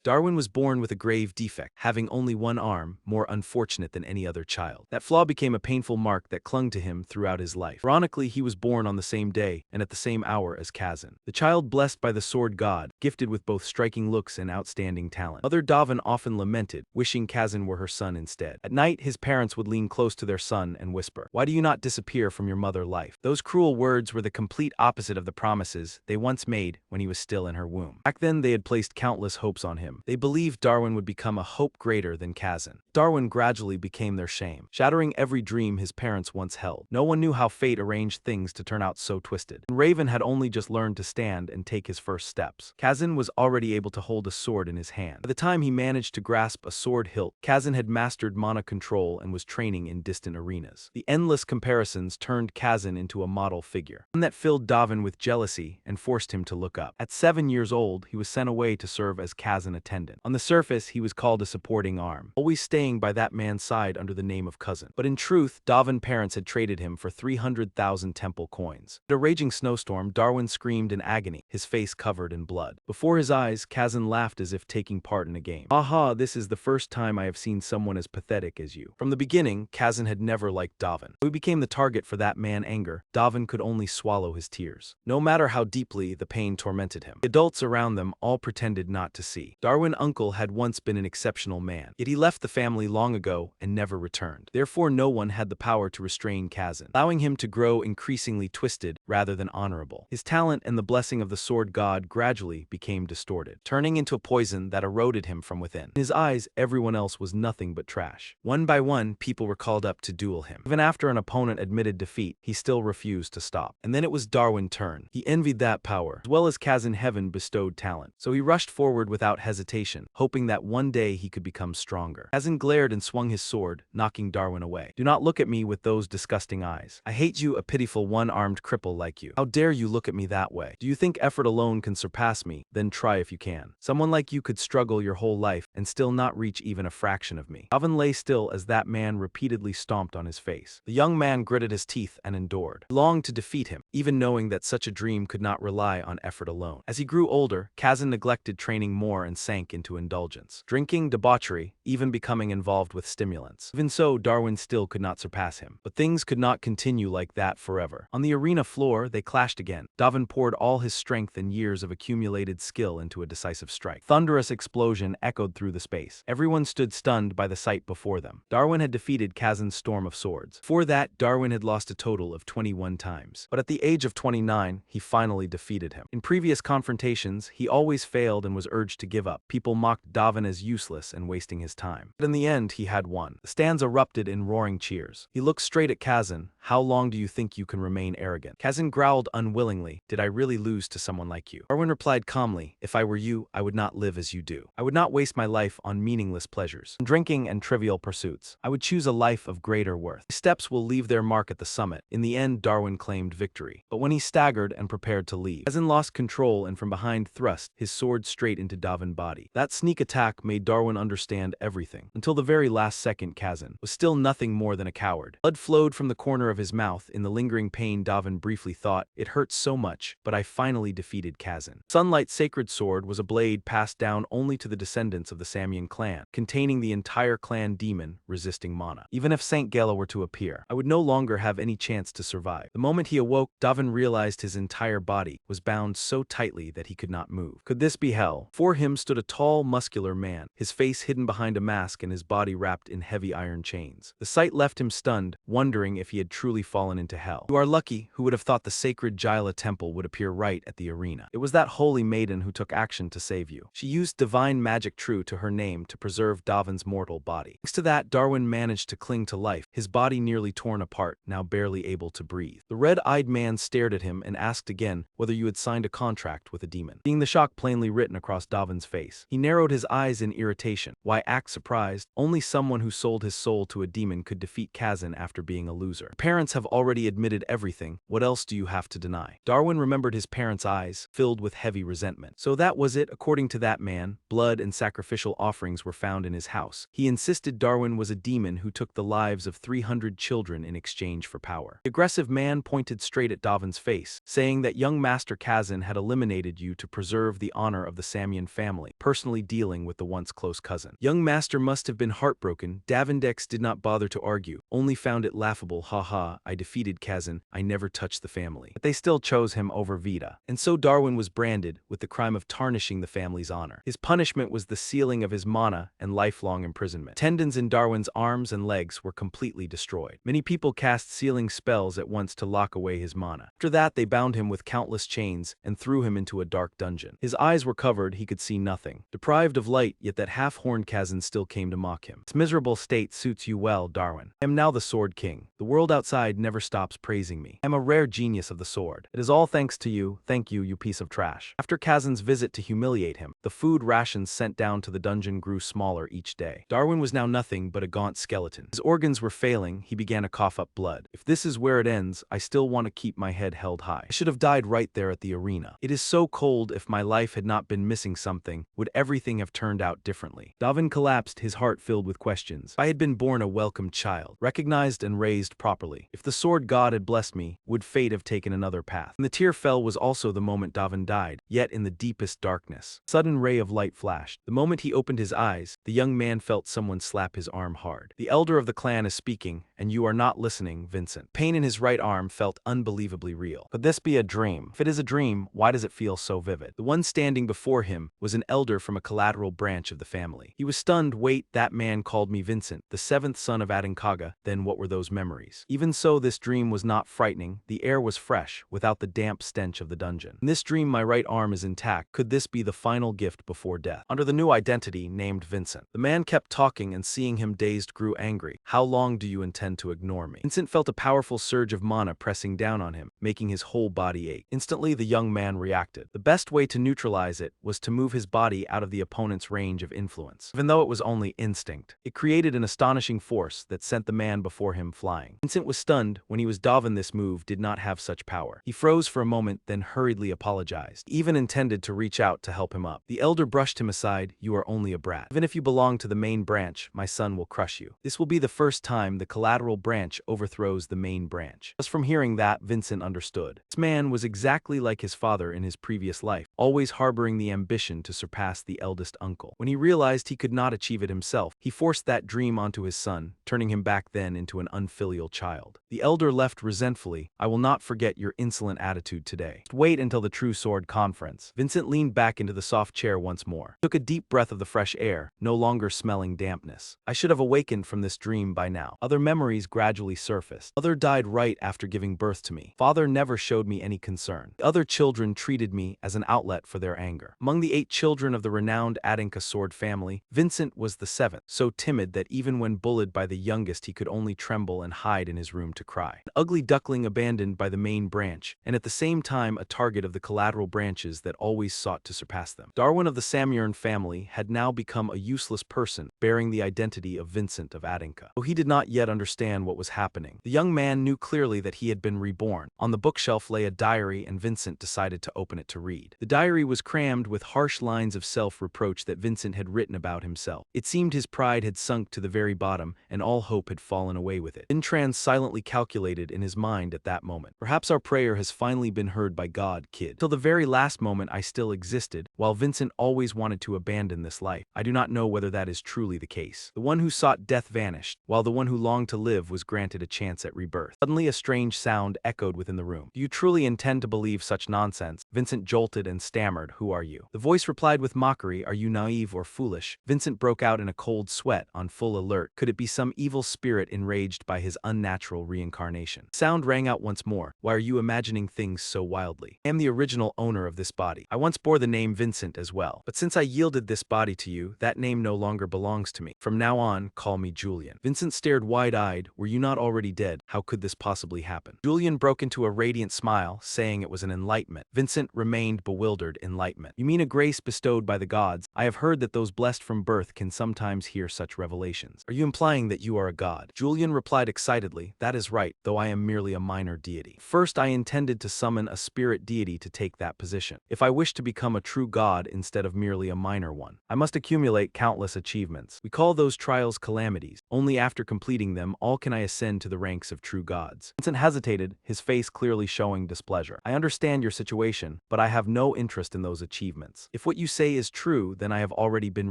Darwin was born with a grave defect, having only one arm, more unfortunate than any other child. That flaw became a painful mark that clung to him throughout his life. Ironically, he was born on the same day and at the same hour as Kazan, the child blessed by the sword god, gifted with both striking looks and outstanding talent. Mother Davin often lamented, wishing Kazan were her son instead. At night, his parents would lean close to their son and whisper, "Why do you not disappear from your mother life?" Those cruel words were the complete opposite of the promises they once made when he was still in her womb. Back then, they had placed countless hopes on him. They believed Darwin would become a hope greater than Kazan. Darwin gradually became their shame, shattering every dream his parents once held. No one knew how fate arranged things to turn out so twisted. And Raven had only just learned to stand and take his first steps. Kazan was already able to hold a sword in his hand. By the time he managed to grasp a sword hilt, Kazan had mastered mana control and was training in distant arenas. The endless comparisons turned Kazan into a model figure, one that filled Davin with jealousy and forced him to look up. At 7 years old, he was sent away to serve as Kazan attendant. On the surface, he was called a supporting arm, always staying by that man's side under the name of cousin. But in truth, Davin parents had traded him for 300,000 temple coins. At a raging snowstorm, Darwin screamed in agony, his face covered in blood. Before his eyes, Kazan laughed as if taking part in a game. "Aha, this is the first time I have seen someone as pathetic as you." From the beginning, Kazan had never liked Davin. When he became the target for that man's anger, Davin could only swallow his tears, no matter how deeply the pain tormented him. The adults around them all pretended not to see. Darwin's uncle had once been an exceptional man, yet he left the family long ago and never returned. Therefore, no one had the power to restrain Kazan, allowing him to grow increasingly twisted rather than honorable. His talent and the blessing of the sword god gradually became distorted, turning into a poison that eroded him from within. In his eyes, everyone else was nothing but trash. One by one, people were called up to duel him. Even after an opponent admitted defeat, he still refused to stop. And then it was Darwin's turn. He envied that power, as well as Kazan heaven bestowed talent. So he rushed forward without hesitation, hoping that one day he could become stronger. Kazan glared and swung his sword, knocking Darwin away. "Do not look at me with those disgusting eyes. I hate you, a pitiful one-armed cripple like you. How dare you look at me that way? Do you think effort alone can surpass me? Then try if you can. Someone like you could struggle your whole life and still not reach even a fraction of me." Davin lay still as that man repeatedly stomped on his face. The young man gritted his teeth and endured. He longed to defeat him, even knowing that such a dream could not rely on effort alone. As he grew older, Kazan neglected training more and sank into indulgence, drinking, debauchery, even becoming involved with stimulants. Even so, Darwin still could not surpass him. But things could not continue like that forever. On the arena floor, they clashed again. Davin poured all his strength and years of accumulated skill into a decisive strike. Thunderous explosion echoed through the space. Everyone stood stunned by the sight before them. Darwin had defeated Kazan's storm of swords. Before that, Darwin had lost a total of 21 times. But at the age of 29, he finally defeated him. In previous confrontations, he always failed and was urged to give up. People mocked Davin as useless and wasting his time. But in the end, he had won. The stands erupted in roaring cheers. He looked straight at Kazan. "How long do you think you can remain arrogant?" Kazan growled unwillingly, "Did I really lose to someone like you?" Darwin replied calmly, "If I were you, I would not live as you do. I would not waste my life on meaningless pleasures, drinking and trivial pursuits. I would choose a life of greater worth. These steps will leave their mark at the summit." In the end, Darwin claimed victory. But when he staggered and prepared to leave, Kazan lost control and from behind thrust his sword straight into Davin's body. That sneak attack made Darwin understand everything. Until the very last second, Kazan was still nothing more than a coward. Blood flowed from the corner of his mouth. In the lingering pain, Davin briefly thought, "It hurts so much, but I finally defeated Kazan." Sunlight's sacred sword was a blade passed down only to the descendants of the Samian clan, containing the entire clan demon resisting mana. Even if Saint Yahello were to appear, I would no longer have any chance to survive. The moment he awoke, Davin realized his entire body was bound so tightly that he could not move. Could this be hell? Before him stood a tall, muscular man, his face hidden behind a mask and his body wrapped in heavy iron chains. The sight left him stunned, wondering if he had truly fallen into hell. "You are lucky. Who would have thought the sacred Yahello temple would appear right at the arena? It was that holy maiden who took action to save you. She used divine magic true to her name to preserve Davin's mortal body. Thanks to that, Darwin managed to cling to life, his body nearly torn apart, now barely able to breathe." The red-eyed man stared at him and asked again whether you had signed a contract with a demon. Seeing the shock plainly written across Davin's face, he narrowed his eyes in irritation. Why act surprised? Only someone who sold his soul to a demon could defeat Kazan after being a loser. Your parents have already admitted everything. What else do you have to deny? Darwin remembered his parents' eyes, filled with heavy resentment. So that was it, according to that man. Blood and sacrificial offerings were found in his house. He insisted Darwin was a demon who took the lives of 300 children in exchange for power. The aggressive man pointed straight at Davin's face, saying that young Master Kazan had eliminated you to preserve the honor of the Samian family. family, personally dealing with the once close cousin. Young master must have been heartbroken. Davindex did not bother to argue, only found it laughable. Haha, I defeated Kazan, I never touched the family. But they still chose him over Vita. And so Darwin was branded with the crime of tarnishing the family's honor. His punishment was the sealing of his mana and lifelong imprisonment. Tendons in Darwin's arms and legs were completely destroyed. Many people cast sealing spells at once to lock away his mana. After that, they bound him with countless chains and threw him into a dark dungeon. His eyes were covered, he could see nothing. Deprived of light, yet that half-horned Kazan still came to mock him. Its miserable state suits you well, Darwin. I am now the Sword King. The world outside never stops praising me. I am a rare genius of the sword. It is all thanks to you. Thank you, you piece of trash. After Kazan's visit to humiliate him, the food rations sent down to the dungeon grew smaller each day. Darwin was now nothing but a gaunt skeleton. His organs were failing, he began to cough up blood. If this is where it ends, I still want to keep my head held high. I should have died right there at the arena. It is so cold. If my life had not been missing something, would everything have turned out differently? Davin collapsed, his heart filled with questions. If I had been born a welcome child, recognized and raised properly, if the sword god had blessed me, would fate have taken another path? And the tear fell was also the moment Davin died, yet in the deepest darkness. Sudden ray of light flashed. The moment he opened his eyes, the young man felt someone slap his arm hard. The elder of the clan is speaking, and you are not listening, Vincent. Pain in his right arm felt unbelievably real. Could this be a dream? If it is a dream, why does it feel so vivid? The one standing before him was an elder from a collateral branch of the family. He was stunned. Wait, that man called me Vincent, the seventh son of Adinkaga. Then what were those memories? Even so, this dream was not frightening. The air was fresh, without the damp stench of the dungeon. In this dream, my right arm is intact. Could this be the final gift before death? Under the new identity named Vincent. The man kept talking, and seeing him dazed grew angry. How long do you intend to ignore me? Vincent felt a powerful surge of mana pressing down on him, making his whole body ache. Instantly, the young man reacted. The best way to neutralize it was to move his body out of the opponent's range of influence. Even though it was only instinct, it created an astonishing force that sent the man before him flying. Vincent was stunned. When he was Davin, this move did not have such power. He froze for a moment, then hurriedly apologized. He even intended to reach out to help him up. The elder brushed him aside. You are only a brat. Even if you belong to the main branch, my son will crush you. This will be the first time the collateral branch overthrows the main branch. Just from hearing that, Vincent understood. This man was exactly like his father in his previous life, always harboring the ambition to surpass the eldest uncle. When he realized he could not achieve it himself, he forced that dream onto his son, turning him back then into an unfilial child. The elder left resentfully. I will not forget your insolent attitude today. Wait until the true sword conference. Vincent leaned back into the soft chair once more, took a deep breath of the fresh air, no longer smelling dampness. I should have awakened from this dream by now. Other memories gradually surfaced. Mother died right after giving birth to me. Father never showed me any concern. The other children treated me as an outlet for their anger. Among the 8 children of the renowned Adinka sword family, Vincent was the 7th, so timid that even when bullied by the youngest he could only tremble and hide in his room to cry. An ugly duckling abandoned by the main branch, and at the same time a target of the collateral branches that always sought to surpass them. Darwin of the Samurn family had now become a useless person, bearing the identity of Vincent of Adinka. Though he did not yet understand what was happening, the young man knew clearly that he had been reborn. On the bookshelf lay a diary, and Vincent decided to open it to read. The diary was crammed with harsh lines of self-reproach that Vincent had written about himself. It seemed his pride had sunk to the very bottom, and all hope had fallen away with it. Intran silently calculated in his mind at that moment. Perhaps our prayer has finally been heard by God, kid. Till the very last moment I still existed, while Vincent always wanted to abandon this life. I do not know whether that is truly the case. The one who sought death vanished, while the one who longed to live was granted a chance at rebirth. Suddenly a strange sound echoed within the room. Do you truly intend to believe such nonsense? Vincent jolted and stammered. Who are you? The voice replied with mockery. Are you naive or foolish? Vincent broke out in a cold sweat, on full alert. Could it be some evil spirit enraged by his unnatural reincarnation? The sound rang out once more. Why are you imagining things so wildly? I am the original owner of this body. I once bore the name Vincent as well, but since I yielded this body to you, that name no longer belongs to me. From now on, call me Julian. Vincent stared wide-eyed. Were you not already dead? How could this possibly happen? Julian broke into a radiant smile, saying it was an enlightenment. Vincent remained bewildered. Enlightenment? You mean a grace bestowed by the gods? I have heard that those blessed from birth can sometimes hear such revelations. Are you implying that you are a god? Julian replied excitedly. That is right, though I am merely a minor deity. First, I intended to summon a spirit deity to take that position. If I wish to become a true god instead of merely a minor one, I must accumulate countless achievements. We call those trials calamities. Only after completing them all can I ascend to the ranks of true gods. Vincent hesitated, his face clearly showing displeasure. I understand your situation, but I have no interest in those achievements. If what you say is true, then I have already been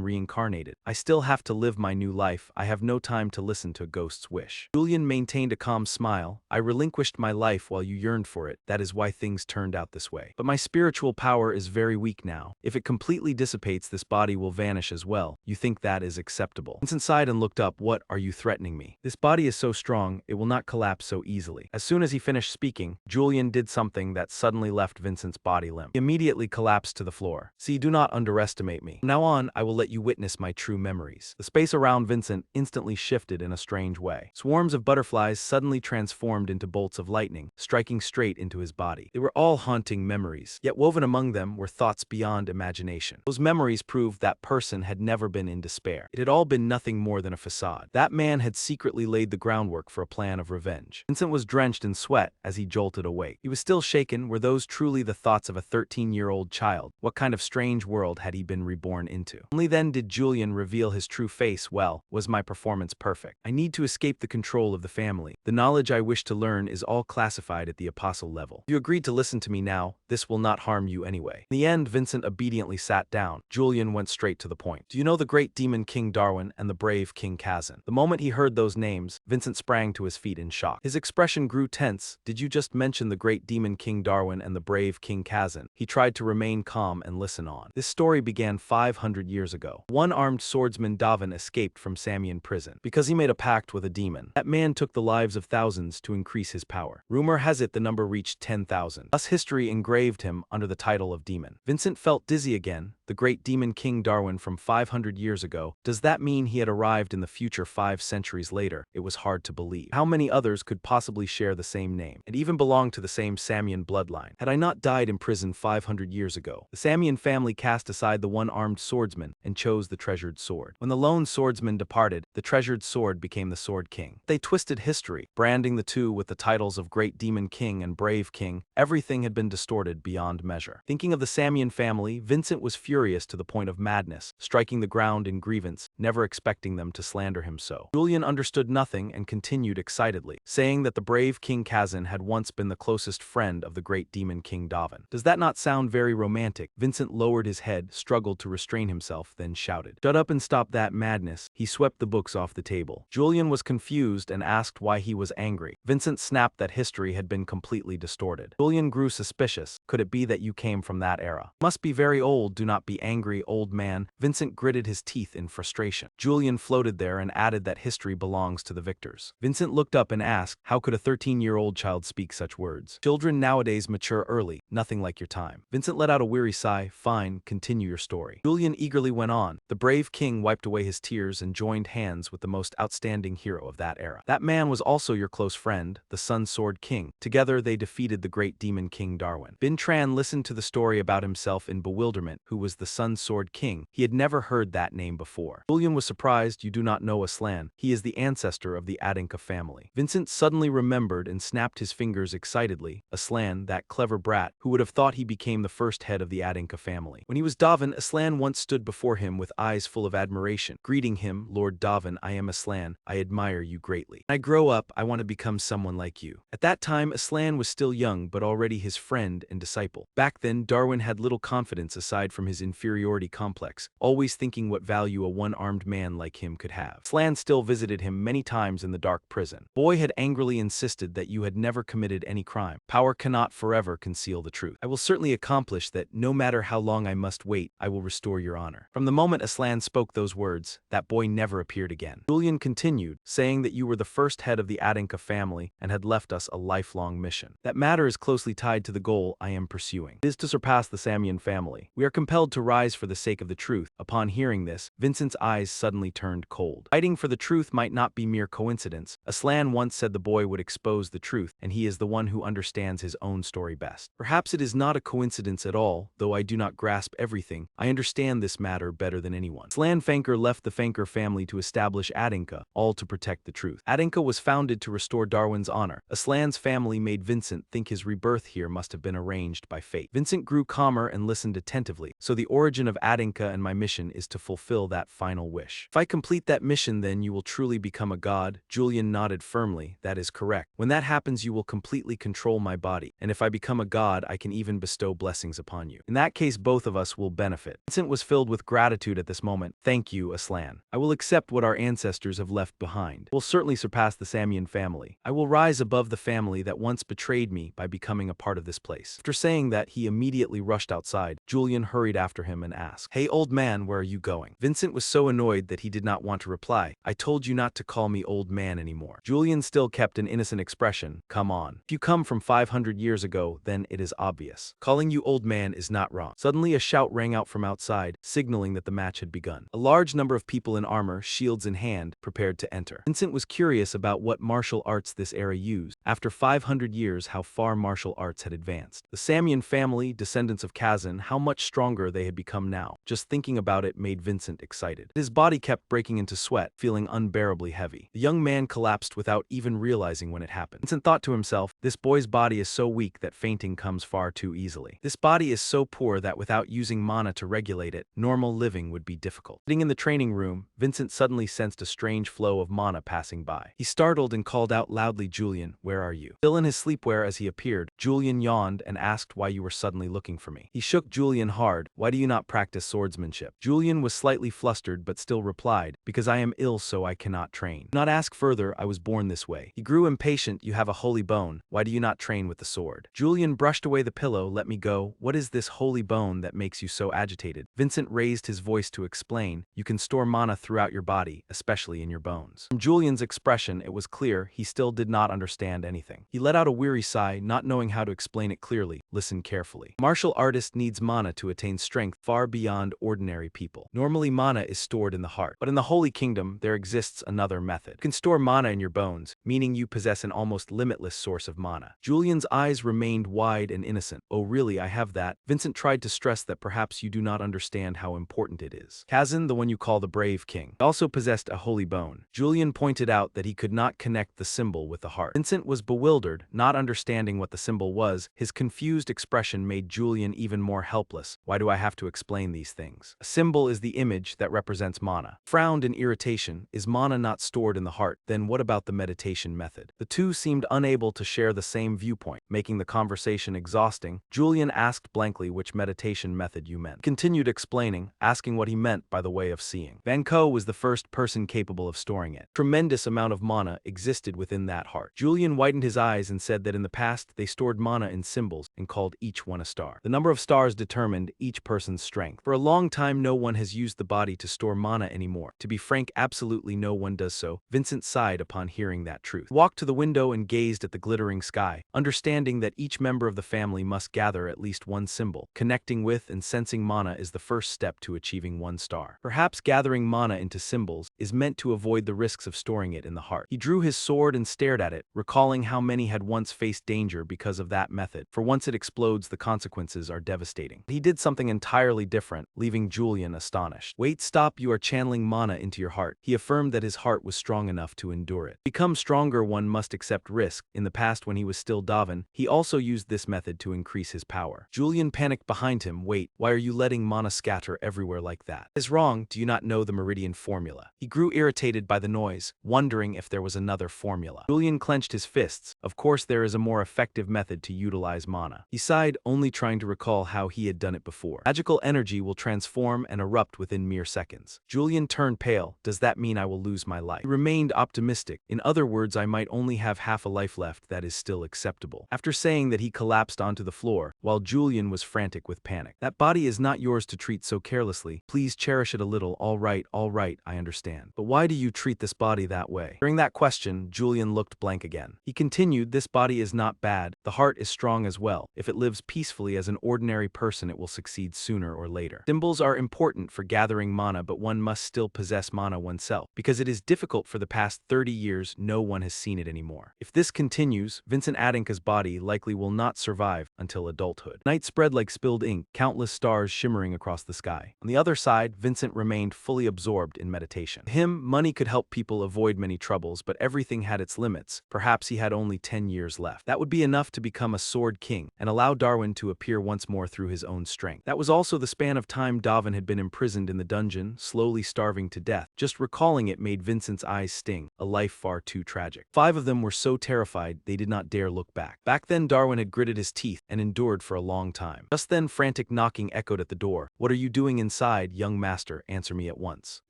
reincarnated. I still have to live my new life. I have no time to listen to a ghost's wish. Julian maintained a calm smile. I relinquished my life while you yearned for it. That is why things turned out this way. But my spiritual power is very weak now. If it completely dissipates, this body will vanish as well. You think that is acceptable? Vincent sighed and looked up. What are you threatening me? This body is so strong, it will not collapse so easily. As soon as he finished speaking, Julian did something that suddenly left Vincent's body limp. He immediately collapsed to the floor. See, do not underestimate me. From now on, I will let you witness my true memories. The space around Vincent instantly shifted in a strange way. Swarms of butterflies suddenly transformed into bolts of lightning, striking straight into his body. They were all haunting memories, yet woven among them were thoughts beyond imagination. Those memories proved that person had never been in despair. It had all been nothing more than a facade. That man had secretly laid the groundwork for a plan of revenge. Vincent was drenched in sweat as he jolted awake. He was still shaken. Were those truly the thoughts of a 13-year-old child? What kind of strange world had he been reborn into? Only then did Julian reveal his true face. Well, was my performance perfect? I need to escape the control of the family. The knowledge I wish to learn is all classified at the apostle level. You agreed to listen to me now. This will not harm you anyway. In the end, Vincent obediently sat down. Julian went straight to the point. Do you know the great demon King Darwin and the brave King Kazan? The moment he heard those names, Vincent sprang to his feet in shock. His expression grew tense. Did you just mention the great demon King Darwin and the brave King Kazan? He tried to remain calm and listen on. This story began 500 years ago. One-armed swordsman Davin escaped from Samian prison because he made a pact with a demon. That man took the lives of thousands to increase his power. Rumor has it the number reached 10,000. Thus history engraved him under the title of demon. Vincent felt dizzy again. The great demon King Darwin from 500 years ago. Does that mean he had arrived in the future 5 centuries later? It was hard to believe. How many others could possibly share the same name and even belong to the same Samian bloodline? Had I not died in prison 500 years ago? The Samian family cast aside the one-armed swordsman and chose the treasured sword. When the lone swordsman departed, the treasured sword became the Sword King. They twisted history, branding the two with the titles of Great Demon King and Brave King. Everything had been distorted beyond measure. Thinking of the Samian family, Vincent was furious to the point of madness, striking the ground in grievance, never expecting them to slander him so. Julian understood nothing and continued excitedly, saying that the brave King Kazan had once been the closest friend of the great demon King Davin. Does that not sound very romantic? Vincent lowered his head, struggled to restrain himself, then shouted, "Shut up and stop that madness." He swept the books off the table. Julian was confused and asked why he was angry. Vincent snapped that history had been completely distorted. Julian grew suspicious. Could it be that you came from that era? Must be very old. Do not be angry, old man. Vincent gritted his teeth in frustration. Julian floated there and added that history belongs to the victors. Vincent looked up and asked, how could a 13-year-old child speak such words? Children nowadays mature early, nothing like your time. Vincent let out a weary sigh. Fine, continue your story. Julian eagerly went on. The brave king wiped away his tears and joined hands with the most outstanding hero of that era. That man was also your close friend, the Sun Sword King. Together they defeated the great demon King Darwin. Bin Tran listened to the story about himself in bewilderment. Who was the Sun Sword King? He had never heard that name before. Julian was surprised. You do not know Aslan. He is the ancestor of the Anicap family. Vincent suddenly remembered and snapped his fingers excitedly. Aslan, that clever brat, who would have thought he became the first head of the Anicap family. When he was Davin, Aslan once stood before him with eyes full of admiration, greeting him, Lord Davin, I am Aslan. I admire you greatly. When I grow up, I want to become someone like you. At that time, Aslan was still young, but already his friend and disciple. Back then, Darwin had little confidence aside from his inferiority complex, always thinking what value a one-armed man like him could have. Aslan still visited him many times in the dark prison. Boy had angrily insisted that you had never committed any crime. Power cannot forever conceal the truth. I will certainly accomplish that. No matter how long I must wait, I will restore your honor. From the moment Aslan spoke those words, that boy never appeared again. Julian continued, saying that you were the first head of the Anicap family and had left us a lifelong mission. That matter is closely tied to the goal I am pursuing. It is to surpass the Samian family. We are compelled to rise for the sake of the truth. Upon hearing this, Vincent's eyes suddenly turned cold. Fighting for the truth might not be mere coincidence. Aslan once said the boy would expose the truth, and he is the one who understands his own story best. Perhaps it is not a coincidence at all, though I do not grasp everything. I understand this matter better than anyone. Aslan Fanker left the Fanker family to establish Adinka, all to protect the truth. Adinka was founded to restore Darwin's honor. Aslan's family made Vincent think his rebirth here must have been arranged by fate. Vincent grew calmer and listened attentively. So the the origin of Adinka and my mission is to fulfill that final wish. If I complete that mission, then you will truly become a god. Julian nodded firmly. That is correct. When that happens, you will completely control my body, and if I become a god, I can even bestow blessings upon you. In that case, both of us will benefit. Vincent was filled with gratitude at this moment. Thank you, Aslan. I will accept what our ancestors have left behind. I will certainly surpass the Samian family. I will rise above the family that once betrayed me by becoming a part of this place. After saying that, he immediately rushed outside. Julian hurried after him and asked, "Hey, old man, where are you going?" Vincent was so annoyed that he did not want to reply. "I told you not to call me old man anymore." Julian still kept an innocent expression. "Come on. If you come from 500 years ago, then it is obvious. Calling you old man is not wrong." Suddenly, a shout rang out from outside, signaling that the match had begun. A large number of people in armor, shields in hand, prepared to enter. Vincent was curious about what martial arts this era used. After 500 years, how far martial arts had advanced. The Samian family, descendants of Kazan, how much stronger they had become now. Just thinking about it made Vincent excited. His body kept breaking into sweat, feeling unbearably heavy. The young man collapsed without even realizing when it happened. Vincent thought to himself, this boy's body is so weak that fainting comes far too easily. This body is so poor that without using mana to regulate it, normal living would be difficult. Sitting in the training room, Vincent suddenly sensed a strange flow of mana passing by. He startled and called out loudly, "Julian, where are you?" Still in his sleepwear as he appeared, Julian yawned and asked why you were suddenly looking for me. He shook Julian hard. "Why do you not practice swordsmanship?" Julian was slightly flustered but still replied, "Because I am ill, so I cannot train." "Do not ask further, I was born this way." He grew impatient. "You have a holy bone. Why do you not train with the sword?" Julian brushed away the pillow. "Let me go. What is this holy bone that makes you so agitated?" Vincent raised his voice to explain, "You can store mana throughout your body, especially in your bones." From Julian's expression, it was clear he still did not understand anything. He let out a weary sigh, not knowing how to explain it clearly. "Listen carefully. Martial artist needs mana to attain strength far beyond ordinary people. Normally mana is stored in the heart, but in the Holy Kingdom there exists another method. You can store mana in your bones, meaning you possess an almost limitless source of mana." Julian's eyes remained wide and innocent. "Oh really, I have that?" Vincent tried to stress that perhaps you do not understand how important it is. Kazan, the one you call the brave king, also possessed a holy bone. Julian pointed out that he could not connect the symbol with the heart. Vincent was bewildered, not understanding what the symbol was. His confused expression made Julian even more helpless. "Why do I have to explain these things? A symbol is the image that represents mana." Frowned in irritation. "Is mana not stored in the heart? Then what about the meditation method?" The two seemed unable to share the same viewpoint, making the conversation exhausting. Julian asked blankly which meditation method you meant. He continued explaining, asking what he meant by the way of seeing. Van Ko was the first person capable of storing it. Tremendous amount of mana existed within that heart. Julian widened his eyes and said that in the past they stored mana in symbols and called each one a star. The number of stars determined each person's strength. For a long time no one has used the body to store mana anymore. To be frank, absolutely no one does so. Vincent sighed upon hearing that truth. He walked to the window and gazed at the glittering sky, understanding that each member of the family must gather at least one symbol. Connecting with and sensing mana is the first step to achieving one star. Perhaps gathering mana into symbols is meant to avoid the risks of storing it in the heart. He drew his sword and stared at it, recalling how many had once faced danger because of that method. For once it explodes, the consequences are devastating. He did something entirely different, leaving Julian astonished. "Wait, stop, you are channeling mana into your heart." He affirmed that his heart was strong enough to endure it. To become stronger, one must accept risk. In the past, when he was still Davin, he also used this method to increase his power. Julian panicked behind him. "Wait, why are you letting mana scatter everywhere like that? It is wrong. Do you not know the meridian formula?" He grew irritated by the noise, wondering if there was another formula. Julian clenched his fists. Of course there is a more effective method to utilize mana. He sighed, only trying to recall how he had done it before. Magical energy will transform and erupt within mere seconds. Julian turned pale. "Does that mean I will lose my life?" He remained optimistic. "In other words, I might only have half a life left. That is still acceptable." After saying that, he collapsed onto the floor, while Julian was frantic with panic. "That body is not yours to treat so carelessly. Please cherish it a little." All right, I understand. But why do you treat this body that way?" During that question, Julian looked blank again. He continued, "This body is not bad. The heart is strong as well. If it lives peacefully as an ordinary person, it will succeed sooner or later. Symbols are important for gathering mana, but one must still possess mana oneself. Because it is difficult for the past 30 years, no one has seen it anymore. If this continues, Vincent Adinka's body likely will not survive until adulthood." Night spread like spilled ink, countless stars shimmering across the sky. On the other side, Vincent remained fully absorbed in meditation. To him, money could help people avoid many troubles, but everything had its limits. Perhaps he had only 10 years left. That would be enough to become a sword king, and allow Darwin to appear once more through his own strength. That was also the span of time Darwin had been imprisoned in the dungeon, slowly starving to death. Just recalling it made Vincent's eyes sting, a life far too tragic. 5 of them were so terrified they did not dare look back. Back then Darwin had gritted his teeth and endured for a long time. Just then frantic knocking echoed at the door. "What are you doing inside, young master? Answer me at once."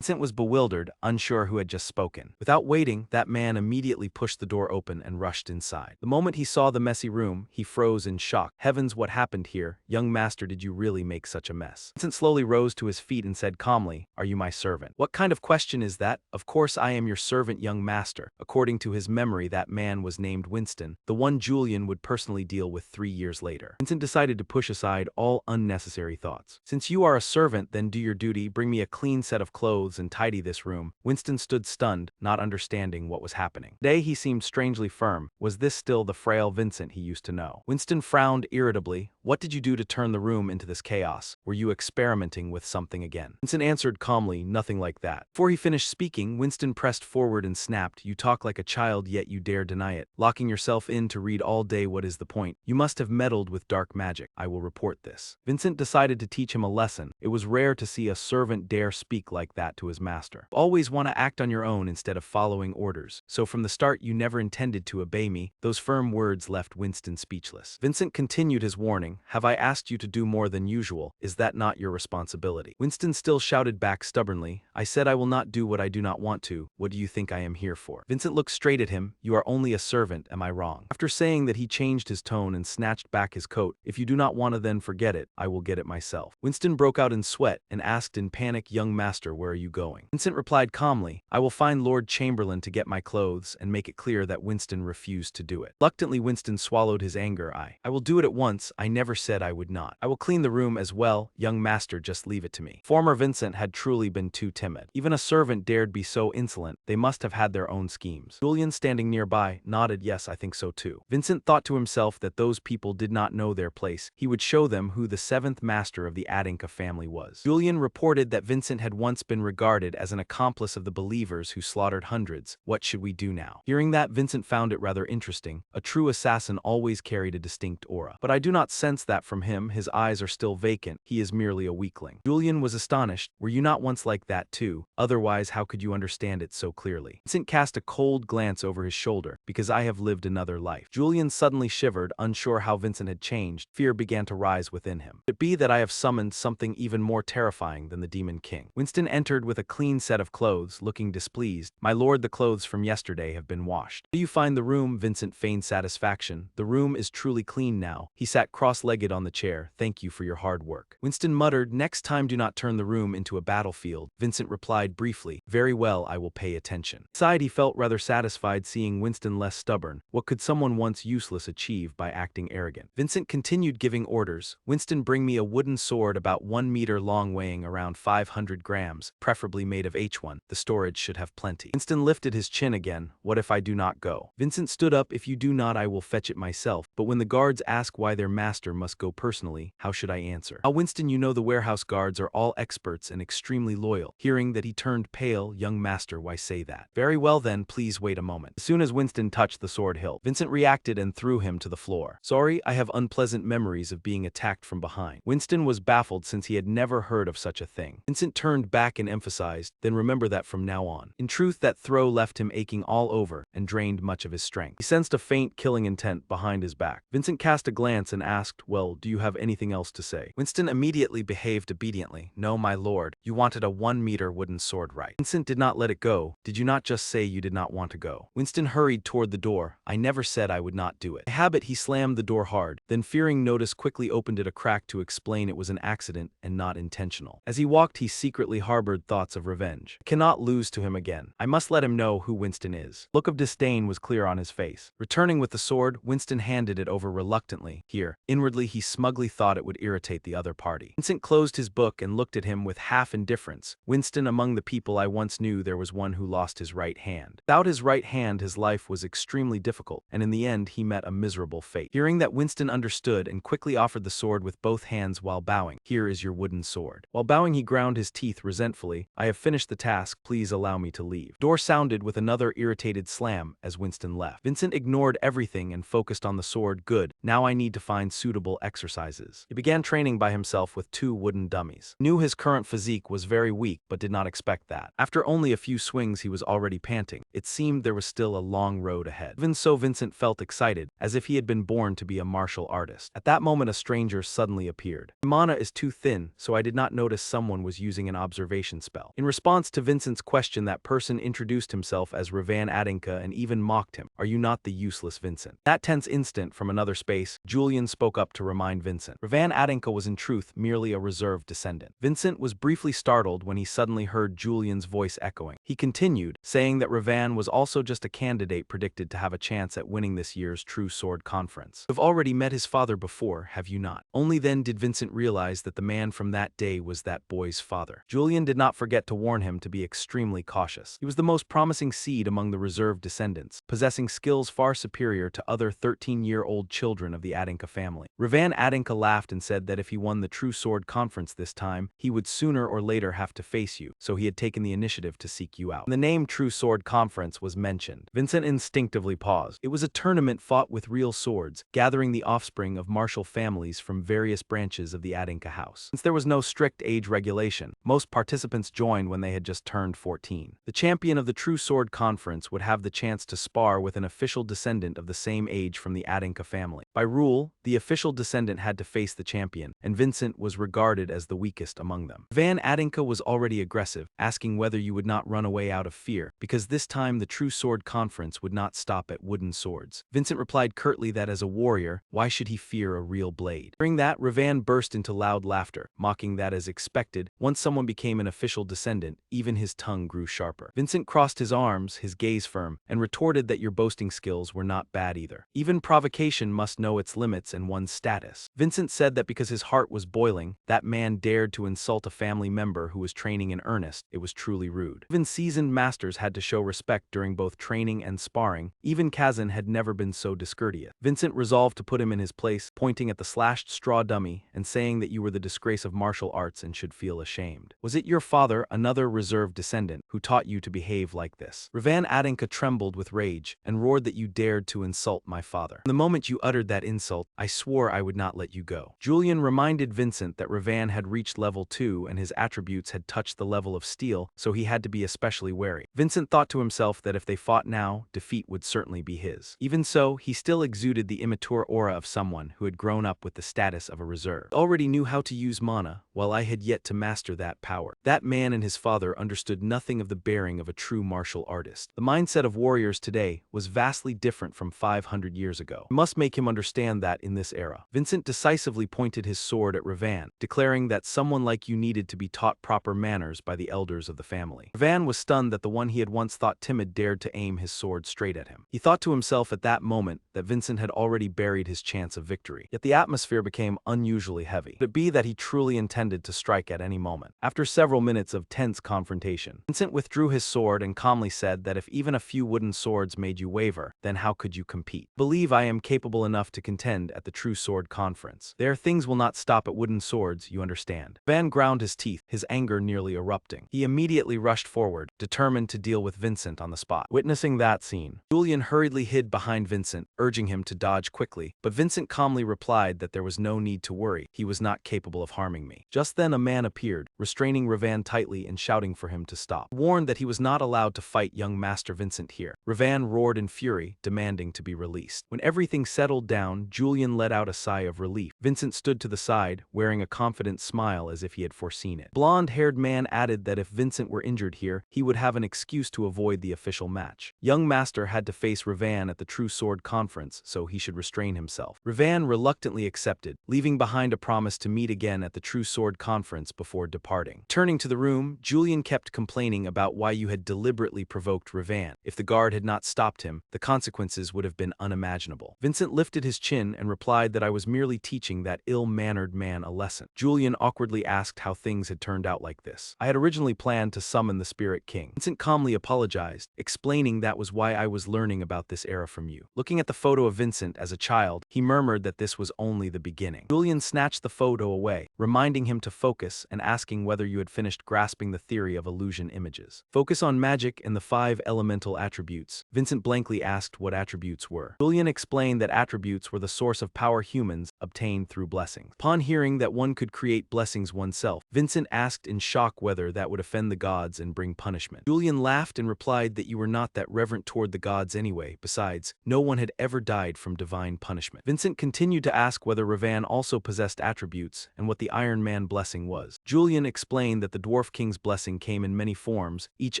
Vincent was bewildered, unsure who had just spoken. Without waiting, that man immediately pushed the door open and rushed inside. The moment he saw the messy room, he froze in shock. "Heavens, what happened here? Young master, did you really make such a mess?" Vincent slowly rose to his feet and said calmly, "Are you my servant?" "What kind of question is that? Of course I am your servant, young master." According to his memory, that man was named Winston, the one Julian would personally deal with 3 years later. Vincent decided to push aside all unnecessary thoughts. "Since you are a servant, then do your duty, bring me a clean set of clothes and tidy this room." Winston stood stunned, not understanding what was happening. Today he seemed strangely firm. Was this still the frail Vincent he used to know? Winston frowned irritably. "What did you do to turn the room into this chaos? Were you experimenting with something again?" Vincent answered calmly, "Nothing like that." Before he finished speaking, Winston pressed forward and snapped, "You talk like a child, yet you dare deny it. Locking yourself in to read all day, what is the point? You must have meddled with dark magic. I will report this." Vincent decided to teach him a lesson. It was rare to see a servant dare speak like that to his master. "Always want to act on your own instead of following orders. So from the start you never intended to obey me." Those firm words left Winston speechless. Vincent continued his warning, "Have I asked you to do more than usual? Is that not your responsibility?" Winston still shouted back stubbornly, "I said I will not do what I do not want to. What do you think I am here for?" Vincent looked straight at him. "You are only a servant, am I wrong?" After saying that, he changed his tone and snatched back his coat. "If you do not want to, then forget it. I will get it myself." Winston broke out in sweat and asked in panic, "Young master, where are you going?" Vincent replied calmly, "I will find Lord Chamberlain to get my clothes," and make it clear that Winston refused to do it. Reluctantly, Winston swallowed his anger. I will do it at once. I never said I would not. I will clean the room as well. Young master, just leave it to me." Former Vincent had truly been too timid. Even a servant dared be so insolent. They must have had their own schemes. Julian, standing nearby, nodded, "Yes, I think so too." Vincent thought to himself that those people did not know their place. He would show them who the 7th master of the Anicap family was. Julian reported that Vincent had once been regarded as an accomplice of the believers who slaughtered hundreds. What should we do now? Hearing that, Vincent found it rather interesting. A true assassin always carried a distinct aura. But I do not sense that from him. His eyes are still vacant. He is merely a weakling. Julian was astonished. "Were you not once like that too? Otherwise, how could you understand it so clearly?" Vincent cast a cold glance over his shoulder. "Because I have lived another life." Julian suddenly shivered, unsure how Vincent had changed. Fear began to rise within him. Could it be that I have summoned something even more terrifying than the Demon King? Winston entered with a clean set of clothes, looking displeased. "My lord, the clothes from yesterday have been washed." "Do you find the room?" Vincent feigned satisfaction. "The room is truly clean now." He sat cross-legged on the chair. "Thank you for your hard work." Winston muttered, "Next time do not turn the room into a battlefield." Vincent replied briefly, "Very well, I will pay attention." Inside, he felt rather satisfied seeing Winston less stubborn. What could someone once useless achieve by acting arrogant? Vincent continued giving orders. "Winston, bring me a wooden sword about 1 meter long, weighing around 500 grams, preferably made of H1. The storage should have plenty." Winston lifted his chin again. "What if I do not go?" Vincent stood up. "If you do not, I will fetch it myself. But when the guards ask why their master must go personally, how should I answer?" "Ah, Winston, you know the warehouse guards are all experts and extremely loyal." Hearing that, he turned pale. "Young master, why say that?" "Very well then, please wait a moment." As soon as Winston touched the sword hilt, Vincent reacted and threw him to the floor. "Sorry, I have unpleasant memories of being attacked from behind." Winston was baffled since he had never heard of such a thing. Vincent turned back and emphasized, "Then remember that from now on." In truth, that throw left him aching all over and drained much of his strength. He sensed a faint killing intent behind his back. Vincent cast a glance and asked, "Well, do you have anything else to say?" Winston immediately behaved obediently. "No, my lord. You wanted a 1-meter wooden sword, right?" Vincent did not let it go. "Did you not just say you did not want to go?" Winston hurried toward the door. "I never said I would not do it." By habit, he slammed the door hard, then fearing notice quickly opened it a crack to explain it was an accident and not intentional. As he walked, he secretly harbored thoughts of revenge. I cannot lose to him again. I must let him know who Winston is. Look of disdain was clear on his face. Returning with the sword, Winston handed it over reluctantly. "Here." Inwardly, he smugly thought it would irritate the other party. Vincent closed his book and looked at him with half indifference. "Winston, among the people I once knew, there was one who lost his right hand. Without his right hand, his life was extremely difficult, and in the end, he met a miserable fate." Hearing that, Winston understood and quickly offered the sword with both hands while bowing. "Here is your wooden sword." While bowing, he ground his teeth resentfully. "I have finished the task. Please allow me to leave." Door sounded with another irritated slam as Winston left. Vincent ignored everything and focused on the sword. Good. Now Now I need to find suitable exercises. He began training by himself with 2 wooden dummies. He knew his current physique was very weak but did not expect that. After only a few swings he was already panting. It seemed there was still a long road ahead. Even so, Vincent felt excited, as if he had been born to be a martial artist. At that moment a stranger suddenly appeared. My mana is too thin, so I did not notice someone was using an observation spell. In response to Vincent's question, that person introduced himself as Ravan Adinka and even mocked him. Are you not the useless Vincent? That tense instant, from another space, Julian spoke up to remind Vincent. Ravan Adinka was in truth merely a reserved descendant. Vincent was briefly startled when he suddenly heard Julian's voice echoing. He continued, saying that Ravan was also just a candidate predicted to have a chance at winning this year's True Sword Conference. You've already met his father before, have you not? Only then did Vincent realize that the man from that day was that boy's father. Julian did not forget to warn him to be extremely cautious. He was the most promising seed among the reserved descendants, possessing skills far superior to other 13-year-old children of the Adinka family. Ravan Adinka laughed and said that if he won the True Sword Conference this time, he would sooner or later have to face you, so he had taken the initiative to seek you out. When the name True Sword Conference was mentioned, Vincent instinctively paused. It was a tournament fought with real swords, gathering the offspring of martial families from various branches of the Adinka house. Since there was no strict age regulation, most participants joined when they had just turned 14. The champion of the True Sword Conference would have the chance to spar with an official descendant of the same age from the Adinka family. By rule, the official descendant had to face the champion, and Vincent was regarded as the weakest among them. Van Adinka was already aggressive, asking whether you would not run away out of fear, because this time the True Sword Conference would not stop at wooden swords. Vincent replied curtly that as a warrior, why should he fear a real blade? During that, Ravan burst into loud laughter, mocking that as expected, once someone became an official descendant, even his tongue grew sharper. Vincent crossed his arms, his gaze firm, and retorted that your boasting skills were not bad either. Even provocation must know its limits and one's status. Vincent said that because his heart was boiling, that man dared to insult a family member who was training in earnest. It was truly rude. Even seasoned masters had to show respect during both training and sparring. Even Kazan had never been so discourteous. Vincent resolved to put him in his place, pointing at the slashed straw dummy and saying that you were the disgrace of martial arts and should feel ashamed. Was it your father, another reserved descendant, who taught you to behave like this? Ravan Adinka trembled with rage and roared that you dared to insult my father. The moment you uttered that insult, I swore I would not let you go. Julian reminded Vincent that Ravan had reached level 2 and his attributes had touched the level of steel, so he had to be especially wary. Vincent thought to himself that if they fought now, defeat would certainly be his. Even so, he still exuded the immature aura of someone who had grown up with the status of a reserve. He already knew how to use mana, while I had yet to master that power. That man and his father understood nothing of the bearing of a true martial artist. The mindset of warriors today was vastly different from 500 years ago. We must make him understand that in this era. Vincent decisively pointed his sword at Ravan, declaring that someone like you needed to be taught proper manners by the elders of the family. Ravan was stunned that the one he had once thought timid dared to aim his sword straight at him. He thought to himself at that moment that Vincent had already buried his chance of victory. Yet the atmosphere became unusually heavy. Could it be that he truly intended to strike at any moment? After several minutes of tense confrontation, Vincent withdrew his sword and calmly said that if even a few wooden swords made you waver, then how could you compete? Believe I am capable enough to contend at the True Sword Conference. There things will not stop at wooden swords, you understand. Van ground his teeth, his anger nearly erupting. He immediately rushed forward, determined to deal with Vincent on the spot. Witnessing that scene, Julian hurriedly hid behind Vincent, urging him to dodge quickly, but Vincent calmly replied that there was no need to worry, he was not capable of harming me. Just then a man appeared, restraining Ravan tightly and shouting for him to stop. Warned that he was not allowed to fight young Master Vincent here, Ravan roared in fury, demanding to be released. When everything settled down, Julian let out a sigh of relief. Vincent stood to the side, wearing a confident smile as if he had foreseen it. Blonde-haired man added that if Vincent were injured here, he would have an excuse to avoid the official match. Young Master had to face Ravan at the True Sword Conference, so he should restrain himself. Ravan reluctantly accepted, leaving behind a promise to meet again at the True Sword Conference before departing. Turning to the room, Julian kept complaining about why you had deliberately provoked Ravan. If the guard had not stopped him, the consequences would have been unimaginable. Vincent lifted his chin and replied that I was merely teaching that ill-mannered man a lesson. Julian awkwardly asked how things had turned out like this. I had originally planned to summon the Spirit King. Vincent calmly apologized, explaining that was why I was learning about this era from you. Looking at the photo of Vincent as a child, he murmured that this was only the beginning. Julian snatched the photo away, reminding him to focus and asking whether you had finished grasping the theory of illusion images. Focus on magic and the 5 elemental attributes. Vincent blankly asked what attributes were. Julian explained that attributes attributes were the source of power humans obtained through blessings. Upon hearing that one could create blessings oneself, Vincent asked in shock whether that would offend the gods and bring punishment. Julian laughed and replied that you were not that reverent toward the gods anyway. Besides, no one had ever died from divine punishment. Vincent continued to ask whether Ravan also possessed attributes and what the Iron Man blessing was. Julian explained that the Dwarf King's blessing came in many forms, each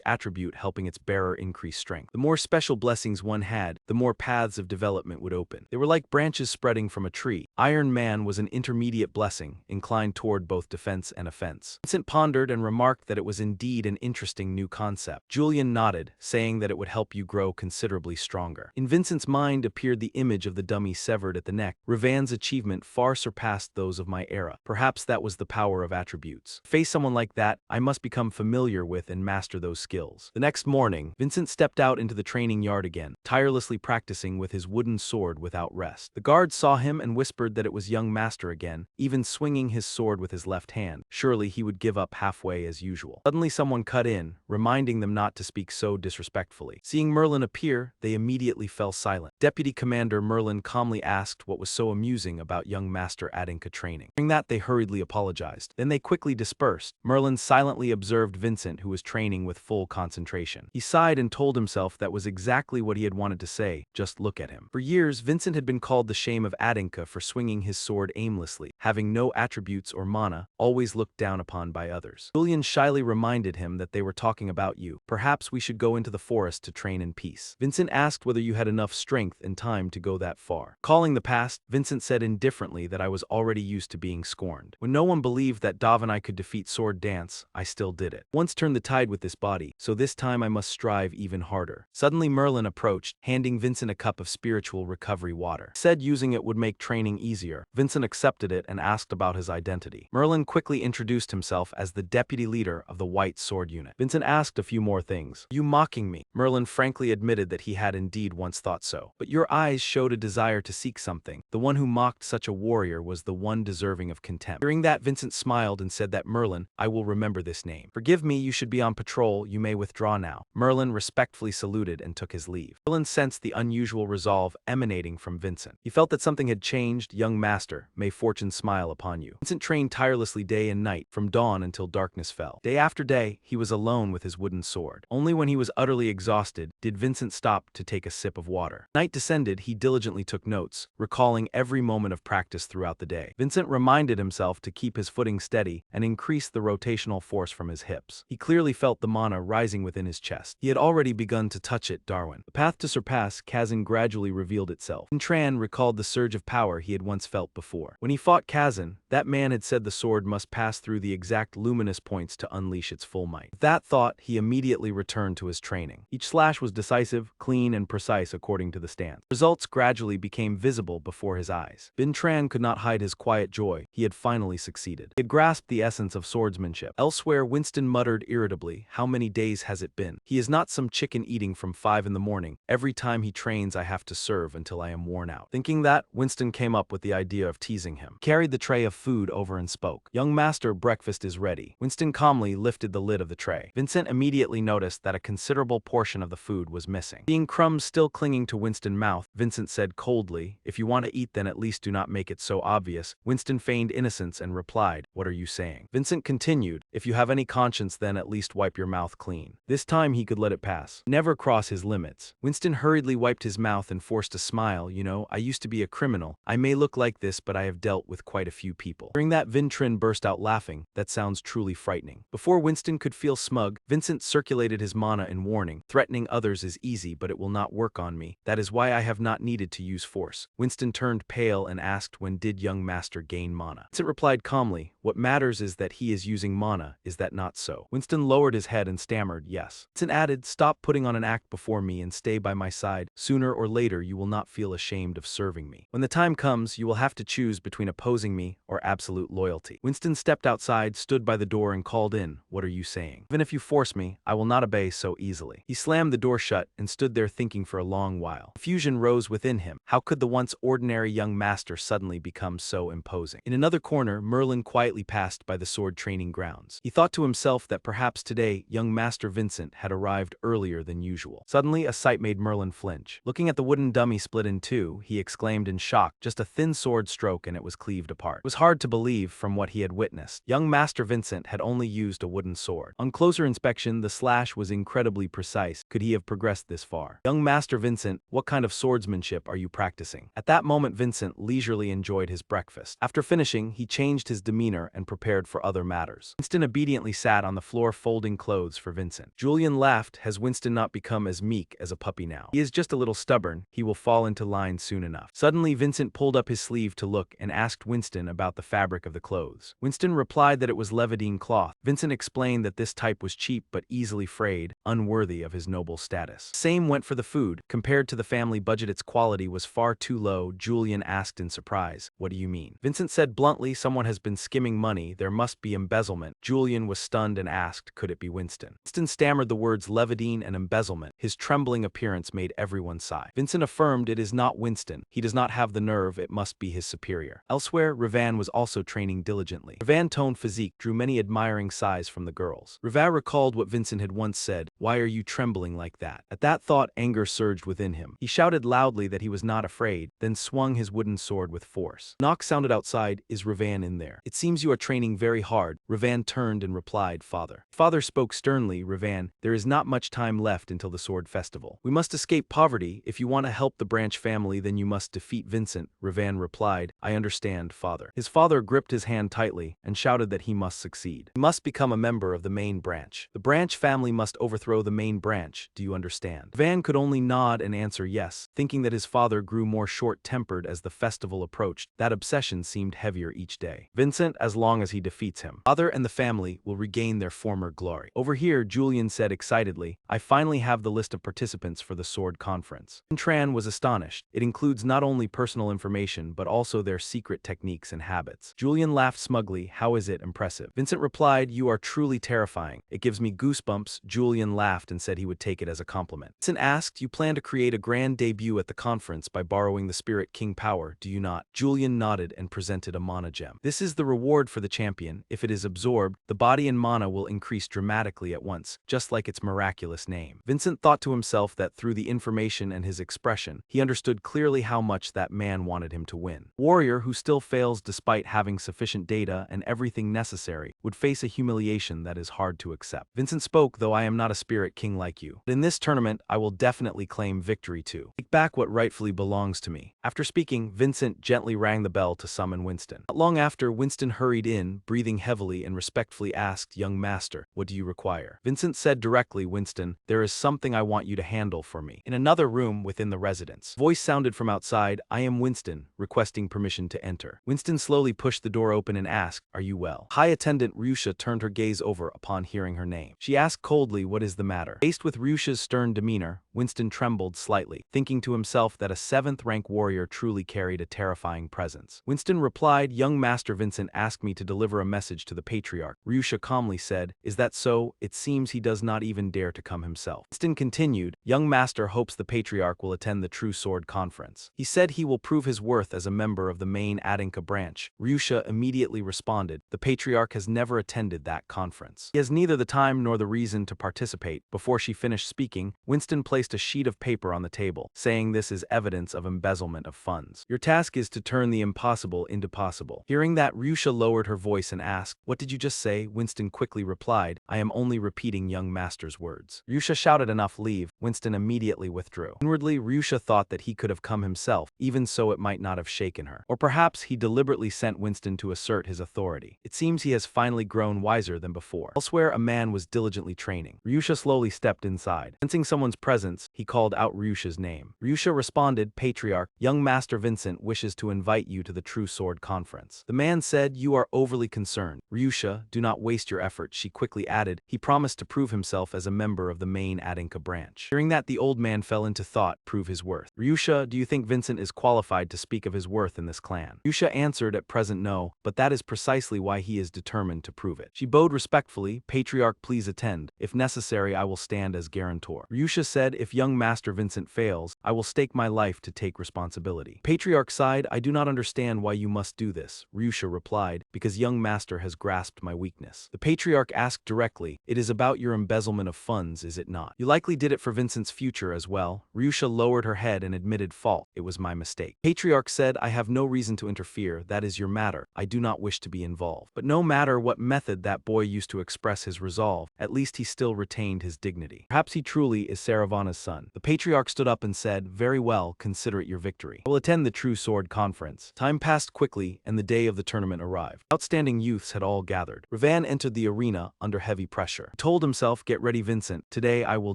attribute helping its bearer increase strength. The more special blessings one had, the more paths of development would open. They were like branches spreading from a tree. Iron Man was an intermediate blessing, inclined toward both defense and offense. Vincent pondered and remarked that it was indeed an interesting new concept. Julian nodded, saying that it would help you grow considerably stronger. In Vincent's mind appeared the image of the dummy severed at the neck. Ravan's achievement far surpassed those of my era. Perhaps that was the power of attributes. To face someone like that, I must become familiar with and master those skills. The next morning, Vincent stepped out into the training yard again, tirelessly practicing with his wooden sword without rest. The guards saw him and whispered that it was young master again, even swinging his sword with his left hand. Surely he would give up halfway as usual. Suddenly someone cut in, reminding them not to speak so disrespectfully. Seeing Merlin appear, they immediately fell silent. Deputy Commander Merlin calmly asked what was so amusing about young master Adinka training. Hearing that, they hurriedly apologized. Then they quickly dispersed. Merlin silently observed Vincent, who was training with full concentration. He sighed and told himself that was exactly what he had wanted to say. Just look at him. For years, Vincent had been called the shame of Adinka for swinging his sword aimlessly, having no attributes or mana, always looked down upon by others. Julian shyly reminded him that they were talking about you. Perhaps we should go into the forest to train in peace. Vincent asked whether you had enough strength and time to go that far. Calling the past, Vincent said indifferently that I was already used to being scorned. When no one believed that Dav and I could defeat Sword Dance, I still did it. Once turned the tide with this body, so this time I must strive even harder. Suddenly Merlin approached, handing Vincent a cup of spiritual recovery water. Said using it would make training easier. Vincent accepted it and asked about his identity. Merlin quickly introduced himself as the deputy leader of the White Sword Unit. Vincent asked a few more things. "You mocking me?" Merlin frankly admitted that he had indeed once thought so. "But your eyes showed a desire to seek something. The one who mocked such a warrior was the one deserving of contempt." Hearing that, Vincent smiled and said that Merlin, I will remember this name. "Forgive me, you should be on patrol, you may withdraw now." Merlin respectfully saluted and took his leave. Merlin sensed the unusual resolve emanating from Vincent. He felt that something had changed. Young master, may fortune smile upon you. Vincent trained tirelessly day and night, from dawn until darkness fell. Day after day, he was alone with his wooden sword. Only when he was utterly exhausted did Vincent stop to take a sip of water. Night descended, he diligently took notes, recalling every moment of practice throughout the day. Vincent reminded himself to keep his footing steady and increase the rotational force from his hips. He clearly felt the mana rising within his chest. He had already begun to touch it. Darwin. The path to surpass Kazan gradually revealed itself. Tran recalled the surge of power he had once felt before. When he fought Kazan, that man had said the sword must pass through the exact luminous points to unleash its full might. With that thought, he immediately returned to his training. Each slash was decisive, clean, and precise according to the stance. Results gradually became visible before his eyes. Tran could not hide his quiet joy. He had finally succeeded. He had grasped the essence of swordsmanship. Elsewhere, Winston muttered irritably, "How many days has it been? He is not some chicken eating from 5 in the morning. Every time he trains, I have to serve until I am worn out." Thinking that, Winston came up with the idea of teasing him. He carried the tray of food over and spoke. "Young master, breakfast is ready." Winston calmly lifted the lid of the tray. Vincent immediately noticed that a considerable portion of the food was missing. Seeing crumbs still clinging to Winston's mouth, Vincent said coldly, "If you want to eat, then at least do not make it so obvious." Winston feigned innocence and replied, "What are you saying?" Vincent continued, "If you have any conscience, then at least wipe your mouth clean." This time he could let it pass. Never cross his limits. Winston hurriedly wiped his mouth and forced a smile. "You know, I used to be a criminal. I may look like this, but I have dealt with quite a few people." During that, Tran burst out laughing. "That sounds truly frightening." Before Winston could feel smug, Vincent circulated his mana in warning. "Threatening others is easy, but it will not work on me. That is why I have not needed to use force." Winston turned pale and asked, "When did young master gain mana?" Vincent replied calmly, "What matters is that he is using mana, is that not so?" Winston lowered his head and stammered, "Yes." Vincent added, "Stop putting on an act before me and stay by my side. Sooner or later you will not feel ashamed of serving me. When the time comes, you will have to choose between opposing me or absolute loyalty." Winston stepped outside, stood by the door and called in, "What are you saying? Even if you force me, I will not obey so easily." He slammed the door shut and stood there thinking for a long while. Confusion rose within him. How could the once ordinary young master suddenly become so imposing? In another corner, Merlin quietly quietly passed by the sword training grounds. He thought to himself that perhaps today young Master Vincent had arrived earlier than usual. Suddenly, a sight made Merlin flinch. Looking at the wooden dummy split in two, he exclaimed in shock, just a thin sword stroke and it was cleaved apart. It was hard to believe from what he had witnessed. Young Master Vincent had only used a wooden sword. On closer inspection, the slash was incredibly precise. Could he have progressed this far? Young Master Vincent, what kind of swordsmanship are you practicing? At that moment, Vincent leisurely enjoyed his breakfast. After finishing, he changed his demeanor and prepared for other matters. Winston obediently sat on the floor folding clothes for Vincent. Julian laughed. Has Winston not become as meek as a puppy now? He is just a little stubborn. He will fall into line soon enough. Suddenly, Vincent pulled up his sleeve to look and asked Winston about the fabric of the clothes. Winston replied that it was levadine cloth. Vincent explained that this type was cheap but easily frayed, unworthy of his noble status. Same went for the food. Compared to the family budget, its quality was far too low. Julian asked in surprise, "What do you mean?" Vincent said bluntly, "Someone has been skimming money. There must be embezzlement." Julian was stunned and asked, "Could it be Winston?" Winston stammered the words levadine and embezzlement. His trembling appearance made everyone sigh. Vincent affirmed, "It is not Winston. He does not have the nerve. It must be his superior." Elsewhere, Ravan was also training diligently. Ravan's toned physique drew many admiring sighs from the girls. Ravan recalled what Vincent had once said, "Why are you trembling like that?" At that thought, anger surged within him. He shouted loudly that he was not afraid, then swung his wooden sword with force. Knock sounded outside. "Is Ravan in there?" "It seems you are training very hard." Ravan turned and replied, "Father." Father spoke sternly, "Ravan, there is not much time left until the sword festival. We must escape poverty. If you want to help the branch family, then you must defeat Vincent." Ravan replied, "I understand, Father." His father gripped his hand tightly and shouted that he must succeed. He must become a member of the main branch. The branch family must overthrow the main branch. Do you understand? Ravan could only nod and answer yes, thinking that his father grew more short-tempered as the festival approached. That obsession seemed heavier each day. Vincent, as long as he defeats him. Father and the family will regain their former glory. Over here, Julian said excitedly, "I finally have the list of participants for the sword conference." Tran was astonished. It includes not only personal information but also their secret techniques and habits. Julian laughed smugly. "How is it impressive?" Vincent replied, "You are truly terrifying. It gives me goosebumps." Julian laughed and said he would take it as a compliment. Vincent asked, "You plan to create a grand debut at the conference by borrowing the Spirit King power, do you not?" Julian nodded and presented a mana gem. "This is the reward for the champion. If it is absorbed, the body and mana will increase dramatically at once, just like its miraculous name." Vincent thought to himself that through the information and his expression, he understood clearly how much that man wanted him to win. Warrior who still fails despite having sufficient data and everything necessary would face a humiliation that is hard to accept. Vincent spoke, "Though I am not a Spirit King like you, but in this tournament I will definitely claim victory too. Take back what rightfully belongs to me." After speaking, Vincent gently rang the bell to summon Winston. Not long after, Winston hurried in, breathing heavily and respectfully asked, "Young master, what do you require?" Vincent said directly, "Winston, there is something I want you to handle for me." In another room within the residence, a voice sounded from outside, "I am Winston, requesting permission to enter." Winston slowly pushed the door open and asked, "Are you well?" High attendant Ryusha turned her gaze over upon hearing her name. She asked coldly, "What is the matter?" Faced with Ryusha's stern demeanor, Winston trembled slightly, thinking to himself that a 7th-rank warrior truly carried a terrifying presence. Winston replied, "Young Master Vincent asked me to deliver a message to the Patriarch." Ryusha calmly said, "Is that so? It seems he does not even dare to come himself." Winston continued, "Young Master hopes the Patriarch will attend the True Sword Conference. He said he will prove his worth as a member of the main Aninca branch." Ryusha immediately responded, "The Patriarch has never attended that conference. He has neither the time nor the reason to participate." Before she finished speaking, Winston placed a sheet of paper on the table, saying, "This is evidence of embezzlement of funds. Your task is to turn the impossible into possible." Hearing that, Ryusha lowered her voice and asked, "What did you just say?" Winston quickly replied, "I am only repeating young master's words." Ryusha shouted, "Enough, leave." Winston immediately withdrew. Inwardly, Ryusha thought that he could have come himself, even so it might not have shaken her. Or perhaps he deliberately sent Winston to assert his authority. It seems he has finally grown wiser than before. Elsewhere, a man was diligently training. Ryusha slowly stepped inside. Sensing someone's presence, he called out Ryusha's name. Ryusha responded, "Patriarch, young Master Vincent wishes to invite you to the True Sword Conference." The man said, "You are overly concerned." "Ryusha, do not waste your efforts," she quickly added. "He promised to prove himself as a member of the main Aninca branch." Hearing that, the old man fell into thought. Prove his worth. "Ryusha, do you think Vincent is qualified to speak of his worth in this clan?" Ryusha answered, "At present no, but that is precisely why he is determined to prove it." She bowed respectfully. Patriarch, please attend. If necessary, I will stand as guarantor. Ryusha said, if young Master Vincent fails, I will stake my life to take responsibility. Patriarch sighed, I do not understand why you must do this. Ryusha replied, because young Master has grasped my weakness. The Patriarch asked directly, it is about your embezzlement of funds, is it not? You likely did it for Vincent's future as well. Ryusha lowered her head and admitted fault. It was my mistake. Patriarch said, I have no reason to interfere. That is your matter. I do not wish to be involved. But no matter what method that boy used to express his resolve, at least he still retained his dignity. Perhaps he truly is Saravana's son. The Patriarch stood up and said, very well, consider it your victory. I will attend the True Sword Conference. Time passed quickly, and the day of the tournament arrived. Outstanding youths had all gathered. Ravan entered the arena under heavy pressure. He told himself, get ready, Vincent. Today I will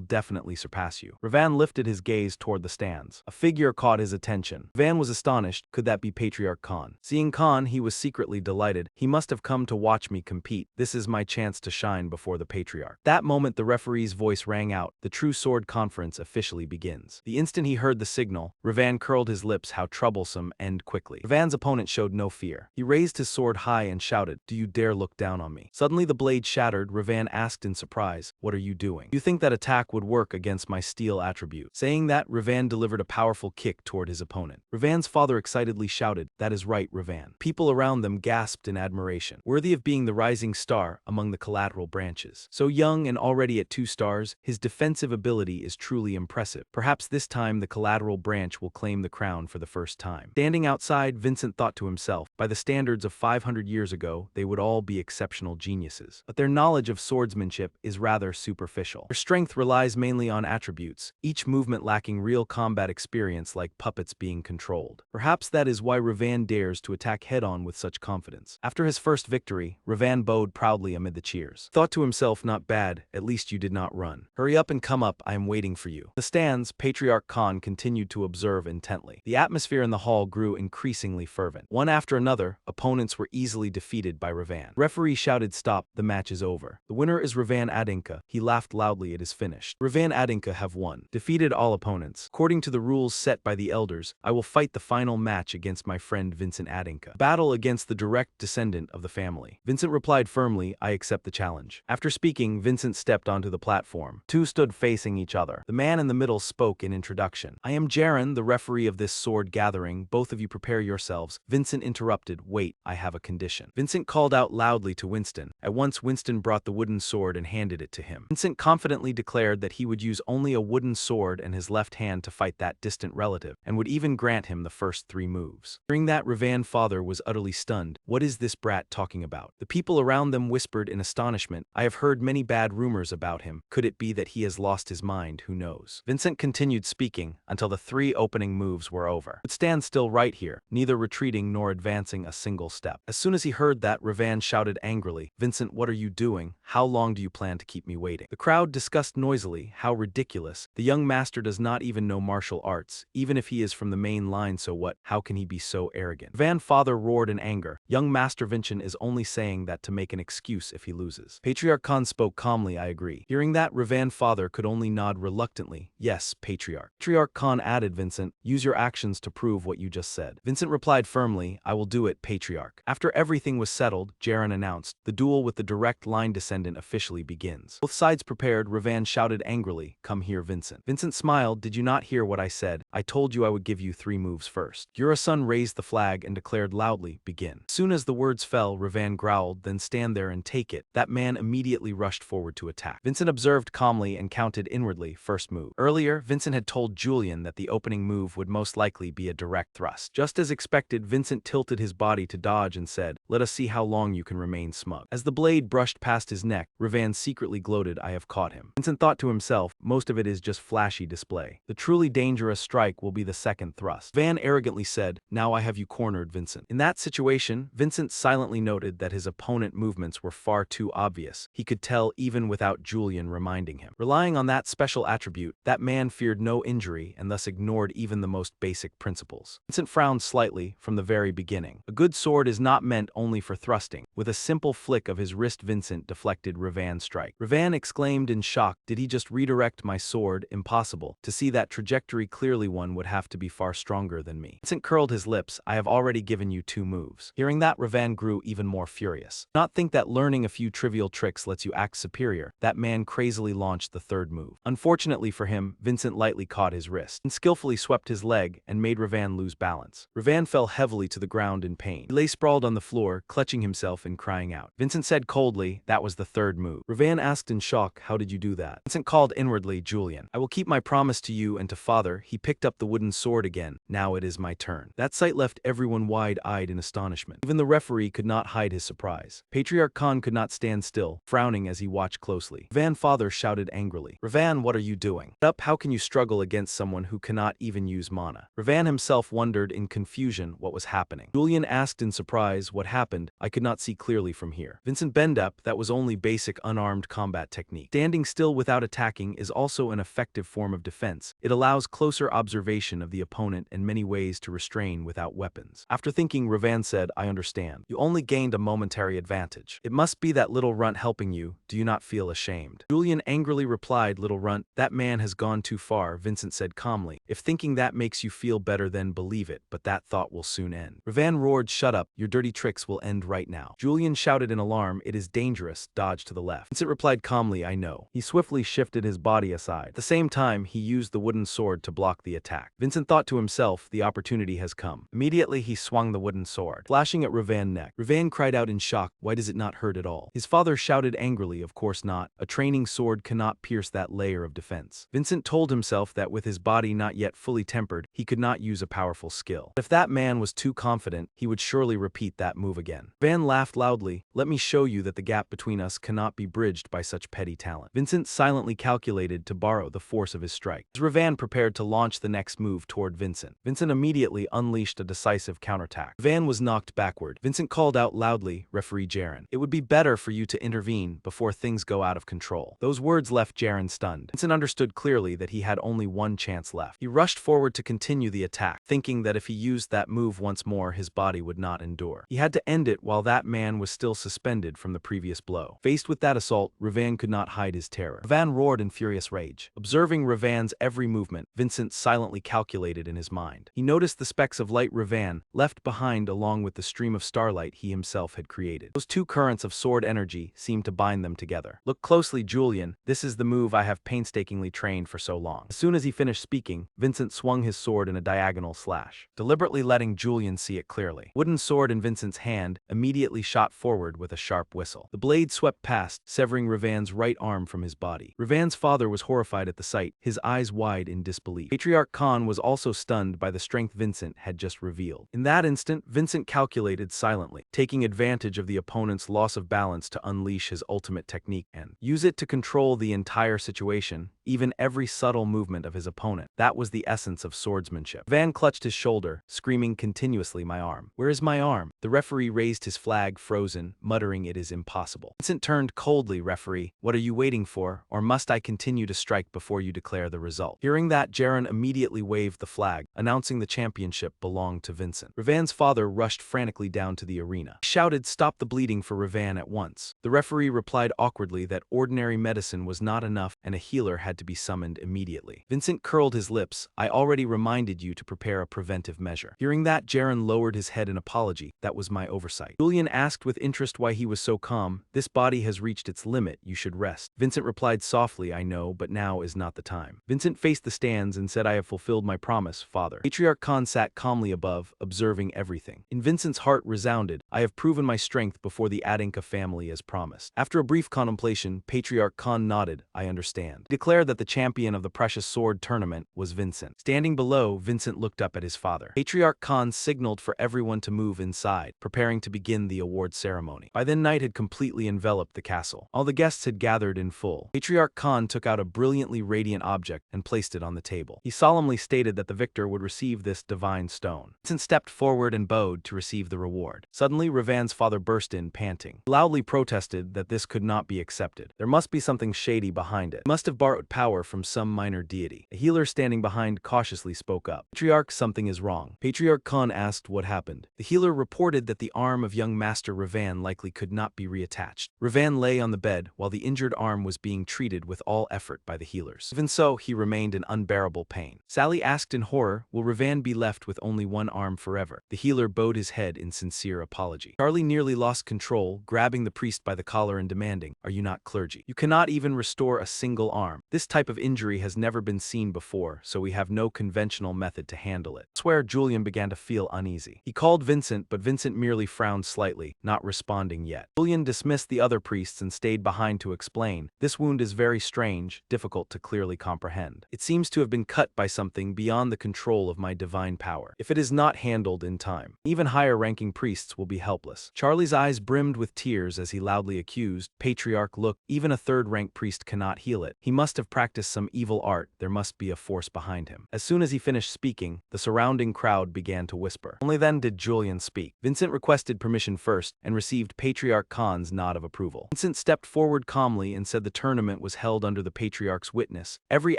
definitely surpass you. Ravan lifted his gaze toward the stands. A figure caught his attention. Ravan was astonished. Could that be Patriarch Khan? Seeing Khan, he was secretly delighted. He must have come to watch me compete. This is my chance to shine before the Patriarch. That moment the referee's voice rang out. The True Sword Conference officially begins. The instant he heard the signal, Ravan curled his lips. How troublesome. End quickly. Ravan's opponent showed no fear. He raised his sword high and shouted, do you dare look down on me? Suddenly the blade shattered. Ravan asked in surprise, what are you doing? You think that attack would work against my steel attribute? Saying that, Ravan delivered a powerful kick toward his opponent. Ravan's father excitedly shouted, that is right, Ravan. People around them gasped in admiration. Worthy of being the rising star among the collateral branches. So young and already at 2 stars, his defensive ability is truly impressive. Perhaps this time the collateral branch will claim the crown for the first time. Standing outside, Vincent thought to himself, by the standards of 500 years ago, they would all be exceptional geniuses. But their knowledge of swordsmanship is rather superficial. Their strength relies mainly on attributes, each movement lacking real combat experience like puppets being controlled. Perhaps that is why Ravan dares to attack head-on with such confidence. After his first victory, Ravan bowed proudly amid the cheers. Thought to himself, not bad, at least you did not run. Hurry up and come up, I am waiting for you. The stands, Patriarch Khan continued to observe intently. The atmosphere in the hall grew increasingly fervent. One after another, opponents were easily defeated by Ravan. Referee shouted, stop, the match is over. The winner is Ravan Adinka. He laughed loudly, it is finished. Ravan Adinka have won. Defeated all opponents. According to the rules set by the elders, I will fight the final match against my friend Vincent Adinka. Battle against the direct descendant of the family. Vincent replied firmly, I accept the challenge. After speaking, Vincent stepped onto the platform. Two stood facing each other. The man in the middle spoke in introduction. I am Jaren, the referee of this sword gathering. Both of you prepare yourselves. Vincent interrupted, wait, I have a condition. Vincent called out loudly to Winston. At once Winston brought the wooden sword and handed it to him. Vincent confidently declared that he would use only a wooden sword and his left hand to fight that distant relative, and would even grant him the first 3 moves. Hearing that, Ravan's father was utterly stunned. What is this brat talking about? The people around them whispered in astonishment. I have heard many bad rumors about him. Could it be that he has lost his mind? Who knows? Vincent continued speaking until the 3 opening moves were over. But stand still right here, neither retreating nor advancing a single step. As soon as he heard that, Ravan shouted angrily, Vincent, what are you doing? How long do you plan to keep me waiting? The crowd discussed noisily. How ridiculous. The young master does not even know martial arts. Even if he is from the main line, so what? How can he be so arrogant? Ravan's father roared in anger. Young Master Vincent is only saying that to make an excuse if he loses. Patriarch Khan spoke calmly, I agree. Hearing that, Ravan's father could only nod reluctantly. Yes, Patriarch. Patriarch Khan added, Vincent, use your actions to prove what you just said. Vincent replied firmly, I will do it, Patriarch. After everything was settled, Jaren announced, the duel with the direct line descendant officially begins. Both sides prepared, Ravan shouted angrily, come here, Vincent. Vincent smiled, did you not hear what I said? I told you I would give you 3 moves first. Yura-san raised the flag and declared loudly, begin. As soon as the words fell, Ravan growled, then stand there and take it. That man immediately rushed forward to attack. Vincent observed calmly and counted inwardly, first move. Earlier, Vincent had told Julian that the opening move would most likely be a direct thrust. Just as expected, Vincent tilted his body to dodge and said, let us see how long you can remain smug. As the blade brushed past his neck, Ravan secretly gloated, I have caught him. Vincent thought to himself, most of it is just flashy display. The truly dangerous strike will be the second thrust. Van arrogantly said, now I have you cornered, Vincent. In that situation, Vincent silently noted that his opponent's movements were far too obvious. He could tell even without Julian reminding him. Relying on that special attribute, that man feared no injury and thus ignored even the most basic principles. Vincent frowned slightly from the very beginning. A good sword is not meant only for thrusting. With a simple flick of his wrist, Vincent deflected Ravan's strike. Ravan exclaimed in shock, did he just redirect my sword? Impossible. To see that trajectory clearly, anyone would have to be far stronger than me. Vincent curled his lips. I have already given you 2 moves. Hearing that, Ravan grew even more furious. Not think that learning a few trivial tricks lets you act superior. That man crazily launched the 3rd move. Unfortunately for him, Vincent lightly caught his wrist and skillfully swept his leg and made Ravan lose balance. Ravan fell heavily to the ground in pain. He lay sprawled on the floor, clutching himself and crying out. Vincent said coldly, that was the 3rd move. Ravan asked in shock, how did you do that? Vincent called inwardly, Julian. I will keep my promise to you and to father. He picked up the wooden sword again. Now it is my turn. That sight left everyone wide-eyed in astonishment. Even the referee could not hide his surprise. Patriarch Khan could not stand still, frowning as he watched closely. Ravan's father shouted angrily, Ravan, what are you doing? Up, how can you struggle against someone who cannot even use mana? Ravan himself wondered in confusion what was happening. Julian asked in surprise, what happened? I could not see clearly from here. Vincent bend up, that was only basic unarmed combat technique. Standing still without attacking is also an effective form of defense. It allows closer observation of the opponent and many ways to restrain without weapons. After thinking, Ravan said, I understand. You only gained a momentary advantage. It must be that little runt helping you. Do you not feel ashamed? Julian angrily replied, little runt, that man has gone too far. Vincent said calmly, if thinking that makes you feel better, then believe it, but that thought will soon end. Ravan roared, shut up, your dirty tricks will end right now. Julian shouted in alarm, it is dangerous, dodge to the left. Vincent replied calmly, I know. He swiftly shifted his body aside. At the same time, he used the wooden sword to block the attack. Vincent thought to himself, the opportunity has come. Immediately he swung the wooden sword, flashing at Ravan's neck. Ravan cried out in shock, why does it not hurt at all? His father shouted angrily, of course not. A training sword cannot pierce that layer of defense. Vincent told himself that with his body not yet fully tempered, he could not use a powerful skill. If that man was too confident, he would surely repeat that move again. Ravan laughed loudly, let me show you that the gap between us cannot be bridged by such petty talent. Vincent silently calculated to borrow the force of his strike. As Ravan prepared to launch the next move toward Vincent, Vincent immediately unleashed a decisive counterattack. Ravan was knocked backward. Vincent called out loudly, referee Jaren, it would be better for you to intervene before things go out of control. Those words left Jaren stunned. Vincent understood clearly that he had only one chance left. He rushed forward to continue the attack, thinking that if he used that move once more, his body would not endure. He had to end it while that man was still suspended from the previous blow. Faced with that assault, Ravan could not hide his terror. Ravan roared in furious rage. Observing Ravan's every movement, Vincent silently calculated in his mind. He noticed the specks of light Ravan left behind along with the stream of starlight he himself had created. Those 2 currents of sword energy seemed to bind them together. Look closely, Julian. This is the move I have painstakingly trained for so long. As soon as he finished speaking, Vincent swung his sword in a diagonal slash, deliberately letting Julian see it clearly. Wooden sword in Vincent's hand immediately shot forward with a sharp whistle. The blade swept past, severing Ravan's right arm from his body. Ravan's father was horrified at the sight, his eyes wide in disbelief. Patriarch Khan was also stunned by the strength Vincent had just revealed. In that instant, Vincent calculated silently, taking advantage of the opponent's loss of balance to unleash his ultimate technique and use it to control the entire situation, even every subtle movement of his opponent. That was the essence of swordsmanship. Ravan clutched his shoulder, screaming continuously, my arm. Where is my arm? The referee raised his flag, frozen, muttering it is impossible. Vincent turned coldly, referee, what are you waiting for, or must I continue to strike before you declare the result? Hearing that, Jaren immediately waved the flag, announcing the championship belonged to Vincent. Ravan's father rushed frantically down to the arena. He shouted, stop the bleeding for Ravan at once. The referee replied awkwardly that ordinary medicine was not enough and a healer had to be summoned immediately. Vincent curled his lips, I already reminded you to prepare a preventive measure. Hearing that, Jaren lowered his head in apology, that was my oversight. Julian asked with interest why he was so calm, this body has reached its limit, you should rest. Vincent replied softly, I know, but now is not the time. Vincent faced the stands and said, I have fulfilled my promise, father. Patriarch Khan sat calmly above, observing everything. In Vincent's heart resounded, I have proven my strength before the Adinka family as promised. After a brief contemplation, Patriarch Khan nodded, I understand. He declared that the champion of the Precious Sword tournament was Vincent. Standing below, Vincent looked up at his father. Patriarch Khan signaled for everyone to move inside, preparing to begin the award ceremony. By then, night had completely enveloped the castle. All the guests had gathered in full. Patriarch Khan took out a brilliantly radiant object and placed it on the table. He solemnly stated that the victor would receive this divine stone. Vincent stepped forward and bowed to receive the reward. Suddenly, Ravan's father burst in, panting. He loudly protested that this could not be accepted. There must be something shady behind it. He must have borrowed power from some minor deity. A healer standing behind cautiously spoke up. Patriarch, something is wrong. Patriarch Khan asked what happened. The healer reported that the arm of young Master Ravan likely could not be reattached. Ravan lay on the bed while the injured arm was being treated with all effort by the healers. Even so, he remained in unbearable pain. Sally asked in horror, will Ravan be left with only one arm forever? The healer bowed his head in sincere apology. Charlie nearly lost control, grabbing the priest by the collar and demanding, are you not clergy? You cannot even restore a single arm. This type of injury has never been seen before, so we have no conventional method to handle it. I swear Julian began to feel uneasy. He called Vincent, but Vincent merely frowned slightly, not responding yet. Julian dismissed the other priests and stayed behind to explain. This wound is very strange, difficult to clearly comprehend. It seems to have been cut by something beyond the control of my divine power. If it is not handled in time, even higher-ranking priests will be helpless. Charlie's eyes brimmed with tears as he loudly accused, Patriarch, look, even a third-rank priest cannot heal it. He must have practiced some evil art, there must be a force behind him. As soon as he finished speaking, the surrounding crowd began to whisper. Only then did Julian speak. Vincent requested permission first and received Patriarch Khan's nod of approval. Vincent stepped forward calmly and said the tournament was held under the Patriarch's witness. Every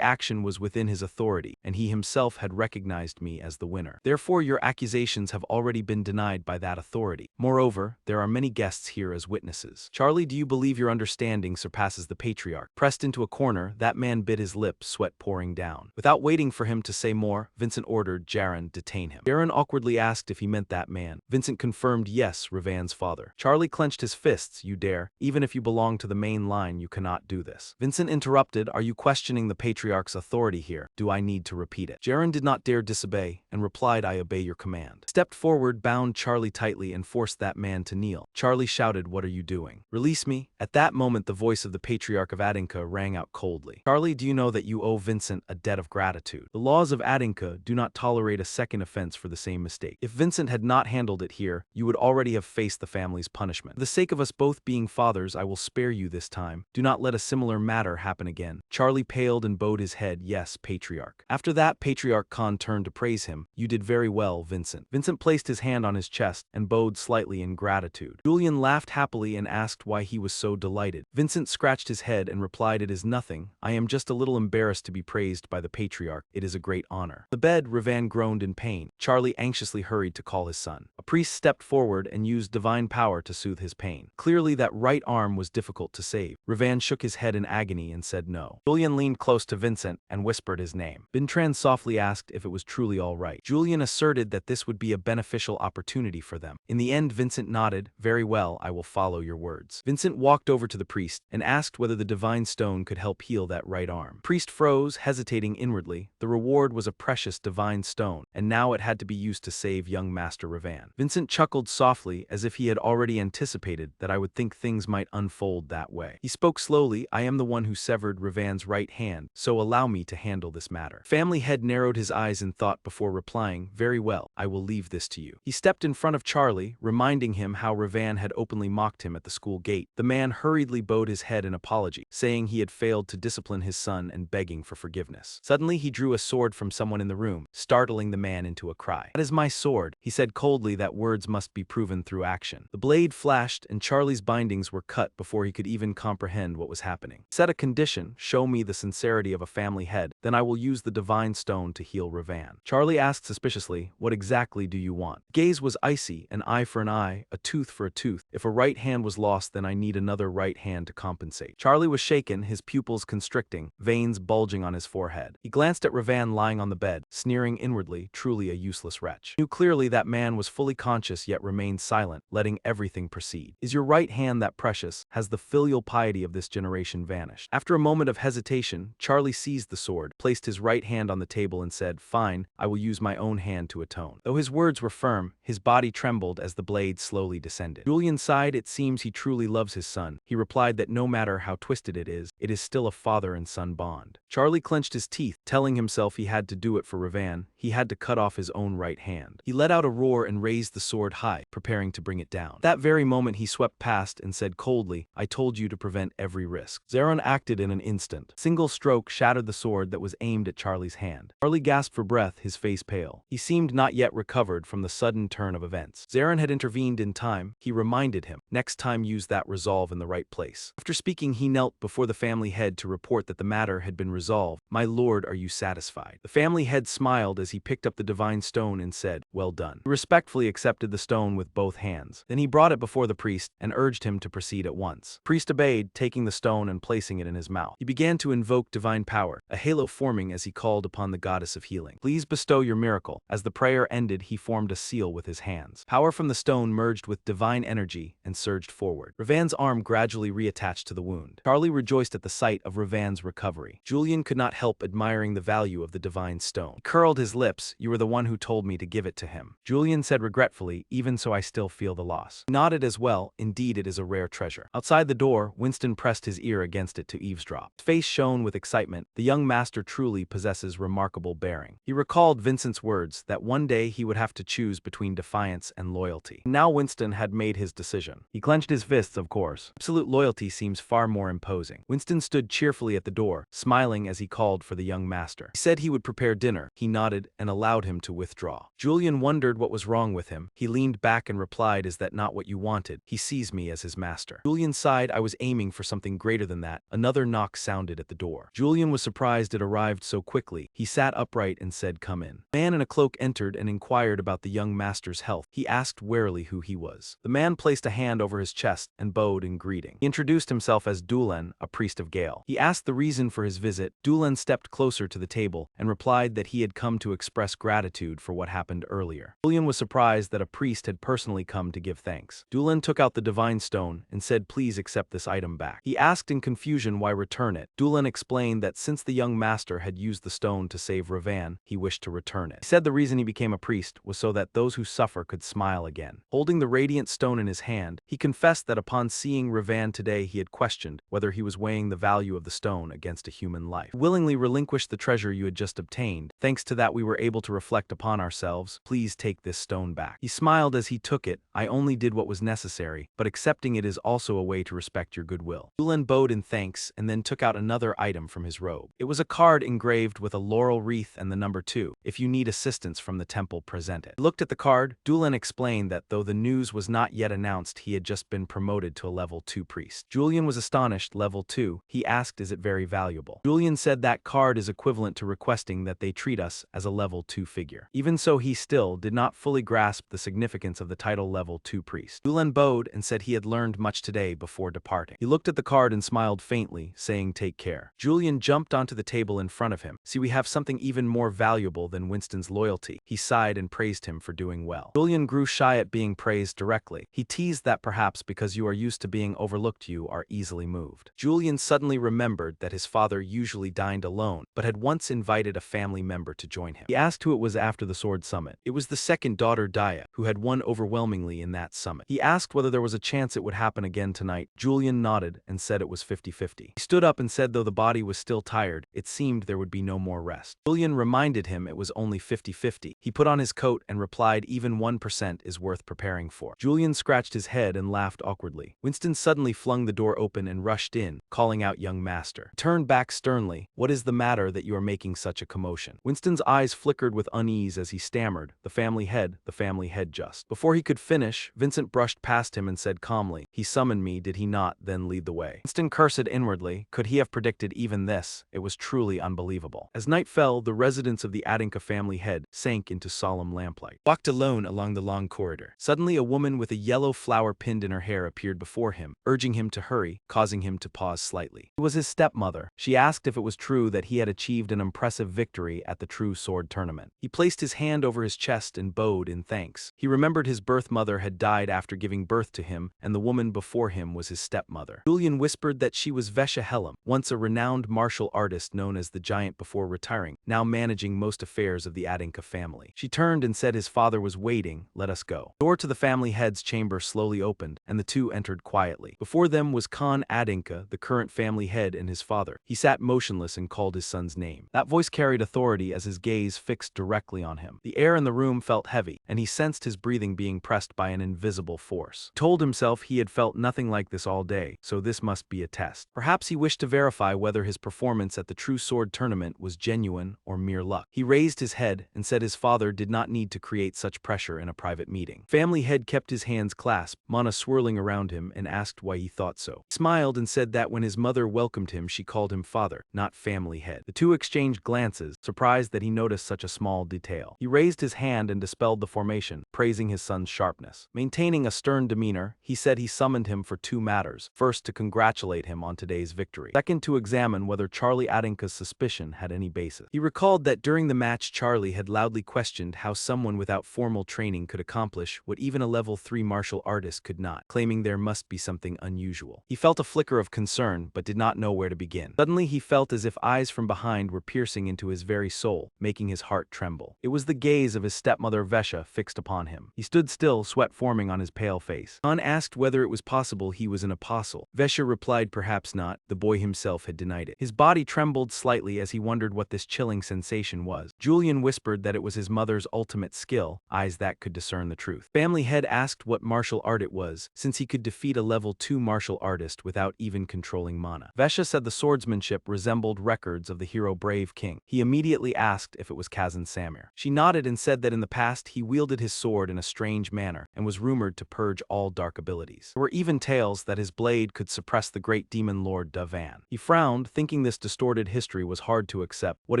action was within his authority, and he himself had recognized me as the winner. Therefore, your accusations have already been denied by that authority. Moreover, there are many guests here as witnesses. Charlie, do you believe your understanding surpasses the Patriarch? Pressed into a corner, that man bit his lip, sweat pouring down. Without waiting for him to say more, Vincent ordered Jaron detain him. Jaron awkwardly asked if he meant that man. Vincent confirmed yes, Ravan's father. Charlie clenched his fists. You dare. Even if you belong to the main line, you cannot do this. Vincent interrupted, are you questioning the Patriarch's authority here? Do I need to repeat it? Jaron did not dare disobey, and replied, I obey your command. Stepped forward, bound Charlie tightly, and forced that man to kneel. Charlie shouted, what are you doing? Release me. At that moment, the voice of the Patriarch of Adinka rang out coldly. Charlie, do you know that you owe Vincent a debt of gratitude? The laws of Adinka do not tolerate a second offense for the same mistake. If Vincent had not handled it here, you would already have faced the family's punishment. For the sake of us both being fathers, I will spare you this time. Do not let a similar matter happen again. Charlie paled and bowed his head, yes, Patriarch. After that, Patriarch Khan turned to praise him. You did very well, Vincent. Vincent placed his hand on his chest and bowed slightly in gratitude. Julian laughed happily and asked why he was so delighted. Vincent scratched his head and replied, it is nothing. I am just a little embarrassed to be praised by the Patriarch. It is a great honor. On the bed, Ravan groaned in pain. Charlie anxiously hurried to call his son. A priest stepped forward and used divine power to soothe his pain. Clearly, that right arm was difficult to save. Ravan shook his head in agony and said no. Julian leaned close to Vincent and whispered his name. Bintran softly asked if it was truly all right. Julian asserted that this would be a beneficial opportunity for them. In the end, Vincent nodded, very well, I will follow your words. Vincent walked over to the priest and asked whether the divine stone could help heal that right arm. Priest froze, hesitating inwardly. The reward was a precious divine stone, and now it had to be used to save young Master Ravan. Vincent chuckled softly, as if he had already anticipated that I would think things might unfold that way. He spoke slowly, I am the one who severed Ravan's right hand, so allow me to handle this matter. Family head narrowed his eyes in thought before replying, very well, I will leave this to you. He stepped in front of Charlie, reminding him how Ravan had openly mocked him at the school gate. The man hurriedly bowed his head in apology, saying he had failed to discipline his son and begging for forgiveness. Suddenly he drew a sword from someone in the room, startling the man into a cry. That is my sword, he said coldly, that words must be proven through action. The blade flashed and Charlie's bindings were cut before he could even comprehend what was happening. Set a condition, show me the sincerity of a family head, then I will use the divine stone to heal Ravan. Charlie asked suspiciously, what exactly do you want? Gaze was icy, an eye for an eye, a tooth for a tooth. If a right hand was lost, then I need another right hand to compensate. Charlie was shaken, his pupils constricting, veins bulging on his forehead. He glanced at Ravan lying on the bed, sneering inwardly, truly a useless wretch. He knew clearly that man was fully conscious yet remained silent, letting everything proceed. Is your right hand that precious? Has the filial piety of this generation vanished? After a moment of hesitation, Charlie seized the sword, placed his right hand on the table and said, fine, I will use my own hand to atone. Though his words were firm, his body trembled as the blade slowly descended. Julian sighed, it seems he truly loves his son. He replied that no matter how twisted it is still a father and son bond. Charlie clenched his teeth, telling himself he had to do it for Ravan. He had to cut off his own right hand. He let out a roar and raised raised the sword high, preparing to bring it down. That very moment he swept past and said coldly, "I told you to prevent every risk." Zeron acted in an instant. Single stroke shattered the sword that was aimed at Charlie's hand. Charlie gasped for breath, his face pale. He seemed not yet recovered from the sudden turn of events. Zeron had intervened in time. He reminded him, "Next time use that resolve in the right place." After speaking, he knelt before the family head to report that the matter had been resolved. "My lord, are you satisfied?" The family head smiled as he picked up the divine stone and said, "Well done." He respectfully accepted the stone with both hands. Then he brought it before the priest and urged him to proceed at once. The priest obeyed, taking the stone and placing it in his mouth. He began to invoke divine power, a halo forming as he called upon the goddess of healing. "Please bestow your miracle." As the prayer ended, he formed a seal with his hands. Power from the stone merged with divine energy and surged forward. Ravan's arm gradually reattached to the wound. Charlie rejoiced at the sight of Ravan's recovery. Julian could not help admiring the value of the divine stone. He curled his lips. "You were the one who told me to give it to him." Julian said regretfully, "Even so I still feel the loss." He nodded as well. "Indeed, it is a rare treasure." Outside the door, Winston pressed his ear against it to eavesdrop. His face shone with excitement. The young master truly possesses remarkable bearing. He recalled Vincent's words that one day he would have to choose between defiance and loyalty. Now Winston had made his decision. He clenched his fists, of course. Absolute loyalty seems far more imposing. Winston stood cheerfully at the door, smiling as he called for the young master. He said he would prepare dinner. He nodded and allowed him to withdraw. Julian wondered what was wrong with him. He leaned back and replied, "Is that not what you wanted? He sees me as his master." Julian sighed. "I was aiming for something greater than that." Another knock sounded at the door. Julian was surprised it arrived so quickly. He sat upright and said, "Come in." A man in a cloak entered and inquired about the young master's health. He asked warily who he was. The man placed a hand over his chest and bowed in greeting. He introduced himself as Dulan, a priest of Gale. He asked the reason for his visit. Dulan stepped closer to the table and replied that he had come to express gratitude for what happened earlier. Julian was surprised that a priest had personally come to give thanks. Dulan took out the divine stone and said, "Please accept this item back." He asked in confusion why return it. Dulan explained that since the young master had used the stone to save Ravan, he wished to return it. He said the reason he became a priest was so that those who suffer could smile again. Holding the radiant stone in his hand, he confessed that upon seeing Ravan today he had questioned whether he was weighing the value of the stone against a human life. "You willingly relinquished the treasure you had just obtained. Thanks to that we were able to reflect upon ourselves. Please take this stone back." He smiled as he took it. "I only did what was necessary, but accepting it is also a way to respect your goodwill." Dulan bowed in thanks and then took out another item from his robe. It was a card engraved with a laurel wreath and the number 2. "If you need assistance from the temple, present it." He looked at the card. Dulan explained that though the news was not yet announced, he had just been promoted to a level 2 priest. Julian was astonished. "Level 2? He asked, "Is it very valuable?" Julian said that card is equivalent to requesting that they treat us as a level 2 figure. Even so, he still did not fully grasp the significance of the title level 2 priest. Dulan bowed and said he had learned much today before departing. He looked at the card and smiled faintly, saying, "Take care." Julian jumped onto the table in front of him. "See, we have something even more valuable than Winston's loyalty." He sighed and praised him for doing well. Julian grew shy at being praised directly. He teased that perhaps because you are used to being overlooked you are easily moved. Julian suddenly remembered that his father usually dined alone, but had once invited a family member to join him. He asked who it was after the sword summit. It was the second daughter, Daya, who had won overwhelmingly in that summit. He asked whether there was a chance it would happen again tonight. Julian nodded and said it was 50-50. He stood up and said though the body was still tired, it seemed there would be no more rest. Julian reminded him it was only 50-50. He put on his coat and replied even 1% is worth preparing for. Julian scratched his head and laughed awkwardly. Winston suddenly flung the door open and rushed in, calling out young master. He turned back sternly. "What is the matter that you are making such a commotion?" Winston's eyes flickered with unease as he stammered, the family head just." Before he could finish, Vincent brushed past him and said calmly, "He summoned me, did he not, then lead the way." Winston cursed inwardly. Could he have predicted even this? It was truly unbelievable. As night fell, the residence of the Adenka family head sank into solemn lamplight. He walked alone along the long corridor. Suddenly a woman with a yellow flower pinned in her hair appeared before him, urging him to hurry, causing him to pause slightly. It was his stepmother. She asked if it was true that he had achieved an impressive victory at the True Sword tournament. He placed his hand over his chest and bowed in thanks. He remembered his birth mother had died after giving birth to him, and the woman before him was his stepmother. Julian whispered that she was Yahello, once a renowned martial artist known as the Giant before retiring, now managing most affairs of the Adenka family. She turned and said his father was waiting. "Let us go." The door to the family head's chamber slowly opened, and the two entered quietly. Before them was Khan Adenka, the current family head, and his father. He sat motionless and called his son's name. That voice carried authority as his gaze fixed directly on him. The air in the room felt heavy, and he sensed his breathing being pressed by an invisible force. He told himself he had felt nothing like this all day, so this must be a test. Perhaps he wished to verify whether his performance at the True Sword tournament was genuine or mere luck. He raised his head and said his father did not need to create such pressure in a private meeting. Family head kept his hands clasped, mana swirling around him, and asked why he thought so. He smiled and said that when his mother welcomed him she called him father, not family head. The two exchanged glances, surprised that he noticed such a small detail. He raised his hand and dispelled the formation, praising his son's sharpness. Maintaining a stern demeanor, he said he summoned him for two matters. First, to congratulate him on today's victory. Second, to examine whether Charlie Adinka's suspicion had any basis. He recalled that during the match Charlie had loudly questioned how someone without formal training could accomplish what even a level 3 martial artist could not, claiming there must be something unusual. He felt a flicker of concern, but did not know where to begin. Suddenly he felt as if eyes from behind were piercing into his very soul, making his heart tremble. It was the gaze of his stepmother Vesha fixed upon him. He stood still, sweat forming on his pale face. Khan asked whether it was possible he was an apostle. Vesha replied perhaps not, the boy himself had denied it. His body trembled slightly as he wondered what this chilling sensation was. Julian whispered that it was his mother's ultimate skill, eyes that could discern the truth. Family head asked what martial art it was, since he could defeat a level 2 martial artist without even controlling mana. Vesha said the swordsmanship resembled records of the hero Brave King. He immediately asked if it was Kazan Samir. She nodded and said that in the past he wielded his sword in a strange manner and was rumored to purge all dark abilities. There were even tales that his blade could suppress the great demon lord Davan. He frowned, thinking this distorted history was hard to accept. What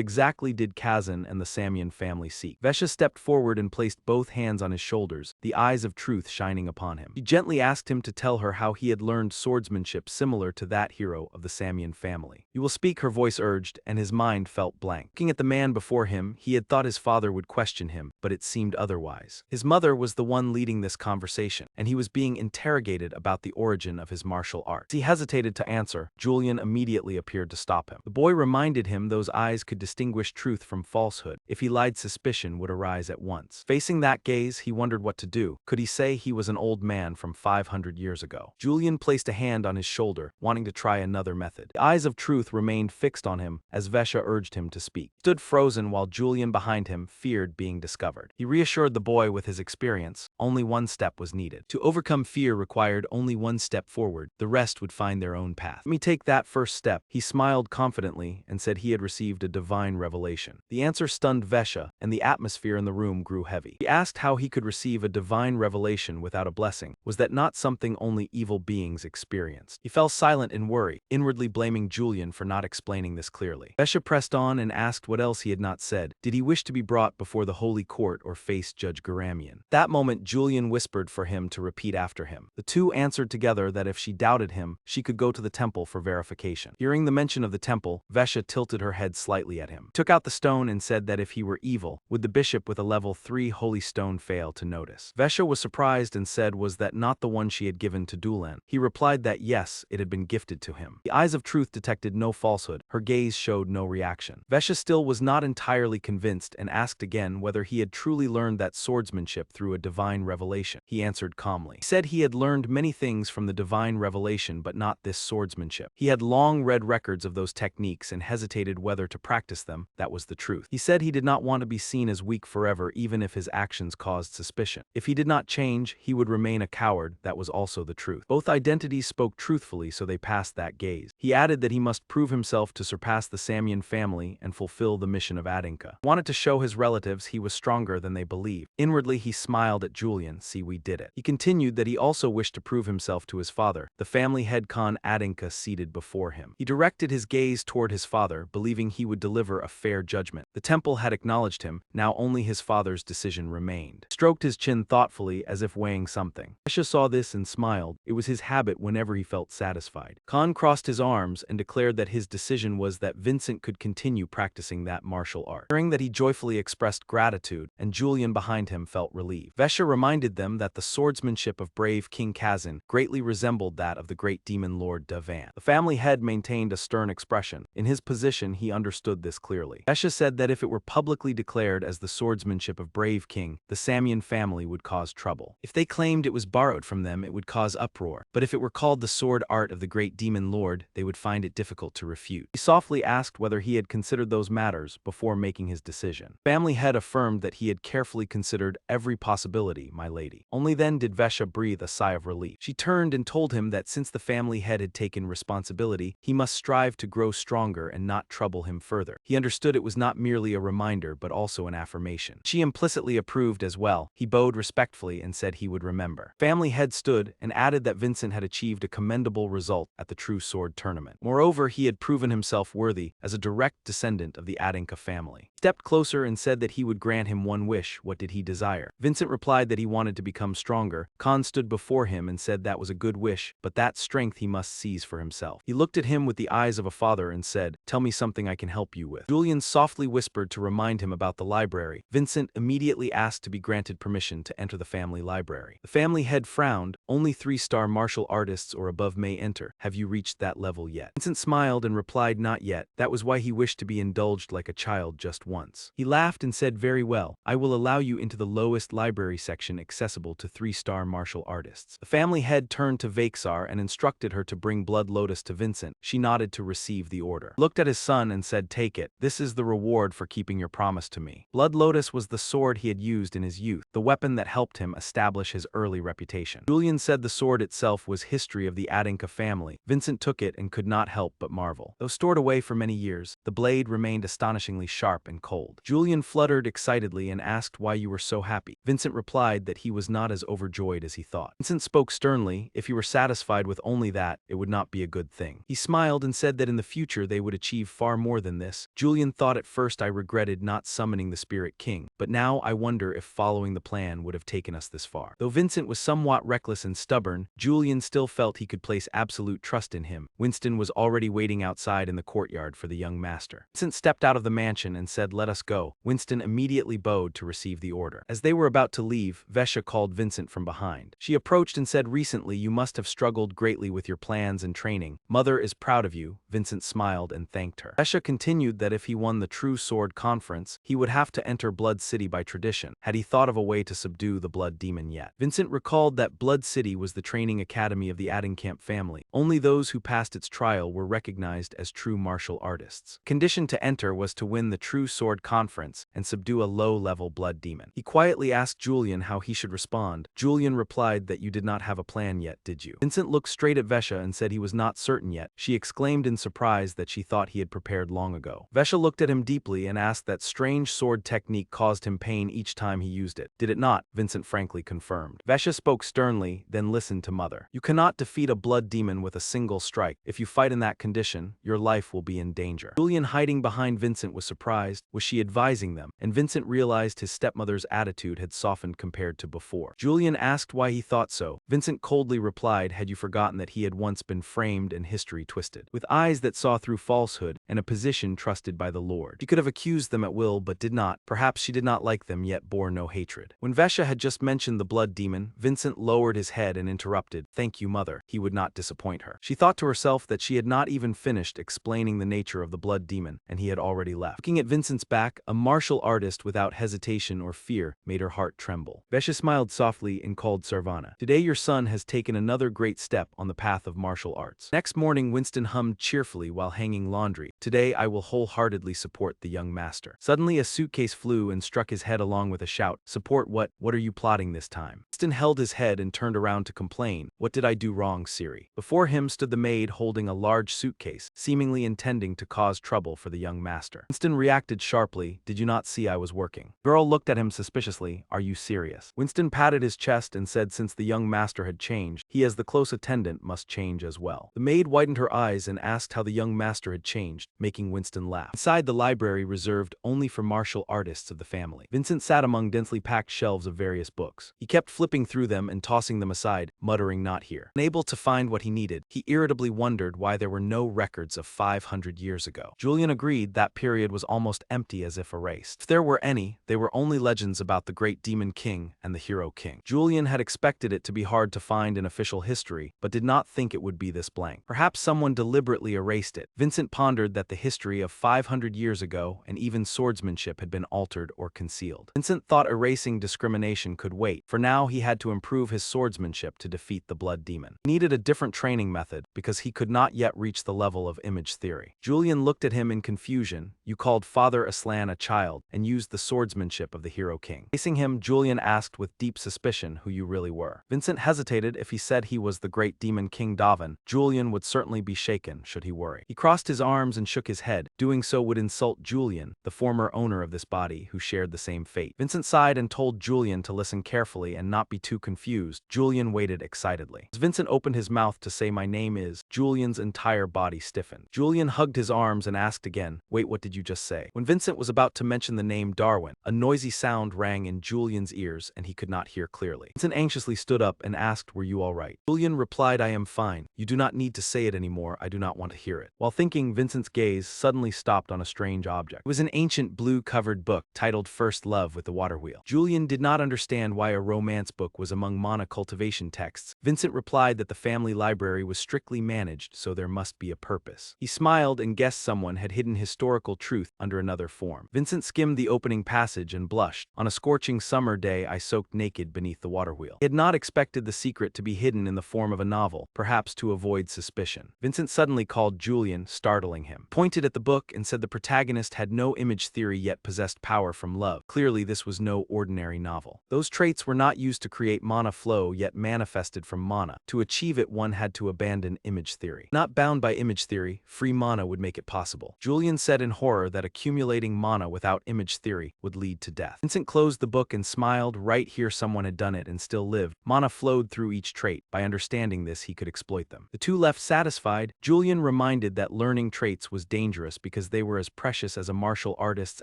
exactly did Kazan and the Samian family seek? Vesha stepped forward and placed both hands on his shoulders, the eyes of truth shining upon him. She gently asked him to tell her how he had learned swordsmanship similar to that hero of the Samian family. You will speak, her voice urged, and his mind felt blank. Looking at the man before him, he had thought his father would question him, but it seemed otherwise. His mother was the one leading this conversation, and he was being interrogated about the origin of his martial art. As he hesitated to answer, Julian immediately appeared to stop him. The boy reminded him those eyes could distinguish truth from falsehood. If he lied, suspicion would arise at once. Facing that gaze, he wondered what to do. Could he say he was an old man from 500 years ago? Julian placed a hand on his shoulder, wanting to try another method. The eyes of truth remained fixed on him as Vesha urged him to speak. He stood frozen while Julian behind him feared being discovered. He reassured the boy with his experience. Only one step was needed. To overcome fear required only one step forward. The rest would find their own path. Let me take that first step. He smiled confidently and said he had received a divine revelation. The answer stunned Vesha, and the atmosphere in the room grew heavy. He asked how he could receive a divine revelation without a blessing. Was that not something only evil beings experienced? He fell silent in worry, inwardly blaming Julian for not explaining this clearly. Vesha pressed on and asked what else he had not said. Did he wish to be brought before the holy court or face Judge Garamian? That moment Julian whispered for him to repeat after him. The two answered together that if she doubted him, she could go to the temple for verification. Hearing the mention of the temple, Vesha tilted her head slightly at him, took out the stone and said that if he were evil, would the bishop with a level 3 holy stone fail to notice? Vesha was surprised and said was that not the one she had given to Dulan. He replied that yes, it had been gifted to him. The eyes of truth detected no falsehood, her gaze showed no reaction. Vesha still was not entirely convinced and asked again whether he had truly learned that swordsmanship through a divine revelation. He answered calmly. He said he had learned many things from the divine revelation but not this swordsmanship. He had long read records of those techniques and hesitated whether to practice them. That was the truth. He said he did not want to be seen as weak forever even if his actions caused suspicion. If he did not change, he would remain a coward. That was also the truth. Both identities spoke truthfully, so they passed that gaze. He added that he must prove himself to surpass the Samian family and fulfill the mission of Adinka. He wanted to show his relatives he was stronger than they believed. Inwardly he smiled at Julian. See, we did it. He continued that he also wished to prove himself to his father, the family head Khan Adinka seated before him. He directed his gaze toward his father, believing he would deliver a fair judgment. The temple had acknowledged him, now only his father's decision remained. He stroked his chin thoughtfully as if weighing something. Vesha saw this and smiled. It was his habit whenever he felt satisfied. Khan crossed his arms and declared that his decision was that Vincent could continue practicing that martial art. Hearing that he joyfully expressed gratitude, and Julian behind him felt relieved. Vesha reminded them that the swordsmanship of brave King Kazan greatly resembled that of the great demon lord Davan. The family head maintained a stern expression. In his position, he understood this clearly. Vesha said that if it were publicly declared as the swordsmanship of brave King, the Samian family would cause trouble. If they claimed it was borrowed from them, it would cause uproar. But if it were called the sword art of the great demon lord, they would find it difficult to refute. He softly asked whether he had considered those matters before making his decision. Family head affirmed that he had carefully considered considered every possibility, my lady." Only then did Vesha breathe a sigh of relief. She turned and told him that since the family head had taken responsibility, he must strive to grow stronger and not trouble him further. He understood it was not merely a reminder but also an affirmation. She implicitly approved as well. He bowed respectfully and said he would remember. Family head stood and added that Vincent had achieved a commendable result at the True Sword tournament. Moreover, he had proven himself worthy as a direct descendant of the Anicap family. He stepped closer and said that he would grant him one wish. What did he desire? Vincent replied that he wanted to become stronger. Khan stood before him and said that was a good wish, but that strength he must seize for himself. He looked at him with the eyes of a father and said, "Tell me something I can help you with." Julian softly whispered to remind him about the library. Vincent immediately asked to be granted permission to enter the family library. The family head frowned. "Only 3-star martial artists or above may enter. Have you reached that level yet?" Vincent smiled and replied not yet. That was why he wished to be indulged like a child just once. He laughed and said, "Very well, I will allow you into the lowest library section accessible to 3-star martial artists." The family head turned to Vexar and instructed her to bring Blood Lotus to Vincent. She nodded to receive the order. Looked at his son and said, "Take it. This is the reward for keeping your promise to me." Blood Lotus was the sword he had used in his youth, the weapon that helped him establish his early reputation. Julian said the sword itself was history of the Anicap family. Vincent took it and could not help but marvel. Though stored away for many years, the blade remained astonishingly sharp and cold. Julian fluttered excitedly and asked why you were so happy. Vincent replied that he was not as overjoyed as he thought. Vincent spoke sternly. If you were satisfied with only that, it would not be a good thing. He smiled and said that in the future they would achieve far more than this. Julian thought at first I regretted not summoning the Spirit King, but now I wonder if following the plan would have taken us this far. Though Vincent was somewhat reckless and stubborn, Julian still felt he could place absolute trust in him. Winston was already waiting outside in the courtyard for the young master. Vincent stepped out of the mansion and said, "Let us go." Winston immediately bowed to receive the order. As they were about to leave, Vesha called Vincent from behind. She approached and said, "Recently you must have struggled greatly with your plans and training. Mother is proud of you." Vincent smiled and thanked her. Vesha continued that if he won the True Sword Conference, he would have to enter Blood City by tradition. Had he thought of a way to subdue the Blood Demon yet? Vincent recalled that Blood City was the training academy of the Anicap family. Only those who passed its trial were recognized as true martial artists. Condition to enter was to win the True Sword Conference and subdue a low-level blood demon. He quietly asked Julian how he should respond. Julian replied that you did not have a plan yet, did you? Vincent looked straight at Vesha and said he was not certain yet. She exclaimed in surprise that she thought he had prepared long ago. Vesha looked at him deeply and asked that strange sword technique caused him pain each time he used it. Did it not? Vincent frankly confirmed. Vesha spoke sternly, then listened to Mother. You cannot defeat a blood demon with a single strike. If you fight in that condition, your life will be in danger. Julian, hiding behind Vincent, was surprised. Was she advising them? And Vincent realized his stepmother's attitude had softened compared to before. Julian asked why he thought so. Vincent coldly replied, had you forgotten that he had once been framed and history twisted? With eyes that saw through falsehood and a position trusted by the Lord. She could have accused them at will but did not. Perhaps she did not like them yet bore no hatred. When Vesha had just mentioned the blood demon, Vincent lowered his head and interrupted, "Thank you, Mother." He would not disappoint her. She thought to herself that she had not even finished explaining the nature of the blood demon, and he had already left. Looking at Vincent's back, a martial artist without hesitation or fear made her heart tremble. Vesha smiled softly and called Sarvana. Today your son has taken another great step on the path of martial arts. Next morning, Winston hummed cheerfully while hanging laundry. Today I will wholeheartedly support the young master. Suddenly a suitcase flew and struck his head along with a shout. Support what? What are you plotting this time? Winston held his head and turned around to complain. What did I do wrong, Siri? Before him stood the maid holding a large suitcase, seemingly intending to cause trouble for the young master. Winston reacted sharply. Did you not see I was working? The girl looked at him suspiciously. Are you serious? Winston patted his chest and said since the young master had changed, he as the close attendant must change as well. The maid widened her eyes and asked how the young master had changed, making Winston laugh. Inside the library reserved only for martial artists of the family, Vincent sat among densely packed shelves of various books. He kept flipping through them and tossing them aside, muttering not here. Unable to find what he needed, he irritably wondered why there were no records of 500 years ago. Julian agreed that period was almost empty, as if erased. If there were any, they were only legends about the great demon king and the hero king. Julian had expected it to be hard to find in official history, but did not think it would be this blank. Perhaps someone deliberately erased it. Vincent pondered that the history of 500 years ago and even swordsmanship had been altered or concealed. Vincent thought erasing discrimination could wait. For now he had to improve his swordsmanship to defeat the blood demon. He needed a different training method because he could not yet reach the level of image theory. Julian looked at him in confusion. You called Father Aslan a child and used the swordsmanship of the hero king. king. Facing him, Julian asked with deep suspicion who you really were. Vincent hesitated. If he said he was the great demon King Davin, Julian would certainly be shaken should he worry. He crossed his arms and shook his head. Doing so would insult Julian, the former owner of this body, who shared the same fate. Vincent sighed and told Julian to listen carefully and not be too confused. Julian waited excitedly. As Vincent opened his mouth to say, "My name is," Julian's entire body stiffened. Julian hugged his arms and asked again, "Wait, what did you just say?" When Vincent was about to mention the name Darwin, a noisy sound rang in Julian's ears and he could not hear clearly. Vincent anxiously stood up and asked, "Were you all right?" Julian replied, "I am fine. You do not need to say it anymore. I do not want to hear it." While thinking, Vincent's gaze suddenly stopped on a strange object. It was an ancient blue-covered book titled First Love with the Water Wheel. Julian did not understand why a romance book was among mana cultivation texts. Vincent replied that the family library was strictly managed, so there must be a purpose. He smiled and guessed someone had hidden historical truth under another form. Vincent skimmed the opening passage and blushed. "On a scorching summer day, I soaked naked beneath the water wheel." He had not expected the secret to be hidden in the form of a novel, perhaps to avoid suspicion. Vincent suddenly called Julian, startling him, pointed at the book and said the protagonist had no image theory yet possessed power from love. Clearly, this was no ordinary novel. Those traits were not used to create mana flow, yet manifested from mana. To achieve it, one had to abandon image theory. Not bound by image theory, free mana would make it possible. Julian said in horror that accumulating mana without image theory would lead to death. Vincent closed the book and smiled. Right here, someone had done it and still lived. Mana flowed through each trait. By understanding this, he could exploit them. The two left satisfied. Julian reminded that learning traits was dangerous because they were as precious as a martial artist's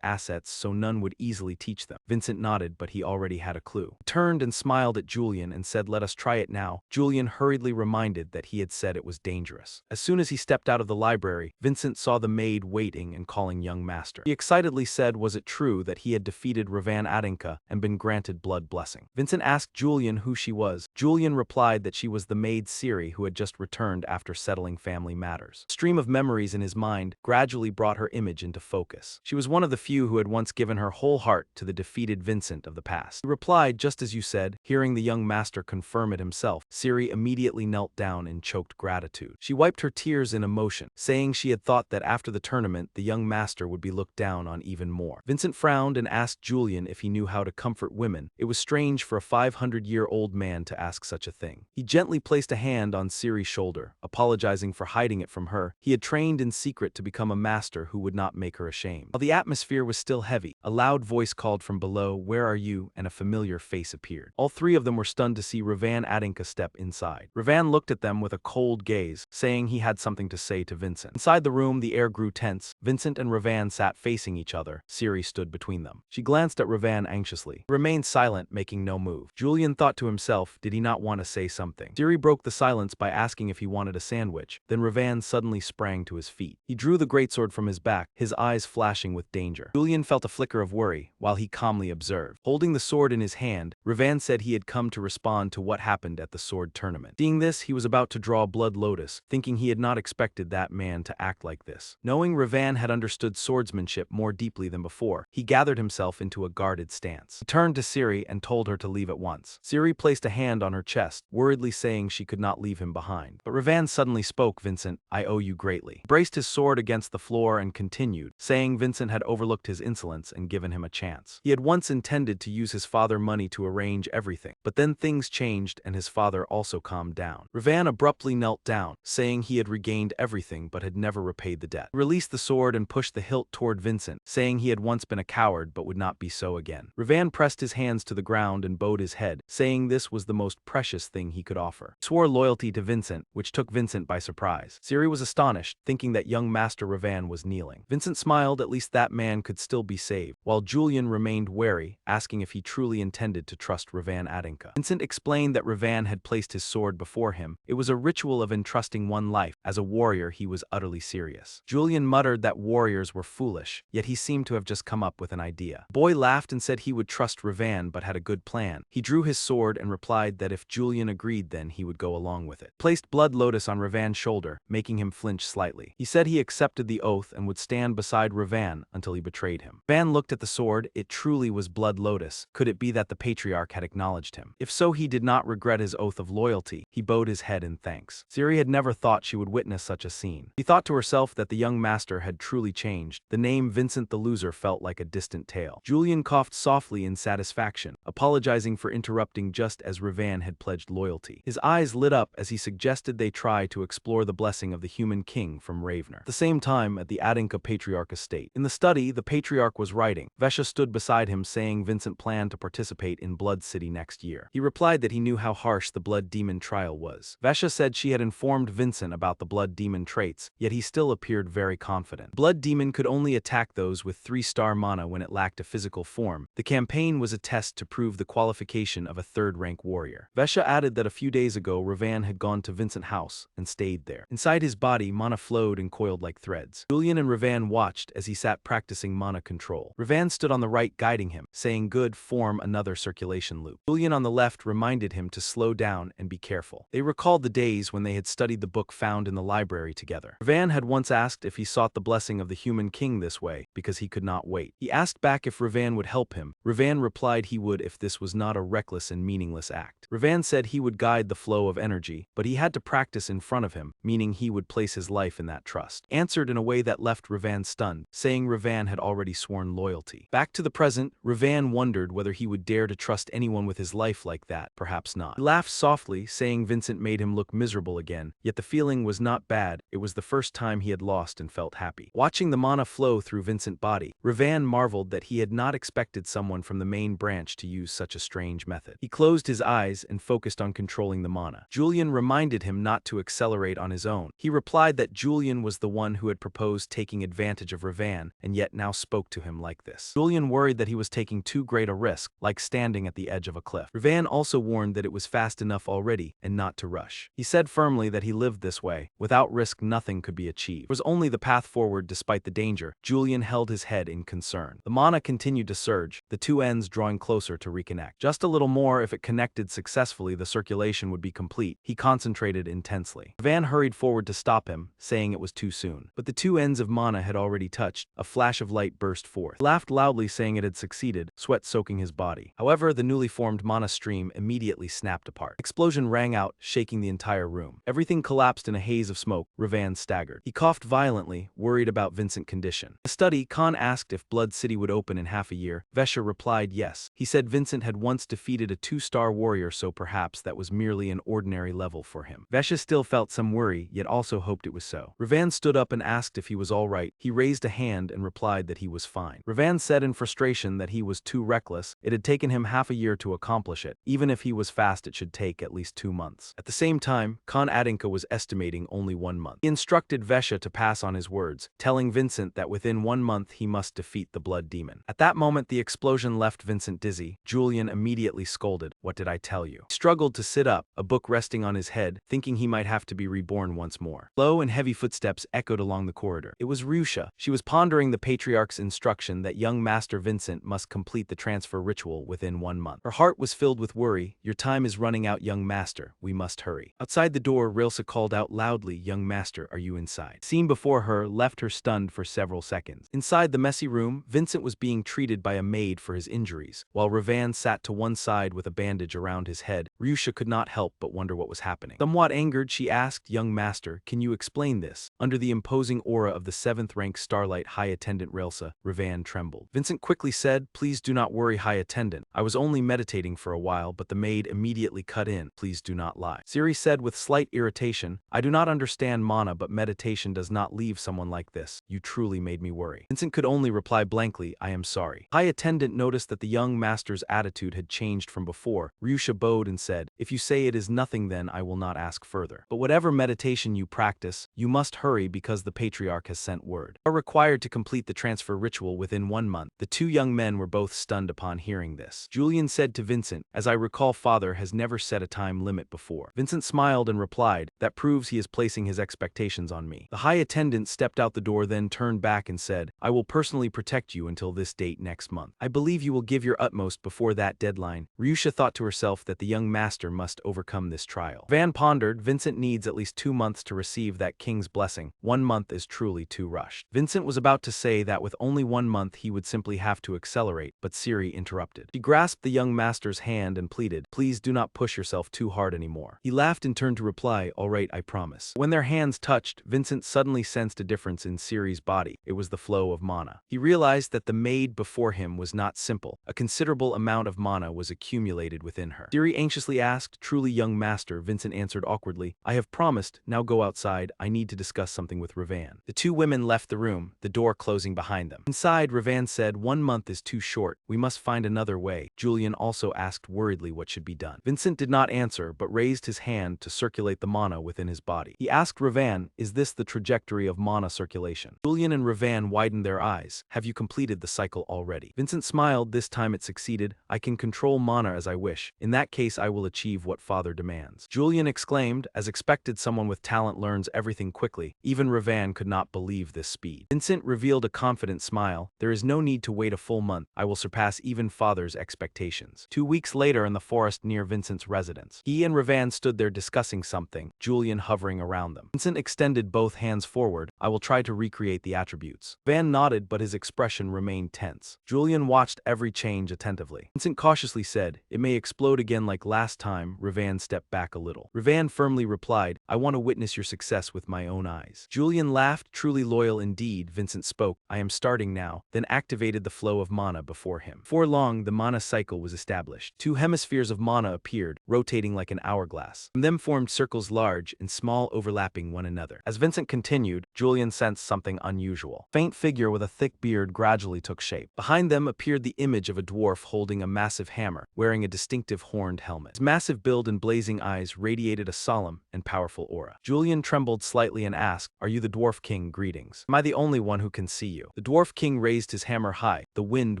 assets, so none would easily teach them. Vincent nodded, but he already had a clue. He turned and smiled at Julian and said, "Let us try it now." Julian hurriedly reminded that he had said it was dangerous. As soon as he stepped out of the library, Vincent saw the maid waiting and calling young master. He excitedly said, was it true that he had defeated Ravan Adinka and been granted blood blessing? Vincent asked Julian who she was. Julian replied that she was the maid Siri who had just returned after settling family matters. A stream of memories in his mind gradually brought her image into focus. She was one of the few who had once given her whole heart to the defeated Vincent of the past. He replied, "Just as you said." Hearing the young master confirm it himself, Siri immediately knelt down in choked gratitude. She wiped her tears in emotion, saying she had thought that after the tournament the young master would be looked down on even more. Vincent frowned and asked Julian if he knew how to comfort women. It was strange for a 500-year-old man to ask such a thing. He gently placed a hand on Siri's shoulder, apologizing for hiding it from her. He had trained in secret to become a master who would not make her ashamed. While the atmosphere was still heavy, a loud voice called from below, "Where are you?" and a familiar face appeared. All three of them were stunned to see Ravan Adinka step inside. Ravan looked at them with a cold gaze, saying he had something to say to Vincent. Inside the room, the air grew tense. Vincent and Ravan sat facing each other. Siri stood between them. She glanced at Ravan anxiously. He remained silent, making no move. Julian thought to himself, did he not want to say something? Siri broke the silence by asking if he wanted a sandwich. Then Ravan suddenly sprang to his feet. He drew the greatsword from his back, his eyes flashing with danger. Julian felt a flicker of worry, while he calmly observed. Holding the sword in his hand, Ravan said he had come to respond to what happened at the sword tournament. Seeing this, he was about to draw Blood Lotus, thinking he had not expected that man to act like this. Knowing Ravan had understood swordsmanship more deeply than before, he gathered himself into a guarded stance. He turned to Siri and told her to leave at once. Siri placed a hand on her chest, worriedly saying she could not leave him behind. But Ravan suddenly spoke, "Vincent, I owe you greatly." He braced his sword against the floor and continued, saying Vincent had overlooked his insolence and given him a chance. He had once intended to use his father's money to arrange everything, but then things changed and his father also calmed down. Ravan abruptly knelt down, saying he had regained everything but had never repaid the debt. He released the sword and pushed the hilt toward Vincent, saying he had once been a coward but would not be so again. Ravan pressed his hands to the ground and bowed his head, saying this was the most precious thing he could offer. He swore loyalty to Vincent, which took Vincent by surprise. Siri was astonished, thinking that young Master Ravan was kneeling. Vincent smiled, at least that man could still be saved, while Julian remained wary, asking if he truly intended to trust Ravan Adinka. Vincent explained that Ravan had placed his sword before him. It was a ritual of entrusting one life. As a warrior, he was utterly serious. Julian muttered that warriors were foolish, yet he seemed to have just come up with an idea. The boy laughed and said he would trust Ravan but had a good plan. He drew his sword and replied that if Julian agreed then he would go along with it. Placed Blood Lotus on Ravan's shoulder, making him flinch slightly. He said he accepted the oath and would stand beside Ravan until he betrayed him. Ravan looked at the sword. It truly was Blood Lotus. Could it be that the patriarch had acknowledged him? If so, he did not regret his oath of loyalty. He bowed his head in thanks. Siri had never thought she would witness such a scene. She thought to herself that the young master had truly changed. The name Vincent the Loser felt like a distant tale. Julian coughed softly in satisfaction, apologizing for interrupting just as Ravan had pledged loyalty. His eyes lit up as he suggested they try to explore the blessing of the human king from Ravner. At the same time, at the Adinka Patriarch estate. In the study, the Patriarch was writing. Vesha stood beside him, saying Vincent planned to participate in Blood City next year. He replied that he knew how harsh the Blood Demon trial was. Vesha said she had informed Vincent about the Blood Demon traits, yet he still appeared very confident. Blood Demon could only attack those with 3-star mana when it lacked a physical form. The campaign was a test to prove the qualification of a 3rd-rank warrior. Vesha added that a few days ago Ravan had gone to Vincent's house and stayed there. Inside his body, mana flowed and coiled like threads. Julian and Ravan watched as he sat practicing mana control. Ravan stood on the right guiding him, saying good, form another circulation loop. Julian on the left reminded him to slow down and be careful. They recalled the days when they had studied the book found in the library together. Ravan had once asked if he sought the blessing of the human king this way, because he could not wait. He asked back if Ravan would help him. Ravan replied he would if this was not a reckless and meaningless act. Ravan said he would guide the flow of energy, but he had to practice in front of him, meaning he would place his life in that trust. Answered in a way that left Ravan stunned, saying Ravan had already sworn loyalty. Back to the present, Ravan wondered whether he would dare to trust anyone with his life like that. Perhaps not. He laughed softly, saying Vincent made him look miserable again, yet the feeling was not bad. It was the first time he had lost and felt happy. Watching the mana flow through Vincent's body, Ravan marveled that he had not expected someone from the main branch to use such a strange method. He closed his eyes and focused on controlling the mana. Julian reminded him not to accelerate on his own. He replied that Julian was the one who had proposed taking advantage of Ravan, and yet now spoke to him like this. Julian worried that he was taking too great a risk, like standing at the edge of a cliff. Ravan also warned that it was fast enough already, and not to rush. He said firmly that he lived this way. Without risk, nothing could be achieved. It was only the path forward despite the danger. Julian held his head in concern. The mana continued to surge, the two ends drawing closer to reconnect. Just a little more, if it connected successfully, the circulation would be complete. He concentrated intensely. Ravan hurried forward to stop him, saying it was too soon. But the two ends of mana had already touched. A flash of light burst forth. He laughed loudly, saying it had succeeded, sweat soaking his body. However, the newly formed mana stream immediately snapped apart. Explosion rang out, shaking the entire room. Everything collapsed in a haze of smoke. Ravan staggered. He coughed violently, worried about Vincent's condition. In the study, Khan asked if Blood City would open in half a year. Vesha replied yes. He said Vincent had once defeated a 2-star warrior, so perhaps that was merely an ordinary level for him. Vesha still felt some worry, yet also hoped it was so. Ravan stood up and asked if he was all right. He raised a hand and replied that he was fine. Ravan said in frustration that he was too reckless. It had taken him half a year to accomplish it. Even if he was fast, it should take at least 2 months. At the same time, Khan Adinka was estimating only 1 month. He instructed Vesha to pass on his words, telling Vincent that within 1 month he must defeat the Blood Demon. At that moment, the explosion left Vincent dizzy. Julian immediately scolded, "What did I tell you?" He struggled to sit up, a book resting on his head, thinking he might have to be reborn once more. Low and heavy footsteps echoed along the corridor. It was Ryusha. She was pondering the Patriarch's instruction that young Master Vincent must complete the transfer ritual within 1 month. Her heart was filled with worry. "Your time is running out, young master. We must hurry." Outside the door, Rilsa called out loudly, "Young master, are you inside?" The scene before her left her stunned for several seconds. Inside the messy room, Vincent was being treated by a maid for his injuries. While Ravan sat to one side with a bandage around his head, Ryusha could not help but wonder what was happening. Somewhat angered, she asked, "Young master, can you explain this?" Under the imposing aura of the 7th-rank Starlight High Attendant Rilsa, Ravan trembled. Vincent quickly said, "Please do not worry, High Attendant. I was only meditating for a while," but the maid immediately cut in, "Please do not lie." Siri said with slight irritation, "I do not understand mana, but meditation does not leave someone like this. You truly made me worry." Vincent could only reply blankly, "I am sorry." High Attendant noticed that the young master's attitude had changed from before. Ryusha bowed and said, "If you say it is nothing, then I will not ask further. But whatever meditation you practice, you must hurry because the Patriarch has sent word. You are required to complete the transfer ritual within 1 month." The two young men were both stunned upon hearing this. Julian said to Vincent, "As I recall, father has never set a time limit before." Vincent smiled and replied, "That proves he is placing his expectations on me." The High Attendant stepped out the door, then turned back and said, "I will personally protect you until this date next month. I believe you will give your utmost before that deadline." Ryusha thought to herself that the young master must overcome this trial. Van pondered, Vincent needs at least 2 months to receive that king's blessing. 1 month is truly too rushed. Vincent was about to say that with only 1 month he would simply have to accelerate, but Siri interrupted. She grasped the young master's hand and pleaded, "Please do not push yourself too hard anymore." He laughed and turned to reply, "All right, I promise." effortless. When their hands touched, Vincent suddenly sensed a difference in Ciri's body. It was the flow of mana. He realized that the maid before him was not simple. A considerable amount of mana was accumulated within her. Ciri anxiously asked, "Truly, young master," Vincent answered awkwardly, "I have promised. Now go outside. I need to discuss something with Ravan." The two women left the room, the door closing behind them. Inside, Ravan said, "1 month is too short. We must find another way." Julian also asked worriedly what should be done. Vincent did not answer, but raised his hand to circulate the mana within his body. He asked Ravan, "Is this the trajectory of mana circulation?" Julian and Ravan widened their eyes. "Have you completed the cycle already?" Vincent smiled. "This time it succeeded. I can control mana as I wish. In that case, I will achieve what father demands." Julian exclaimed. As expected, someone with talent learns everything quickly. Even Ravan could not believe this speed. Vincent revealed a confident smile. "There is no need to wait a full month. I will surpass even father's expectations." 2 weeks later, in the forest near Vincent's residence, he and Ravan stood there discussing something, Julian hovering around them. Vincent extended both hands forward. "I will try to recreate the attributes." Van nodded, but his expression remained tense. Julian watched every change attentively. Vincent cautiously said, "It may explode again like last time." Ravan stepped back a little. Ravan firmly replied, "I want to witness your success with my own eyes." Julian laughed. "Truly loyal indeed." Vincent spoke, "I am starting now," then activated the flow of mana before him. Before long, the mana cycle was established. 2 hemispheres of mana appeared, rotating like an hourglass. From them formed circles large and small, overlapping one another. As Vincent continued, Julian sensed something unusual. A faint figure with a thick beard gradually took shape. Behind them appeared the image of a dwarf holding a massive hammer, wearing a distinctive horned helmet. His massive build and blazing eyes radiated a solemn and powerful aura. Julian trembled slightly and asked, "Are you the Dwarf King? Greetings. Am I the only one who can see you?" The Dwarf King raised his hammer high, the wind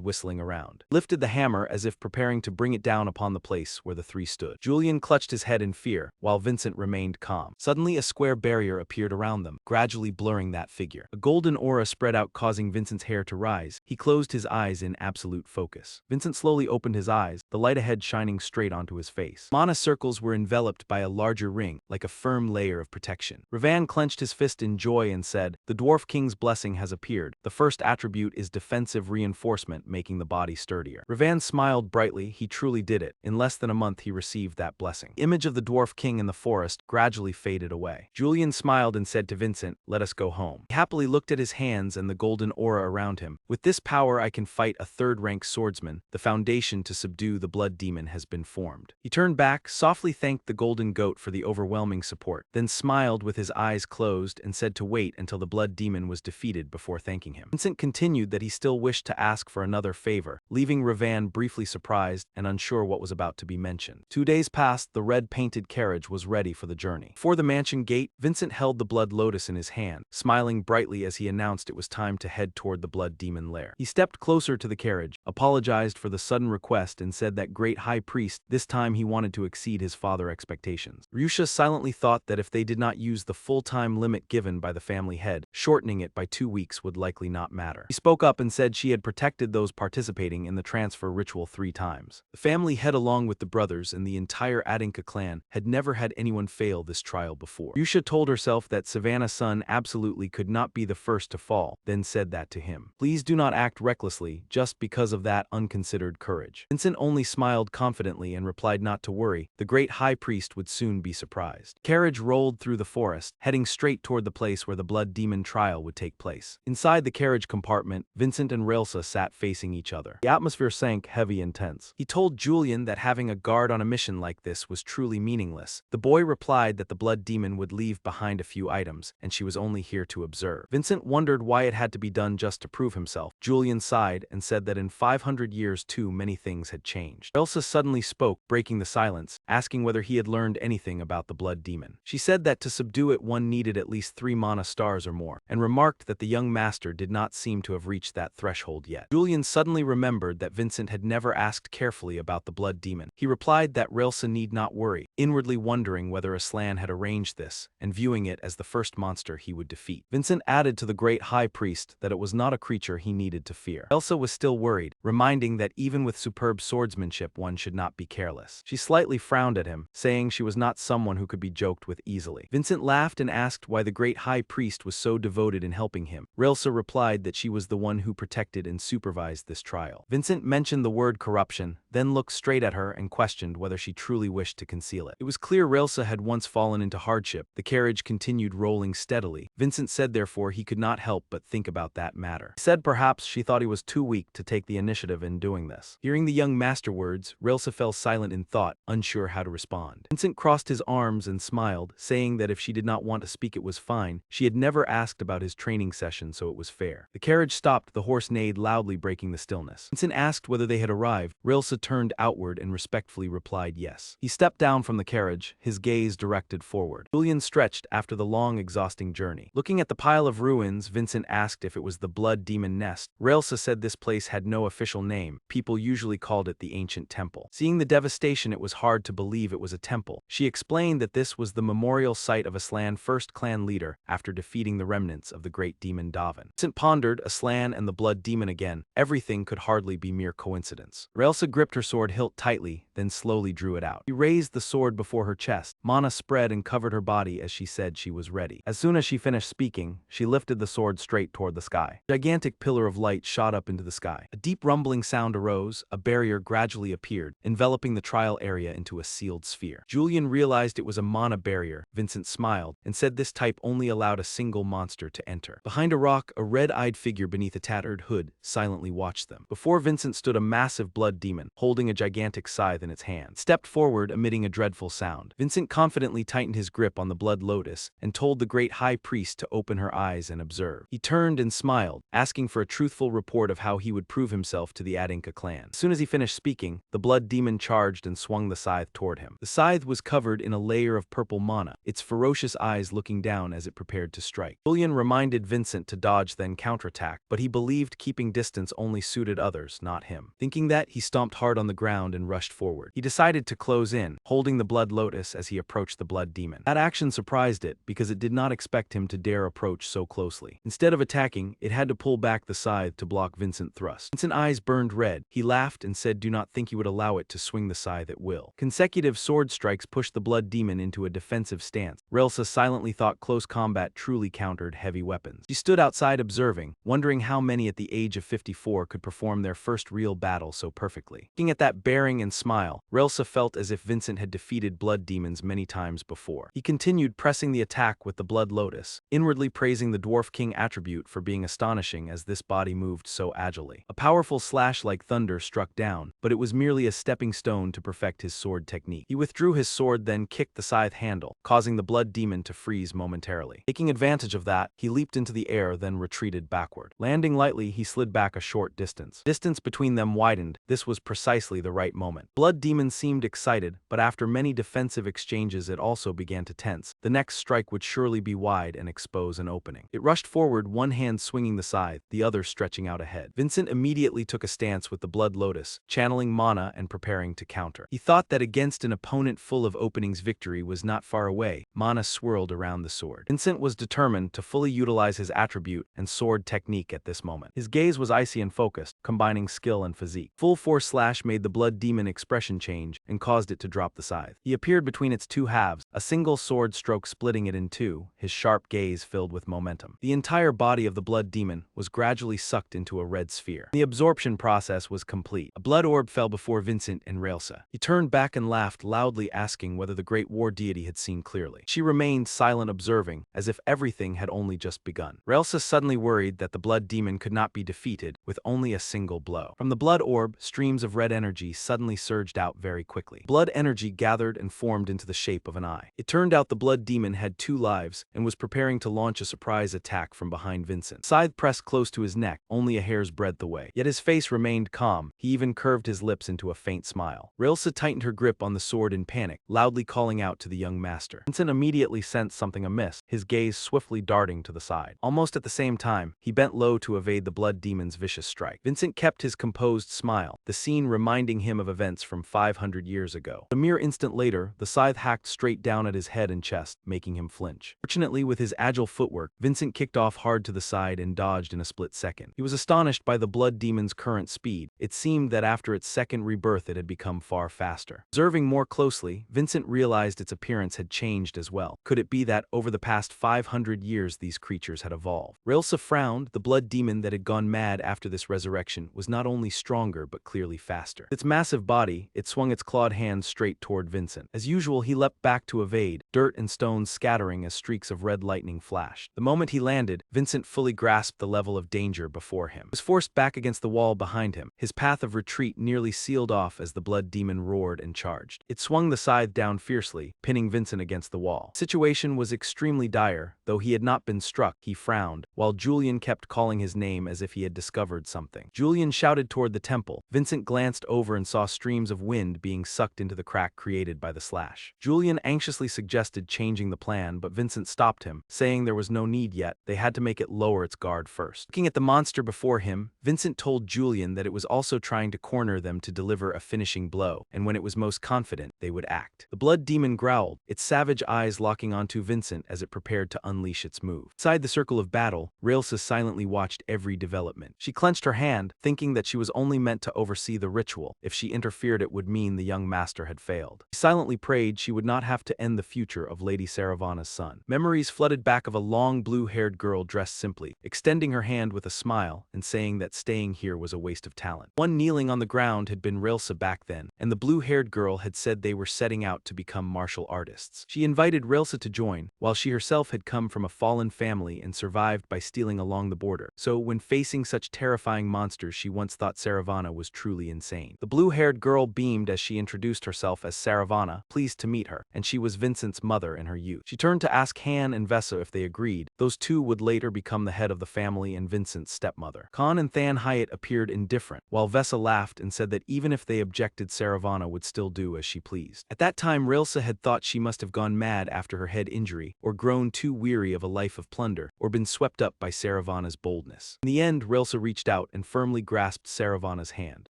whistling around. Lifted the hammer as if preparing to bring it down upon the place where the three stood. Julian clutched his head in fear, while Vincent remained calm. Suddenly, a square barrier appeared around them, gradually blurring that figure. A golden aura spread out, causing Vincent's hair to rise. He closed his eyes in absolute focus. Vincent slowly opened his eyes, the light ahead shining straight onto his face. Mana circles were enveloped by a larger ring, like a firm layer of protection. Ravan clenched his fist in joy and said, "The Dwarf King's blessing has appeared. The first attribute is defensive reinforcement, making the body sturdier." Ravan smiled brightly. He truly did it. In less than a month, he received that blessing. The image of the Dwarf King in the forest gradually faded away. Julian smiled and said to Vincent, "Let us go home." He happily looked at his hands and the golden aura around him. "With this power, I can fight a third-rank swordsman. The foundation to subdue the blood demon has been formed." He turned back, softly thanked the golden goat for the overwhelming support, then smiled with his eyes closed and said to wait until the blood demon was defeated before thanking him. Vincent continued that he still wished to ask for another favor, leaving Ravan briefly surprised and unsure what was about to be mentioned. 2 days passed. The red-painted carriage was ready for the journey. Before the mansion gate, Vincent held the blood lotus in his hand, smiling brightly as he announced it was time to head toward the blood demon lair. He stepped closer to the carriage, apologized for the sudden request, and said that great high priest, this time he wanted to exceed his father's expectations. Ryusha silently thought that if they did not use the full-time limit given by the family head, shortening it by 2 weeks would likely not matter. He spoke up and said she had protected those participating in the transfer ritual 3 times. The family head, along with the brothers and the entire Adinka clan, had never had anyone fail this trial before. Ryusha told herself that Savannah's son absolutely could not be the first to fall, then said that to him. "Please do not act recklessly just because of that unconsidered courage." Vincent only smiled confidently and replied not to worry. The great high priest would soon be surprised. Carriage rolled through the forest, heading straight toward the place where the blood demon trial would take place. Inside the carriage compartment, Vincent and Railsa sat facing each other. The atmosphere sank heavy and tense. He told Julian that having a guard on a mission like this was truly meaningless. The boy replied that the blood demon would leave behind a few items, and she was only here to observe. Vincent wondered why it had to be done just to prove himself. Julian sighed and said that in 500 years too many things had changed. Elsa suddenly spoke, breaking the silence, asking whether he had learned anything about the blood demon. She said that to subdue it one needed at least 3 mana stars or more, and remarked that the young master did not seem to have reached that threshold yet. Julian suddenly remembered that Vincent had never asked carefully about the blood demon. He replied that Railsa need not worry, inwardly wondering whether Aslan had arranged this, and viewing it as the first monster he would defeat. Vincent added to the great high priest that it was not a creature he needed to fear. Elsa was still worried, reminding that even with superb swordsmanship one should not be careless. She slightly frowned at him, saying she was not someone who could be joked with easily. Vincent laughed and asked why the great high priest was so devoted in helping him. Railsa replied that she was the one who protected and supervised this trial. Vincent mentioned the word corruption, then looked straight at her and questioned whether she truly wished to conceal it. It was clear Railsa had once fallen into hardship. The carriage continued rolling steadily. Vincent said therefore he could not help but think about that matter. He said perhaps she thought he was too weak to take the initiative in doing this. Hearing the young master words, Railsa fell silent in thought, unsure how to respond. Vincent crossed his arms and smiled, saying that if she did not want to speak it was fine. She had never asked about his training session, so it was fair. The carriage stopped, the horse neighed loudly, breaking the stillness. Vincent asked whether they had arrived. Railsa turned outward and respectfully replied yes. He stepped down from the carriage, his gaze directed forward. Julian stretched after the long, exhausting journey. Looking at the pile of ruins, Vincent asked if it was the Blood Demon Nest. Railsa said this place had no official name. People usually called it the Ancient Temple. Seeing the devastation, it was hard to believe it was a temple. She explained that this was the memorial site of Aslan's first clan leader after defeating the remnants of the great demon Davin. Vincent pondered Aslan and the Blood Demon again. Everything could hardly be mere coincidence. Railsa gripped her sword hilt tightly, then slowly drew it out. She raised the sword before her chest. Mana spread and covered her body as she said she was ready. As soon as she finished speaking, she lifted the sword straight toward the sky. A gigantic pillar of light shot up into the sky. A deep rumbling sound arose. A barrier gradually appeared, enveloping the trial area into a sealed sphere. Julian realized it was a mana barrier. Vincent smiled and said this type only allowed a single monster to enter. Behind a rock, a red-eyed figure beneath a tattered hood silently watched them. Before Vincent stood a massive blood demon, holding a gigantic scythe in its hand. Stepped forward, emitting a dreadful sound. Vincent confidently tightened his grip on the blood lotus and told the great high priest to open her eyes and observe. He turned and smiled, asking for a truthful report of how he would prove himself to the Adinka clan. As soon as he finished speaking, the blood demon charged and swung the scythe toward him. The scythe was covered in a layer of purple mana, its ferocious eyes looking down as it prepared to strike. Julian reminded Vincent to dodge then counterattack, but he believed keeping distance only suited others, not him. Thinking that, he stomped hard on the ground and rushed forward. He decided to close in, holding the blood lotus as he approached the blood demon. That action surprised it because it did not expect him to dare approach so closely. Instead of attacking, it had to pull back the scythe to block Vincent's thrust. Vincent's eyes burned red. He laughed and said do not think he would allow it to swing the scythe at will. Consecutive sword strikes pushed the blood demon into a defensive stance. Railsa silently thought close combat truly countered heavy weapons. She stood outside observing, wondering how many at the age of 54 could perform their first real battle so perfectly. Looking at that bearing and smile, Railsa felt as if Vincent had defeated blood demons many times before. He continued pressing the attack with the blood lotus, inwardly praising the dwarf king attribute for being astonishing as this body moved so agilely. A powerful slash like thunder struck down, but it was merely a stepping stone to perfect his sword technique. He withdrew his sword then kicked the scythe handle, causing the blood demon to freeze momentarily. Taking advantage of that, he leaped into the air then retreated backward. Landing lightly, he slid back a short distance. Distance between them widened. This was precisely the right moment. Blood demon seemed excited, but after many defensive exchanges it also began to tense. The next strike would surely be wide and expose an opening. It rushed forward, one hand swinging the scythe, the other stretching out ahead. Vincent immediately took a stance with the blood lotus, channeling mana and preparing to counter. He thought that against an opponent full of openings victory was not far away. Mana swirled around the sword. Vincent was determined to fully utilize his attribute and sword technique at this moment. His gaze was icy and focused, combining skill and physique. Full force slash made the blood demon expression change and caused it to drop the scythe. He appeared between its two halves, a single sword stroke splitting it in two, his sharp gaze filled with momentum. The entire body of the blood demon was gradually sucked into a red sphere. The absorption process was complete. A blood orb fell before Vincent and Railsa. He turned back and laughed loudly, asking whether the great war deity had seen clearly. She remained silent, observing, as if everything had only just begun. Railsa suddenly worried that the blood demon could not be defeated with only a single blow. From the blood orb, streams of red energy suddenly surged out very quickly. Blood energy gathered and formed into the shape of an eye. It turned out the blood demon had two lives and was preparing to launch a surprise attack from behind Vincent. Scythe pressed close to his neck, only a hair's breadth away. Yet his face remained calm. He even curved his lips into a faint smile. Railsa tightened her grip on the sword in panic, loudly calling out to the young master. Vincent immediately sensed something amiss, his gaze swiftly darting to the side. Almost at the same time, he bent low to evade the blood demon's vicious strike. Vincent kept his composed smile, the scene reminding him of events from 500 years ago. A mere instant later, the scythe hacked straight down at his head and chest, making him flinch. Fortunately, with his agile footwork, Vincent kicked off hard to the side and dodged in a split second. He was astonished by the blood demon's current speed. It seemed that after its second rebirth it had become far faster. Observing more closely, Vincent realized its appearance had changed as well. Could it be that, over the past 500 years, these creatures had evolved? Railsa frowned. The blood demon that had gone mad after this resurrection action was not only stronger but clearly faster. With its massive body, it swung its clawed hands straight toward Vincent. As usual, he leapt back to evade, dirt and stones scattering as streaks of red lightning flashed. The moment he landed, Vincent fully grasped the level of danger before him. He was forced back against the wall behind him, his path of retreat nearly sealed off as the blood demon roared and charged. It swung the scythe down fiercely, pinning Vincent against the wall. The situation was extremely dire. Though he had not been struck, he frowned, while Julian kept calling his name as if he had discovered something. Julian shouted toward the temple. Vincent glanced over and saw streams of wind being sucked into the crack created by the slash. Julian anxiously suggested changing the plan, but Vincent stopped him, saying there was no need yet, they had to make it lower its guard first. Looking at the monster before him, Vincent told Julian that it was also trying to corner them to deliver a finishing blow, and when it was most confident, they would act. The blood demon growled, its savage eyes locking onto Vincent as it prepared to unleash its move. Inside the circle of battle, Railsa silently watched every development. She clenched her hand, thinking that she was only meant to oversee the ritual. If she interfered, it would mean the young master had failed. She silently prayed she would not have to end the future of Lady Saravana's son. Memories flooded back of a long blue-haired girl dressed simply, extending her hand with a smile and saying that staying here was a waste of talent. One kneeling on the ground had been Railsa back then, and the blue-haired girl had said they were setting out to become martial artists. She invited Railsa to join, while she herself had come from a fallen family and survived by stealing along the border. So when facing such terrifying monsters, she once thought Saravana was truly insane. The blue-haired girl beamed as she introduced herself as Saravana, pleased to meet her, and she was Vincent's mother in her youth. She turned to ask Han and Vesa if they agreed. Those two would later become the head of the family and Vincent's stepmother. Khan and Than Hyatt appeared indifferent, while Vesa laughed and said that even if they objected, Saravana would still do as she pleased. At that time, Railsa had thought she must have gone mad after her head injury, or grown too weary of a life of plunder, or been swept up by Saravana's boldness. In the end, Railsa reached out and firmly grasped Saravana's hand.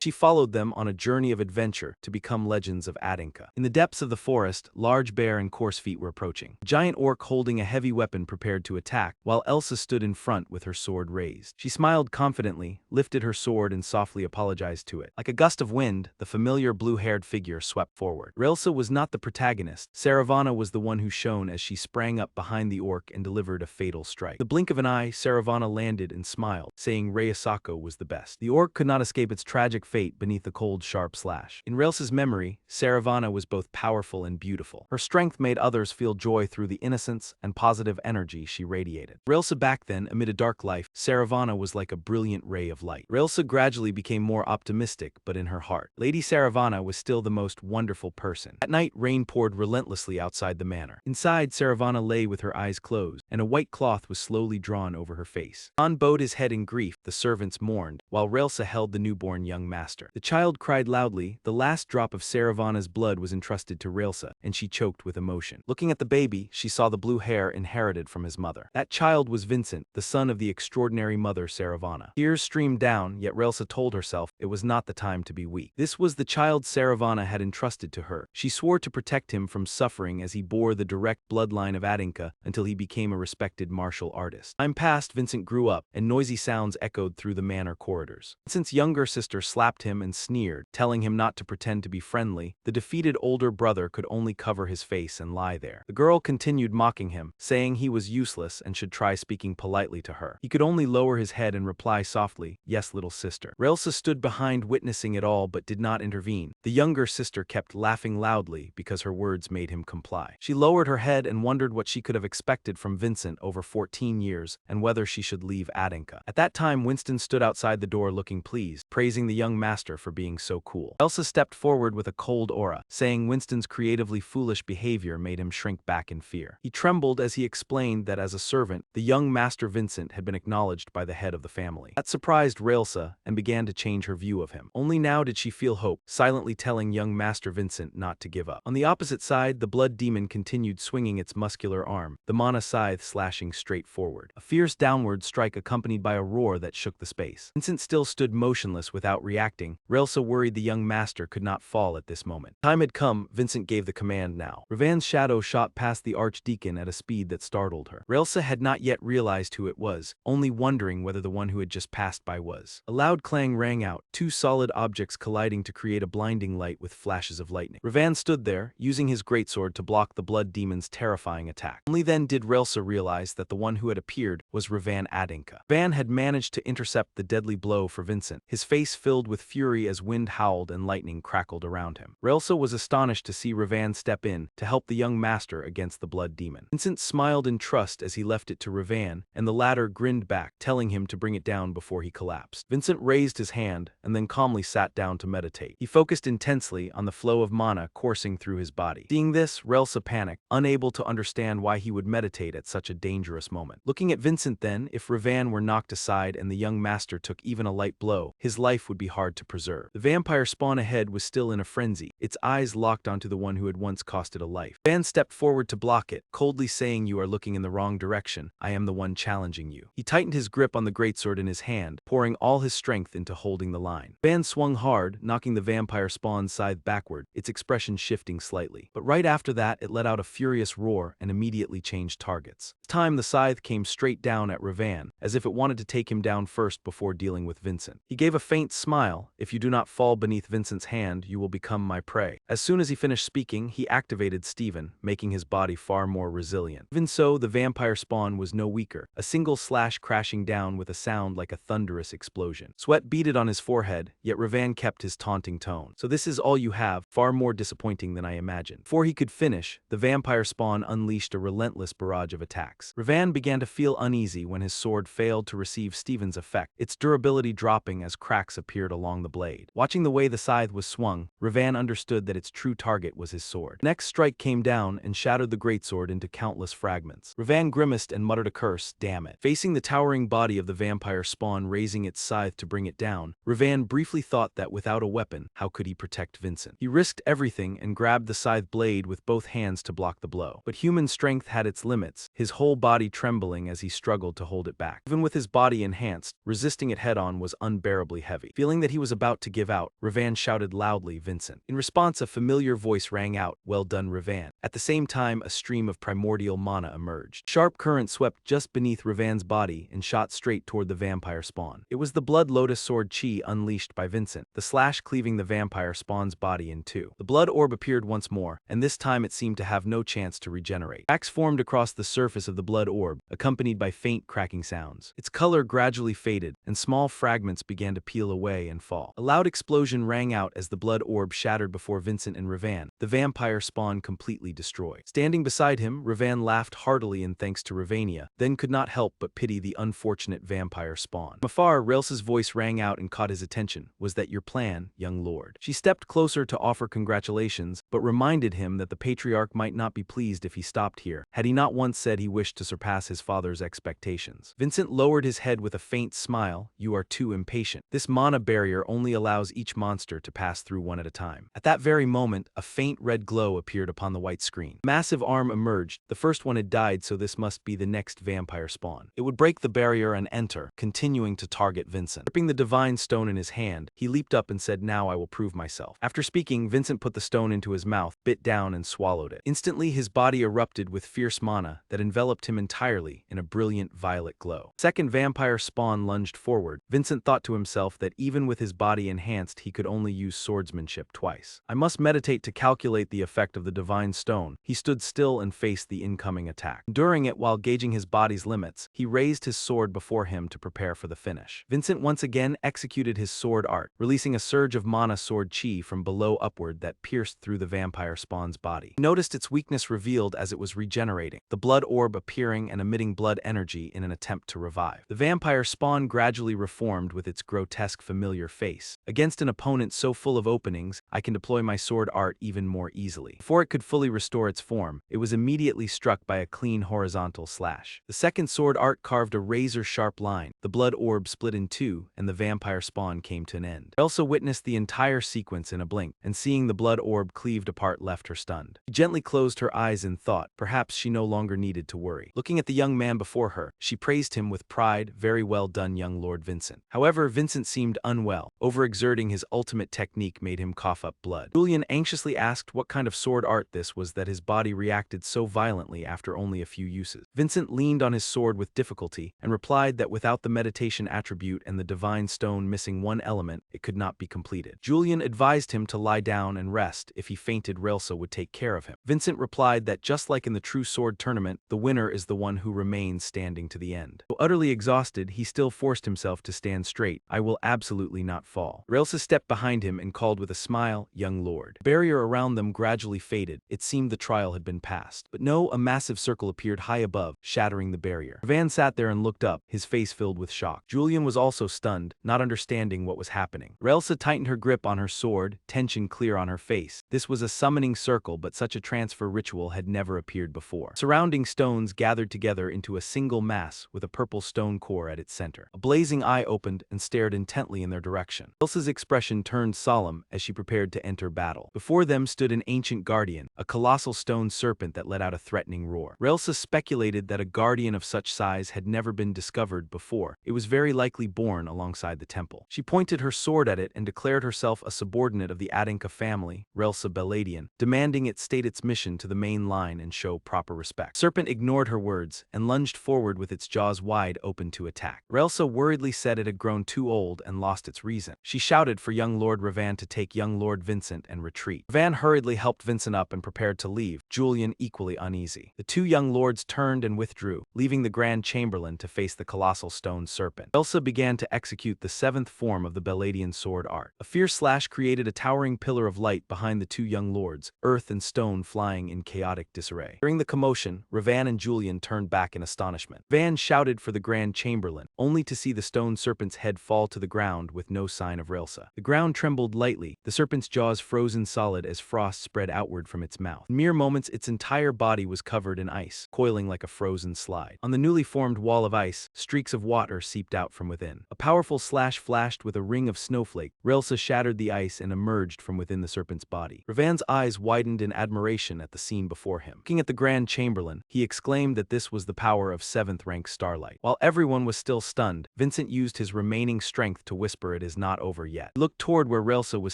She followed them on a journey of adventure to become legends of Adinka. In the depths of the forest, Large Bear and Coarse Feet were approaching. A giant orc holding a heavy weapon prepared to attack, while Elsa stood in front with her sword raised. She smiled confidently, lifted her sword and softly apologized to it. Like a gust of wind, the familiar blue-haired figure swept forward. Railsa was not the protagonist. Saravana was the one who shone as she sprang up behind the orc and delivered a fatal strike. The blink of an eye, Saravana landed and smiled, saying Reisako was the best. The orc could not escape its tragic fate beneath the cold, sharp slash. In Railsa's memory, Saravana was both powerful and beautiful. Her strength made others feel joy through the innocence and positive energy she radiated. Railsa back then, amid a dark life, Saravana was like a brilliant ray of light. Railsa gradually became more optimistic, but in her heart, Lady Saravana was still the most wonderful person. At night, rain poured relentlessly outside the manor. Inside, Saravana lay with her eyes closed, and a white cloth was slowly drawn over her face. Han bowed his head in grief, the servants mourned, while Railsa held the newborn young master. The child cried loudly. The last drop of Saravana's blood was entrusted to Railsa, and she choked with emotion. Looking at the baby, she saw the blue hair inherited from his mother. That child was Vincent, the son of the extraordinary mother Saravana. Tears streamed down, yet Railsa told herself it was not the time to be weak. This was the child Saravana had entrusted to her. She swore to protect him from suffering as he bore the direct bloodline of Adinka until he became a respected martial artist. Time passed, Vincent grew up, and noisy sounds echoed through the manor corridors. Vincent's younger sister slapped him and sneered, telling him not to pretend to be friendly. The defeated older brother could only cover his face and lie there. The girl continued mocking him, saying he was useless and should try speaking politely to her. He could only lower his head and reply softly, "Yes, little sister." Railsa stood behind witnessing it all but did not intervene. The younger sister kept laughing loudly because her words made him comply. She lowered her head and wondered what she could have expected from Vincent over 14 years and whether she should leave Adinka. At that time, Winston stood outside the door looking pleased, praising the young master for being so cool. Elsa stepped forward with a cold aura, saying Winston's creatively foolish behavior made him shrink back in fear. He trembled as he explained that as a servant, the young master Vincent had been acknowledged by the head of the family. That surprised Railsa and began to change her view of him. Only now did she feel hope, silently telling young master Vincent not to give up. On the opposite side, the blood demon continued swinging its muscular arm, the mana scythe slashing straight forward. A fierce downward strike accompanied by a roar that shook the space. Vincent still stood motionless without reacting. Railsa worried the young master could not fall at this moment. Time had come, Vincent gave the command now. Ravan's shadow shot past the archdeacon at a speed that startled her. Railsa had not yet realized who it was, only wondering whether the one who had just passed by was. A loud clang rang out, two solid objects colliding to create a blinding light with flashes of lightning. Ravan stood there, using his greatsword to block the blood demon's terrifying attack. Only then did Relsa realize that the one who had appeared was Ravan Adinka. Van had managed to intercept the deadly blow for Vincent, his face filled with fury as wind howled and lightning crackled around him. Relsa was astonished to see Ravan step in to help the young master against the blood demon. Vincent smiled in trust as he left it to Ravan, and the latter grinned back, telling him to bring it down before he collapsed. Vincent raised his hand and then calmly sat down to meditate. He focused intensely on the flow of mana coursing through his body. Seeing this, Relsa panicked, unable to understand why he would meditate at such a dangerous moment. Looking at Vincent then, if Ravan were knocked aside and the young master took even a light blow, his life would be hard to preserve. The vampire spawn ahead was still in a frenzy, its eyes locked onto the one who had once cost it a life. Van stepped forward to block it, coldly saying, "You are looking in the wrong direction. I am the one challenging you." He tightened his grip on the greatsword in his hand, pouring all his strength into holding the line. Van swung hard, knocking the vampire spawn's scythe backward, its expression shifting slightly. But right after that, it let out a furious roar and immediately changed targets. This time, the scythe came straight down at Ravan, as if it wanted to take him down first before dealing with Vincent. He gave a faint smile. "If you do not fall beneath Vincent's hand, you will become my prey." As soon as he finished speaking, he activated Steven, making his body far more resilient. Even so, the vampire spawn was no weaker, a single slash crashing down with a sound like a thunderous explosion. Sweat beaded on his forehead, yet Ravan kept his taunting tone. "So this is all you have? Far more disappointing than I imagined." Before he could finish, the vampire spawn unleashed a relentless barrage of attacks. Ravan began to feel uneasy when his sword failed to receive Steven's effect, its durability dropping as cracks appeared along the blade. Watching the way the scythe was swung, Ravan understood that its true target was his sword. The next strike came down and shattered the greatsword into countless fragments. Ravan grimaced and muttered a curse, "Damn it." Facing the towering body of the vampire spawn raising its scythe to bring it down, Ravan briefly thought that without a weapon, how could he protect Vincent? He risked everything and grabbed the scythe blade with both hands to block the blow. But human strength had its limits, his whole body trembling as he struggled to hold it back. Even with his body enhanced, resisting it head-on was unbearably heavy. Feeling that he was about to give out, Ravan shouted loudly, "Vincent." In response, a familiar voice rang out, "Well done, Ravan." At the same time, a stream of primordial mana emerged. Sharp current swept just beneath Ravan's body and shot straight toward the vampire spawn. It was the Blood Lotus Sword Chi unleashed by Vincent, the slash cleaving the vampire spawn's body in two. The blood orb appeared once more, and this time it seemed to have no chance to regenerate. Cracks formed across the surface of the blood orb, accompanied by faint cracking sounds. Its color gradually faded, and small fragments began to peel away and fall. A loud explosion rang out as the blood orb shattered before Vincent and Ravan, the vampire spawn completely destroyed. Standing beside him, Ravan laughed heartily in thanks to Ravania, then could not help but pity the unfortunate vampire spawn. From afar, Relsa's voice rang out and caught his attention. "Was that your plan, young lord?" She stepped closer to offer congratulations, but reminded him that the patriarch might not be pleased if he stopped here, had he not once said he wished to surpass his father's expectations. Vincent lowered his head with a faint smile. "You are too impatient. This mana barrier only allows each monster to pass through one at a time." At that very moment, a faint red glow appeared upon the white screen. A massive arm emerged. The first one had died, so this must be the next vampire spawn. It would break the barrier and enter, continuing to target Vincent. Gripping the divine stone in his hand, he leaped up and said, "Now I will prove myself." After speaking, Vincent put the stone into his mouth, bit down and swallowed it. Instantly, his body erupted with fierce mana that enveloped him entirely in a brilliant violet glow. Second vampire spawn lunged forward. Vincent thought to himself that even with his body enhanced, he could only use swordsmanship twice. "I must meditate to calculate the effect of the divine stone." He stood still and faced the incoming attack. During it, while gauging his body's limits, he raised his sword before him to prepare for the finish. Vincent once again executed his sword art, releasing a surge of mana sword chi from below upward that pierced through the vampire spawn's body. He noticed its weakness revealed as it was regenerating, the blood orb appearing and emitting blood energy in an attempt to revive. The vampire spawn gradually reformed with its grotesque familiar face. "Against an opponent so full of openings, I can deploy my sword art even more easily." Before it could fully restore its form, it was immediately struck by a clean horizontal slash. The second sword art carved a razor-sharp line, the blood orb split in two, and the vampire spawn came to an end. Elsa witnessed the entire sequence in a blink, and seeing the blood orb cleaved apart left her stunned. She gently closed her eyes in thought. Perhaps she no longer needed to worry. Looking at the young man before her, she praised him with pride. "Very well done, young Lord Vincent." However, Vincent seemed unwell. Overexerting his ultimate technique made him cough up blood. Julian anxiously asked what kind of sword art this was that his body reacted so violently after only a few uses. Vincent leaned on his sword with difficulty and replied that without the meditation attribute and the divine stone missing lacking one element, it could not be completed. Julian advised him to lie down and rest. If he fainted, Relsa would take care of him. Vincent replied that just like in the true sword tournament, the winner is the one who remains standing to the end. Though utterly exhausted, he still forced himself to stand straight. I will absolutely not fall. Relsa stepped behind him and called with a smile, "Young lord." The barrier around them gradually faded. It seemed the trial had been passed. But no, a massive circle appeared high above, shattering the barrier. Van sat there and looked up, his face filled with shock. Julian was also stunned, not understanding what was happening. Relsa tightened her grip on her sword, tension clear on her face. This was a summoning circle, but such a transfer ritual had never appeared before. Surrounding stones gathered together into a single mass with a purple stone core at its center. A blazing eye opened and stared intently in their direction. Relsa's expression turned solemn as she prepared to enter battle. Before them stood an ancient guardian, a colossal stone serpent that let out a threatening roar. Relsa speculated that a guardian of such size had never been discovered before. It was very likely born alongside the temple. She pointed her sword at it and declared herself a subordinate of the Adanka family, Relsa Beladian, demanding it state its mission to the main line and show proper respect. Serpent ignored her words and lunged forward with its jaws wide open to attack. Relsa worriedly said it had grown too old and lost its reason. She shouted for young Lord Ravan to take young Lord Vincent and retreat. Ravan hurriedly helped Vincent up and prepared to leave, Julian equally uneasy. The two young lords turned and withdrew, leaving the Grand Chamberlain to face the colossal stone serpent. Relsa began to execute the seventh form of the Beladian sword art. A fierce slash created a towering pillar of light behind the two young lords, earth and stone flying in chaotic disarray. During the commotion, Ravan and Julian turned back in astonishment. Ravan shouted for the Grand Chamberlain, only to see the stone serpent's head fall to the ground with no sign of Relsa. The ground trembled lightly, the serpent's jaws frozen solid as frost spread outward from its mouth. In mere moments, its entire body was covered in ice, coiling like a frozen slide. On the newly formed wall of ice, streaks of water seeped out from within. A powerful slash flashed with a ring of snowflake. Relsa shattered the ice and emerged from within the serpent's body. Ravan's eyes widened in admiration at the scene before him. Looking at the Grand Chamberlain, he exclaimed that this was the power of 7th rank starlight. While everyone was still stunned, Vincent used his remaining strength to whisper it is not over yet. He looked toward where Relsa was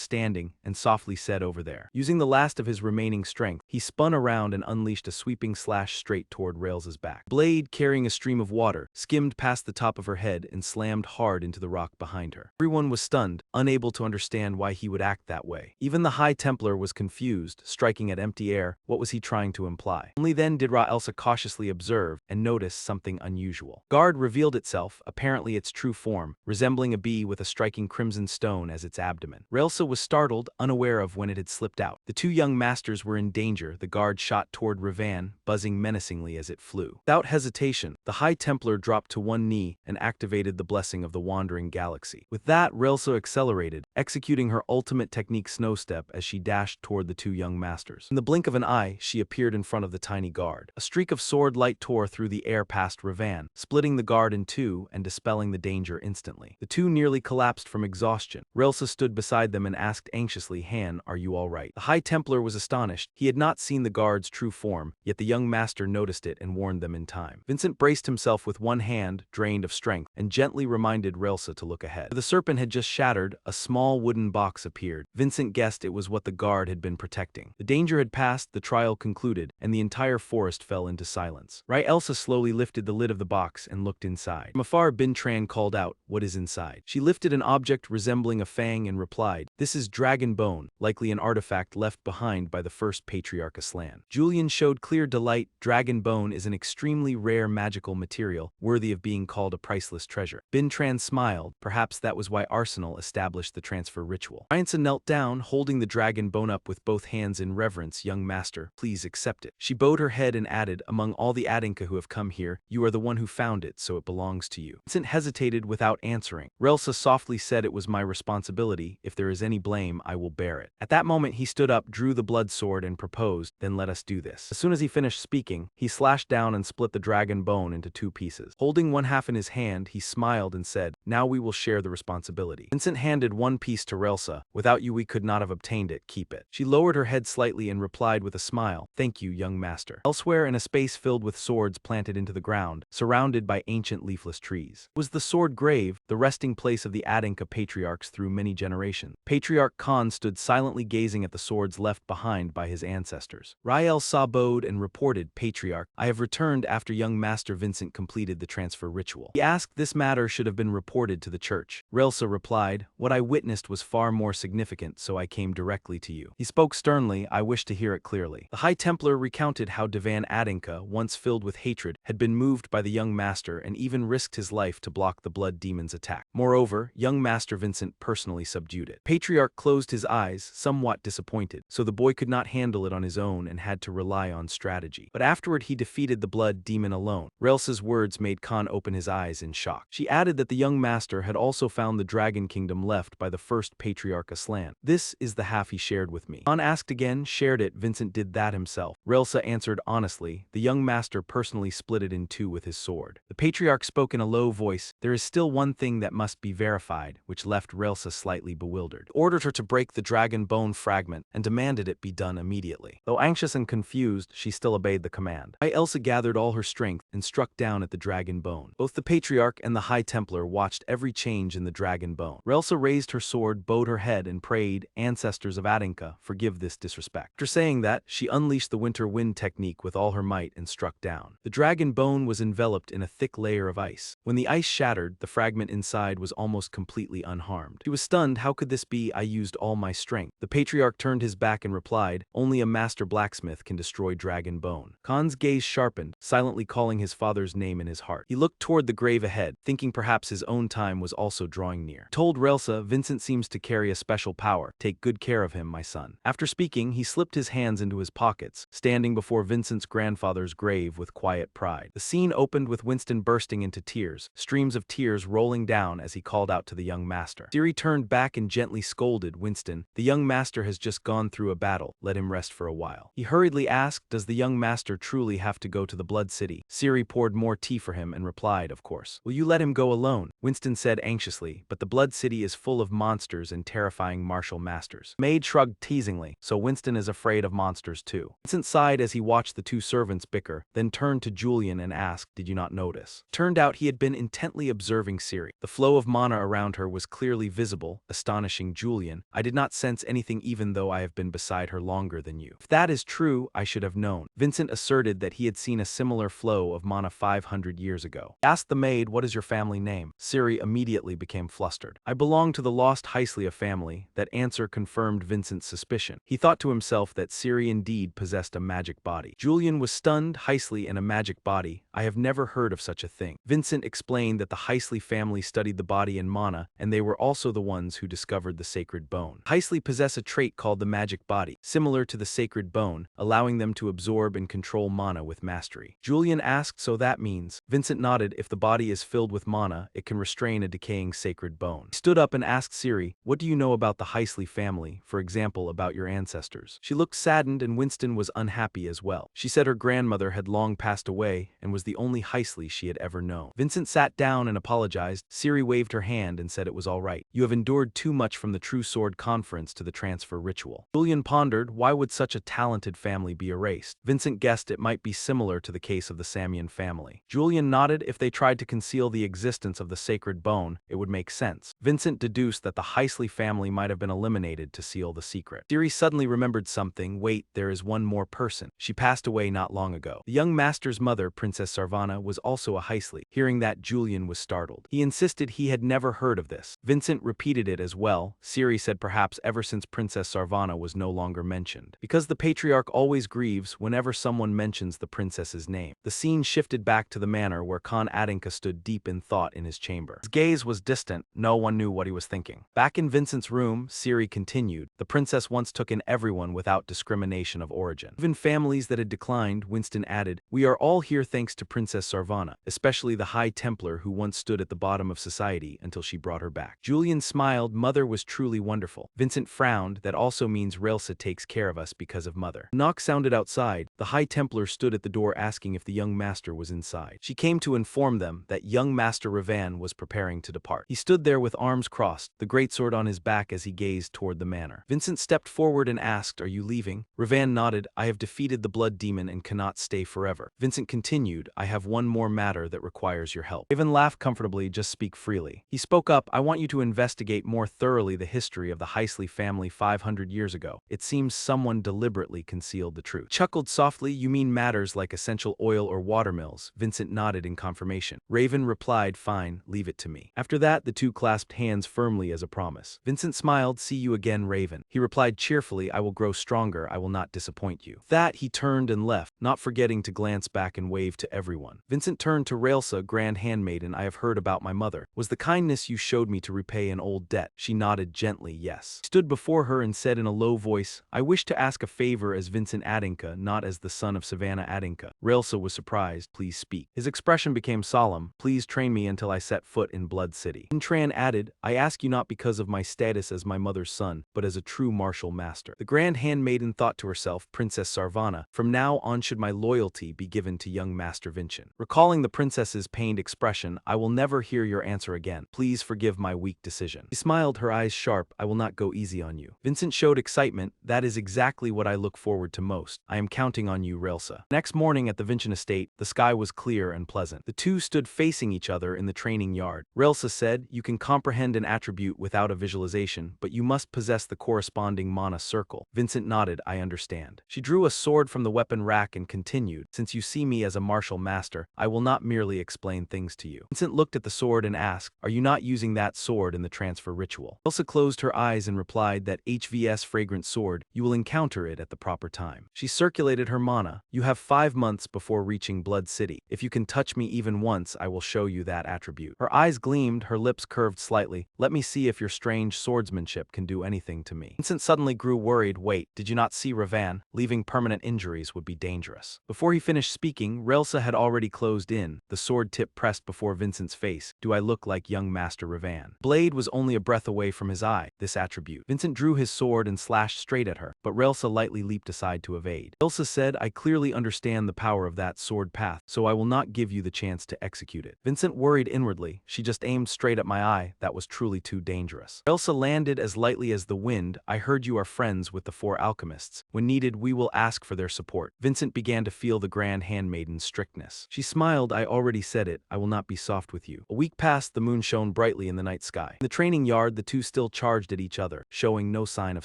standing and softly said over there. Using the last of his remaining strength, he spun around and unleashed a sweeping slash straight toward Relsa's back. Blade, carrying a stream of water, skimmed past the top of her head and slammed hard into the rock behind her. Everyone was stunned, unable to understand why he would act that way. Even the High Templar was confused, striking at empty air. What was he trying to imply? Only then did Relsa cautiously observe and notice something unusual. Guard revealed itself, apparently its true form, resembling a bee with a striking crimson stone as its abdomen. Relsa was startled, unaware of when it had slipped out. The two young masters were in danger. The guard shot toward Ravan, buzzing menacingly as it flew. Without hesitation, the High Templar dropped to one knee and activated the blessing of the wandering galaxy. With that, Relsa accelerated, executing her ultimate technique Snow Step as she dashed toward the two young masters. In the blink of an eye, she appeared in front of the tiny guard. A streak of sword light tore through the air past Ravan, splitting the guard in two and dispelling the danger instantly. The two nearly collapsed from exhaustion. Relsa stood beside them and asked anxiously, "Han, are you all right?" The High Templar was astonished. He had not seen the guard's true form, yet the young master noticed it and warned them in time. Vincent braced himself with one hand, drained of strength, and gently reminded Relsa to look ahead. The serpent had just shattered. A small wooden box appeared. Vincent guessed it was what the guard had been protecting. The danger had passed, the trial concluded, and the entire forest fell into silence. Relsa slowly lifted the lid of the box and looked inside. From afar, Bintran called out, "What is inside?" She lifted an object resembling a fang and replied, "This is dragon bone, likely an artifact left behind by the first patriarch Aslan." Julian showed clear delight. Dragon bone is an extremely rare magical material, worthy of being called a priceless treasure. Bintran smiled. Perhaps that was why Arsenal established the transfer ritual. Ryansa knelt down, holding the dragon bone up with both hands in reverence. "Young master, please accept it." She bowed her head and added, "Among all the Adanka who have come here, you are the one who found it, so it belongs to you." Vincent hesitated without answering. Relsa softly said, "It was my responsibility. If there is any blame, I will bear it." At that moment, he stood up, drew the blood sword, and proposed, "Then let us do this." As soon as he finished speaking, he slashed down and split the dragon bone into two pieces. Holding one half in his hand, he smiled and said, "Now we will share the responsibility." Vincent handed one piece to Relsa. "Without you we could not have obtained it. Keep it." She lowered her head slightly and replied with a smile, "Thank you, young master." Elsewhere, in a space filled with swords planted into the ground, surrounded by ancient leafless trees, was the sword grave, the resting place of the Adanka patriarchs through many generations. Patriarch Khan stood silently gazing at the swords left behind by his ancestors. Relsa bowed and reported, "Patriarch, I have returned after young master Vincent completed the transfer ritual. He asked this matter should have been reported reported to the church. Relsa replied, "What I witnessed was far more significant, so I came directly to you." He spoke sternly, I wish to hear it clearly. The High Templar recounted how Divan Adinka, once filled with hatred, had been moved by the young master and even risked his life to block the blood demon's attack. Moreover, young Master Vincent personally subdued it. Patriarch closed his eyes, somewhat disappointed, so the boy could not handle it on his own and had to rely on strategy. But afterward he defeated the blood demon alone. Relsa's words made Khan open his eyes in shock. She added that the young master had also found the dragon kingdom left by the first Patriarch Aslan. "This is the half he shared with me." Khan asked again, shared it, Vincent did that himself. Relsa answered honestly, the young master personally split it in two with his sword. The Patriarch spoke in a low voice, "There is still one thing that must be verified," which left Relsa slightly bewildered. He ordered her to break the dragon bone fragment and demanded it be done immediately. Though anxious and confused, she still obeyed the command. Elsa gathered all her strength and struck down at the dragon bone. Both the Patriarch and the High Templar watched every change in the dragon bone. Relsa raised her sword, bowed her head, and prayed, "Ancestors of Adinka, forgive this disrespect." After saying that, she unleashed the winter wind technique with all her might and struck down. The dragon bone was enveloped in a thick layer of ice. When the ice shattered, the fragment inside was almost completely unharmed. She was stunned. How could this be? I used all my strength. The Patriarch turned his back and replied, "Only a master blacksmith can destroy dragon bone." Khan's gaze sharpened, silently calling his father's name in his heart. He looked toward the grave ahead, thinking perhaps his own time was also drawing near. He told Relsa, "Vincent seems to carry a special power. Take good care of him, my son." After speaking, he slipped his hands into his pockets, standing before Vincent's grandfather's grave with quiet pride. The scene opened with Winston bursting into tears, streams of tears rolling down as he called out to the young master. Siri turned back and gently scolded Winston, "The young master has just gone through a battle. Let him rest for a while." He hurriedly asked, "Does the young master truly have to go to the Blood City?" Siri poured more tea for him and replied, "Of course." "Will you let him go alone?" Winston said anxiously, "But the Blood City is full of monsters and terrifying martial masters." The maid shrugged teasingly, "So Winston is afraid of monsters too." Vincent sighed as he watched the two servants bicker, then turned to Julian and asked, "Did you not notice?" Turned out he had been intently observing Siri. The flow of mana around her was clearly visible, astonishing Julian. "I did not sense anything even though I have been beside her longer than you." "If that is true, I should have known." Vincent asserted that he had seen a similar flow of mana 500 years ago. He asked the maid, "What is your family name?" Siri immediately became flustered. "I belong to the lost Heislea family." That answer confirmed Vincent's suspicion. He thought to himself that Siri indeed possessed a magic body. Julian was stunned. Heisley and a magic body? I have never heard of such a thing. Vincent explained that the Heisley family studied the body and mana, and they were also the ones who discovered the sacred bone. Heisley possess a trait called the magic body, similar to the sacred bone, allowing them to absorb and control mana with mastery. Julian asked, "So that means?" Vincent nodded. "If the body is filled with mana, it can restrain a decaying sacred bone." He stood up and asked Siri, "What do you know about the Heisley family, for example, about your ancestors?" She looked saddened, and Winston was unhappy as well. She said her grandmother had long passed away and was the only Heisley she had ever known. Vincent sat down and apologized. Siri waved her hand and said it was all right. "You have endured too much from the True Sword Conference to the transfer ritual." Julian pondered, why would such a talented family be erased? Vincent guessed it might be similar to the case of the Samian family. Julian nodded. If they tried to conceal the existence of the sacred bone, it would make sense. Vincent deduced that the Heisley family might have been eliminated to seal the secret. Siri suddenly remembered something. Wait, there is one more person. She passed away not long ago. The young master's mother, Princess Sarvana, was also a Heisley. Hearing that, Julian was startled. He insisted he had never heard of this. Vincent repeated it as well. Siri said perhaps ever since Princess Sarvana was no longer mentioned. Because the Patriarch always grieves whenever someone mentions the princess's name. The scene shifted back to the manor where Khan Adinka stood deep in thought in his chamber. His gaze was distant. No one knew what he was thinking. Back in Vincent's room, Siri continued. The princess once took in everyone without discrimination of origin. Even families that had declined, Winston added, "We are all here thanks to Princess Sarvana, especially the High Templar who once stood at the bottom of society until she brought her back." Julian smiled. Mother was truly wonderful. Vincent frowned. That also means Relsa takes care of us because of Mother. A knock sounded outside. The High Templar stood at the door asking if the young master was inside. She came to inform them that young Master Ravan was preparing to depart. He stood there with arms crossed, the greatsword on his back as he gazed toward the manor. Vincent stepped forward and asked, "Are you leaving?" Ravan nodded. "I have defeated the blood demon and cannot stay forever." Vincent continued, "I have one more matter that requires your help." Raven laughed comfortably. "Just speak freely." He spoke up, "I want you to investigate more thoroughly the history of the Heisley family 500 years ago. It seems someone deliberately concealed the truth." Chuckled softly, "You mean matters like essential oil or watermills?" Vincent nodded in confirmation. Raven replied, "Fine, leave leave it to me. After that, the two clasped hands firmly as a promise. Vincent smiled, see you again, Raven. He replied cheerfully, I will grow stronger, I will not disappoint you. With that, he turned and left, not forgetting to glance back and wave to everyone. Vincent turned to Raelsa, grand handmaiden, I have heard about my mother. Was the kindness you showed me to repay an old debt? She nodded gently, yes. He stood before her and said in a low voice, I wish to ask a favor as Vincent Adinka, not as the son of Savannah Adinka. Raelsa was surprised, please speak. His expression became solemn, please train me until I set foot in Blood City. Intran added, I ask you not because of my status as my mother's son, but as a true martial master. The grand handmaiden thought to herself, Princess Sarvana, from now on should my loyalty be given to young Master Vincent. Recalling the princess's pained expression, I will never hear your answer again. Please forgive my weak decision. She smiled, her eyes sharp, I will not go easy on you. Vincent showed excitement, that is exactly what I look forward to most. I am counting on you, Raelsa. Next morning at the Vincent estate, the sky was clear and pleasant. The two stood facing each other in the training yard. Raelsa said, you can comprehend an attribute without a visualization, but you must possess the corresponding mana circle. Vincent nodded, I understand. She drew a sword from the weapon rack and continued, since you see me as a martial master, I will not merely explain things to you. Vincent looked at the sword and asked, are you not using that sword in the transfer ritual? Raelsa closed her eyes and replied that HVS fragrant sword, you will encounter it at the proper time. She circulated her mana, you have 5 months before reaching Blood City. If you can touch me even once, I will show you that attribute. Her eyes gleamed, her lips curved slightly, let me see if your strange swordsmanship can do anything to me. Vincent suddenly grew worried, wait, did you not see Ravan? Leaving permanent injuries would be dangerous. Before he finished speaking, Raelsa had already closed in, the sword tip pressed before Vincent's face. Do I look like young Master Ravan? Blade was only a breath away from his eye, this attribute. Vincent drew his sword and slashed straight at her, but Raelsa lightly leaped aside to evade. Raelsa said, I clearly understand the power of that sword path, so I will not give you the chance to execute it. Vincent worried inwardly, she just aimed straight at my eye, that was truly too dangerous. Raelsa landed as lightly as the wind, I heard you are friends with the 4 alchemists. When needed, we will ask for their support. Vincent began to feel the grand handmaiden's strictness. She smiled, I already said it, I will not be soft with you. A week passed, the moon shone brightly in the night sky. In the training yard, the two still charged at each other, showing no sign of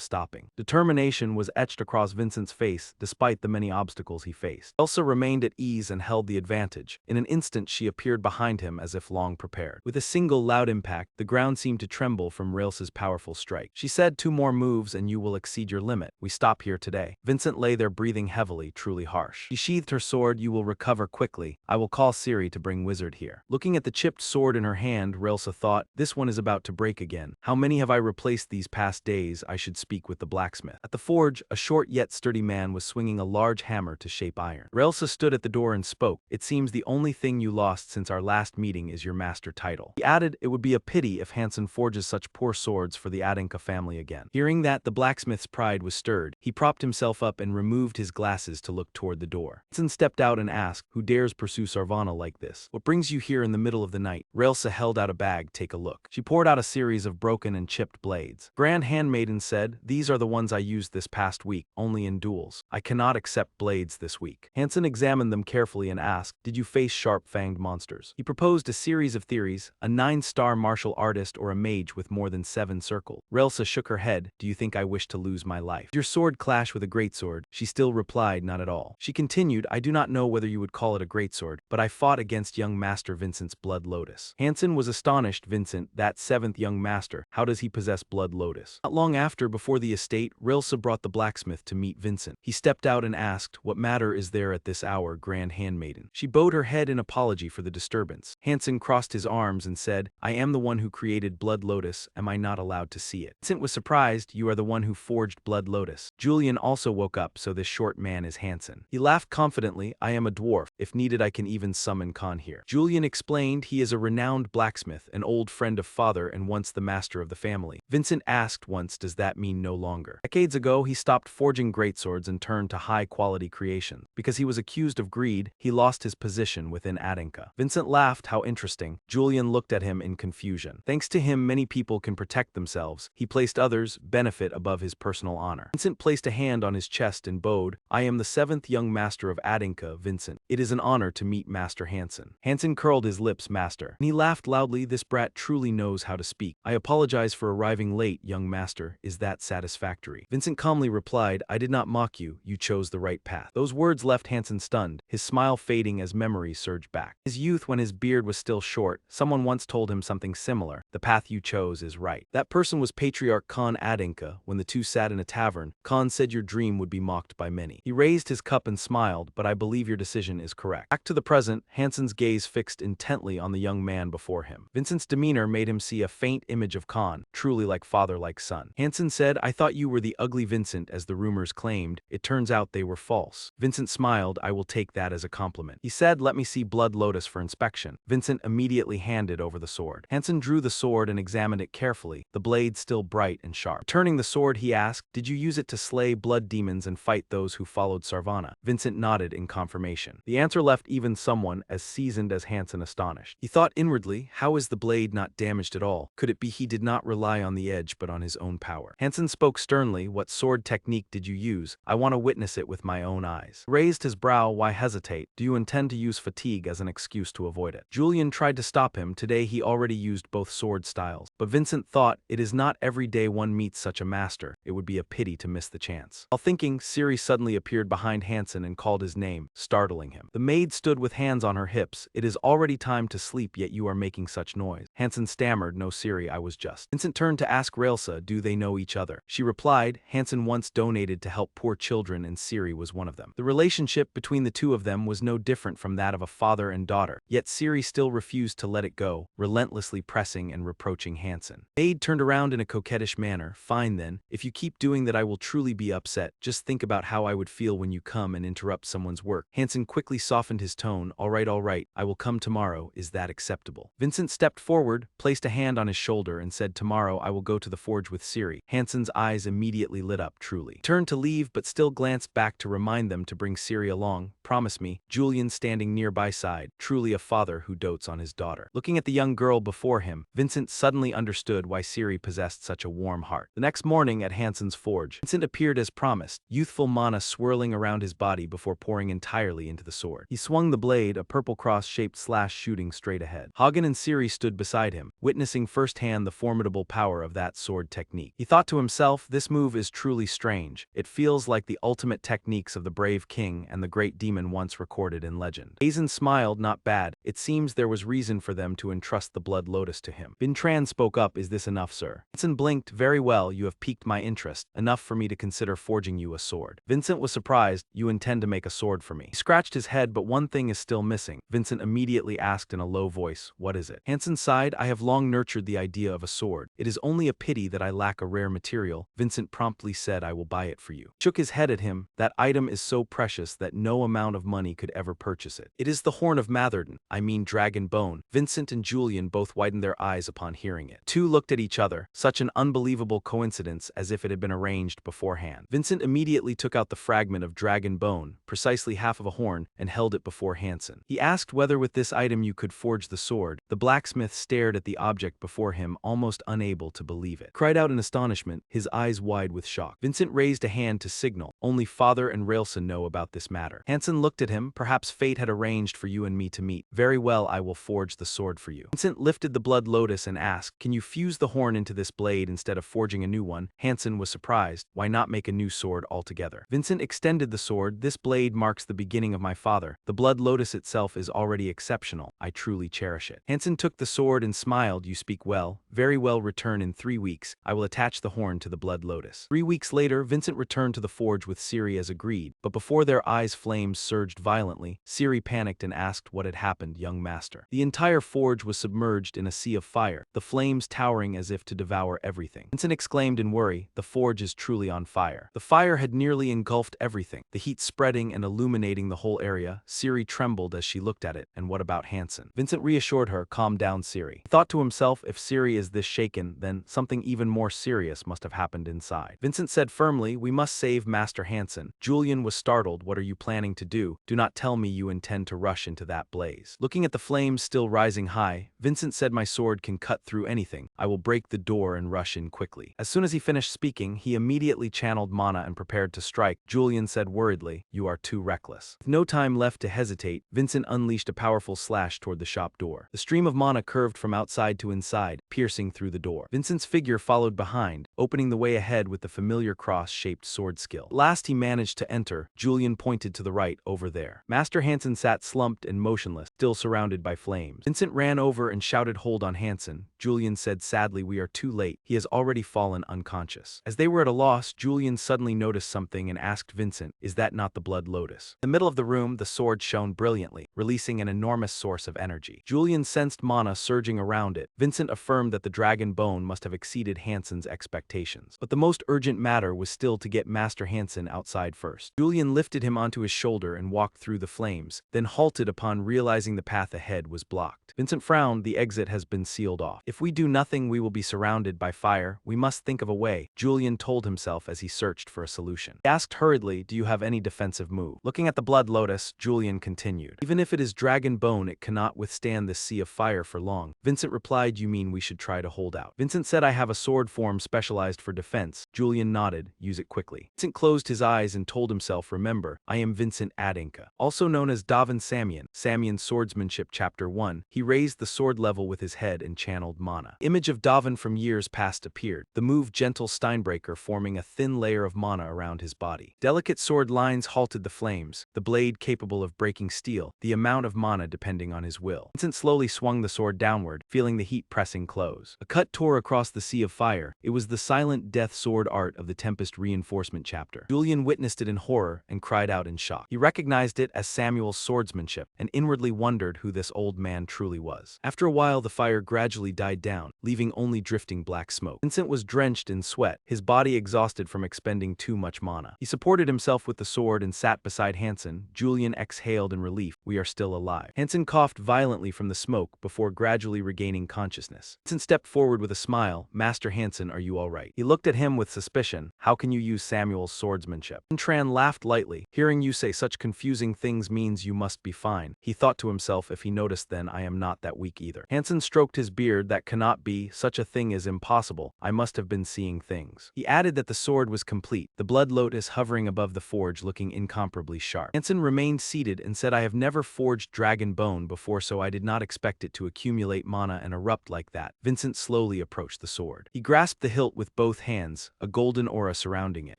stopping. Determination was etched across Vincent's face, despite the many obstacles he faced. Elsa remained at ease and held the advantage. In an instant, she appeared behind him as if long prepared. With a single loud impact, the ground seemed to tremble from Raelsa's powerful strike. She said, 2 more moves and you will exceed your limit. We stop here today. Vincent lay there breathing heavily, truly harsh. She sheathed her sword, you will recover quickly. I will call Ciri to bring Wizard here. Looking at the chipped sword in her hand, Raelsa thought, this one is about to break again. How many have I replaced these past days? I should speak with the blacksmith. At the forge, a short yet sturdy man was swinging a large hammer to shape iron. Raelsa stood at the door and spoke, it seems the only thing you lost since our last meeting is your master title. He added, it would be a pity if Hansen forges such poor swords for the Adinka family again. Hearing that, the blacksmith's pride was stirred. He propped himself up and removed his glasses to look toward the door. Hansen stepped out and asked, who dares pursue Sarvana like this? What brings you here in the middle of the night? Raelsa held out a bag, take a look. She poured out a series of broken and chipped blades. Grand Handmaiden said, these are the ones I used this past week, only in duels. I cannot accept blades this week. Hansen examined them carefully and asked, did you face sharp-fanged monsters? He proposed a series of theories, a 9-star martial artist or a mage with more than 7 circles. Raelsa shook her head, do you think I wish to lose my life? Did your sword clash with a greatsword? She still replied, not at all. She continued, I do not know whether you would call it a greatsword, but I fought against young Master Vincent's Blood Lotus. Hansen was astonished, Vincent, that 7th young master, how does he possess Blood Lotus? Not long after, before the estate, Raelsa brought the blacksmith to meet Vincent. He stepped out and asked, what matter is there at this hour, Grand Handmaiden? She bowed her head in apology for the disturbance. Hansen crossed his arms and said, I am the one who created Blood Lotus, am I not allowed to see it? Vincent was surprised, you are the one who forged Blood Lotus. Julian also woke up, so this short man is Hansen. He laughed confidently, I am a dwarf, if needed I can even summon Khan here. Julian explained he is a renowned blacksmith, an old friend of father and once the master of the family. Vincent asked once, does that mean no longer? Decades ago, he stopped forging greatswords and turned to high-quality creations. Because he was accused of greed, he lost his position within Adinka. Vincent laughed, how interesting. Julian looked at him in confusion. Thanks to him, many people can protect themselves. He placed others' benefit above his personal honor. Vincent placed a hand on his chest and bowed, I am the 7th young master of Adinka, Vincent. It is an honor to meet Master Hansen. Hansen curled his lips, master. And he laughed loudly, this brat truly knows how to speak. I apologize for arriving late, young master. Is that satisfactory? Vincent calmly replied, I did not mock you. You chose the right path. Those words left Hansen stunned, his smile fading as memories surged back. His youth when his beard was still short, someone once told him something similar. The path you chose is right. That person was Patriarch Khan Adinka. When the two sat in a tavern, Khan said your dream would be mocked by many. He raised his cup and smiled, but I believe your decision is correct. Back to the present, Hansen's gaze fixed intently on the young man before him. Vincent's demeanor made him see a faint image of Khan, truly like father like son. Hansen said, I thought you were the ugly Vincent as the rumors claimed. It turns out they were false. Vincent smiled, I will take that as a compliment. He said, let me see Blood Lotus for inspection. Vincent immediately handed over the sword. Hansen drew the sword and examined it carefully, the blade still bright and sharp. Returning the sword, he asked, did you use it to slay blood demons and fight those who followed Sarvana? Vincent nodded in confirmation. The answer left even someone as seasoned as Hansen astonished. He thought inwardly, how is the blade not damaged at all? Could it be he did not rely on the edge but on his own power? Hansen spoke sternly, what sword technique did you use? I want to witness it with my own eyes. Raised his brow, why hesitate? Do you intend to use fatigue as an excuse to avoid it? Julian tried to stop him. Today he already used both sword styles. But Vincent thought, it is not every day one meets such a master. It would be a pity to miss the chance. While thinking, Siri suddenly appeared behind Hansen and called his name, startling him. The maid stood with hands on her hips. It is already time to sleep, yet you are making such noise. Hansen stammered, no Siri, I was just. Vincent turned to ask Raelsa, do they know each other? She replied, Hansen once donated to help poor children and Siri was one of them. The relationship between the two of them was no different from that of a father and daughter, yet Siri still refused to let it go, relentlessly pressing and reproaching Hansen. Maid turned around in a coquettish manner, fine then, if you keep doing that I will truly be upset, just think about how I would feel when you come and interrupt someone's work. Hansen quickly softened his tone, all right, I will come tomorrow, is that acceptable? Vincent stepped forward, placed a hand on his shoulder and said tomorrow I will go to the forge with Siri. Hansen's eyes immediately lit up, truly. Turned to leave but still glanced back to remind them to bring Siri along, promise me. Julian standing nearby sighed, truly a father who dotes on his daughter. Looking at the young girl before him, Vincent suddenly understood why Siri possessed such a warm heart. The next morning at Hansen's forge, Vincent appeared as promised, youthful mana swirling around his body before pouring entirely into the sword. He swung the blade, a purple cross-shaped slash shooting straight ahead. Hagen and Siri stood beside him, witnessing firsthand the formidable power of that sword technique. He thought to himself, this move is truly strange. It feels like the ultimate techniques of the brave king and the great demon once recorded in legend. Aizen smiled, not bad. It seems there was reason for them to entrust the Blood Lotus to him. Bintran spoke up, is this enough, sir? Vincent blinked, very well, you have piqued my interest, enough for me to consider forging you a sword. Vincent was surprised, you intend to make a sword for me. He scratched his head, but one thing is still missing. Vincent immediately asked in a low voice, what is it? Hansen sighed, I have long nurtured the idea of a sword. It is only a pity that I lack a rare material. Vincent promptly said, I will buy it for you. Shook his head at him, that item is so precious that no amount of money could ever purchase it. It is the horn of Matherden, I mean dragon bone. Vincent and Julian both widened their eyes upon hearing it. Two looked at each other, such an unbelievable coincidence as if it had been arranged beforehand. Vincent immediately took out the fragment of dragon bone, precisely half of a horn, and held it before Hansen. He asked whether with this item you could forge the sword. The blacksmith stared at the object before him, almost unable to believe it. Cried out in astonishment, his eyes wide with shock. Vincent raised a hand to signal, only father and Raelsa know about this matter. Hansen looked at him, perhaps fate had arranged for you and me to meet. Very well, I will forge the sword for you. Vincent lifted the Blood Lotus and asked, can you fuse the horn into this blade instead of forging a new one? Hansen was surprised, why not make a new sword altogether? Vincent extended the sword, this blade marks the beginning of my father. The Blood Lotus itself is already exceptional, I truly cherish it. Hansen took the sword and smiled, you speak well, very well, return in 3 weeks, I will attach the horn to the Blood Lotus. 3 weeks later, Vincent returned to the forge with Siri as agreed, but before their eyes flames surged violently, Siri panicked and asked what had happened, young master. The entire forge was submerged in a sea of fire, the flames towering as if to devour everything. Vincent exclaimed in worry, the forge is truly on fire. The fire had nearly engulfed everything, the heat spreading and illuminating the whole area. Siri trembled as she looked at it, and what about Hansen? Vincent reassured her, calm down, Siri. He thought to himself, if Siri is this shaken, then something even more serious must have happened inside. Vincent said firmly, we must save Master Hansen. Julian was startled, what are you planning to do? Do not tell me you intend to rush into that blaze. Looking at the flames still rising high, Vincent said, my sword can cut through anything. I will break the door and rush in quickly. As soon as he finished speaking, he immediately channeled mana and prepared to strike. Julian said worriedly, you are too reckless. With no time left to hesitate, Vincent unleashed a powerful slash toward the shop door. The stream of mana curved from outside to inside, piercing through the door. Vincent's figure followed behind, opening the way ahead with the familiar cross-shaped sword skill. At last he managed to enter. Julian pointed to the right, over there. Master Hansen sat slumped and motionless, still surrounded by flames. Vincent ran over and shouted, "Hold on, Hansen." Julian said sadly, "We are too late. He has already fallen unconscious." As they were at a loss, Julian suddenly noticed something and asked Vincent, "Is that not the blood lotus?" In the middle of the room, the sword shone brilliantly, releasing an enormous source of energy. Julian sensed mana surging around it. Vincent affirmed that the dragon bone must have exceeded Hansen's expectations. But the most urgent matter was still to get Master Hansen outside first. Julian lifted him onto his shoulder and walked through the flames, then halted upon realizing the path ahead was blocked. Vincent frowned. "The exit has been sealed off. If we do nothing, we will be surrounded by fire. We must think of a way," Julian told himself as he searched for a solution. He asked hurriedly, "Do you have any defensive move?" Looking at the blood lotus, Julian continued, "Even if it is dragon bone, it cannot withstand this sea of fire for long." Vincent replied, "You mean we should try to hold out?" Vincent said, "I have a sword form specialized for defense." Julian nodded, "Use it quickly." Vincent closed his eyes and told himself, "Remember, I am Vincent Adinka." Also known as Davin Samian, Samian Swordsmanship Chapter 1, he raised the sword level with his head and channeled mana. Image of Davin from years past appeared, the move Gentle Steinbreaker forming a thin layer of mana around his body. Delicate sword lines halted the flames, the blade capable of breaking steel, the amount of mana depending on his will. Vincent slowly swung the sword downward, feeling the heat pressing close. A cut tore across the sea of fire. It was the silent death sword art of the Tempest Reinforcement chapter. Julian witnessed it in horror and cried out in shock. He recognized it as Samuel's swordsmanship and inwardly wondered who this old man truly was. After a while, the fire gradually died down, leaving only drifting black smoke. Vincent was drenched in sweat, his body exhausted from expending too much mana. He supported himself with the sword and sat beside Hansen. Julian exhaled in relief. "We are still alive." Hansen coughed violently from the smoke before gradually regaining consciousness. Vincent stepped forward with a smile. "Master Hansen, are you all right?" He looked at him with suspicion. "How can you use Samuel's swordsmanship?" Tran laughed lightly. "Hearing you say such confusing things means you must be fine." He thought to himself, "If he noticed, then I am not that weak either." Hansen stroked his beard. "That cannot be. Such a thing is impossible. I must have been seeing things." He added that the sword was complete, the blood lotus hovering above the forge looking incomparably sharp. Hansen remained seated and said, "I have never forged dragon bone before, so I did not expect it to accumulate mana and erupt like that." Vincent slowly approached the sword. He grasped the hilt with both hands, a golden aura surrounding it.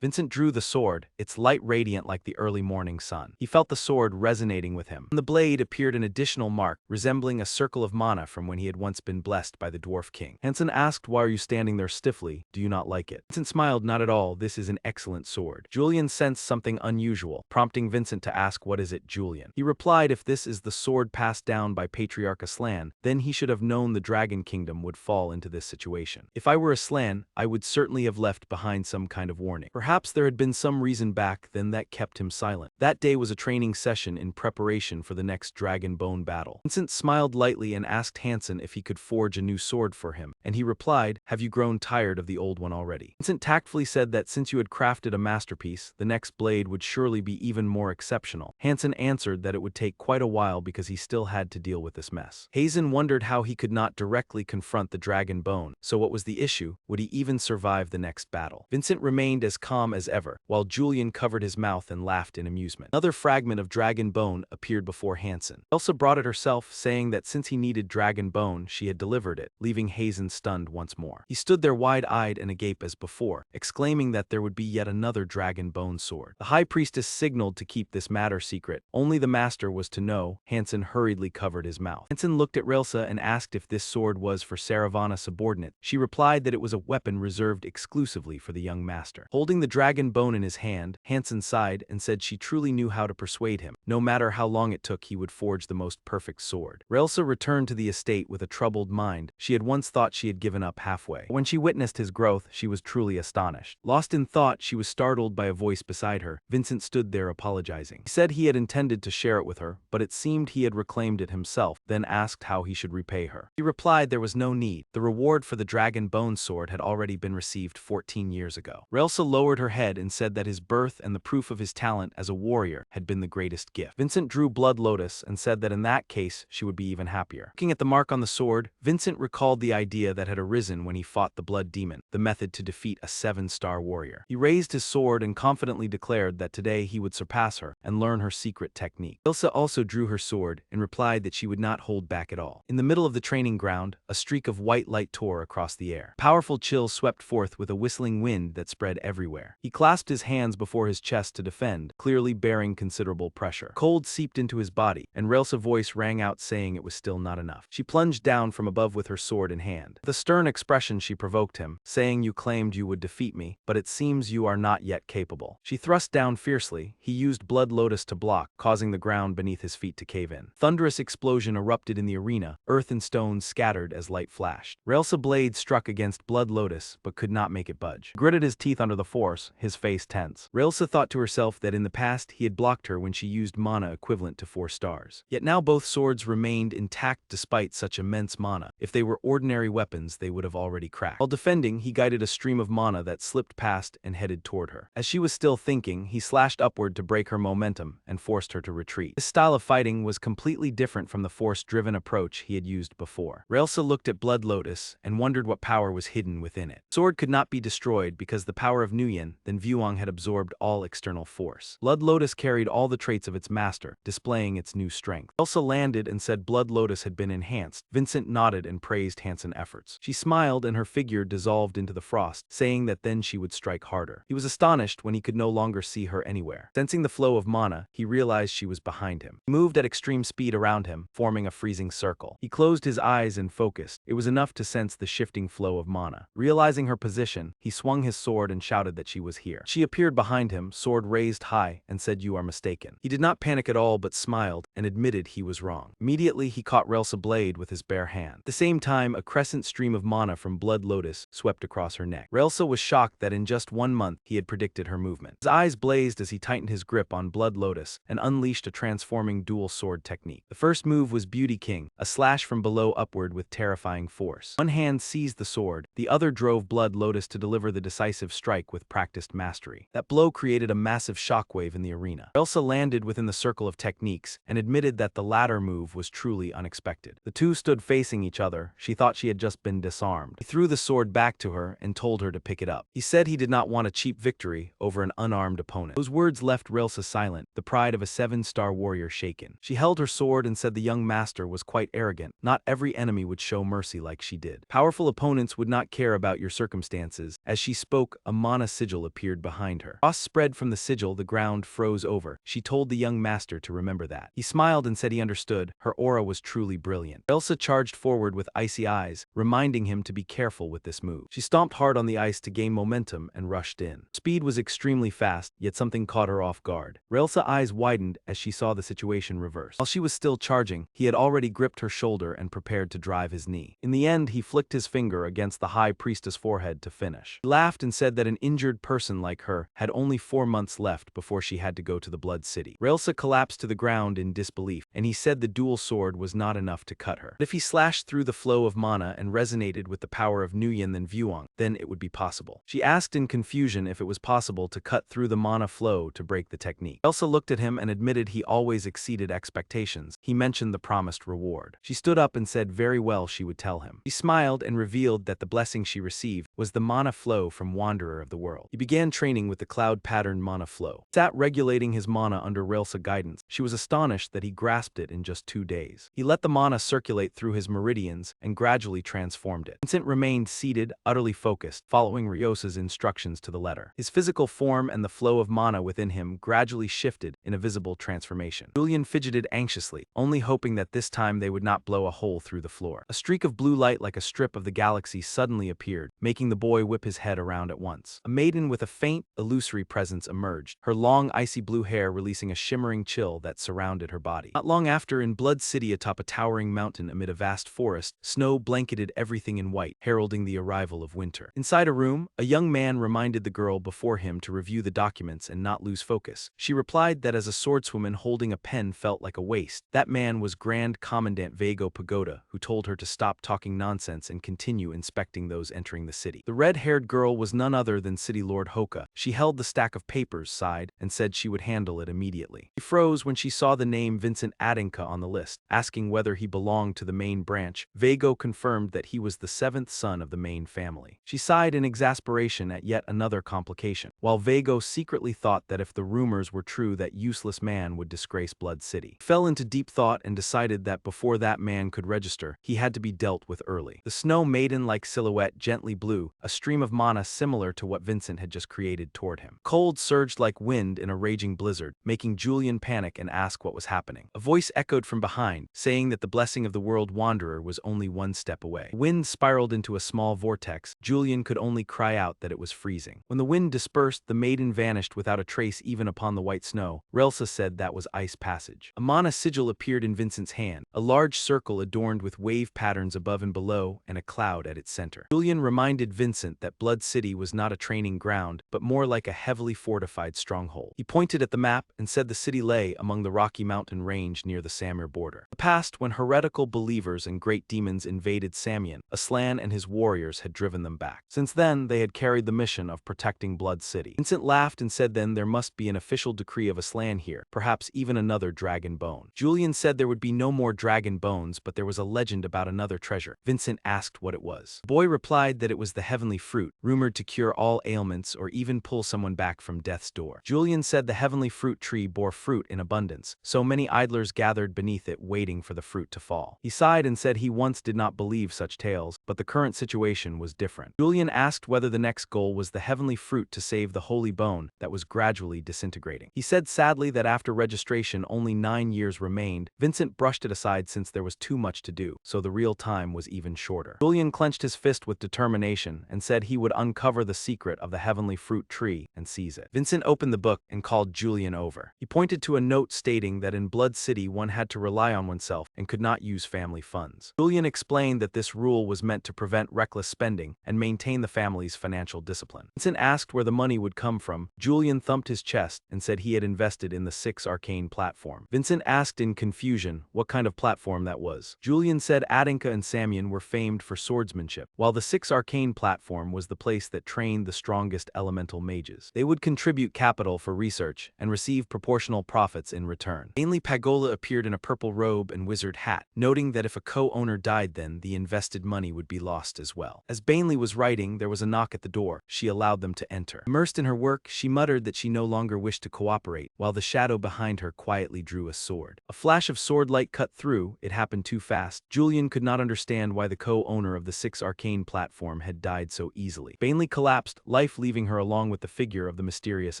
Vincent drew the sword, its light radiant like the early morning sun. He felt the sword resonating with him. On the blade appeared an additional mark, resembling a circle of mana from when he had once been blessed by the Dwarf King. Hansen asked, "Why are you standing there stiffly? Do you not like it?" Vincent smiled, "Not at all. This is an excellent sword." Julian sensed something unusual, prompting Vincent to ask, "What is it, Julian?" He replied, "If this is the sword passed down by Patriarch Aslan, then he should have known the Dragon Kingdom would fall into this situation. If I were Aslan, I would certainly have left behind some kind of warning. Perhaps there had been some reason back then that kept him silent." That day was a training session in preparation for the next Dragon Bone battle. Vincent smiled lightly and asked Hansen if he could forge a new sword for him, and he replied, "Have you grown tired of the old one already?" Vincent tactfully said that since you had crafted a masterpiece, the next blade would surely be even more exceptional. Hansen answered that it would take quite a while because he still had to deal with this mess. Hazen wondered how he could not directly confront the dragon bone, so what was the issue? Would he even survive the next battle? Vincent remained as calm as ever, while Julian covered his mouth and laughed in amusement. Another fragment of dragon bone appeared before Hansen. Elsa brought it herself, saying that since he needed dragon bone, she had delivered it, leaving Hazen stunned once more. He stood there wide-eyed and agape as before, exclaiming that there would be yet another dragon bone sword. The high priestess signaled to keep this matter secret. Only the master was to know. Hansen hurriedly covered his mouth. Hansen looked at Relsa and asked if this sword was for Saravana subordinate. She replied that it was a weapon reserved exclusively for the young master. Holding the dragon bone in his hand, Hansen sighed and said she truly knew how to persuade him. No matter how long it took, he would forge the most perfect sword. Relsa returned to the estate with a troubled mind. She had once thought she had given up halfway. When she witnessed his growth, she was truly astonished. Lost in thought, she was startled by a voice beside her. Vincent stood there apologizing. He said he had intended to share it with her, but it seemed he had reclaimed it himself, then asked how he should repay her. She replied there was no need. The reward for the dragon bone sword had already been received 14 years ago. Relsa lowered her head and said that his birth and the proof of his talent as a warrior had been the greatest gift. Vincent drew blood lotus and said that in that case she would be even happier. Looking at the mark on the sword, Vincent recalled the idea that had arisen when he fought the Blood Demon, the method to defeat a 7-star warrior. He raised his sword and confidently declared that today he would surpass her and learn her secret technique. Ilsa also drew her sword and replied that she would not hold back at all. In the middle of the training ground, a streak of white light tore across the air. Powerful chills swept forth with a whistling wind that spread everywhere. He clasped his hands before his chest to defend, clearly bearing considerable pressure. Cold seeped into his body, and Relsa's voice rang out saying it was still not enough. She plunged down from above with her sword in hand. With a stern expression she provoked him, saying, "You claimed you would defeat me, but it seems you are not yet capable." She thrust down fiercely. He used Blood Lotus to block, causing the ground beneath his feet to cave in. Thunderous explosion erupted in the arena, earth and stones scattered as light flashed. Relsa's blade struck against Blood Lotus, but could not make it budge. He gritted his teeth under the force, his face tense. Relsa thought to herself that in the past he had blocked her when she used mana equivalent to 4 stars. Yet now both swords remained intact despite such immense mana. If they were ordinary weapons, they would have already cracked. While defending, he guided a stream of mana that slipped past and headed toward her. As she was still thinking, he slashed upward to break her momentum and forced her to retreat. This style of fighting was completely different from the force-driven approach he had used before. Relsa looked at Blood Lotus and wondered what power was hidden within it. The sword could not be destroyed because the power of Nguyen, then Vuong, had absorbed all external force. Blood Lotus carried all the traits of its master, displaying its new strength. Relsa landed and said Blood Lotus had been enhanced. Vincent nodded and praised Hansen's efforts. She smiled and her figure dissolved into the frost, saying that then she would strike harder. He was astonished when he could no longer see her anywhere. Sensing the flow of mana, he realized she was behind him. He moved at extreme speed around him, forming a freezing circle. He closed his eyes and focused. It was enough to sense the shifting flow of mana. Realizing her position, he swung his sword and shouted that she was here. She appeared behind him, sword raised high, and said, "You are mistaken." He did not panic at all but smiled and admitted he was wrong. Immediately he caught Relsa's blade with his bare hand. At the same time, a crescent stream of mana from Blood Lotus swept across her neck. Relsa was shocked that in just 1 month he had predicted her movement. His eyes blazed as he tightened his grip on Blood Lotus and unleashed a transforming dual sword technique. The first move was Beauty King, a slash from below upward with terrifying force. One hand seized the sword, the other drove Blood Lotus to deliver the decisive strike with practiced mastery. That blow created a massive shockwave in the arena. Relsa landed within the circle of techniques and admitted that the latter move was truly unexpected. The two stood facing each other. She thought she had just been disarmed. He threw the sword back to her and told her to pick it up. He said he did not want a cheap victory over an unarmed opponent. Those words left Relsa silent, the pride of a 7-star warrior shaken. She held her sword and said the young master was quite arrogant. Not every enemy would show mercy like she did. Powerful opponents would not care about your circumstances. As she spoke, a mana sigil appeared behind her. Frost spread from the sigil, the ground froze over. She told the young master to remember that. He smiled and said he understood. Her aura was truly brilliant. Relsa charged forward with icy eyes, reminding him to be careful with this move. She stomped hard on the ice to gain momentum and rushed in. Speed was extremely fast, yet something caught her off guard. Relsa's eyes widened as she saw the situation reverse. While she was still charging, he had already gripped her shoulder and prepared to drive his knee. In the end, he flicked his finger against the high priestess' forehead to finish. He laughed and said that an injured person like her had only 4 months left before she had to go to the Blood City. Relsa collapsed to the ground in disbelief, and he said the dual sword was not enough to cut her. But if he slashed through the flow of mana and resonated with the power of Nguyen than Vuong, then it would be possible. She asked in confusion if it was possible to cut through the mana flow to break the technique. Relsa looked at him and admitted he always exceeded expectations. He mentioned the promised reward. She stood up and said very well she would tell him. He smiled and revealed that the blessing she received was the mana flow from Wanderer of the World. He began training with the cloud-patterned mana flow. He sat regulating his mana under Relsa's guidance. She was astonished that he grasped it in just 2 days. He let the mana circulate through his meridians and gradually transformed it. Vincent remained seated, utterly focused, following Ryosa's instructions to the letter. His physical form and the flow of mana within him gradually shifted in a visible transformation. Julian fidgeted anxiously, only hoping that this time they would not blow a hole through the floor. A streak of blue light like a strip of the galaxy suddenly appeared, making the boy whip his head around at once. A maiden with a faint, illusory presence emerged, her long icy blue hair releasing a shimmering chill that surrounded her body. Not long after, in Blood City atop a towering mountain amid a vast forest, snow blanketed everything in white, heralding the arrival of winter. Inside a room, a young man reminded the girl before him to review the documents and not lose focus. She replied that as a swordswoman holding a pen felt like a waste. That man was Grand Commandant Vago Pagoda, who told her to stop talking nonsense and continue inspecting those entering the city. The red-haired girl was none other than City Lord Hoka. She held the stack of papers, sighed, and said she would handle it immediately. She froze when she saw the name Vincent Adinka on the list, asking whether he belonged to the main branch. Vago Vago confirmed that he was the seventh son of the main family. She sighed in exasperation at yet another complication, while Vago secretly thought that if the rumors were true that useless man would disgrace Blood City. He fell into deep thought and decided that before that man could register, he had to be dealt with early. The snow maiden-like silhouette gently blew, a stream of mana similar to what Vincent had just created toward him. Cold surged like wind in a raging blizzard, making Julian panic and ask what was happening. A voice echoed from behind, saying that the blessing of the world wanderer was only one step away. The wind spiraled into a small vortex. Julian could only cry out that it was freezing. When the wind dispersed, the maiden vanished without a trace even upon the white snow. Relsa said that was ice passage. A mana sigil appeared in Vincent's hand, a large circle adorned with wave patterns above and below, and a cloud at its center. Julian reminded Vincent that Blood City was not a training ground, but more like a heavily fortified stronghold. He pointed at the map and said the city lay among the Rocky Mountain range near the Samir border. The past when heretical believers and great demons invaded Samian, Aslan and his warriors had driven them back. Since then, they had carried the mission of protecting Blood City. Vincent laughed and said then there must be an official decree of Aslan here, perhaps even another dragon bone. Julian said there would be no more dragon bones, but there was a legend about another treasure. Vincent asked what it was. The boy replied that it was the heavenly fruit, rumored to cure all ailments or even pull someone back from death's door. Julian said the heavenly fruit tree bore fruit in abundance, so many idlers gathered beneath it waiting for the fruit to fall. He sighed and said he once did not believe such tales, but the current situation was different. Julian asked whether the next goal was the heavenly fruit to save the holy bone that was gradually disintegrating. He said sadly that after registration only 9 years remained. Vincent brushed it aside since there was too much to do, so the real time was even shorter. Julian clenched his fist with determination and said he would uncover the secret of the heavenly fruit tree and seize it. Vincent opened the book and called Julian over. He pointed to a note stating that in Blood City one had to rely on oneself and could not use family funds. Julian explained that this rule was meant to prevent reckless spending and maintain the family's financial discipline. Vincent asked where the money would come from. Julian thumped his chest and said he had invested in the 6 Arcane platform. Vincent asked in confusion what kind of platform that was. Julian said Adinka and Samian were famed for swordsmanship, while the 6 Arcane platform was the place that trained the strongest elemental mages. They would contribute capital for research and receive proportional profits in return. Mainly Pagola appeared in a purple robe and wizard hat, noting that if a co-owner died then the invested money would be lost as well. As Bainley was writing, there was a knock at the door. She allowed them to enter. Immersed in her work, she muttered that she no longer wished to cooperate, while the shadow behind her quietly drew a sword. A flash of sword light cut through. It happened too fast. Julian could not understand why the co-owner of the 6 Arcane platform had died so easily. Bainley collapsed, life leaving her along with the figure of the mysterious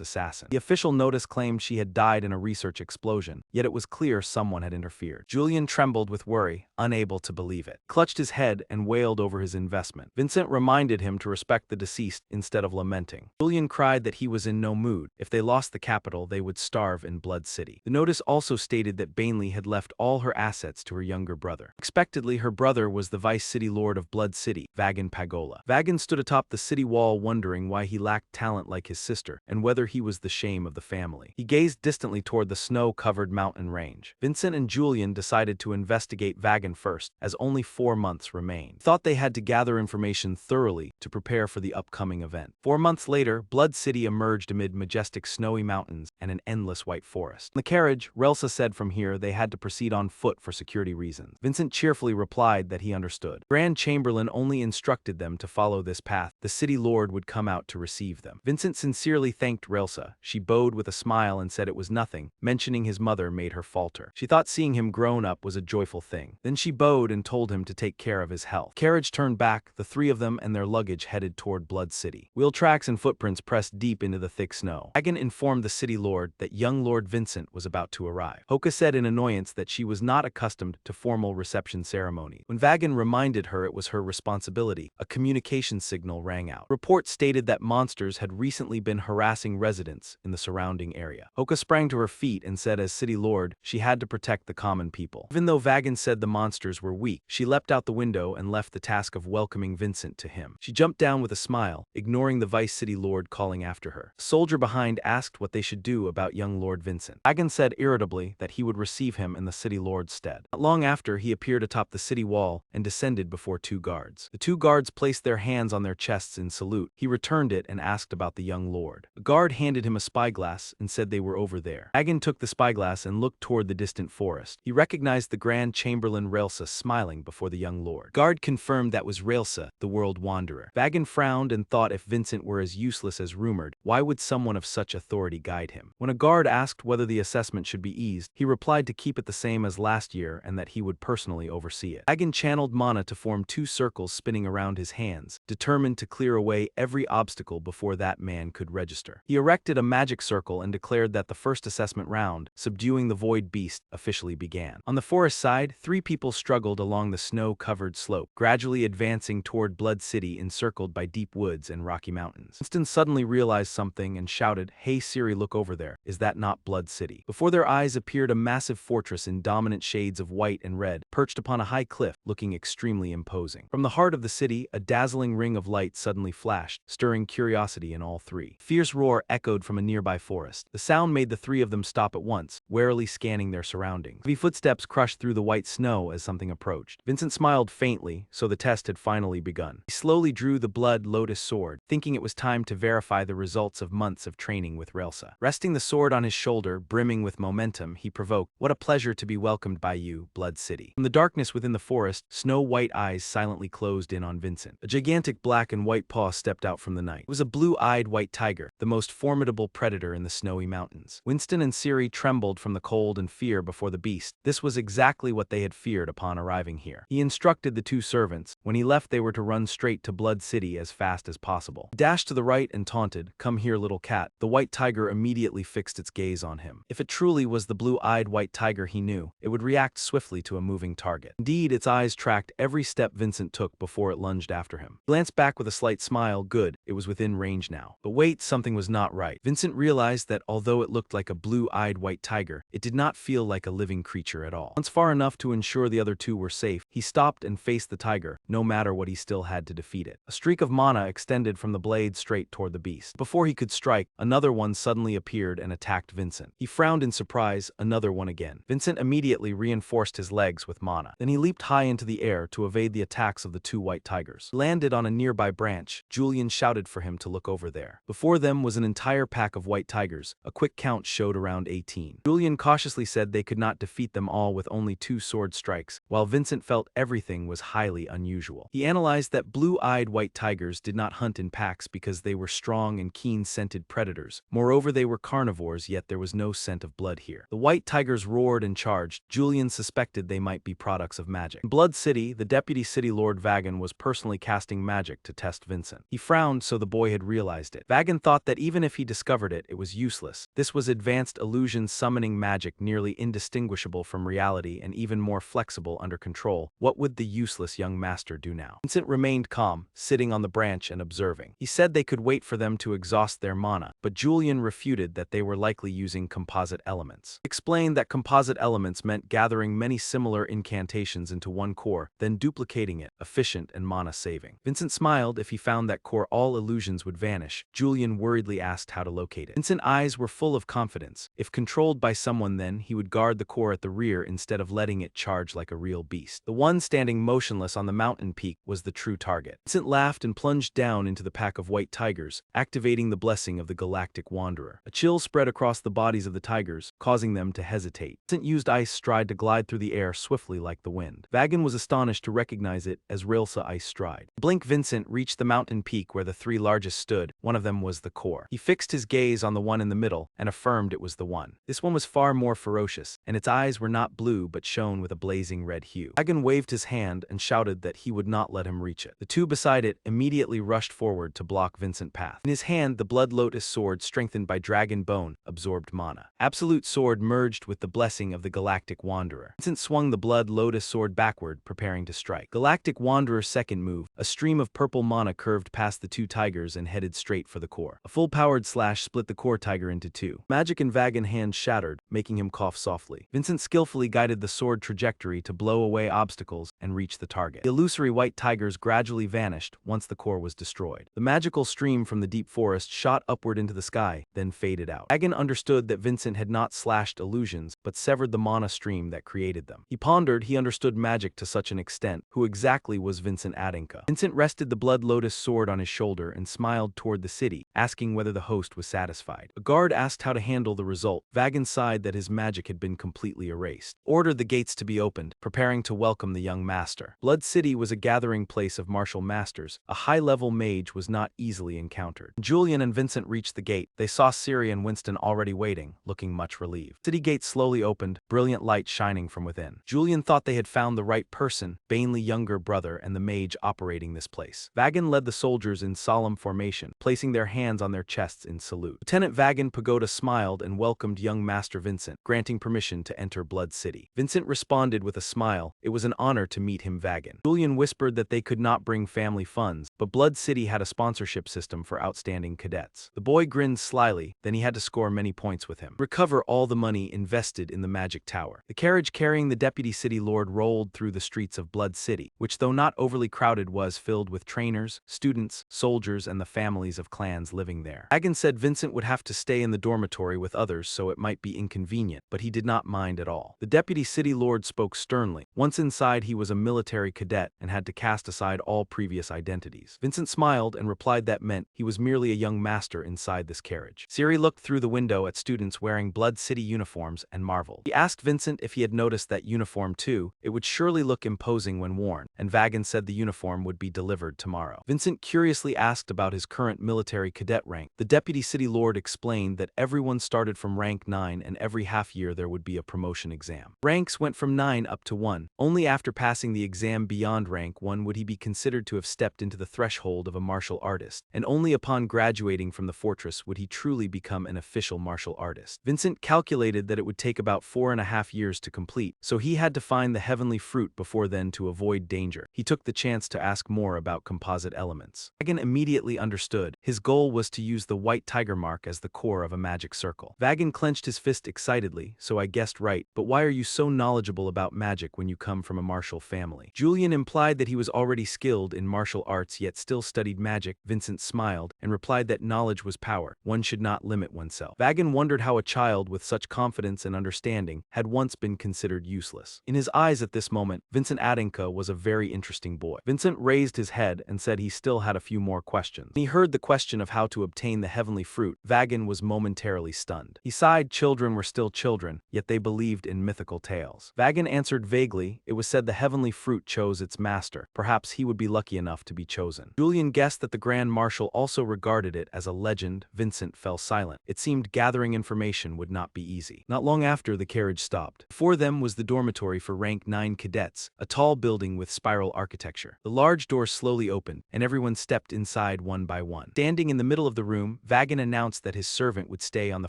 assassin. The official notice claimed she had died in a research explosion, yet it was clear someone had interfered. Julian trembled with worry, unable to believe it. Clutched his head and wailed over his investment. Vincent reminded him to respect the deceased instead of lamenting. Julian cried that he was in no mood. If they lost the capital, they would starve in Blood City. The notice also stated that Bainley had left all her assets to her younger brother. Expectedly, her brother was the vice city lord of Blood City, Vagan Pagola. Vagan stood atop the city wall wondering why he lacked talent like his sister, and whether he was the shame of the family. He gazed distantly toward the snow-covered mountain range. Vincent and Julian decided to investigate Vagan first, as only 4 months remained. Thought they had to gather information thoroughly to prepare for the upcoming event. 4 months later, Blood City emerged amid majestic snowy mountains and an endless white forest. In the carriage, Relsa said from here they had to proceed on foot for security reasons. Vincent cheerfully replied that he understood. Grand Chamberlain only instructed them to follow this path. The city lord would come out to receive them. Vincent sincerely thanked Relsa. She bowed with a smile and said it was nothing. Mentioning his mother made her falter. She thought seeing him grown up was a joyful thing. Then she bowed and told him to take care of his health. Carriage turned back. The 3 of them and their luggage headed toward Blood City. Wheel tracks and footprints pressed deep into the thick snow. Vagan informed the city lord that young Lord Vincent was about to arrive. Hoka said in annoyance that she was not accustomed to formal reception ceremonies. When Vagan reminded her it was her responsibility, a communication signal rang out. Reports stated that monsters had recently been harassing residents in the surrounding area. Hoka sprang to her feet and said as city lord, she had to protect the common people. Even though Vagan said the monsters were weak, she leapt out the window and left the the task of welcoming Vincent to him. She jumped down with a smile, ignoring the Vice City Lord calling after her. A soldier behind asked what they should do about young Lord Vincent. Wagon said irritably that he would receive him in the City Lord's stead. Not long after, he appeared atop the city wall and descended before 2 guards. The 2 guards placed their hands on their chests in salute. He returned it and asked about the young lord. A guard handed him a spyglass and said they were over there. Wagon took the spyglass and looked toward the distant forest. He recognized the Grand Chamberlain Railsa smiling before the young lord. Guard confirmed that was Railsa, the world wanderer. Wagon frowned and thought if Vincent were as useless as rumored, why would someone of such authority guide him? When a guard asked whether the assessment should be eased, he replied to keep it the same as last year and that he would personally oversee it. Wagon channeled mana to form 2 circles spinning around his hands, determined to clear away every obstacle before that man could register. He erected a magic circle and declared that the first assessment round, subduing the void beast, officially began. On the forest side, 3 people struggled along the snow-covered slope, gradually advancing toward Blood City encircled by deep woods and rocky mountains. Winston suddenly realized something and shouted, "Hey Siri, look over there. Is that not Blood City?" Before their eyes appeared a massive fortress in dominant shades of white and red, perched upon a high cliff, looking extremely imposing. From the heart of the city, a dazzling ring of light suddenly flashed, stirring curiosity in all 3. A fierce roar echoed from a nearby forest. The sound made the 3 of them stop at once, warily scanning their surroundings. Heavy footsteps crushed through the white snow as something approached. Vincent smiled faintly, so the test had finally begun. He slowly drew the blood lotus sword, thinking it was time to verify the results of months of training with Railsa. Resting the sword on his shoulder, brimming with momentum, he provoked, "What a pleasure to be welcomed by you, Blood City." From the darkness within the forest, snow-white eyes silently closed in on Vincent. A gigantic black and white paw stepped out from the night. It was a blue-eyed white tiger, the most formidable predator in the snowy mountains. Winston and Siri trembled from the cold and fear before the beast. This was exactly what they had feared upon arriving here. He instructed the 2 servants. When he left, they were to run straight to Blood City as fast as possible. He dashed to the right and taunted, "Come here, little cat." The white tiger immediately fixed its gaze on him. If it truly was the blue-eyed white tiger he knew, it would react swiftly to a moving target. Indeed, its eyes tracked every step Vincent took before it lunged after him. He glanced back with a slight smile. Good, it was within range now. But wait, something was not right. Vincent realized that although it looked like a blue-eyed white tiger, it did not feel like a living creature at all. Once far enough to ensure the other 2 were safe, he stopped and faced the tiger, no matter what he still had to defeat it. A streak of mana extended from the blade straight toward the beast. Before he could strike, another one suddenly appeared and attacked Vincent. He frowned in surprise, another one again. Vincent immediately reinforced his legs with mana. Then he leaped high into the air to evade the attacks of the 2 white tigers. He landed on a nearby branch. Julian shouted for him to look over there. Before them was an entire pack of white tigers. A quick count showed around 18. Julian cautiously said they could not defeat them all with only 2 sword strikes, while Vincent felt everything was highly unusual. He analyzed that blue-eyed white tigers did not hunt in packs because they were strong and keen-scented predators. Moreover, they were carnivores, yet there was no scent of blood here. The white tigers roared and charged. Julian suspected they might be products of magic. In Blood City, the deputy city lord Vagan was personally casting magic to test Vincent. He frowned, so the boy had realized it. Vagan thought that even if he discovered it, it was useless. This was advanced illusion summoning magic, nearly indistinguishable from reality and even more flexible under control. What would the useless young master do now? Vincent remained calm, sitting on the branch and observing. He said they could wait for them to exhaust their mana, but Julian refuted that they were likely using composite elements. He explained that composite elements meant gathering many similar incantations into one core, then duplicating it, efficient and mana-saving. Vincent smiled. If he found that core, all illusions would vanish. Julian worriedly asked how to locate it. Vincent's eyes were full of confidence. If controlled by someone, then he would guard the core at the rear instead of letting it charge like a real beast. The one standing motionless on the mountain peak was the true target. Vincent laughed and plunged down into the pack of white tigers, activating the blessing of the galactic wanderer. A chill spread across the bodies of the tigers, causing them to hesitate. Vincent used Ice Stride to glide through the air swiftly like the wind. Vagan was astonished to recognize it as Railsa Ice Stride. Blink Vincent reached the mountain peak where the 3 largest stood. One of them was the core. He fixed his gaze on the one in the middle and affirmed it was the one. This one was far more ferocious, and its eyes were not blue but shone with a blazing red hue. Vagan waved his hand and shouted that he would not let him reach it. The 2 beside it immediately rushed forward to block Vincent's path. In his hand, the Blood Lotus sword, strengthened by dragon bone, absorbed mana. Absolute sword merged with the blessing of the galactic wanderer. Vincent swung the Blood Lotus sword backward, preparing to strike. Galactic Wanderer's second move, a stream of purple mana curved past the 2 tigers and headed straight for the core. A full-powered slash split the core tiger into 2. Magic in Vagan's hand shattered, making him cough softly. Vincent skillfully guided the sword trajectory to blow away obstacles and reach the target. The illusory white tigers gradually vanished once the core was destroyed. The magical stream from the deep forest shot upward into the sky, then faded out. Vagan understood that Vincent had not slashed illusions, but severed the mana stream that created them. He pondered he understood magic to such an extent. Who exactly was Vincent Adinka? Vincent rested the Blood Lotus sword on his shoulder and smiled toward the city, asking whether the host was satisfied. A guard asked how to handle the result. Vagan sighed that his magic had been completely erased. Ordered the gates to be opened, preparing to welcome the young master. Blood City was a gathering place of martial masters. A high-level mage was not easily encountered. Julian and Vincent reached the gate. They saw Siri and Winston already waiting, looking much relieved. City gates slowly opened, brilliant light shining from within. Julian thought they had found the right person, Bainley younger brother and the mage operating this place. Vagan led the soldiers in solemn formation, placing their hands on their chests in salute. Lieutenant Vagan Pagoda smiled and welcomed young Master Vincent, granting permission to enter Blood City. Vincent responded with a smile. It was an honor to meet him. Vagan. Julian whispered that they could not bring family funds, but Blood City had a sponsorship system for outstanding cadets. The boy grinned slyly, then he had to score many points with him. Recover all the money invested in the Magic Tower. The carriage carrying the deputy city lord rolled through the streets of Blood City, which though not overly crowded was filled with trainers, students, soldiers, and the families of clans living there. Vagan said Vincent would have to stay in the dormitory with others so it might be inconvenient, but he did not mind at all. The deputy city lord spoke sternly. Once inside he was a military cadet and had to cast aside all previous identities. Vincent smiled and replied that meant he was merely a young master inside this carriage. Siri looked through the window at students wearing Blood City uniforms and marveled. He asked Vincent if he had noticed that uniform too. It would surely look imposing when worn, and Vagan said the uniform would be delivered tomorrow. Vincent curiously asked about his current military cadet rank. The deputy city lord explained that everyone started from rank 9 and every half year there would be a promotion exam. Ranks went from 9 up to 1. Only after passing the exam beyond rank 1 would he be considered to have stepped into the threshold of a martial artist, and only upon graduating from the fortress would he truly become an official martial artist. Vincent calculated that it would take about 4.5 years to complete, so he had to find the heavenly fruit before then to avoid danger. He took the chance to ask more about composite elements. Vagan immediately understood. His goal was to use the white tiger mark as the core of a magic circle. Vagan clenched his fist excitedly. So I guessed right, but why are you so knowledgeable about magic when you come from a martial family? Julian implied that he was already skilled in martial arts yet still studied magic. Vincent smiled and replied that knowledge was power. One should not limit oneself. Vagan wondered how a child with such confidence and understanding had once been considered useless. In his eyes at this moment, Vincent Adinka was a very interesting boy. Vincent raised his head and said he still had a few more questions. When he heard the question of how to obtain the heavenly fruit, Vagan was momentarily stunned. He sighed. Children were still children, yet they believed in mythical tales. Vagan answered vaguely. It was said the heavenly fruit chose its master. Perhaps he would be lucky enough to be chosen. Julian guessed that the Grand Marshal also regarded it as a legend. Vincent fell silent. It seemed gathering information would not be easy. Not long after, the carriage stopped. Before them was the dormitory for rank 9 cadets, a tall building with spiral architecture. The large doors slowly opened, and everyone stepped inside one by one. Standing in the middle of the room, Vagan announced that his servant would stay on the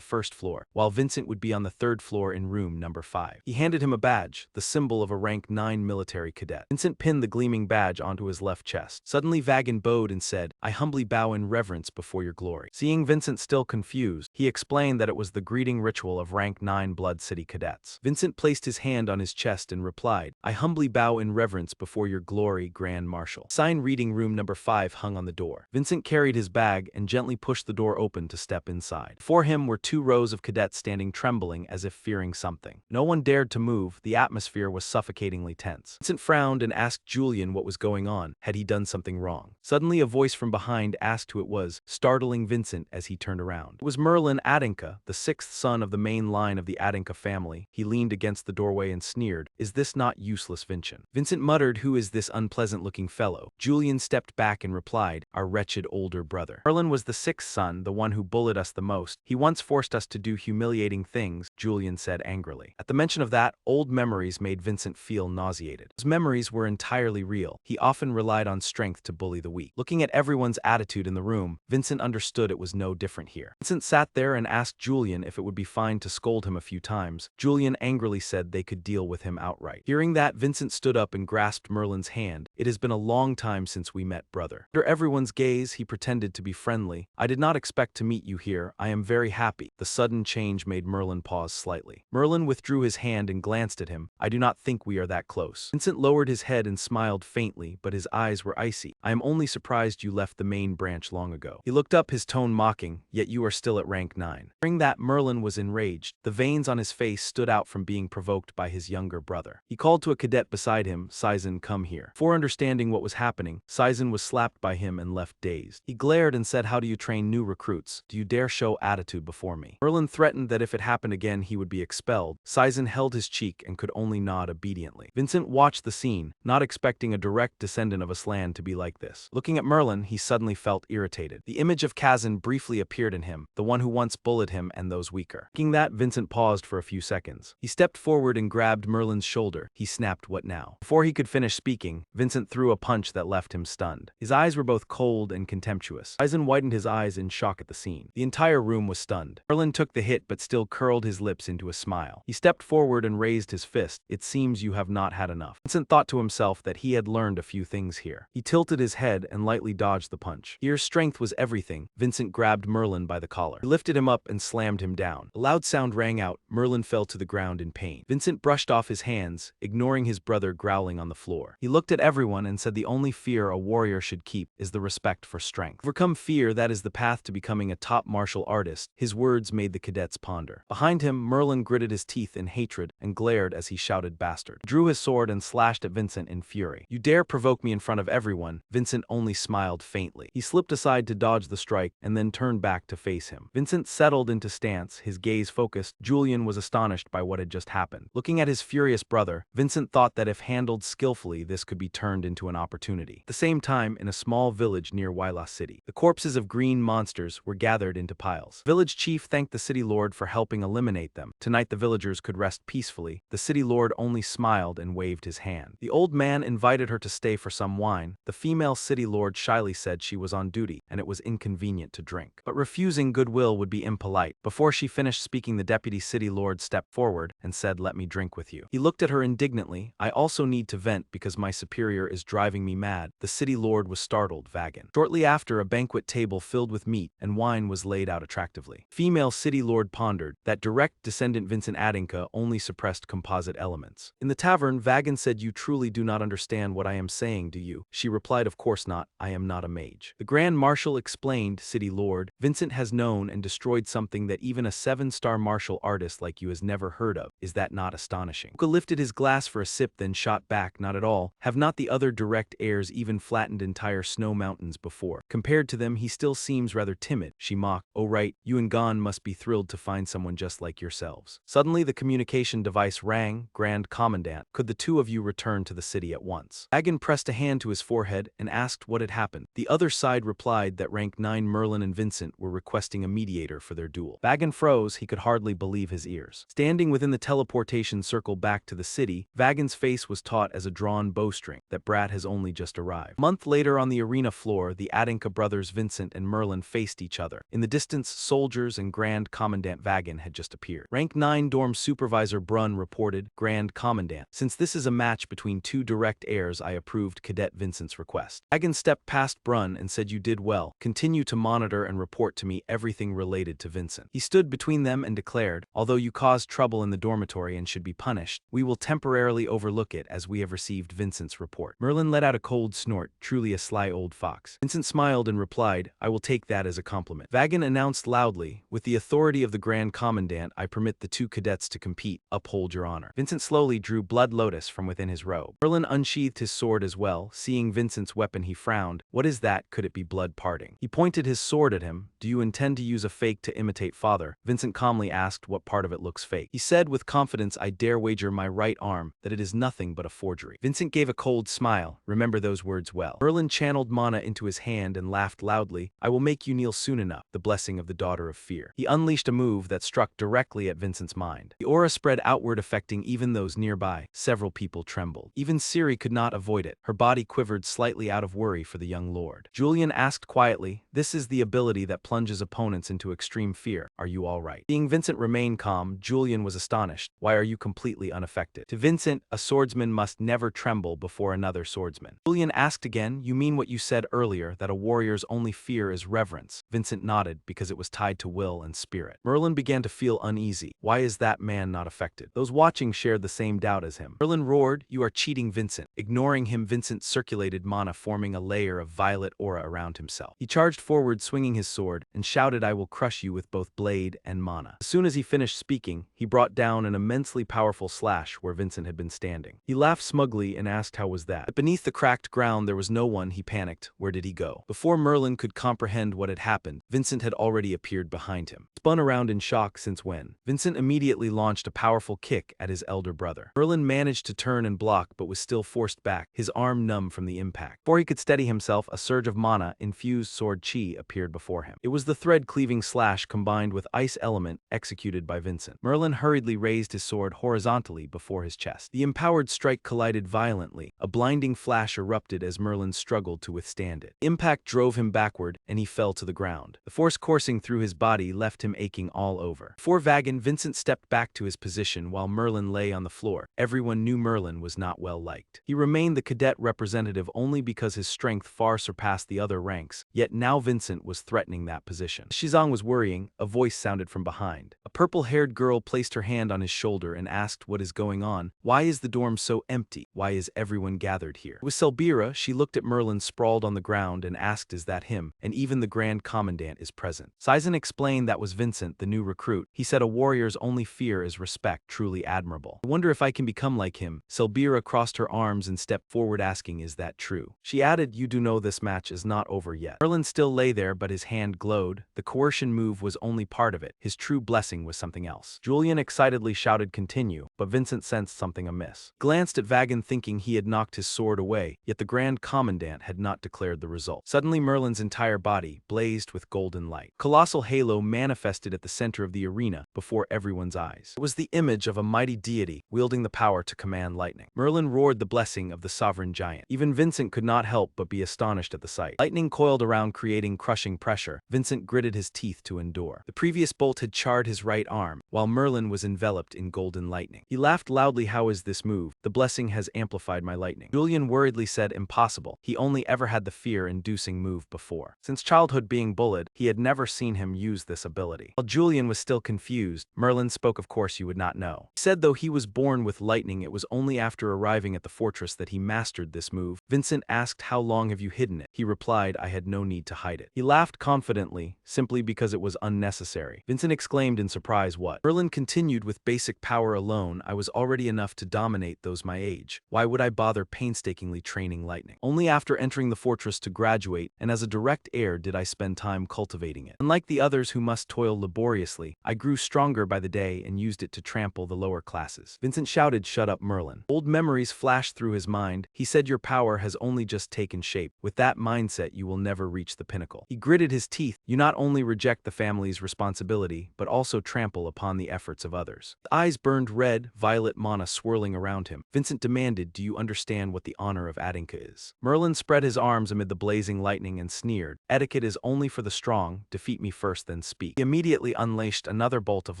first floor, while Vincent would be on the third floor in room number 5. He handed him a badge, the symbol of a rank 9 military cadet. Vincent pinned the gleaming badge onto his left chest. Suddenly Vagan bowed and said, "I humbly bow in reverence before your glory." Seeing Vincent still confused, he explained that it was the greeting ritual of rank 9 Blood City cadets. Vincent placed his hand on his chest and replied, "I humbly bow in reverence before your glory, Grand Marshal." Sign reading room number 5 hung on the door. Vincent carried his bag and gently pushed the door open to step inside. Before him were 2 rows of cadets standing trembling as if fearing something. No one dared to move. The atmosphere was suffocatingly tense. Vincent frowned and asked Julian what was going on. Had he done something wrong? Suddenly a voice from behind asked who it was, startling Vincent as he turned around. It was Merlin Adinka, the 6th son of the main line of the Adinka family. He leaned against the doorway and sneered, "Is this not useless Vincent?" Vincent muttered, "Who is this unpleasant-looking fellow?" Julian stepped back and replied, "Our wretched older brother. Merlin was the 6th son, the one who bullied us the most. He once forced us to do humiliating things," Julian said angrily. At the mention of that, old memories made Vincent feel nauseated. Those memories were entirely real. He often relied on strength to bully the weak. Looking at everyone's attitude in the room, Vincent understood it was no different here. Vincent sat there and asked Julian if it would be fine to scold him a few times. Julian angrily said they could deal with him outright. Hearing that, Vincent stood up and grasped Merlin's hand. "It has been a long time since we met, brother." Under everyone's gaze, he pretended to be friendly. "I did not expect to meet you here. I am very happy." The sudden change made Merlin pause slightly. Merlin withdrew his hand and glanced at him. "I do not think we are that close." Vincent lowered his head and smiled faintly, but his eyes were icy. I am only surprised you left the main branch long ago. He looked up, his tone mocking, yet you are still at rank 9. Hearing that, Merlin was enraged. The veins on his face stood out from being provoked by his younger brother. He called to a cadet beside him, Saizen, come here. Before understanding what was happening, Saizen was slapped by him and left dazed. He glared and said, how do you train new recruits? Do you dare show attitude before me? Merlin threatened that if it happened again he would be expelled. Saizen held his cheek and could only nod obediently. Vincent watched the scene, not expecting a direct descendant of Aslan to be like this. Looking at Merlin, he suddenly felt irritated. The image of Kazan briefly appeared in him, the one who once bullied him and those weaker. Thinking that, Vincent paused for a few seconds. He stepped forward and grabbed Merlin's shoulder. He snapped, what now? Before he could finish speaking, Vincent threw a punch that left him stunned. His eyes were both cold and contemptuous. Saizen widened his eyes in shock at the scene. The entire room was stunned. Merlin took the hit but still curled his lips into a smile. He stepped forward and raised his fist. It seems you have not had enough. Vincent thought to himself that he had learned a few things here. He tilted his head and lightly dodged the punch. Here strength was everything. Vincent grabbed Merlin by the collar. He lifted him up and slammed him down. A loud sound rang out. Merlin fell to the ground in pain. Vincent brushed off his hands, ignoring his brother growling on the floor. He looked at everyone and said the only fear a warrior should keep is the respect for strength. Overcome fear, that is the path to becoming a top martial artist. His words made the cadets ponder. Behind him, Merlin gritted his teeth in hatred and glared as he shouted bastard. Drew his sword and slashed at Vincent in fury. You dare provoke me in front of everyone? Vincent only smiled faintly. He slipped aside to dodge the strike and then turned back to face him. Vincent settled into stance, his gaze focused. Julian was astonished by what had just happened. Looking at his furious brother, Vincent thought that if handled skillfully, this could be turned into an opportunity. At the same time, in a small village near Waila City, the corpses of green monsters were gathered into piles. Village chief thanked the city lord for helping eliminate them. Tonight the villagers could rest peacefully. The city lord only smiled and waved his hand. The old man invited her to stay for some wine. The female city lord shyly said she was on duty and it was inconvenient to drink. But refusing goodwill would be impolite. Before she finished speaking, the deputy city lord stepped forward and said, let me drink with you. He looked at her indignantly. I also need to vent because my superior is driving me mad. The city lord was startled, Vagan. Shortly after, a banquet table filled with meat and wine was laid out attractively. Female city lord pondered. That direct descendant Vincent Adinka only suppressed composite elements. In the tavern, Vagan said, you truly do not understand what I am saying, do you? She replied, of course not, I am not a mage. The Grand Marshal explained, city lord, Vincent has known and destroyed something that even a 7-star martial artist like you has never heard of. Is that not astonishing? Uka lifted his glass for a sip then shot back, not at all. Have not the other direct heirs even flattened entire snow mountains before? Compared to them, he still seems rather timid. She mocked, oh right, you and Gon must be thrilled to find someone just like yourselves. Suddenly the communication device rang. Grand Commandant, could the two of you return to the city at once? Vagan pressed a hand to his forehead and asked what had happened. The other side replied that rank 9 Merlin and Vincent were requesting a mediator for their duel. Vagan froze, he could hardly believe his ears. Standing within the teleportation circle back to the city, Vagan's face was taut as a drawn bowstring. That brat has only just arrived. A month later on the arena floor, the Adinka brothers Vincent and Merlin faced each other. In the distance, soldiers and Grand Commandant Vagan had just appeared. Rank 9 Dorm Supervisor Brun reported, Grand Commandant, since this is a match between two direct heirs, I approved Cadet Vincent's request. Vagan stepped past Brun and said, you did well. Continue to monitor and report to me everything related to Vincent. He stood between them and declared, although you caused trouble in the dormitory and should be punished, we will temporarily overlook it as we have received Vincent's report. Merlin let out a cold snort, truly a sly old fox. Vincent smiled and replied, I will take that as a compliment. Vagan announced loudly, with the authority of the Grand Commandant, I permit the two cadets to compete. Uphold your honor. Vincent slowly drew Blood Lotus from within his robe. Merlin unsheathed his sword as well. Seeing Vincent's weapon, he frowned. What is that? Could it be blood parting? He pointed his sword at him. Do you intend to use a fake to imitate father? Vincent calmly asked what part of it looks fake. He said with confidence, I dare wager my right arm that it is nothing but a forgery. Vincent gave a cold smile. Remember those words well. Merlin channeled mana into his hand and laughed loudly. I will make you kneel soon enough. The blessing of the daughter of fear. He unleashed a move that struck directly at Vincent's mind. The aura spread outward, affecting even those nearby. Several people trembled. Even Ciri could not avoid it. Her body quivered slightly out of worry for the young lord. Julian asked quietly, this is the ability that plunge his opponents into extreme fear. Are you all right? Seeing Vincent remain calm, Julian was astonished. Why are you completely unaffected? To Vincent, a swordsman must never tremble before another swordsman. Julian asked again, you mean what you said earlier, that a warrior's only fear is reverence? Vincent nodded, because it was tied to will and spirit. Merlin began to feel uneasy. Why is that man not affected? Those watching shared the same doubt as him. Merlin roared, you are cheating Vincent. Ignoring him, Vincent circulated mana, forming a layer of violet aura around himself. He charged forward, swinging his sword, and shouted, I will crush you with both blade and mana. As soon as he finished speaking, he brought down an immensely powerful slash where Vincent had been standing. He laughed smugly and asked how was that. But beneath the cracked ground there was no one. He panicked. Where did he go? Before Merlin could comprehend what had happened, Vincent had already appeared behind him. Spun around in shock. Since when? Vincent immediately launched a powerful kick at his elder brother. Merlin managed to turn and block but was still forced back, his arm numb from the impact. Before he could steady himself, a surge of mana-infused sword chi appeared before him. It was the thread-cleaving slash combined with ice element executed by Vincent. Merlin hurriedly raised his sword horizontally before his chest. The empowered strike collided violently. A blinding flash erupted as Merlin struggled to withstand it. Impact drove him backward, and he fell to the ground. The force coursing through his body left him aching all over. Before Vagan, Vincent stepped back to his position while Merlin lay on the floor. Everyone knew Merlin was not well liked. He remained the cadet representative only because his strength far surpassed the other ranks, yet now Vincent was threatening that position. As Shizong was worrying, a voice sounded from behind. A purple-haired girl placed her hand on his shoulder and asked, what is going on? Why is the dorm so empty? Why is everyone gathered here? It was Selbira. She looked at Merlin sprawled on the ground and asked, is that him? And even the Grand Commandant is present. Saizen explained that was Vincent, the new recruit. He said a warrior's only fear is respect, truly admirable. I wonder if I can become like him. Selbira crossed her arms and stepped forward asking, is that true? She added, you do know this match is not over yet. Merlin still lay there but his hand glowed. The coercion move was only part of it. His true blessing was something else. Julian excitedly shouted continue, but Vincent sensed something amiss. Glanced at Vagan thinking he had knocked his sword away, yet the Grand Commandant had not declared the result. Suddenly Merlin's entire body blazed with golden light. Colossal halo manifested at the center of the arena before everyone's eyes. It was the image of a mighty deity wielding the power to command lightning. Merlin roared the blessing of the sovereign giant. Even Vincent could not help but be astonished at the sight. Lightning coiled around creating crushing pressure. Vincent gritted his teeth to endure. The previous bolt had charred his right arm, while Merlin was enveloped in golden lightning. He laughed loudly. How is this move? The blessing has amplified my lightning. Julian worriedly said impossible. He only ever had the fear-inducing move before. Since childhood being bullied, he had never seen him use this ability. While Julian was still confused, Merlin spoke. Of course you would not know. He said though he was born with lightning, it was only after arriving at the fortress that he mastered this move. Vincent asked, how long have you hidden it? He replied, I had no need to hide it. He laughed confidently, simply because it was unnecessary. Vincent exclaimed in surprise, what? Merlin continued, with basic power alone, I was already enough to dominate those my age. Why would I bother painstakingly training lightning? Only after entering the fortress to graduate, and as a direct heir, did I spend time cultivating it. Unlike the others who must toil laboriously, I grew stronger by the day and used it to trample the lower classes. Vincent shouted, shut up, Merlin. Old memories flashed through his mind. He said, your power has only just taken shape. With that mindset, you will never reach the pinnacle. He gritted his teeth. You not only reject the family's responsibility, but also trample upon the efforts of others. The eyes burned red, violet mana swirling around him. Vincent demanded, do you understand what the honor of Adinka is? Merlin spread his arms amid the blazing lightning and sneered, etiquette is only for the strong, defeat me first then speak. He immediately unleashed another bolt of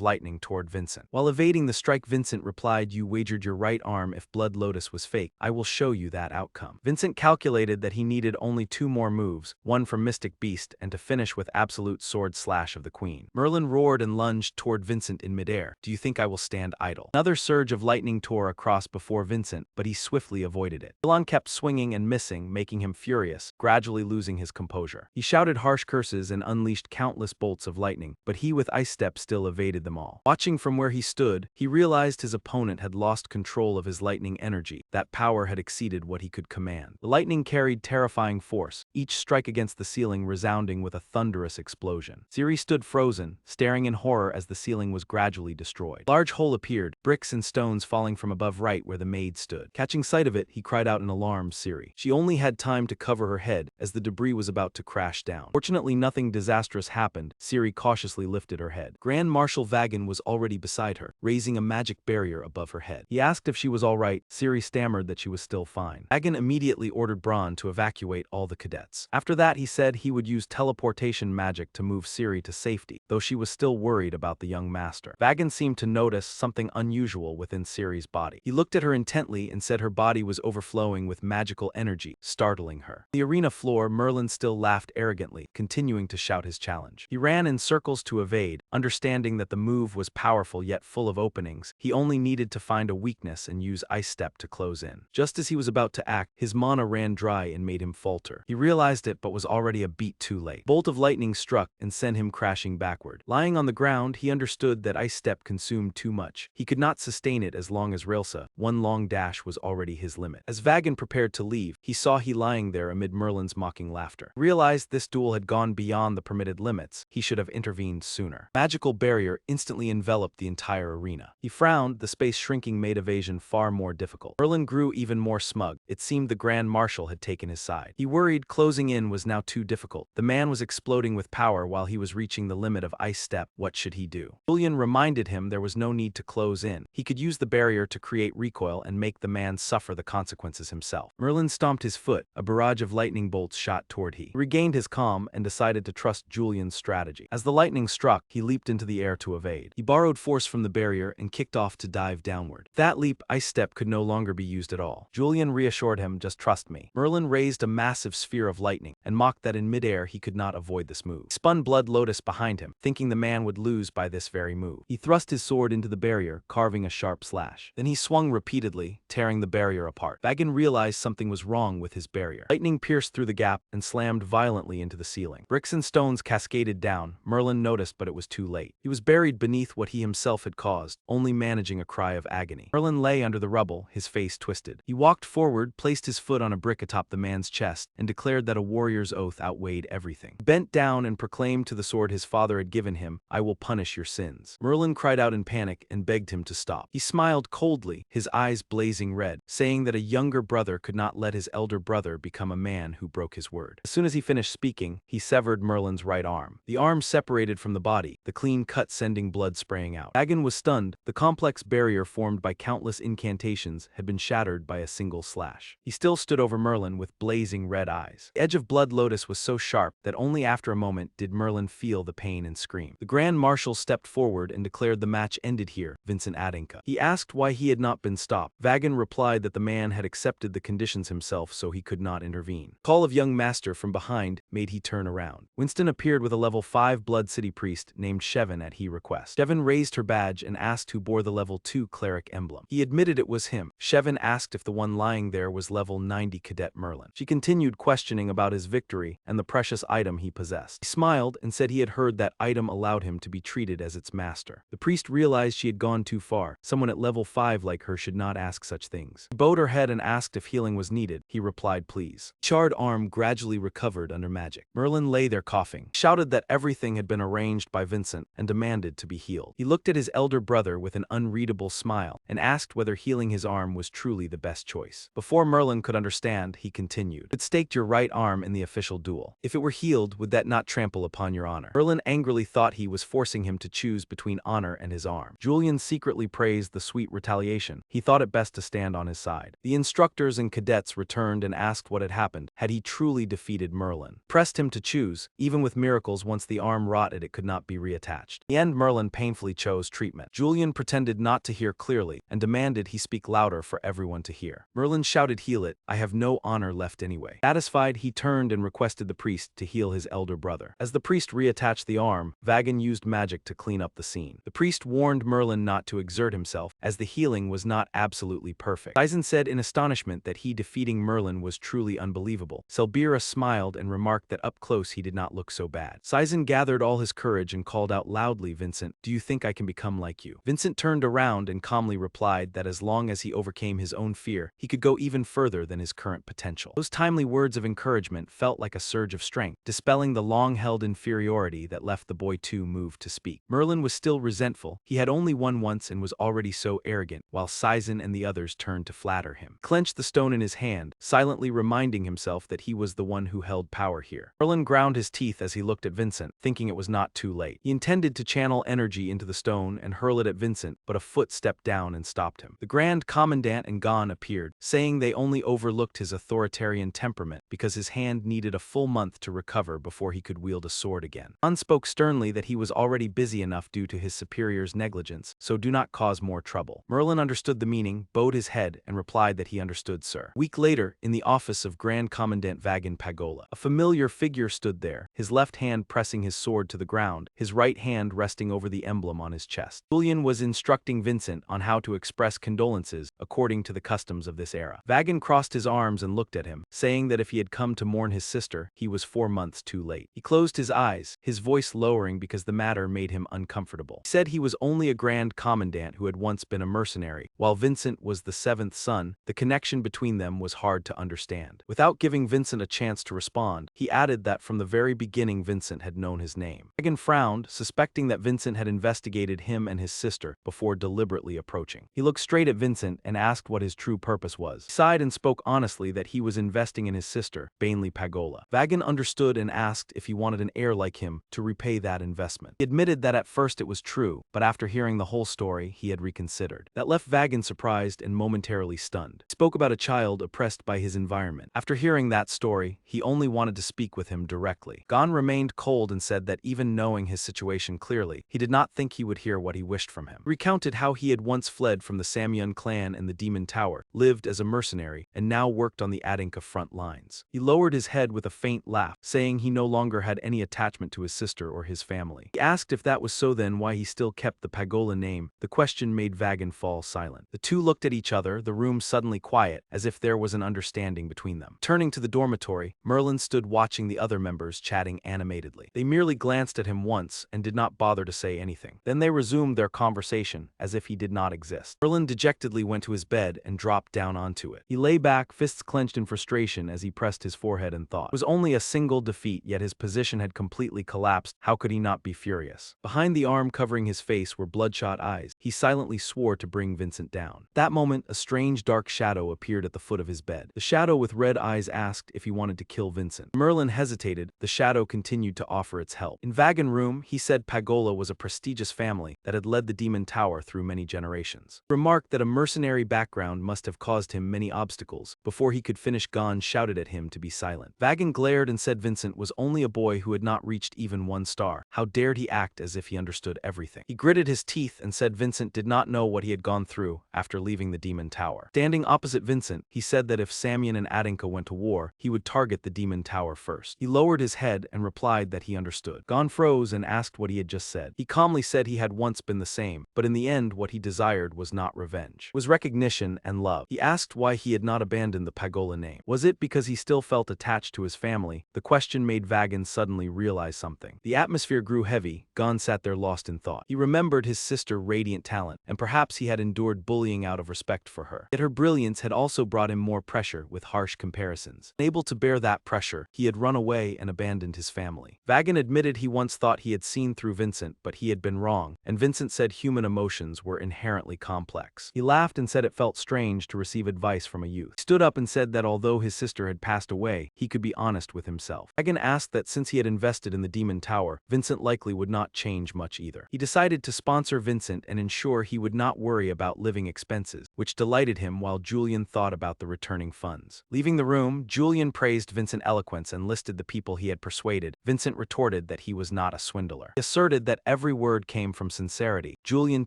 lightning toward Vincent. While evading the strike, Vincent replied, you wagered your right arm if Blood Lotus was fake. I will show you that outcome. Vincent calculated that he needed only 2 more moves, one from Mystic Beast and to finish with absolute sword slash of the Queen. Merlin roared and lunged toward Vincent in midair. Do you think I will stand idle? Another surge of lightning tore across before Vincent, but he swiftly avoided it. Elon kept swinging and missing, making him furious, gradually losing his composure. He shouted harsh curses and unleashed countless bolts of lightning, but he with Ice Step still evaded them all. Watching from where he stood, he realized his opponent had lost control of his lightning energy. That power had exceeded what he could command. The lightning carried terrifying force, each strike against the ceiling resounding with a thunderous explosion. Siri stood frozen, staring in horror as the ceiling was gradually destroyed. A large hole appeared, bricks and stones falling from above right where the maid stood. Catching sight of it, he cried out in alarm, Siri. She only had time to cover her head as the debris was about to crash down. Fortunately, nothing disastrous happened. Siri cautiously lifted her head. Grand Marshal Vagan was already beside her, raising a magic barrier above her head. He asked if she was all right. Siri stammered that she was still fine. Vagan immediately ordered Braun to evacuate all the cadets. After that, he said he would use teleportation teleportation magic to move Ciri to safety, though she was still worried about the young master. Vagan seemed to notice something unusual within Ciri's body. He looked at her intently and said her body was overflowing with magical energy, startling her. On the arena floor, Merlin still laughed arrogantly, continuing to shout his challenge. He ran in circles to evade, understanding that the move was powerful yet full of openings. He only needed to find a weakness and use Ice Step to close in. Just as he was about to act, his mana ran dry and made him falter. He realized it but was already a beat too late. Bolt of lightning struck and sent him crashing backward. Lying on the ground, he understood that Ice Step consumed too much. He could not sustain it as long as Railsa. One long dash was already his limit. As Vagan prepared to leave, he saw he lying there amid Merlin's mocking laughter. He realized this duel had gone beyond the permitted limits. He should have intervened sooner. Magical barrier instantly enveloped the entire arena. He frowned, the space shrinking made evasion far more difficult. Merlin grew even more smug. It seemed the Grand Marshal had taken his side. He worried closing in was now too difficult. The man was exploding with power while he was reaching the limit of Ice Step. What should he do? Julian reminded him there was no need to close in. He could use the barrier to create recoil and make the man suffer the consequences himself. Merlin stomped his foot. A barrage of lightning bolts shot toward him. He regained his calm and decided to trust Julian's strategy. As the lightning struck, he leaped into the air to evade. He borrowed force from the barrier and kicked off to dive downward. That leap, Ice Step could no longer be used at all. Julian reassured him, just trust me. Merlin raised a massive sphere of lightning and mocked that in midair he could not avoid this move. He spun Blood Lotus behind him, thinking the man would lose by this very move. He thrust his sword into the barrier, carving a sharp slash. Then he swung repeatedly, tearing the barrier apart. Vagan realized something was wrong with his barrier. Lightning pierced through the gap and slammed violently into the ceiling. Bricks and stones cascaded down. Merlin noticed, but it was too late. He was buried beneath what he himself had caused, only managing a cry of agony. Merlin lay under the rubble, his face twisted. He walked forward, placed his foot on a brick atop the man's chest, and declared that a warrior's oath outweighed everything. He bent down and proclaimed to the sword his father had given him, I will punish your sins. Merlin cried out in panic and begged him to stop. He smiled coldly, his eyes blazing red, saying that a younger brother could not let his elder brother become a man who broke his word. As soon as he finished speaking, he severed Merlin's right arm. The arm separated from the body, the clean cut sending blood spraying out. Vagan was stunned. The complex barrier formed by countless incantations had been shattered by a single slash. He still stood over Merlin with blazing red eyes. The edge of Blood Lotus was so sharp that only after a moment did Merlin feel the pain and scream. The Grand Marshal stepped forward and declared the match ended here, Vincent Adinka. He asked why he had not been stopped. Vagan replied that the man had accepted the conditions himself, so he could not intervene. Call of young master from behind made he turn around. Winston appeared with a level 5 Blood City priest named Shevin at he request. Shevin raised her badge and asked who bore the level 2 cleric emblem. He admitted it was him. Shevin asked if the one lying there was level 90 cadet Merlin. She continued questioning about his victory and the precious item he possessed. He smiled and said he had heard that item allowed him to be treated as its master. The priest realized she had gone too far. Someone at level 5 like her should not ask such things. She bowed her head and asked if healing was needed. He replied, please. Charred arm gradually recovered under magic. Merlin lay there coughing, shouted that everything had been arranged by Vincent, and demanded to be healed. He looked at his elder brother with an unreadable smile and asked whether healing his arm was truly the best choice. Before Merlin could understand, he continued, it staked your right arm in the official duel. If it were healed, would that not trample upon your honor? Merlin angrily thought he was forcing him to choose between honor and his arm. Julian secretly praised the sweet retaliation. He thought it best to stand on his side. The instructors and cadets returned and asked what had happened. Had he truly defeated Merlin? Pressed him to choose. Even with miracles, once the arm rotted, it could not be reattached. In the end, Merlin painfully chose treatment. Julian pretended not to hear clearly and demanded he speak louder for everyone to hear. Merlin shouted, heal it. I have no honor left anyway. Satisfied, he turned and requested the priest to heal his elder brother. As the priest reattached the arm, Vagan used magic to clean up the scene. The priest warned Merlin not to exert himself, as the healing was not absolutely perfect. Sizen said in astonishment that he defeating Merlin was truly unbelievable. Selbira smiled and remarked that up close he did not look so bad. Sizen gathered all his courage and called out loudly, Vincent, do you think I can become like you? Vincent turned around and calmly replied that as long as he overcame his own fear, he could go even further than his current potential. Those timely words of encouragement felt like a surge of strength, dispelling the long-held inferiority that left the boy too moved to speak. Merlin was still resentful. He had only won once and was already so arrogant, while Sizen and the others turned to flatter him. He clenched the stone in his hand, silently reminding himself that he was the one who held power here. Merlin ground his teeth as he looked at Vincent, thinking it was not too late. He intended to channel energy into the stone and hurl it at Vincent, but a foot stepped down and stopped him. The Grand Commandant and Gon appeared, saying they only overlooked his authoritarian temperament because his hand needed a full month to recover before before he could wield a sword again. Gon spoke sternly that he was already busy enough due to his superior's negligence, so do not cause more trouble. Merlin understood the meaning, bowed his head, and replied that he understood, sir. A week later, in the office of Grand Commandant Vagan Pagola, a familiar figure stood there, his left hand pressing his sword to the ground, his right hand resting over the emblem on his chest. Julian was instructing Vincent on how to express condolences according to the customs of this era. Vagan crossed his arms and looked at him, saying that if he had come to mourn his sister, he was 4 months too late. He closed his eyes, his voice lowering because the matter made him uncomfortable. He said he was only a Grand Commandant who had once been a mercenary, while Vincent was the 7th son. The connection between them was hard to understand. Without giving Vincent a chance to respond, he added that from the very beginning Vincent had known his name. Vagan frowned, suspecting that Vincent had investigated him and his sister before deliberately approaching. He looked straight at Vincent and asked what his true purpose was. He sighed and spoke honestly that he was investing in his sister, Bainley Pagola. Vagan understood and asked if he wanted an heir like him to repay that investment. He admitted that at first it was true, but after hearing the whole story, he had reconsidered. That left Vagan surprised and momentarily stunned. He spoke about a child oppressed by his environment. After hearing that story, he only wanted to speak with him directly. Gon remained cold and said that even knowing his situation clearly, he did not think he would hear what he wished from him. He recounted how he had once fled from the Samyun clan and the Demon Tower, lived as a mercenary, and now worked on the Adinka front lines. He lowered his head with a faint laugh, saying he no longer had any attachment to his sister or his family. He asked if that was so, then why he still kept the Pagola name. The question made Vagan fall silent. The two looked at each other, the room suddenly quiet, as if there was an understanding between them. Turning to the dormitory, Merlin stood watching the other members chatting animatedly. They merely glanced at him once and did not bother to say anything. Then they resumed their conversation as if he did not exist. Merlin dejectedly went to his bed and dropped down onto it. He lay back, fists clenched in frustration as he pressed his forehead and thought. It was only a single defeat, yet his position had completely collapsed. How could he not be furious? Behind the arm covering his face were bloodshot eyes. He silently swore to bring Vincent down. At that moment, a strange dark shadow appeared at the foot of his bed. The shadow with red eyes asked if he wanted to kill Vincent. Merlin hesitated. The shadow continued to offer its help. In Vagan room, he said Pagola was a prestigious family that had led the Demon Tower through many generations. He remarked that a mercenary background must have caused him many obstacles. Before he could finish, Gon shouted at him to be silent. Vagan glared and said Vincent was only a boy who had not reached even 1 star. How dared he act as if he understood everything? He gritted his teeth and said Vincent did not know what he had gone through after leaving the Demon Tower. Standing opposite Vincent, he said that if Samyun and Adinka went to war, he would target the Demon Tower first. He lowered his head and replied that he understood. Gon froze and asked what he had just said. He calmly said he had once been the same, but in the end what he desired was not revenge. It was recognition and love. He asked why he had not abandoned the Pagola name. Was it because he still felt attached to his family? The question made Vagan suddenly realize something. The atmosphere grew heavy. Gon sat there lost in thought. He remembered his sister's radiant talent, and perhaps he had endured bullying out of respect for her. Yet her brilliance had also brought him more pressure with harsh comparisons. Unable to bear that pressure, he had run away and abandoned his family. Vagan admitted he once thought he had seen through Vincent, but he had been wrong, and Vincent said human emotions were inherently complex. He laughed and said it felt strange to receive advice from a youth. He stood up and said that although his sister had passed away, he could be honest with himself. Vagan asked that since he had invested in the Demon Tower, Vincent likely would not change much either. He decided to sponsor Vincent and ensure he would not worry about living expenses, which delighted him while Julian thought about the returning funds. Leaving the room, Julian praised Vincent's eloquence and listed the people he had persuaded. Vincent retorted that he was not a swindler. He asserted that every word came from sincerity. Julian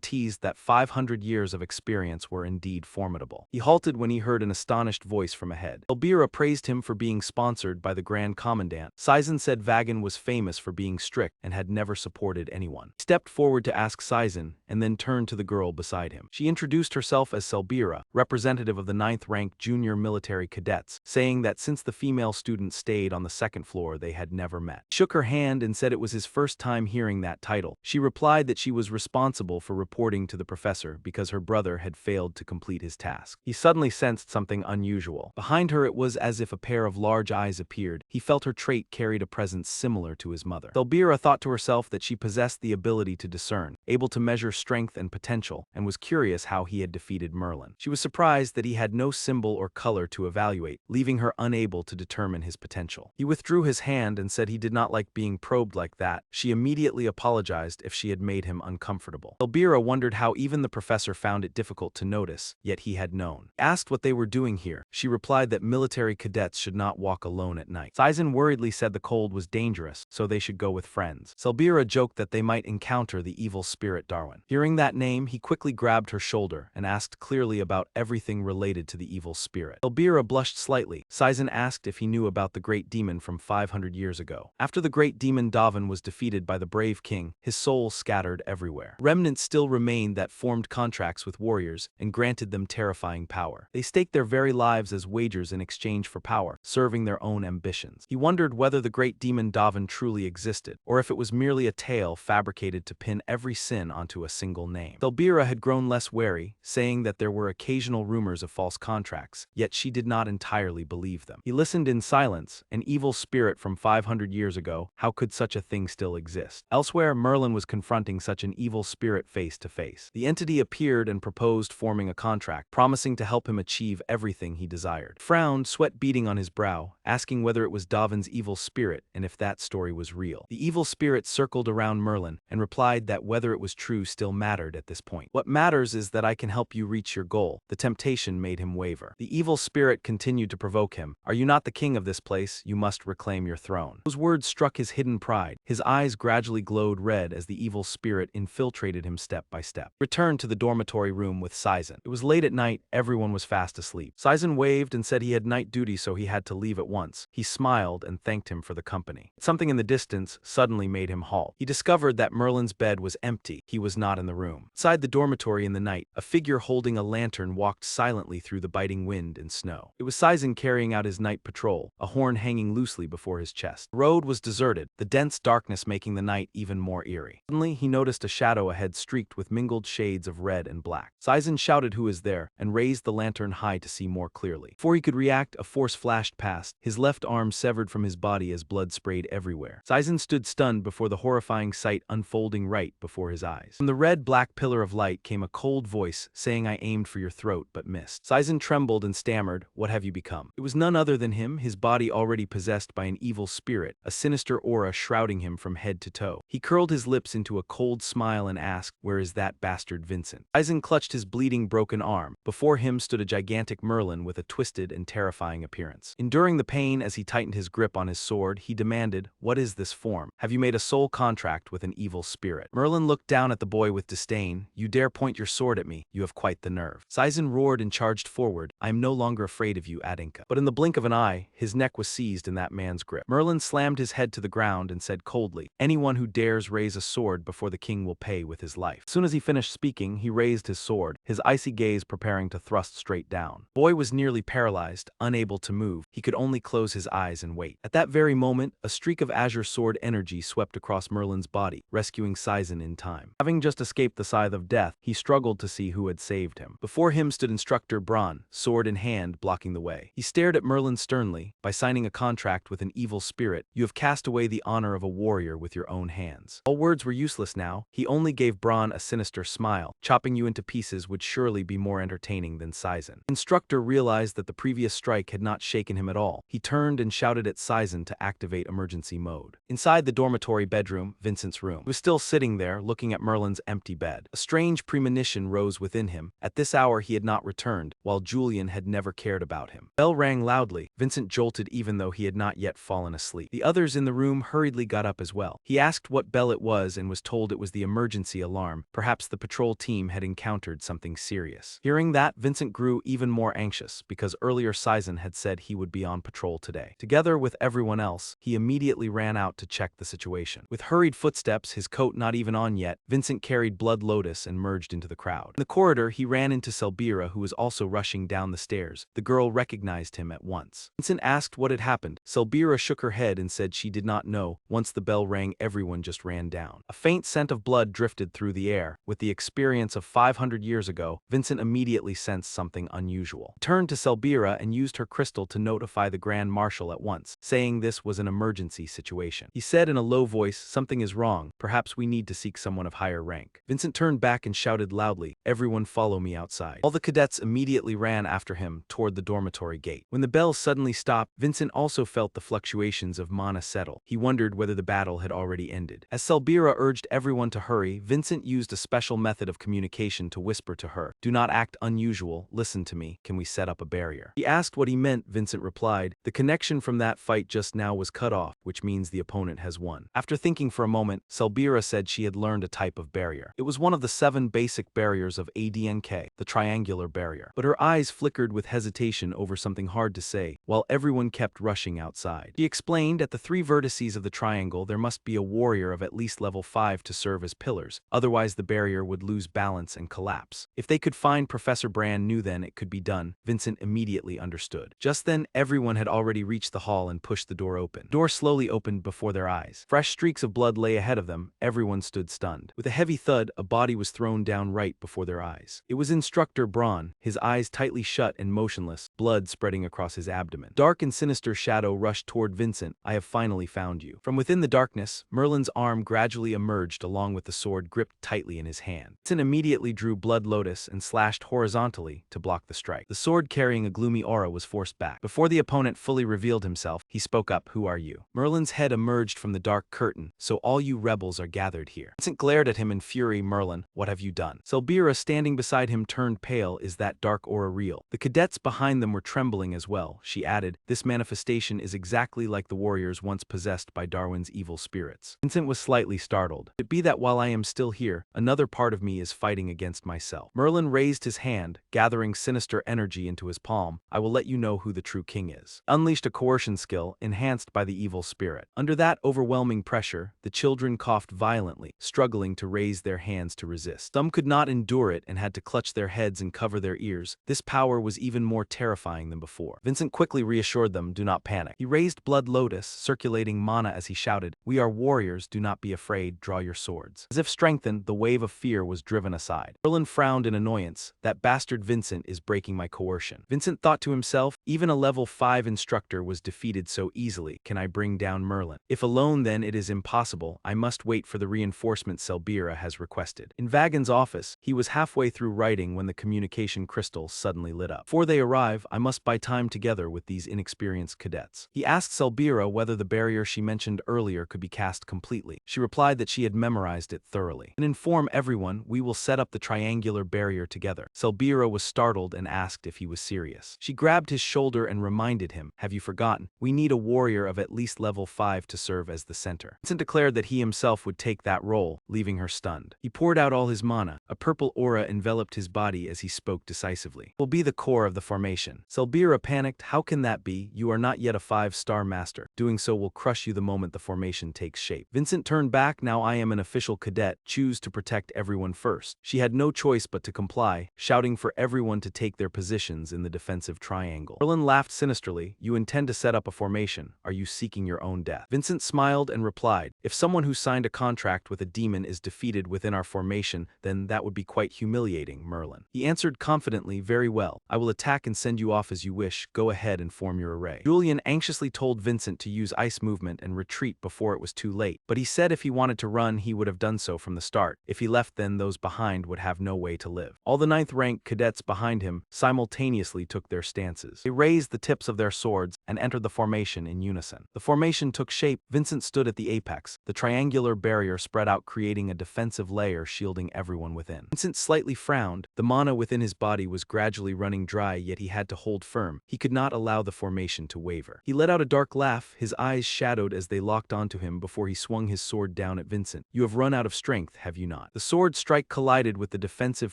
teased that 500 years of experience were indeed formidable. He halted when he heard an astonished voice from ahead. Elbira praised him for being sponsored by the Grand Commandant. Saizen said Vagan was famous for being strict and had never supported anyone. He stepped forward to ask Saizen, and then turned to the girl beside him. She introduced herself as Selbira, representative of the 9th-ranked junior military cadets, saying that since the female student stayed on the 2nd floor they had never met. He shook her hand and said it was his first time hearing that title. She replied that she was responsible for reporting to the professor because her brother had failed to complete his task. He suddenly sensed something unusual. Behind her it was as if a pair of large eyes appeared. He felt her trait carried a presence similar to his mother. Selbira thought to herself that she possessed the ability to discern, able to measure strength and potential, and was curious how he had defeated Merlin. She was surprised that he had no symbol or color to evaluate, leaving her unable to determine his potential. He withdrew his hand and said he did not like being probed like that. She immediately apologized if she had made him uncomfortable. Selbira wondered how even the professor found it difficult to notice, yet he had known. He asked what they were doing here. danger. She replied that military cadets should not walk alone at night. Saizen worriedly said the cold was dangerous, so they should go with friends. Selbira joked that they might encounter the evil spirit Darwin. Hearing that name, he quickly grabbed her shoulder and asked clearly about everything related to the evil spirit. Selbira blushed slightly. Saizen asked if he knew about the great demon from 500 years ago. After the great demon Davin was defeated by the brave king, his soul scattered everywhere. Remnants still remained that formed contracts with warriors and granted them terrifying power. They staked their very lives as wagers in exchange for power, serving their own ambitions. He wondered whether the great demon Davin truly existed, or if it was merely a tale fabricated to pin every sin onto a single name. Selbira had grown less wary, saying that there were occasional rumors of false contracts, yet she did not entirely believe them. He listened in silence. An evil spirit from 500 years ago, how could such a thing still exist? Elsewhere, Merlin was confronting such an evil spirit face to face. The entity appeared and proposed forming a contract, promising to help him achieve everything he desired. Frowned, sweat beading on his brow, asking whether it was Davin's evil spirit and if that story was real. The evil spirit circled around Merlin and replied that whether it was true still mattered at this point. What matters is that I can help you reach your goal. The temptation made him waver. The evil spirit continued to provoke him. Are you not the king of this place? You must reclaim your throne. Those words struck his hidden pride. His eyes gradually glowed red as the evil spirit infiltrated him step by step. Returned to the dormitory room with Saizen. It was late at night, everyone was fast asleep. Saizen waved and said he had night duty, so he had to leave at once. He smiled and thanked him for the company. Something in the distance suddenly made him halt. He discovered that Merlin's bed was empty. He was not in the room. Inside the dormitory in the night, a figure holding a lantern walked silently through the biting wind and snow. It was Saizen carrying out his night patrol, a horn hanging loosely before his chest. The road was deserted, the dense darkness making the night even more eerie. Suddenly, he noticed a shadow ahead streaked with mingled shades of red and black. Saizen shouted who is there and raised the lantern high to see more clearly. Before he could react, a force flashed past, his left arm severed from his body as blood sprayed everywhere. Saizen stood stunned before the horrifying sight unfolding right before his eyes. From the red-black pillar of light came a cold voice saying, I aimed for your throat but missed. Saizen trembled and stammered, what have you become? It was none other than him, his body already possessed by an evil spirit, a sinister aura shrouding him from head to toe. He curled his lips into a cold smile and asked, where is that bastard Vincent? Saizen clutched his bleeding broken arm. Before him stood a gigantic Merlin with a twisted and terrifying appearance. Enduring the pain as he tightened his grip on his sword, he demanded, what is this form? Have you made a soul contract with an evil spirit? Merlin looked down at the boy with disdain. You dare point your sword at me? You have quite the nerve. Saizen roared and charged forward. I am no longer afraid of you, Adinka. But in the blink of an eye, his neck was seized in that man's grip. Merlin slammed his head to the ground and said coldly, anyone who dares raise a sword before the king will pay with his life. As soon as he finished speaking, he raised his sword, his icy gaze preparing to thrust straight down. The boy was nearly paralyzed, unable to move. He could only close his eyes and wait. At that very moment, a streak of azure sword energy swept across Merlin's body, rescuing Saizen in time. Having just escaped the scythe of death, he struggled to see who had saved him. Before him stood Instructor Bron, sword in hand, blocking the way. He stared at Merlin sternly. By signing a contract with an evil spirit, you have cast away the honor of a warrior with your own hands. All words were useless now. He only gave Bron a sinister smile. Chopping you into pieces would surely be more entertaining than Saizen. Instructor realized that the previous strike had not shaken him at all. He turned and shouted at Saizen to activate emergency mode. Inside the dormitory bedroom, Vincent's room, he was still sitting there, looking at Merlin's empty bed. A strange premonition rose within him. At this hour he had not returned, while Julian had never cared about him. Bell rang loudly. Vincent jolted even though he had not yet fallen asleep. The others in the room hurriedly got up as well. He asked what bell it was and was told it was the emergency alarm. Perhaps the patrol team had encountered something serious. Hearing that, Vincent grew even more anxious because earlier Saizen had said he would be on patrol today. Together with everyone else, he immediately ran out to check the situation. With hurried footsteps, his coat not even on yet, Vincent carried Blood Lotus and merged into the crowd. In the corridor, he ran into Selbira, who was also rushing down the stairs. The girl recognized him at once. Vincent asked what had happened. Selbira shook her head and said she did not know. Once the bell rang, everyone just ran down. A faint scent of blood drifted through the air. With the experience of 500 years ago, Vincent immediately sensed something unusual. He turned to Selbira and used her crystal to notify the Grand Marshal at once, saying this was an emergency situation. He said in a low voice, something is wrong. Perhaps we need to seek someone of higher rank. Vincent turned back and shouted loudly, everyone follow me outside. All the cadets immediately ran after him toward the dormitory gate. When the bell suddenly stopped, Vincent also felt the fluctuations of mana settle. He wondered whether the battle had already ended. As Selbira urged everyone to hurry, Vincent used a special method of communication to whisper to her, do not act unusual, listen to me, can we set up up a barrier. He asked what he meant. Vincent replied, "The connection from that fight just now was cut off, which means the opponent has won." After thinking for a moment, Selbira said she had learned a type of barrier. It was one of the 7 basic barriers of ADNK, the triangular barrier. But her eyes flickered with hesitation over something hard to say, while everyone kept rushing outside. She explained, at the 3 vertices of the triangle there must be a warrior of at least level 5 to serve as pillars, otherwise the barrier would lose balance and collapse. If they could find Professor Brand knew then it could be done. Vincent immediately understood. Just then, everyone had already reached the hall and pushed the door open. The door slowly opened before their eyes. Fresh streaks of blood lay ahead of them. Everyone stood stunned. With a heavy thud, a body was thrown down right before their eyes. It was Instructor Braun, his eyes tightly shut and motionless, blood spreading across his abdomen. Dark and sinister shadow rushed toward Vincent. "I have finally found you." From within the darkness, Merlin's arm gradually emerged along with the sword gripped tightly in his hand. Vincent immediately drew Blood Lotus and slashed horizontally to block the strike. The sword carrying a gloomy aura was forced back. Before the opponent fully revealed himself, he spoke up, "Who are you?" Merlin's head emerged from the dark curtain. "So all you rebels are gathered here." Vincent glared at him in fury. "Merlin, what have you done?" Selbira, standing beside him, turned pale. "Is that dark aura real?" The cadets behind them were trembling as well. She added, "This manifestation is exactly like the warriors once possessed by Darwin's evil spirits." Vincent was slightly startled. "Could it be that while I am still here, another part of me is fighting against myself?" Merlin raised his hand, gathering sinister energy into his palm. "I will let you know who the true king is." Unleashed a coercion skill, enhanced by the evil spirit. Under that overwhelming pressure, the children coughed violently, struggling to raise their hands to resist. Some could not endure it and had to clutch their heads and cover their ears. This power was even more terrifying than before. Vincent quickly reassured them, "Do not panic." He raised Blood Lotus, circulating mana as he shouted, "We are warriors, do not be afraid, draw your swords." As if strengthened, the wave of fear was driven aside. Merlin frowned in annoyance. "That bastard Vincent is breaking my coercion." Vincent thought to himself, even a level 5 instructor was defeated so easily. Can I bring down Merlin? If alone, then it is impossible. I must wait for the reinforcements Selbira has requested. In Vagon's office, he was halfway through writing when the communication crystal suddenly lit up. Before they arrive, I must buy time together with these inexperienced cadets. He asked Selbira whether the barrier she mentioned earlier could be cast completely. She replied that she had memorized it thoroughly. "And inform everyone, we will set up the triangular barrier together." Selbira was startled and asked if he was serious. She grabbed his shoulder and reminded him, "Have you forgotten? We need a warrior of at least level 5 to serve as the center." Vincent declared that he himself would take that role, leaving her stunned. He poured out all his mana. A purple aura enveloped his body as he spoke decisively. "Will be the core of the formation." Selbira panicked. "How can that be? You are not yet a 5-star master. Doing so will crush you the moment the formation takes shape." Vincent turned back. "Now I am an official cadet. Choose to protect everyone first." She had no choice but to comply, shouting for everyone to take their positions in the defensive triangle. Merlin laughed sinisterly. "You intend to set up a formation. Are you seeking your own death?" Vincent smiled and replied, "If someone who signed a contract with a demon is defeated within our formation, then that would be quite humiliating, Merlin." He answered confidently, "Very well. I will attack and send you off as you wish. Go ahead and form your array." Julian anxiously told Vincent to use ice movement and retreat before it was too late, but he said if he wanted to run he would have done so from the start. If he left, then those behind would have no way to live. All the 9th rank cadets behind him simultaneously took their stances. They raised the tips of their swords and entered the formation in unison. The formation took shape. Vincent stood at the apex. The triangular barrier spread out, creating a defensive layer shielding everyone within. Vincent slightly frowned. The mana within his body was gradually running dry, yet he had to hold firm. He could not allow the formation to waver. He let out a dark laugh, his eyes shadowed as they locked onto him before he swung his sword down at Vincent. "You have run out of strength, have you not?" The sword strike collided with the defensive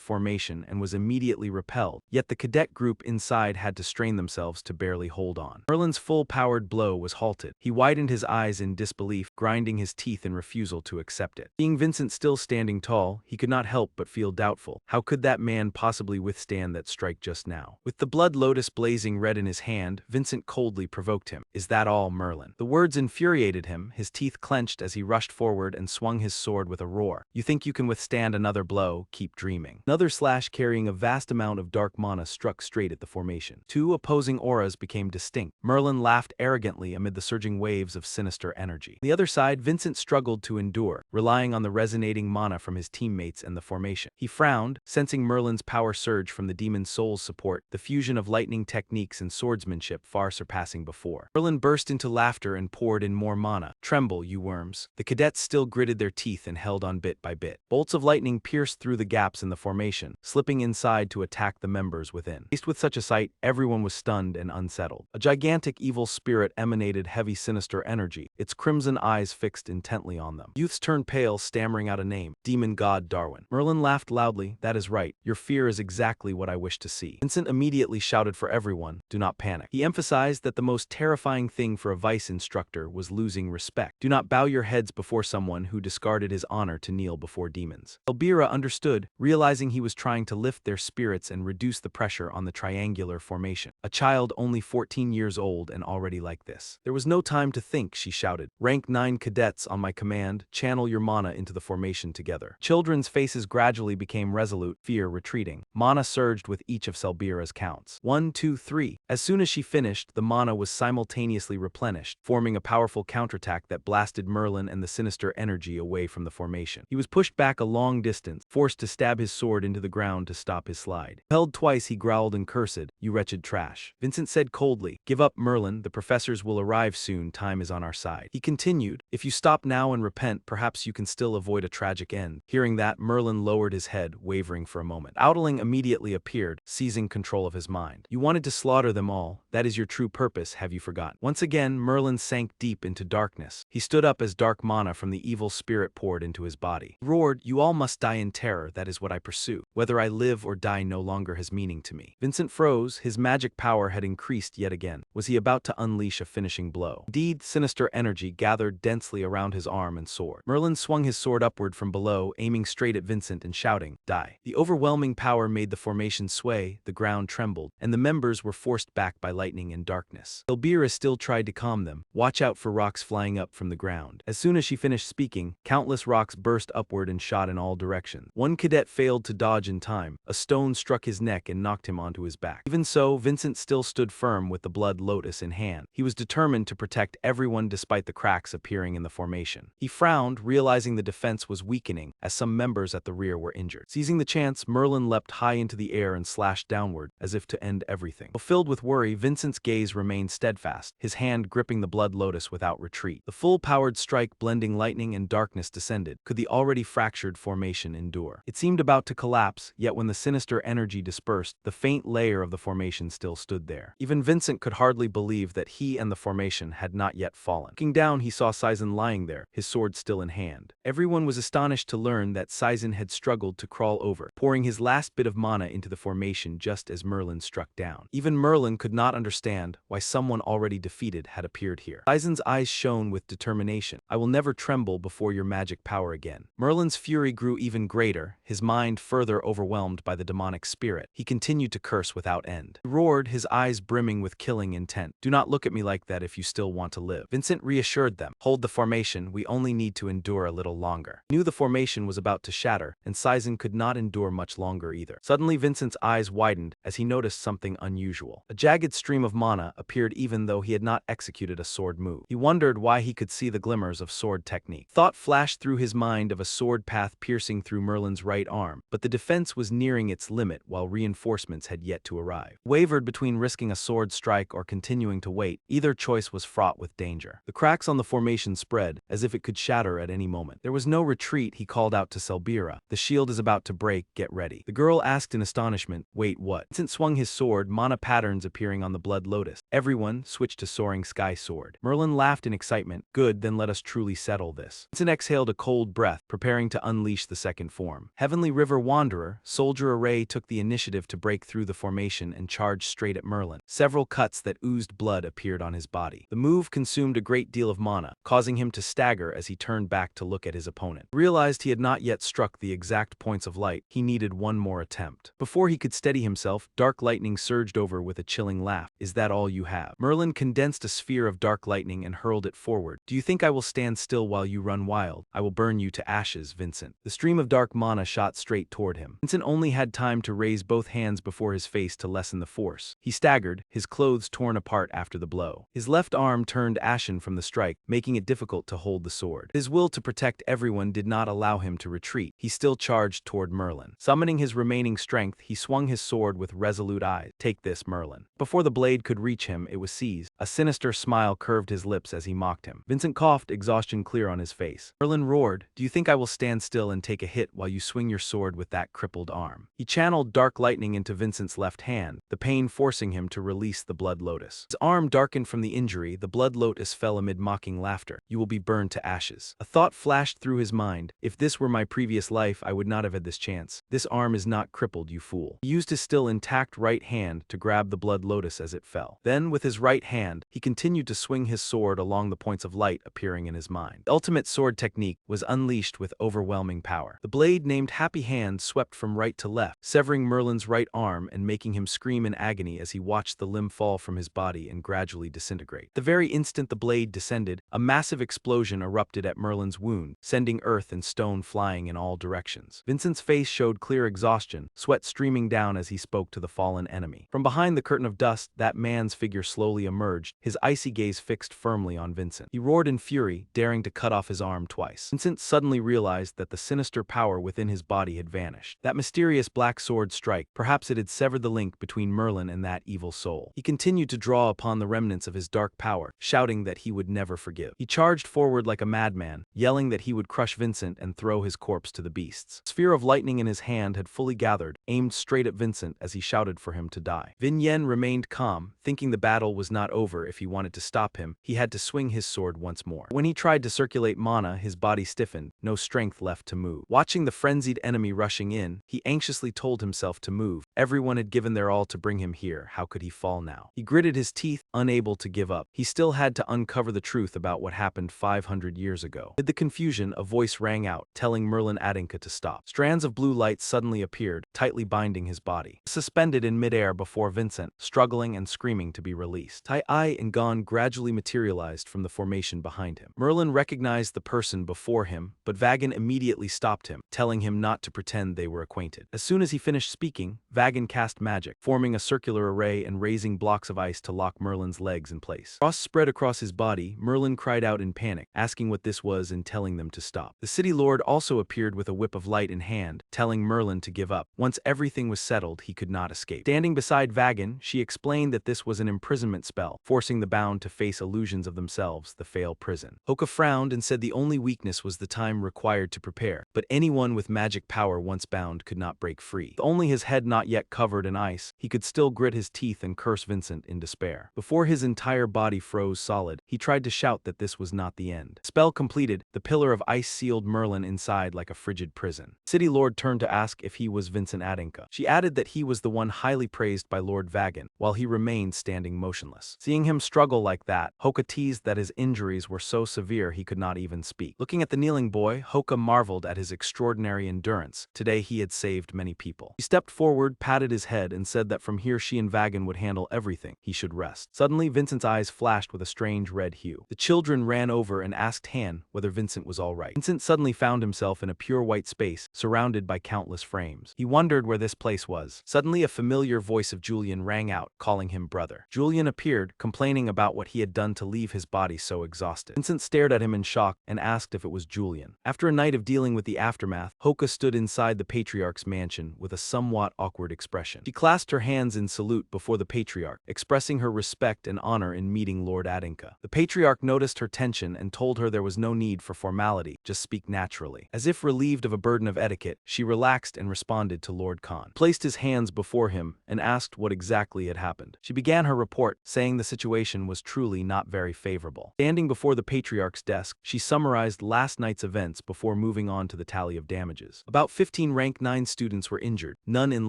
formation and was immediately repelled, yet the cadet group inside had to strain themselves to barely hold on. Merlin's full-powered blow was halted. He widened his eyes in disbelief, grinding his teeth in refusal to accept it. Seeing Vincent still standing tall, he could not help but feel doubtful. How could that man possibly withstand that strike just now? With the Blood Lotus blazing red in his hand, Vincent coldly provoked him. "Is that all, Merlin?" The words infuriated him. His teeth clenched as he rushed forward and swung his sword with a roar. "You think you can withstand another blow? Keep dreaming." Another slash carrying a vast amount of dark mana struck straight at the formation. 2 opposing auras became distinct. Merlin laughed arrogantly amid the surging waves of sinister energy. On the other side, Vincent struggled to endure, relying on the resonating mana from his teammates and the formation. He frowned, sensing Merlin's power surge from the demon soul's support, the fusion of lightning techniques and swordsmanship far surpassing before. Merlin burst into laughter and poured in more mana. "Tremble, you worms." The cadets still gritted their teeth and held on bit by bit. Bolts of lightning pierced through the gaps in the formation, slipping inside to attack the members within. Faced with with such a sight, everyone was stunned and unsettled. A gigantic evil spirit emanated heavy sinister energy, its crimson eyes fixed intently on them. Youths turned pale, stammering out a name: Demon God Darwin. Merlin laughed loudly. That is right, your fear is exactly what I wish to see. Vincent immediately shouted for everyone, do not panic. He emphasized that the most terrifying thing for a vice instructor was losing respect. Do not bow your heads before someone who discarded his honor to kneel before demons. Elbira understood, realizing he was trying to lift their spirits and reduce the pressure on the triangular formation. A child only 14 years old and already like this. There was no time to think, she shouted. Rank 9 cadets on my command, channel your mana into the formation together. Children's faces gradually became resolute, fear retreating. Mana surged with each of Selbira's counts. 1, 2, 3. As soon as she finished, the mana was simultaneously replenished, forming a powerful counterattack that blasted Merlin and the sinister energy away from the formation. He was pushed back a long distance, forced to stab his sword into the ground to stop his slide. Held twice, he growled and cursed, you wretched trash. Vincent said coldly, give up, Merlin, the professors will arrive soon, time is on our side. He continued, if you stop now and repent, perhaps you can still avoid a tragic end. Hearing that, Merlin lowered his head, wavering for a moment. Outling immediately appeared, seizing control of his mind. You wanted to slaughter them all, that is your true purpose, have you forgotten? Once again, Merlin sank deep into darkness. He stood up as dark mana from the evil spirit poured into his body. He roared, you all must die in terror, that is what I pursue. Whether I live or die no longer has meaning to me. Vincent froze, his magic power had increased yet again. Was he about to unleash a finishing blow? Indeed, sinister energy gathered densely around his arm and sword. Merlin swung his sword upward from below, aiming straight at Vincent and shouting, die. The overwhelming power made the formation sway, the ground trembled, and the members were forced back by lightning and darkness. Elbira still tried to calm them. Watch out for rocks flying up from the ground. As soon as she finished speaking, countless rocks burst upward and shot in all directions. One cadet failed to dodge in time. A stone struck his neck and knocked him onto his back. Even so, Vincent still stood firm with the blood lotus in hand. He was determined to protect everyone despite the cracks appearing in the formation. He frowned, realizing the defense was weakening as some members at the rear were injured. Seizing the chance, Merlin leapt high into the air and slashed downward, as if to end everything. Filled with worry, Vincent's gaze remained steadfast, his hand gripping the blood lotus without retreat. The full-powered strike blending lightning and darkness descended. Could the already fractured formation endure? It seemed about to collapse, yet when the sinister energy dispersed, the faint layer of the formation still stood there. Even Vincent could hardly believe that he and the formation had not yet fallen. Looking down, he saw Saizen lying there, his sword still in hand. Everyone was astonished to learn that Saizen had struggled to crawl over, pouring his last bit of mana into the formation just as Merlin struck down. Even Merlin could not understand why someone already defeated had appeared here. Saizen's eyes shone with determination. I will never tremble before your magic power again. Merlin's fury grew even greater, his mind further overwhelmed by the demonic spirit. He continued to curse without end. He roared, his eyes brimming with killing intent. Do not look at me like that if you still want to live. Vincent reassured them. Hold the formation, we only need to endure a little longer. He knew the formation was about to shatter, and Saizen could not endure much longer either. Suddenly Vincent's eyes widened as he noticed something unusual. A jagged stream of mana appeared even though he had not executed a sword move. He wondered why he could see the glimmers of sword technique. Thought flashed through his mind of a sword path piercing through Merlin's right arm, but the defense was nearing its limit while reinforcements had yet to arrive. Wavered between risking a sword strike or continuing to wait. Either choice was fraught with danger. The cracks on the formation spread, as if it could shatter at any moment. There was no retreat, he called out to Selbira. The shield is about to break, get ready. The girl asked in astonishment, wait, what? Vincent swung his sword, mana patterns appearing on the blood lotus. Everyone switched to soaring sky sword. Merlin laughed in excitement. Good, then let us truly settle this. Vincent exhaled a cold breath, preparing to unleash the second form. Heavenly River Wanderer, Soldier Array took the initiative to break through the formation and charged straight at Merlin. Several cuts that oozed blood appeared on his body. The move consumed a great deal of mana, causing him to stagger as he turned back to look at his opponent. He realized he had not yet struck the exact points of light. He needed one more attempt. Before he could steady himself, dark lightning surged over with a chilling laugh. Is that all you have? Merlin condensed a sphere of dark lightning and hurled it forward. Do you think I will stand still while you run wild? I will burn you to ashes, Vincent. The stream of dark mana shot straight toward him. Vincent only had time to raise both hands before his face to lessen the force. He staggered, his clothes torn apart after the blow. His left arm turned ashen from the strike, making it difficult to hold the sword. His will to protect everyone did not allow him to retreat. He still charged toward Merlin. Summoning his remaining strength, he swung his sword with resolute eyes. Take this, Merlin. Before the blade could reach him, it was seized. A sinister smile curved his lips as he mocked him. Vincent coughed, exhaustion clear on his face. Merlin roared, "Do you think I will stand still and take a hit while you swing your sword with that crippled arm?" He channeled dark lightning into Vincent's left hand, the pain forcing him to release the blood lotus. His arm darkened from the injury, the blood lotus fell amid mocking laughter. "You will be burned to ashes." A thought flashed through his mind. If this were my previous life, I would not have had this chance. This arm is not crippled, you fool. He used his still intact right hand to grab the blood lotus as it fell. Then, with his right hand, he continued to swing his sword along the points of light appearing in his mind. The ultimate sword technique was unleashed with overwhelming power. The blade named Happy Hand swept from right to left, severing Merlin's right arm and making him scream in agony as he watched the limb fall from his body and gradually disintegrate. The very instant the blade descended, a massive explosion erupted at Merlin's wound, sending earth and stone flying in all directions. Vincent's face showed clear exhaustion, sweat streaming down as he spoke to the fallen enemy. From behind the curtain of dust, that man's figure slowly emerged, his icy gaze fixed firmly on Vincent. He roared in fury, daring to cut off his arm twice. Vincent suddenly realized that the sinister power within his body had vanished. That mysterious black sword strike, perhaps it had severed the link between Merlin and that evil soul. He continued to draw upon the remnants of his dark power, shouting that he would never forgive. He charged forward like a madman, yelling that he would crush Vincent and throw his corpse to the beasts. A sphere of lightning in his hand had fully gathered, aimed straight at Vincent as he shouted for him to die. Vin Yen remained calm, thinking the battle was not over. If he wanted to stop him, he had to swing his sword once more. When he tried to circulate mana, his body stiffened, no strength left to move. Watching the frenzied enemy rushing in, he anxiously told himself to move. Everyone had given their all to bring him here, how could he fall now? He gritted his teeth, unable to give up. He still had to uncover the truth about what happened 500 years ago. Amid the confusion, a voice rang out, telling Merlin Adinka to stop. Strands of blue light suddenly appeared, tightly binding his body. Suspended in midair before Vincent, struggling and screaming to be released. Tai and Gon gradually materialized from the formation behind him. Merlin recognized the person before him, but Vagan immediately stopped him, telling him not to pretend they were acquainted. As soon as he finished speaking, Vagan cast magic, forming a circular array and raising blocks of ice to lock Merlin's legs in place. Frost spread across his body. Merlin cried out in panic, asking what this was and telling them to stop. The city lord also appeared with a whip of light in hand, telling Merlin to give up. Once everything was settled, he could not escape. Standing beside Vagan, she explained that this was an imprisonment spell, forcing the bound to face illusions of themselves, the Fail prison. Hoka frowned and said the only weakness was the time required to prepare, but anyone with magic power once bound could not break free. With only his head not yet covered in ice, he could still grit his teeth and curse Vincent in despair. Before his entire body froze solid, he tried to shout that this was not the end. Spell completed, the pillar of ice sealed Merlin inside like a frigid prison. City Lord turned to ask if he was Vincent Adinka. She added that he was the one highly praised by Lord Vagan, while he remained standing motionless. Seeing him struggle like that, Hoka teased that his injuries were so severe he could not even speak. Looking at the kneeling boy, Hoka marveled at his extraordinary endurance. Today he had saved many people. He stepped forward, patted his head, and said that from here she and Vagan would handle everything. He should rest. Suddenly, Vincent's eyes flashed with a strange red hue. The children ran over and asked Han whether Vincent was all right. Vincent suddenly found himself in a pure white space, surrounded by countless frames. He wondered where this place was. Suddenly, a familiar voice of Julian rang out, calling him brother. Julian appeared, complaining about what he had done to leave his body so exhausted. Vincent stared at him in shock and asked if it was Julian. After a night of dealing with the aftermath, Hoka stood inside the patriarch's mansion with a somewhat awkward expression. She clasped her hands in salute before the patriarch, expressing her respect and honor in meeting Lord Adinka. The patriarch noticed her tension and told her there was no need for formality, just speak naturally. As if relieved of a burden of etiquette, she relaxed and responded to Lord Khan, placed his hands before him, and asked what exactly had happened. She began her report, saying the situation was truly not very favorable. Standing before the patriarch's desk, she summarized last night's events before moving on to the tally of damages. About 15 rank 9 students were injured, none in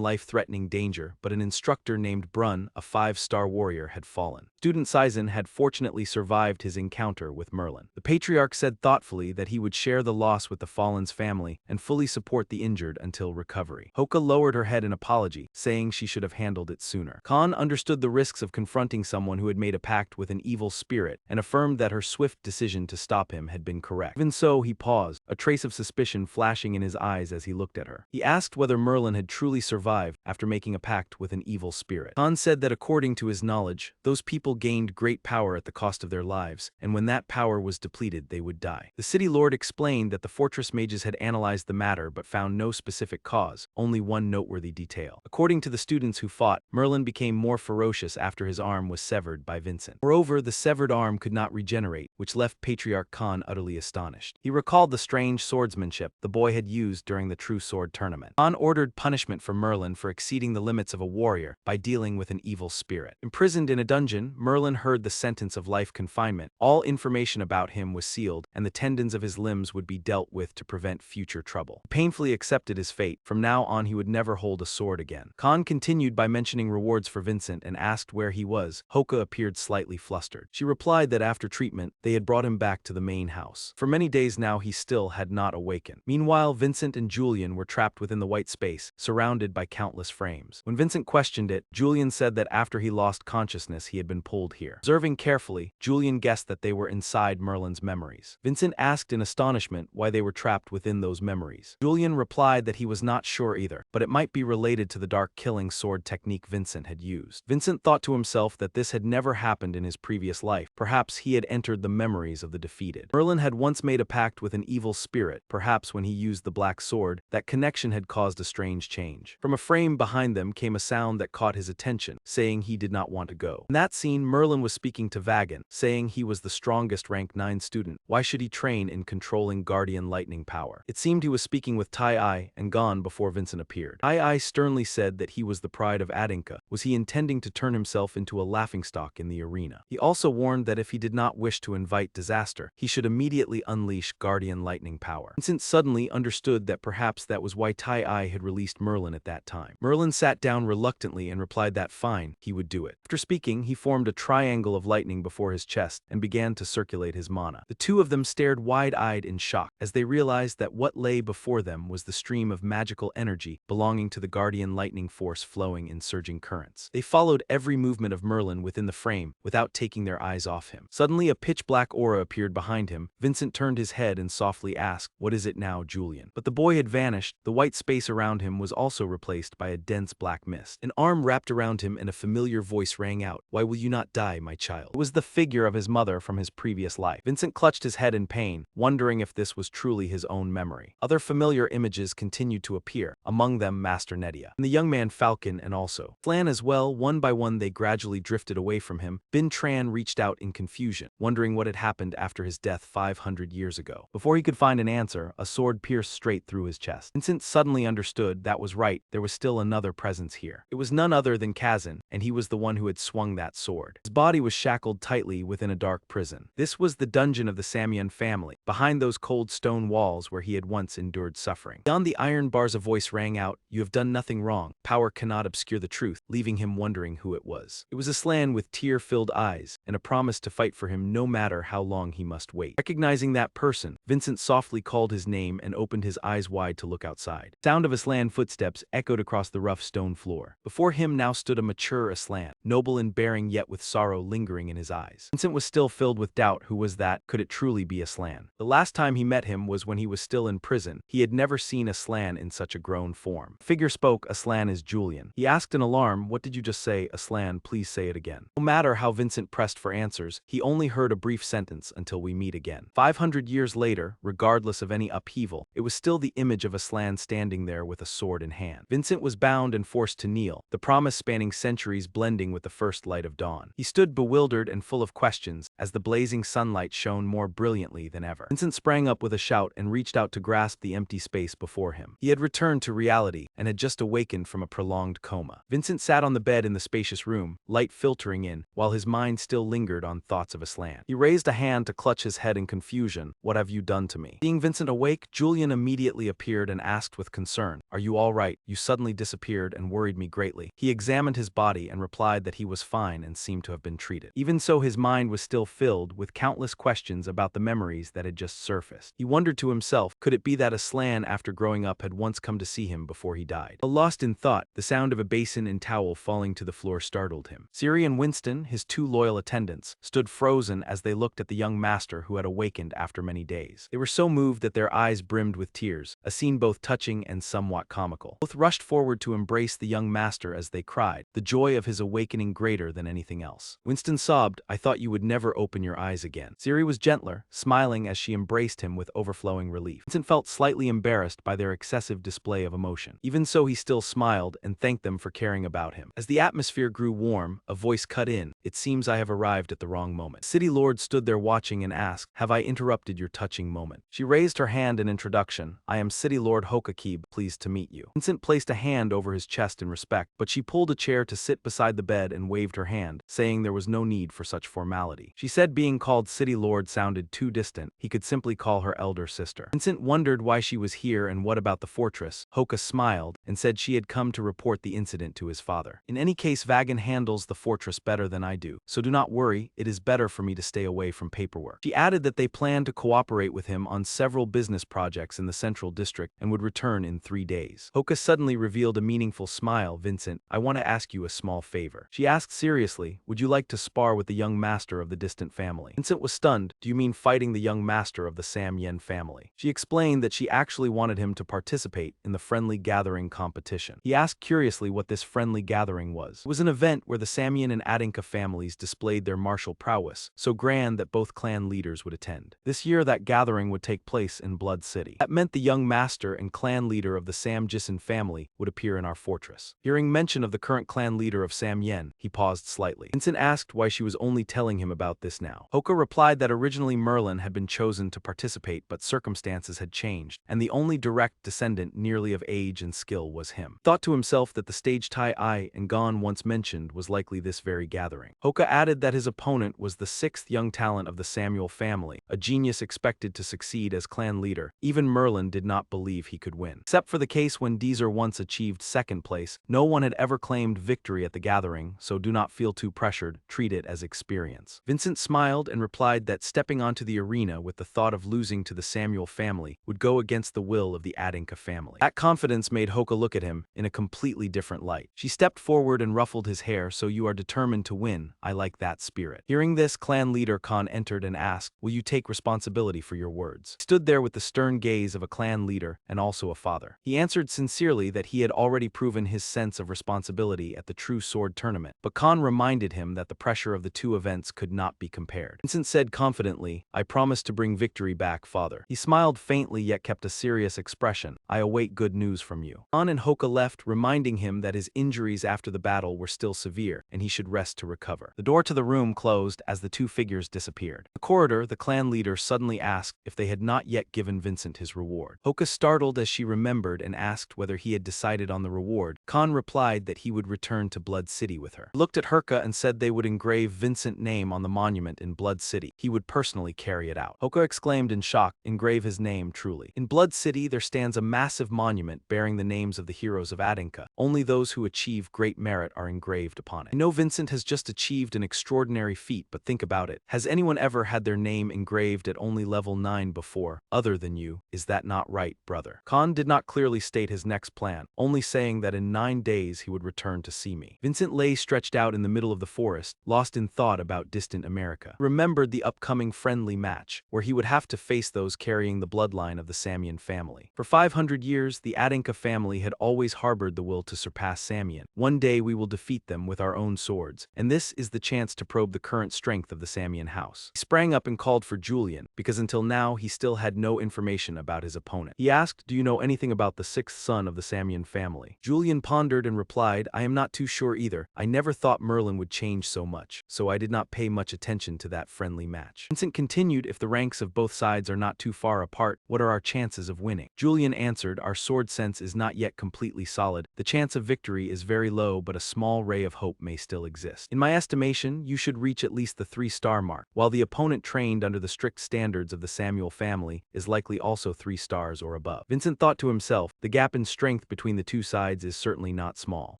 life-threatening danger, but an instructor named Brun, a 5-star warrior, had fallen. Student Saizen had fortunately survived his encounter with Merlin. The patriarch said thoughtfully that he would share the loss with the fallen's family and fully support the injured until recovery. Hoka lowered her head in apology, saying she should have handled it sooner. Khan understood the risks of confronting someone who had made a pact with an evil spirit and affirmed that her swift decision to stop him had been correct. Even so, he paused, a trace of suspicion flashing in his eyes as he looked at her. He asked whether Merlin had truly survived after making a pact with an evil spirit. Khan said that according to his knowledge, those people gained great power at the cost of their lives, and when that power was depleted, they would die. The city lord explained that the fortress mages had analyzed the matter but found no specific cause, only one noteworthy detail. According to the students who fought, Merlin became more ferocious ferocious after his arm was severed by Vincent. Moreover, the severed arm could not regenerate, which left Patriarch Khan utterly astonished. He recalled the strange swordsmanship the boy had used during the True Sword tournament. Khan ordered punishment for Merlin for exceeding the limits of a warrior by dealing with an evil spirit. Imprisoned in a dungeon, Merlin heard the sentence of life confinement. All information about him was sealed, and the tendons of his limbs would be dealt with to prevent future trouble. He painfully accepted his fate. From now on he would never hold a sword again. Khan continued by mentioning rewards for Vincent and asked where he was. Hoka appeared slightly flustered. She replied that after treatment, they had brought him back to the main house. For many days now he still had not awakened. Meanwhile, Vincent and Julian were trapped within the white space, surrounded by countless frames. When Vincent questioned it, Julian said that after he lost consciousness he had been pulled here. Observing carefully, Julian guessed that they were inside Merlin's memories. Vincent asked in astonishment why they were trapped within those memories. Julian replied that he was not sure either, but it might be related to the dark killing sword technique Vincent had used. Vincent thought to himself that this had never happened in his previous life. Perhaps he had entered the memories of the defeated. Merlin had once made a pact with an evil spirit. Perhaps when he used the black sword, that connection had caused a strange change. From a frame behind them came a sound that caught his attention, saying he did not want to go. In that scene, Merlin was speaking to Vagan, saying he was the strongest rank 9 student. Why should he train in controlling guardian lightning power? It seemed he was speaking with Tai and gone before Vincent appeared. Tai sternly said that he was the pride of Adinka. Was he intending to turn himself into a laughingstock in the arena? He also warned that if he did not wish to invite disaster, he should immediately unleash guardian lightning power. Vincent suddenly understood that perhaps that was why Tai had released Merlin at that time. Merlin sat down reluctantly and replied that fine, he would do it. After speaking, he formed a triangle of lightning before his chest and began to circulate his mana. The two of them stared wide-eyed in shock as they realized that what lay before them was the stream of magical energy belonging to the guardian lightning force flowing in surging currents. They followed every movement of Merlin within the frame without taking their eyes off him. Suddenly a pitch-black aura appeared behind him. Vincent turned his head and softly asked, "What is it now, Julian?" But the boy had vanished. The white space around him was also replaced by a dense black mist. An arm wrapped around him and a familiar voice rang out, "Why will you not die, my child?" It was the figure of his mother from his previous life. Vincent clutched his head in pain, wondering if this was truly his own memory. Other familiar images continued to appear, among them Master Nedia, and the young man Falcon, and also Flan as well. One by one they gradually drifted away from him. Bin Tran reached out in confusion, wondering what had happened after his death 500 years ago. Before he could find an answer, a sword pierced straight through his chest. Vincent suddenly understood that was right, there was still another presence here. It was none other than Kazan, and he was the one who had swung that sword. His body was shackled tightly within a dark prison. This was the dungeon of the Samian family, behind those cold stone walls where he had once endured suffering. Beyond the iron bars a voice rang out, "You have done nothing wrong. Power cannot obscure the truth," leaving him wondering who it was. It was Aslan with tear-filled eyes, and a promise to fight for him no matter how long he must wait. Recognizing that person, Vincent softly called his name and opened his eyes wide to look outside. The sound of Aslan footsteps echoed across the rough stone floor. Before him now stood a mature Aslan, noble in bearing yet with sorrow lingering in his eyes. Vincent was still filled with doubt. Who was that? Could it truly be Aslan? The last time he met him was when he was still in prison. He had never seen Aslan in such a grown form. The figure spoke. "Aslan is Julian." He asked in alarm, "What did you just say, Aslan? Please say it again." No matter how Vincent pressed for answers, he only heard a brief sentence, "Until we meet again." 500 years later, regardless of any upheaval, it was still the image of Aslan standing there with a sword in hand. Vincent was bound and forced to kneel, the promise spanning centuries blending with the first light of dawn. He stood bewildered and full of questions as the blazing sunlight shone more brilliantly than ever. Vincent sprang up with a shout and reached out to grasp the empty space before him. He had returned to reality and had just awakened from a prolonged coma. Vincent sat on the bed in the spacious room, light filtering in, while his mind still lingered on thoughts of Aslan. He raised a hand to clutch his head in confusion. "What have you done to me?" Seeing Vincent awake, Julian immediately appeared and asked with concern, "Are you all right? You suddenly disappeared and worried me greatly." He examined his body and replied that he was fine and seemed to have been treated. Even so, his mind was still filled with countless questions about the memories that had just surfaced. He wondered to himself, could it be that Aslan, after growing up, had once come to see him before he died? Lost in thought, the sound of a basin and towel falling to the floor startled him. Siri and Winston, his two loyal attendants, stood frozen as they looked at the young master who had awakened after many days. They were so moved that their eyes brimmed with tears, a scene both touching and somewhat comical. Both rushed forward to embrace the young master as they cried, the joy of his awakening greater than anything else. Winston sobbed, "I thought you would never open your eyes again." Siri was gentler, smiling as she embraced him with overflowing relief. Vincent felt slightly embarrassed by their excessive display of emotion. Even so, he still smiled and thanked them for caring about him. As the atmosphere atmosphere grew warm, a voice cut in, "It seems I have arrived at the wrong moment." City Lord stood there watching and asked, "Have I interrupted your touching moment?" She raised her hand in introduction. "I am City Lord Hokakib, pleased to meet you." Vincent placed a hand over his chest in respect, but she pulled a chair to sit beside the bed and waved her hand, saying there was no need for such formality. She said being called City Lord sounded too distant, he could simply call her elder sister. Vincent wondered why she was here and what about the fortress. Hoka smiled and said she had come to report the incident to his father. "In any case, Vagan handles the fortress better than I do, so do not worry, it is better for me to stay away from paperwork." She added that they planned to cooperate with him on several business projects in the central district and would return in 3 days. Hoka suddenly revealed a meaningful smile. "Vincent, I want to ask you a small favor." She asked seriously, "Would you like to spar with the young master of the distant family?" Vincent was stunned. "Do you mean fighting the young master of the Sam Yen family?" She explained that she actually wanted him to participate in the friendly gathering competition. He asked curiously what this friendly gathering was. It was an event where the Samyan and Adinka families displayed their martial prowess, so grand that both clan leaders would attend. This year that gathering would take place in Blood City. That meant the young master and clan leader of the Sam Jisan family would appear in our fortress. Hearing mention of the current clan leader of Sam Yen, he paused slightly. Vincent asked why she was only telling him about this now. Hoka replied that originally Merlin had been chosen to participate, but circumstances had changed, and the only direct descendant nearly of age and skill was him. Thought to himself that the stage Tai Ai and Gon once mentioned was likely this very gathering. Hoka added that his opponent was the 6th young talent of the Samuel family, a genius expected to succeed as clan leader. Even Merlin did not believe he could win. Except for the case when Deezer once achieved 2nd place, no one had ever claimed victory at the gathering, so do not feel too pressured, treat it as experience. Vincent smiled and replied that stepping onto the arena with the thought of losing to the Samuel family would go against the will of the Adinka family. That confidence made Hoka look at him in a completely different light. She stepped forward and ruffled his hair. "So you are determined to win, I like that spirit." Hearing this, clan leader Khan entered and asked, "Will you take responsibility for your words?" He stood there with the stern gaze of a clan leader and also a father. He answered sincerely that he had already proven his sense of responsibility at the True Sword tournament, but Khan reminded him that the pressure of the two events could not be compared. Vincent said confidently, "I promise to bring victory back, father." He smiled faintly yet kept a serious expression. "I await good news from you." Khan and Hoka left, reminding him that his injuries after the battle were still severe and he should rest to recover. The door to the room closed as the two figures disappeared. In the corridor, the clan leader suddenly asked if they had not yet given Vincent his reward. Hoka startled as she remembered and asked whether he had decided on the reward. Khan replied that he would return to Blood City with her. He looked at Herka and said they would engrave Vincent's name on the monument in Blood City. He would personally carry it out. Hoka exclaimed in shock, "Engrave his name truly." In Blood City there stands a massive monument bearing the names of the heroes of Adinka. Only those who achieve great merit are engraved upon it. I know Vincent has just achieved an extraordinary feat, but think about it. Has anyone ever had their name engraved at only level 9 before, other than you? Is that not right, brother? Khan did not clearly state his next plan, only saying that in 9 days he would return to see me. Vincent lay stretched out in the middle of the forest, lost in thought about distant America. He remembered the upcoming friendly match, where he would have to face those carrying the bloodline of the Samian family. For 500 years, the Adinka family had always harbored the will to surpass Samian. One day we will defeat them with our own swords, and this is the chance to probe the current strength of the Samian house. He sprang up and called for Julian, because until now he still had no information about his opponent. He asked, "Do you know anything about the 6th son of the Samian family?" Julian pondered and replied, "I am not too sure either. I never thought Merlin would change so much, so I did not pay much attention to that friendly match." Vincent continued, "If the ranks of both sides are not too far apart, what are our chances of winning?" Julian answered, "Our sword sense is not yet completely solid. The chance of victory is very low, but a small ray of hope may still exist. In my estimation, you should reach at least the 3-star mark, while the opponent trained under the strict standards of the Samuel family is likely also 3 stars or above." Vincent thought to himself, the gap in strength between the two sides is certainly not small.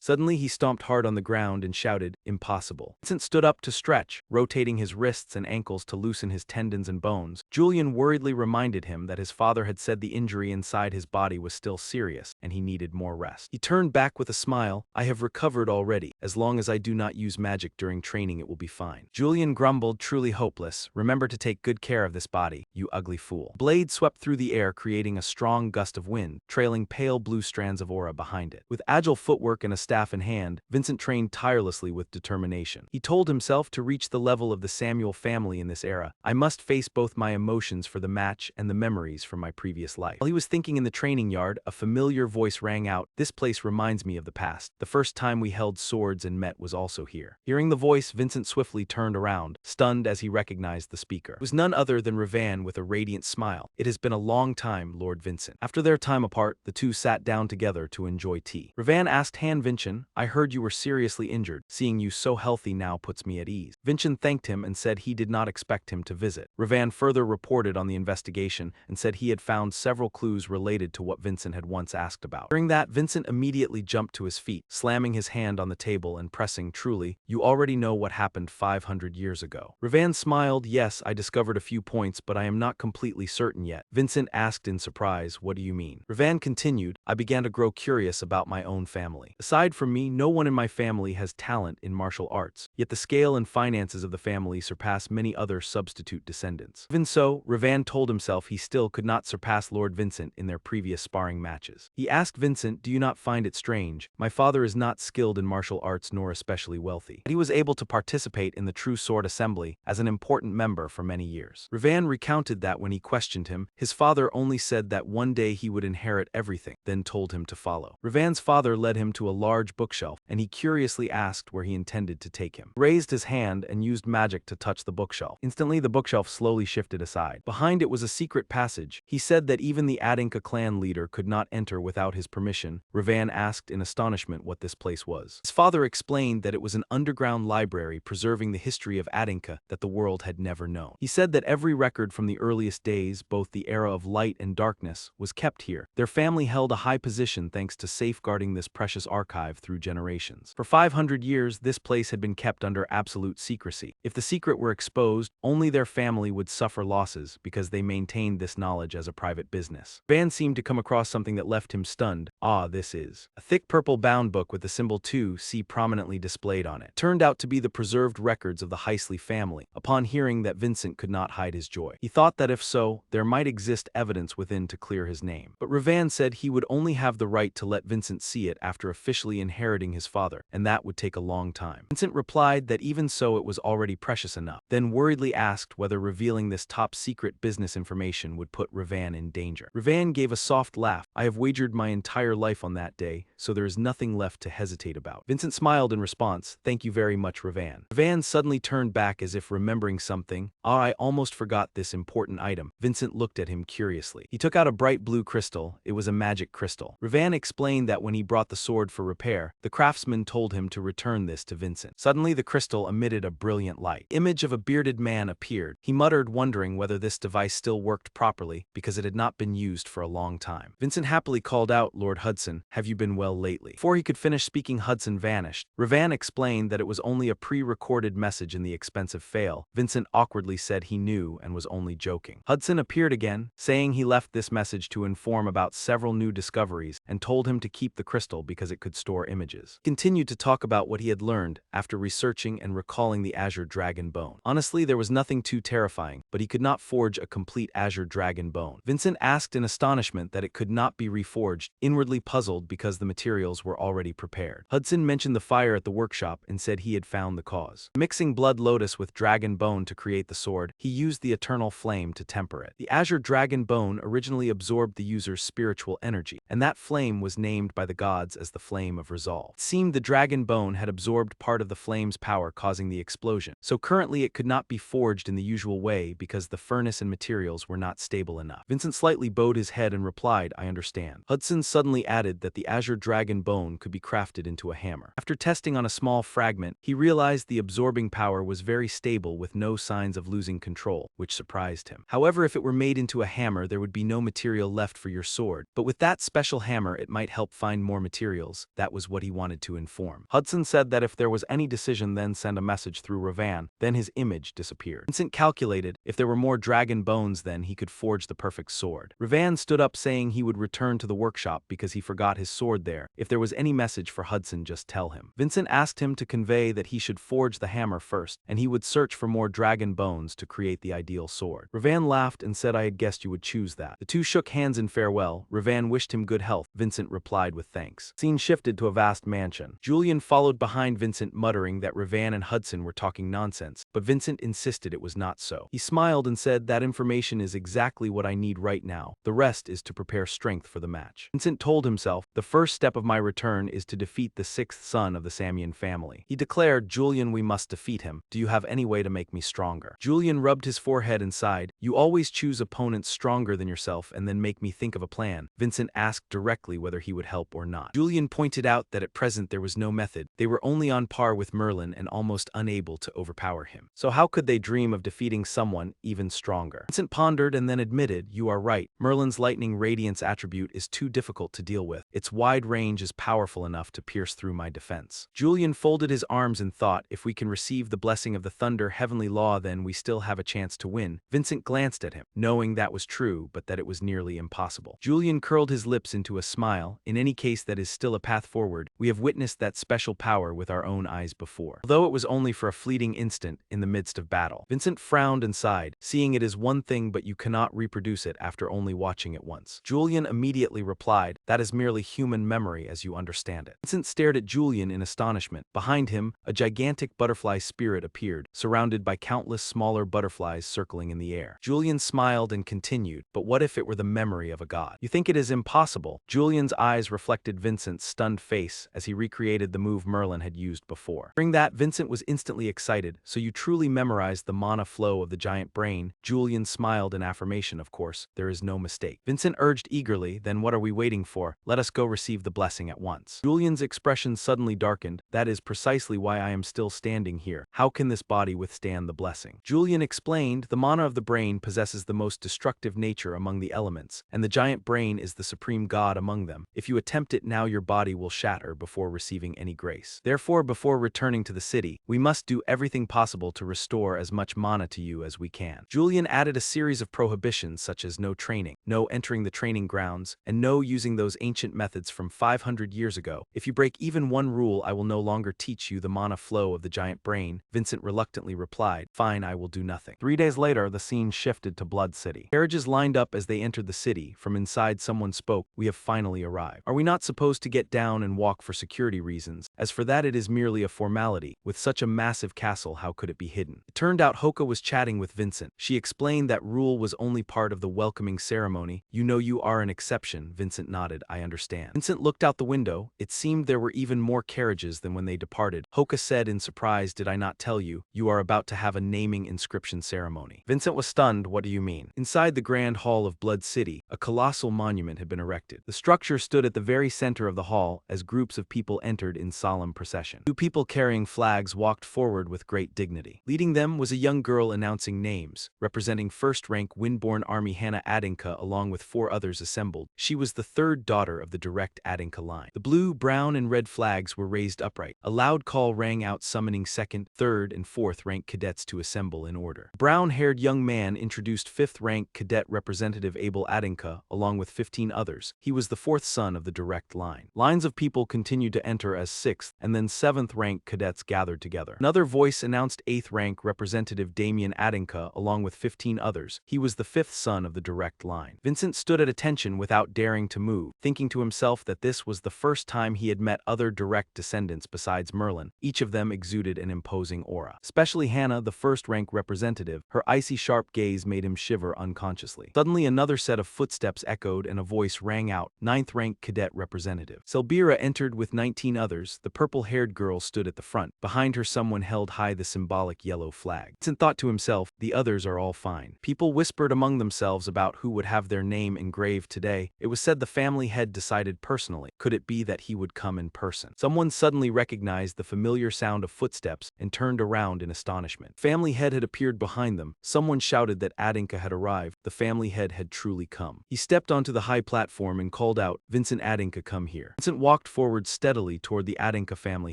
Suddenly he stomped hard on the ground and shouted, "Impossible." Vincent stood up to stretch, rotating his wrists and ankles to loosen his tendons and bones. Julian worriedly reminded him that his father had said the injury inside his body was still serious and he needed more rest. He turned back with a smile, "I have recovered already. As long as I do not use magic during training it will be fine." Julian grumbled, truly hopeless. "Remember to take good care of this body, you ugly fool." Blade swept through the air, creating a strong gust of wind, trailing pale blue strands of aura behind it. With agile footwork and a staff in hand, Vincent trained tirelessly with determination. He told himself, to reach the level of the Samuel family in this era, I must face both my emotions for the match and the memories from my previous life. While he was thinking in the training yard, a familiar voice rang out, "This place reminds me of the past. The first time we held held swords and met was also here. Hearing the voice, Vincent swiftly turned around, stunned as he recognized the speaker. It was none other than Ravan with a radiant smile. "It has been a long time, Lord Vincent." After their time apart, the two sat down together to enjoy tea. Ravan asked Han Vincent, "I heard you were seriously injured. Seeing you so healthy now puts me at ease." Vincent thanked him and said he did not expect him to visit. Ravan further reported on the investigation and said he had found several clues related to what Vincent had once asked about. Hearing that, Vincent immediately jumped to his feet, slamming his hand on the table and pressing, "Truly, you already know what happened 500 years ago." Ravan smiled. "Yes, I discovered a few points, but I am not completely certain yet." Vincent asked in surprise, "What do you mean?" Ravan continued, "I began to grow curious about my own family. Aside from me, no one in my family has talent in martial arts, yet the scale and finances of the family surpass many other substitute descendants. Even so, Ravan told himself he still could not surpass Lord Vincent in their previous sparring matches. He asked Vincent, "Do you not find it strange? My father is not skilled in martial arts nor especially wealthy. He was able to participate in the True Sword Assembly as an important member for many years." Ravan recounted that when he questioned him, his father only said that one day he would inherit everything, then told him to follow. Ravan's father led him to a large bookshelf, and he curiously asked where he intended to take him. He raised his hand and used magic to touch the bookshelf. Instantly, the bookshelf slowly shifted aside. Behind it was a secret passage. He said that even the Adinka clan leader could not enter without his permission. Ravan asked in astonishment what this place was. His father explained that it was an underground library preserving the history of Adinka that the world had never known. He said that every record from the earliest days, both the era of light and darkness, was kept here. Their family held a high position thanks to safeguarding this precious archive through generations. For 500 years, this place had been kept under absolute secrecy. If the secret were exposed, only their family would suffer losses because they maintained this knowledge as a private business. Van seemed to come across something that left him stunned. This is a thick purple bound book with the symbol 2C prominently displayed on it. Turned out to be the preserved records of the Heisley family. Upon hearing that, Vincent could not hide his joy. He thought that if so, there might exist evidence within to clear his name. But Ravan said he would only have the right to let Vincent see it after officially inheriting his father, and that would take a long time. Vincent replied that even so it was already precious enough, then worriedly asked whether revealing this top-secret business information would put Ravan in danger. Ravan gave a soft laugh. "I have wagered my entire life on that day, so there is nothing left to hesitate about." Vincent smiled in response. "Thank you very much, Ravan." Ravan suddenly turned back as if remembering something. I almost forgot this important item." Vincent looked at him curiously. He took out a bright blue crystal. It was a magic crystal. Ravan explained that when he brought the sword for repair, the craftsman told him to return this to Vincent. Suddenly, the crystal emitted a brilliant light. The image of a bearded man appeared. He muttered, wondering whether this device still worked properly because it had not been used for a long time. Vincent happily called out, "Lord Hudson, have you been well lately?" Before he could finish speaking, Hudson vanished. Ravan explained that it was only a pre-recorded message in the expensive fail. Vincent awkwardly said he knew and was only joking. Hudson appeared again, saying he left this message to inform about several new discoveries and told him to keep the crystal because it could store images. He continued to talk about what he had learned after researching and recalling the Azure Dragon Bone. Honestly, there was nothing too terrifying, but he could not forge a complete Azure Dragon Bone. Vincent asked in astonishment that it could not be reforged, inwardly puzzled because the materials were already prepared. Hudson mentioned the fire at the workshop and said he had found the cause. Mixing blood lotus with dragon bone to create the sword, he used the eternal flame to temper it. The Azure Dragon Bone originally absorbed the user's spiritual energy, and that flame was named by the gods as the Flame of Resolve. It seemed the Dragon Bone had absorbed part of the flame's power, causing the explosion, so currently it could not be forged in the usual way because the furnace and materials were not stable enough. Vincent slightly bowed his head and replied, "I understand." Hudson suddenly added that the Azure Dragon Bone could be crafted into a hammer. After testing on a small fragment, he realized the absorbing power was very stable with no signs of losing control, which surprised him. However, if it were made into a hammer, there would be no material left for your sword, but with that special hammer it might help find more materials. That was what he wanted to inform. Hudson said that if there was any decision, then send a message through Ravan. Then his image disappeared. Vincent calculated if there were more dragon bones, then he could forge the perfect sword. Ravan stood up, saying he would return to the workshop because he forgot his sword there. If there was any message for Hudson, just tell him. Vincent asked him to convey that he should forge the hammer first, and he would search for more dragon bones to create the ideal sword. Ravan laughed and said, "I had guessed you would choose that." The two shook hands in farewell. Ravan wished him good health. Vincent replied with thanks. Scene shifted to a vast mansion. Julian followed behind Vincent, muttering that Ravan and Hudson Julian were talking nonsense, but Vincent insisted it was not so. He smiled and said, "That information is exactly what I need right now. The rest is to prepare strength for the match." Vincent told himself, "The first step of my return is to defeat the sixth son of the Samian family." He declared, "Julian, we must defeat him. Do you have any way to make me stronger?" Julian rubbed his forehead and sighed. "You always choose opponents stronger than yourself and then make me think of a plan." Vincent asked directly whether he would help or not. Julian pointed out that at present there was no method. They were only on par with Merlin and almost unable to overpower him. So how could they dream of defeating someone even stronger? Vincent pondered and then admitted, "You are right. Merlin's lightning radiance attribute is too difficult to deal with. Its wide range is powerful enough to pierce through my defense." Julian folded his arms and thought, "If we can receive the blessing of the thunder heavenly law, then we still have a chance to win." Vincent glanced at him, knowing that was true, but that it was nearly impossible. Julian curled his lips into a smile. "In any case, that is still a path forward. We have witnessed that special power with our own eyes before, although it was only for a fleeting instant in the midst of battle." Vincent frowned and sighed. "Seeing it is one thing, but you cannot reproduce it after only watching it once." Julian immediately replied, "That is merely human memory as you understand it." Vincent stared at Julian in astonishment. Behind him, a gigantic butterfly spirit appeared, surrounded by countless smaller butterflies circling in the air. Julian smiled and continued, "But what if it were the memory of a god? You think it is impossible?" Julian's eyes reflected Vincent's stunned face as he recreated the move Merlin had used before. Hearing that, Vincent was instantly excited. "So you truly memorized the mana flow of the giant brain?" Julian smiled in affirmation. "Of course, there is no mistake." Vincent urged eagerly, "Then what are we waiting for? Let us go receive the blessing at once." Julian's expression suddenly darkened. "That is precisely why I am still standing here. How can this body withstand the blessing?" Julian explained, "The mana of the brain possesses the most destructive nature among the elements, and the giant brain is the supreme god among them. If you attempt it now, your body will shatter before receiving any grace. Therefore, before returning to the city, we must do everything possible to restore as much mana to you as we can." Julian added a series of prohibitions such as no training, no entering the training grounds, and no using those ancient methods from 500 years ago. "If you break even one rule, I will no longer teach you the mana flow of the giant brain." Vincent reluctantly replied, "Fine, I will do nothing." 3 days later, the scene shifted to Blood City. Carriages lined up as they entered the city. From inside, someone spoke, "We have finally arrived. Are we not supposed to get down and walk for security reasons? As for that, it is merely a formality. With such a massive castle, how could it be hidden?" It turned out Hoka was chatting with Vincent. She explained that rule was only part of the welcoming ceremony. "You know you are an exception." Vincent nodded, "I understand." Vincent looked out the window. It seemed there were even more carriages than when they departed. Hoka said in surprise, "Did I not tell you? You are about to have a naming inscription ceremony." Vincent was stunned. "What do you mean?" Inside the grand hall of Blood City, a colossal monument had been erected. The structure stood at the very center of the hall as groups of people entered in solemn procession. 2 people carrying flags walked forward with great dignity. Leading them was a young girl announcing names, representing first-rank Windborn Army Hannah Adinka along with 4 others assembled. She was the 3rd daughter of the direct Adinka line. The blue, brown, and red flags were raised upright. A loud call rang out summoning 2nd, 3rd, and 4th rank cadets to assemble in order. A brown-haired young man introduced 5th rank cadet representative Abel Adinka along with 15 others. He was the 4th son of the direct line. Lines of people continued to enter as 6th and then 7th rank cadets gathered together. Another voice announced 8th rank representative Damien Adinka along with 15 others. He was the 5th son of the direct line. Vincent stood at attention without daring to move, thinking to himself that this was the first time he had met other direct descendants besides Merlin. Each of them exuded an imposing aura. Especially Hannah, the 1st rank representative. Her icy sharp gaze made him shiver unconsciously. Suddenly another set of footsteps echoed and a voice rang out, 9th rank cadet representative. Selbira entered with 19 others. The purple-haired girl stood at the front. Behind her someone held high the symbolic yellow flag. Vincent thought to himself, the others are all fine. People whispered among themselves about who would have their name engraved today. It was said the family head decided personally. Could it be that he would come in person? Someone suddenly recognized the familiar sound of footsteps and turned around in astonishment. Family head had appeared behind them. Someone shouted that Adinka had arrived. The family head had truly come. He stepped onto the high platform and called out, "Vincent Adinka, come here." Vincent walked forward steadily toward the Adinka family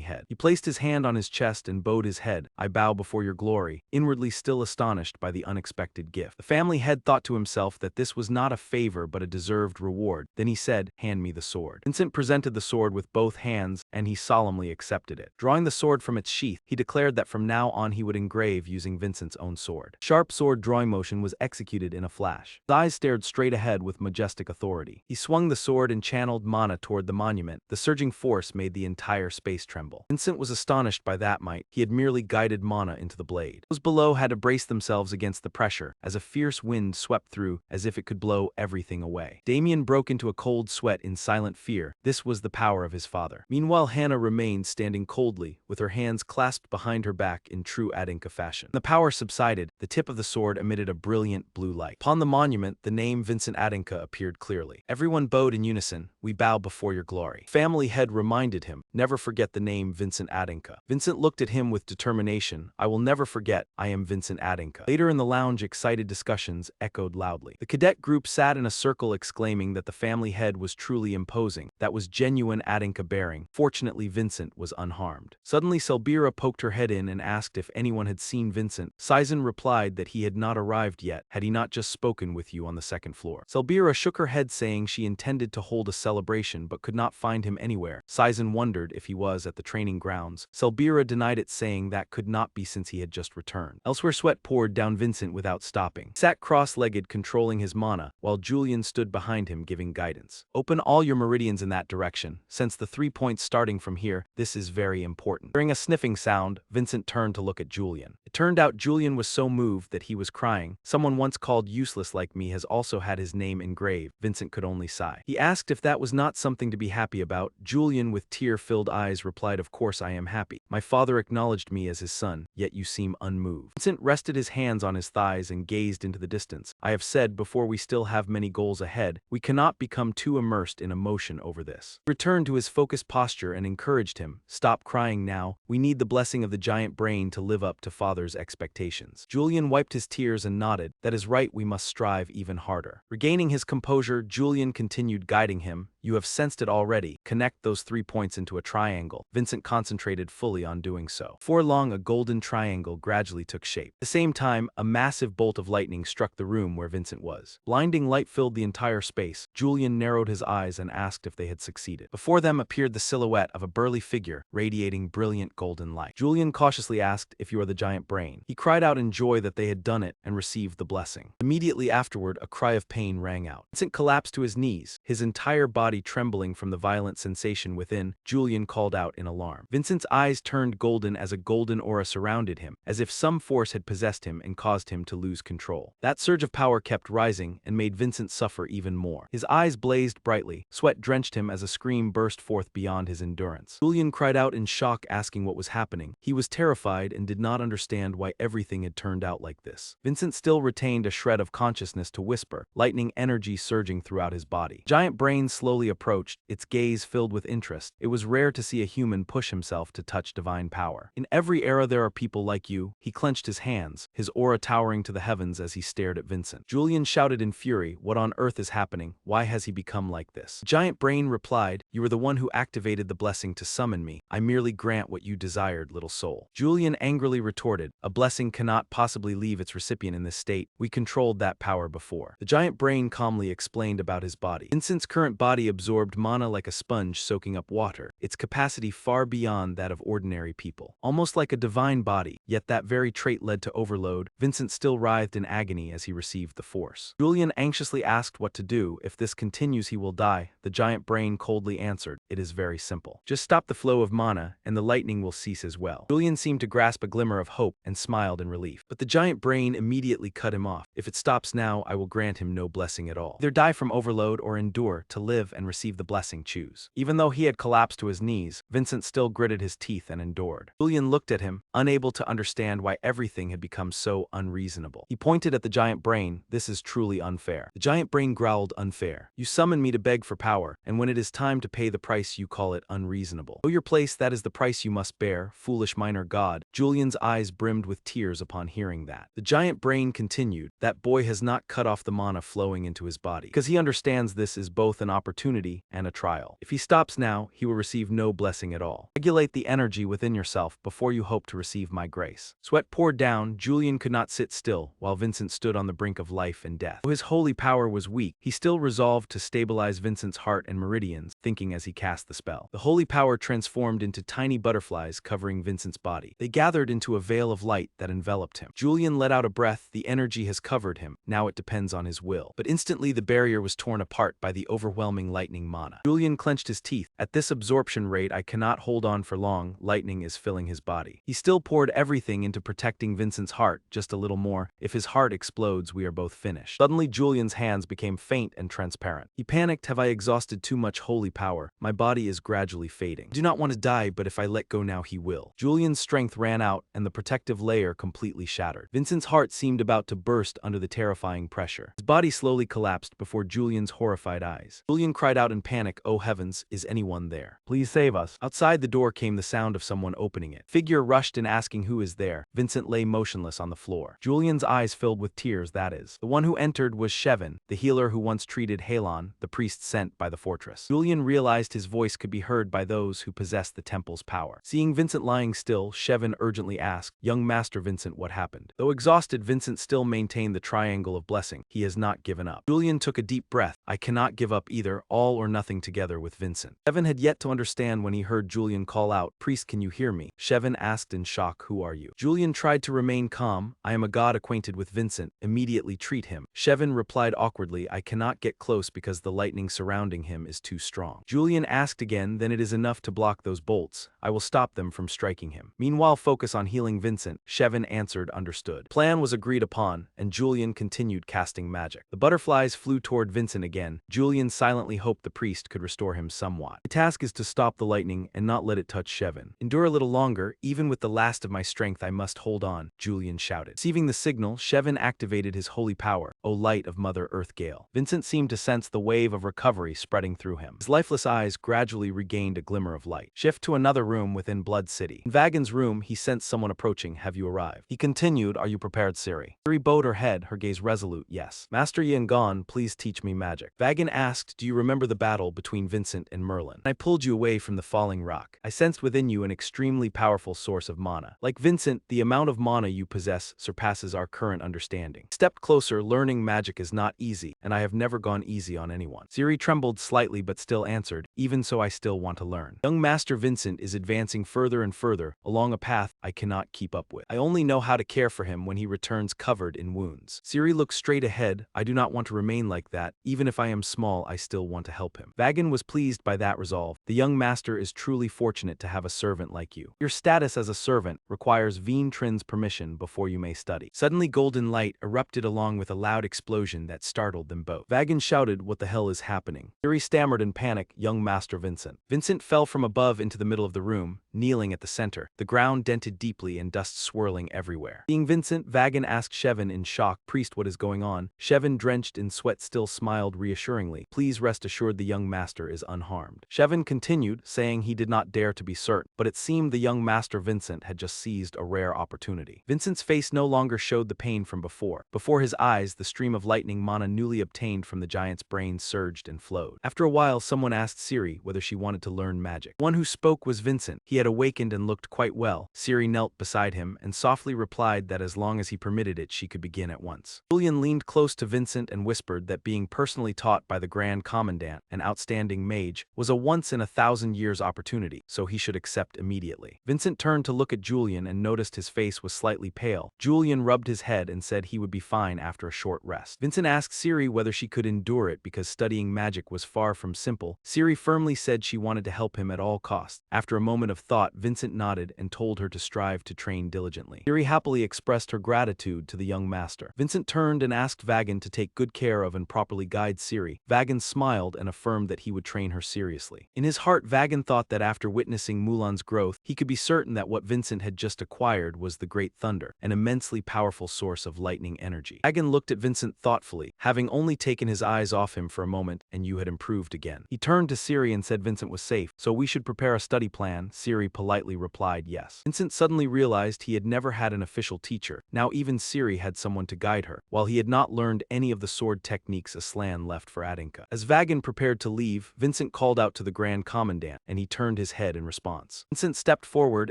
head. He placed his hand on his chest and bowed his head. "I bow before your glory," inwardly still astonished by the unexpected gift. The family head thought to himself that this was not a favor but a deserved reward. Then he said, "Hand me the sword." Vincent presented the sword with both hands, and he solemnly accepted it. Drawing the sword from its sheath, he declared that from now on he would engrave using Vincent's own sword. Sharp sword drawing motion was executed in a flash. His eyes stared straight ahead with majestic authority. He swung the sword and channeled mana toward the monument. The surging force made the entire space tremble. Vincent was astonished by that might. He he had merely guided mana into the blade. Those below had to brace themselves against the pressure, as a fierce wind swept through, as if it could blow everything away. Damien broke into a cold sweat in silent fear. This was the power of his father. Meanwhile, Hannah remained standing coldly, with her hands clasped behind her back in true Adinka fashion. When the power subsided, the tip of the sword emitted a brilliant blue light. Upon the monument, the name Vincent Adinka appeared clearly. Everyone bowed in unison. "We bow before your glory." Family head reminded him, "Never forget the name Vincent Adinka." Vincent looked at him with determination. "I will never forget. I am Vincent Adinka." Later in the lounge, excited discussions echoed loudly. The cadet group sat in a circle exclaiming that the family head was truly imposing. That was genuine Adinka bearing. Fortunately, Vincent was unharmed. Suddenly, Selbira poked her head in and asked if anyone had seen Vincent. Saizen replied that he had not arrived yet. Had he not just spoken with you on the second floor? Selbira shook her head, saying she intended to hold a celebration but could not find him anywhere. Saizen wondered if he was at the training grounds. Selbira denied it, saying that could not be since he had just returned. Elsewhere, sweat poured down Vincent without stopping. He sat cross-legged, controlling his mana, while Julian stood behind him giving guidance. "Open all your meridians in that direction. Sense the 3 points starting from here. This is very important." Hearing a sniffing sound, Vincent turned to look at Julian. It turned out Julian was so moved that he was crying. "Someone once called useless like me has also had his name engraved." Vincent could only sigh. He asked if that was not something to be happy about. Julian, with tear-filled eyes, replied, "Of course I am happy. My father acknowledged me as his son, yet you seem unmoved." Vincent rested his hands on his thighs and gazed into the distance. "I have said before, we still have many goals ahead. We cannot become too immersed in emotion over this." He returned to his focused posture and encouraged him, "Stop crying now. We need the blessing of the giant brain to live up to father's expectations." Julian wiped his tears and nodded. "That is right, we must strive even harder." Regaining his composure, Julian continued guiding him. "You have sensed it already. Connect those 3 points into a triangle." Vincent concentrated fully on doing so. Before long, a golden triangle gradually took shape. At the same time, a massive bolt of lightning struck the room where Vincent was. Blinding light filled the entire space. Julian narrowed his eyes and asked if they had succeeded. Before them appeared the silhouette of a burly figure, radiating brilliant golden light. Julian cautiously asked, "If you are the giant brain?" He cried out in joy that they had done it and received the blessing. Immediately afterward, a cry of pain rang out. Vincent collapsed to his knees, his entire body trembling from the violent sensation within. Julian called out in alarm. Vincent's eyes turned golden as a golden aura surrounded him, as if some force had possessed him and caused him to lose control. That surge of power kept rising and made Vincent suffer even more. His eyes blazed brightly, sweat drenched him as a scream burst forth beyond his endurance. Julian cried out in shock, asking what was happening. He was terrified and did not understand why everything had turned out like this. Vincent still retained a shred of consciousness to whisper, lightning energy surging throughout his body. Giant brain slowly approached, its gaze filled with interest. It was rare to see a human push himself to touch divine power. "In every era there are people like you." He clenched his hands, his aura towering to the heavens as he stared at Vincent. Julian shouted in fury, "What on earth is happening? Why has he become like this?" Giant brain replied, "You were the one who activated the blessing to summon me. I merely grant what you desired, little soul." Julian angrily retorted, "A blessing cannot possibly leave its recipient in this state. We controlled that power before." The giant brain calmly explained about his body. Vincent's current body absorbed mana like a sponge soaking up water, its capacity far beyond that of ordinary people. Almost like a divine body, yet that very trait led to overload. Vincent still writhed in agony as he received the force. Julian anxiously asked what to do. "If this continues, he will die." The giant brain coldly answered, "It is very simple. Just stop the flow of mana, and the lightning will cease as well." Julian seemed to grasp a glimmer of hope and smiled in relief. But the giant brain immediately cut him off. "If it stops now, I will grant him no blessing at all. Either die from overload or endure. To live and receive the blessing, choose." Even though he had collapsed to his knees, Vincent still gritted his teeth and endured. Julian looked at him, unable to understand why everything had become so unreasonable. He pointed at the giant brain. "This is truly unfair." The giant brain growled, "Unfair? You summon me to beg for power, and when it is time to pay the price you call it unreasonable. Know your place, that is the price you must bear, foolish minor god." Julian's eyes brimmed with tears upon hearing that. The giant brain continued, "That boy has not cut off the mana flowing into his body, because he understands this is both an opportunity and a trial. If he stops now, he will receive no blessing at all. Regulate the energy within yourself before you hope to receive my grace." Sweat poured down. Julian could not sit still, while Vincent stood on the brink of life and death. Though his holy power was weak, he still resolved to stabilize Vincent's heart and meridians, thinking as he cast the spell. The holy power transformed into tiny butterflies covering Vincent's body. They gathered into a veil of light that enveloped him. Julian let out a breath. The energy has covered him. Now it depends on his will. But instantly the barrier was torn apart by the overwhelming light lightning mana. Julian clenched his teeth. At this absorption rate, I cannot hold on for long. Lightning is filling his body. He still poured everything into protecting Vincent's heart, just a little more. If his heart explodes, we are both finished. Suddenly, Julian's hands became faint and transparent. He panicked. Have I exhausted too much holy power? My body is gradually fading. I do not want to die, but if I let go now, he will. Julian's strength ran out, and the protective layer completely shattered. Vincent's heart seemed about to burst under the terrifying pressure. His body slowly collapsed before Julian's horrified eyes. Julian cried out in panic, "Oh heavens, is anyone there? Please save us." Outside the door came the sound of someone opening it. Figure rushed in asking who is there. Vincent lay motionless on the floor. Julian's eyes filled with tears, that is. The one who entered was Shevin, the healer who once treated Halon, the priest sent by the fortress. Julian realized his voice could be heard by those who possessed the temple's power. Seeing Vincent lying still, Shevin urgently asked, "Young Master Vincent, what happened?" Though exhausted, Vincent still maintained the triangle of blessing. He has not given up. Julian took a deep breath. I cannot give up either, all or nothing together with Vincent. Shevin had yet to understand when he heard Julian call out, "Priest, can you hear me?" Shevin asked in shock, "Who are you?" Julian tried to remain calm. "I am a god acquainted with Vincent. Immediately treat him." Shevin replied awkwardly, "I cannot get close because the lightning surrounding him is too strong." Julian asked again, "Then it is enough to block those bolts. I will stop them from striking him. Meanwhile, focus on healing Vincent." Shevin answered, "Understood." Plan was agreed upon, and Julian continued casting magic. The butterflies flew toward Vincent again. Julian silently hoped the priest could restore him somewhat. "My task is to stop the lightning and not let it touch Shevin. Endure a little longer. Even with the last of my strength, I must hold on," Julian shouted. Receiving the signal, Shevin activated his holy power, "O light of Mother Earth Gale." Vincent seemed to sense the wave of recovery spreading through him. His lifeless eyes gradually regained a glimmer of light. Shift to another room within Blood City. In Vagan's room, he sensed someone approaching. "Have you arrived?" He continued, "Are you prepared, Siri?" Siri bowed her head, her gaze resolute. "Yes." "Master Yangon, please teach me magic." Vagan asked, "Do you remember the battle between Vincent and Merlin? I pulled you away from the falling rock. I sensed within you an extremely powerful source of mana. Like Vincent, the amount of mana you possess surpasses our current understanding. Stepped closer. Learning magic is not easy, and I have never gone easy on anyone." Siri trembled slightly but still answered, "Even so, I still want to learn." Young Master Vincent is advancing further and further, along a path I cannot keep up with. I only know how to care for him when he returns covered in wounds. Siri looked straight ahead. I do not want to remain like that. Even if I am small, I still want to help him. Vagan was pleased by that resolve. The young master is truly fortunate to have a servant like you. Your status as a servant requires Veen Trin's permission before you may study. Suddenly, golden light erupted along with a loud explosion that startled them both. Vagan shouted, "What the hell is happening?" Siri stammered in panic, "Young Master Vincent." Vincent fell from above into the middle of the room, kneeling at the center, the ground dented deeply and dust swirling everywhere. Seeing Vincent, Vagan asked Shevin in shock, "Priest, what is going on?" Shevin, drenched in sweat, still smiled reassuringly. "Please rest assured the young master is unharmed." Shevin continued, saying he did not dare to be certain, but it seemed the young master Vincent had just seized a rare opportunity. Vincent's face no longer showed the pain from before. Before his eyes, the stream of lightning mana newly obtained from the giant's brain surged and flowed. After a while, someone asked Siri whether she wanted to learn magic. One who spoke was Vincent. He had awakened and looked quite well. Siri knelt beside him and softly replied that as long as he permitted it, she could begin at once. Julian leaned close to Vincent and whispered that being personally taught by the Grand Commandant, an outstanding mage, was a once-in-a-thousand-years opportunity, so he should accept immediately. Vincent turned to look at Julian and noticed his face was slightly pale. Julian rubbed his head and said he would be fine after a short rest. Vincent asked Siri whether she could endure it because studying magic was far from simple. Siri firmly said she wanted to help him at all costs. After a moment of thought, Vincent nodded and told her to strive to train diligently. Siri happily expressed her gratitude to the young master. Vincent turned and asked Vagan to take good care of and properly guide Siri. Vagan smiled and affirmed that he would train her seriously. In his heart, Vagan thought that after witnessing Mulan's growth, he could be certain that what Vincent had just acquired was the Great Thunder, an immensely powerful source of lightning energy. Vagan looked at Vincent thoughtfully, having only taken his eyes off him for a moment, and you had improved again. He turned to Siri and said Vincent was safe, so we should prepare a study plan. Siri politely replied yes. Vincent suddenly realized he had never had an official teacher. Now even Siri had someone to guide her, while he had not learned any of the sword techniques Aslan left for Adinka. As Vagan prepared to leave, Vincent called out to the Grand Commandant, and he turned his head in response. Vincent stepped forward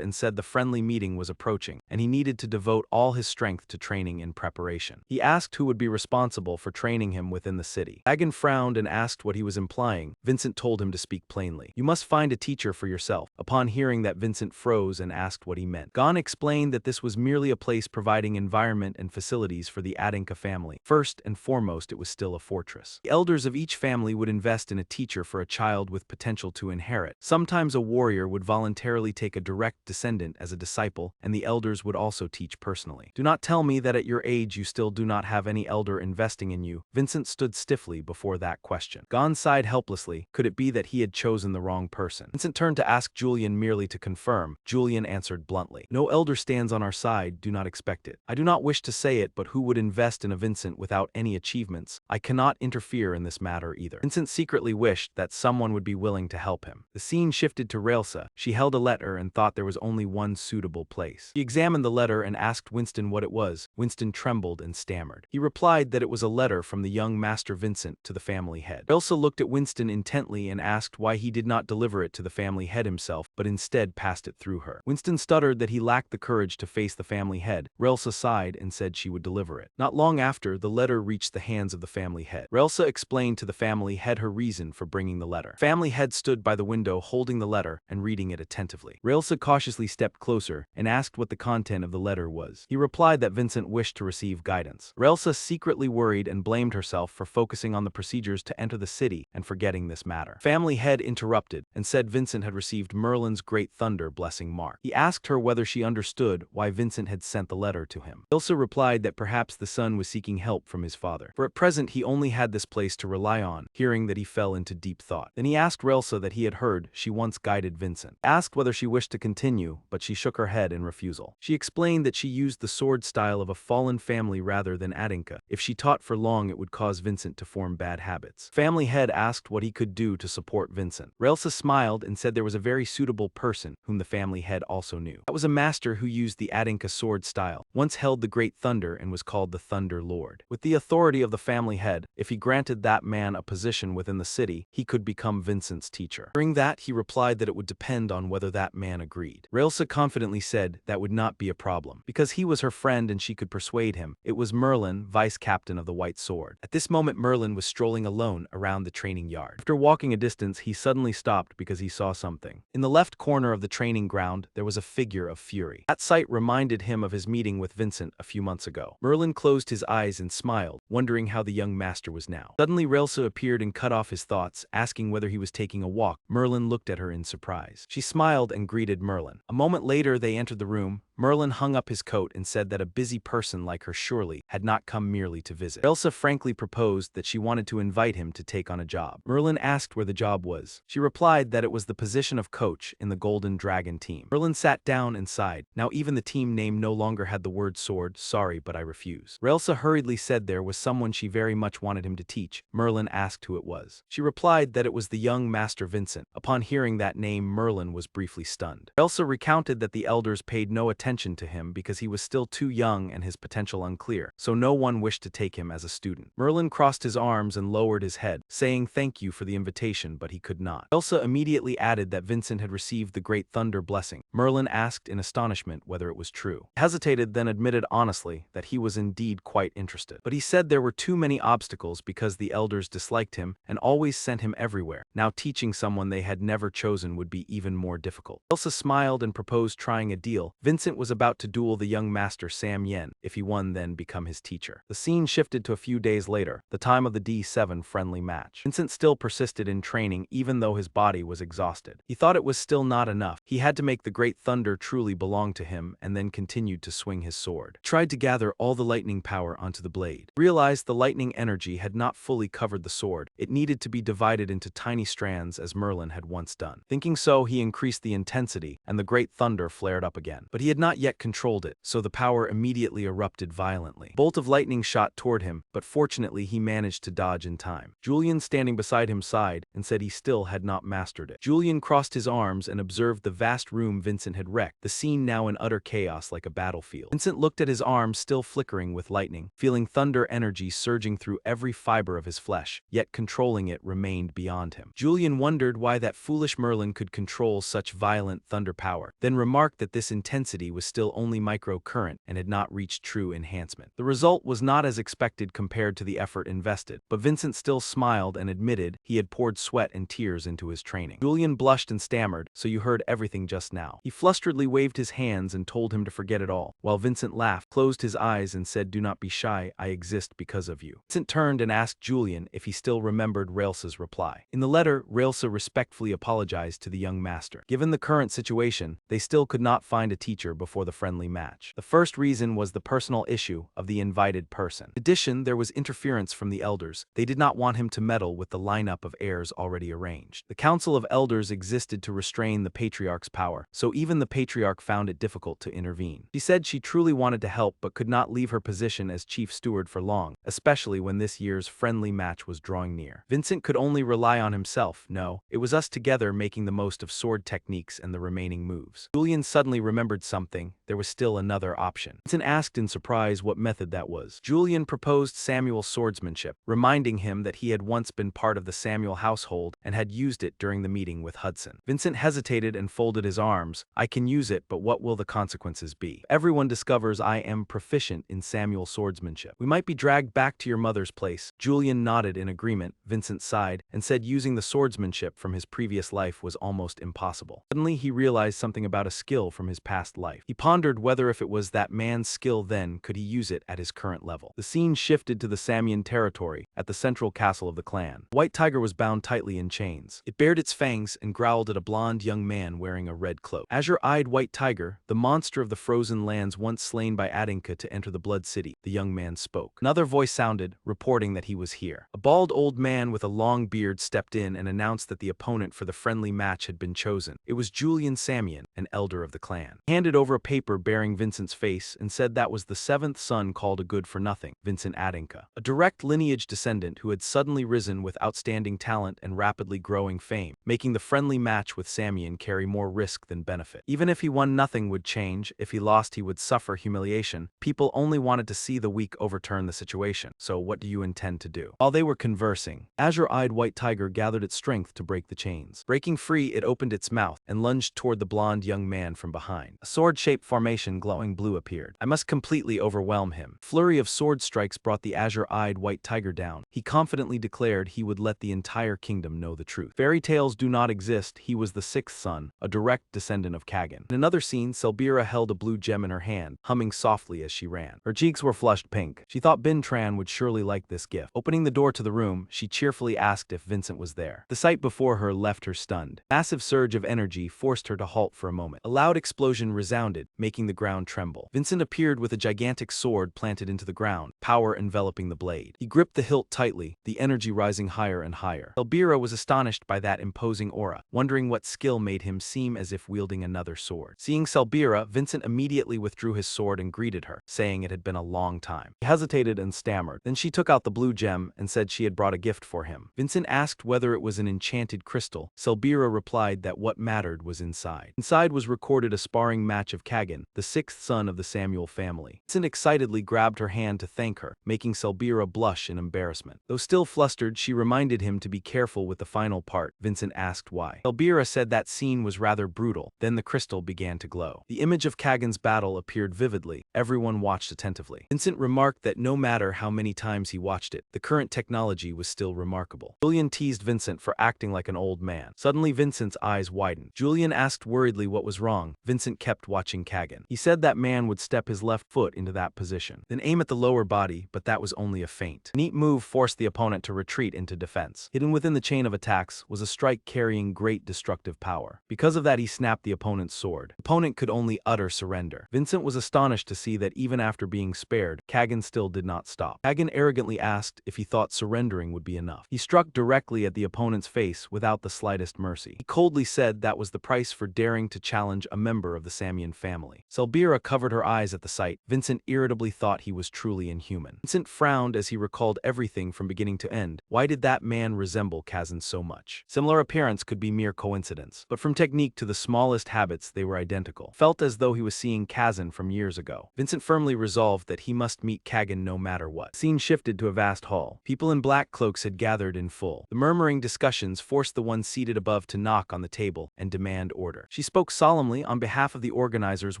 and said the friendly meeting was approaching, and he needed to devote all his strength to training in preparation. He asked who would be responsible for training him within the city. Vagan frowned and asked what he was implying. Vincent told him to speak plainly. You must find a teacher for yourself. Upon hearing that, Vincent froze and asked what he meant. Gon explained that this was merely a place providing environment and facilities for the Adinka family. First and foremost, it was still a fortress. The elders of each family would invest in a teacher for a child with potential to inherit. Sometimes a warrior would voluntarily take a direct descendant as a disciple, and the elders would also teach personally. Do not tell me that at your age you still do not have any elder investing in you. Vincent stood stiffly before that question. Gon sighed helplessly. Could it be that he had chosen the wrong person? Vincent turned to ask Julian merely to confirm. Julian answered bluntly. No elder stands on our side, do not expect it. I do not wish to say it, but who would invest in a Vincent without any achievements? I cannot interfere in this matter either. Vincent secretly wished that someone would be willing to help him. The scene shifted to Raelsa. She held a letter and thought there was only one suitable place. She examined the letter and asked Winston what it was. Winston trembled and stammered. He replied that it was a letter from the young Master Vincent to the family head. Raelsa looked at Winston intently and asked why he did not deliver it to the family head himself, but instead passed it through her. Winston stuttered that he lacked the courage to face the family head. Raelsa sighed and said she would deliver it. Not long after, the letter reached the hands of the family head. Raelsa explained to the family head her reason for bringing the letter. Family head stood by the window holding the letter and reading it attentively. Raelsa cautiously stepped closer and asked what the content of the letter was. He replied that Vincent wished to receive guidance. Raelsa secretly worried and blamed herself for focusing on the procedures to enter the city and forgetting this matter. Family head interrupted and said Vincent had received Merlin's great thunder blessing mark. He asked her whether she understood why Vincent had sent the letter to him. Raelsa replied that perhaps the son was seeking help from his father, for at present he only had this place to rely on, hearing that he fell into deep thought. Then he asked Raelsa that he had heard she once guided Vincent. He asked whether she wished to continue, but she shook her head in refusal. She explained that she used the sword style of a fallen family rather than Adinka. If she taught for long, it would cause Vincent to form bad habits. Family head asked what he could do to support Vincent. Raelsa smiled and said there was a very suitable person whom the family head also knew. That was a master who used the Adinka sword style, once held the great thunder and was called the Thunder Lord. With the authority of the family head, if he granted that man a position within the city, he could become Vincent's teacher. During that, he replied that it would depend on whether that man agreed. Raelsa confidently said that would not be a problem, because he was her friend and she could persuade him. It was Merlin, vice captain of the White Sword. At this moment, Merlin was strolling alone around the training yard. After walking a distance, he suddenly stopped because he saw something. In the left corner of the training ground, there was a figure of fury. That sight reminded him of his meeting with Vincent a few months ago. Merlin closed his eyes and smiled, wondering how the young master was now. Suddenly, Raelsa appeared and cut off his thoughts, asking whether he was taking a walk. Merlin looked at her in surprise. She smiled and greeted Merlin. A moment later, they entered the room. Merlin hung up his coat and said that a busy person like her surely had not come merely to visit. Raelsa frankly proposed that she wanted to invite him to take on a job. Merlin asked where the job was. She replied that it was the position of coach in the Golden Dragon team. Merlin sat down and sighed. Now even the team name no longer had the word sword. Sorry, but I refuse. Raelsa hurriedly said there was someone she very much wanted him to teach. Merlin asked who it was. She replied that it was the young Master Vincent. Upon hearing that name, Merlin was briefly stunned. Raelsa recounted that the elders paid no attention to him because he was still too young and his potential unclear, so no one wished to take him as a student. Merlin crossed his arms and lowered his head, saying thank you for the invitation, but he could not. Raelsa immediately added that Vincent had received the Great Thunder blessing. Merlin asked in astonishment whether it was true. He hesitated, then admitted honestly that he was indeed quite interested. But he said there were too many obstacles because the elders disliked him and always sent him everywhere. Now teaching someone they had never chosen would be even more difficult. Raelsa smiled and proposed trying a deal. Vincent was about to duel the young master Sam Yen. If he won, then become his teacher. The scene shifted to a few days later, the time of the D7 friendly match. Vincent still persisted in training even though his body was exhausted. He thought it was still not enough. He had to make the great thunder truly belong to him and then continued to swing his sword. He tried to gather all the lightning power onto the blade. Realized the lightning energy had not fully covered the sword. It needed to be divided into tiny strands as Merlin had once done. Thinking so, he increased the intensity and the great thunder flared up again. But he had not yet controlled it, so the power immediately erupted violently. A bolt of lightning shot toward him, but fortunately he managed to dodge in time. Julian, standing beside him, sighed and said he still had not mastered it. Julian crossed his arms and observed the vast room Vincent had wrecked, the scene now in utter chaos like a battlefield. Vincent looked at his arms still flickering with lightning, feeling thunder energy surging through every fiber of his flesh, yet controlling it remained beyond him. Julian wondered why that foolish Merlin could control such violent thunder power, then remarked that this intensity intensity was still only microcurrent and had not reached true enhancement. The result was not as expected compared to the effort invested, but Vincent still smiled and admitted he had poured sweat and tears into his training. Julian blushed and stammered, "So you heard everything just now." He flusteredly waved his hands and told him to forget it all, while Vincent laughed, closed his eyes and said, "Do not be shy, I exist because of you." Vincent turned and asked Julian if he still remembered Railsa's reply. In the letter, Railsa respectfully apologized to the young master. Given the current situation, they still could not find a teacher before the friendly match. The first reason was the personal issue of the invited person. In addition, there was interference from the elders. They did not want him to meddle with the lineup of heirs already arranged. The Council of Elders existed to restrain the patriarch's power, so even the patriarch found it difficult to intervene. She said she truly wanted to help but could not leave her position as chief steward for long, especially when this year's friendly match was drawing near. Vincent could only rely on himself. No, it was us together making the most of sword techniques and the remaining moves. Julian suddenly remembered something. There was still another option. Vincent asked in surprise what method that was. Julian proposed Samuel's swordsmanship, reminding him that he had once been part of the Samuel household and had used it during the meeting with Hudson. Vincent hesitated and folded his arms. "I can use it, but what will the consequences be? Everyone discovers I am proficient in Samuel's swordsmanship. We might be dragged back to your mother's place." Julian nodded in agreement. Vincent sighed and said using the swordsmanship from his previous life was almost impossible. Suddenly he realized something about a skill from his past life. He pondered whether if it was that man's skill then could he use it at his current level. The scene shifted to the Samian territory, at the central castle of the clan. The white tiger was bound tightly in chains. It bared its fangs and growled at a blond young man wearing a red cloak. Azure-eyed white tiger, the monster of the frozen lands once slain by Adinka to enter the Blood City, the young man spoke. Another voice sounded, reporting that he was here. A bald old man with a long beard stepped in and announced that the opponent for the friendly match had been chosen. It was Julian Samian, an elder of the clan. He handed over a paper bearing Vincent's face and said that was the seventh son called a good-for-nothing, Vincent Adinka, a direct lineage descendant who had suddenly risen with outstanding talent and rapidly growing fame, making the friendly match with Samian carry more risk than benefit. Even if he won, nothing would change. If he lost, he would suffer humiliation. People only wanted to see the weak overturn the situation. So what do you intend to do? While they were conversing, azure-eyed white tiger gathered its strength to break the chains. Breaking free, it opened its mouth and lunged toward the blond young man from behind. A sword-shaped formation glowing blue appeared. "I must completely overwhelm him." Flurry of sword strikes brought the azure-eyed white tiger down. He confidently declared he would let the entire kingdom know the truth. Fairy tales do not exist. He was the sixth son, a direct descendant of Kagan. In another scene, Selbira held a blue gem in her hand, humming softly as she ran. Her cheeks were flushed pink. She thought Bintran would surely like this gift. Opening the door to the room, she cheerfully asked if Vincent was there. The sight before her left her stunned. A massive surge of energy forced her to halt for a moment. A loud explosion resounded, making the ground tremble. Vincent appeared with a gigantic sword planted into the ground, power enveloping the blade. He gripped the hilt tightly, the energy rising higher and higher. Selbira was astonished by that imposing aura, wondering what skill made him seem as if wielding another sword. Seeing Selbira, Vincent immediately withdrew his sword and greeted her, saying it had been a long time. He hesitated and stammered. Then she took out the blue gem and said she had brought a gift for him. Vincent asked whether it was an enchanted crystal. Selbira replied that what mattered was inside. Inside was recorded a sparring match of Kagan, the sixth son of the Samuel family. Vincent excitedly grabbed her hand to thank her, making Selbira blush in embarrassment. Though still flustered, she reminded him to be careful with the final part. Vincent asked why. Selbira said that scene was rather brutal. Then the crystal began to glow. The image of Kagan's battle appeared vividly. Everyone watched attentively. Vincent remarked that no matter how many times he watched it, the current technology was still remarkable. Julian teased Vincent for acting like an old man. Suddenly Vincent's eyes widened. Julian asked worriedly what was wrong. Vincent kept watching Kagan. He said that man would step his left foot into that position, then aim at the lower body, but that was only a feint. A neat move forced the opponent to retreat into defense. Hidden within the chain of attacks was a strike carrying great destructive power. Because of that, he snapped the opponent's sword. The opponent could only utter surrender. Vincent was astonished to see that even after being spared, Kagan still did not stop. Kagan arrogantly asked if he thought surrendering would be enough. He struck directly at the opponent's face without the slightest mercy. He coldly said that was the price for daring to challenge a member of the Samian family. Selbira covered her eyes at the sight. Vincent irritably thought he was truly inhuman. Vincent frowned as he recalled everything from beginning to end. Why did that man resemble Kazan so much? Similar appearance could be mere coincidence, but from technique to the smallest habits they were identical. Felt as though he was seeing Kazan from years ago. Vincent firmly resolved that he must meet Kagan no matter what. Scene shifted to a vast hall. People in black cloaks had gathered in full. The murmuring discussions forced the one seated above to knock on the table and demand order. She spoke solemnly on behalf of the organizers organizers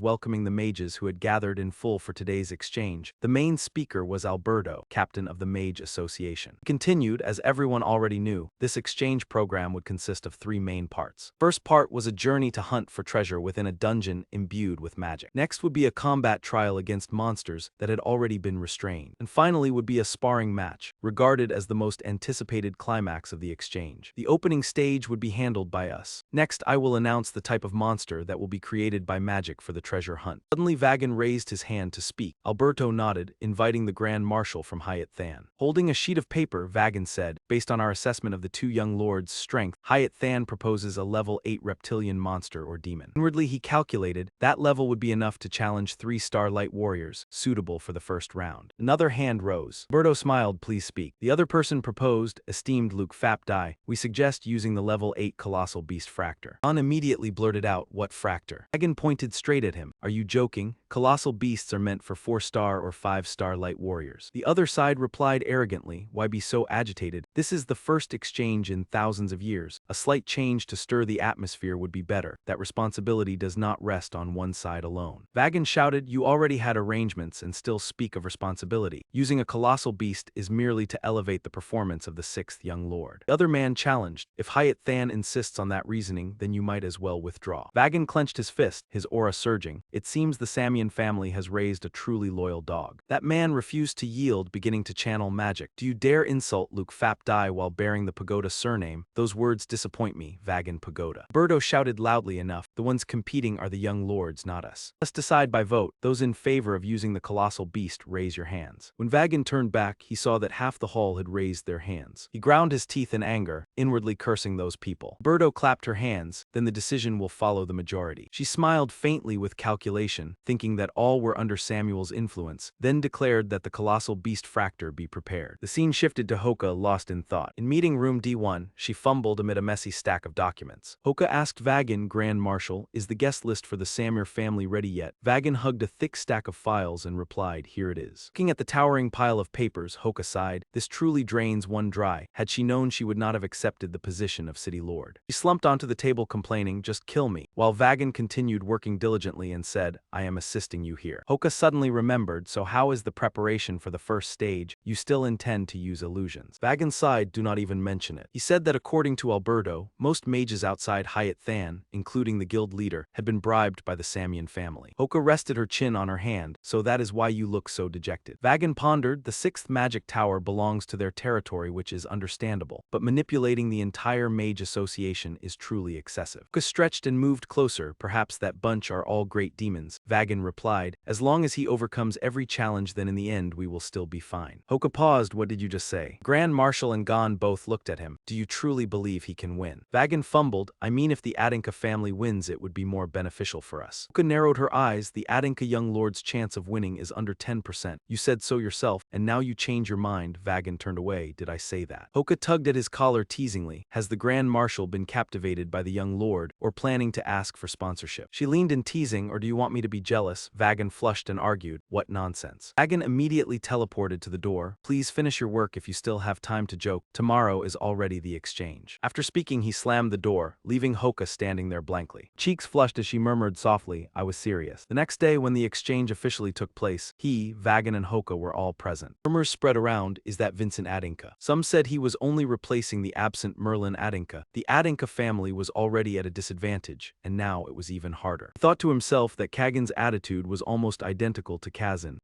welcoming the mages who had gathered in full for today's exchange. The main speaker was Alberto, captain of the Mage Association. He continued, as everyone already knew, this exchange program would consist of 3 main parts. First part was a journey to hunt for treasure within a dungeon imbued with magic. Next would be a combat trial against monsters that had already been restrained. And finally would be a sparring match, regarded as the most anticipated climax of the exchange. The opening stage would be handled by us. Next, I will announce the type of monster that will be created by magic for the treasure hunt. Suddenly Vagan raised his hand to speak. Alberto nodded, inviting the Grand Marshal from Hayat Than. Holding a sheet of paper, Vagan said, based on our assessment of the 2 young lords' strength, Hayat Than proposes a level 8 reptilian monster or demon. Inwardly he calculated that level would be enough to challenge 3 Starlight Warriors, suitable for the first round. Another hand rose. Alberto smiled, please speak. The other person proposed, esteemed Luke Fapdai, we suggest using the level 8 Colossal Beast Fractor. An immediately blurted out, what fractor? Vagan pointed straight at him. Are you joking? Colossal beasts are meant for 4-star or 5-star light warriors. The other side replied arrogantly, why be so agitated? This is the first exchange in thousands of years. A slight change to stir the atmosphere would be better. That responsibility does not rest on one side alone. Vagan shouted, you already had arrangements and still speak of responsibility. Using a colossal beast is merely to elevate the performance of the 6th young lord. The other man challenged, if Hayat Than insists on that reasoning, then you might as well withdraw. Vagan clenched his fist, his aura surging. It seems the Samian family has raised a truly loyal dog. That man refused to yield, beginning to channel magic. Do you dare insult Luke Fapdai while bearing the Pagoda surname? Those words disappoint me, Vagan Pagoda. Berto shouted loudly enough, the ones competing are the young lords, not us. Let's decide by vote. Those in favor of using the colossal beast, raise your hands. When Vagan turned back, he saw that half the hall had raised their hands. He ground his teeth in anger, inwardly cursing those people. Berto clapped her hands, then the decision will follow the majority. She smiled faintly with calculation, thinking that all were under Samuel's influence, then declared that the colossal beast fractor be prepared. The scene shifted to Hoka, lost in thought. In meeting room D1, she fumbled amid a messy stack of documents. Hoka asked Vagan, Grand Marshal, is the guest list for the Samir family ready yet? Vagan hugged a thick stack of files and replied, here it is. Looking at the towering pile of papers, Hoka sighed, this truly drains one dry. Had she known, she would not have accepted the position of city lord. She slumped onto the table complaining, just kill me, while Vagan continued working diligently and said, I am assisting you here. Hoka suddenly remembered, so how is the preparation for the first stage? You still intend to use illusions. Vagan sighed, do not even mention it. He said that according to Alberto, most mages outside Hayat Than, including the guild leader, had been bribed by the Samian family. Hoka rested her chin on her hand, so that is why you look so dejected. Vagan pondered, the 6th magic tower belongs to their territory, which is understandable, but manipulating the entire mage association is truly excessive. Hoka stretched and moved closer, perhaps that bunch are all great demons. Vagan replied, as long as he overcomes every challenge, then in the end we will still be fine. Hoka paused, what did you just say? Grand Marshal and Gon both looked at him. Do you truly believe he can win? Vagan fumbled, I mean if the Adinka family wins it would be more beneficial for us. Hoka narrowed her eyes, the Adinka young lord's chance of winning is under 10%. You said so yourself, and now you change your mind. Vagan turned away, did I say that? Hoka tugged at his collar teasingly, has the Grand Marshal been captivated by the young lord, or planning to ask for sponsorship? She leaned in teasing, or do you want me to be jealous? Vagan flushed and argued, what nonsense. Vagan immediately teleported to the door, please finish your work if you still have time to joke, tomorrow is already the exchange. After speaking he slammed the door, leaving Hoka standing there blankly. Cheeks flushed as she murmured softly, I was serious. The next day when the exchange officially took place, he, Vagan and Hoka were all present. Rumors spread around, is that Vincent Adinka? Some said he was only replacing the absent Merlin Adinka. The Adinka family was already at a disadvantage, and now it was even harder. He thought to himself that Kagan's attitude was almost identical to Kazan's.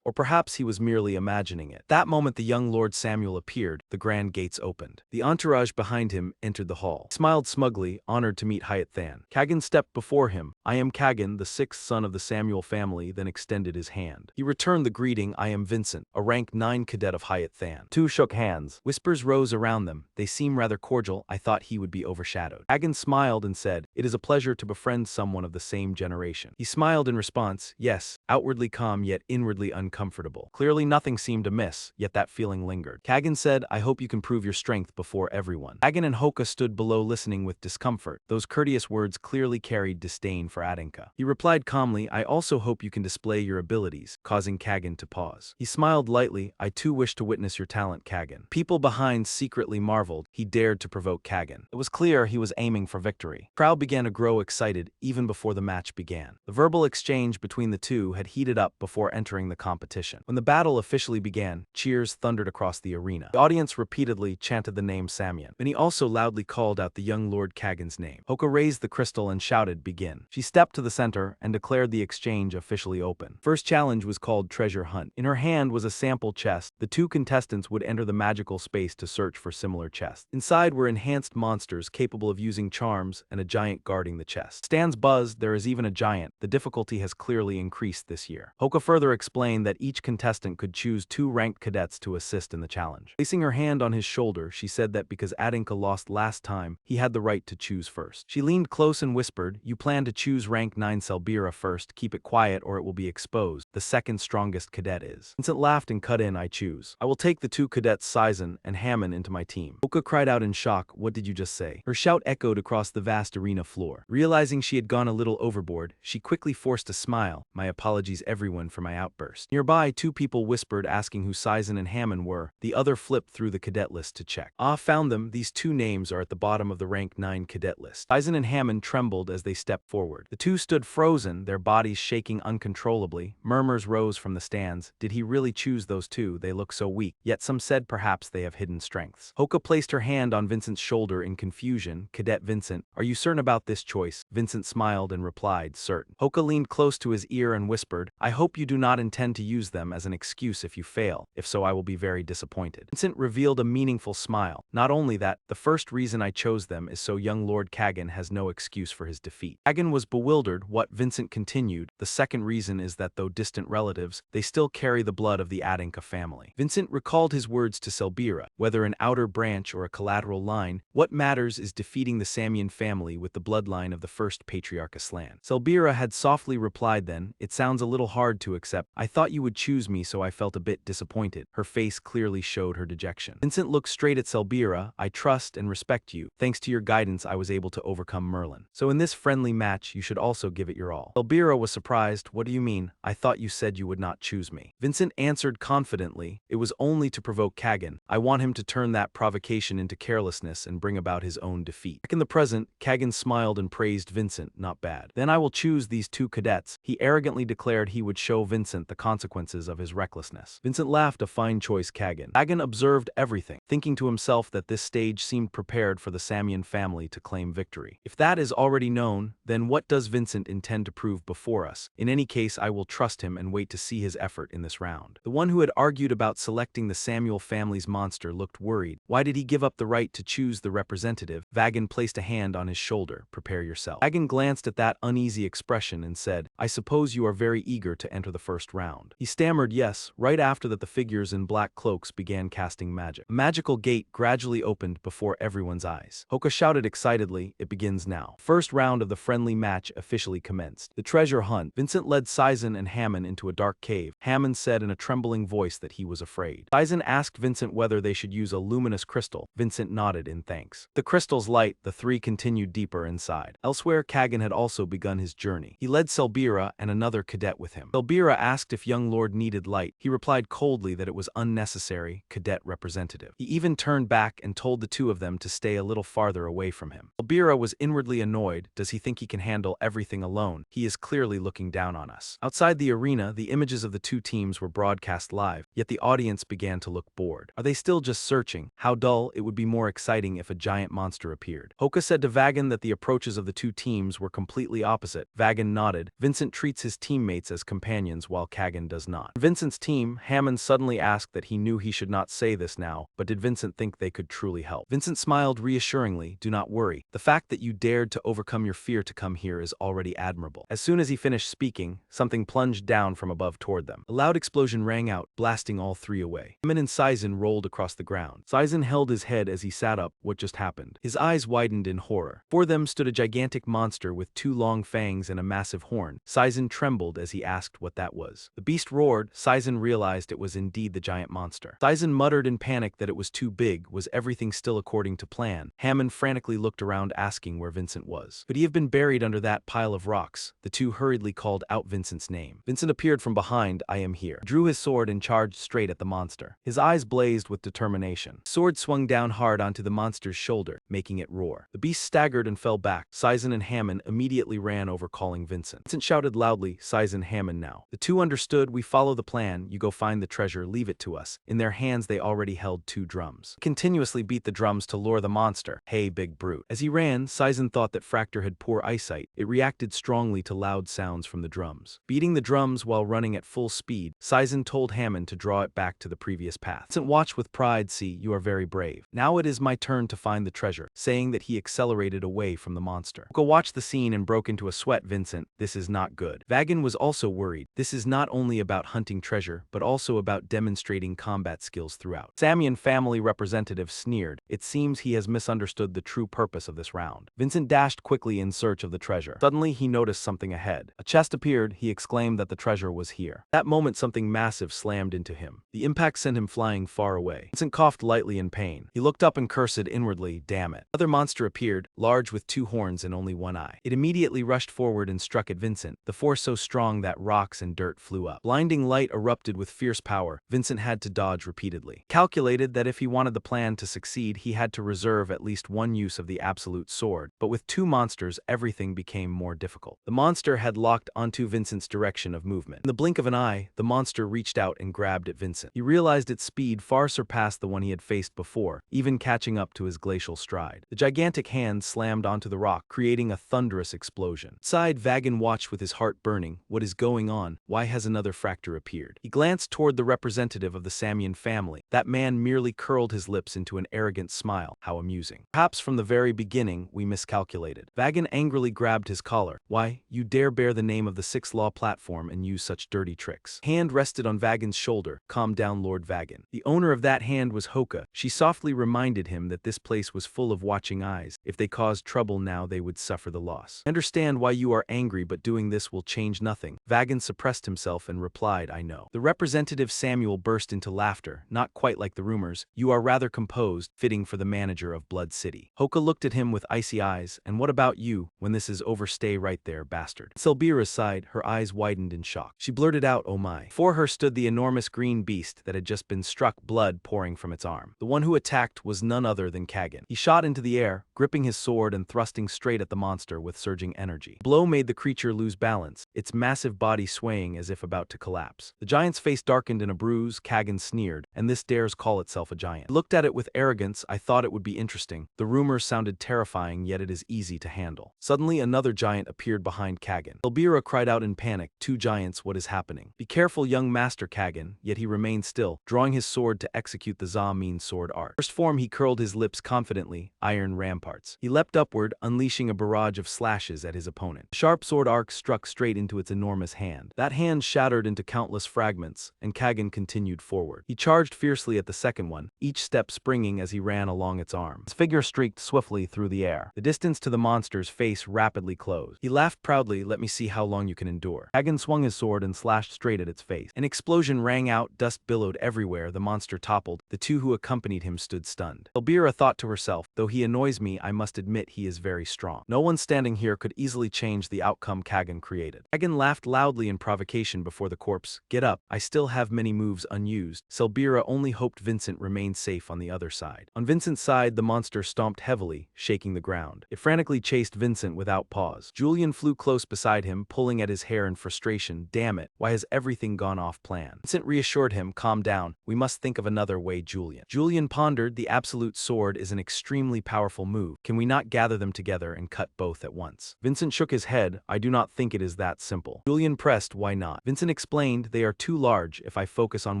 Or perhaps he was merely imagining it. That moment the young Lord Samuel appeared, the grand gates opened. The entourage behind him entered the hall. He smiled smugly, honored to meet Hayat Than. Kagan stepped before him. I am Kagan, the 6th son of the Samuel family, then extended his hand. He returned the greeting, I am Vincent, a rank 9 cadet of Hayat Than. Two shook hands. Whispers rose around them. They seem rather cordial. I thought he would be overshadowed. Kagan smiled and said, it is a pleasure to befriend someone of the same generation. He smiled in response, yes, outwardly calm yet inwardly uncomfortable. Clearly nothing seemed amiss, yet that feeling lingered. Kagan said, I hope you can prove your strength before everyone. Kagan and Hoka stood below listening with discomfort. Those courteous words clearly carried disdain for Adinka. He replied calmly, I also hope you can display your abilities, causing Kagan to pause. He smiled lightly, I too wish to witness your talent, Kagan. People behind secretly marveled. He dared to provoke Kagan. It was clear he was aiming for victory. The crowd began to grow excited even before the match match began. The verbal exchange between the two had heated up before entering the competition. When the battle officially began, cheers thundered across the arena. The audience repeatedly chanted the name Samyeon. Then he also loudly called out the young Lord Kagan's name. Hoka raised the crystal and shouted, "Begin." She stepped to the center and declared the exchange officially open. First challenge was called Treasure Hunt. In her hand was a sample chest. The two contestants would enter the magical space to search for similar chests. Inside were enhanced monsters capable of using charms and a giant guarding the chest. Stands buzzed, there is even a giant. The difficulty has clearly increased this year. Hoka further explained that each contestant could choose 2 ranked cadets to assist in the challenge. Placing her hand on his shoulder, she said that because Adinka lost last time, he had the right to choose first. She leaned close and whispered, "You plan to choose rank 9 Selbira first. Keep it quiet or it will be exposed. The second strongest cadet is." Vincent laughed and cut in, "I choose. I will take the 2 cadets Sizen and Hammond into my team." Hoka cried out in shock, "What did you just say?" Her shout echoed across the vast arena floor. Realizing she had gone a little overboard, she quickly forced a smile. "My apologies everyone for my outburst." Nearby, 2 people whispered asking who Sizen and Hammond were. The other flipped through the cadet list to check. "Ah, found them. These 2 names are at the bottom of the rank 9 cadet list." Sizen and Hammond trembled as they stepped forward. The 2 stood frozen, their bodies shaking uncontrollably. Murmurs rose from the stands. Did he really choose those 2? They look so weak. Yet some said perhaps they have hidden strengths. Hoka placed her hand on Vincent's shoulder in confusion. "Cadet Vincent, are you certain about this choice?" Vincent smiled and replied, "Certain." Hoka leaned close to his ear and whispered, "I hope you do not intend to use them as an excuse if you fail. If so, I will be very disappointed." Vincent revealed a meaningful smile. "Not only that, the first reason I chose them is so young Lord Kagan has no excuse for his defeat." Kagan was bewildered. What? Vincent continued, "The second reason is that though distant relatives, they still carry the blood of the Adinka family." Vincent recalled his words to Selbira, "Whether an outer branch or a collateral line, what matters is defeating the Samyeon family with the bloodline of the first patriarch Aslan." Selbira had softly replied then, "It sounds a little hard to accept. I thought you would choose me, so I felt a bit disappointed." Her face clearly showed her dejection. Vincent looked straight at Selbira. "I trust and respect you. Thanks to your guidance, I was able to overcome Merlin. So in this friendly match, you should also give it your all." Selbira was surprised. "What do you mean? I thought you said you would not choose me." Vincent answered confidently, "It was only to provoke Kagan. I want him to turn that provocation into carelessness and bring about his own defeat." Back in the present, Kagan smiled and praised Vincent. "Not bad. Then I will choose these 2 cadets." He arrogantly declared he would show Vincent the consequences of his recklessness. Vincent laughed. "A fine choice, Kagan." Kagan observed everything, thinking to himself that this stage seemed prepared for the Samyeon family to claim victory. If that is already known, then what does Vincent intend to prove before us? In any case, I will trust him and wait to see his effort in this round. The one who had argued about selecting the Samuel family's monster looked worried. Why did he give up the right to choose the representative? Vagan placed a hand on his shoulder. "Prepare yourself." Vagan glanced at that uneasy expression and said, "I suppose you are very eager to enter the first round." He stammered yes. Right after that, the figures in black cloaks began casting magic. A magical gate gradually opened before everyone's eyes. Hoka shouted excitedly, "It begins now." First round of the friendly match officially commenced. The treasure hunt. Vincent led Sizen and Hammond into a dark cave. Hammond said in a trembling voice that he was afraid. Sizen asked Vincent whether they should use a luminous crystal. Vincent nodded in thanks. The crystal's light, the 3 continued deeper inside. Elsewhere, Kagan had also begun his journey. He led Selbira and another cadet with him. Selbira asked if young Lord needed light. He replied coldly that it was unnecessary. Cadet representative. He even turned back and told the 2 of them to stay a little farther away from him. Selbira was inwardly annoyed. Does he think he can handle everything alone? He is clearly looking down on us. Outside the arena, the images of the 2 teams were broadcast live, yet the audience began to look bored. Are they still just searching? How dull. It would be more exciting if a giant monster appeared. Hoka said to Vagan that the approaches of the 2 teams were completely opposite. Vagan nodded. Vincent treats his teammates as companions while Kagan does not. Vincent's team, Hammond suddenly asked that he knew he should not say this now, but did Vincent think they could truly help? Vincent smiled reassuringly. "Do not worry. The fact that you dared to overcome your fear to come here is already admirable." As soon as he finished speaking, something plunged down from above toward them. A loud explosion rang out, blasting all 3 away. Hammond and Sizen rolled across the ground. Sizen held his head as he sat up. What just happened? His eyes widened in horror. Before them stood a gigantic monster with 2 long fangs and a massive horn. Sizen trembled as he asked what that was. The beast roared. Sizen realized it was indeed the giant monster. Sizen muttered in panic that it was too big. Was everything still according to plan? Hammond frantically looked around asking where Vincent was. Could he have been buried under that pile of rocks? The 2 hurriedly called out Vincent's name. Vincent appeared from behind. "I am here." He drew his sword and charged straight at the monster. His eyes blazed with determination. The sword swung down hard onto the monster's shoulder, making it roar. The beast staggered and fell back. Sizen and Hammond immediately ran ran over calling Vincent. Vincent shouted loudly, "Size and Hammond now." The two understood. "We follow the plan. You go find the treasure, leave it to us." In their hands they already held 2 drums. Continuously beat the drums to lure the monster. "Hey, big brute." As he ran, Sizen thought that Fractor had poor eyesight. It reacted strongly to loud sounds from the drums. Beating the drums while running at full speed, Sizen told Hammond to draw it back to the previous path. Vincent watched with pride. "See, you are very brave. Now it is my turn to find the treasure," saying that he accelerated away from the monster. Hoka watched the scene and broke into a sweat. "Vincent, this is not good." Vagan was also worried. This is not only about hunting treasure, but also about demonstrating combat skills throughout. Samian family representative sneered. "It seems he has misunderstood the true purpose of this round." Vincent dashed quickly in search of the treasure. Suddenly he noticed something ahead. A chest appeared. He exclaimed that the treasure was here. That moment something massive slammed into him. The impact sent him flying far away. Vincent coughed lightly in pain. He looked up and cursed inwardly, "Damn it." Another monster appeared, large with 2 horns and only 1 eye. It immediately rushed forward and struck at Vincent, the force so strong that rocks and dirt flew up. Blinding light erupted with fierce power. Vincent had to dodge repeatedly. Calculated that if he wanted the plan to succeed, he had to reserve at least 1 use of the absolute sword, but with 2 monsters everything became more difficult. The monster had locked onto Vincent's direction of movement. In the blink of an eye, the monster reached out and grabbed at Vincent. He realized its speed far surpassed the one he had faced before, even catching up to his glacial stride. The gigantic hand slammed onto the rock, creating a thunderous explosion. Inside, Vagan watched with his heart burning. What is going on? Why has another Fractor appeared? He glanced toward the representative of the Samian family. That man merely curled his lips into an arrogant smile. How amusing. Perhaps from the very beginning, we miscalculated. Vagan angrily grabbed his collar. "Why, you dare bear the name of the 6th Law platform and use such dirty tricks." Hand rested on Vagan's shoulder. "Calm down, Lord Vagan." The owner of that hand was Hoka. She softly reminded him that this place was full of watching eyes. If they caused trouble now, they would suffer the loss. "I understand why you are angry, but doing this will change nothing." Vagan suppressed himself and replied, "I know." The representative Samuel burst into laughter, not quite like the rumors. "You are rather composed, fitting for the manager of Blood City." Hoka looked at him with icy eyes. "And what about you? When this is over, stay right there, bastard." Selbira sighed, her eyes widened in shock. She blurted out, "Oh my." Before her stood the enormous green beast that had just been struck, blood pouring from its arm. The one who attacked was none other than Kagan. He shot into the air, gripping his sword and thrusting straight at the monster with surging energy. The blow made the creature lose balance, its massive body swaying as if about to collapse. The giant's face darkened in a bruise. Kagan sneered, "And this dares call itself a giant." He looked at it with arrogance. "I thought it would be interesting. The rumors sounded terrifying, yet it is easy to handle." Suddenly another giant appeared behind Kagan. Selbira cried out in panic, "2 giants, what is happening?" "Be careful, young master Kagan," yet he remained still, drawing his sword to execute the Za-Mean sword art. First form, he curled his lips confidently, iron ramparts. He leapt upward, unleashing a barrage of slashes at his opponent. The sharp sword arc struck straight into its enormous hand. That hand shattered into countless fragments, and Kagan continued forward. He charged fiercely at the second one, each step springing as he ran along its arm. His figure streaked swiftly through the air. The distance to the monster's face rapidly closed. He laughed proudly. "Let me see how long you can endure." Kagan swung his sword and slashed straight at its face. An explosion rang out, dust billowed everywhere, the monster toppled. The 2 who accompanied him stood stunned. Selbira thought to herself, "Though he annoys me, I must admit he is very strong. No one standing here could easily change the outcome Kagan created." Kagan laughed loudly in provocation before the corpse. "Get up, I still have many moves unused." Selbira only hoped Vincent remained safe on the other side. On Vincent's side, the monster stomped heavily, shaking the ground. It frantically chased Vincent without pause. Julian flew close beside him, pulling at his hair in frustration. "Damn it, why has everything gone off plan?" Vincent reassured him, "Calm down, we must think of another way, Julian." Julian pondered. "The absolute sword is an extremely powerful move. Can we not gather them together and cut both at once?" Vincent shook his head. "I do not think it is that simple." Julian pressed, "Why not?" Vincent explained, "They are too large. If I focus on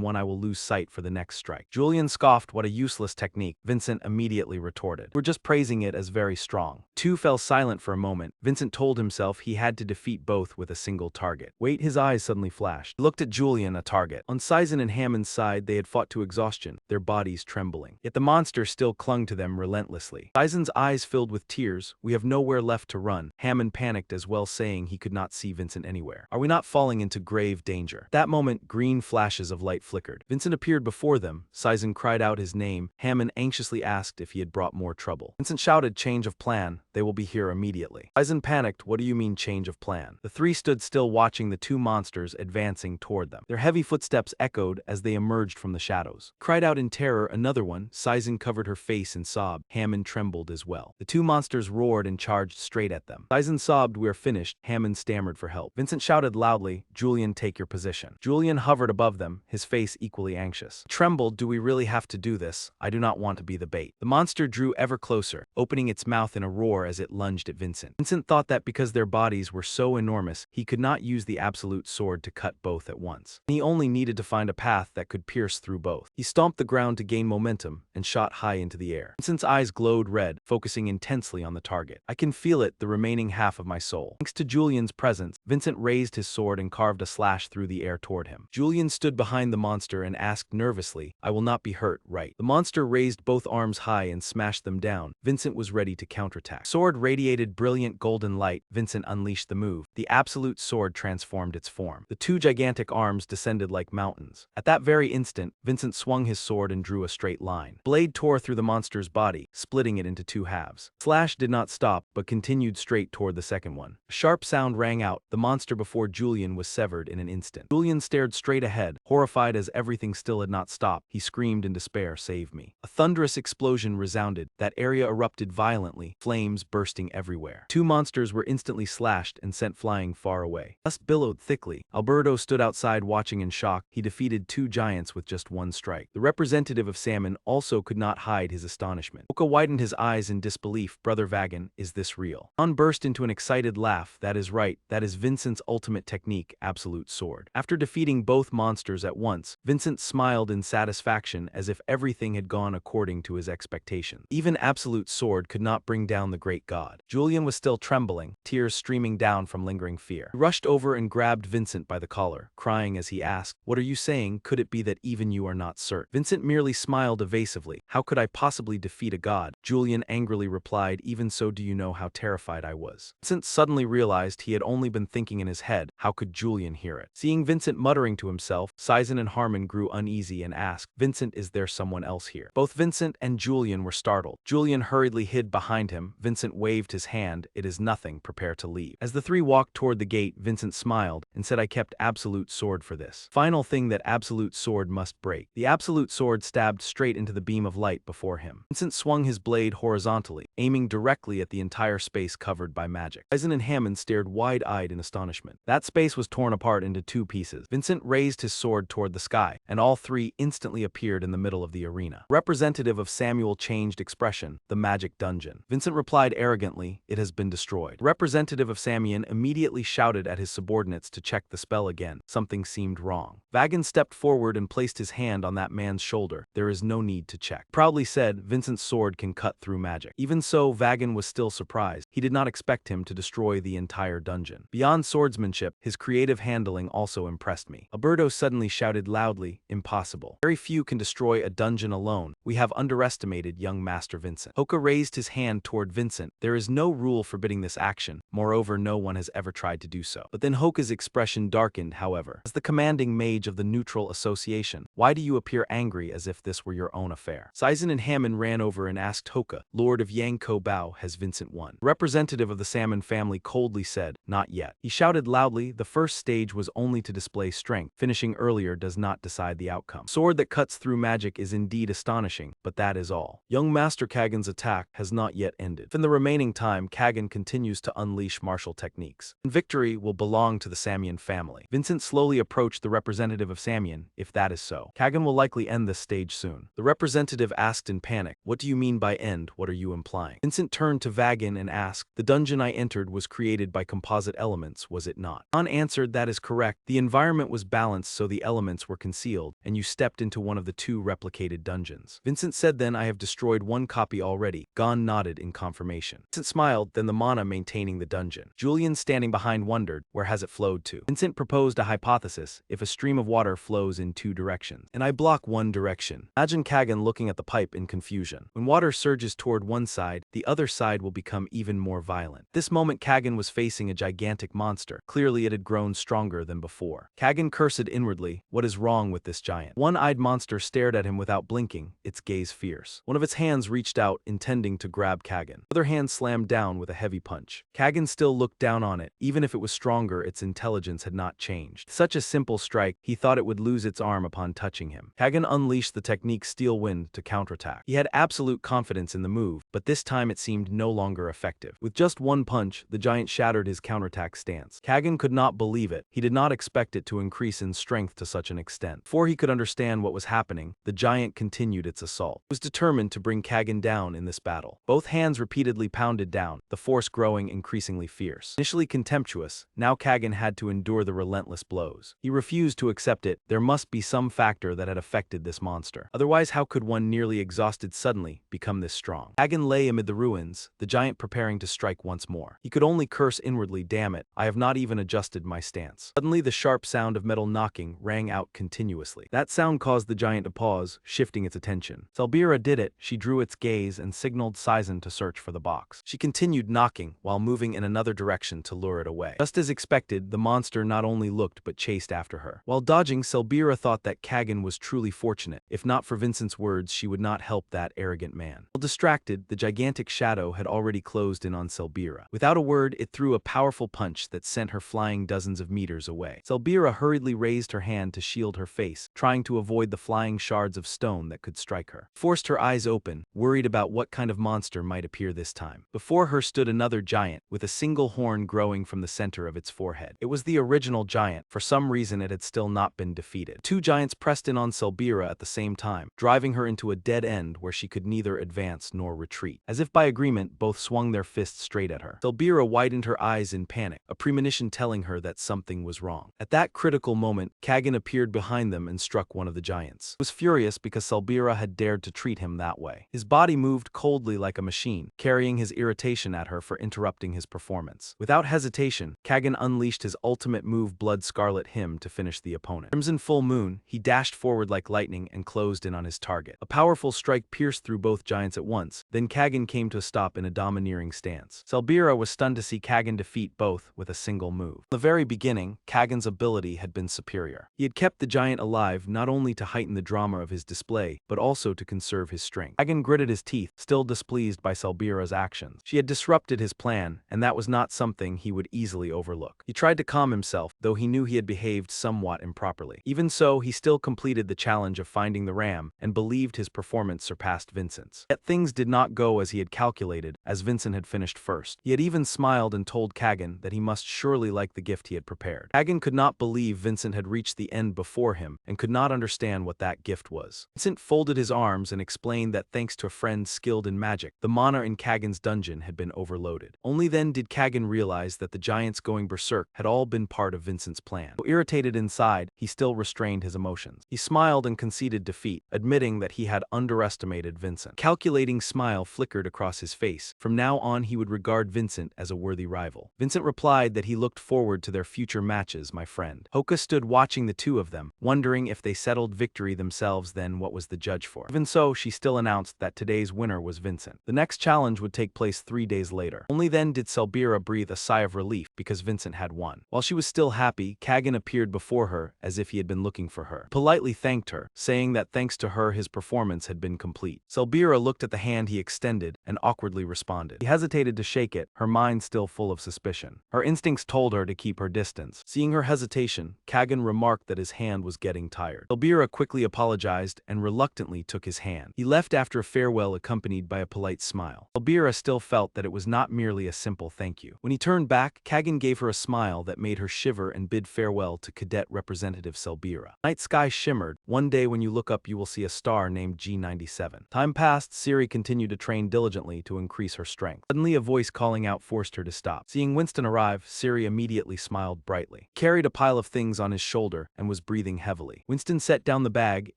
one, I will lose sight for the next strike." Julian scoffed, "What a useless technique." Vincent immediately retorted, "We're just praising it as very strong." Two fell silent for a moment. Vincent told himself he had to defeat both with a single target. Wait, his eyes suddenly flashed. He looked at Julian, a target. On Sizen and Hammond's side, they had fought to exhaustion, their bodies trembling. Yet the monster still clung to them relentlessly. Sizen's eyes filled with tears. "We have nowhere left to run." Hammond panicked as well, saying he could not see Vincent anywhere. "Are we not falling into grave danger?" That moment, green flashes of light flickered. Vincent appeared before them. Sizen cried out his name. Hammond anxiously asked if he had brought more trouble. Vincent shouted, "Change of plan. They will be here immediately." Sizen panicked. "What do you mean change of plan?" The three stood still, watching the two monsters advancing toward them. Their heavy footsteps echoed as they emerged from the shadows. Cried out in terror, "Another one!" Sizen covered her face and sobbed. Hammond trembled as well. The two monsters roared and charged straight at them. Saizen sobbed, "We're finished." Hammond stammered for help. Vincent shouted loudly, "Julian, take your position." Julian hovered above them, his face equally anxious. Trembled, "Do we really have to do this? I do not want to be the bait." The monster drew ever closer, opening its mouth in a roar as it lunged at Vincent. Vincent thought that because their bodies were so enormous, he could not use the absolute sword to cut both at once. He only needed to find a path that could pierce through both. He stomped the ground to gain momentum and shot high into the air. Vincent's eyes glowed red, focusing intensely on the target. "I can feel it, the remaining half of my soul." Thanks to Julian's presence, Vincent raised his sword and carved a slash through the air toward him. Julian stood behind the monster and asked nervously, "I will not be hurt, right?" The monster raised both arms high and smashed them down. Vincent was ready to counterattack. Sword radiated brilliant golden light. Vincent unleashed the move. The absolute sword transformed its form. The two gigantic arms descended like mountains. At that very instant, Vincent swung his sword and drew a straight line. Blade tore through the monster's body, splitting it into two halves. Slash did not stop, but continued straight toward the second one. A sharp sound rang out. The monster before Julian was severed in an instant. Julian stared straight ahead, horrified as everything still had not stopped. He screamed in despair, "Save me." A thunderous explosion resounded. That area erupted violently, flames bursting everywhere. Two monsters were instantly slashed and sent flying far away. Dust billowed thickly. Alberto stood outside watching in shock. He defeated two giants with just one strike. The representative of Salmon also could not hide his astonishment. Oka widened his eyes in disbelief. "Brother Vagan, is this real?" Han burst into an excited laugh. "That is right. That is Vincent's ultimate technique, absolute sword." After defeating both monsters at once, Vincent smiled in satisfaction as if everything had gone according to his expectations. Even absolute sword could not bring down the great god. Julian was still trembling, tears streaming down from lingering fear. He rushed over and grabbed Vincent by the collar, crying as he asked, "What are you saying? Could it be that even you are not certain?" Vincent merely smiled evasively. "How could I possibly defeat a god?" Julian angrily replied, "Even so, do you know how terrified I was?" Vincent suddenly realized he had only been thinking in his head. How could Julian hear it? Seeing Vincent muttering to himself, Saizen and Harmon grew uneasy and asked, "Vincent, is there someone else here?" Both Vincent and Julian were startled. Julian hurriedly hid behind him. Vincent waved his hand. "It is nothing, prepare to leave." As the three walked toward the gate, Vincent smiled and said, "I kept absolute sword for this final thing that absolute sword must break." The absolute sword stabbed straight into the beam of light before him. Vincent swung his blade horizontally, aiming directly at the entire space covered by magic. Saizen and Hammond stared wide-eyed in astonishment. That space was torn apart into two pieces. Vincent raised his sword toward the sky, and all three instantly appeared in the middle of the arena. Representative of Samuel changed expression. "The magic dungeon." Vincent replied arrogantly, "It has been destroyed." Representative of Samian immediately shouted at his subordinates to check the spell again. Something seemed wrong. Vagan stepped forward and placed his hand on that man's shoulder. "There is no need to check," proudly said. "Vincent's sword can cut through magic." Even so, Vagan was still surprised. He did not expect him to destroy the entire dungeon. Beyond swordsmanship, his creative handling also impressed me. Alberto suddenly shouted loudly, "Impossible. Very few can destroy a dungeon alone. We have underestimated young Master Vincent." Hoka raised his hand toward Vincent. "There is no rule forbidding this action. Moreover, no one has ever tried to do so." But then Hoka's expression darkened, however. "As the commanding mage of the neutral association, why do you appear angry as if this were your own affair?" Saizen and Hammond ran over and asked Hoka, "Lord of Yangko Bao, has Vincent won?" The representative of the Salmon family coldly said, "Not yet." He shouted loudly, "The first stage was only to display strength. Finishing earlier does not decide the outcome. Sword that cuts through magic is indeed astonishing, but that is all. Young Master Kagan's attack has not yet ended. In the remaining time, Kagan continues to unleash martial techniques. And victory will belong to the Samian family." Vincent slowly approached the representative of Samian. "If that is so, Kagan will likely end this stage soon." The representative asked in panic, "What do you mean by end? What are you implying?" Vincent turned to Vagan and asked, "The dungeon I entered was created by composite elements, was it not?" Han answered, "That is correct. The environment was balanced so the elements were concealed, and you stepped into one of the two replicated dungeons." Vincent said, "Then I have destroyed one copy already." Gon nodded in confirmation. Vincent smiled, "Then the mana maintaining the dungeon." Julian, standing behind, wondered, "Where has it flowed to?" Vincent proposed a hypothesis. "If a stream of water flows in two directions, and I block one direction, imagine Kagan looking at the pipe in confusion. When water surges toward one side, the other side will become even more violent." This moment Kagan was facing a gigantic monster. Clearly it had grown stronger than before. Kagan cursed inwardly, "What is wrong with this giant?" One-eyed monster stared at him without blinking, its gaze fierce. One of its hands reached out, intending to grab Kagan. The other hand slammed down with a heavy punch. Kagan still looked down on it. Even if it was stronger, its intelligence had not changed. Such a simple strike, he thought it would lose its arm upon touching him. Kagan unleashed the technique Steel Wind to counterattack. He had absolute confidence in the move, but this time it seemed no longer effective. With just one punch, the giant shattered his counterattack stance. Kagan could not believe it. He did not expect it to increase in strength to such an extent. Before he could understand what was happening, the giant continued its assault. He was determined to bring Kagan down in this battle. Both hands repeatedly pounded down, the force growing increasingly fierce. Initially contemptuous, now Kagan had to endure the relentless blows. He refused to accept it. There must be some factor that had affected this monster. Otherwise, how could one nearly exhausted suddenly become this strong? Kagan lay amid the ruins, the giant preparing to strike once more. He could only curse inwardly, "Damn it, I have not even adjusted my stance." Suddenly, the sharp sound of metal knocking rang out continuously. That sound caused the giant to pause, shifting its attention. Selbira did it. She drew its gaze and signaled Sizen to search for the box. She continued knocking while moving in another direction to lure it away. Just as expected, the monster not only looked but chased after her. While dodging, Selbira thought that Kagan was truly fortunate. If not for Vincent's words, she would not help that arrogant man. While distracted, the gigantic shadow had already closed in on Selbira. Without a word, it threw a powerful punch that sent her flying dozens of meters away. Selbira hurriedly raised her hand to shield her face, trying to avoid the flying shards of stone that could strike her. Forced her eyes open, worried about what kind of monster might appear this time. Before her stood another giant, with a single horn growing from the center of its forehead. It was the original giant. For some reason, it had still not been defeated. Two giants pressed in on Selbira at the same time, driving her into a dead end where she could neither advance nor retreat. As if by agreement, both swung their fists straight at her. Selbira widened her eyes in panic, a premonition telling her that something was wrong. At that critical moment, Kagan appeared behind them and struck one of the giants. He was furious because Selbira had dared to treat him that way. His body moved coldly like a machine, carrying his irritation at her for interrupting his performance. Without hesitation, Kagan unleashed his ultimate move, Blood Scarlet Hymn, to finish the opponent. Crimson Full Moon, he dashed forward like lightning and closed in on his target. A powerful strike pierced through both giants at once, then Kagan came to a stop in a domineering stance. Selbira was stunned to see Kagan defeat both with a single move. From the very beginning, Kagan's ability had been superior. He had kept the giant alive not only to heighten the drama of his display, but also to conserve his strength. Kagan gritted his teeth, still displeased by Selbira's actions. She had disrupted his plan, and that was not something he would easily overlook. He tried to calm himself, though he knew he had behaved somewhat improperly. Even so, he still completed the challenge of finding the ram, and believed his performance surpassed Vincent's. Yet things did not go as he had calculated, as Vincent had finished first. He had even smiled and told Kagan that he must surely like the gift he had prepared. Kagan could not believe Vincent had reached the end before him, and could not understand what that gift was. Vincent folded his arms and explained that thanks to a friend skilled in magic, the mana in Kagan's dungeon had been overloaded. Only then did Kagan realize that the giants going berserk had all been part of Vincent's plan. Though irritated inside, he still restrained his emotions. He smiled and conceded defeat, admitting that he had underestimated Vincent. A calculating smile flickered across his face. From now on, he would regard Vincent as a worthy rival. Vincent replied that he looked forward to their future matches, my friend. Hoka stood watching the two of them, wondering if they settled victory themselves, then what was the judge for? Even so, she still announced that today's winner was Vincent. The next challenge would take place 3 days later. Only then did Selbira breathe a sigh of relief because Vincent had won. While she was still happy, Kagan appeared before her as if he had been looking for her. He politely thanked her, saying that thanks to her his performance had been complete. Selbira looked at the hand he extended and awkwardly responded. He hesitated to shake it, her mind still full of suspicion. Her instincts told her to keep her distance. Seeing her hesitation, Kagan remarked that his hand was getting tired. Selbira quickly apologized and reluctantly took his hand. He left after a farewell accompanied by a polite smile. Selbira still felt that it was not merely a simple thank you. When he turned back, Kagan gave her a smile that made her shiver and bid farewell to Cadet Representative Selbira. Night sky shimmered. One day when you look up you will see a star named G97. Time passed, Siri continued to train diligently to increase her strength. Suddenly a voice calling out forced her to stop. Seeing Winston arrive, Siri immediately smiled brightly. He carried a pile of things on his shoulder and was breathing heavily. Winston set down the bag.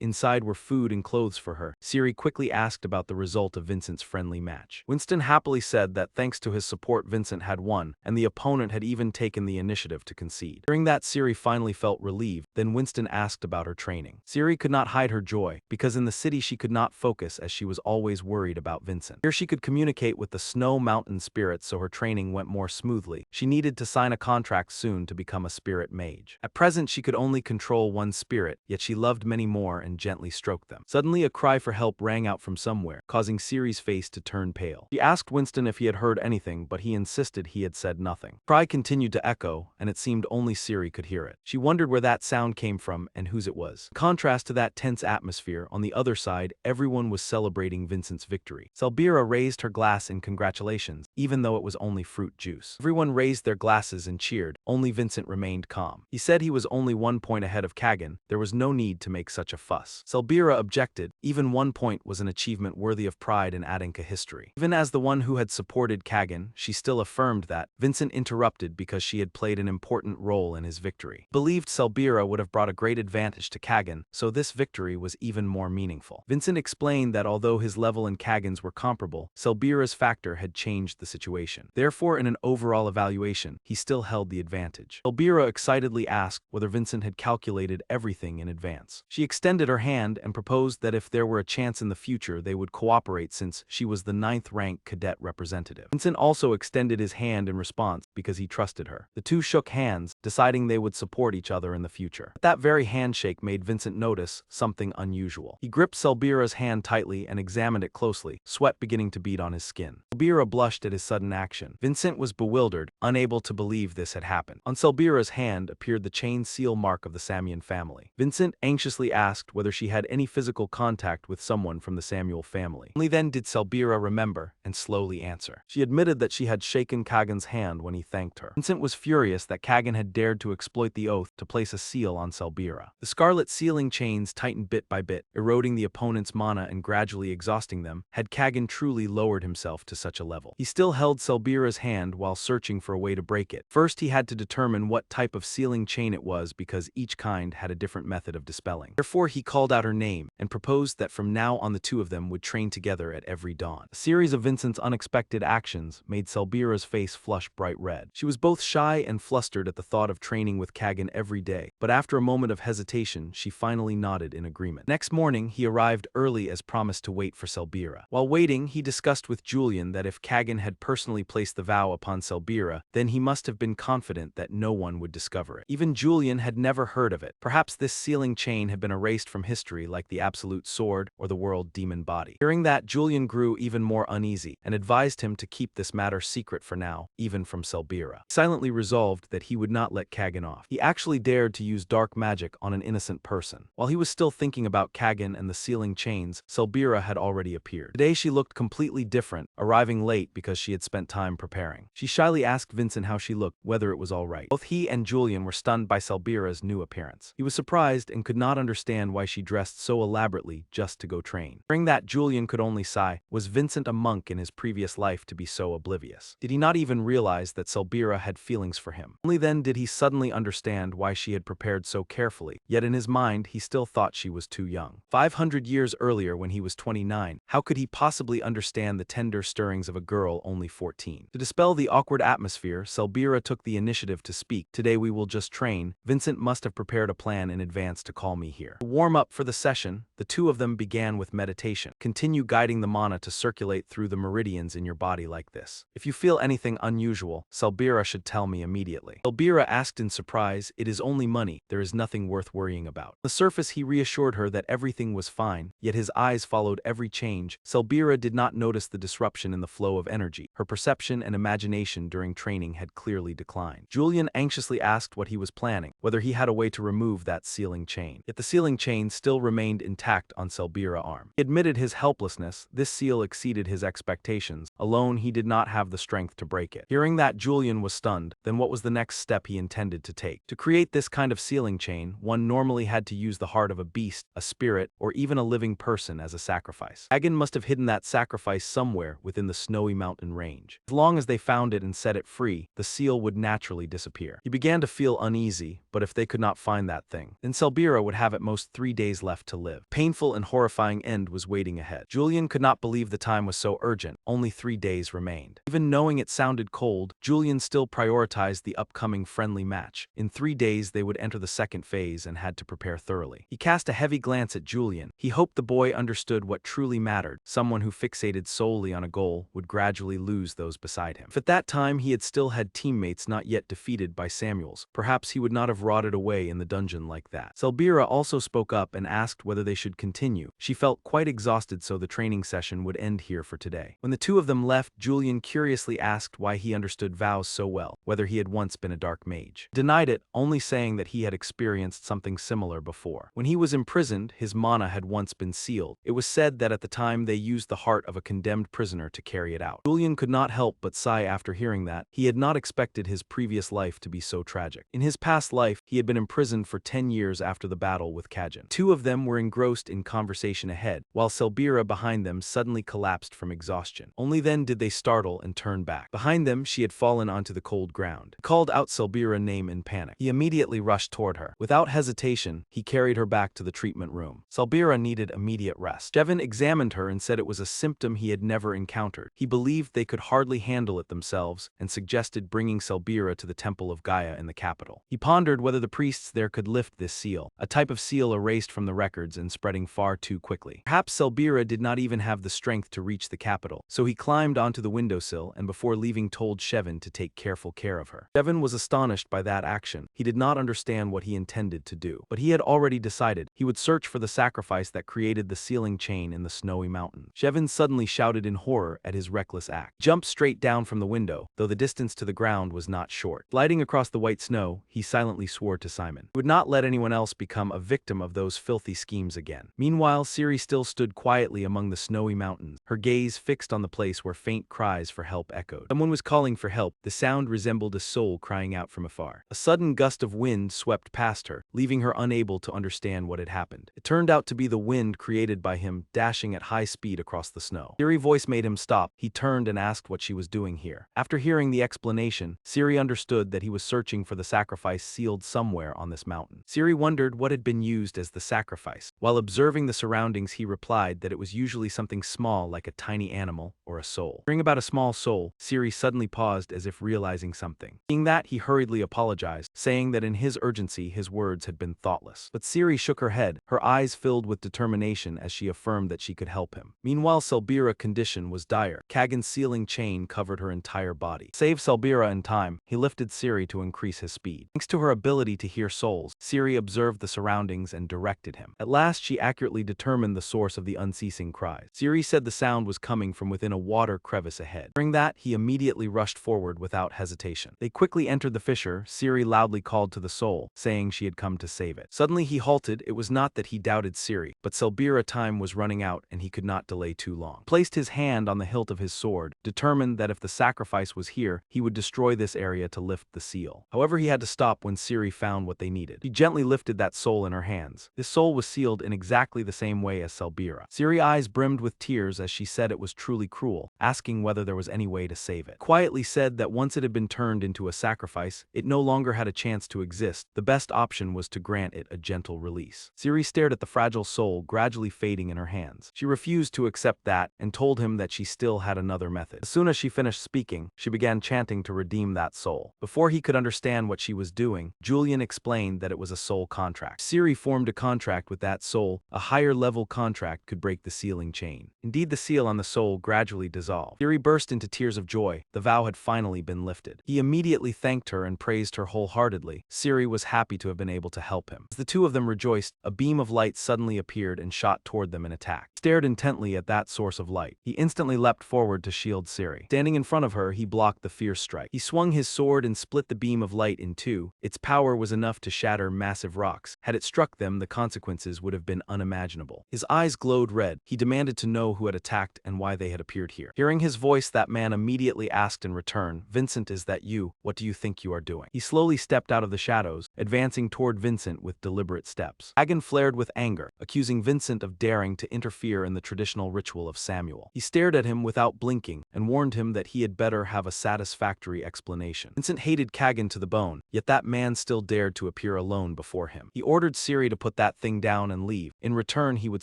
Inside were food and clothes for her. Siri quickly asked about the result of Vincent's friendly match. Winston happily said that thanks to his support Vincent had won, and the opponent had even taken the initiative to concede. Hearing that, Siri finally felt relieved. Then Winston asked about her training. Siri could not hide her joy, because in the city she could not focus as she was always worried about Vincent. Here she could communicate with the snow mountain spirits, so her training went more smoothly. She needed to sign a contract soon to become a spirit mage. At present she could only control one spirit, yet she loved many more and gently stroked them. Suddenly a cry for help rang out from somewhere, causing Siri's face to turn pale. She asked Winston if he had heard anything, but he insisted he had said nothing. The cry continued to echo, and it seemed only Siri could hear it. She wondered where that sound came from and whose it was. In contrast to that tense atmosphere, on the other side, everyone was celebrating celebrating Vincent's victory. Selbira raised her glass in congratulations, even though it was only fruit juice. Everyone raised their glasses and cheered, only Vincent remained calm. He said he was only 1 point ahead of Kagan, there was no need to make such a fuss. Selbira objected, even 1 point was an achievement worthy of pride in Adinka history. Even as the one who had supported Kagan, she still affirmed that. Vincent interrupted because she had played an important role in his victory. Believed Selbira would have brought a great advantage to Kagan, so this victory was even more meaningful. Vincent explained that although his level and Kagan's were comparable, Selbira's factor had changed the situation. Therefore, in an overall evaluation, he still held the advantage. Selbira excitedly asked whether Vincent had calculated everything in advance. She extended her hand and proposed that if there were a chance in the future they would cooperate since she was the 9th-rank cadet representative. Vincent also extended his hand in response because he trusted her. The two shook hands, deciding they would support each other in the future. But that very handshake made Vincent notice something unusual. He gripped Selbira's hand tightly and examined it closely, sweat beginning to bead on his skin. Selbira blushed at his sudden action. Vincent was bewildered, unable to believe this had happened. On Selbira's hand appeared the chain seal mark of the Samian family. Vincent anxiously asked whether she had any physical contact with someone from the Samuel family. Only then did Selbira remember and slowly answer. She admitted that she had shaken Kagan's hand when he thanked her. Vincent was furious that Kagan had dared to exploit the oath to place a seal on Selbira. The scarlet sealing chains tightened bit by bit, eroding the opponent's mana and gradually exhausting them. Had Kagan truly lowered himself to such a level? He still held Selbira's hand while searching for a way to break it. First, he had to determine what type of sealing chain it was because each kind had a different method of dispelling. Therefore, he called out her name and proposed that from now on the two of them would train together at every dawn. A series of Vincent's unexpected actions made Selbira's face flush bright red. She was both shy and flustered at the thought of training with Kagan every day, but after a moment of hesitation, she finally nodded in agreement. Next morning, he arrived early as promised to wait for Selbira. While waiting, he discussed with Julian that if Kagan had personally placed the vow upon Selbira, then he must have been confident that no one would discover it. Even Julian had never heard of it. Perhaps this sealing chain had been erased from history like the Absolute Sword or the World Demon Body. Hearing that, Julian grew even more uneasy and advised him to keep this matter secret for now, even from Selbira. He silently resolved that he would not let Kagan off. He actually dared to use dark magic on an innocent person. While he was still thinking about Kagan and the sealing chains, Selbira had already appeared. Today she looked completely different, arriving late because she had spent time preparing. She shyly asked Vincent how she looked, whether it was all right. Both he and Julian were stunned by Selbira's new appearance. He was surprised and could not understand why she dressed so elaborately just to go train. Hearing that, Julian could only sigh. Was Vincent a monk in his previous life to be so oblivious? Did he not even realize that Selbira had feelings for him? Only then did he suddenly understand why she had prepared so carefully, yet in his mind he still thought she was too young. 500 years earlier when he was 29, how could he possibly understand the tender stirrings of a girl only 14? To dispel the awkward atmosphere, Selbira took the initiative to speak. Today we will just train. Vincent must have prepared a plan in advance to call me here. To warm up for the session, the two of them began with meditation. Continue guiding the mana to circulate through the meridians in your body like this. If you feel anything unusual, Selbira should tell me immediately. Selbira asked in surprise, "It is only money, there is nothing worth worrying about." On the surface he reassured her that everything was fine, yet his eyes followed every change. Selbira did not notice the disruption in the flow of energy. Her perception and imagination during training had clearly declined. Julian anxiously asked what he was planning, whether he had a way to remove that sealing chain. Yet the sealing chain still remained intact on Selbira's arm. He admitted his helplessness. This seal exceeded his expectations. Alone, he did not have the strength to break it. Hearing that, Julian was stunned. Then what was the next step he intended to take? To create this kind of sealing chain, one normally had to use the heart of a beast, a spirit, or even a living person as a sacrifice. Kagan must have hidden that sacrifice somewhere within the snowy mountain range. As long as they found it and set it free, the seal would naturally disappear. He began to feel uneasy, but if they could not find that thing, then Selbira would have at most 3 days left to live. Painful and horrifying end was waiting ahead. Julian could not believe the time was so urgent. Only 3 days remained. Even knowing it sounded cold, Julian still prioritized the upcoming friendly match. In 3 days they would enter the second phase and had to prepare thoroughly. He cast a heavy glance at Julian. He hoped the boy understood what truly mattered. Someone who fixated solely on a goal would gradually lose those beside him. If at that time he had still had teammates not yet defeated by Samuel's, perhaps he would not have rotted away in the dungeon like that. Selbira also spoke up and asked whether they should continue. She felt quite exhausted, so the training session would end here for today. When the two of them left, Julian curiously asked why he understood vows so well, whether he had once been a dark mage. He denied it, only saying that he had experienced something similar before. When he was imprisoned, his mana had once been sealed. It was said that at the time they used the heart of a condemned prisoner to carry it out. Julian could not help but sigh after hearing that. He had not expected his previous life to be so tragic. In his past life, he had been imprisoned for 10 years after the battle with Kajin. Two of them were engrossed in conversation ahead, while Selbira behind them suddenly collapsed from exhaustion. Only then did they startle and turn back. Behind them, she had fallen onto the cold ground. He called out Selbira's name in panic. He immediately rushed toward her. Without hesitation, he carried her back to the treatment room. Selbira needed immediate rest. Shevin examined her and said it was a symptom he had never encountered. He believed they could hardly handle it themselves and suggested bringing Selbira to the temple of Gaia in the capital. He pondered whether the priests there could lift this seal, a type of seal erased from the records and spreading far too quickly. Perhaps Selbira did not even have the strength to reach the capital, so he climbed onto the windowsill and before leaving told Shevin to take careful care of her. Shevin was astonished by that action. He did not understand what he intended to do, but he had already decided he would search for the sacrifice that created the sealing chain in the snowy mountain. Shevin suddenly shouted in horror at his reckless act. Jumped straight down from the window, though the distance to the ground was not short. Gliding across the white snow, he silently swore to Simon he would not let anyone else become a victim of those filthy schemes again. Meanwhile, Ciri still stood quietly among the snowy mountains, her gaze fixed on the place where faint cries for help echoed. Someone was calling for help. The sound resembled a soul crying out from afar. A sudden gust of wind swept past her, leaving her unable to understand what had happened. It turned out to be the wind created by him dashing at high speed across the snow. Ciri's voice made him stop. He turned and asked what she was doing here. After hearing the explanation, Ciri understood that he was searching for the sacrifice sealed somewhere on this mountain. Ciri wondered what had been used as the sacrifice. While observing the surroundings, he replied that it was usually something small like a tiny animal or a soul. Hearing about a small soul, Ciri suddenly paused as if realizing something. Seeing that, he hurriedly apologized, saying that in his urgency his words had been thoughtless. But Ciri shook her head, her eyes filled with determination as she affirmed that she could help him. Meanwhile, Selbira's condition was dire. Kagan's sealing chain covered her entire body. To save Selbira in time, he lifted Ciri to increase his speed. Thanks to her ability to hear souls, Ciri observed the surroundings and directed him. At last, she accurately determined the source of the unceasing cries. Ciri said the sound was coming from within a water crevice ahead. Hearing that, he immediately rushed forward without hesitation. They quickly entered the fissure. Ciri loudly called to the soul, saying she had come to save it. Suddenly he halted. It was not that he doubted Ciri, but Selbira's time was running out and he could not delay too long. He placed his hand on the hilt of his sword, determined that if the sacrifice was here, he would destroy this area to lift the seal. However, he had to stop when Ciri found what they needed. He gently lifted that soul in her hands. This soul was sealed in exactly the same way as Selbira. Ciri's eyes brimmed with tears as she said it was truly cruel, asking whether there was any way to save it. Quietly said that once it had been turned into a sacrifice, it no longer had a chance to exist. The best option was to grant it a gentle release. Ciri stared at the fragile soul gradually fading in her hands. She refused to accept that and told him that she still had another method. As soon as she finished speaking, she began chanting to redeem that soul. Before he could understand what she was doing, Julian explained that it was a soul contract. Ciri formed a contract with that soul. A higher level contract could break the sealing chain. Indeed, the seal on the soul gradually dissolved. Ciri burst into tears of joy. The vow had finally been lifted. He immediately thanked her and praised her wholeheartedly. Ciri was happy to have been able to help him. As the two of them rejoiced, a beam of light suddenly appeared and shot toward them in attack. Stared intently at that source of light. He instantly leapt forward to shield Ciri. Standing in front of her, he blocked the fierce strike. He swung his sword and split the beam of light in two. Its power was enough to shatter massive rocks. Had it struck them, the consequences would have been unimaginable. His eyes glowed red. He demanded to know who had attacked and why they had appeared here. Hearing his voice, that man immediately asked in return, "Vincent, is that you? What do you think you are doing?" He slowly stepped out of the shadows, advancing toward Vincent with deliberate steps. Hagen flared with anger, accusing Vincent of daring to interfere in the traditional ritual of Samuel. He stared at him without blinking and warned him that he had better have a satisfactory explanation. Vincent hated Kagan to the bone, yet that man still dared to appear alone before him. He ordered Ciri to put that thing down and leave. In return, he would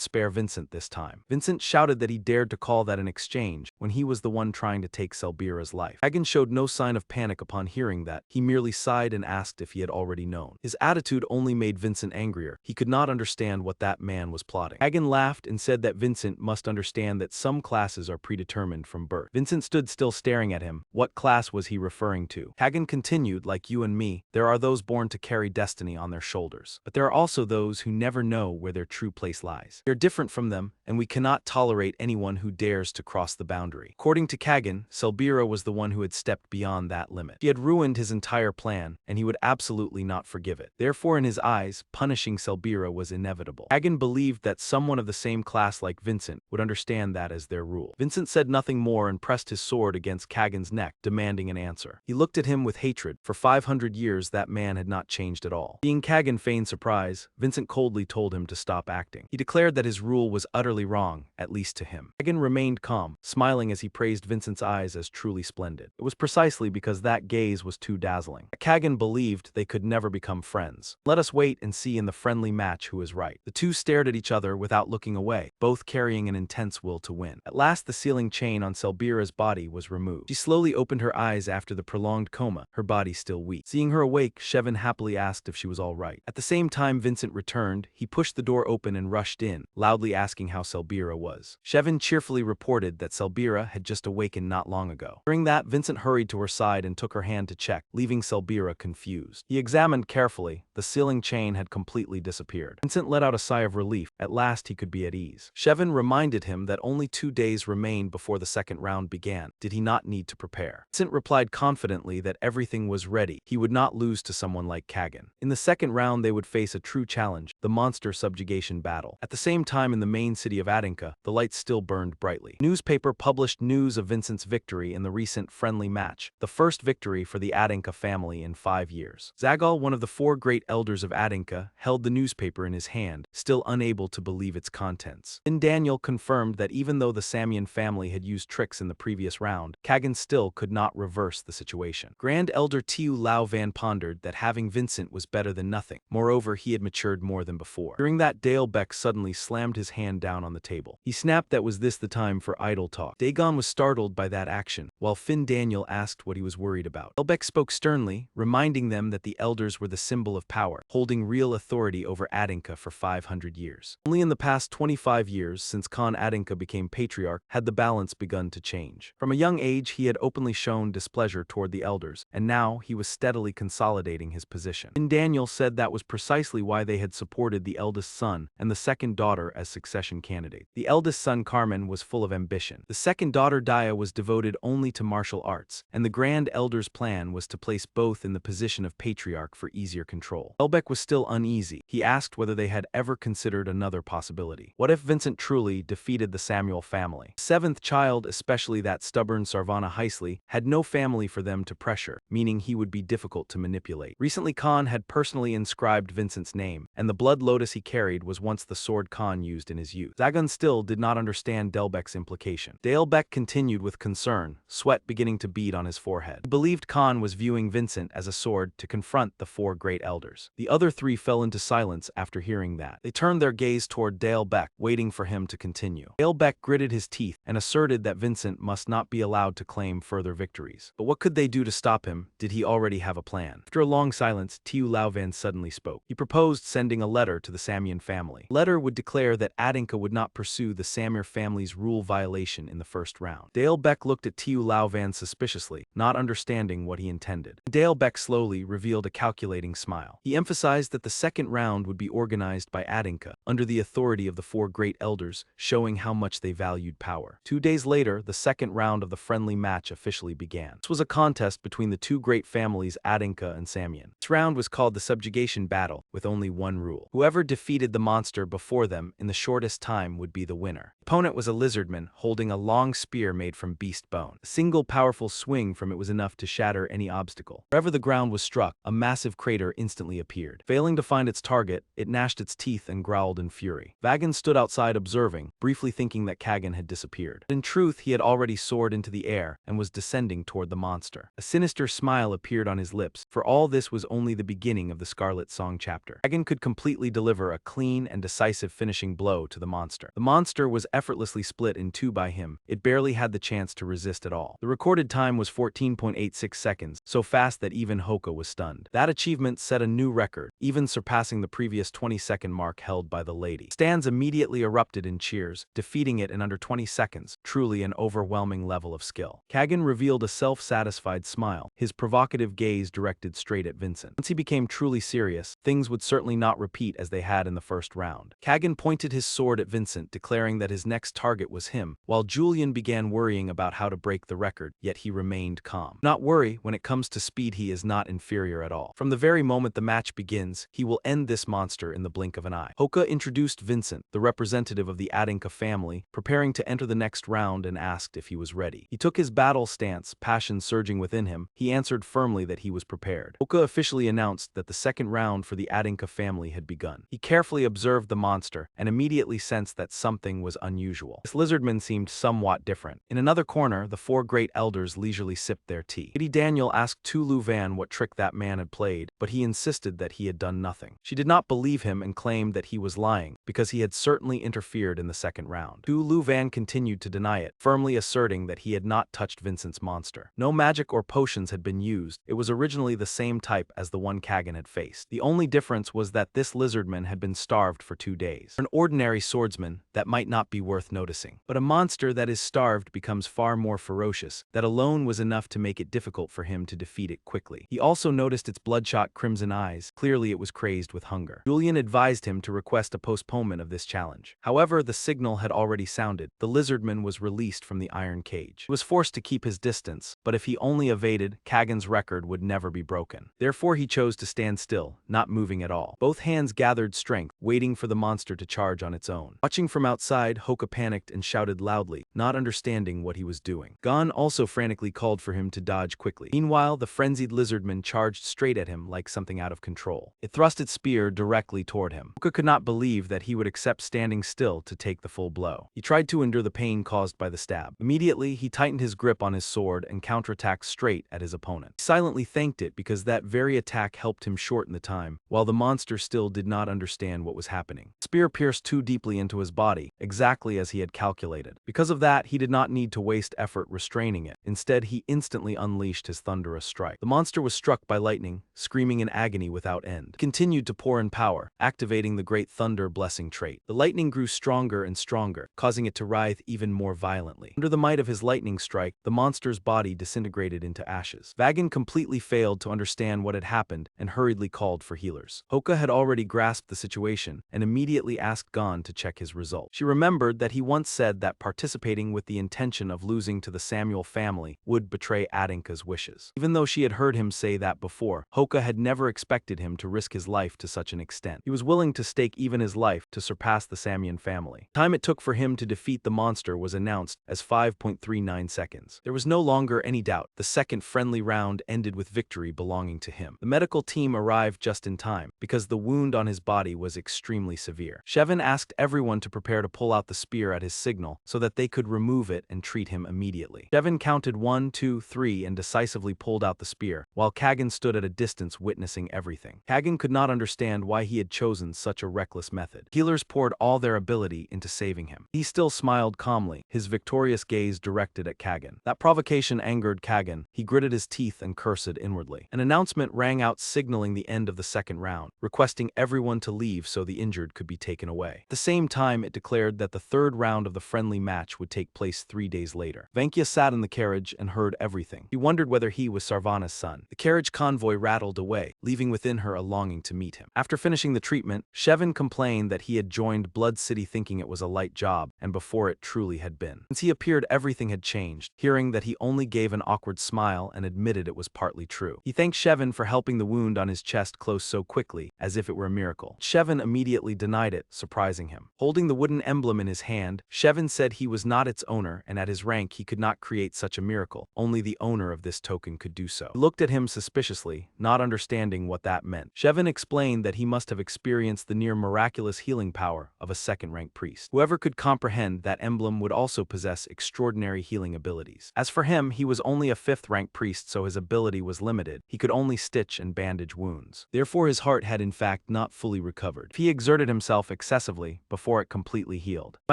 spare Vincent this time. Vincent shouted that he dared to call that an exchange when he was the one trying to take Selbira's life. Hagen showed no sign of panic upon hearing that. He merely sighed and asked if he had already known. His attitude only made Vincent angrier. He could not understand what that man was plotting. Hagen laughed and said that Vincent must understand that some classes are predetermined from birth. Vincent stood still staring at him. What class was he referring to? Hagen continued, like you and me, there are those born to carry destiny on their shoulders. But there are also those who never know where their true place lies. We are different from them, and we cannot tolerate anyone who dares to cross the boundary. boundary. According to Kagan, Selbira was the one who had stepped beyond that limit. She had ruined his entire plan, and he would absolutely not forgive it. Therefore, in his eyes, punishing Selbira was inevitable. Kagan believed that someone of the same class like Vincent would understand that as their rule. Vincent said nothing more and pressed his sword against Kagan's neck, demanding an answer. He looked at him with hatred. For 500 years, that man had not changed at all. Seeing Kagan feign surprise, Vincent coldly told him to stop acting. He declared that his rule was utterly wrong, at least to him. Kagan remained calm, smiling as he praised Vincent's eyes as truly splendid. It was precisely because that gaze was too dazzling. Kagan believed they could never become friends. Let us wait and see in the friendly match who is right. The two stared at each other without looking away, both carrying an intense will to win. At last, the sealing chain on Selbira's body was removed. She slowly opened her eyes after the prolonged coma, her body still weak. Seeing her awake, Shevin happily asked if she was all right. At the same time Vincent returned, he pushed the door open and rushed in, loudly asking how Selbira was. Shevin cheerfully reported that Selbira had just awakened not long ago. During that, Vincent hurried to her side and took her hand to check, leaving Selbira confused. He examined carefully. The sealing chain had completely disappeared. Vincent let out a sigh of relief. At last he could be at ease. Shevin reminded him that only 2 days remained before the second round began. Did he not need to prepare? Vincent replied confidently that everything was ready. He would not lose to someone like Kagan. In the second round they would face a true challenge, the monster subjugation battle. At the same time in the main city of Adinka, the lights still burned brightly. The newspaper published news of Vincent's victory in the recent friendly match, the first victory for the Adinka family in 5 years. Zagal, one of the 4 great elders of Adinka, held the newspaper in his hand, still unable to believe its contents. Then Daniel confirmed that even though the Samian family had used tricks in the previous round, Kagan still could not reverse the situation. Grand Elder Tiu Lao Van pondered that having Vincent was better than nothing. Moreover, he had matured more than before. During that, Dale Beck suddenly slammed his hand down on the table. He snapped that was this the time for idle talk. Dagon was startled by that action, while Finn Daniel asked what he was worried about. Dale Beck spoke sternly, reminding them that the elders were the symbol of power, holding real authority over Adinka for 500 years. Only in the past 25 years, since Khan Adinka became patriarch, had the balance begun to change. From a young age, he had openly shown displeasure toward the elders, and now he was steadily consolidating his position. Finn Daniel said that was precisely why they had supported the eldest son and the second daughter as succession candidates. The eldest son, Carmen, was full of ambition. The second daughter, Daya, was devoted only to martial arts, and the Grand Elder's plan was to place both in the position of patriarch for easier control. Elbeck was still uneasy. He asked whether they had ever considered another possibility. What if Vincent truly defeated the Samuel family? The 7th child, especially that stubborn Sarvana Heisley, had no family for them to pressure, meaning he would be difficult to manipulate. Recently, Khan had personally inscribed Vincent's name, and the blood lotus he carried was once the sword Khan used in his youth. Zagan still did not understand Delbeck's implication. Dalebeck continued with concern, sweat beginning to bead on his forehead. He believed Khan was viewing Vincent as a sword to confront the 4 great elders. The other 3 fell into silence after hearing that. They turned their gaze toward Dalebeck, waiting for him to continue. Dalebeck gritted his teeth and asserted that Vincent must not be allowed to claim further victories. But what could they do to stop him? Did he already have a plan? After a long silence, Tiu Lauvan suddenly spoke. He proposed sending a letter to the Samian family. The letter would declare that Adinka would not pursue the Samir family's rule violation in the first round. Dalebeck looked at Tiu Lauvan suspiciously, not understanding what he intended. Dalebeck slowly revealed a calculating smile. He emphasized that the second round would be organized by Adinka, under the authority of the 4 great elders, showing how much they valued power. 2 days later, the second round of the friendly match officially began. This was a contest between the 2 great families, Adinka and Samian. This round was called the subjugation battle, with only one rule. Whoever defeated the monster before them in the shortest time would be the winner. The opponent was a lizardman holding a long spear made from beast bone. A single powerful swing from it was enough to shatter any obstacle. Wherever the ground was struck, a massive crater instantly appeared. Failing to find its target, it gnashed its teeth and growled in fury. Vagan stood outside observing, briefly thinking that Kagan had disappeared. But in truth, he had already soared into the air and was descending toward the monster. A sinister smile appeared on his lips, for all this was only the beginning of the Scarlet Song chapter. Kagan could completely deliver a clean and decisive finishing blow to the monster. The monster was effortlessly split in 2 by him. It barely had the chance to resist at all. The recorded time was 14.86 seconds, so fast that even Hoka was stunned. That achievement set a new record, even surpassing the previous 20-second mark held by the lady. Stands immediately erupted in cheers, defeating it in under 20 seconds, truly an overwhelming level of skill. Kagan revealed a self-satisfied smile, his provocative gaze directed straight at Vincent. Once he became truly serious, things would certainly not repeat repeat as they had in the first round. Kagan pointed his sword at Vincent, declaring that his next target was him, while Julian began worrying about how to break the record, yet he remained calm. Not worry, when it comes to speed he is not inferior at all. From the very moment the match begins, he will end this monster in the blink of an eye. Hoka introduced Vincent, the representative of the Aninka family, preparing to enter the next round, and asked if he was ready. He took his battle stance, passion surging within him. He answered firmly that he was prepared. Hoka officially announced that the second round for the Aninka family had begun. He carefully observed the monster and immediately sensed that something was unusual. This lizardman seemed somewhat different. In another corner, the four great elders leisurely sipped their tea. Lady Daniel asked Tulu Van what trick that man had played, but he insisted that he had done nothing. She did not believe him and claimed that he was lying, because he had certainly interfered in the second round. Tulu Van continued to deny it, firmly asserting that he had not touched Vincent's monster. No magic or potions had been used. It was originally the same type as the one Kagan had faced. The only difference was that this lizardman had been starved for 2 days. For an ordinary swordsman, that might not be worth noticing. But a monster that is starved becomes far more ferocious. That alone was enough to make it difficult for him to defeat it quickly. He also noticed its bloodshot crimson eyes. Clearly it was crazed with hunger. Julian advised him to request a postponement of this challenge. However, the signal had already sounded. The lizardman was released from the iron cage. He was forced to keep his distance, but if he only evaded, Kagan's record would never be broken. Therefore he chose to stand still, not moving at all. Both hands gathered strength, waiting for the monster to charge on its own. Watching from outside, Hoka panicked and shouted loudly, not understanding what he was doing. Gon also frantically called for him to dodge quickly. Meanwhile, the frenzied lizardman charged straight at him like something out of control. It thrust its spear directly toward him. Hoka could not believe that he would accept standing still to take the full blow. He tried to endure the pain caused by the stab. Immediately, he tightened his grip on his sword and counterattacked straight at his opponent. He silently thanked it because that very attack helped him shorten the time, while the monster still did not understand what was happening. The spear pierced too deeply into his body, exactly as he had calculated. Because of that, he did not need to waste effort restraining it. Instead, he instantly unleashed his thunderous strike. The monster was struck by lightning, screaming in agony without end. It continued to pour in power, activating the great thunder blessing trait. The lightning grew stronger and stronger, causing it to writhe even more violently. Under the might of his lightning strike, the monster's body disintegrated into ashes. Vagan completely failed to understand what had happened and hurriedly called for healers. Hoka had already grasped the situation and immediately asked Gon to check his result. She remembered that he once said that participating with the intention of losing to the Samuel family would betray Aninka's wishes. Even though she had heard him say that before, Hoka had never expected him to risk his life to such an extent. He was willing to stake even his life to surpass the Samian family. The time it took for him to defeat the monster was announced as 5.39 seconds. There was no longer any doubt. The second friendly round ended with victory belonging to him. The medical team arrived just in time, because the wound on his body was extremely severe. Shevin asked everyone to prepare to pull out the spear at his signal so that they could remove it and treat him immediately. Shevin counted 1, 2, 3 and decisively pulled out the spear, while Kagan stood at a distance witnessing everything. Kagan could not understand why he had chosen such a reckless method. Healers poured all their ability into saving him. He still smiled calmly, his victorious gaze directed at Kagan. That provocation angered Kagan. He gritted his teeth and cursed inwardly. An announcement rang out signaling the end of the second round, requesting everyone to leave so the injured could be taken away. At the same time, it declared that the third round of the friendly match would take place 3 days later. Venkia sat in the carriage and heard everything. He wondered whether he was Sarvana's son. The carriage convoy rattled away, leaving within her a longing to meet him. After finishing the treatment, Shevin complained that he had joined Blood City thinking it was a light job, and before it truly had been. Since he appeared, everything had changed. Hearing that he only gave an awkward smile and admitted it was partly true. He thanked Shevin for helping the wound on his chest close so quickly, as if it were a miracle. Shevin immediately denied it, surprising him. Holding the wooden emblem in his hand, Shevin said he was not its owner, and at his rank he could not create such a miracle. Only the owner of this token could do so. He looked at him suspiciously, not understanding what that meant. Shevin explained that he must have experienced the near miraculous healing power of a second-rank priest. Whoever could comprehend that emblem would also possess extraordinary healing abilities. As for him, he was only a 5th-rank priest, so his ability was limited. He could only stitch and bandage wounds. Therefore his heart had in fact not fully recovered. If he exerted himself excessively before it completely healed, he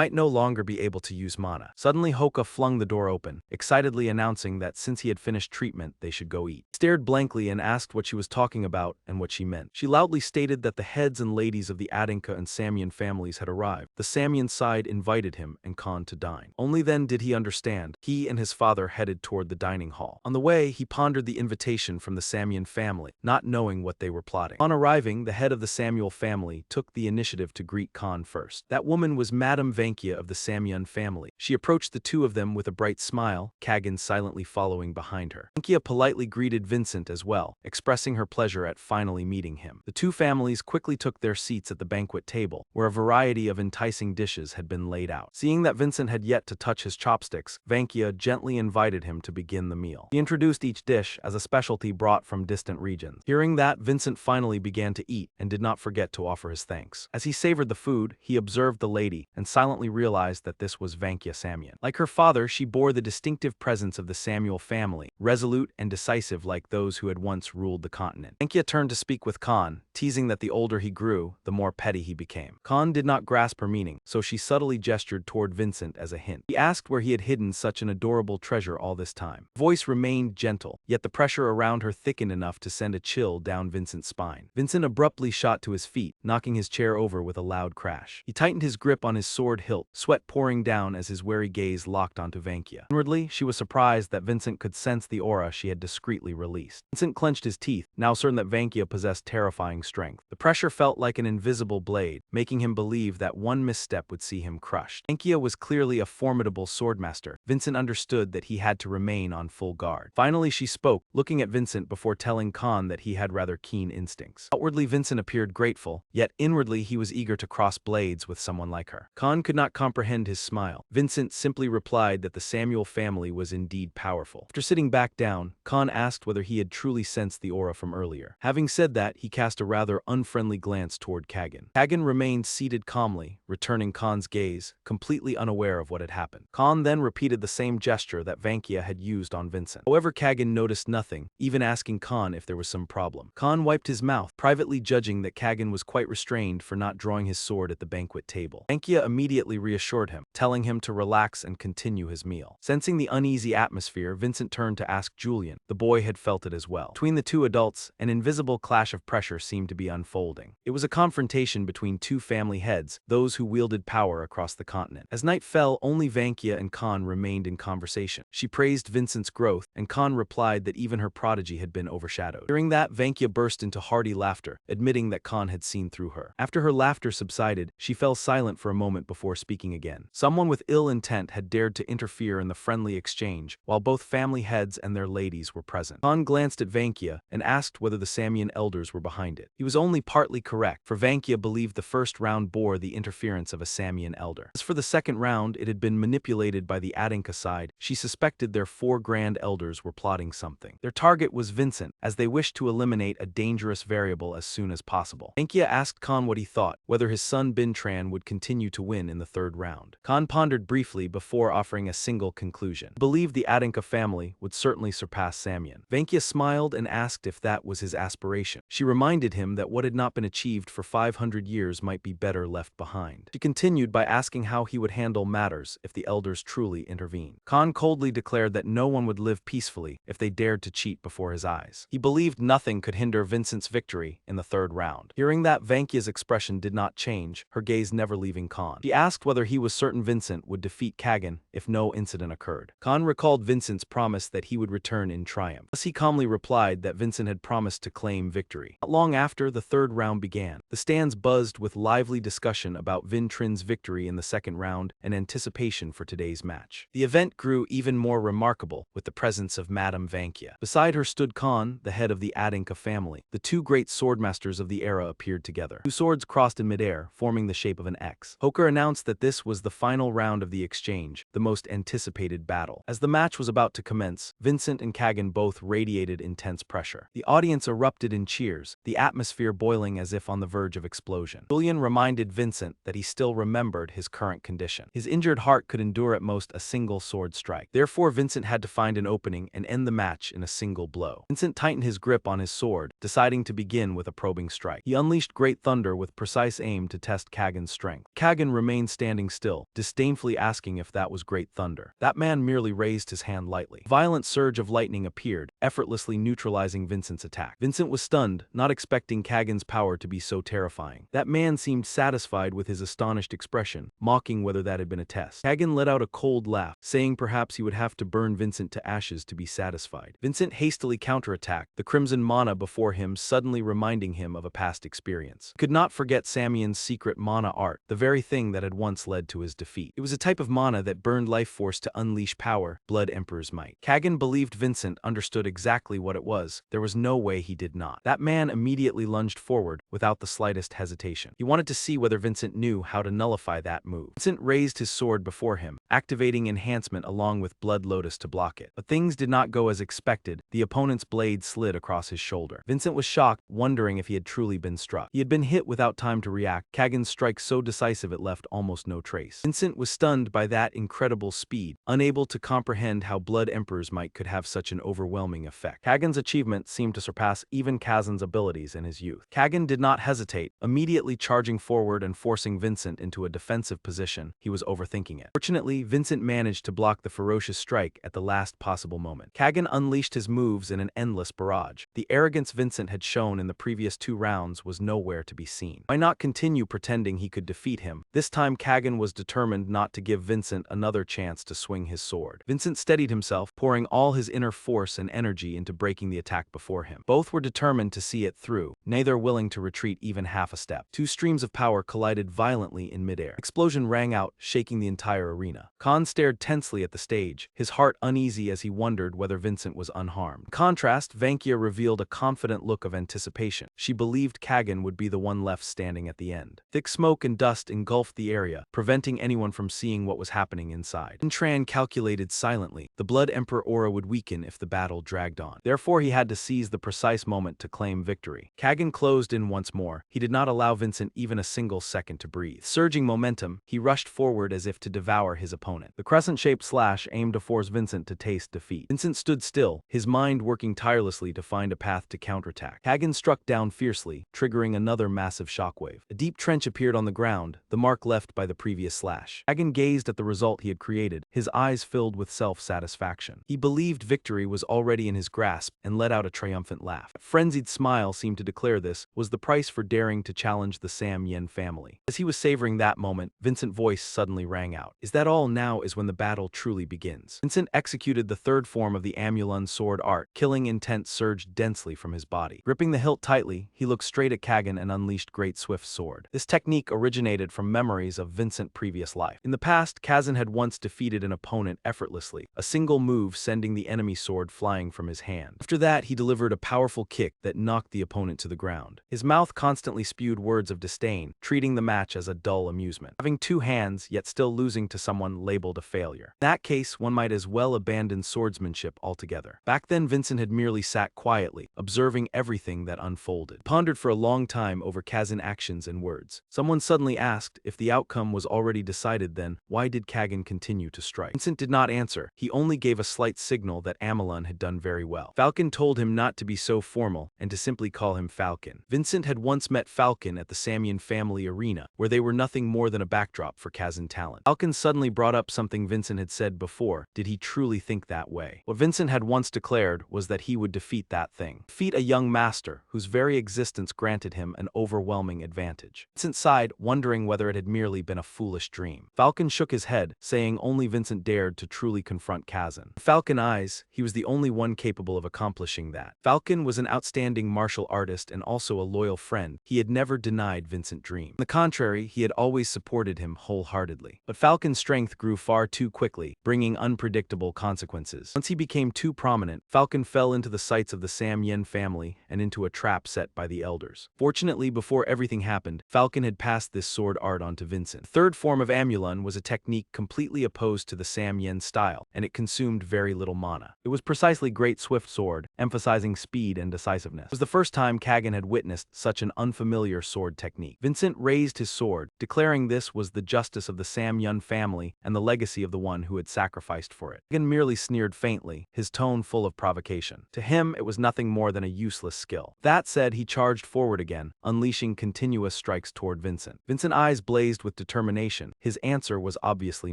might no longer be able to use mana. Suddenly Hoka flung the door open, excitedly announcing that since he had finished treatment, they should go eat. He stared blankly and asked what she was talking about and what she meant. She loudly stated that the heads and ladies of the Aninka and Samian families had arrived. The Samian side invited him and Khan to dine. Only then did he understand. He and his father headed toward the dining hall. On the way, he pondered the invitation from the Samian family, not knowing what they were plotting. On arriving, the head of the Samuel family took the initiative to greet Khan first. That woman was Madame Vankia of the Samyun family. She approached the two of them with a bright smile, Kagan silently following behind her. Vankia politely greeted Vincent as well, expressing her pleasure at finally meeting him. The two families quickly took their seats at the banquet table, where a variety of enticing dishes had been laid out. Seeing that Vincent had yet to touch his chopsticks, Vankia gently invited him to begin the meal. He introduced each dish as a specialty brought from distant regions. Hearing that, Vincent finally began to eat and did not forget to offer his thanks. As he savored the food, he observed the lady and silently realized that this was Vankia Samyun. Like her father, she bore the distinctive presence of the Samuel family, resolute and decisive like those who had once ruled the continent. Vankia turned to speak with Khan, teasing that the older he grew, the more petty he became. Khan did not grasp her meaning, so she subtly gestured toward Vincent as a hint. He asked where he had hidden such an adorable treasure all this time. Her voice remained gentle, yet the pressure around her thickened enough to send a chill down Vincent's spine. Vincent abruptly shot to his feet, knocking his chair over with a loud crash. He tightened his grip on his sword hilt, sweat pouring down as his wary gaze locked onto Vankia. Inwardly, she was surprised that Vincent could sense the aura she had discreetly released. Vincent clenched his teeth, now certain that Vankia possessed terrifying strength. The pressure felt like an invisible blade, making him believe that one misstep would see him crushed. Vankia was clearly a formidable swordmaster. Vincent understood that he had to remain on full guard. Finally, she spoke, looking at Vincent before telling Khan that he had rather keen instincts. Outwardly, Vincent appeared grateful, yet inwardly he was eager to cross blades with someone like her. Khan could not comprehend his smile. Vincent simply replied that the Samuel family was indeed powerful. After sitting back down, Khan asked whether he had truly sensed the aura from earlier. Having said that, he cast a rather unfriendly glance toward Kagan. Kagan remained seated calmly, returning Khan's gaze, completely unaware of what had happened. Khan then repeated the same gesture that Vankia had used on Vincent. However, Kagan noticed nothing, even asking Khan if there was some problem. Khan wiped his mouth, privately judging that Kagan was quite restrained for not drawing his sword at the banquet table. Vankia immediately reassured him, telling him to relax and continue his meal. Sensing the uneasy atmosphere, Vincent turned to ask Julian. The boy had felt it as well. Between the two adults, an invisible clash of pressure seemed to be unfolding. It was a confrontation between two family heads, those who wielded power across the continent. As night fell, only Vankia and Khan remained in conversation. She praised Vincent's growth, and Khan replied that even her prodigy had been overshadowed. Hearing that, Vankia burst into hearty laughter, admitting that Khan had seen through her. After her laughter subsided, she fell silent for a moment before speaking again. Someone with ill intent had dared to interfere in the friendly exchange, while both family heads and their ladies were present. Khan glanced at Vankia and asked whether the Samyun elders were behind it. He was only partly correct, for Vankia believed the first round bore the interference of a Samyun elder. As for the second round, it had been manipulated by the Adinka side. She suspected their four grand elders were plotting something. Their target was Vincent, as they wished to eliminate a dangerous variable as soon as possible. Vankia asked Khan what he thought, whether his son Bintran would continue to win in the third round. Khan pondered briefly before offering a single conclusion. He believed the Adinka family would certainly surpass Samyun. Vankia smiled and asked if that was his aspiration. She reminded him that what had not been achieved for 500 years might be better left behind. She continued by asking how he would handle matters if the elders truly intervened. Khan coldly declared that no one would live peacefully if they dared to cheat before his eyes. He believed nothing could hinder Vincent's victory in the third round. Hearing that, Vankia's expression did not change, her gaze never leaving Khan. She asked whether he was certain Vincent would defeat Kagan if no incident occurred. Khan recalled Vincent's promise that he would return in triumph. Thus he calmly replied that Vincent had promised to claim victory. Not long after, the third round began. The stands buzzed with lively discussion about Vintrin's victory in the second round and anticipation for today's match. The event grew even more remarkable with the presence of Madame Vankia. Beside her stood Khan, the head of the Adinka family. The two great swordmasters of the era appeared together. Two swords crossed in midair, forming the shape of an X. Hoker announced that this was the final round of the exchange, the most anticipated battle. As the match was about to commence, Vincent and Kagan both radiated intense pressure. The audience erupted in cheers, the atmosphere boiling as if on the verge of explosion. Julian reminded Vincent that he still remembered his current condition. His injured heart could endure at most a single sword strike. Therefore, Vincent had to find an opening and end the match in a single blow. Vincent tightened his grip on his sword, deciding to begin with a probing strike. He unleashed great thunder with precise aim to test Kagan's strength. Kagan remained standing still, disdainfully asking if that was great thunder. That man merely raised his hand lightly. A violent surge of lightning appeared, effortlessly neutralizing Vincent's attack. Vincent was stunned, not expecting Kagan's power to be so terrifying. That man seemed satisfied with his astonished expression, mocking whether that had been a test. Kagan let out a cold laugh, saying perhaps he would have to burn Vincent to ashes to be satisfied. Vincent hastily counterattacked, the crimson mana before him suddenly reminding him of a past past experience. He could not forget Samion's secret mana art, the very thing that had once led to his defeat. It was a type of mana that burned life force to unleash power, Blood Emperor's might. Kagan believed Vincent understood exactly what it was. There was no way he did not. That man immediately lunged forward without the slightest hesitation. He wanted to see whether Vincent knew how to nullify that move. Vincent raised his sword before him, activating enhancement along with Blood Lotus to block it. But things did not go as expected. The opponent's blade slid across his shoulder. Vincent was shocked, wondering if he had truly been struck. He had been hit without time to react, Kagan's strike so decisive it left almost no trace. Vincent was stunned by that incredible speed, unable to comprehend how Blood Emperor's might could have such an overwhelming effect. Kagan's achievement seemed to surpass even Kazan's abilities in his youth. Kagan did not hesitate, immediately charging forward and forcing Vincent into a defensive position. He was overthinking it. Fortunately, Vincent managed to block the ferocious strike at the last possible moment. Kagan unleashed his moves in an endless barrage. The arrogance Vincent had shown in the previous 2 rounds was nowhere to be seen. Why not continue pretending he could defeat him? This time Kagan was determined not to give Vincent another chance to swing his sword. Vincent steadied himself, pouring all his inner force and energy into breaking the attack before him. Both were determined to see it through, neither willing to retreat even half a step. 2 streams of power collided violently in midair. Explosion rang out, shaking the entire arena. Khan stared tensely at the stage, his heart uneasy as he wondered whether Vincent was unharmed. In contrast, Vankia revealed a confident look of anticipation. She believed Kagan would be the one left standing at the end. Thick smoke and dust engulfed the area, preventing anyone from seeing what was happening inside. Intran calculated silently. The Blood Emperor aura would weaken if the battle dragged on. Therefore, he had to seize the precise moment to claim victory. Kagan closed in once more. He did not allow Vincent even a single second to breathe. Surging momentum, he rushed forward as if to devour his opponent. The crescent-shaped slash aimed to force Vincent to taste defeat. Vincent stood still, his mind working tirelessly to find a path to counterattack. Kagan struck down fiercely, triggering another massive shockwave. A deep trench appeared on the ground, the mark left by the previous slash. Kagan gazed at the result he had created, his eyes filled with self-satisfaction. He believed victory was already in his grasp and let out a triumphant laugh. A frenzied smile seemed to declare this was the price for daring to challenge the Sam Yen family. As he was savoring that moment, Vincent's voice suddenly rang out. Is that all? Now is when the battle truly begins. Vincent executed the 3rd form of the Amulon sword art. Killing intent surged densely from his body. Gripping the hilt tightly, he looked straight at Kagan and unleashed Great Swift Sword. This technique originated from memories of Vincent's previous life. In the past, Kazan had once defeated an opponent effortlessly, a single move sending the enemy sword flying from his hand. After that, he delivered a powerful kick that knocked the opponent to the ground. His mouth constantly spewed words of disdain, treating the match as a dull amusement. Having 2 hands, yet still losing to someone labeled a failure. In that case, one might as well abandon swordsmanship altogether. Back then, Vincent had merely sat quietly, observing everything that unfolded. He pondered for a long time over Kazan's actions and words. Someone suddenly asked if the outcome was already decided. Then why did Kagan continue to strike? Vincent did not answer. He only gave a slight signal that Amulon had done very well. Falcon told him not to be so formal and to simply call him Falcon. Vincent had once met Falcon at the Samian family arena, where they were nothing more than a backdrop for Kazan talent. Falcon suddenly brought up something Vincent had said before. Did he truly think that way? What Vincent had once declared was that he would defeat that thing. Defeat a young master whose very existence granted him an overwhelming advantage. Vincent sighed, wondering whether it had merely been a foolish dream. Falcon shook his head, saying only Vincent dared to truly confront Kazan. In Falcon's eyes, he was the only one capable of accomplishing that. Falcon was an outstanding martial artist and also a loyal friend. He had never denied Vincent's dream. On the contrary, he had always supported him wholeheartedly. But Falcon's strength grew far too quickly, bringing unpredictable consequences. Once he became too prominent, Falcon fell into the sights of the Sam Yen family and into a trap set by the elders. Fortunately, before everything happened, Falcon had passed this sword art on to Vincent. The 3rd form of Amulon was a technique completely opposed to the Sam Yen style, and it consumed very little mana. It was precisely Great Swift Sword, emphasizing speed and decisiveness. It was the first time Kagan had witnessed such an unfamiliar sword technique. Vincent raised his sword, declaring this was the justice of the Sam Yen family and the legacy of the one who had sacrificed for it. Kagan merely sneered faintly, his tone full of provocation. To him, it was nothing more than a useless skill. That said, he charged forward again, unleashing continuous strikes toward Vincent. Vincent's eyes blazed with determination. His answer was obviously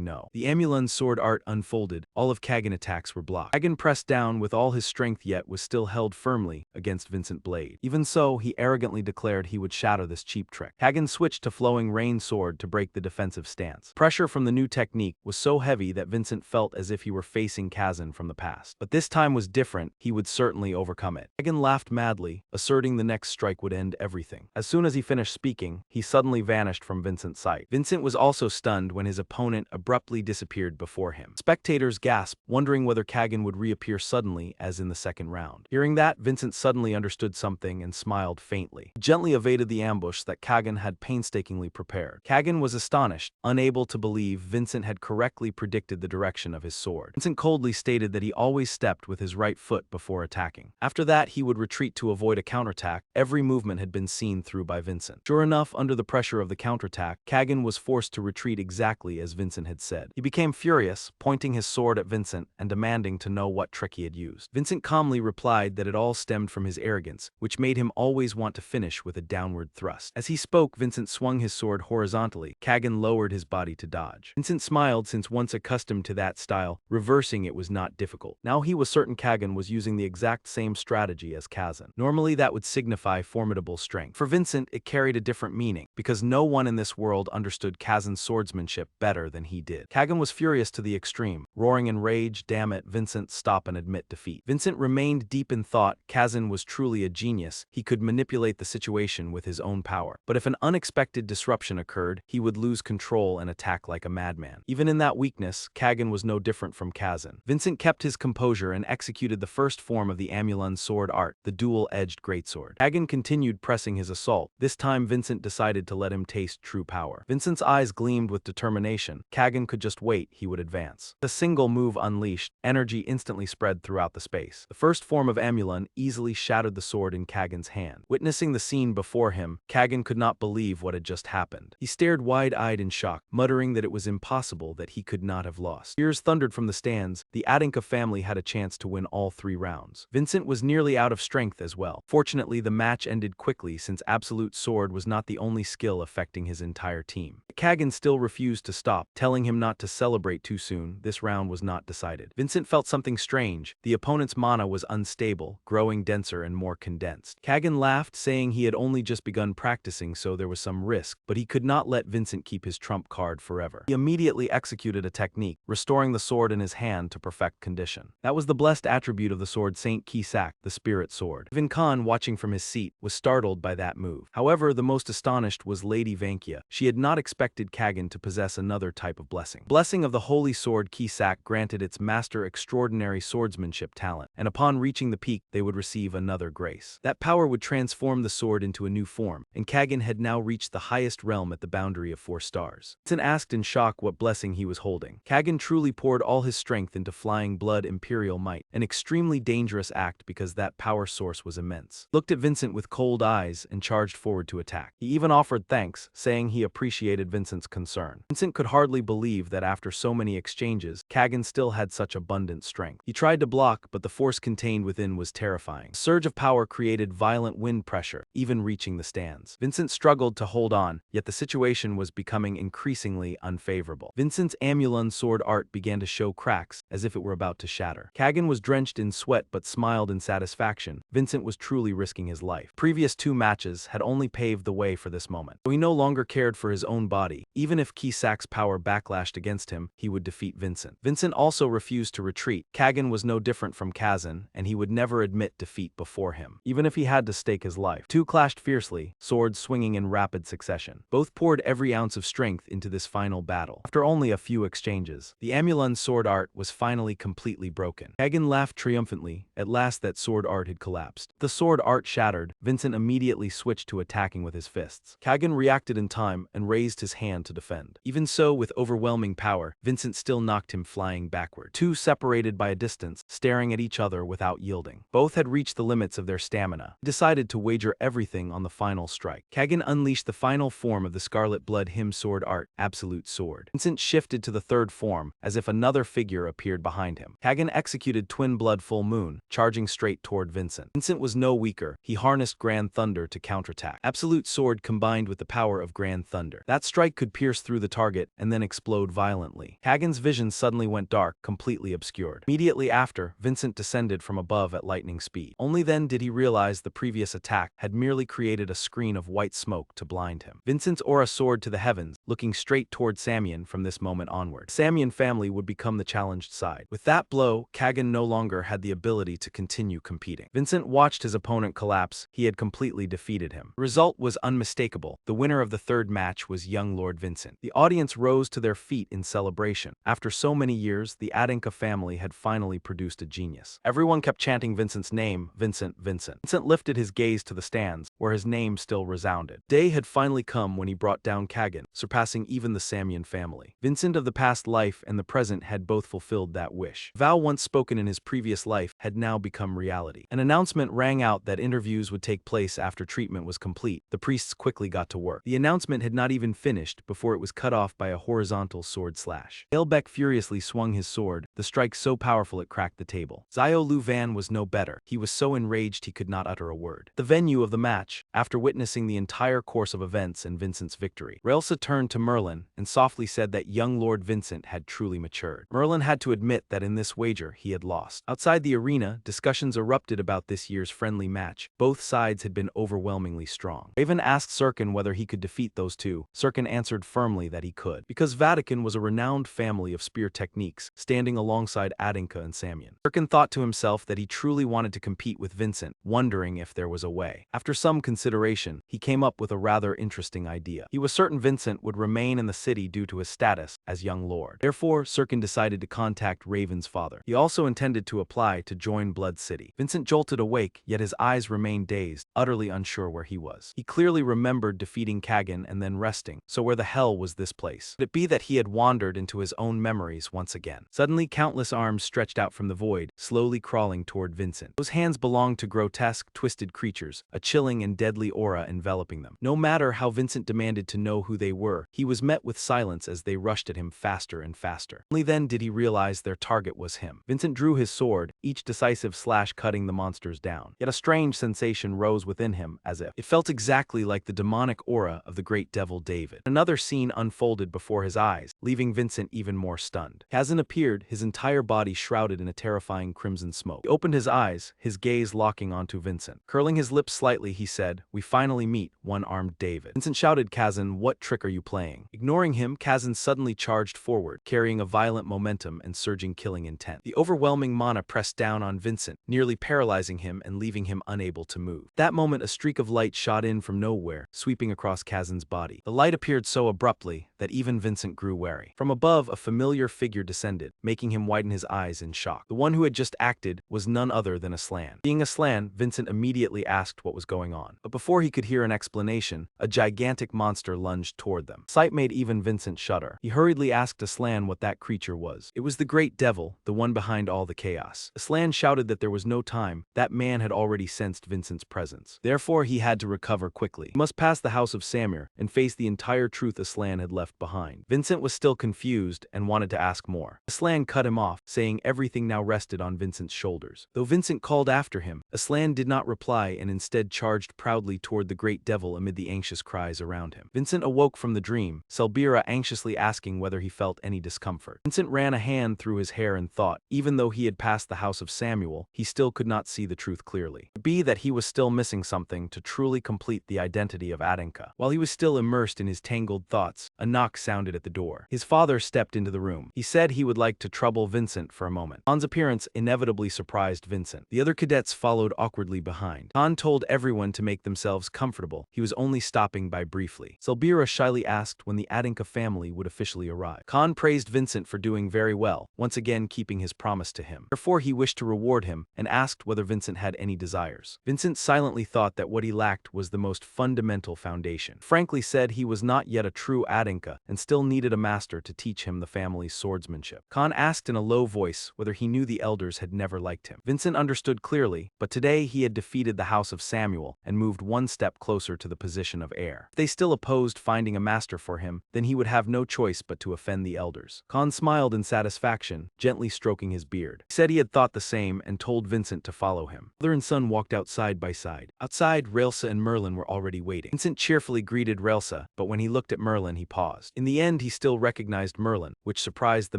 no. The Amulon sword art unfolded, all of Kagan's attacks were blocked. Kagan pressed down with all his strength yet was still held firmly against Vincent's blade. Even so, he arrogantly declared he would shatter this cheap trick. Kagan switched to flowing rain sword to break the defensive stance. Pressure from the new technique was so heavy that Vincent felt as if he were facing Kazan from the past. But this time was different, he would certainly overcome it. Kagan laughed madly, asserting the next strike would end everything. As soon as he finished speaking, he suddenly vanished from Vincent's sight. Vincent was also stunned when his opponent abruptly disappeared before him. Spectators gasped, wondering whether Kagan would reappear suddenly as in the second round. Hearing that, Vincent suddenly understood something and smiled faintly. He gently evaded the ambush that Kagan had painstakingly prepared. Kagan was astonished, unable to believe Vincent had correctly predicted the direction of his sword. Vincent coldly stated that he always stepped with his right foot before attacking. After that, he would retreat to avoid a counterattack. Every movement had been seen through by Vincent. Sure enough, under the pressure of the counterattack, Kagan was forced to retreat exactly as Vincent had said. He became furious, pointing his sword at Vincent and demanding to know what trick he had used. Vincent calmly replied that it all stemmed from his arrogance, which made him always want to finish with a downward thrust. As he spoke, Vincent swung his sword horizontally. Kagan lowered his body to dodge. Vincent smiled since once accustomed to that style, reversing it was not difficult. Now he was certain Kagan was using the exact same strategy as Kazan. Normally that would signify formidable strength. For Vincent, it carried a different meaning, because no one in this world understood Kazan's swordsmanship better than he did. Kagan was furious to the extreme, roaring in rage, "Damn it, Vincent, stop and admit defeat." Vincent remained deep in thought. Kazan was truly a genius. He could manipulate the situation with his own power. But if an unexpected disruption occurred, he would lose control and attack like a madman. Even in that weakness, Kagan was no different from Kazan. Vincent kept his composure and executed the first form of the Amulun sword art, the dual-edged greatsword. Kagan continued pressing his assault. This time Vincent decided to let him taste true power. Vincent's eyes gleamed with determination. Kagan could just wait, he would advance. A single move unleashed, energy instantly spread throughout the space. The first form of Amulun easily shattered the sword in Kagan's hand. Witnessing the scene before him, Kagan could not believe what had just happened. He stared wide-eyed in shock, muttering that it was impossible that he could not have lost. Cheers thundered from the stands. The Anicap family had a chance to win all 3 rounds. Vincent was nearly out of strength as well. Fortunately, the match ended quickly since Absolute Sword was not the only skill affecting his entire team. Kagan still refused to stop, telling him not to celebrate too soon. This round was not decided. Vincent felt something strange. The opponent's mana was unstable, growing denser and more condensed. Kagan laughed, saying he had only just begun practicing, so there was some risk, but he could not let Vincent keep his trump card forever. He immediately executed a technique, restoring the sword in his hand to perfect condition. That was the blessed attribute of the sword Saint Kisak, the spirit sword. Vin Khan, watching from his seat, was startled by that move. However, the most astonished was Lady Vankia. She had not expected Kagan to possess another type of blessing. Blessing of the holy sword Kisak granted its master extraordinary swordsmanship talent, and upon reaching the peak, they would receive another grace. That power would transform the sword into a new form, and Kagan had now reached the highest realm at the boundary of 4 stars. Vincent asked in shock what blessing he was holding. Kagan truly poured all his strength into Flying Blood Imperial Might, an extremely dangerous act because that power source was immense. Looked at Vincent with cold eyes and charged forward to attack. He even offered thanks, saying he appreciated Vincent's concern. Vincent could hardly believe that after so many exchanges, Kagan still had such abundant strength. He tried to block, but the force contained within was terrifying. A surge of power created violent wind pressure, even reaching the stands. Vincent struggled to hold on, yet the situation was becoming increasingly unfavorable. Vincent's Amulun sword art began to show cracks, as if it were about to shatter. Kagan was drenched in sweat but smiled in satisfaction. Vincent was truly risking his life. Previous 2 matches had only paved the way for this moment. So he no longer cared for his own body. Even if Kisak's power backlashed against him, he would defeat Vincent. Vincent also refused to retreat. Kagan was no different from Kazan, and he would never admit defeat before him, even if he had to stake his life. 2 clashed fiercely, swords swinging in rapid succession. Both poured every ounce of strength into this final battle. After only a few exchanges, the Amulun sword art was finally completely broken. Kagan laughed triumphantly. At last that sword art had collapsed. The sword art shattered. Vincent immediately switched to attacking with his fists. Kagan reacted in time and raised his hand to defend. Even so, with overwhelming power, Vincent still knocked him flying backward. 2 separated by a distance, staring at each other without yielding. Both had reached the limits of their stamina. He decided to wager everything on the final strike. Kagan unleashed the final form of the Scarlet Blood Hymn sword art, Absolute Sword. Vincent shifted to the 3rd form, as if another figure appeared behind him. Kagan executed Twin Blood Full Moon, charging straight toward Vincent. Vincent was no weaker. He harnessed Grand Thunder to counterattack. Absolute Sword combined with the power of Grand Thunder. That strike could pierce through the target and then explode violently. Kagan's vision suddenly went dark, completely completely obscured. Immediately after, Vincent descended from above at lightning speed. Only then did he realize the previous attack had merely created a screen of white smoke to blind him. Vincent's aura soared to the heavens, looking straight toward Samian from this moment onward. The Samian family would become the challenged side. With that blow, Kagan no longer had the ability to continue competing. Vincent watched his opponent collapse. He had completely defeated him. The result was unmistakable. The winner of the third match was young Lord Vincent. The audience rose to their feet in celebration. After so many years, the Adenka family had finally produced a genius. Everyone kept chanting Vincent's name, Vincent, Vincent. Vincent lifted his gaze to the stands, where his name still resounded. Day had finally come when he brought down Kagan, surpassing even the Samian family. Vincent of the past life and the present had both fulfilled that wish. The vow once spoken in his previous life had now become reality. An announcement rang out that interviews would take place after treatment was complete. The priests quickly got to work. The announcement had not even finished before it was cut off by a horizontal sword slash. Aelbeck furiously swung his sword, the strike so powerful it cracked the table. Zio Lu Van was no better. He was so enraged he could not utter a word. The venue of the match, after witnessing the entire course of events and Vincent's victory, Raelsa turned to Merlin and softly said that young Lord Vincent had truly matured. Merlin had to admit that in this wager he had lost. Outside the arena, discussions erupted about this year's friendly match. Both sides had been overwhelmingly strong. Raven asked Sirkin whether he could defeat those two. Sirkin answered firmly that he could, because Vatican was a renowned family of spear techniques, standing alongside Adenka and Samian. Sirkin thought to himself that he truly wanted to compete with Vincent, wondering if there was a way. After some consideration, he came up with a rather interesting idea. He was certain Vincent would remain in the city due to his status as young lord. Therefore, Sirkin decided to contact Raven's father. He also intended to apply to join Blood City. Vincent jolted awake, yet his eyes remained dazed, utterly unsure where he was. He clearly remembered defeating Kagan and then resting, so where the hell was this place? Could it be that he had wandered into his own memories once again? Suddenly, countless arms stretched out from the void, slowly crawling toward Vincent. Those hands belonged to grotesque, twisted creatures, a chilling and deadly aura enveloping them. No matter how Vincent demanded to know who they were, he was met with silence as they rushed at him faster and faster. Only then did he realize their target was him. Vincent drew his sword, each decisive slash cutting the monsters down. Yet a strange sensation rose within him, as if it felt exactly like the demonic aura of the great devil David. Another scene unfolded before his eyes, leaving Vincent even more stunned. Kazan appeared, his entire body shrouded in a terrifying crimson smoke. He opened his eyes, his gaze locking onto Vincent. Curling his lips slightly, he said, "We finally meet, one-armed David." Vincent shouted, "Kazan, what trick are you playing?" Ignoring him, Kazan suddenly charged forward, carrying a violent momentum and surging killing intent. The overwhelming mana pressed down on Vincent, nearly paralyzing him and leaving him unable to move. At that moment, a streak of light shot in from nowhere, sweeping across Kazan's body. The light appeared so abruptly that even Vincent grew wary. From above, a familiar figure descended, making him widen his eyes in shock. The one who had just acted was none other than Aslan. Being Aslan, Vincent immediately asked what was going on. But before he could hear an explanation, a gigantic monster lunged toward them. Sight made even Vincent shudder. He hurriedly asked Aslan what that creature was. It was the great devil, the one behind all the chaos. Aslan shouted that there was no time. That man had already sensed Vincent's presence. Therefore, he had to recover quickly. He must pass the house of Samir and face the entire truth Aslan had left behind. Vincent was still confused and wanted to ask more. Aslan cut him off, saying everything now rested on Vincent's shoulders. Though Vincent called after him, Aslan did not reply and instead charged proudly toward the great devil amid the anxious cries around him. Vincent awoke from the dream, Selbira anxiously asking whether he felt any discomfort. Vincent ran a hand through his hair and thought, even though he had passed the house of Samuel, he still could not see the truth clearly. It could be that he was still missing something to truly complete the identity of Adenka. While he was still immersed in his tangled thoughts, a knock sounded at the door. His father stepped into the room. He said he would like to trouble Vincent for a moment. Khan's appearance inevitably surprised Vincent. The other cadets followed awkwardly behind. Khan told everyone to make themselves comfortable. He was only stopping by briefly. Selbira shyly asked when the Adenka family would officially arrive. Khan praised Vincent for doing very well, once again keeping his promise to him. Therefore, he wished to reward him and asked whether Vincent had any desires. Vincent silently thought that what he lacked was the most fundamental foundation. Frankly said he was not yet a true Adenka and still needed a master to teach him the family's swordsmanship. Khan asked in a low voice whether he knew the elders had never liked him. Vincent understood clearly, but today he had defeated the house of Samuel and moved one step closer to the position of heir. If they still opposed finding a master for him, then he would have no choice but to offend the elders. Khan smiled in satisfaction, gently stroking his beard. He said he had thought the same and told Vincent to follow him. Mother and son walked out side by side. Outside, Raelsa and Merlin were already waiting. Vincent cheerfully greeted Raelsa, but when he looked at Merlin, he paused. paused. In the end, he still recognized Merlin, which surprised the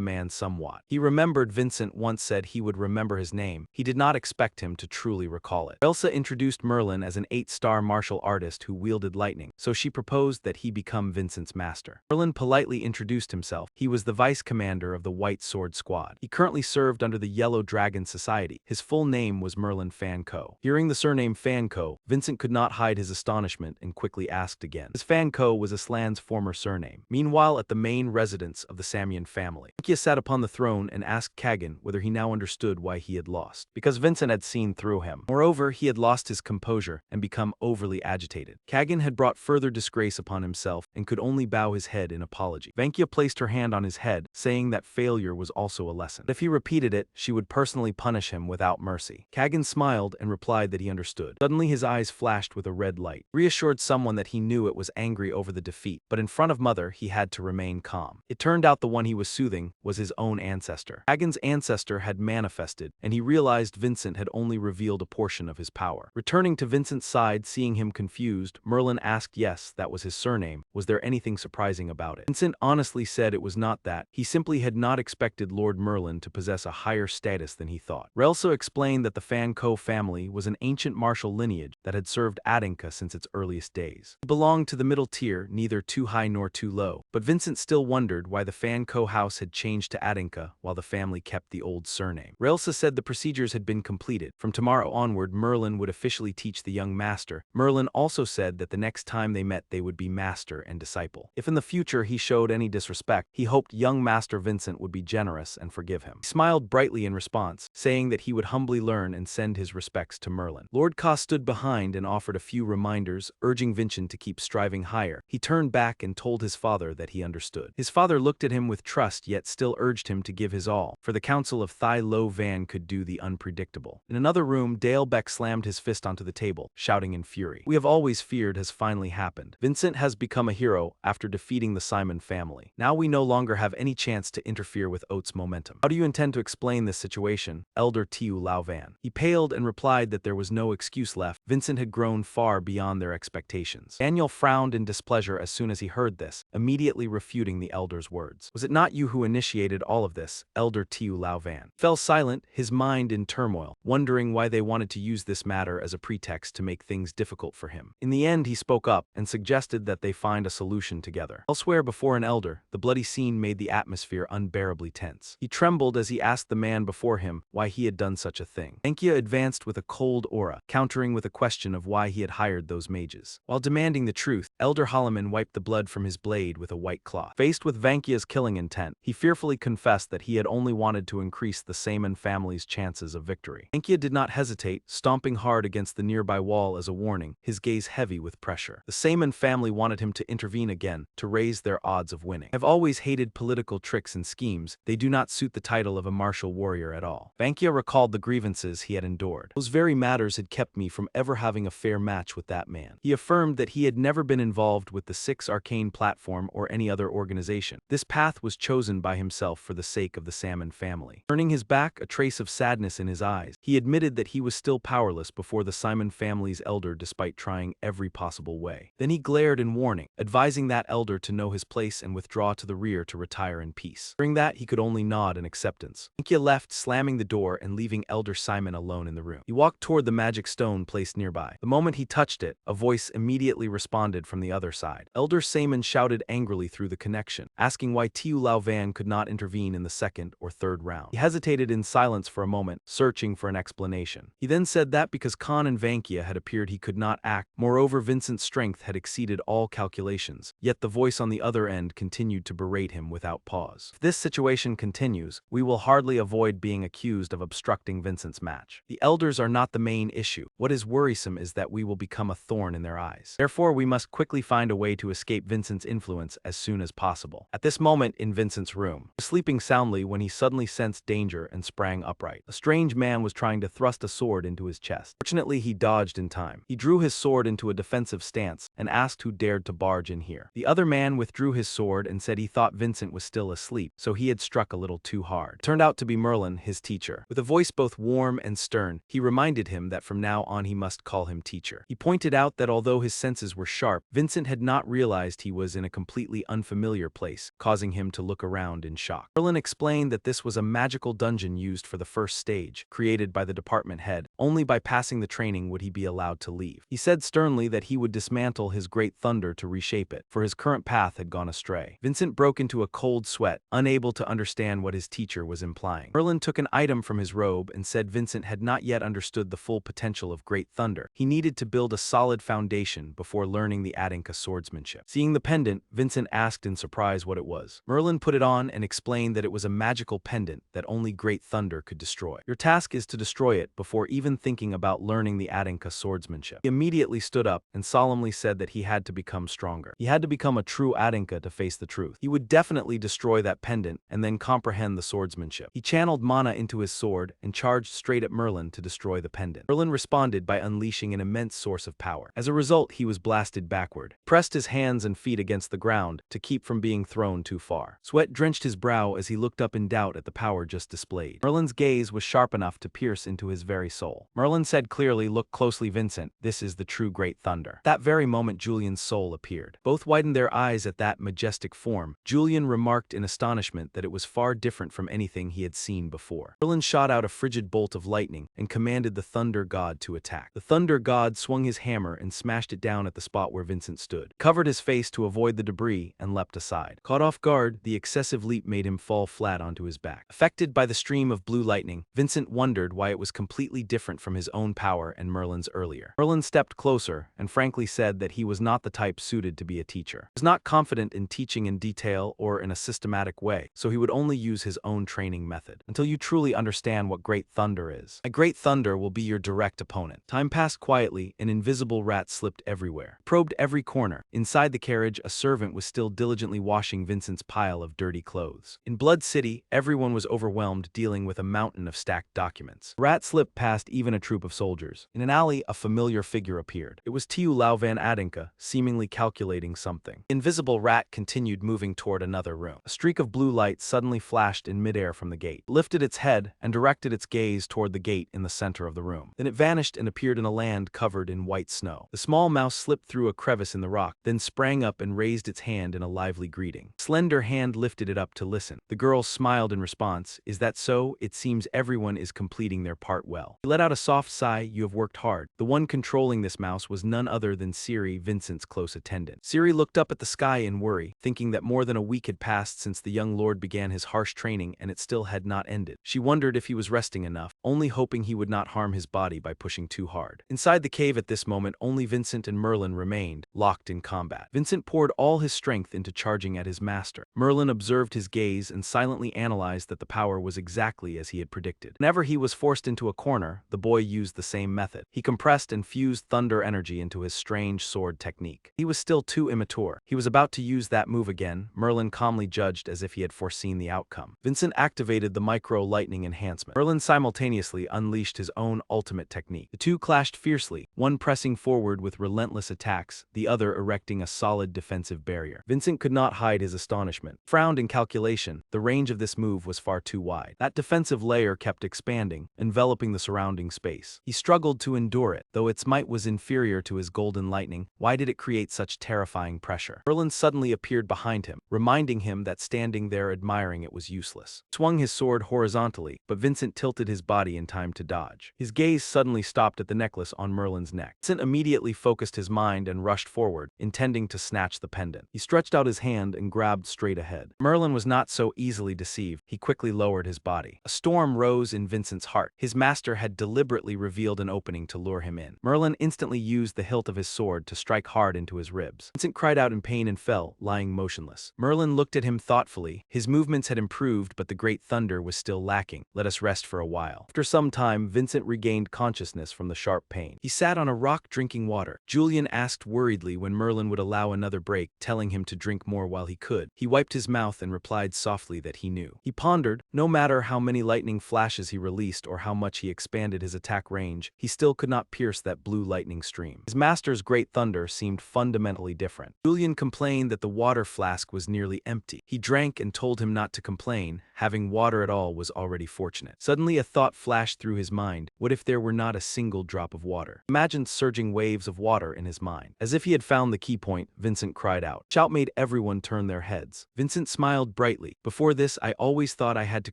man somewhat. He remembered Vincent once said he would remember his name. He did not expect him to truly recall it. Elsa introduced Merlin as an 8-star martial artist who wielded lightning, so she proposed that he become Vincent's master. Merlin politely introduced himself. He was the vice commander of the White Sword Squad. He currently served under the Yellow Dragon Society. His full name was Merlin Fanco. Hearing the surname Fanco, Vincent could not hide his astonishment and quickly asked again. His Fanco was Aslan's former surname. Meanwhile, at the main residence of the Samian family, Venkia sat upon the throne and asked Kagan whether he now understood why he had lost. Because Vincent had seen through him. Moreover, he had lost his composure and become overly agitated. Kagan had brought further disgrace upon himself and could only bow his head in apology. Venkia placed her hand on his head, saying that failure was also a lesson. If he repeated it, she would personally punish him without mercy. Kagan smiled and replied that he understood. Suddenly his eyes flashed with a red light. Reassured someone that he knew it was angry over the defeat, but in front of Mother he had to remain calm. It turned out the one he was soothing was his own ancestor. Kagan's ancestor had manifested, and he realized Vincent had only revealed a portion of his power. Returning to Vincent's side, seeing him confused, Merlin asked yes, that was his surname. Was there anything surprising about it? Vincent honestly said it was not that. He simply had not expected Lord Merlin to possess a higher status than he thought. Relso explained that the Fanco family was an ancient martial lineage that had served Adinka since its earliest days. It belonged to the middle tier, neither too high nor too low, but Vincent still wondered why the Fanco house had changed to Adinka while the family kept the old surname. Relsa said the procedures had been completed. From tomorrow onward, Merlin would officially teach the young master. Merlin also said that the next time they met they would be master and disciple. If in the future he showed any disrespect, he hoped young Master Vincent would be generous and forgive him. He smiled brightly in response, saying that he would humbly learn and send his respects to Merlin. Lord Ka stood behind and offered a few reminders, urging Vincent to keep striving higher. He turned back and told his father that he understood. His father looked at him with trust yet still urged him to give his all, for the council of Thai Lo Van could do the unpredictable. In another room, Dale Beck slammed his fist onto the table, shouting in fury. We have always feared has finally happened. Vincent has become a hero after defeating the Simon family. Now we no longer have any chance to interfere with Oat's momentum. How do you intend to explain this situation, Elder Tiu Lao Van? He paled and replied that there was no excuse left. Vincent had grown far beyond their expectations. Daniel frowned in displeasure as soon as he heard this, immediately refuting the elder's words. Was it not you who initiated all of this, Elder Tiu Lao Van? Fell silent, his mind in turmoil, wondering why they wanted to use this matter as a pretext to make things difficult for him. In the end, he spoke up and suggested that they find a solution together. Elsewhere before an elder, the bloody scene made the atmosphere unbearably tense. He trembled as he asked the man before him why he had done such a thing. Enkia advanced with a cold aura, countering with a question of why he had hired those mages. While demanding the truth, Elder Holloman wiped the blood from his blade with a white cloth. Faced with Vankia's killing intent, he fearfully confessed that he had only wanted to increase the Saman family's chances of victory. Vankia did not hesitate, stomping hard against the nearby wall as a warning, his gaze heavy with pressure. The Saman family wanted him to intervene again, to raise their odds of winning. I've always hated political tricks and schemes. They do not suit the title of a martial warrior at all. Vankia recalled the grievances he had endured. Those very matters had kept me from ever having a fair match with that man. He affirmed that he had never been involved with the Six Arcane Platform or any other organization. This path was chosen by himself for the sake of the Salmon family. Turning his back, a trace of sadness in his eyes, he admitted that he was still powerless before the Simon family's elder despite trying every possible way. Then he glared in warning, advising that elder to know his place and withdraw to the rear to retire in peace. During that, he could only nod in acceptance. Inkia left, slamming the door and leaving Elder Simon alone in the room. He walked toward the magic stone placed nearby. The moment he touched it, a voice immediately responded from the other side. Elder Simon shouted angrily through the connection, asking why Tiu Lao Van could not intervene in the second or third round. He hesitated in silence for a moment, searching for an explanation. He then said that because Khan and Vankia had appeared he could not act. Moreover, Vincent's strength had exceeded all calculations, yet the voice on the other end continued to berate him without pause. If this situation continues, we will hardly avoid being accused of obstructing Vincent's match. The elders are not the main issue. What is worrisome is that we will become a thorn in their eyes. Therefore, we must quickly find a way to escape Vincent's influence as soon as possible. At this moment in Vincent's room, he was sleeping soundly when he suddenly sensed danger and sprang upright. A strange man was trying to thrust a sword into his chest. Fortunately, he dodged in time. He drew his sword into a defensive stance and asked who dared to barge in here. The other man withdrew his sword and said he thought Vincent was still asleep, so he had struck a little too hard. It turned out to be Merlin, his teacher. With a voice both warm and stern, he reminded him that from now on he must call him teacher. He pointed out that although his senses were sharp, Vincent had not realized he was in a complete completely unfamiliar place, causing him to look around in shock. Merlin explained that this was a magical dungeon used for the first stage, created by the department head. Only by passing the training would he be allowed to leave. He said sternly that he would dismantle his great thunder to reshape it, for his current path had gone astray. Vincent broke into a cold sweat, unable to understand what his teacher was implying. Merlin took an item from his robe and said Vincent had not yet understood the full potential of great thunder. He needed to build a solid foundation before learning the Aninca swordsmanship. Seeing the pendant, Vincent asked in surprise what it was. Merlin put it on and explained that it was a magical pendant that only great thunder could destroy. Your task is to destroy it before even thinking about learning the Aninca swordsmanship. He immediately stood up and solemnly said that he had to become stronger. He had to become a true Aninca to face the truth. He would definitely destroy that pendant and then comprehend the swordsmanship. He channeled mana into his sword and charged straight at Merlin to destroy the pendant. Merlin responded by unleashing an immense source of power. As a result, he was blasted backward, pressed his hands and feet against the ground to keep from being thrown too far. Sweat drenched his brow as he looked up in doubt at the power just displayed. Merlin's gaze was sharp enough to pierce into his very soul. Merlin said clearly, "Look closely, Vincent. This is the true great thunder." That very moment, Julian's soul appeared. Both widened their eyes at that majestic form. Julian remarked in astonishment that it was far different from anything he had seen before. Merlin shot out a frigid bolt of lightning and commanded the thunder god to attack. The thunder god swung his hammer and smashed it down at the spot where Vincent stood, covered his face to avoid the debris, and leapt aside. Caught off guard, the excessive leap made him fall flat onto his back. Affected by the stream of blue lightning, Vincent wondered why it was completely different from his own power and Merlin's earlier. Merlin stepped closer and frankly said that he was not the type suited to be a teacher. He was not confident in teaching in detail or in a systematic way, so he would only use his own training method. Until you truly understand what great thunder is. A great thunder will be your direct opponent. Time passed quietly, an invisible rat slipped everywhere, probed every corner. Inside the carriage, a servant was still diligently washing Vincent's pile of dirty clothes. In Blood City, everyone was overwhelmed dealing with a mountain of stacked documents. The rat slipped past even a troop of soldiers. In an alley, a familiar figure appeared. It was Tiu Lao Van Adinka, seemingly calculating something. The invisible rat continued moving toward another room. A streak of blue light suddenly flashed in midair from the gate, lifted its head, and directed its gaze toward the gate in the center of the room. Then it vanished and appeared in a land covered in white snow. The small mouse slipped through a crevice in the rock, then sprang up and raised its hand in a lively greeting. A slender hand lifted it up to listen. The girl smiled in response. "Is that so? It seems everyone is completing their part well." He let out a soft sigh. "You have worked hard." The one controlling this mouse was none other than Siri, Vincent's close attendant. Siri looked up at the sky in worry, thinking that more than a week had passed since the young lord began his harsh training and it still had not ended. She wondered if he was resting enough, only hoping he would not harm his body by pushing too hard. Inside the cave at this moment, only Vincent and Merlin remained, locked in combat. Vincent poured all his strength into charging at his master. Merlin observed his gaze and silently analyzed that the power was exactly as he had predicted. Whenever he was forced into a corner, the boy used the same method. He compressed and fused thunder energy into his strange sword technique. He was still too immature. He was about to use that move again, Merlin calmly judged as if he had foreseen the outcome. Vincent activated the micro-lightning enhancement. Merlin simultaneously unleashed his own ultimate technique. The two clashed fiercely, one pressing forward with relentless attacks, the other erecting a solid defensive barrier. Vincent could not hide his astonishment. Frowned in calculation, the range of this move was far too wide. That defensive layer kept expanding, enveloping the surrounding space. He struggled to endure it, though its might was inferior to his golden lightning. Why did it create such terrifying pressure? Merlin suddenly appeared behind him, reminding him that standing there admiring it was useless. Swung his sword horizontally, but Vincent tilted his body in time to dodge. His gaze suddenly stopped at the necklace on Merlin's neck. Vincent immediately focused his mind and rushed forward, intending to snatch the pendant. He stretched out his hand and grabbed straight ahead. Merlin was not so easily deceived. He quickly lowered his body. A storm rose in Vincent's heart. His master had deliberately revealed an opening to lure him in. Merlin instantly used the hilt of his sword to strike hard into his ribs. Vincent cried out in pain and fell, lying motionless. Merlin looked at him thoughtfully. His movements had improved, but the great thunder was still lacking. "Let us rest for a while." After some time, Vincent regained consciousness from the sharp pain. He sat on a rock drinking water. Julian asked worriedly when Merlin would allow another break, telling him to drink more while he could. He wiped his mouth and replied softly that he knew. He pondered. No matter how many lightning flashes he released or how much he expanded his attack range, he still could not pierce that blue lightning stream. His master's great thunder seemed fundamentally different. Julian complained that the water flask was nearly empty. He drank and told him not to complain. Having water at all was already fortunate. Suddenly a thought flashed through his mind. What if there were not a single drop of water? He imagined surging waves of water in his mind. As if he had found the key point, Vincent cried out. Shout made everyone turn their heads. Vincent smiled brightly. Before this, I always thought I had to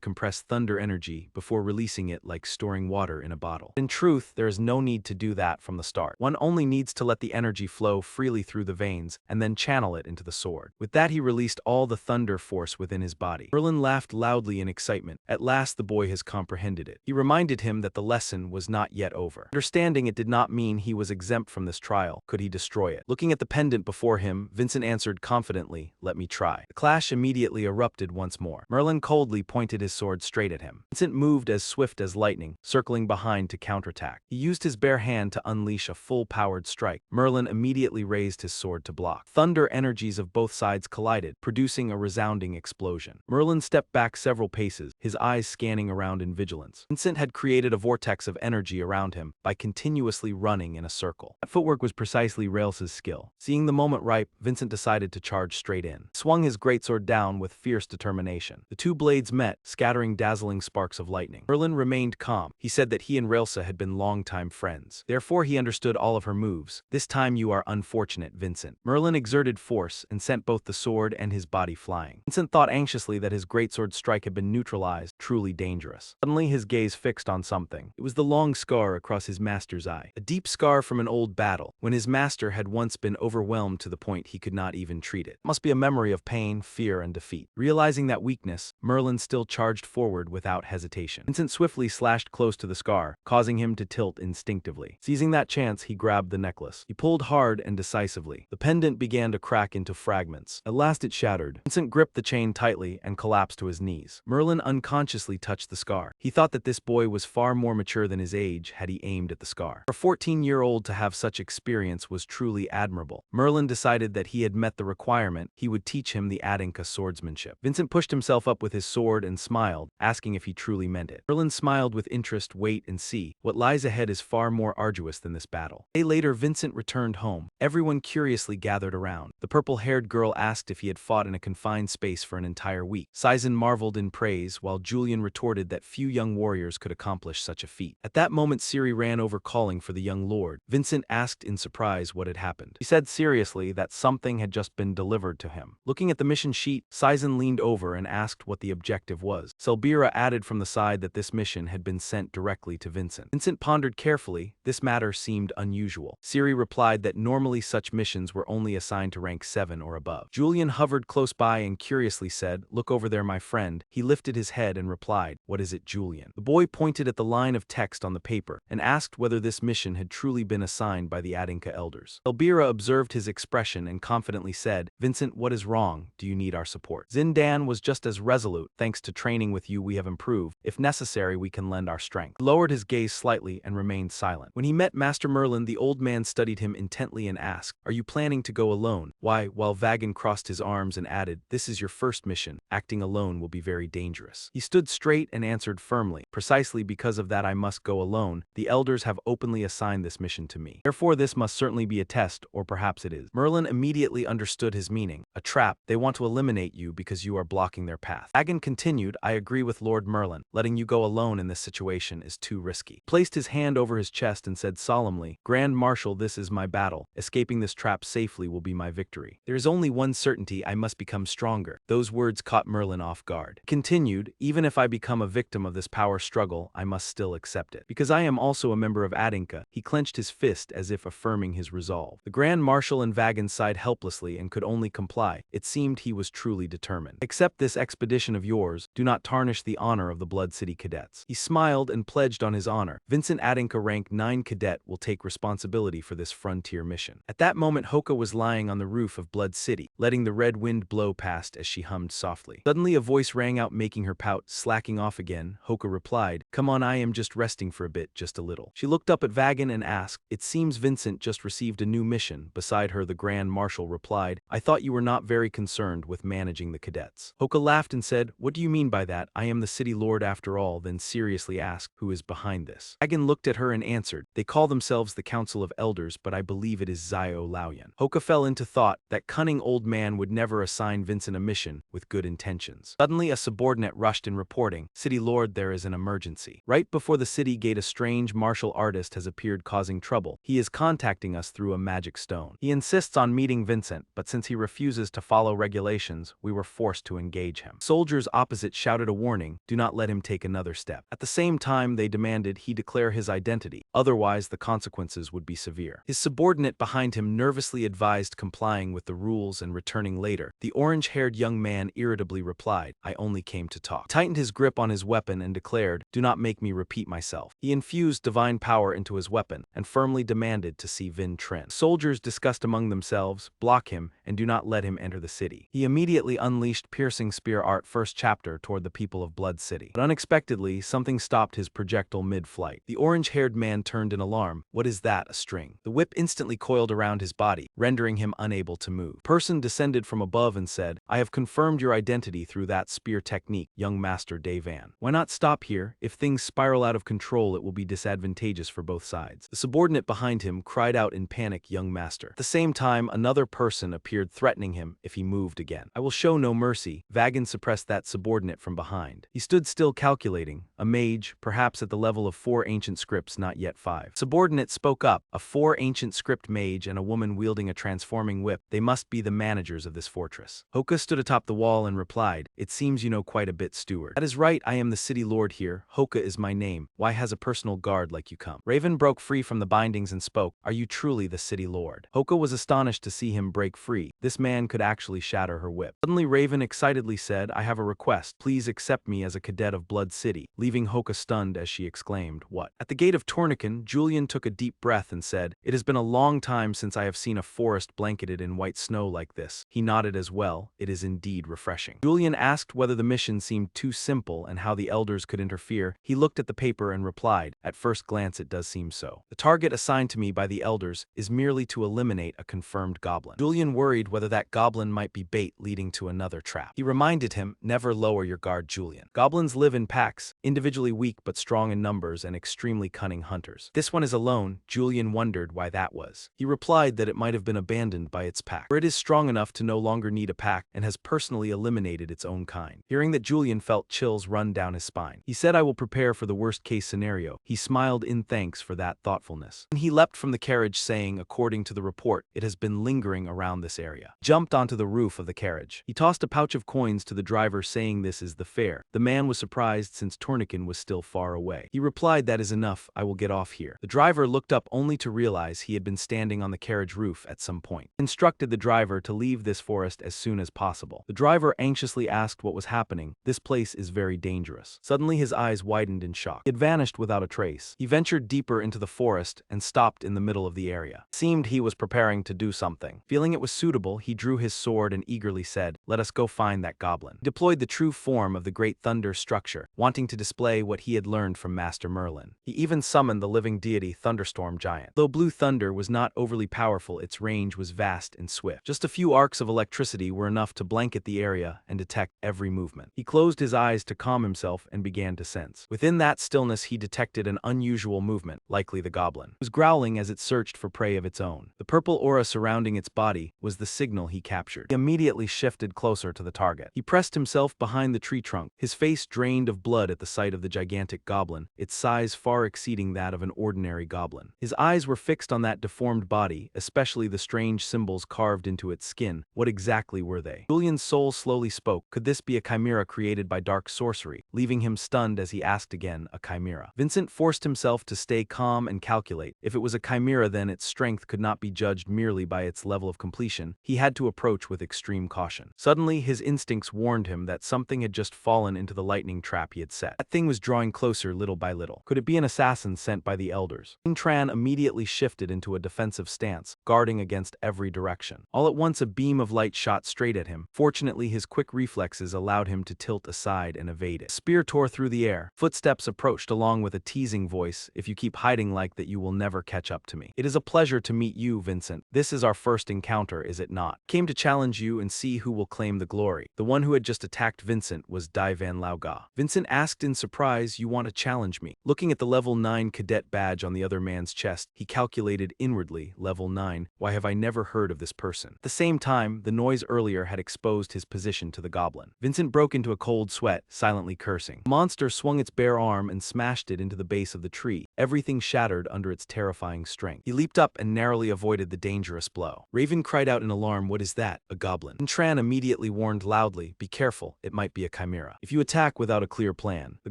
compress thunder energy before releasing it like storing water in a bottle. In truth, there is no need to do that from the start. One only needs to let the energy flow freely through the veins and then channel it into the sword. With that, he released all the thunder force within his body. Merlin laughed loudly in excitement. At last, the boy has comprehended it. He reminded him that the lesson was not yet over. Understanding it did not mean he was exempt from this trial. Could he destroy it? Looking at the pendant before him, Vincent answered confidently, "Let me try." The clash immediately erupted once more. Merlin coldly pointed his sword straight at him. Vincent moved as swift as lightning, circling behind to counterattack. He used his bare hand to unleash a full-powered strike. Merlin immediately raised his sword to block. Thunder energies of both sides collided, producing a resounding explosion. Merlin stepped back several paces, his eyes scanning around in vigilance. Vincent had created a vortex of energy around him by continuously running in a circle. That footwork was precisely Rails's skill. Seeing the moment ripe, Vincent decided to charge straight in. Swung his greatsword down with fierce determination. The two blades met, scattering dazzling sparks of lightning. Merlin remained calm. He said that he and Railsa had been longtime friends. Therefore, he understood all of her moves. "This time you are unfortunate, Vincent." Merlin exerted force and sent both the sword and his body flying. Vincent thought anxiously that his greatsword strike had been neutralized, truly dangerous. Suddenly, his gaze fixed on something. It was the long scar across his master's eye. A deep scar from an old battle, when his master had once been overwhelmed to the point he could not even treat it. It must be a memory of pain, fear, and defeat. Realizing that weakness, Merlin still charged forward without hesitation. Vincent swiftly slashed close to the scar, causing him to tilt instinctively. Seizing that chance, he grabbed the necklace. He pulled hard and decisively. The pendant began to crack into fragments. At last it shattered. Vincent gripped the chain tightly and collapsed to his knees. Merlin unconsciously touched the scar. He thought that this boy was far more mature than his age had he aimed at the scar. For a 14-year-old to have such experience was truly admirable. Merlin decided that he had met the requirement. He would teach him the Adinka swordsmanship. Vincent pushed himself up with his sword and smiled, asking if he truly meant it. Merlin smiled with interest. "Wait and see. What lies ahead is far more arduous than this battle." A day later, Vincent returned home. Everyone curiously gathered around. The purple-haired girl asked if he had fought in a confined space for an entire week. Saizen marveled in praise, while Julian retorted that few young warriors could accomplish such a feat. At that moment, Ciri ran over calling for the young lord. Vincent asked in surprise what had happened. He said seriously that something had just been delivered to him. Looking at the mission sheet, Saizen leaned over and asked what the objective was. Selbira added from the side that this mission had been sent directly to Vincent. Vincent pondered carefully. This matter seemed unusual. Ciri replied that normally such missions were only assigned to rank 7 or above. Julian hovered close by and curiously said, "Look over there, my friend." He lifted his head and replied, "What is it, Julian?" The boy pointed at the line of text on the paper and asked whether this mission had truly been assigned by the Adinka elders. Selbira observed his expression and confidently said, "Vincent, what is wrong? Do you need our support?" Zindan was just as resolute. "Thanks to training with you, we have improved. If necessary, we can lend our strength." He lowered his gaze slightly and remained silent. When he met Master Merlin, the old man studied him intently and asked, "Are you planning to go alone?" "Why?" While Vagan crossed his arms and added, "This is your first mission. Acting alone will be very dangerous." He stood straight and answered firmly, "Precisely because of that I must go alone. The elders have openly assigned this mission to me. Therefore this must certainly be a test, or perhaps it is." Merlin immediately understood his meaning. "A trap. They want to eliminate you because you are blocking their path." Vagan continued, "I agree with Lord Merlin. Letting you go alone in this situation is too risky." He placed his hand over his chest and said solemnly, "Grand Marshal, this is my battle. Escaping this trap safely will be my victory. There is only one certainty: I must become stronger." Those words caught Merlin off guard. He continued, "Even if I become a victim of this power struggle, I must still accept it. Because I am also a member of Adinka." He clenched his fist as if affirming his resolve. The Grand Marshal and Vagan sighed helplessly and could only comply. It seemed he was truly determined. "Accept this expedition of yours. Do not tarnish the honor of the Blood City cadets." He smiled and pledged on his honor. Vincent Adinka, rank 9 cadet, will take responsibility for this frontier mission. At that moment, Hoka was lying on the roof of Blood City, letting the red wind blow past as she hummed softly. Suddenly a voice rang out, making her pout. Slacking off again, Hoka replied, "Come on, I am just resting for a bit, just a little." She looked up at Vagan and asked, "It seems Vincent just received a new mission." Beside her, the Grand Marshal replied, "I thought you were not very concerned with managing the cadets." Hoka laughed and said, "What do you mean by that? I am the city lord after all," then seriously asked, "Who is behind this?" Vagan looked at her and answered, "They call themselves the Council of Elders, but I believe it is Zio Laoyan." Hoka fell into thought. That cunning old man would never assign Vincent a mission with good intentions. Suddenly a subordinate rushed in reporting, "City Lord, there is an emergency. Right before the city gate a strange martial artist has appeared causing trouble. He is contacting us through a magic stone. He insists on meeting Vincent Vincent, but since he refuses to follow regulations, we were forced to engage him. Soldiers opposite shouted a warning, do not let him take another step. At the same time, they demanded he declare his identity, otherwise the consequences would be severe. His subordinate behind him nervously advised complying with the rules and returning later. The orange-haired young man irritably replied, I only came to talk. He tightened his grip on his weapon and declared, do not make me repeat myself. He infused divine power into his weapon and firmly demanded to see Vin Trin. Soldiers discussed among themselves, block him, and do not let him enter the city. He immediately unleashed Piercing Spear Art first chapter toward the people of Blood City. But unexpectedly, something stopped his projectile mid-flight. The orange-haired man turned in alarm. What is that, a string? The whip instantly coiled around his body, rendering him unable to move. The person descended from above and said, I have confirmed your identity through that spear technique, young Master Devan. Why not stop here? If things spiral out of control, it will be disadvantageous for both sides. The subordinate behind him cried out in panic, young master. At the same time, another person appeared threatening him if he moved again. I will show no mercy. Vagan suppressed that subordinate from behind. He stood still calculating, a mage, perhaps at the level of 4 ancient scripts, not yet 5. Subordinate spoke up, a 4 ancient script mage and a woman wielding a transforming whip. They must be the managers of this fortress. Hoka stood atop the wall and replied, it seems you know quite a bit, steward. That is right, I am the city lord here. Hoka is my name. Why has a personal guard like you come? Raven broke free from the bindings and spoke, are you truly the city lord? Hoka was astonished to see him break free. This man could actually shatter her whip. Suddenly Raven excitedly said, I have a request. Please accept me as a cadet of Blood City, leaving Hoka stunned as she exclaimed, what? At the gate of Torniken, Julian took a deep breath and said, it has been a long time since I have seen a forest blanketed in white snow like this. He nodded as well. It is indeed refreshing. Julian asked whether the mission seemed too simple and how the elders could interfere. He looked at the paper and replied, at first glance it does seem so. The target assigned to me by the elders is merely to eliminate a confirmed goblin. Julian worried whether that goblin might be bait leading to another trap. He reminded him, never lower your guard, Julian. Goblins live in packs, individually weak but strong in numbers and extremely cunning hunters. This one is alone. Julian wondered why that was. He replied that it might have been abandoned by its pack, or it is strong enough to no longer need a pack and has personally eliminated its own kind. Hearing that, Julian felt chills run down his spine. He said, I will prepare for the worst-case scenario. He smiled in thanks for that thoughtfulness. And he leapt from the carriage saying, according to the report, it has been lingering around this area. Jumped onto the roof of the carriage. He tossed a pouch of coins to the driver saying this is the fare. The man was surprised since Torniken was still far away. He replied, that is enough, I will get off here. The driver looked up only to realize he had been standing on the carriage roof at some point. He instructed the driver to leave this forest as soon as possible. The driver anxiously asked what was happening. This place is very dangerous. Suddenly his eyes widened in shock. He had vanished without a trace. He ventured deeper into the forest and stopped in the middle of the area. It seemed he was preparing to do something. Feeling it was suitable, he drew his sword and eagerly said, let us go find that goblin. He deployed the true form of the great thunder structure, wanting to display what he had learned from Master Merlin. He even summoned the living deity Thunderstorm Giant. Though blue thunder was not overly powerful, its range was vast and swift. Just a few arcs of electricity were enough to blanket the area and detect every movement. He closed his eyes to calm himself and began to sense. Within that stillness he detected an unusual movement, likely the goblin. It was growling as it searched for prey of its own. The purple aura surrounding its body was the signal he captured. He immediately shifted closer to the target. He pressed himself behind the tree trunk, his face drained of blood at the sight of the gigantic goblin, its size far exceeding that of an ordinary goblin. His eyes were fixed on that deformed body, especially the strange symbols carved into its skin. What exactly were they? Julian's soul slowly spoke. Could this be a chimera created by dark sorcery? Leaving him stunned as he asked again, a chimera. Vincent forced himself to stay calm and calculate. If it was a chimera, then its strength could not be judged merely by its level of completion. He had to approach with extreme caution. Suddenly, his instincts warned him that something had just fallen into the lightning trap he had set. That thing was drawing closer little by little. Could it be an assassin sent by the elders? King Tran immediately shifted into a defensive stance, guarding against every direction. All at once, a beam of light shot straight at him. Fortunately, his quick reflexes allowed him to tilt aside and evade it. Spear tore through the air. Footsteps approached along with a teasing voice, if you keep hiding like that you will never catch up to me. It is a pleasure to meet you, Vincent. This is our first encounter, is it not? Came to challenge you and see who will claim the glory. The one who had just attacked Vincent was Dai Van Lauga. Vincent asked in surprise, you want to challenge me? Looking at the level 9 cadet badge on the other man's chest, he calculated inwardly, level 9, why have I never heard of this person? At the same time, the noise earlier had exposed his position to the goblin. Vincent broke into a cold sweat, silently cursing. The monster swung its bare arm and smashed it into the base of the tree. Everything shattered under its terrifying strength. He leaped up and narrowly avoided the dangerous blow. Raven Raven cried out in alarm, "What is that? A goblin?" Tran immediately warned loudly, "Be careful, it might be a chimera. If you attack without a clear plan." The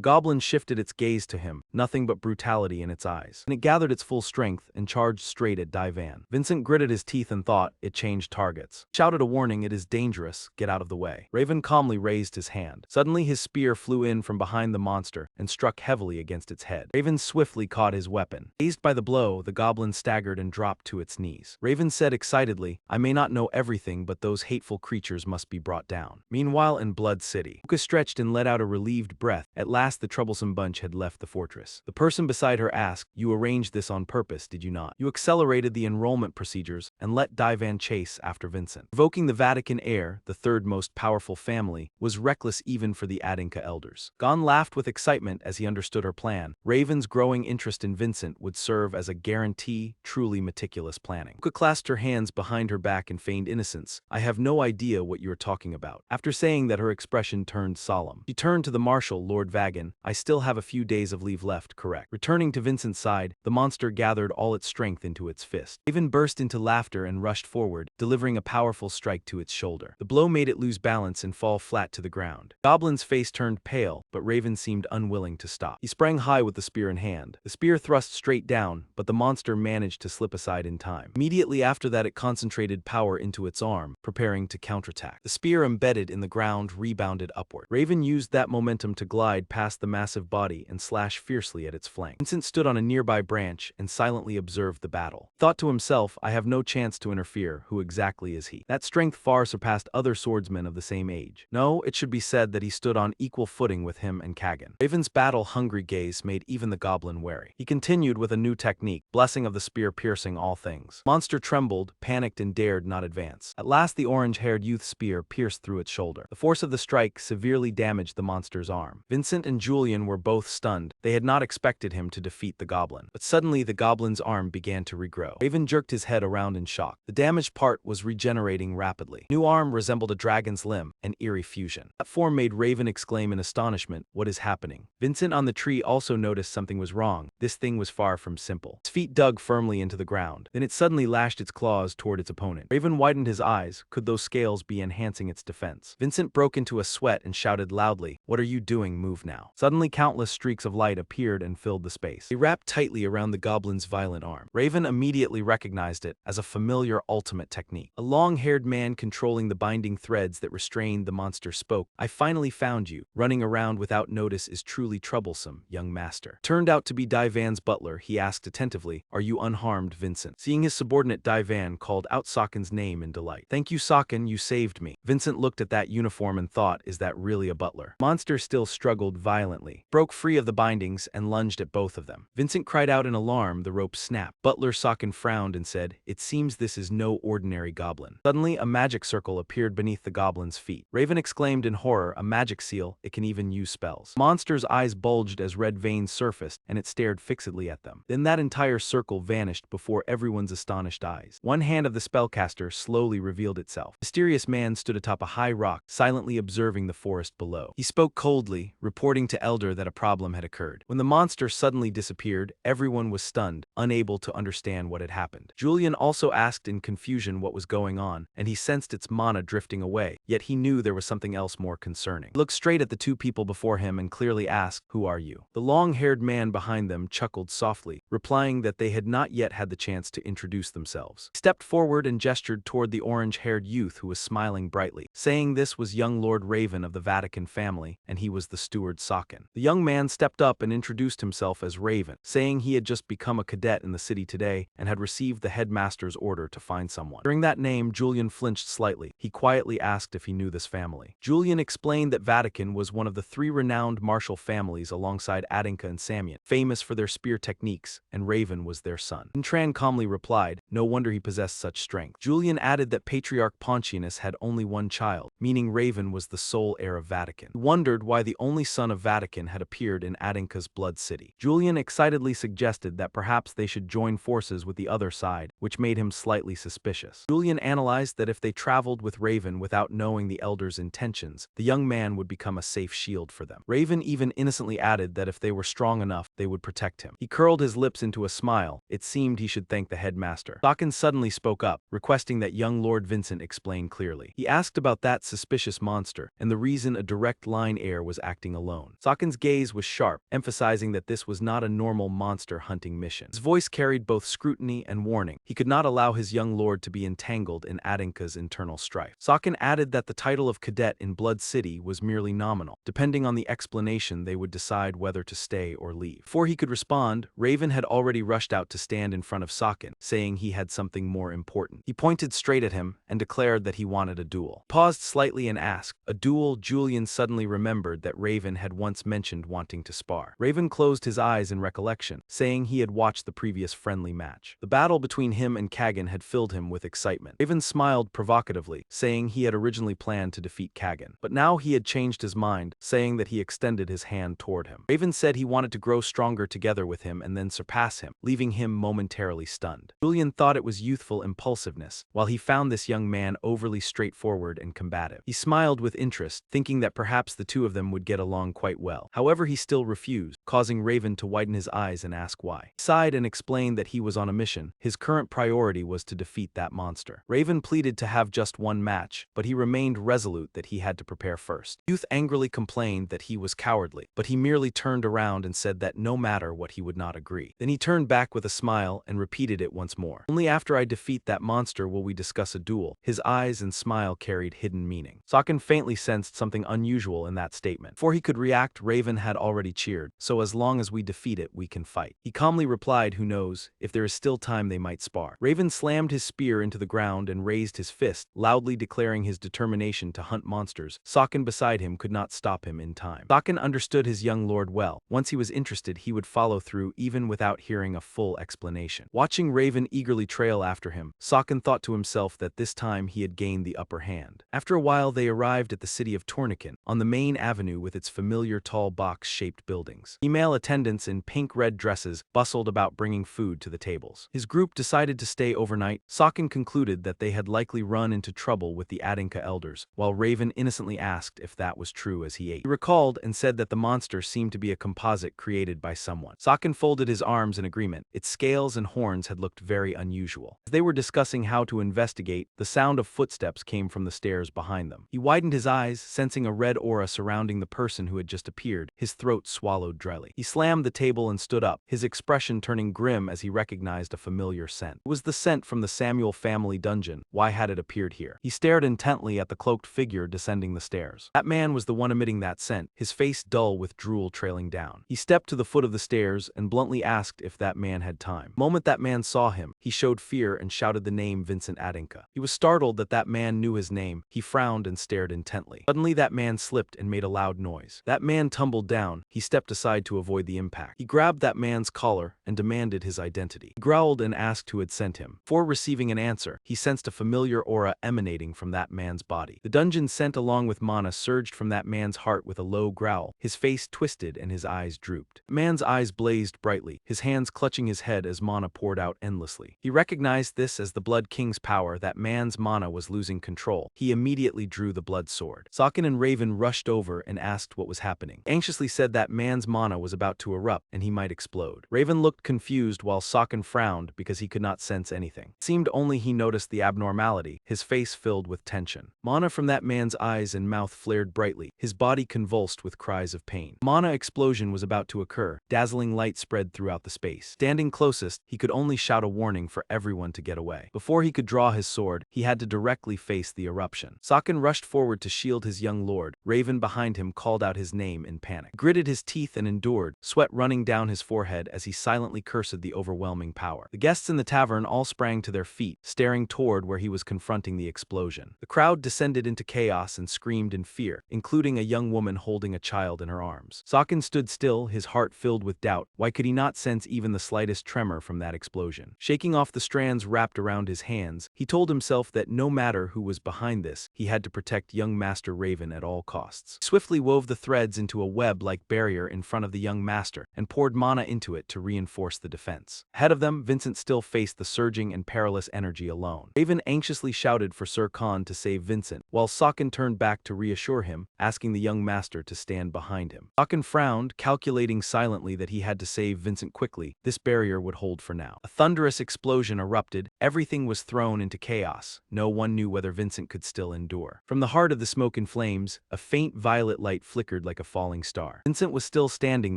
goblin shifted its gaze to him, nothing but brutality in its eyes. And it gathered its full strength and charged straight at Divan. Vincent gritted his teeth and thought, it changed targets. Shouted a warning, "It is dangerous, get out of the way." Raven calmly raised his hand. Suddenly his spear flew in from behind the monster and struck heavily against its head. Raven swiftly caught his weapon. Dazed by the blow, the goblin staggered and dropped to its knees. Raven said excitedly, "I may not know everything, but those hateful creatures must be brought down." Meanwhile in Blood City, Uka stretched and let out a relieved breath. At last the troublesome bunch had left the fortress. The person beside her asked, "You arranged this on purpose, did you not? You accelerated the enrollment procedures and let Divan chase after Vincent." Provoking the Vatican heir, the third most powerful family, was reckless even for the Adinka elders. Gon laughed with excitement as he understood her plan. Raven's growing interest in Vincent would serve as a guarantee, truly meticulous planning. Uka clasped her hands behind her back and feigned innocence. "I have no idea what you are talking about." After saying that, her expression turned solemn. She turned to the marshal, Lord Vagan. "I still have a few days of leave left, correct?" Returning to Vincent's side, the monster gathered all its strength into its fist. Raven burst into laughter and rushed forward, delivering a powerful strike to its shoulder. The blow made it lose balance and fall flat to the ground. Goblin's face turned pale, but Raven seemed unwilling to stop. He sprang high with the spear in hand. The spear thrust straight down, but the monster managed to slip aside in time. Immediately after that, it concentrated power into its arm, preparing to counterattack. The spear embedded in the ground rebounded upward. Raven used that momentum to glide past the massive body and slash fiercely at its flank. Vincent stood on a nearby branch and silently observed the battle. Thought to himself, "I have no chance to interfere. Who exactly is he?" That strength far surpassed other swordsmen of the same age. No, it should be said that he stood on equal footing with him and Kagan. Raven's battle-hungry gaze made even the goblin wary. He continued with a new technique, blessing of the spear piercing all things. Monster trembled, panicked, and dared not advance. At last the orange-haired youth's spear pierced through its shoulder. The force of the strike severely damaged the monster's arm. Vincent and Julian were both stunned. They had not expected him to defeat the goblin. But suddenly the goblin's arm began to regrow. Raven jerked his head around in shock. The damaged part was regenerating rapidly. New arm resembled a dragon's limb, an eerie fusion. That form made Raven exclaim in astonishment, "What is happening?" Vincent on the tree also noticed something was wrong. This thing was far from simple. Its feet dug firmly into the ground. Then it suddenly lashed its claws toward its opponent. Raven widened his eyes. Could those scales be enhancing its defense? Vincent broke into a sweat and shouted loudly, "What are you doing? Move now." Suddenly countless streaks of light appeared and filled the space. They wrapped tightly around the goblin's violent arm. Raven immediately recognized it as a familiar ultimate technique. A long-haired man controlling the binding threads that restrained the monster spoke, "I finally found you. Running around without notice is truly troublesome, young master." Turned out to be Divan's butler, he asked attentively, "Are you unharmed, Vincent?" Seeing his subordinate, Divan called out Sakin's name in delight. "Thank you, Sakin, you saved me." Vincent looked at that uniform and thought, is that really a butler? Monster still struggled violently, broke free of the bindings and lunged at both of them. Vincent cried out in alarm. The rope snapped. Butler Sakin frowned and said, "It seems this is no ordinary goblin." Suddenly a magic circle appeared beneath the goblin's feet. Raven exclaimed in horror, "A magic seal, it can even use spells." The monster's eyes bulged as red veins surfaced, and it stared fixedly at them. Then that entire circle vanished before everyone's astonished eyes. One hand of the spellcaster slowly revealed itself. A mysterious man stood atop a high rock, silently observing the forest below. He spoke coldly, reporting to Elder that a problem had occurred. When the monster suddenly disappeared, everyone was stunned, unable to understand what had happened. Julian also asked in confusion what was going on, and he sensed its mana drifting away, yet he knew there was something else more concerning. He looked straight at the two people before him and clearly asked, "Who are you?" The long-haired man behind them chuckled softly, replying that they had not yet had the chance to introduce themselves. He stepped forward and gestured toward the orange-haired youth who was smiling brightly, saying this was young Lord Raven of the Vatican family, and he was the steward Sakin. The young man stepped up and introduced himself as Raven, saying he had just become a cadet in the city today and had received the headmaster's order to find someone. During that name, Julian flinched slightly. He quietly asked if he knew this family. Julian explained that Vatican was one of the three renowned martial families alongside Adinka and Samian, famous for their spear techniques, and Raven was their son. Tran calmly replied, "No wonder he possessed such strength." Julian added that Patriarch Pontianus had only one child, meaning Raven was the sole heir of Vatican. He wondered why the only son of Vatican had appeared in Adinka's Blood City. Julian excitedly suggested that perhaps they should join forces with the other side, which made him slightly suspicious. Julian analyzed that if they traveled with Raven without knowing the Elder's intentions, the young man would become a safe shield for them. Raven even innocently added that if they were strong enough, they would protect him. He curled his lips into a smile. It seemed he should thank the headmaster. Sokkin suddenly spoke up, requesting that young Lord Vincent explain clearly. He asked about that suspicious monster, and the reason a direct line heir was acting alone. Sokkin's gaze was sharp, emphasizing that this was not a normal monster hunting mission. His voice carried both scrutiny and warning. He could not allow his young lord to be entangled in Adinka's internal strife. Sokkin added that the title of cadet in Blood City was merely nominal. Depending on the explanation, they would decide whether to stay or leave. Before he could respond, Raven had already rushed out to stand in front of Sokkin, saying he had something more important. He pointed straight at him and declared that he wanted a duel. Paused slightly and asked, "A duel?" Julian suddenly remembered that Raven had once mentioned wanting to spar. Raven closed his eyes in recollection, saying he had watched the previous friendly match. The battle between him and Kagan had filled him with excitement. Raven smiled provocatively, saying he had originally planned to defeat Kagan. But now he had changed his mind, saying that he extended his hand toward him. Raven said he wanted to grow stronger together with him and then surpass him, leaving him momentarily stunned. Julian thought it was youthful impulsiveness, while he found this young man overly straightforward and combative. He smiled with interest, thinking that perhaps the two of them would get along quite well. However, he still refused, causing Raven to widen his eyes and ask why. He sighed and explained that he was on a mission. His current priority was to defeat that monster. Raven pleaded to have just one match, but he remained resolute that he had to prepare first. Youth angrily complained that he was cowardly, but he merely turned around and said that no matter what he would not agree. Then he turned back with a smile and repeated it once more. "Only after I defeat that monster will we discuss a duel." His eyes and smile carried hidden meaning. Sokkin faintly sensed something unusual in that statement. Before he could react, Raven had already cheered, "So as long as we defeat it, we can fight." He calmly replied, "Who knows, if there is still time they might spar." Raven slammed his spear into the ground and raised his fist, loudly declaring his determination to hunt monsters. Sokkin beside him could not stop him in time. Sokkin understood his young lord well. Once he was interested, he would follow through even without hearing a full explanation. Watching Raven eagerly trail after him, Sokkin thought to himself that this time he had gained the upper hand. After a while, they arrived at the city of Tornikin, on the main avenue with its familiar tall box-shaped buildings. Female attendants in pink-red dresses bustled about bringing food to the tables. His group decided to stay overnight. Sokkin concluded that they had likely run into trouble with the Adinka elders, while Raven innocently asked if that was true as he ate. He recalled and said that the monster seemed to be a composite created by someone. Sokkin folded his arms in agreement. Its scales and horns had looked very unusual. As they were discussing how to investigate, the sound of footsteps came from the stairs behind them. He widened his eyes, sensing a red aura surrounding the person who had just appeared. His throat swallowed dryly. He slammed the table and stood up, his expression turning grim as he recognized a familiar scent. It was the scent from the Samuel family dungeon. Why had it appeared here? He stared intently at the cloaked figure descending the stairs. That man was the one emitting that scent, his face dull with drool trailing down. He stepped to the foot of the stairs and bluntly asked if that man had time. The moment that man saw him, he showed fear and shouted the name Vincent Adinka. He was startled that that man knew his name. He frowned and stared intently. Suddenly that man slipped and made a loud noise. That man tumbled down. He stepped aside to avoid the impact. He grabbed that man's collar and demanded his identity. He growled and asked who had sent him. Before receiving an answer, he sensed a familiar aura emanating from that man's body. The dungeon scent along with mana surged from that man's heart with a low growl. His face twisted and his eyes drooped. The man's eyes blazed brightly, his hands clutching his head as mana poured out endlessly. He recognized this as the Blood King's power. That man's mana was losing control. He immediately drew the blood sword. Sokkin and Raven rushed over and asked what was happening. He anxiously said that man's mana was about to erupt and he might explode. Raven looked confused while Sokkin frowned because he could not sense anything. It seemed only he noticed the abnormality, his face filled with tension. Mana from that man's eyes and mouth flared brightly, his body convulsed with cries of pain. Mana explosion was about to occur. Dazzling light spread throughout the space. Standing closest, he could only shout a warning for everyone to get away. Before he could draw his sword, he had to directly face the eruption. Sokkin rushed forward to shield his young lord. Raven behind him called out his name in panic. He gritted his teeth and endured, sweat running down his forehead as he silently cursed the overwhelming power. The guests in the tavern all sprang to their feet, staring toward where he was confronting the explosion. The crowd descended into chaos and screamed in fear, including a young woman holding a child in her arms. Sokkin stood still, his heart filled with doubt. Why could he not sense even the slightest tremor from that explosion? Shaking off the strands wrapped around his hands, he told himself that no matter who was behind this, he had to protect young Master Raven at all costs. He swiftly wove the threads into a web-like barrier in front of the young master and poured mana into it to reinforce the defense. Ahead of them, Vincent still faced the surging and perilous energy alone. Raven anxiously shouted for Sir Khan to save Vincent, while Sokkin turned back to reassure him, asking the young master to stand behind him. Sokkin frowned, calculating silently silently that he had to save Vincent quickly. This barrier would hold for now. A thunderous explosion erupted. Everything was thrown into chaos. No one knew whether Vincent could still endure. From the heart of the smoke and flames, a faint violet light flickered like a falling star. Vincent was still standing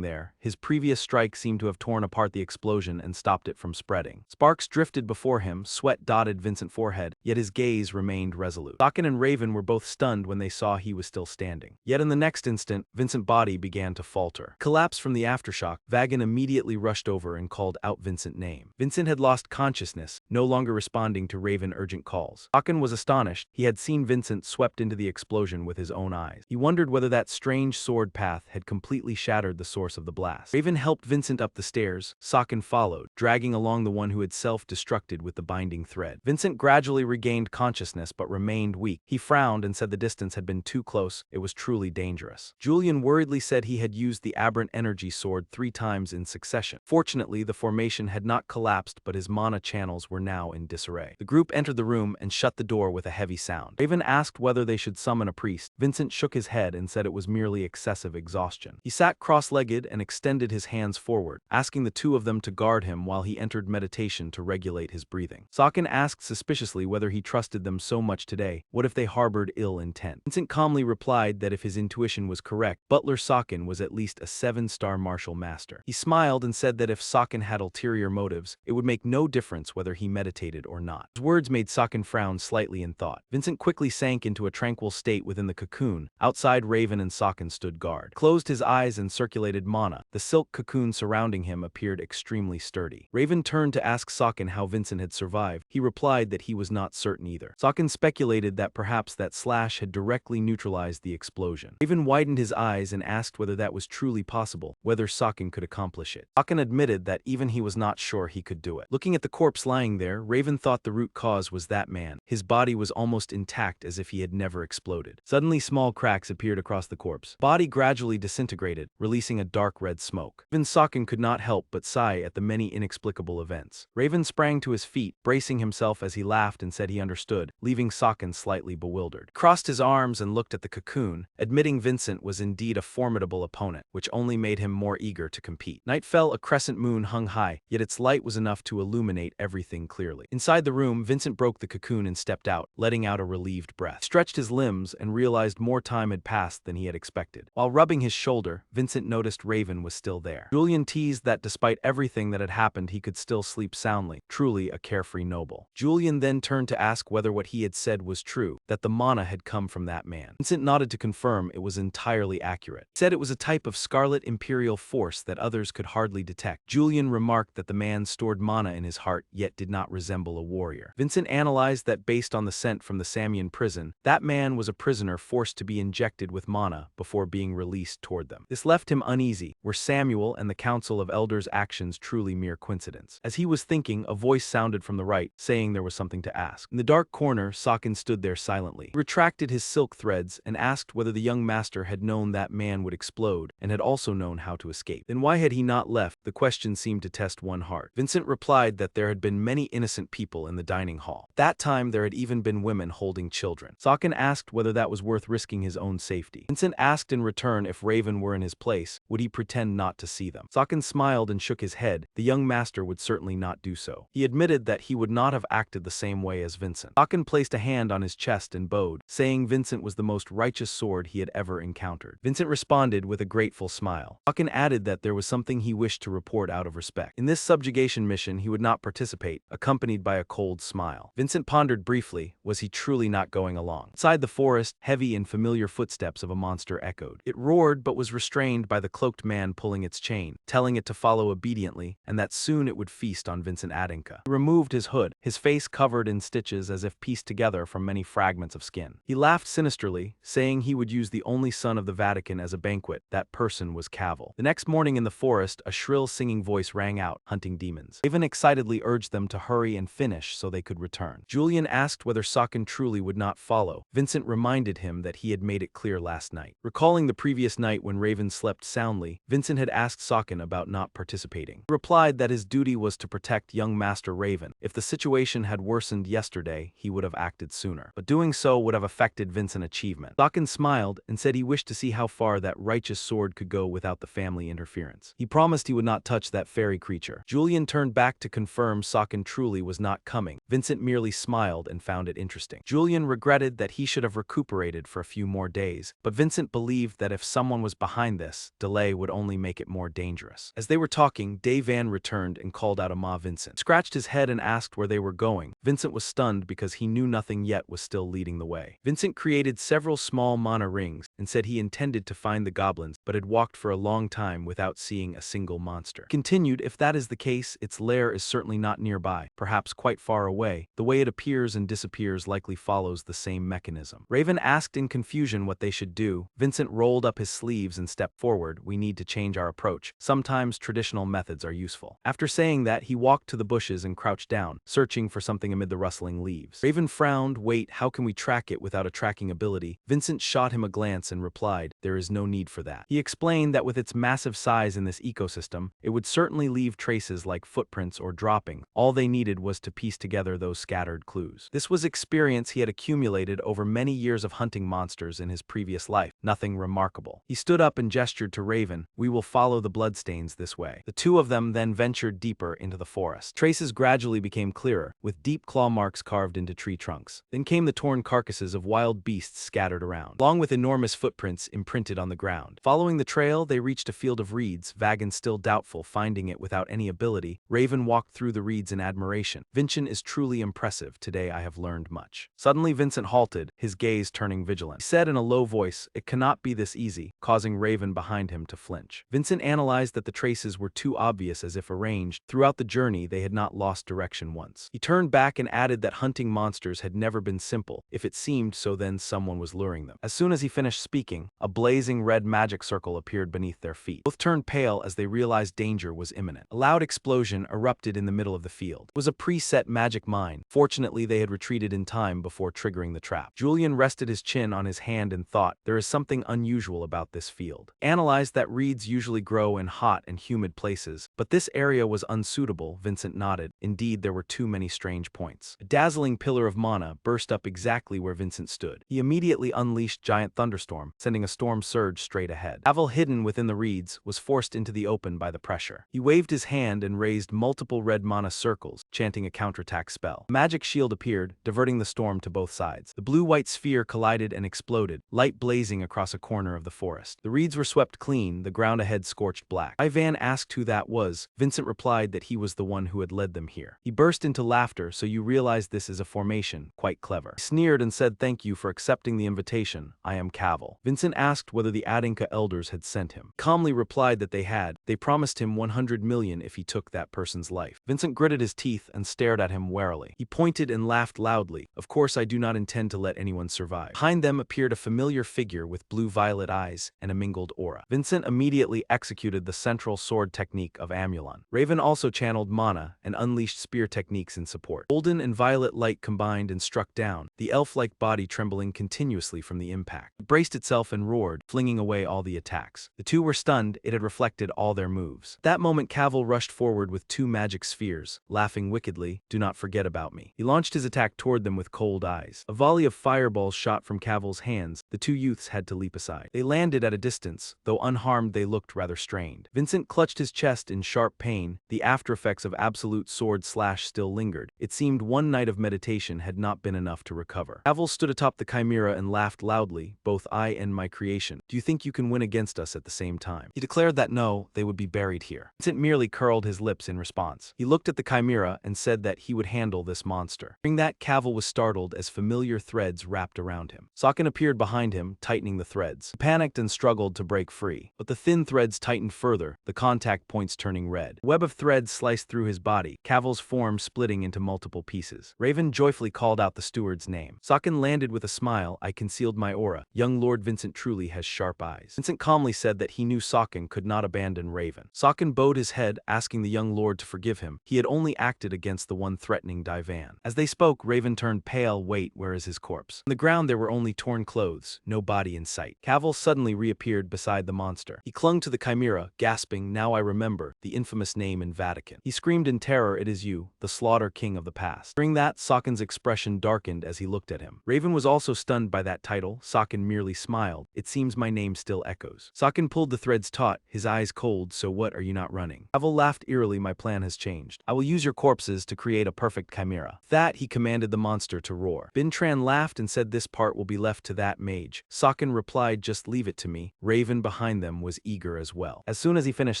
there. His previous strike seemed to have torn apart the explosion and stopped it from spreading. Sparks drifted before him, sweat dotted Vincent's forehead, yet his gaze remained resolute. Sokkin and Raven were both stunned when they saw he was still standing. Yet in the next instant, Vincent's body began to falter. Collapsed from the aftershock, Vagan immediately rushed over and called out Vincent's name. Vincent had lost consciousness, no longer responding to Raven's urgent calls. Sokkin was astonished. He had seen Vincent swept into the explosion with his own eyes. He wondered whether that strange sword path had completely shattered the source of the blast. Raven helped Vincent up the stairs. Sokkin followed, dragging along the one who had self-destructed with the binding thread. Vincent gradually regained consciousness but remained weak. He frowned and said the distance had been too close. It was truly dangerous. Julian worriedly said he had used the aberrant energy sword 3 times in succession. Fortunately, the formation had not collapsed, but his mana channels were now in disarray. The group entered the room and shut the door with a heavy sound. Raven asked whether they should summon a priest. Vincent shook his head and said it was merely excessive exhaustion. He sat cross-legged and extended his hands forward, asking the 2 of them to guard him while he entered meditation to regulate his breathing. Sokkin asked suspiciously whether he trusted them so much today. What if they harbored ill intent? Vincent calmly replied that if his intuition was correct, Butler Sokkin was at least a 7-star martial master. He smiled and said that if Sokkin had ulterior motives, it would make no difference whether he meditated or not. His words made Sokkin frown slightly in thought. Vincent quickly sank into a tranquil state within the cocoon. Outside, Raven and Sokkin stood guard. Closed his eyes and circulated mana. The silk cocoon surrounding him appeared extremely sturdy. Raven turned to ask Sokkin how Vincent had survived. He replied that he was not certain either. Sokkin speculated that perhaps that slash had directly neutralized the explosion. Raven widened his eyes and asked whether that was truly possible, whether Sokkin could accomplish it. Sokkin admitted that even he was not sure he could do it. Looking at the corpse lying there, Raven thought the root cause was that man. His body was almost intact as if he had never exploded. Suddenly, small cracks appeared across the corpse. Body gradually disintegrated, releasing a dark red smoke. Even Sokkin could not help but sigh at the many inexplicable events. Raven sprang to his feet, bracing himself as he laughed and said he understood, leaving Sokkin slightly bewildered. He crossed his arms and looked at the cocoon, admitting Vincent was indeed a formidable opponent, which only made him more eager to compete. Night fell, a crescent moon hung high, yet its light was enough to illuminate everything clearly. Inside the room, Vincent broke the cocoon and stepped out, letting out a relieved breath. He stretched his limbs and realized more time had passed than he had expected. While rubbing his shoulder, Vincent noticed Raven was still there. Julian teased that despite everything that had happened, he could still sleep soundly, truly a carefree noble. Julian then turned to ask whether what he had said was true, that the mana had come from that man. Vincent nodded to confirm it was entirely accurate. He said it was a type of scarlet imperial force that others could hardly detect. Julian remarked that the man stored mana in his heart yet did not resemble a warrior. Vincent analyzed that based on the scent from the Samian prison, that man was a prisoner forced to be injected with mana before being released toward them. This left him uneasy. Were Samuel and the Council of Elders' actions truly mere coincidence? As he was thinking, a voice sounded from the right, saying there was something to ask. In the dark corner, Sokkin stood there silently. He retracted his silk threads and asked whether the young master had known that man would explode and had also known how to escape. Then why had he not left? The question seemed to test one heart. Vincent replied that there had been many innocent people in the dining hall. At that time, there had even been women holding children. Sokkin asked whether that was worth risking his own safety. Vincent asked in return if Raven were in his place, would he pretend not to see them? Sokkin smiled and shook his head. The young master would certainly not do so. He admitted that he would not have acted the same way as Vincent. Sokkin placed a hand on his chest and bowed, saying Vincent was the most righteous sword he had ever encountered. Vincent responded with a grateful smile. Sokkin added that there was something he wished to report out of respect. In this subjugation mission, he would not participate, accompanied by a cold smile. Vincent pondered briefly. Was he truly not going along? Inside the forest, heavy and familiar footsteps of a monster echoed. It roared but was restrained by the cloaked man pulling its chain, telling it to follow obediently, and that soon it would feast on Vincent Adinka. He removed his hood, his face covered in stitches as if pieced together from many fragments of skin. He laughed sinisterly, saying he would use the only son of the Vatican as a banquet. That person was Cavil. The next morning in the forest, a shrill shrill singing voice rang out, hunting demons. Raven excitedly urged them to hurry and finish so they could return. Julian asked whether Socken truly would not follow. Vincent reminded him that he had made it clear last night. Recalling the previous night when Raven slept soundly, Vincent had asked Socken about not participating. He replied that his duty was to protect young Master Raven. If the situation had worsened yesterday, he would have acted sooner. But doing so would have affected Vincent's achievement. Socken smiled and said he wished to see how far that righteous sword could go without the family interference. He promised he would not touch that fairy creature. Julian turned back to confirm Socken truly was not coming. Vincent merely smiled and found it interesting. Julian regretted that he should have recuperated for a few more days, but Vincent believed that if someone was behind this, delay would only make it more dangerous. As they were talking, Dave Van returned and called out Vincent. Scratched his head and asked where they were going. Vincent was stunned because he knew nothing yet was still leading the way. Vincent created several small mana rings and said he intended to find the goblins, but had walked for a long time without seeing a single monster. Continued, if that is the case, its lair is certainly not nearby, perhaps quite far away. The way it appears and disappears likely follows the same mechanism. Raven asked in confusion what they should do. Vincent rolled up his sleeves and stepped forward. We need to change our approach. Sometimes traditional methods are useful. After saying that, he walked to the bushes and crouched down, searching for something amid the rustling leaves. Raven frowned. Wait, how can we track it without a tracking ability? Vincent shot him a glance and replied, there is no need for that. He explained that with its massive size in this ecosystem, it would certainly leave traces like footprints or dropping. All they needed was to piece together those scattered clues. This was experience he had accumulated over many years of hunting monsters in his previous life. Nothing remarkable. He stood up and gestured to Raven. We will follow the bloodstains this way. The two of them then ventured deeper into the forest. Traces gradually became clearer, with deep claw marks carved into tree trunks. Then came the torn carcasses of wild beasts scattered around, along with enormous footprints imprinted on the ground. Following the trail, they reached a field of reeds, Vagan still doubtful, finding it without any ability. Raven walked through the reeds in admiration. Vincent is truly impressive. Today I have learned much. Suddenly Vincent halted, his gaze turning vigilant. He said in a low voice, it cannot be this easy, causing Raven behind him to flinch. Vincent analyzed that the traces were too obvious as if arranged. Throughout the journey, they had not lost direction once. He turned back and added that hunting monsters had never been simple. If it seemed so, then someone was luring them. As soon as he finished speaking, a blazing red magic circle appeared beneath their feet. Both turned pale as they realized danger was imminent. A loud explosion erupted in the middle of the field. It was a preset magic mine. Fortunately, they had retreated in time before triggering the trap. Julian rested his chin on his hand and thought, there is something unusual about this field. Analyzed that reeds usually grow in hot and humid places, but this area was unsuitable. Vincent nodded. Indeed, there were too many strange points. A dazzling pillar of mana burst up exactly where Vincent stood. He immediately unleashed giant thunderstorm, sending a storm surge straight ahead. Pavel, hidden within the reeds, was forced into the open by the pressure. He waved his hand and raised multiple red mana circles, chanting a counterattack spell. A magic shield appeared, diverting the storm to both sides. The blue-white sphere collided and exploded, light blazing across a corner of the forest. The reeds were swept clean, the ground ahead scorched black. Ivan asked who that was. Vincent replied that he was the one who had led them here. He burst into laughter. So you realize this is a formation. Quite clever. He sneered and said, thank you for accepting the invitation. I am Cavill. Vincent asked whether the Adinka elders had sent him. Calmly replied that they had. They promised him 100 million if he took that person's life. Vincent gritted his teeth and stared at him warily. He pointed and laughed loudly. Of course I do not intend to let anyone survive. Behind them appeared a familiar figure with blue-violet eyes and a mingled aura. Vincent immediately executed the central sword technique of Amulon. Raven also channeled mana and unleashed spear techniques in support. Golden and violet light combined and struck down, the elf-like body trembling continuously from the impact. It braced itself and roared, flinging away all the attacks. The two were stunned. It had reflected all their moves. At that moment Cavill rushed forward with two magic spheres, laughing wickedly, do not forget about me. He launched his attack toward them with cold eyes. A volley of fireballs shot from Cavill's hands. The two youths had to leap aside. They landed at a distance. Though unharmed, they looked rather strained. Vincent clutched his chest in sharp pain. The aftereffects of absolute sword slash still lingered. It seemed one night of meditation had not been enough to recover. Cavill stood atop the chimera and laughed loudly, both I and my creation. Do you think you can win against us at the same time? He declared that no, they would be buried here. Vincent merely curled his lips in response. He looked at the chimera and said that he would handle this monster. Hearing that, Cavill was startled as familiar threads wrapped around him. Socken appeared behind behind him, tightening the threads. He panicked and struggled to break free, but the thin threads tightened further, the contact points turning red. A web of threads sliced through his body, Cavill's form splitting into multiple pieces. Raven joyfully called out the steward's name. Sokkin landed with a smile. I concealed my aura. Young Lord Vincent truly has sharp eyes. Vincent calmly said that he knew Sokkin could not abandon Raven. Sokkin bowed his head, asking the young lord to forgive him. He had only acted against the one threatening Divan. As they spoke, Raven turned pale. Wait, where is his corpse? On the ground there were only torn clothes, no body in sight. Cavill suddenly reappeared beside the monster. He clung to the chimera, gasping, now I remember, the infamous name in Vatican. He screamed in terror, it is you, the slaughter king of the past. During that, Sokkin's expression darkened as he looked at him. Raven was also stunned by that title. Sokkin merely smiled. It seems my name still echoes. Sokkin pulled the threads taut, his eyes cold. So what, are you not running? Cavill laughed eerily. My plan has changed. I will use your corpses to create a perfect chimera. That, he commanded the monster to roar. Bintran laughed and said this part will be left to that mage. Sokkin replied, just leave it to me. Raven behind them was eager as well. As soon as he finished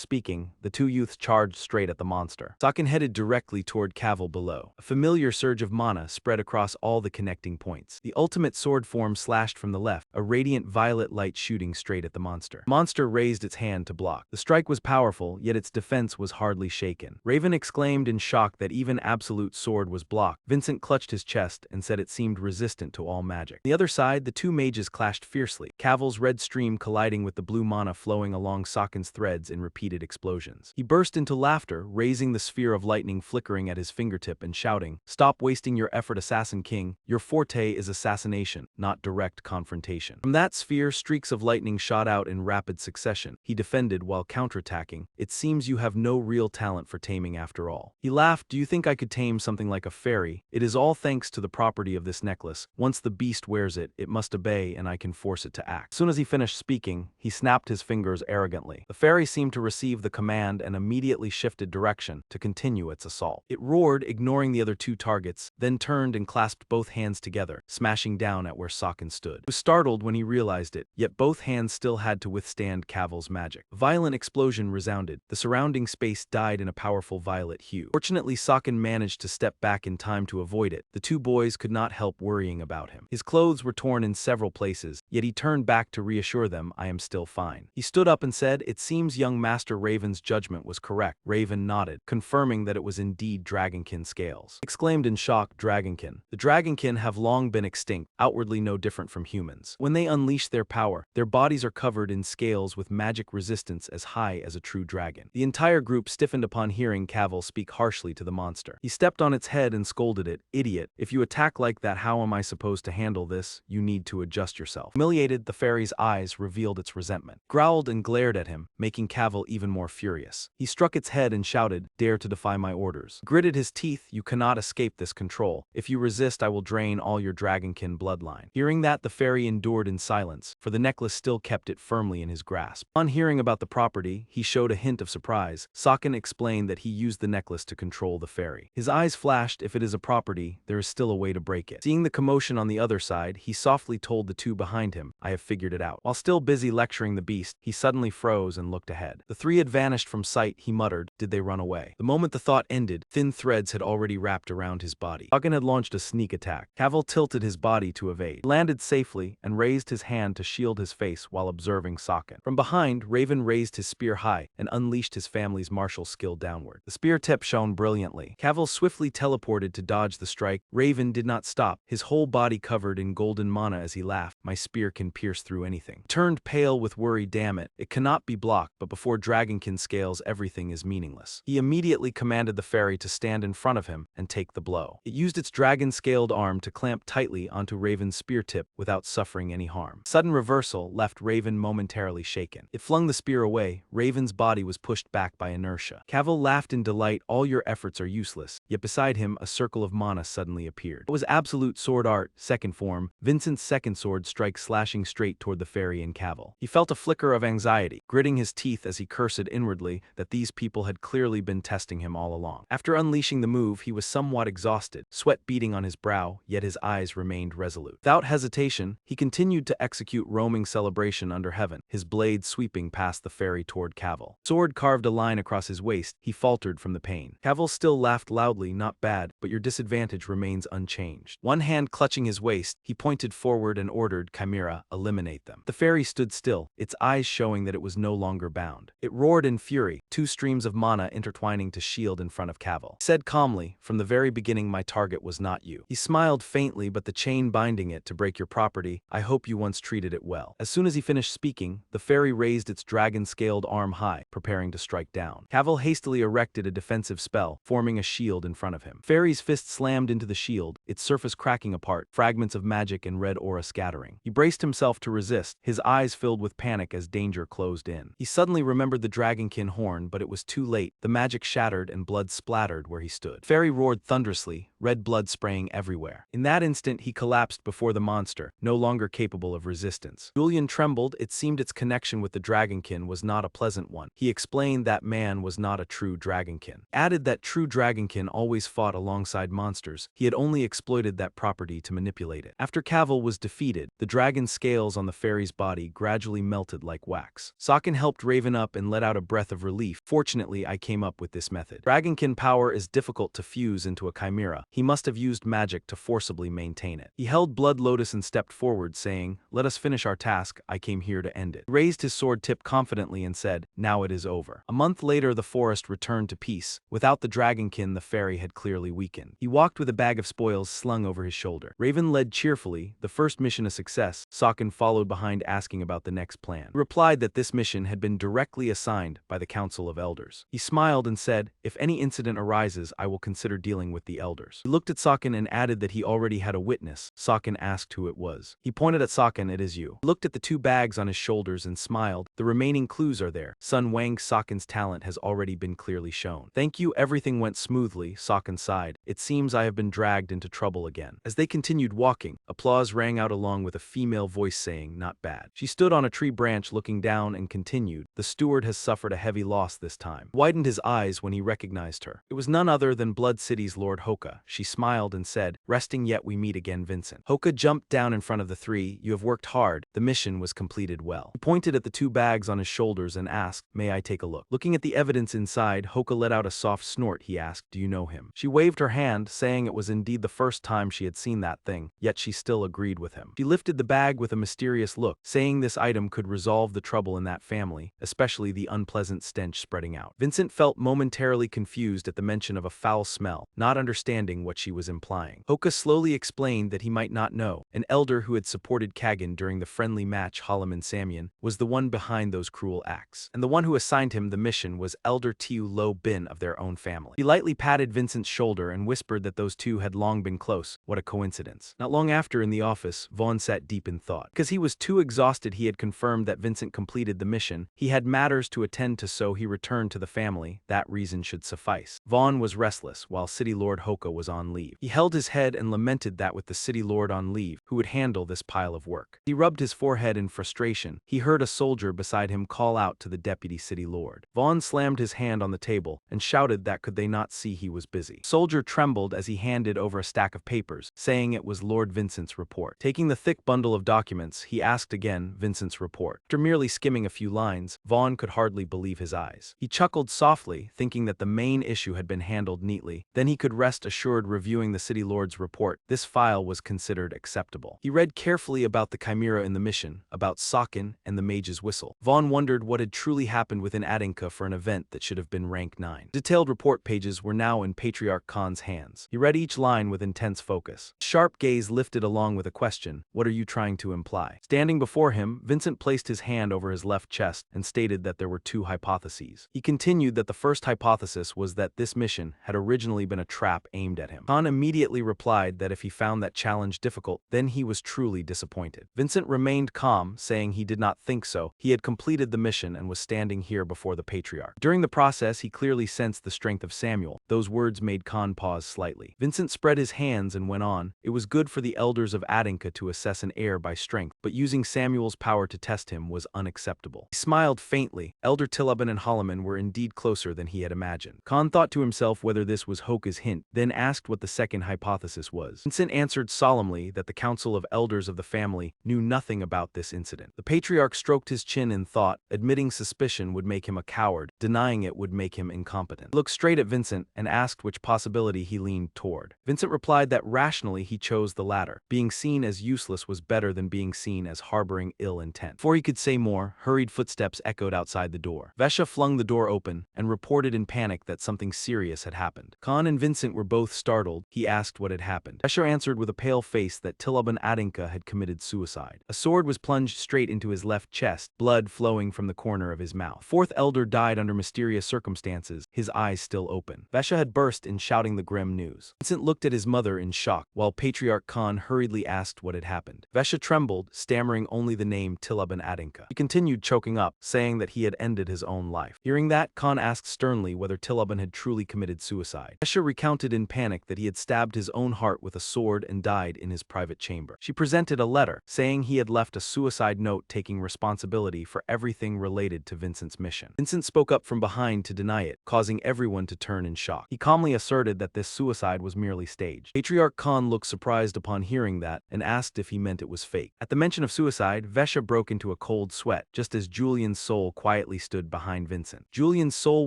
speaking, the two youths charged straight at the monster. Sokkin headed directly toward Cavill below. A familiar surge of mana spread across all the connecting points. The ultimate sword form slashed from the left, a radiant violet light shooting straight at the monster. The monster raised its hand to block. The strike was powerful, yet its defense was hardly shaken. Raven exclaimed in shock that even absolute sword was blocked. Vincent clutched his chest and said it seemed resistant to all magic. On the other side, the two mages clashed fiercely, Cavill's red stream colliding with the blue mana flowing along Sokkin's threads in repeated explosions. He burst into laughter, raising the sphere of lightning flickering at his fingertip and shouting, stop wasting your effort, Assassin King. Your forte is assassination, not direct confrontation. From that sphere, streaks of lightning shot out in rapid succession. He defended while counterattacking. It seems you have no real talent for taming after all. He laughed. Do you think I could tame something like a fairy? It is all thanks to the property of this necklace. Once the beast wears it, it must obey and I can force it to act. As soon as he finished speaking, he snapped his fingers arrogantly. The fairy seemed to receive the command and immediately shifted direction to continue its assault. It roared, ignoring the other two targets, then turned and clasped both hands together, smashing down at where Sokkin stood. He was startled when he realized it, yet both hands still had to withstand Cavill's magic. A violent explosion resounded. The surrounding space dyed in a powerful violet hue. Fortunately, Sokkin managed to step back in time to avoid it. The two boys could not help worrying about him. His clothes were torn in several places, yet he turned back to reassure them, I am still fine. He stood up and said, it seems young Master Raven's judgment was correct. Raven nodded, confirming that it was indeed Dragonkin scales. Exclaimed in shock, Dragonkin. The Dragonkin have long been extinct, outwardly no different from humans. When they unleash their power, their bodies are covered in scales with magic resistance as high as a true dragon. The entire group stiffened upon hearing Cavill speak harshly to the monster. He stepped on its head and scolded it, idiot. If you attack like that, how am I supposed to handle this? You need to adjust yourself. Humiliated, the fairy's eyes revealed its resentment. Growled and glared at him, making Cavill even more furious. He struck its head and shouted, dare to defy my orders. Gritted his teeth, you cannot escape this control. If you resist, I will drain all your Dragonkin bloodline. Hearing that, the fairy endured in silence, for the necklace still kept it firmly in his grasp. On hearing about the property, he showed a hint of surprise. Sokkin explained that he used the necklace to control the fairy. His eyes flashed, if it is a property, there is still a way to break it. Seeing the commotion on the other side, he softly told the two behind him, I have figured it out. While still busy lecturing the beast, he suddenly froze and looked ahead. The three had vanished from sight. He muttered, did they run away? The moment the thought ended, thin threads had already wrapped around his body. Sokkin had launched a sneak attack. Cavill tilted his body to evade. He landed safely and raised his hand to shield his face while observing Sokkin. From behind, Raven raised his spear high and unleashed his family's martial skill downward. The spear tip shone brilliantly. Cavill swiftly teleported to dodge the strike. Raven did not stop, his whole body covered in golden mana as he laughed. My spear can pierce through anything. He turned pale with worry. Damn it. It cannot be blocked, but before Dragonkin scales, everything is meaningless. He immediately commanded the fairy to stand in front of him and take the blow. It used its dragon-scaled arm to clamp tightly onto Raven's spear tip without suffering any harm. Sudden reversal left Raven momentarily shaken. It flung the spear away. Raven's body was pushed back by inertia. Cavill laughed in delight. All your efforts are useless. Yet beside him, a circle of mana suddenly appeared. It was absolute sword art, second form. Vincent's second sword strike slashing straight toward the fairy and Cavill. He felt a flicker of anxiety, gritting his teeth as he cursed inwardly that these people had clearly been testing him all along. After unleashing the move, he was somewhat exhausted, sweat beading on his brow, yet his eyes remained resolute. Without hesitation, he continued to execute roaming celebration under heaven, his blade sweeping past the fairy toward Cavill. Sword carved a line across his waist. He faltered from the pain. Cavill still laughed loudly. Not bad, but your disadvantage remains unchanged. One hand clutching his waist, he pointed forward and ordered, ordered, "Chimera, eliminate them." The fairy stood still, its eyes showing that it was no longer bound. It roared in fury, two streams of mana intertwining to shield in front of Cavil. He said calmly, "From the very beginning my target was not you." He smiled faintly, "But the chain binding it to break your property, I hope you once treated it well." As soon as he finished speaking, the fairy raised its dragon-scaled arm high, preparing to strike down. Cavil hastily erected a defensive spell, forming a shield in front of him. Fairy's fist slammed into the shield, its surface cracking apart, fragments of magic and red aura scattering. He braced himself to resist, his eyes filled with panic as danger closed in. He suddenly remembered the dragonkin horn, but it was too late. The magic shattered and blood splattered where he stood. Fairy roared thunderously, red blood spraying everywhere. In that instant he collapsed before the monster, no longer capable of resistance. Julian trembled. It seemed its connection with the dragonkin was not a pleasant one. He explained that man was not a true dragonkin. Added that true dragonkin always fought alongside monsters. He had only exploited that property to manipulate it. After Cavil was defeated, the dragon scales on the fairy's body gradually melted like wax. Sokkin helped Raven up and let out a breath of relief. "Fortunately, I came up with this method. Dragonkin power is difficult to fuse into a chimera. He must have used magic to forcibly maintain it." He held Blood Lotus and stepped forward, saying, "Let us finish our task. I came here to end it." He raised his sword tip confidently and said, "Now it is over." A month later the forest returned to peace. Without the dragonkin the fairy had clearly weakened. He walked with a bag of spoils slung over his shoulder. Raven led cheerfully, the first mission a success. Sokkin followed behind asking about the next plan. He replied that this mission had been directly assigned by the Council of Elders. He smiled and said, "If any incident arises, I will consider dealing with the Elders." He looked at Sokkin and added that he already had a witness. Sokkin asked who it was. He pointed at Sokkin. "It is you." He looked at the two bags on his shoulders and smiled. "The remaining clues are there. Sun Wang Sokkin's talent has already been clearly shown." "Thank you, everything went smoothly," Sokkin sighed. "It seems I have been dragged into trouble again." As they continued walking, applause rang out along with a female voice saying, "Not bad." She stood on a tree branch looking down and continued, "The steward has suffered a heavy loss this time." He widened his eyes when he recognized her. It was none other than Blood City's Lord Hoka. She smiled and said, "Resting yet we meet again, Vincent." Hoka jumped down in front of the three. "You have worked hard. The mission was completed well." He pointed at the two bags on his shoulders and asked, "May I take a look?" Looking at the evidence inside, Hoka let out a soft snort. He asked, "Do you know him?" She waved her hand, saying it was indeed the first time she had seen that thing, yet she still agreed with him. She lifted the bag with a mysterious look, saying this item could resolve the trouble in that family, especially the unpleasant stench spreading out. Vincent felt momentarily confused at the mention of a foul smell, not understanding what she was implying. Hoka slowly explained that he might not know. An elder who had supported Kagan during the friendly match Hallam and Samian was the one behind those cruel acts, and the one who assigned him the mission was Elder Tiu Lo Bin of their own family. He lightly patted Vincent's shoulder and whispered that those two had long been close. What a coincidence. Not long after in the office, Vaughn sat deep in thought. Because he was too exhausted, he had confirmed that Vincent completed the mission. He had matters to attend to, so he returned to the family. That reason should suffice. Vaughn was restless, while City Lord Hoka was on leave. He held his head and lamented that with the City Lord on leave, who would handle this pile of work? He rubbed his forehead in frustration. He heard a soldier beside him call out to the Deputy City Lord. Vaughn slammed his hand on the table and shouted that could they not see he was busy. The soldier trembled as he handed over a stack of papers, saying it was Lord Vincent's report. Taking the thick bundle of documents, he asked again Vincent's report. After merely skimming a few lines, Vaughn could hardly believe his eyes. He chuckled softly, thinking that the main issue had been handled neatly. Then he could rest assured reviewing the City Lord's report. This file was considered acceptable. He read carefully about the chimera in the mission, about Sokkin and the mage's whistle. Vaughn wondered what had truly happened within Adinka for an event that should have been rank 9. Detailed report pages were now in Patriarch Khan's hands. He read each line with intense focus. His sharp gaze lifted along with a question, "What are you trying to imply?" Standing before him, Vincent placed his hand over his left chest and stated that there were two hypotheses. He continued that the first hypothesis was that this mission had originally been a trap aimed at him. Khan immediately replied that if he found that challenge difficult, then he was truly disappointed. Vincent remained calm, saying he did not think so. He had completed the mission and was standing here before the Patriarch. During the process, he clearly sensed the strength of Samuel. Those words made Khan pause slightly. Vincent spread his hands and went on. It was good for the elders of Adinka to assess an heir by strength, but using Samuel's power to test him was unacceptable. He smiled faintly. Elder Tillaban and Holloman were indeed closer than he had imagined. Khan thought to himself whether this was Hoka's hint, then asked what the second hypothesis was. Vincent answered solemnly that the Council of Elders of the family knew nothing about this incident. The Patriarch stroked his chin in thought. Admitting suspicion would make him a coward, denying it would make him incompetent. He looked straight at Vincent and asked which possibility he leaned toward. Vincent replied that rationally he chose the latter. Being seen as useless was was better than being seen as harboring ill intent. Before he could say more, hurried footsteps echoed outside the door. Vesha flung the door open and reported in panic that something serious had happened. Khan and Vincent were both startled. He asked what had happened. Vesha answered with a pale face that Tilaban Adinka had committed suicide. A sword was plunged straight into his left chest, blood flowing from the corner of his mouth. Fourth elder died under mysterious circumstances, his eyes still open. Vesha had burst in shouting the grim news. Vincent looked at his mother in shock, while Patriarch Khan hurriedly asked what had happened. Vesha trembled, stammering only the name Tilaban Adinka. He continued choking up, saying that he had ended his own life. Hearing that, Khan asked sternly whether Tilaban had truly committed suicide. Vesha recounted in panic that he had stabbed his own heart with a sword and died in his private chamber. She presented a letter, saying he had left a suicide note taking responsibility for everything related to Vincent's mission. Vincent spoke up from behind to deny it, causing everyone to turn in shock. He calmly asserted that this suicide was merely staged. Patriarch Khan looked surprised upon hearing that and asked if he meant it was fake. At the mention of suicide, Vesha broke into a cold sweat, just as Julian's soul quietly stood behind Vincent. Julian's soul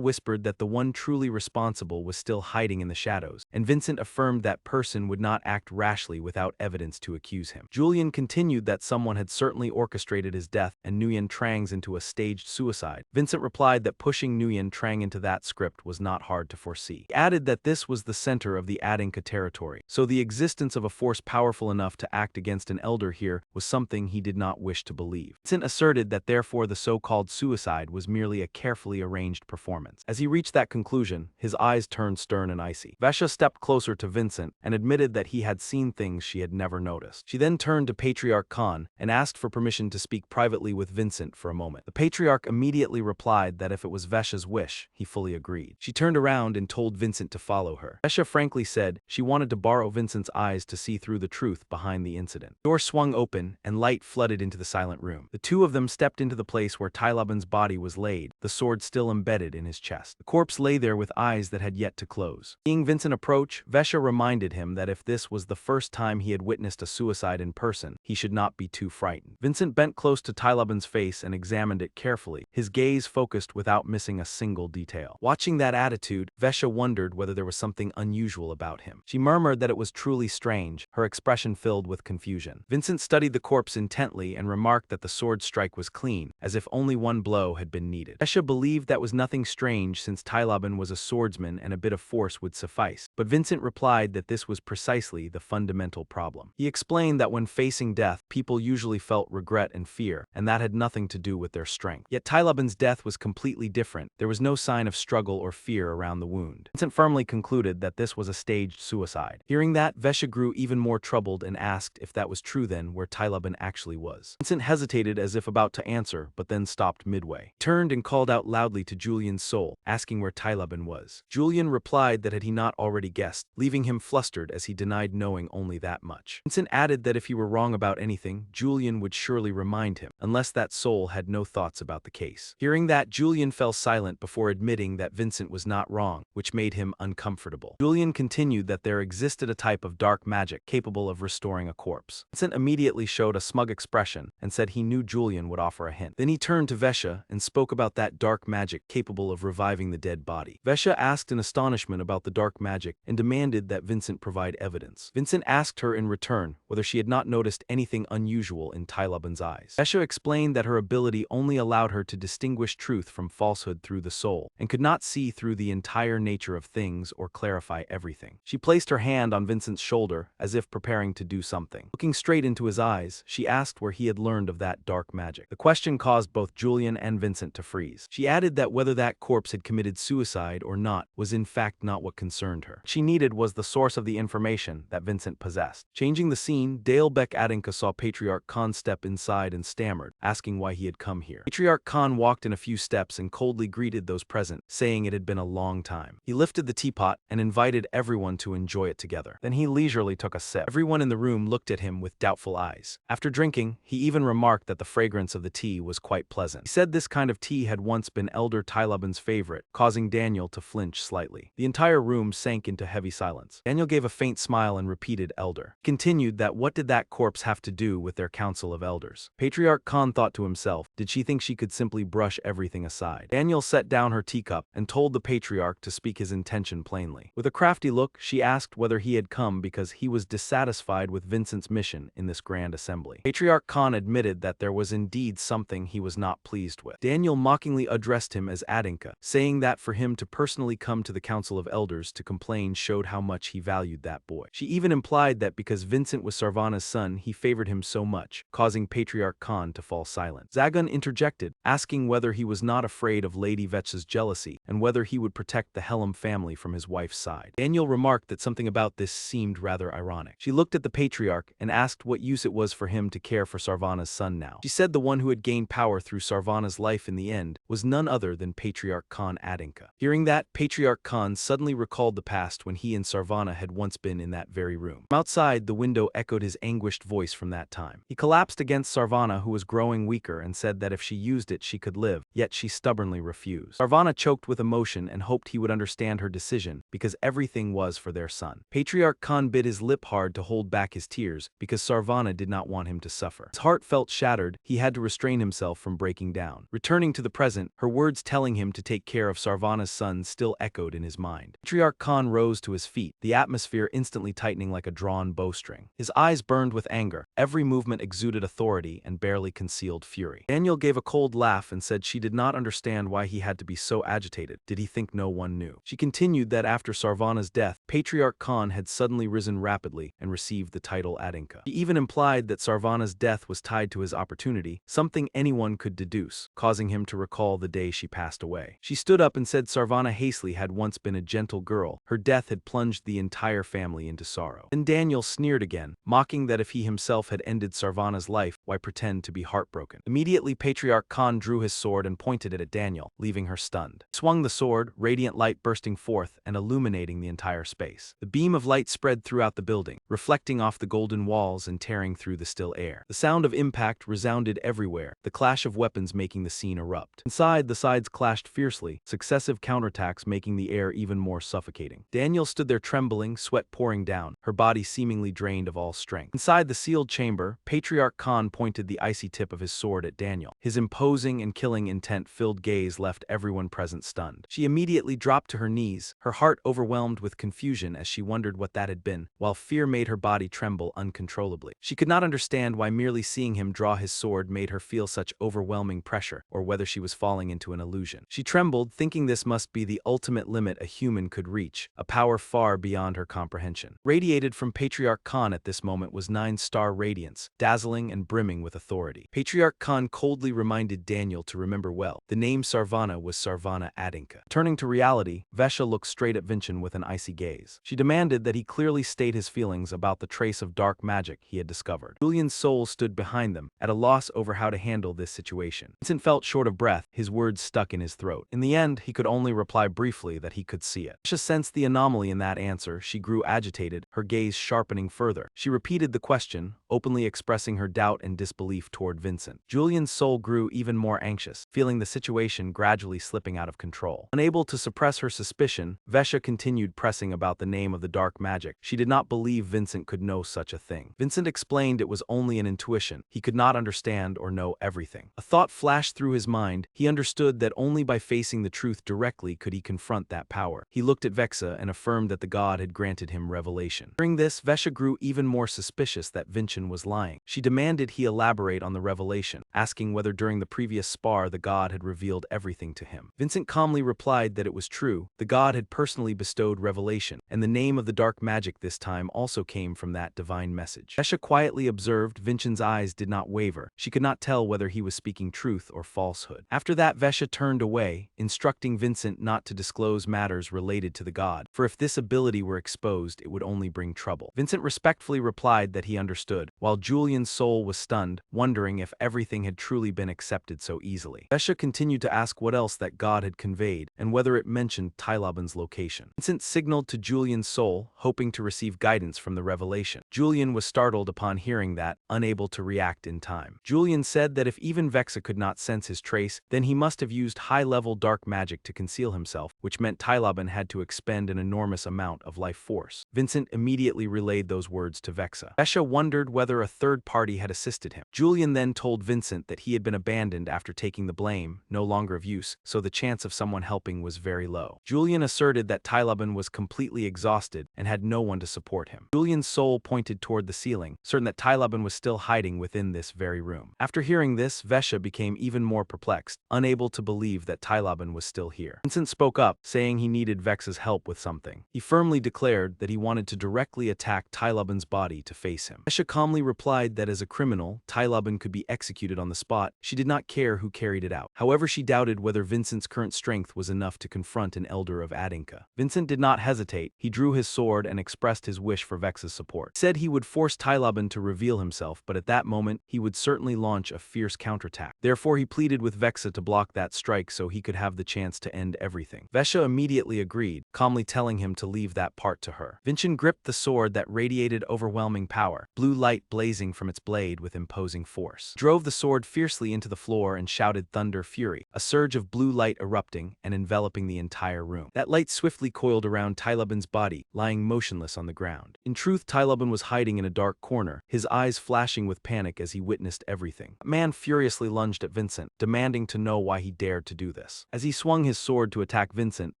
whispered that the one truly responsible was still hiding in the shadows, and Vincent affirmed that person would not act rashly without evidence to accuse him. Julian continued that someone had certainly orchestrated his death and Nguyen Trang's into a staged suicide. Vincent replied that pushing Nguyen Trang into that script was not hard to foresee. He added that this was the center of the Adinka territory, so the existence of a force powerful enough to act against an elder here was something he did not wish to believe. Vincent asserted that therefore the so-called suicide was merely a carefully arranged performance. As he reached that conclusion, his eyes turned stern and icy. Vesha stepped closer to Vincent and admitted that he had seen things she had never noticed. She then turned to Patriarch Khan and asked for permission to speak privately with Vincent for a moment. The Patriarch immediately replied that if it was Vesha's wish, he fully agreed. She turned around and told Vincent to follow her. Vesha frankly said she wanted to borrow Vincent's eyes to see through the truth behind the incident. The door swung open and light flooded into the silent room. The two of them stepped into the place where Tilaban's body was laid, the sword still embedded in his chest. The corpse lay there with eyes that had yet to close. Seeing Vincent approach, Vesha reminded him that if this was the first time he had witnessed a suicide in person, he should not be too frightened. Vincent bent close to Tilaban's face and examined it carefully, his gaze focused without missing a single detail. Watching that attitude, Vesha wondered whether there was something unusual about him. She murmured that it was truly strange, her expression filled with confusion. Vincent studied the corpse intently and remarked that the sword strike was clean, as if only one blow had been needed. Vesha believed that was nothing strange since Tilaban was a swordsman and a bit of force would suffice, but Vincent replied that this was precisely the fundamental problem. He explained that when facing death, people usually felt regret and fear, and that had nothing to do with their strength. Yet Tilaban's death was completely different. There was no sign of struggle or fear around the wound. Vincent firmly concluded that this was a staged suicide. Hearing that, Vesha grew even more troubled and asked if that was true then where Tilaban actually was. Vincent hesitated as if about to answer, but then stopped midway. He turned and called out loudly to Julian's soul, asking where Tilaban was. Julian replied that had he not already guessed, leaving him flustered as he denied knowing only that much. Vincent added that if he were wrong about anything, Julian would surely remind him, unless that soul had no thoughts about the case. Hearing that, Julian fell silent before admitting that Vincent was not wrong, which made him uncomfortable. Julian continued that there existed a type of dark magic capable of restoring a corpse. Vincent immediately showed a smug expression and said he knew Julian would offer a hint. Then he turned to Vesha and spoke about that dark magic capable of reviving the dead body. Vesha asked in astonishment about the dark magic and demanded that Vincent provide evidence. Vincent asked her in return whether she had not noticed anything unusual in Tilaban's eyes. Vesha explained that her ability only allowed her to distinguish truth from falsehood through the soul, and could not see through the entire nature of things or clarify everything. She placed her hand on Vincent's shoulder as if preparing to do something. Looking straight into his eyes, she asked where he had learned of that dark magic. The question caused both Julian and Vincent to freeze. She added that whether that corpse had committed suicide or not was in fact not what concerned her. What she needed was the source of the information that Vincent possessed. Changing the scene, Dalebeck Adinka saw Patriarch Khan step inside and stammered, asking why he had come here. Patriarch Khan walked in a few steps and coldly greeted those present, saying it had been a long time. He lifted the teapot and invited everyone to enjoy it together. Then he leisurely took a sip. Everyone in the room looked at him with doubtful eyes. After drinking, he even remarked that the fragrance of the tea was quite pleasant. He said this kind of tea had once been Elder Tilaban's favorite, causing Daniel to flinch slightly. The entire room sank into heavy silence. Daniel gave a faint smile and repeated Elder. He continued that what did that corpse have to do with their council of elders? Patriarch Khan thought to himself, did she think she could simply brush everything aside? Daniel set down her teacup and told the Patriarch to speak his intention plainly. With a crafty look, she asked whether he had come because he was dissatisfied with Vincent's mission in this grand assembly. Patriarch Khan admitted that there was indeed something he was not pleased with. Daniel mockingly addressed him as Adinka, saying that for him to personally come to the Council of Elders to complain showed how much he valued that boy. She even implied that because Vincent was Sarvana's son, he favored him so much, causing Patriarch Khan to fall silent. Zagun interjected, asking whether he was not afraid of Lady Vetch's jealousy and whether he would protect the Helm family from his wife's side. Daniel remarked that something about this seemed rather ironic. She looked at the Patriarch and asked what use it was for him to care for Sarvana's son now. She said the one who had gained power through Sarvana's life in the end was none other than Patriarch Khan Adinka. Hearing that, Patriarch Khan suddenly recalled the past when he and Sarvana had once been in that very room. From outside, the window echoed his anguished voice from that time. He collapsed against Sarvana, who was growing weaker, and said that if she used it she could live, yet she stubbornly refused. Sarvana choked with emotion and hoped he would understand her decision because everything was for their son. Patriarch Khan bit his lip hard to hold back his tears because Sarvana did not want him to suffer. His heart felt shattered, he had to restrain himself from breaking down. Returning to the present, her words telling him to take care of Sarvana's son still echoed in his mind. Patriarch Khan rose to his feet, the atmosphere instantly tightening like a drawn bowstring. His eyes burned with anger, every movement exuded authority and barely concealed fury. Daniel gave a cold laugh and said she did not understand why he had to be so agitated. Did he think no one knew? She continued that after Sarvana's death, Patriarch Khan had suddenly risen rapidly and received the title Adinka. She even implied that Sarvana's death was tied to his opportunity, something anyone could deduce, causing him to recall the day she passed away. She stood up and said Sarvana Hasely had once been a gentle girl. Her death had plunged the entire family into sorrow. Then Daniel sneered again, mocking that if he himself had ended Sarvana's life, why pretend to be heartbroken? Immediately, Patriarch Khan drew his sword and pointed it at Daniel, leaving her stunned. He swung the sword, radiant light bursting forth and illuminating the entire space. The beam of light spread throughout the building, reflecting off the golden walls and tearing through the still air. The sound of impact resounded everywhere, the clash of weapons making the scene erupt. Inside, the sides clashed fiercely, successive counterattacks making the air even more suffocating. Daniel stood there trembling, sweat pouring down, her body seemingly drained of all strength. Inside the sealed chamber, Patriarch Khan pointed the icy tip of his sword at Daniel. His imposing and killing intent-filled gaze left everyone present stunned. She immediately dropped to her knees, her heart overwhelmed with confusion as she wondered what that had been, while fear made her body tremble uncontrollably. She could not understand why merely seeing him draw his sword made her feel such overwhelming pressure, or whether she was falling into an illusion. She trembled, thinking this must be the ultimate limit a human could reach, a power far beyond her comprehension. Radiated from Patriarch Khan at this moment was 9-star radiance, dazzling and brimming with authority. Patriarch Khan coldly reminded Daniel to remember well, the name Sarvana was Sarvana Adinka. Turning to reality, Vesha looked straight at Vincent with an icy gaze. She demanded that he clearly state his feelings about the trace of dark magic he had discovered. Julian's soul stood behind them, at a loss over how to handle this situation. Vincent felt short of breath, his words stuck in his throat. In the end, he could only reply briefly that he could see it. Vesha sensed the anomaly in that answer. She grew agitated, her gaze sharpening further. She repeated the question, openly expressing her doubt and disbelief toward Vincent. Julian's soul grew even more anxious, feeling the situation gradually slipping out of control. Unable to suppress her suspicion, Vesha continued pressing about the name of the dark magic. She did not believe Vincent could know such a thing. Vincent explained it was only an intuition. He could not understand or know everything. A thought flashed through his mind. He understood that only by facing the truth directly could he confront that power. He looked at Vexa and affirmed that the god had granted him revelation. During this, Vesha grew even more suspicious that Vincent was lying. She demanded he elaborate on the revelation, asking whether during the previous spar the god had revealed everything to him. Vincent calmly replied that it was true. The god had personally bestowed revelation, and the name of the dark magic this time also came from that divine message. Vesha quietly observed. Vincent's eyes did not waver. She could not tell whether he was speaking truth or falsehood. After that, Vesha turned away, instructing Vincent not to disclose matters related to the god, for if this ability were exposed, it would only bring trouble. Vincent respectfully replied that he understood, while Julian's soul was stunned, wondering if everything had truly been accepted so easily. Vesha continued to ask what else that god had conveyed, and whether it mentioned Tyloban's location. Vincent signaled to Julian's soul, hoping to receive guidance from the revelation. Julian was startled upon hearing that, unable to react in time. Julian said that if even Vexa could not sense his trace, then he must have used high-level dark magic to conceal himself, which meant Tyloban had to expend an enormous amount of life force. Vincent immediately relayed those words to Vexa. Vesha wondered whether a third party had assisted him. Julian then told Vincent that he had been abandoned after taking the blame, no longer of use, so the chance of someone helping was very low. Julian asserted that Tylaban was completely exhausted and had no one to support him. Julian's soul pointed toward the ceiling, certain that Tylaban was still hiding within this very room. After hearing this, Vesha became even more perplexed, unable to believe that Tylaban was still here. Vincent spoke up, saying he needed Vex's help with something. He firmly declared that he wanted to directly attack Tylaban's body to face him. Vesha calmly replied that as a criminal, Tylaban could be executed on the spot. She did not care who carried it out. However, she doubted whether Vincent's current strength was enough to confront an elder of Adinka. Vincent did not hesitate. He drew his sword and expressed his wish for Vex's support. He said he would force Tylaban to reveal himself, but at that moment, he would certainly launch a fierce counterattack. Therefore, he pleaded with Vexa to block that strike so he could have the chance to end everything. Vesha immediately agreed, calmly telling him to leave that part to her. Vincent gripped the sword that radiated overwhelming power, blue light blazing from its blade with imposing force. He drove the sword fiercely into the floor and shouted thunder fury, a surge of blue light erupting and enveloping the entire room. That light swiftly coiled around Tylaban's body, lying motionless on the ground. In truth, Tylaban was hiding in a dark corner, his eyes flashing with panic as he witnessed everything. A man furiously lunged at Vincent, demanding to know why he dared to do this. As he swung his sword to attack Vincent,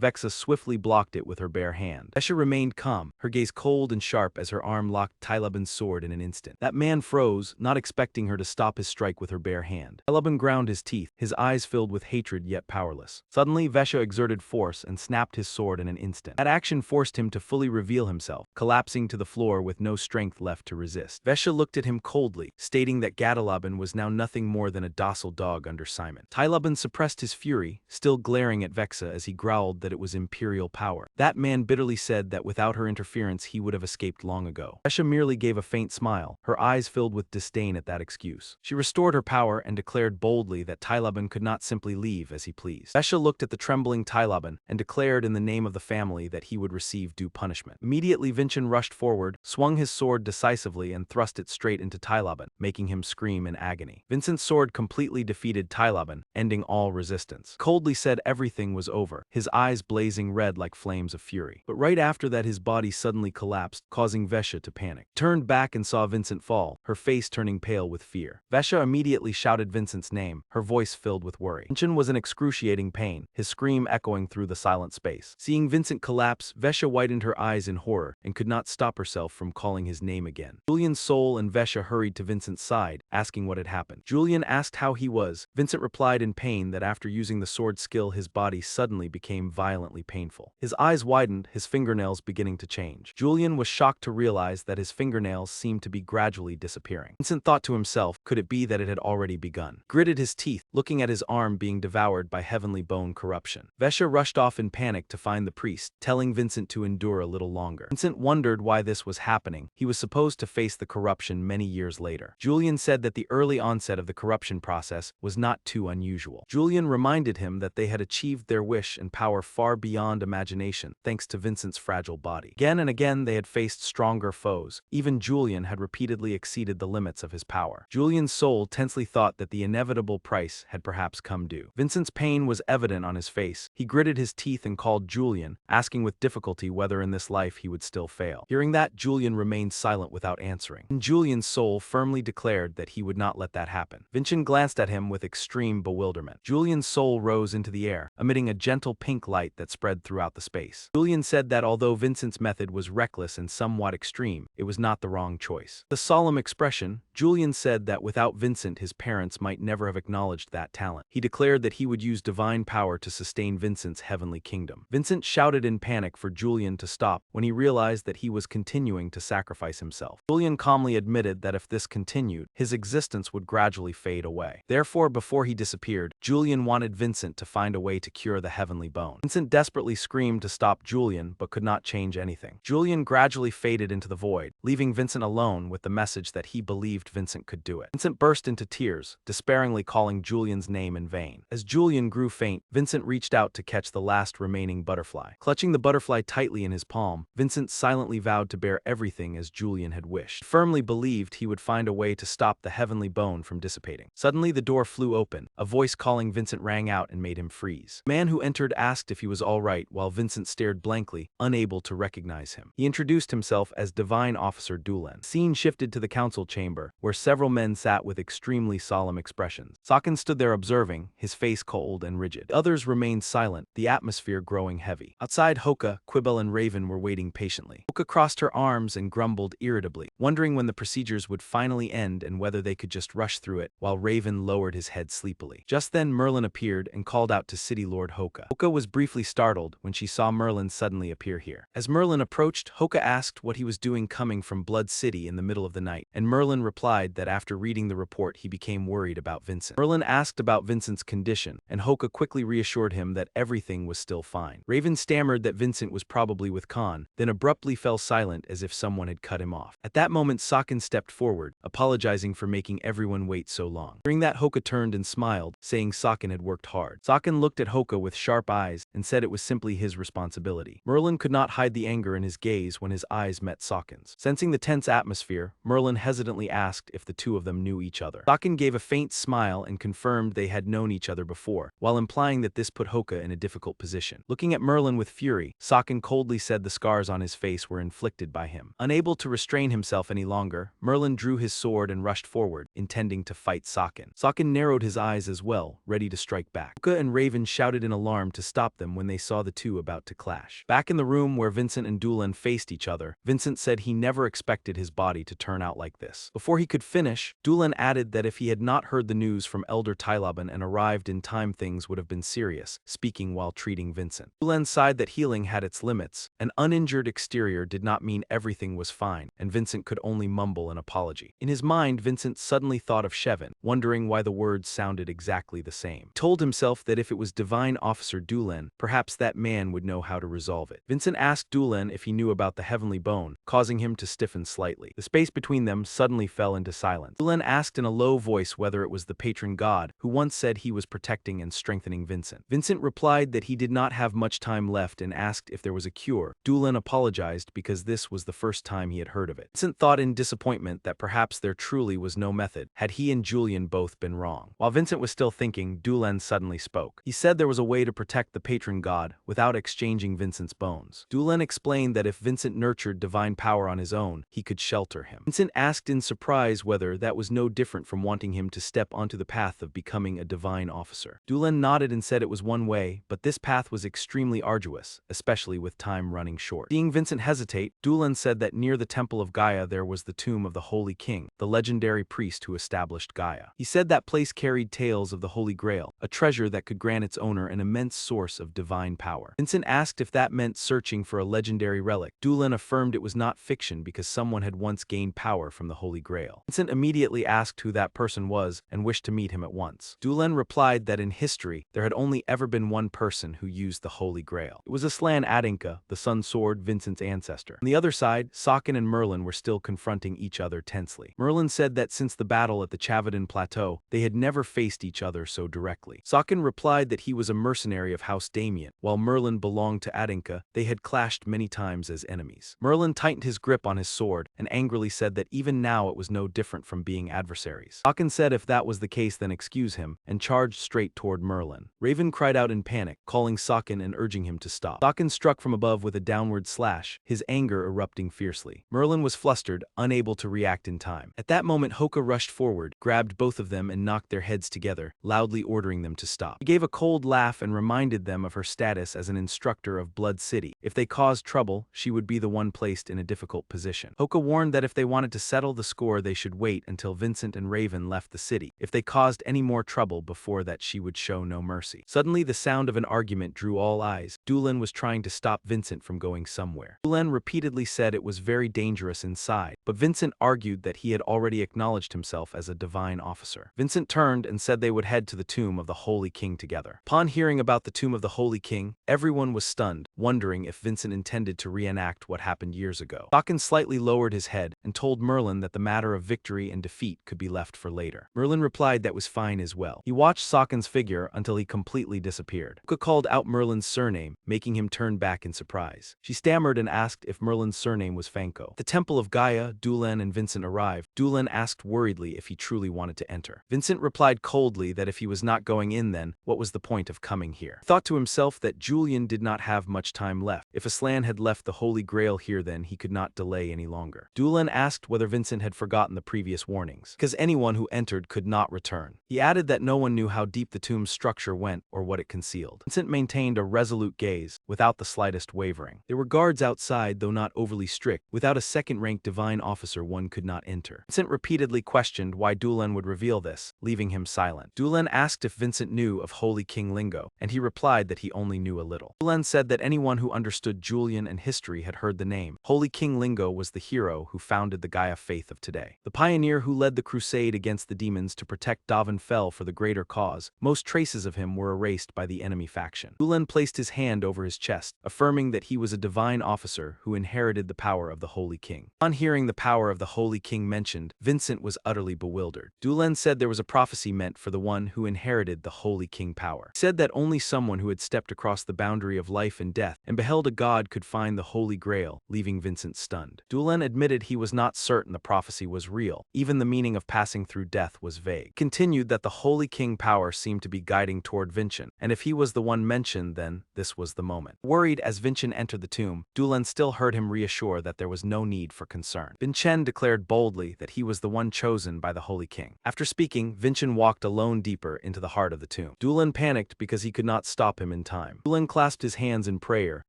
Vexa swiftly blocked it with her bare hand. Vesha remained calm, her gaze cold and sharp as her arm locked Tylaban's sword in an instant. That man froze, not expecting her to stop his strike with her bare hand. Tylaban ground his teeth, his eyes filled with hatred yet powerless. Suddenly, Vesha exerted force and snapped his sword in an instant. That action forced him to fully reveal himself, collapsing to the floor with no strength left to resist. Vesha looked at him coldly, stating that Gadalaban was now nothing more than a docile dog under Simon. Tylaban suppressed his fury, still glaring at Vexa as he growled that it was imperial power. That man bitterly said that without her interference he would have escaped long ago. Vesha merely gave a faint smile, her eyes filled with disdain at that excuse. She restored her power and declared boldly that Tylaban could not simply leave as he pleased. Vesha looked at the trembling Tylaban and declared in the name of the family that he would receive due punishment. Immediately Vincent rushed forward, swung his sword decisively and thrust it straight into Tylaban, making him scream in agony. Vincent's sword completely defeated Tylaban, ending all resistance. Coldly said everything was over, his eyes blazing red like flames of fury. But right after that his body suddenly collapsed, causing Vesha to panic. Turned back and saw Vincent fall, her face turning pale with fear. Vesha immediately shouted Vincent's name, her voice filled with worry. Vincent was in excruciating pain, his scream echoing through the silent space. Seeing Vincent collapse, Vesha widened her eyes in horror and could not stop herself from calling his name again. Julian's soul and Vesha hurried to Vincent's side, asking what had happened. Julian asked how he was. Vincent replied in pain that after using the sword skill his body suddenly became violently painful. His eyes widened, his fingernails beginning to change. Julian was shocked to realize that his fingernails seemed to be gradually disappearing. Vincent thought to himself, could it be that it had already begun? Gritted his teeth, looking at his arm being devoured by heavenly bone corruption. Vesha rushed off in panic to find the priest, telling Vincent to endure a little longer. Vincent wondered why this was happening. He was supposed to face the corruption many years later. Julian said that the early onset of the corruption process was not too unusual. Julian reminded him that they had achieved their wish and power far beyond imagination, thanks to Vincent's fragile body. Again and again they had faced stronger foes. Even Julian had repeatedly exceeded the limits of his power. Julian's soul tensely thought that the inevitable price had perhaps come due. Vincent's pain was evident on his face. He gritted his teeth and called Julian, asking with difficulty whether in this life he would still fail. Hearing that, Julian remained silent without answering. And Julian's soul firmly declared that he would not let that happen. Vincent glanced at him with extreme bewilderment. Julian's soul rose into the air, emitting a gentle pink light that spread throughout the space. Julian said that although Vincent's method was reckless and somewhat extreme, it was not the wrong choice. The solemn expression, Julian said that without Vincent his parents might never have acknowledged that talent. He declared that he would use divine power to sustain Vincent's heavenly kingdom. Vincent shouted in panic for Julian to stop when he realized that he was continuing to sacrifice himself. Julian calmly admitted that if this continued, his existence would gradually fade away. Therefore, before he disappeared, Julian wanted Vincent to find a way to cure the heavenly bone. Vincent desperately screamed to stop Julian but could not change anything. Julian gradually faded into the void, leaving Vincent alone with the message that he believed Vincent could do it. Vincent burst into tears, despairingly calling Julian's name in vain. As Julian grew faint, Vincent reached out to catch the last remaining butterfly. Clutching the butterfly tightly in his palm, Vincent silently vowed to bear everything as Julian had wished. He firmly believed he would find a way to stop the heavenly bone from dissipating. Suddenly the door flew open. A voice calling Vincent rang out and made him freeze. The man who entered asked if he was all right while Vincent stared blankly, unable to recognize him. He introduced himself as Divine Officer Dulan. The scene shifted to the council chamber, where several men sat with extremely solemn expressions. Saken stood there observing, his face cold and rigid. Others remained silent, the atmosphere growing heavy. Outside, Hoka, Quibble and Raven were waiting patiently. Hoka crossed her arms and grumbled irritably, wondering when the procedures would finally end and whether they could just rush through it, while Raven lowered his head sleepily. Just then Merlin appeared and called out to City Lord Hoka. Hoka was briefly startled when she saw Merlin suddenly appear here. As Merlin approached, Hoka asked what he was doing coming from Blood City in the middle of the night, and Merlin replied that after reading the report he became worried about Vincent. Merlin asked about Vincent's condition, and Hoka quickly reassured him that everything was still fine. Raven stammered that Vincent was probably with Khan, then abruptly fell silent as if someone had cut him off. At that moment Saken stepped forward, apologizing for making everyone wait so long. During that, Hoka turned and smiled, saying Saken had worked hard. Saken looked at Hoka with sharp eyes and said it was simply his responsibility. Merlin could not hide the anger in his gaze when his eyes met Saken's. Sensing the tense atmosphere, Merlin hesitantly asked if the two of them knew each other. Saken gave a faint smile and confirmed they had known each other before, while implying that this put Hoka in a difficult position. Looking at Merlin with fury, Saken coldly said the scars on his face were inflicted by him. Unable to restrain himself any longer, Merlin drew his sword and rushed forward, intending to fight Saken. Saken narrowed his eyes as well, ready to strike back. Hoka and Raven shouted in alarm to stop them when they saw the two about to clash. Back in the room where Vincent and Dulan faced each other, Vincent said he never expected his body to turn out like this. Before he could finish, Dulan added that if he had not heard the news from Elder Tylaban and arrived in time, things would have been serious, speaking while treating Vincent. Dulan sighed that healing had its limits. An uninjured exterior did not mean everything was fine, and Vincent could only mumble an apology. In his mind, Vincent suddenly thought of Shevin, wondering why the words sounded exactly the same. He told himself that if it was Divine Officer Dulan, perhaps that man would know how to resolve it. Vincent asked Dulan if he knew about the heavenly bone, causing him to stiffen slightly. The space between them suddenly fell into silence. Dulan asked in a low voice whether it was the patron god who once said he was protecting and strengthening Vincent. Vincent replied that he did not have much time left and asked if there was a cure. Dulan apologized because this was the first time he had heard of it. Vincent thought in disappointment that perhaps there truly was no method, had he and Julian both been wrong. While Vincent was still thinking, Dulan suddenly spoke. He said there was a way to protect the patron god without exchanging Vincent's bones. Dulan explained that if Vincent nurtured divine power on his own, he could shelter him. Vincent asked in surprise whether that was no different from wanting him to step onto the path of becoming a divine officer. Dulan nodded and said it was one way, but this path was extremely arduous, especially with time running short. Seeing Vincent hesitate, Dulan said that near the temple of Gaia there was the tomb of the Holy King, the legendary priest who established Gaia. He said that place carried tales of the Holy Grail, a treasure that could grant its owner an immense source of divine power. Vincent asked if that meant searching for a legendary relic. Dulan affirmed it was not fiction because someone had once gained power from the Holy Grail. Vincent immediately asked who that person was and wished to meet him at once. Dulan replied that in history there had only ever been one person who used the Holy Grail. It was Aslan Adinka, the Sun Sword, Vincent's ancestor. On the other side, Saken and Merlin were still confronting each other tensely. Merlin said that since the battle at the Chavadan Plateau, they had never faced each other so directly. Saken replied that he was a mercenary of House Damien, while Merlin belonged to Adinka. They had clashed many times as enemies. Merlin tightened his grip on his sword and angrily said that even now it was no different from being adversaries. Saken said if that was the case then excuse him, and charged straight toward Merlin. Raven cried out in panic, calling Saken and urging him to stop. Saken struck from above with a downward slash, his anger erupting fiercely. Merlin was flustered, unable to react in time. At that moment Hoka rushed forward, grabbed both of them and knocked their heads together, loudly ordering them to stop. He gave a cold laugh and reminded them of her status as an instructor of Blood City. If they caused trouble, she would be the one placed in a difficult position. Hoka warned that if they wanted to settle the score they should wait until Vincent and Raven left the city. If they caused any more trouble before that she would show no mercy. Suddenly the sound of an argument drew all eyes. Dulan was trying to stop Vincent from going somewhere. Dulan repeatedly said it was very dangerous inside, but Vincent argued that he had already acknowledged himself as a divine officer. Vincent turned and said they would head to the tomb of the Holy King together. Upon hearing about the tomb of the Holy King, everyone was stunned, wondering if Vincent intended to reenact what happened years ago. Saken slightly lowered his head and told Merlin that the matter of victory and defeat could be left for later. Merlin replied that was fine as well. He watched Saken's figure until he completely disappeared. Hoka called out Merlin's surname, making him turn back in surprise. She stammered and asked if Merlin's surname was Fanko. At the temple of Gaia, Dulan and Vincent arrived. Dulan asked worriedly if he truly wanted to enter. Vincent replied coldly that if he was not going in then, what was the point of coming here? He thought to himself that Julian did not have much time left. If Aslan had left the Holy Grail here then he could not delay any longer. Dulan asked whether Vincent had forgotten the previous warnings, because anyone who entered could not return. He added that no one knew how deep the tomb's structure went or what it concealed. Vincent maintained a resolute gaze, without the slightest wavering. There were guards outside, though not overly strict. Without a second-rank divine officer, one could not enter. Vincent repeatedly questioned why Dulan would reveal this, leaving him silent. Dulan asked if Vincent knew of Holy King lingo, and he replied that he only knew a little. Dulan said that anyone who understood Julian and history had heard the name. Holy King lingo was the hero who founded the Gaia faith of today. The pioneer who led the crusade against the demons to protect Davin Fel for the greater cause. Most traces of him were erased by the enemy faction. Dulan placed his hand over his chest, affirming that he was a divine officer who inherited the power of the Holy King. On hearing the power of the Holy King mentioned, Vincent was utterly bewildered. Dulan said there was a prophecy meant for the one who inherited the Holy King power. He said that only someone who had stepped across the boundary of life and death and beheld a god could find the Holy Grail, leaving Vincent stunned. Dulan admitted he was not certain the prophecy was real. Even the meaning of passing through death was vague. He continued that the Holy King power seemed to be guiding toward Vincent, and if he was the one mentioned, then this was the moment. Worried as Vincent entered the tomb, Dulan still heard him reassure that there was no need for concern. Vincent declared boldly that he was the one chosen by the Holy King. After speaking, Vincent walked alone deeper into the heart of the tomb. Dulan panicked because he could not stop him in time. Dulan clasped his hands in prayer,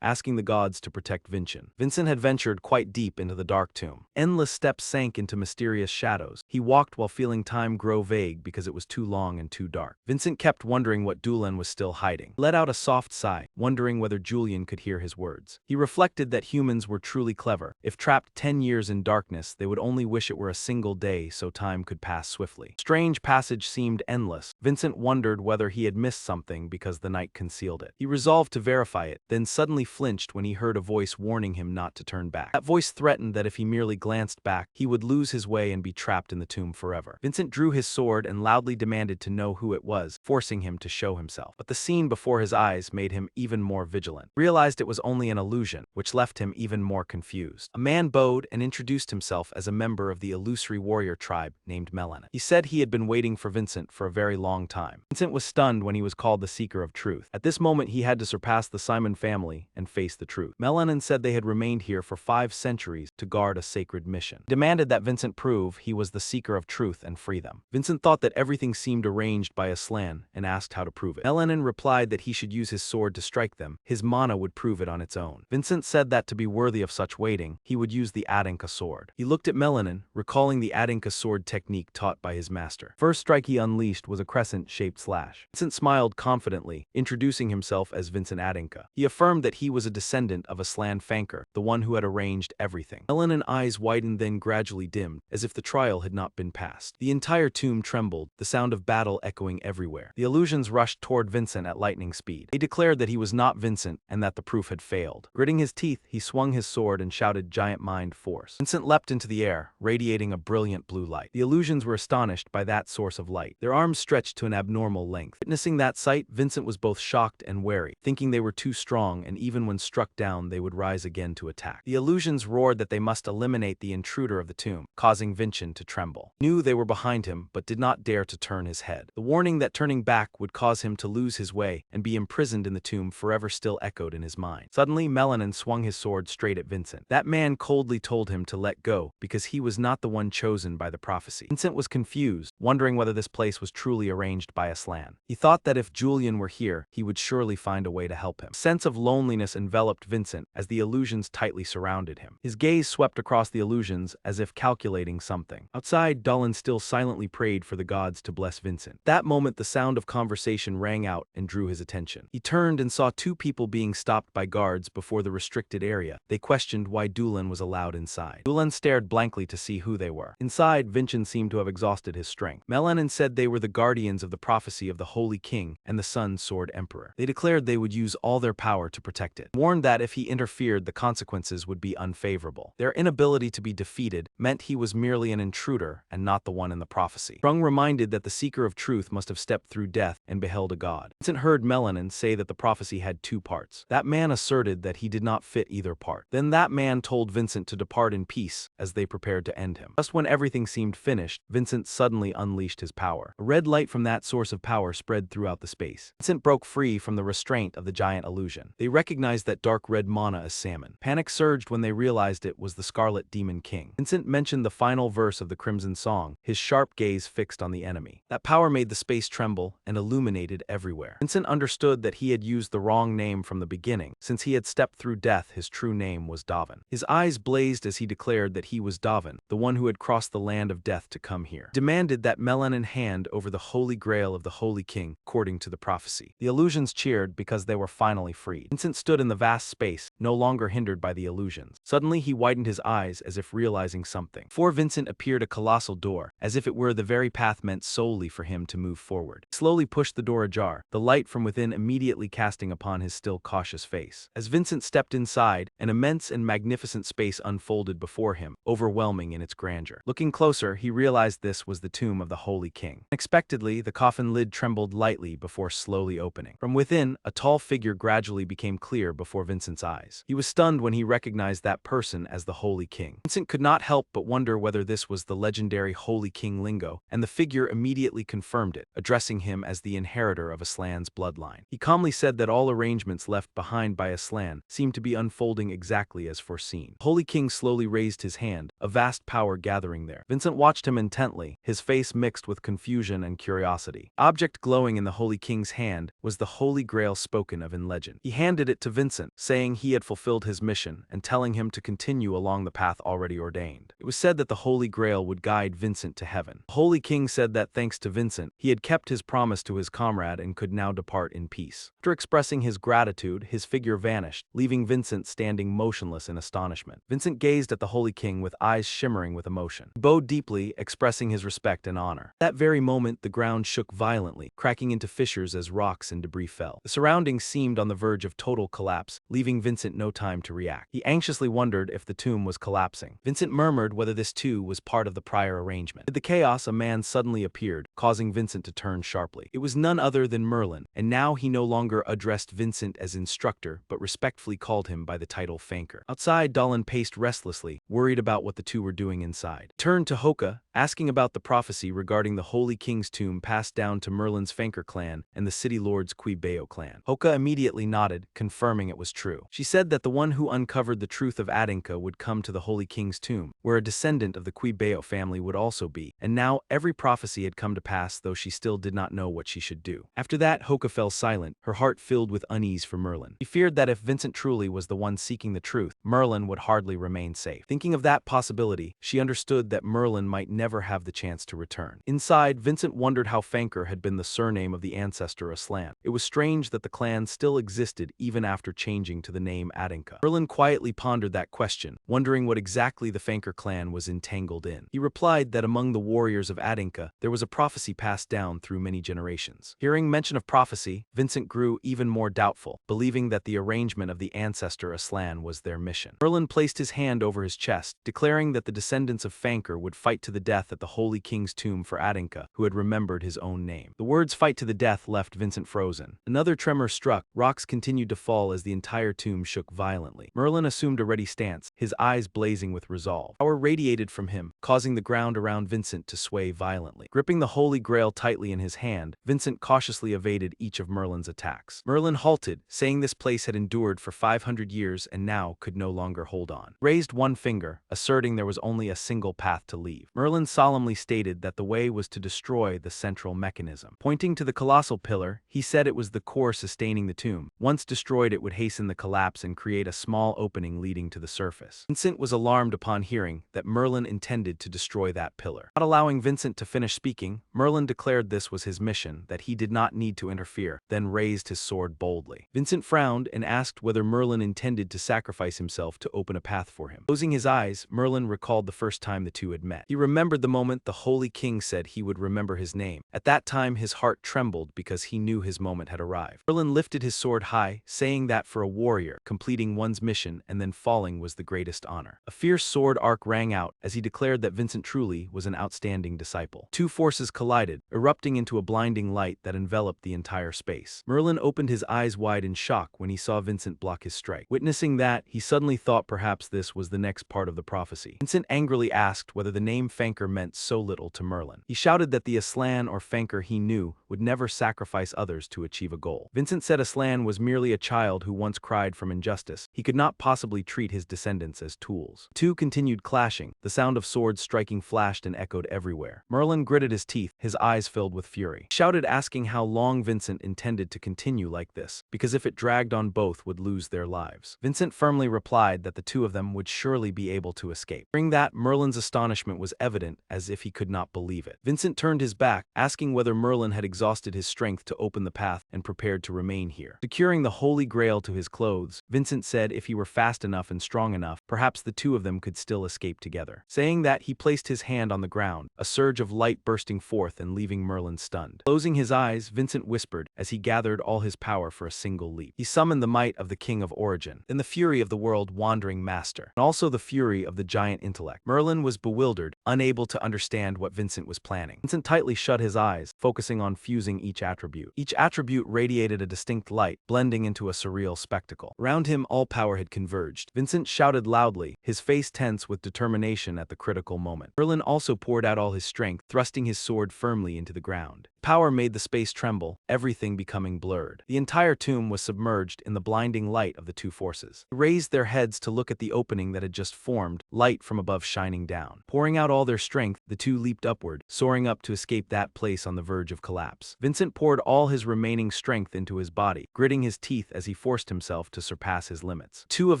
asking the gods to protect Vincent. Vincent had ventured quite deep into the dark tomb. Endless steps sank into mysterious shadows. He walked while feeling time grow vague because it was too long and too dark. Vincent kept wondering what Dulan was still hiding. He let out a soft sigh, wondering whether Julian could hear his words. He reflected that humans were truly clever. If trapped 10 years in darkness, they would only wish it were a single day so time could pass swiftly. Strange passage seemed endless. Vincent wondered whether he had missed something because the night concealed it. He resolved to verify it, then suddenly flinched when he heard a voice warning him not to turn back. That voice threatened that if he merely glanced back, he would lose his way and be trapped in the tomb forever. Vincent drew his sword and loudly demanded to know who it was, forcing him to show himself. But the scene before his eyes made him even more vigilant. He realized it was only an illusion, which left him even more confused. A man bowed and introduced himself as a member of the illusory warrior tribe named Melana. He said he had been waiting for Vincent for a very long time. Vincent was stunned when he was called the Seeker of Truth. At this moment he had to surpass the Simon family and face the truth. Melanin said they had remained here for 5 centuries to guard a sacred mission. He demanded that Vincent prove he was the Seeker of Truth and free them. Vincent thought that everything seemed arranged by Aslan and asked how to prove it. Melanin replied that he should use his sword to strike them. His mana would prove it on its own. Vincent said that to be worthy of such waiting, he would use the Adinka sword. He looked at Melanin, recalling the Adinka sword technique taught by his master. First strike he unleashed was a crescent-shaped slash. Vincent smiled confidently, introducing himself as Vincent Adinka. He affirmed that he was a descendant of Aslan Fanker, the one who had arranged everything. Melanin's eyes widened then gradually dimmed, as if the trial had not been passed. The entire tomb trembled, the sound of battle echoing everywhere. The illusions rushed toward Vincent at lightning speed. They declared that he was not Vincent and that the proof had failed. Gritting his teeth, he swung his sword and shouted giant mind force. Vincent leapt into the air, radiating a brilliant blue light. The illusions were astonished by that source of light. Their arms stretched to an abnormal length. Witnessing that sight, Vincent was both shocked and wary, thinking they were too strong and even when struck down they would rise again to attack. The illusions roared that they must eliminate the intruder of the tomb, causing Vincent to tremble. He knew they were behind him, but did not dare to turn his head. The warning that turning back would cause him to lose his way and be imprisoned in the tomb forever still echoed in his mind. Suddenly, Melanin swung his sword straight at Vincent. That man coldly told him to let go because he was not the one chosen by the prophecy. Vincent was confused, wondering whether this place was truly arranged by Aslan. He thought that if Julian were here, he would surely find a way to help him. A sense of loneliness enveloped Vincent as the illusions tightly surrounded him. His gaze swept across the illusions as if calculating something. Outside, Dullin still silently prayed for the gods to bless Vincent. That moment, the sound of conversation rang out and drew his attention. He turned and saw 2 people being stopped by guards before the restricted area. They questioned why Dulan was allowed inside. Dulan stared blankly to see who they were. Inside, Vincent seemed to have exhausted his strength. Melanin said they were the guardians of the prophecy of the Holy King and the Sun Sword Emperor. They declared they would use all their power to protect it, warned that if he interfered, the consequences would be unfavorable. Their inability to be defeated meant he was merely an intruder and not the one in the prophecy. Trung reminded that the Seeker of Truth must have stepped through death and beheld a god. Vincent heard Melanin say that the prophecy had 2 parts. That man asserted that he did not fit either part. Then that man told Vincent to depart in peace as they prepared to end him. Just when everything seemed finished, Vincent suddenly unleashed his power. A red light from that source of power spread throughout the space. Vincent broke free from the restraint of the giant illusion. They recognized that dark red mana as salmon. Panic surged when they realized it was the scarlet demon Demon King. Vincent mentioned the final verse of the Crimson Song, his sharp gaze fixed on the enemy. That power made the space tremble and illuminated everywhere. Vincent understood that he had used the wrong name from the beginning. Since he had stepped through death, his true name was Davin. His eyes blazed as he declared that he was Davin, the one who had crossed the land of death to come here. Demanded that melanin hand over the holy grail of the Holy King, according to the prophecy. The illusions cheered because they were finally freed. Vincent stood in the vast space, no longer hindered by the illusions. Suddenly he widened his eyes as if realizing something. Before Vincent appeared a colossal door, as if it were the very path meant solely for him to move forward. He slowly pushed the door ajar, the light from within immediately casting upon his still cautious face. As Vincent stepped inside, an immense and magnificent space unfolded before him, overwhelming in its grandeur. Looking closer, he realized this was the tomb of the Holy King. Unexpectedly, the coffin lid trembled lightly before slowly opening. From within, a tall figure gradually became clear before Vincent's eyes. He was stunned when he recognized that person as the Holy King. Vincent could not help but wonder whether this was the legendary Holy King Lingo, and the figure immediately confirmed it, addressing him as the inheritor of Aslan's bloodline. He calmly said that all arrangements left behind by Aslan seemed to be unfolding exactly as foreseen. The Holy King slowly raised his hand, a vast power gathering there. Vincent watched him intently, his face mixed with confusion and curiosity. The object glowing in the Holy King's hand was the Holy Grail spoken of in legend. He handed it to Vincent, saying he had fulfilled his mission and telling him to continue along the path already ordained. It was said that the Holy Grail would guide Vincent to heaven. The Holy King said that thanks to Vincent, he had kept his promise to his comrade and could now depart in peace. After expressing his gratitude, his figure vanished, leaving Vincent standing motionless in astonishment. Vincent gazed at the Holy King with eyes shimmering with emotion. He bowed deeply, expressing his respect and honor. At that very moment, the ground shook violently, cracking into fissures as rocks and debris fell. The surroundings seemed on the verge of total collapse, leaving Vincent no time to react. He anxiously wondered if the tomb was collapsing. Vincent murmured whether this too was part of the prior arrangement. In the chaos, a man suddenly appeared, causing Vincent to turn sharply. It was none other than Merlin, and now he no longer addressed Vincent as instructor, but respectfully called him by the title Fanker. Outside, Dolan paced restlessly, worried about what the two were doing inside. He turned to Hoka, asking about the prophecy regarding the Holy King's tomb passed down to Merlin's Fanker clan and the City Lord's Quibeo clan. Hoka immediately nodded, confirming it was true. She said that the one who uncovered the truth of Adinka would come to the Holy King's tomb, where a descendant of the Quibeo family would also be, and now every prophecy had come to pass, though she still did not know what she should do. After that, Hoka fell silent, her heart filled with unease for Merlin. She feared that if Vincent truly was the one seeking the truth, Merlin would hardly remain safe. Thinking of that possibility, she understood that Merlin might never have the chance to return. Inside, Vincent wondered how Fanker had been the surname of the ancestor Aslan. It was strange that the clan still existed even after changing to the name Adinka. Merlin quietly pondered that question, wondering what exactly the Fanker clan was entangled in. He replied that among the warriors of Adinka, there was a prophecy passed down through many generations. Hearing mention of prophecy, Vincent grew even more doubtful, believing that the arrangement of the ancestor Aslan was their mission. Merlin placed his hand over his chest, declaring that the descendants of Fanker would fight to the death at the Holy King's tomb for Adinka, who had remembered his own name. The words "fight to the death" left Vincent frozen. Another tremor struck, rocks continued to fall as the entire tomb shook violently. Merlin assumed a ready stance, his eyes blazing with resolve. Power radiated from him, causing the ground around Vincent to sway violently. Gripping the Holy Grail tightly in his hand, Vincent cautiously evaded each of Merlin's attacks. Merlin halted, saying this place had endured for 500 years and now could no longer hold on. He raised one finger, asserting there was only a single path to leave. Merlin solemnly stated that the way was to destroy the central mechanism. Pointing to the colossal pillar, he said it was the core sustaining the tomb. Once destroyed, it would hasten the collapse and create a small opening leading to the surface. Vincent was alarmed upon hearing that Merlin intended to destroy that pillar. Not allowing Vincent to finish speaking, Merlin declared this was his mission, that he did not need to interfere, then raised his sword boldly. Vincent frowned and asked whether Merlin intended to sacrifice himself to open a path for him. Closing his eyes, Merlin recalled the first time the two had met. He remembered the moment the Holy King said he would remember his name. At that time, his heart trembled because he knew his moment had arrived. Merlin lifted his sword high, saying that for a warrior, completing one's mission and then falling was the greatest honor. A fierce sword arc rang out as he declared that Vincent truly was an outstanding disciple. Two forces collided, erupting into a blinding light that enveloped the entire space. Merlin opened his eyes wide in shock when he saw Vincent block his strike. Witnessing that, he suddenly suddenly thought perhaps this was the next part of the prophecy. Vincent angrily asked whether the name Fanker meant so little to Merlin. He shouted that the Aslan or Fanker he knew would never sacrifice others to achieve a goal. Vincent said Aslan was merely a child who once cried from injustice. He could not possibly treat his descendants as tools. The two continued clashing. The sound of swords striking flashed and echoed everywhere. Merlin gritted his teeth, his eyes filled with fury. He shouted, asking how long Vincent intended to continue like this, because if it dragged on, both would lose their lives. Vincent firmly replied that the two of them would surely be able to escape. During that, Merlin's astonishment was evident, as if he could not believe it. Vincent turned his back, asking whether Merlin had exhausted his strength to open the path and prepared to remain here. Securing the Holy Grail to his clothes, Vincent said if he were fast enough and strong enough, perhaps the two of them could still escape together. Saying that, he placed his hand on the ground, a surge of light bursting forth and leaving Merlin stunned. Closing his eyes, Vincent whispered as he gathered all his power for a single leap. He summoned the might of the King of Origin, then the fury of the world wandering master, and also the fury of the giant intellect. Merlin was bewildered, unable to understand what Vincent was planning. Vincent tightly shut his eyes, focusing on fusing each attribute. Each attribute radiated a distinct light, blending into a surreal spectacle. Around him, all power had converged. Vincent shouted loudly, his face tense with determination at the critical moment. Merlin also poured out all his strength, thrusting his sword firmly into the ground. Power made the space tremble, everything becoming blurred. The entire tomb was submerged in the blinding light of the two forces. They raised their heads to look at the opening that had just formed, light from above shining down. Pouring out all their strength, the two leaped upward, soaring up to escape that place on the verge of collapse. Vincent poured all his remaining strength into his body, gritting his teeth as he forced himself to surpass his limits. Two of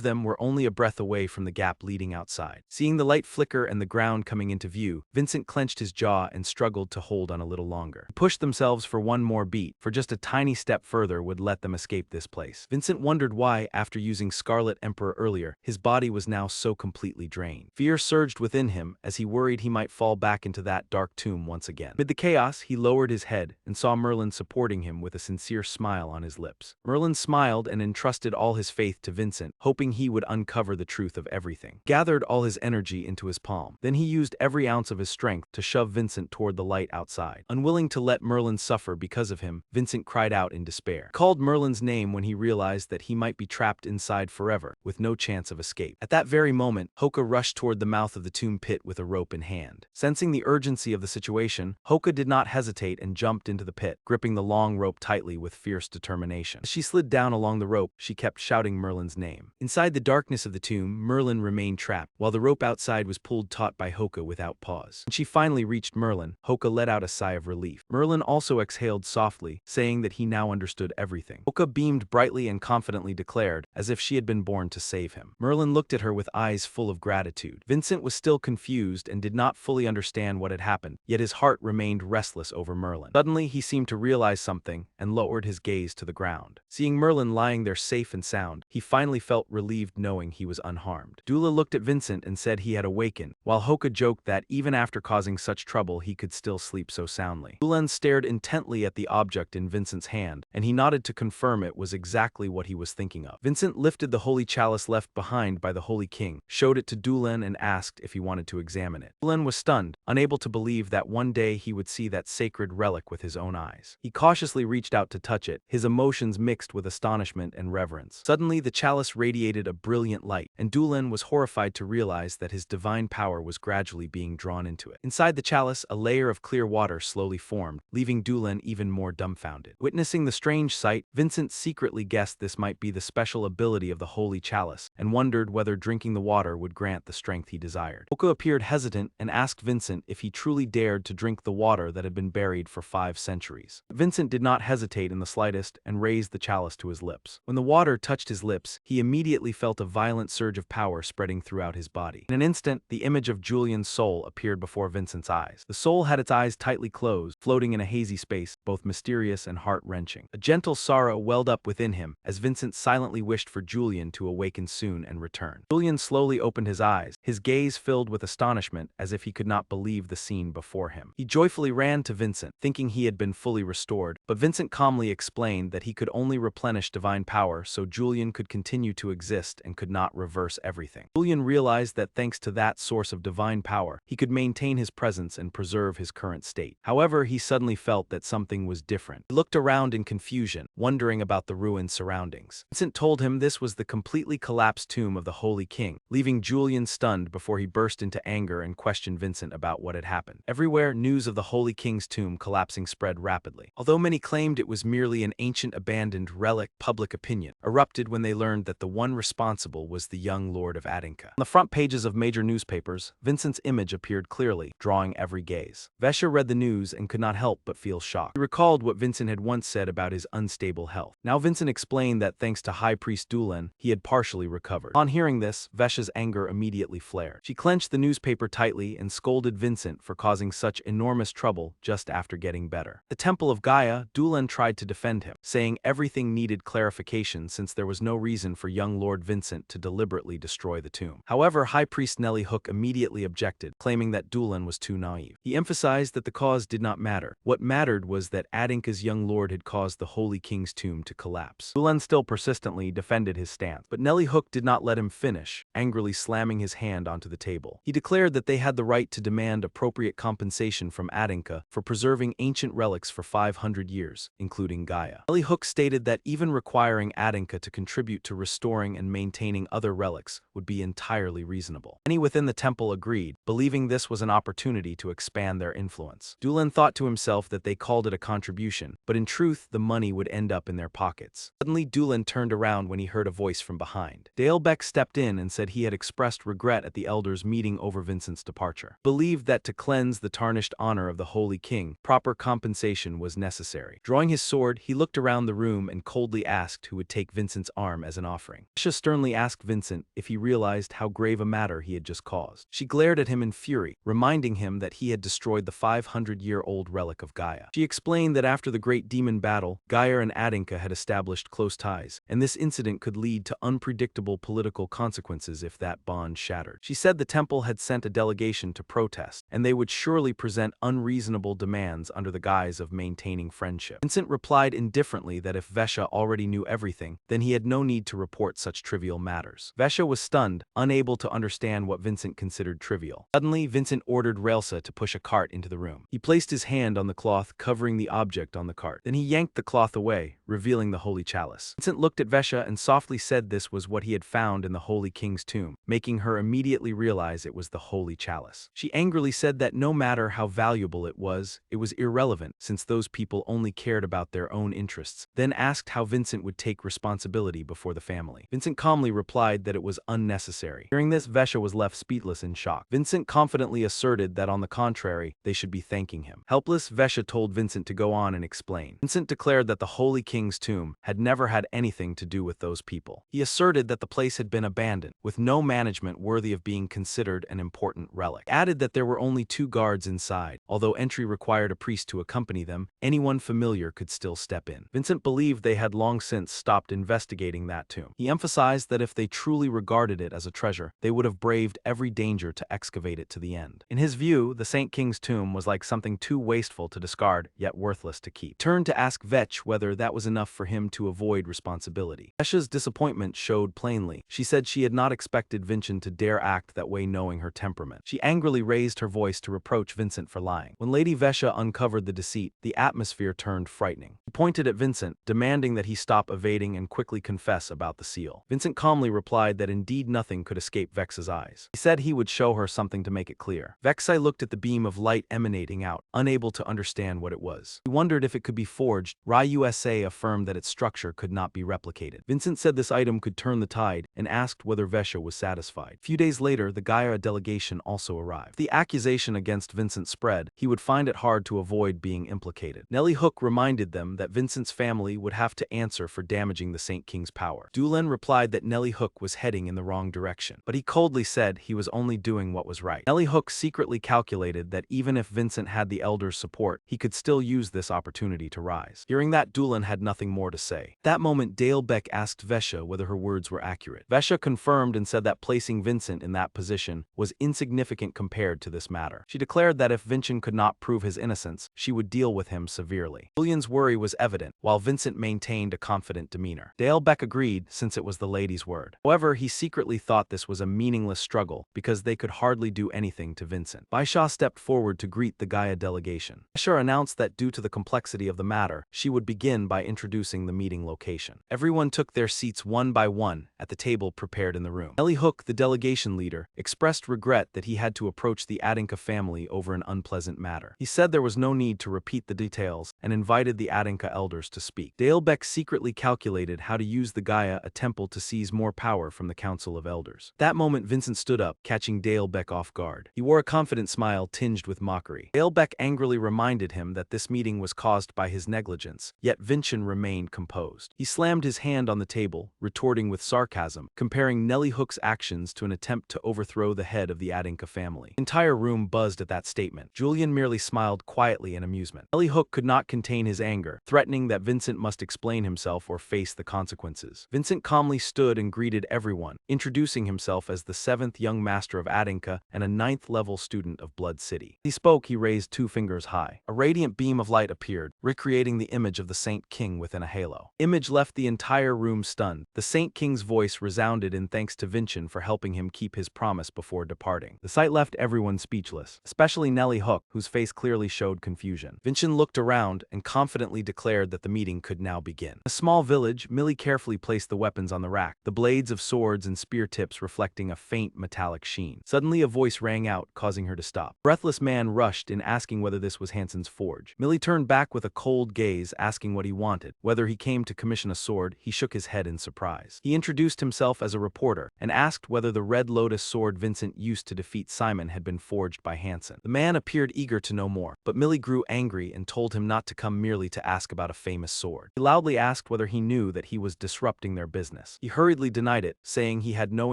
them were only a breath away from the gap leading outside. Seeing the light flicker and the ground coming into view, Vincent clenched his jaw and struggled to hold on a little longer. He pushed themselves for one more beat, for just a tiny step further would let them escape this place. Vincent wondered why, after using Scarlet Emperor earlier, his body was now so completely drained. Fear surged within him as he worried he might fall back into that dark tomb once again. Amid the chaos, he lowered his head and saw Merlin supporting him with a sincere smile on his lips. Merlin smiled and entrusted all his faith to Vincent, hoping he would uncover the truth of everything. Gathered all his energy into his palm. Then he used every ounce of his strength to shove Vincent toward the light outside. Unwilling to let Merlin suffer because of him, Vincent cried out in despair. He called Merlin's name when he realized that he might be trapped inside forever, with no chance of escape. At that very moment, Hoka rushed toward the mouth of the tomb pit with a rope in hand. Sensing the urgency of the situation, Hoka did not hesitate and jumped into the pit, gripping the long rope tightly with fierce determination. As she slid down along the rope, she kept shouting Merlin's name. Inside the darkness of the tomb, Merlin remained trapped, while the rope outside was pulled taut by Hoka without pause. When she finally reached Merlin, Hoka let out a sigh of relief. Merlin also exhaled softly, saying that he now understood everything. Hoka beamed brightly and confidently declared, as if she had been born to save him. Merlin looked at her with eyes full of gratitude. Vincent was still confused and did not fully understand what had happened, yet his heart remained restless over Merlin. Suddenly, he seemed to realize something and lowered his gaze to the ground. Seeing Merlin lying there safe and sound, he finally felt relieved knowing he was unharmed. Dula looked at Vincent and said he had awakened, while Hoka joked that even after causing such trouble he could still sleep so soundly. Dula stared intently at the object in Vincent's hand, and he nodded to confirm it was exactly what he was thinking of. Vincent lifted the holy chalice left behind by the Holy King, showed it to Dulan and asked if he wanted to examine it. Dulan was stunned, unable to believe that one day he would see that sacred relic with his own eyes. He cautiously reached out to touch it, his emotions mixed with astonishment and reverence. Suddenly, the chalice radiated a brilliant light, and Dulan was horrified to realize that his divine power was gradually being drawn into it. Inside the chalice, a layer of clear water slowly formed, leaving Dulan even more dumbfounded. Witnessing the strange sight, Vincent secretly guessed this might be the special ability of the holy chalice, and wondered whether drinking the water would grant the strength he desired. Hoka appeared hesitant and asked Vincent if he truly dared to drink the water that had been buried for 5 centuries. Vincent did not hesitate in the slightest and raised the chalice to his lips. When the water touched his lips, he immediately felt a violent surge of power spreading throughout his body. In an instant, the image of Julian's soul appeared before Vincent's eyes. The soul had its eyes tightly closed, floating in a hazy space, both mysterious and heart-wrenching. A gentle sorrow welled up within him as Vincent silently wished for Julian to awaken soon and return. Julian slowly opened his eyes, his gaze filled with astonishment as if he could not believe the scene before him. He joyfully ran to Vincent, thinking he had been fully restored, but Vincent calmly explained that he could only replenish divine power so Julian could continue to exist and could not reverse everything. Julian realized that thanks to that source of divine power, he could maintain his presence and preserve his current state. However, he suddenly suddenly felt that something was different. He looked around in confusion, wondering about the ruined surroundings. Vincent told him this was the completely collapsed tomb of the Holy King, leaving Julian stunned before he burst into anger and questioned Vincent about what had happened. Everywhere, news of the Holy King's tomb collapsing spread rapidly. Although many claimed it was merely an ancient abandoned relic, public opinion erupted when they learned that the one responsible was the young Lord of Adenka. On the front pages of major newspapers, Vincent's image appeared clearly, drawing every gaze. Vesha read the news and could not help but feel shocked. He recalled what Vincent had once said about his unstable health. Now Vincent explained that thanks to High Priest Dulan, he had partially recovered. On hearing this, Vesha's anger immediately flared. She clenched the newspaper tightly and scolded Vincent for causing such enormous trouble just after getting better. The Temple of Gaia, Dulan tried to defend him, saying everything needed clarification since there was no reason for young Lord Vincent to deliberately destroy the tomb. However, High Priest Nelly Hook immediately objected, claiming that Dulan was too naive. He emphasized that the cause did not matter. What mattered was that Adenka's young lord had caused the Holy King's tomb to collapse. Dulan still persistently defended his stance, but Nelly Hook did not let him finish, angrily slamming his hand onto the table. He declared that they had the right to demand appropriate compensation from Adenka for preserving ancient relics for 500 years, including Gaia. Nelly Hook stated that even requiring Adenka to contribute to restoring and maintaining other relics would be entirely reasonable. Many within the temple agreed, believing this was an opportunity to expand their influence. Dulan thought to himself that they called it a contribution, but in truth the money would end up in their pockets. Suddenly Dulan turned around when he heard a voice from behind. Dale Beck stepped in and said he had expressed regret at the elders' meeting over Vincent's departure. Believed that to cleanse the tarnished honor of the Holy King, proper compensation was necessary. Drawing his sword, he looked around the room and coldly asked who would take Vincent's arm as an offering. Asha sternly asked Vincent if he realized how grave a matter he had just caused. She glared at him in fury, reminding him that he had destroyed the 500-year-old relic of Gaia. She explained that after the great demon battle, Gaia and Adenka had established close ties, and this incident could lead to unpredictable political consequences if that bond shattered. She said the temple had sent a delegation to protest, and they would surely present unreasonable demands under the guise of maintaining friendship. Vincent replied indifferently that if Vesha already knew everything, then he had no need to report such trivial matters. Vesha was stunned, unable to understand what Vincent considered trivial. Suddenly, Vincent ordered Raelsa to push a cart into the room. He placed his hand on the cloth covering the object on the cart. Then he yanked the cloth away, revealing the holy chalice. Vincent looked at Vesha and softly said this was what he had found in the Holy King's tomb, making her immediately realize it was the holy chalice. She angrily said that no matter how valuable it was irrelevant since those people only cared about their own interests, then asked how Vincent would take responsibility before the family. Vincent calmly replied that it was unnecessary. Hearing this, Vesha was left speechless in shock. Vincent confidently asserted that on the contrary, they should be thanking him. Helpless, Vesha told Vincent to go on and explain. Vincent declared that the Holy King's tomb had never had anything to do with those people. He asserted that the place had been abandoned, with no management worthy of being considered an important relic. He added that there were only 2 guards inside. Although entry required a priest to accompany them, anyone familiar could still step in. Vincent believed they had long since stopped investigating that tomb. He emphasized that if they truly regarded it as a treasure, they would have braved every danger to excavate it to the end. In his view, the Saint King's tomb was like something too wasteful to discard, yet worthless to keep. He turned to ask Vetch whether that was enough for him to avoid responsibility. Vesha's disappointment showed plainly. She said she had not expected Vincent to dare act that way knowing her temperament. She angrily raised her voice to reproach Vincent for lying. When Lady Vesha uncovered the deceit, the atmosphere turned frightening. He pointed at Vincent, demanding that he stop evading and quickly confess about the seal. Vincent calmly replied that indeed nothing could escape Vex's eyes. He said he would show her something to make it clear. Vexai looked at the beam of light emanating out, unable to understand what it was. He wondered if it could be forged. Rai USA affirmed that its structure could not be replicated. Vincent said this item could turn the tide and asked whether Vesha was satisfied. A few days later, the Gaia delegation also arrived. If the accusation against Vincent spread, he would find it hard to avoid being implicated. Nelly Hook reminded them that Vincent's family would have to answer for damaging the Saint King's power. Dulan replied that Nelly Hook was heading in the wrong direction, but he coldly said he was only doing what was right. Nelly Hook secretly calculated that even if Vincent had the elders' support, he could still use this opportunity to rise. Hearing that, Dulan had had nothing more to say. At that moment, Dale Beck asked Vesha whether her words were accurate. Vesha confirmed and said that placing Vincent in that position was insignificant compared to this matter. She declared that if Vincent could not prove his innocence, she would deal with him severely. Julian's worry was evident, while Vincent maintained a confident demeanor. Dale Beck agreed, since it was the lady's word. However, he secretly thought this was a meaningless struggle because they could hardly do anything to Vincent. Baisha stepped forward to greet the Gaia delegation. Asura announced that due to the complexity of the matter, she would begin by introducing the meeting location. Everyone took their seats one by one at the table prepared in the room. Nelly Hook, the delegation leader, expressed regret that he had to approach the Adinka family over an unpleasant matter. He said there was no need to repeat the details and invited the Adinka elders to speak. Dale Beck secretly calculated how to use the Gaia, a temple, to seize more power from the Council of Elders. That moment, Vincent stood up, catching Dale Beck off guard. He wore a confident smile tinged with mockery. Dale Beck angrily reminded him that this meeting was caused by his negligence, yet Vincent remained composed. He slammed his hand on the table, retorting with sarcasm, comparing Nelly Hook's actions to an attempt to overthrow the head of the Adinka family. The entire room buzzed at that statement. Julian merely smiled quietly in amusement. Nelly Hook could not contain his anger, threatening that Vincent must explain himself or face the consequences. Vincent calmly stood and greeted everyone, introducing himself as the 7th young master of Adinka and a 9th-level student of Blood City. As he spoke, he raised 2 fingers high. A radiant beam of light appeared, recreating the image of the Saint King within a halo. The image left the entire room stunned. The Saint King's voice resounded in thanks to Vincent for helping him keep his promise before departing. The sight left everyone speechless, especially Nelly Hook, whose face clearly showed confusion. Vincent looked around and confidently declared that the meeting could now begin. In a small village, Millie carefully placed the weapons on the rack, the blades of swords and spear tips reflecting a faint metallic sheen. Suddenly, a voice rang out, causing her to stop. A breathless man rushed in, asking whether this was Hansen's forge. Millie turned back with a cold gaze, asking what he wanted. Whether he came to commission a sword, he shook his head in surprise. He introduced himself as a reporter and asked whether the Red Lotus sword Vincent used to defeat Simon had been forged by Hansen. The man appeared eager to know more, but Millie grew angry and told him not to come merely to ask about a famous sword. He loudly asked whether he knew that he was disrupting their business. He hurriedly denied it, saying he had no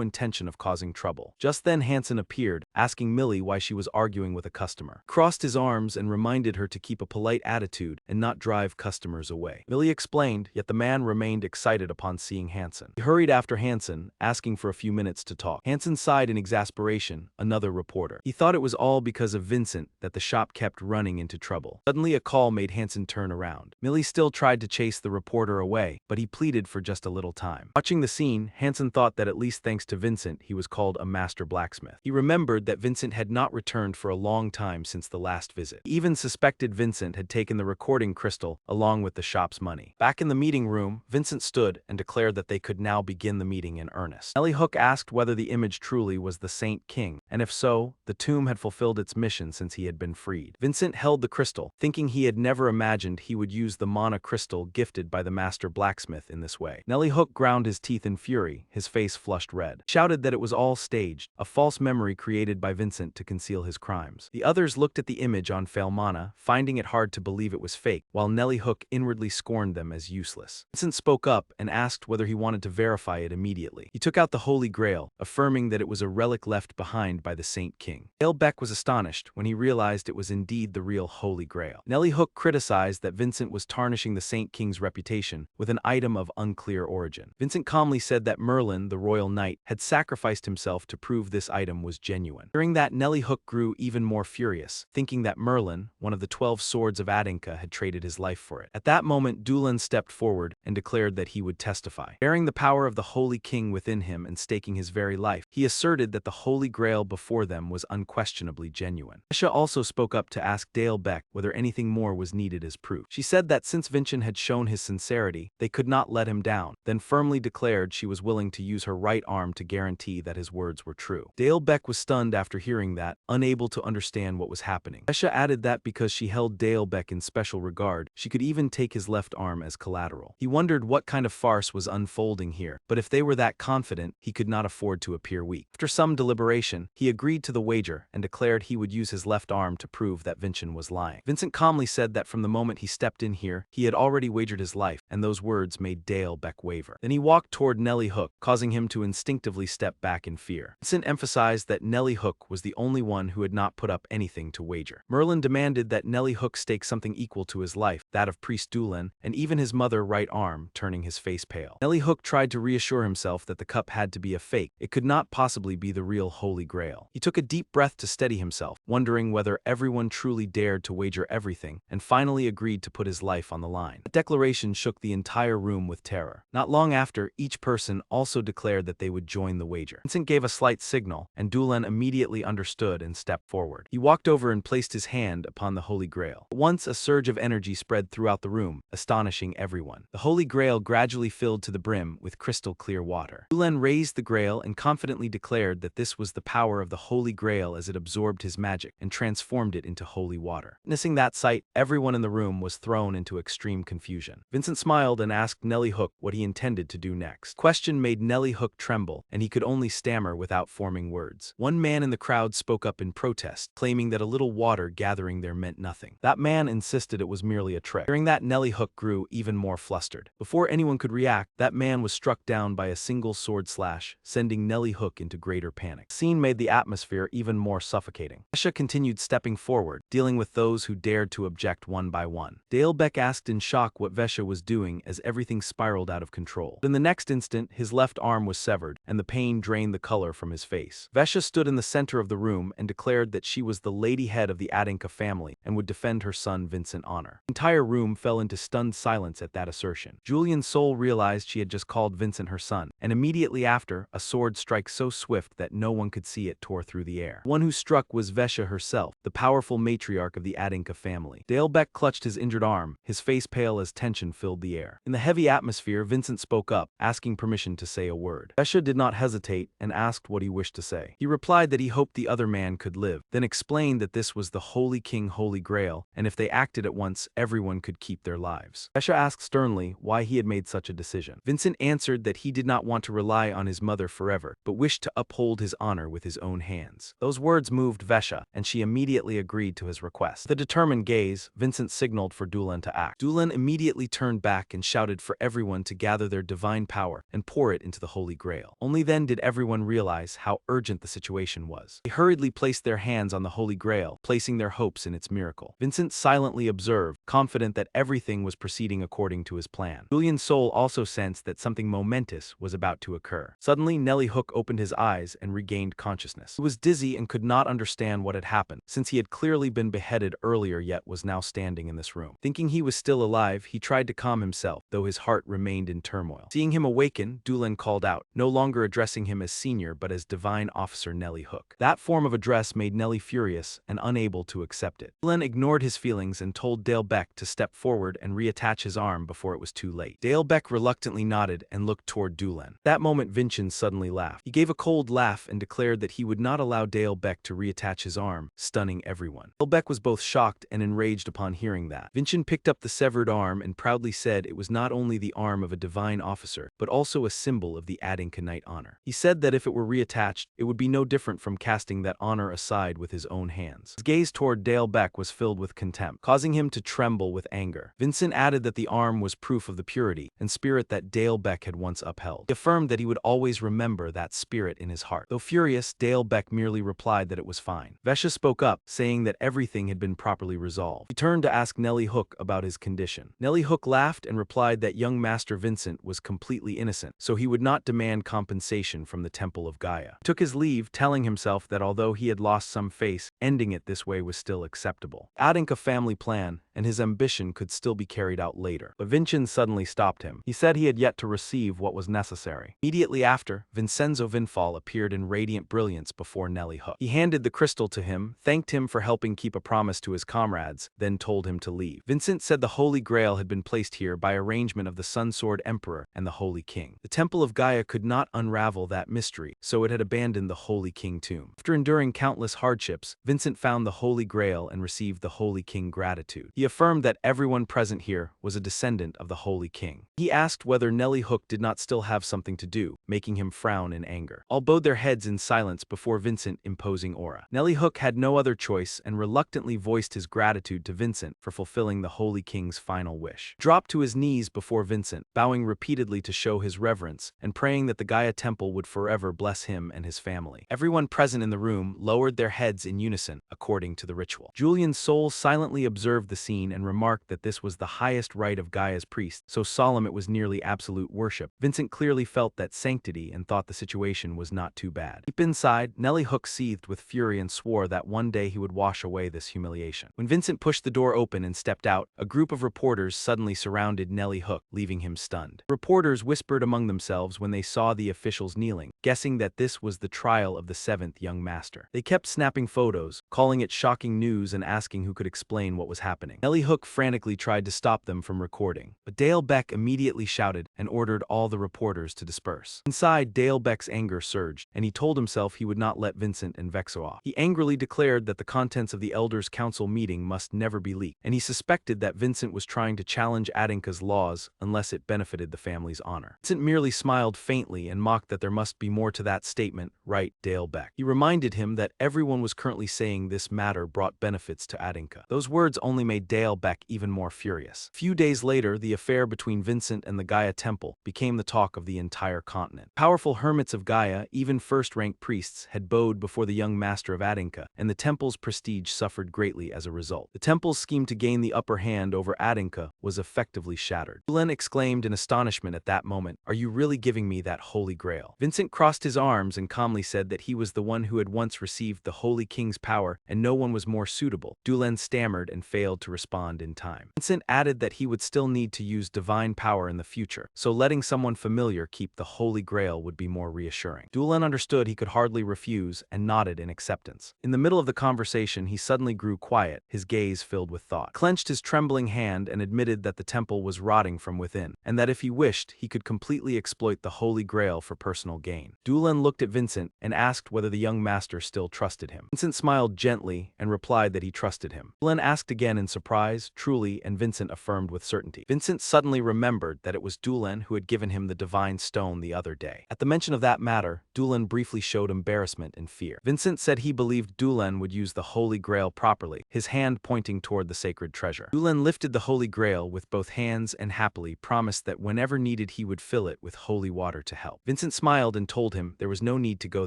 intention of causing trouble. Just then Hansen appeared, asking Millie why she was arguing with a customer. He crossed his arms and reminded her to keep a polite attitude and not drive customers away. Millie explained, yet the man remained excited upon seeing Hansen. He hurried after Hansen, asking for a few minutes to talk. Hansen sighed in exasperation, another reporter. He thought it was all because of Vincent that the shop kept running into trouble. Suddenly a call made Hansen turn around. Millie still tried to chase the reporter away, but he pleaded for just a little time. Watching the scene, Hansen thought that at least thanks to Vincent, he was called a master blacksmith. He remembered that Vincent had not returned for a long time since the last visit. He even suspected Vincent had taken the recording crystal along with the shop's money. Back in the meeting room, Vincent stood and declared that they could now begin the meeting in earnest. Nelly Hook asked whether the image truly was the Saint King, and if so, the tomb had fulfilled its mission since he had been freed. Vincent held the crystal, thinking he had never imagined he would use the mana crystal gifted by the master blacksmith in this way. Nelly Hook ground his teeth in fury, his face flushed red. He shouted that it was all staged, a false memory created by Vincent to conceal his crimes. The others looked at the image on Failmana, finding it hard to believe it was fake, while Nelly Hook inwardly scorned them as useless. Vincent spoke up and asked whether he wanted to verify it immediately. He took out the Holy Grail, affirming that it was a relic left behind by the Saint King. Dale Beck was astonished when he realized it was indeed the real Holy Grail. Nelly Hook criticized that Vincent was tarnishing the Saint King's reputation with an item of unclear origin. Vincent calmly said that Merlin, the royal knight, had sacrificed himself to prove this item was genuine. During that, Nelly Hook grew even more furious, thinking that Merlin, one of the 12 swords of Adinka, had traded his life for it. At that moment, Dulan stepped forward and declared that he would testify. Bearing the power of the Holy King within him and staking his very life, he asserted that the Holy Grail before them was unquestionably genuine. Asha also spoke up to ask Dale Beck whether anything more was needed as proof. She said that since Vincent had shown his sincerity, they could not let him down, then firmly declared she was willing to use her right arm to guarantee that his words were true. Dale Beck was stunned after hearing that, unable to understand what was happening. Asha added that because she held Dale Beck in special regard, she could even take his left arm as collateral. He wondered what kind of farce was unfolding here, but if they were that confident, he could not afford to appear weak. After some deliberation, he agreed to the wager and declared he would use his left arm to prove that Vincent was lying. Vincent calmly said that from the moment he stepped in here, he had already wagered his life, and those words made Dale Beck waver. Then he walked toward Nelly Hook, causing him to instinctively step back in fear. Vincent emphasized that Nelly Hook was the only one who had not put up anything to wager. Merlin demanded that Nelly Hook stake something equal to his life, that of Priest Dulan, and even his mother's right arm, turning his face pale. Nelly Hook tried to reassure himself that the cup had to be a fake. It could not possibly be the real Holy Grail. He took a deep breath to steady himself, wondering whether everyone truly dared to wager everything, and finally agreed to put his life on the line. That declaration shook the entire room with terror. Not long after, each person also declared that they would join the wager. Vincent gave a slight signal, and Dulan immediately understood and stepped forward. He walked over and placed his hand upon the Holy Grail. At once, a surge of energy spread throughout the room, astonishing everyone. The Holy Grail gradually filled to the brim with crystal clear water. Dulan raised the Grail and confidently declared that this was the power of the Holy Grail as it absorbed his magic and transformed it into holy water. Witnessing that sight, everyone in the room was thrown into extreme confusion. Vincent smiled and asked Nelly Hook what he intended to do next. The question made Nelly Hook tremble, and he could only stammer without forming words. One man in the crowd spoke up in protest, claiming that a little water gathering there meant nothing. That man insisted it was merely a trick. Hearing that, Nelly Hook grew even more flustered. Before anyone could react, that man was struck down by a single sword slash, sending Nelly Hook into greater panic. The scene made the atmosphere even more suffocating. Vesha continued stepping forward, dealing with those who dared to object one by one. Dale Beck asked in shock what Vesha was doing as everything spiraled out of control. In the next instant, his left arm was severed, and the pain drained the color from his face. Vesha stood in the center of the room and declared that she was the lady head of the Adenka family and would defend her son Vincent honor. The entire room fell into stunned silence at that assertion. Julian's soul realized she had just called Vincent her son, and immediately after, a sword strike so swift that no one could see it tore through the air. The one who struck was Vesha herself, the powerful matriarch of the Adenka family. Dale Beck clutched his injured arm, his face pale as tension filled the air. In the heavy atmosphere, Vincent spoke up, asking permission to say a word. Vesha did not hesitate and asked what he wished to say. He replied that he hoped the other man could live, then explained that this was the Holy King Holy Grail, and if they acted at once, everyone could keep their lives. Vesha asked sternly why he had made such a decision. Vincent answered that he did not want to rely on his mother forever, but wished to uphold his honor with his own hands. Those words moved Vesha, and she immediately agreed to his request. With a determined gaze, Vincent signaled for Dulan to act. Dulan immediately turned back and shouted for everyone to gather their divine power and pour it into the Holy Grail. Only then did everyone realize how urgent the situation was. They hurriedly placed their hands on the Holy Grail, placing their hopes in its miracle. Vincent silently observed, confident that everything was proceeding according to his plan. Julian's soul also sensed that something momentous was about to occur. Suddenly, Nelly Hook opened his eyes and regained consciousness. He was dizzy and could not understand what had happened, since he had clearly been beheaded earlier yet was now standing in this room. Thinking he was still alive, he tried to calm himself, though his heart remained in turmoil. Seeing him awaken, Dulan called out, no longer addressing him as senior but as Divine Officer Nelly Hook. That form of address made Nelly furious and unable to accept it. Dulan ignored his feelings and told Dale Beck to step forward and reattach his arm before it was too late. Dale Beck reluctantly nodded and looked toward Dulan. That moment Vincent suddenly laughed. He gave a cold laugh and declared that he would not allow Dale Beck to reattach his arm, stunning everyone. Dale Beck was both shocked and enraged upon hearing that. Vincent picked up the severed arm and proudly said it was not only the arm of a divine officer, but also a symbol of the Adenka Knight honor. He said that if it were reattached, it would be no different from casting that honor aside with his own hands. His gaze toward Dale Beck was filled with contempt, causing him to tremble with anger. Vincent added that the arm was proof of the purity and spirit that Dale Beck had once upheld. He affirmed that he would always remember that spirit in his heart. Though furious, Dale Beck merely replied that it was fine. Vesha spoke up, saying that everything had been properly resolved. He turned to ask Nelly Hook about his condition. Nelly Hook laughed and replied that young Master Vincent was completely innocent, so he would not demand compensation from the Temple of Gaia. He took his leave, telling himself that although he had lost some face, ending it this way was still acceptable. Adding a family plan, and his ambition could still be carried out later. But Vincent suddenly stopped him. He said he had yet to receive what was necessary. Immediately after, Vincenzo Vinfall appeared in radiant brilliance before Nelly Hook. He handed the crystal to him, thanked him for helping keep a promise to his comrades, then told him to leave. Vincent said the Holy Grail had been placed here by arrangement of the Sun Sword Emperor and the Holy King. The Temple of Gaia could not unravel that mystery, so it had abandoned the Holy King tomb. After enduring countless hardships, Vincent found the Holy Grail and received the Holy King gratitude. He affirmed that everyone present here was a descendant of the Holy King. He asked whether Nelly Hook did not still have something to do, making him frown in anger. All bowed their heads in silence before Vincent's imposing aura. Nelly Hook had no other choice and reluctantly voiced his gratitude to Vincent for fulfilling the Holy King's final wish. He dropped to his knees before Vincent, bowing repeatedly to show his reverence, and praying that the Gaia Temple would forever bless him and his family. Everyone present in the room lowered their heads in unison, according to the ritual. Julian's soul silently observed the scene intervene and remarked that this was the highest right of Gaia's priest, so solemn it was nearly absolute worship. Vincent clearly felt that sanctity and thought the situation was not too bad. Deep inside, Nelly Hook seethed with fury and swore that one day he would wash away this humiliation. When Vincent pushed the door open and stepped out, a group of reporters suddenly surrounded Nelly Hook, leaving him stunned. Reporters whispered among themselves when they saw the officials kneeling, guessing that this was the trial of the seventh young master. They kept snapping photos, calling it shocking news and asking who could explain what was happening. Nelly Hook frantically tried to stop them from recording, but Dale Beck immediately shouted and ordered all the reporters to disperse. Inside, Dale Beck's anger surged, and he told himself he would not let Vincent and Vexo off. He angrily declared that the contents of the Elders' Council meeting must never be leaked, and he suspected that Vincent was trying to challenge Aninca's laws unless it benefited the family's honor. Vincent merely smiled faintly and mocked that there must be more to that statement, right, Dale Beck. He reminded him that everyone was currently saying this matter brought benefits to Aninca. Those words only made Dale Beck even more furious. A few days later, the affair between Vincent and the Gaia Temple became the talk of the entire continent. Powerful hermits of Gaia, even first-rank priests, had bowed before the young master of Aninca, and the temple's prestige suffered greatly as a result. The temple's scheme to gain the upper hand over Aninca was effectively shattered. Dulen exclaimed in astonishment at that moment, "Are you really giving me that holy grail?" Vincent crossed his arms and calmly said that he was the one who had once received the Holy King's power, and no one was more suitable. Dulen stammered and failed to respond in time. Vincent added that he would still need to use divine power in the future, so letting someone familiar keep the Holy Grail would be more reassuring. Dulen understood he could hardly refuse and nodded in acceptance. In the middle of the conversation, he suddenly grew quiet, his gaze filled with thought. He clenched his trembling hand and admitted that the temple was rotting from within, and that if he wished, he could completely exploit the Holy Grail for personal gain. Dulen looked at Vincent and asked whether the young master still trusted him. Vincent smiled gently and replied that he trusted him. Dulen asked again in surprise, truly, and Vincent affirmed with certainty. Vincent suddenly remembered that it was Dulen who had given him the divine stone the other day. At the mention of that matter, Dulen briefly showed embarrassment and fear. Vincent said he believed Dulen would use the Holy Grail properly, his hand pointing toward the sacred treasure. Dulen lifted the Holy Grail with both hands and happily promised that whenever needed he would fill it with holy water to help. Vincent smiled and told him there was no need to go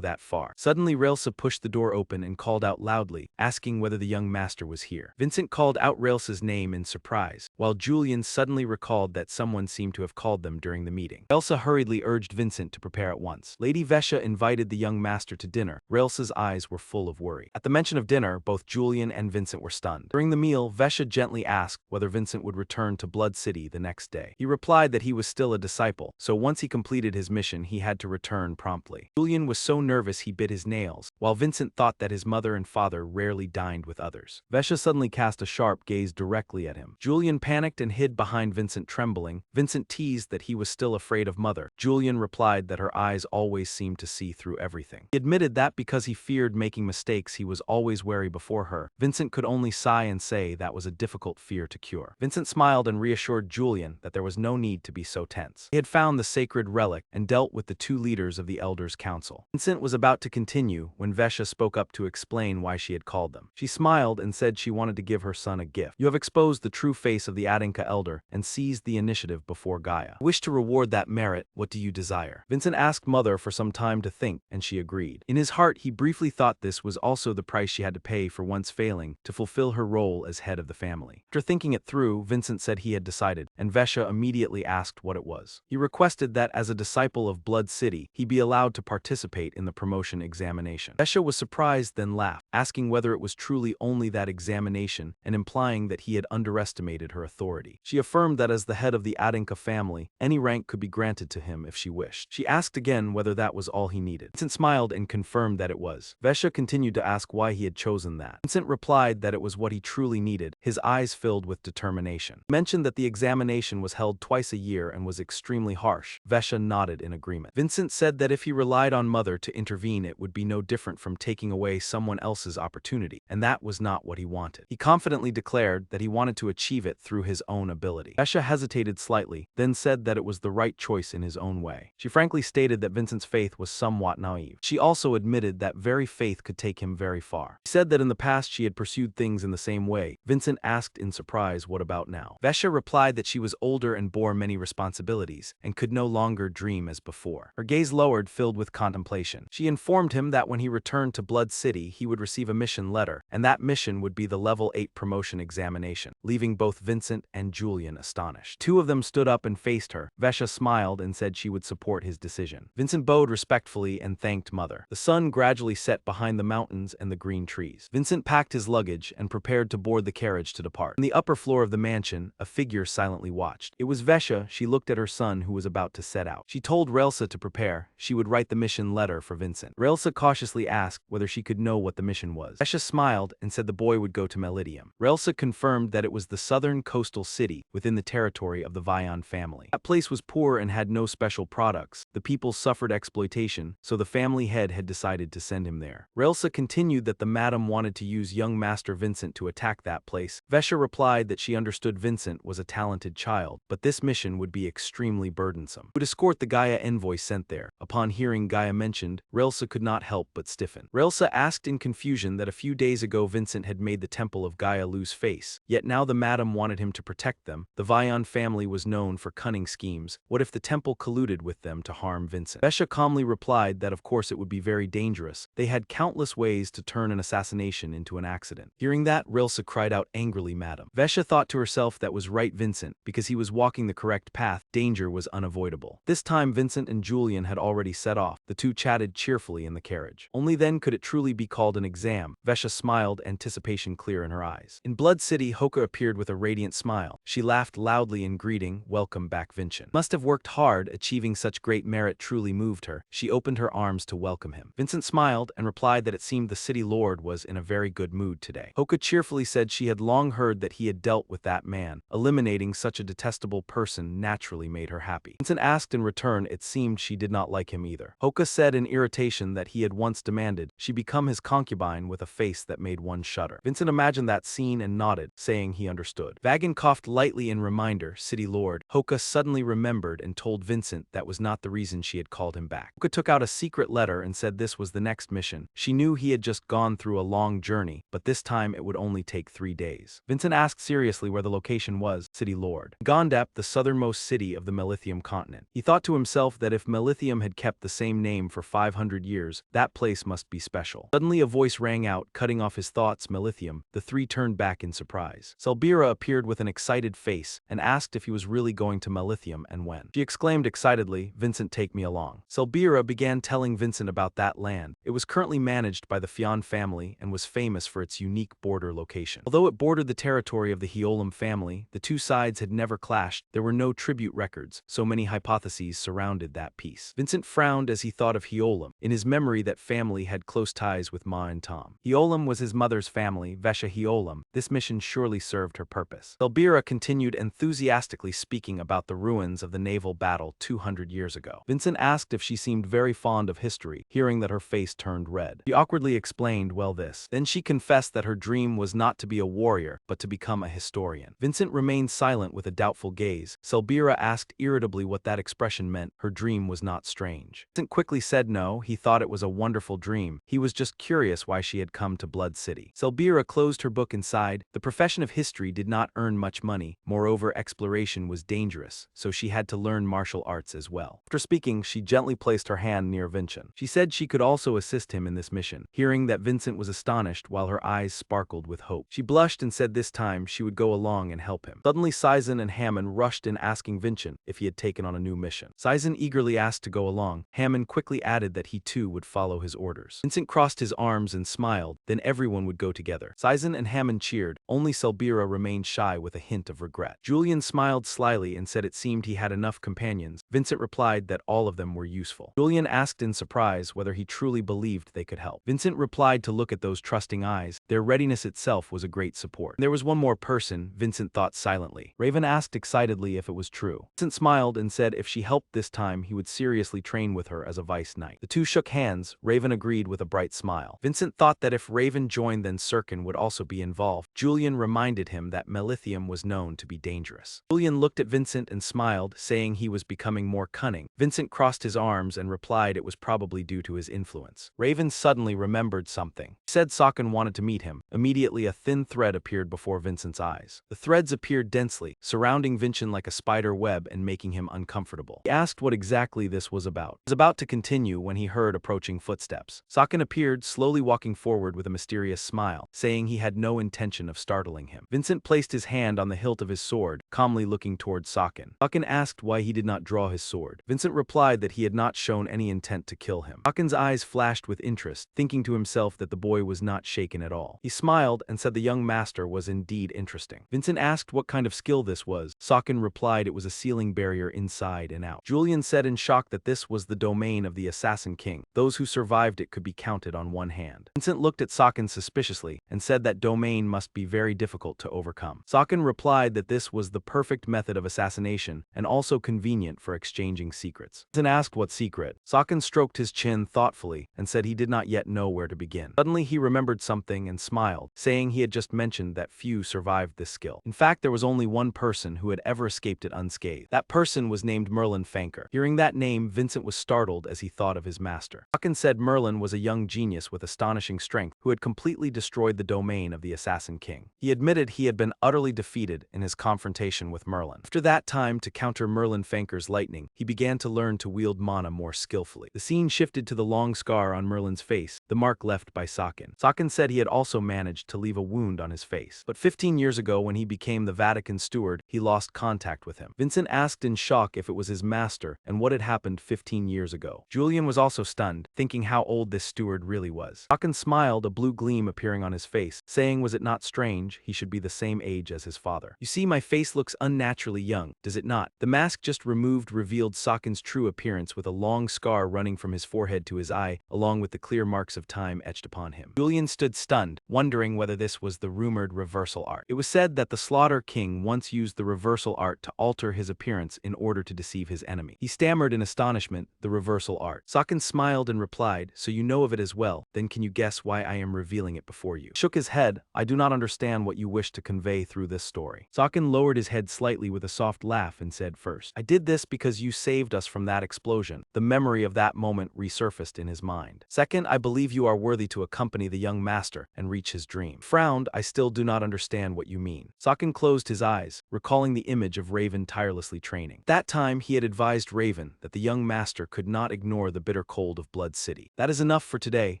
that far. Suddenly Railsa pushed the door open and called out loudly, asking whether the young master was here. Vincent called out Railsa's name in surprise, while Julian suddenly recalled that someone seemed to have called them during the meeting. Railsa hurriedly urged Vincent to prepare at once. Lady Vesha invited the young master to dinner. Railsa's eyes were full of worry. At the mention of dinner, both Julian and Vincent were stunned. During the meal, Vesha gently asked whether Vincent would return to Blood City the next day. He replied that he was still a disciple, so once he completed his mission he had to return promptly. Julian was so nervous he bit his nails, while Vincent thought that his mother and father rarely dined with others. Vesha suddenly cast a sharp gaze directly at him. Julian panicked and hid behind Vincent, trembling. Vincent teased that he was still afraid of Mother. Julian replied that her eyes always seemed to see through everything. He admitted that because he feared making mistakes he was always wary before her. Vincent could only sigh and say that was a difficult fear to cure. Vincent smiled and reassured Julian that there was no need to be so tense. He had found the sacred relic and dealt with the two leaders of the Elders' Council. Vincent was about to continue when Vesha spoke up to explain why she had called them. She smiled and said she wanted to give her son a gift. "You have exposed the true face of the Aninca Elder and seized the initiative before Gaia. I wish to reward that merit. What do you desire?" Vincent asked Mother for some time to think, and she agreed. In his heart, he briefly thought this was also the price she had to pay for once failing to fulfill her role as head of the family. After thinking it through, Vincent said he had decided, and Vesha immediately asked what it was. He requested that as a disciple of Blood City, he be allowed to participate in the promotion examination. Vesha was surprised then laughed, asking whether it was truly only that examination and implying that he had underestimated her authority. She affirmed that as the head of the Aninca family, any rank could be granted to him if she wished. She asked again whether that was all he needed. Vincent smiled and confirmed that it was. Vesha continued to ask why he had chosen that. Vincent replied that it was what he truly needed, his eyes filled with determination. He mentioned that the examination was held twice a year and was extremely harsh. Vesha nodded in agreement. Vincent said that if he relied on Mother to intervene it would be no different from taking away someone else's opportunity, and that was not what he wanted. He confidently declared that he wanted to achieve it through his own ability. Vesha hesitated slightly, then said that it was the right choice in his own way. She frankly stated that Vincent's faith was somewhat naive. She also admitted that very faith could take him very far. She said that in the past she had pursued things in the same way. Vincent asked in surprise what about now. Vesha replied that she was older and bore many responsibilities, and could no longer dream as before. Her gaze lowered, filled with contemplation. She informed him that when he returned to Blood City he would receive a mission letter, and that mission would be the level 8 promotion exam. examination, leaving both Vincent and Julian astonished. Two of them stood up and faced her. Vesha smiled and said she would support his decision. Vincent bowed respectfully and thanked Mother. The sun gradually set behind the mountains and the green trees. Vincent packed his luggage and prepared to board the carriage to depart. On the upper floor of the mansion, a figure silently watched. It was Vesha. She looked at her son who was about to set out. She told Relsa to prepare. She would write the mission letter for Vincent. Relsa cautiously asked whether she could know what the mission was. Vesha smiled and said the boy would go to Melidium. Relsa confirmed that it was the southern coastal city within the territory of the Vion family. That place was poor and had no special products. The people suffered exploitation, so the family head had decided to send him there. Relsa continued that the madam wanted to use young Master Vincent to attack that place. Vesha replied that she understood Vincent was a talented child, but this mission would be extremely burdensome. Would escort the Gaia envoy sent there. Upon hearing Gaia mentioned, Relsa could not help but stiffen. Relsa asked in confusion that a few days ago Vincent had made the temple of Gaia lose face, yet now the madam wanted him to protect them. The Vion family was known for cunning schemes. What if the temple colluded with them to harm Vincent? Vesha calmly replied that of course it would be very dangerous. They had countless ways to turn an assassination into an accident. Hearing that, Relsa cried out angrily, "Madam." Vesha thought to herself that was right Vincent, because he was walking the correct path. Danger was unavoidable. This time Vincent and Julian had already set off. The two chatted cheerfully in the carriage. Only then could it truly be called an exam. Vesha smiled, anticipation clear in her eyes. In Blood City, Hoka appeared with a radiant smile. She laughed loudly in greeting, "Welcome back, Vincent." Must have worked hard. Achieving such great merit truly moved her. She opened her arms to welcome him. Vincent smiled and replied that it seemed the city lord was in a very good mood today. Hoka cheerfully said she had long heard that he had dealt with that man. Eliminating such a detestable person naturally made her happy. Vincent asked in return. It seemed she did not like him either. Hoka said in irritation that he had once demanded she become his concubine with a face that made one shudder. Vincent imagined that scene and nodded, saying he understood. Vagan coughed lightly in reminder, "City Lord." Hoka suddenly remembered and told Vincent that was not the reason she had called him back. Hoka took out a secret letter and said this was the next mission. She knew he had just gone through a long journey, but this time it would only take 3 days. Vincent asked seriously where the location was. "City Lord." Gondep, the southernmost city of the Melithium continent. He thought to himself that if Melithium had kept the same name for 500 years, that place must be special. Suddenly a voice rang out, cutting off his thoughts. "Melithium." The three turned back in surprise. Selbira appeared with an excited face and asked if he was really going to Melithium and when. She exclaimed excitedly, "Vincent, take me along." Selbira began telling Vincent about that land. It was currently managed by the Fionn family and was famous for its unique border location. Although it bordered the territory of the Hiolam family, the two sides had never clashed. There were no tribute records, so many hypotheses surrounded that peace. Vincent frowned as he thought of Hiolam. In his memory, that family had close ties with Ma and Tom. Hiolam was his mother's family, Vesha Hiolam. This mission surely served her purpose. Selbira continued enthusiastically speaking about the ruins of the naval battle 200 years ago. Vincent asked if she seemed very fond of history. Hearing that, her face turned red. She awkwardly explained, "Well, this." Then she confessed that her dream was not to be a warrior, but to become a historian. Vincent remained silent with a doubtful gaze. Selbira asked irritably what that expression meant. Her dream was not strange. Vincent quickly said no, he thought it was a wonderful dream. He was just curious why she had come to Blood City. Selbira closed her book and sighed. The profession of history did not earn much money. Moreover, exploration was dangerous, so she had to learn martial arts as well. After speaking, she gently placed her hand near Vincent. She said she could also assist him in this mission. Hearing that, Vincent was astonished while her eyes sparkled with hope. She blushed and said this time she would go along and help him. Suddenly, Saizen and Hammond rushed in asking Vincent if he had taken on a new mission. Saizen eagerly asked to go along. Hammond quickly added that he too would follow his orders. Vincent crossed his arms and smiled, then everyone would go together. Saizen and Hammond cheered. Only Selbira remained shy with a hint of regret. Julian smiled slyly and said it seemed he had enough companions. Vincent replied that all of them were useful. Julian asked in surprise whether he truly believed they could help. Vincent replied to look at those trusting eyes. Their readiness itself was a great support. There was one more person, Vincent thought silently. Raven asked excitedly if it was true. Vincent smiled and said if she helped this time he would seriously train with her as a vice knight. The two shook hands. Raven agreed with a bright smile. Vincent thought that if Raven joined then Sirkin would also be involved. Julian reminded him that Melithium was known to be dangerous. Julian looked at Vincent and smiled, saying he was becoming more cunning. Vincent crossed his arms and replied it was probably due to his influence. Raven suddenly remembered something. He said Sokkin wanted to meet him. Immediately a thin thread appeared before Vincent's eyes. The threads appeared densely, surrounding Vincent like a spider web and making him uncomfortable. He asked what exactly this was about. He was about to continue when he heard approaching footsteps. Sokkin appeared, slowly walking forward with a mysterious smile, saying he had no intention of startling him. Vincent placed his hand on the hilt of his sword, calmly looking toward Sakin. Sakin asked why he did not draw his sword. Vincent replied that he had not shown any intent to kill him. Sakin's eyes flashed with interest, thinking to himself that the boy was not shaken at all. He smiled and said the young master was indeed interesting. Vincent asked what kind of skill this was. Sakin replied it was a sealing barrier inside and out. Julian said in shock that this was the domain of the Assassin King. Those who survived it could be counted on one hand. Vincent looked at Sakin suspiciously and said that domain must be very difficult to overcome. Sakin replied that this was the perfect method of assassination and also convenient for exchanging secrets. Vincent asked what secret. Sakin stroked his chin thoughtfully and said he did not yet know where to begin. Suddenly he remembered something and smiled, saying he had just mentioned that few survived this skill. In fact, there was only one person who had ever escaped it unscathed. That person was named Merlin Fanker. Hearing that name, Vincent was startled as he thought of his master. Sakin said Merlin was a young genius with astonishing strength who had completely destroyed the domain of the Assassin King. He admitted he had been utterly defeated in his confrontation with Merlin. After that time, to counter Merlin Fanker's lightning, he began to learn to wield mana more skillfully. The scene shifted to the long scar on Merlin's face, the mark left by Sakin. Sakin said he had also managed to leave a wound on his face. But 15 years ago, when he became the Vatican steward, he lost contact with him. Vincent asked in shock if it was his master and what had happened 15 years ago. Julian was also stunned, thinking how old this steward really was. Sakin smiled, a blue gleam appearing on his face, saying was it not strange he should be the same age as his father. You see, my face looks unnaturally young, does it not? The mask just removed revealed Sakin's true appearance with a long scar running from his forehead to his eye, along with the clear marks of time etched upon him. Julian stood stunned, wondering whether this was the rumored reversal art. It was said that the Slaughter King once used the reversal art to alter his appearance in order to deceive his enemy. He stammered in astonishment, the reversal art. Sakin smiled and replied, so you know of it as well, then can you guess why I am revealing it before you? He shook his head, I do not understand what you wish to convey through this story. Sakin lowered his head slightly with a soft laugh and said first, I did this because you saved us from that explosion. The memory of that moment resurfaced in his mind. Second, I believe you are worthy to accompany the young master and reach his dream. Frowned, I still do not understand what you mean. Sakin closed his eyes, recalling the image of Raven tirelessly training. That time he had advised Raven that the young master could not ignore the bitter cold of Blood City. That is enough for today.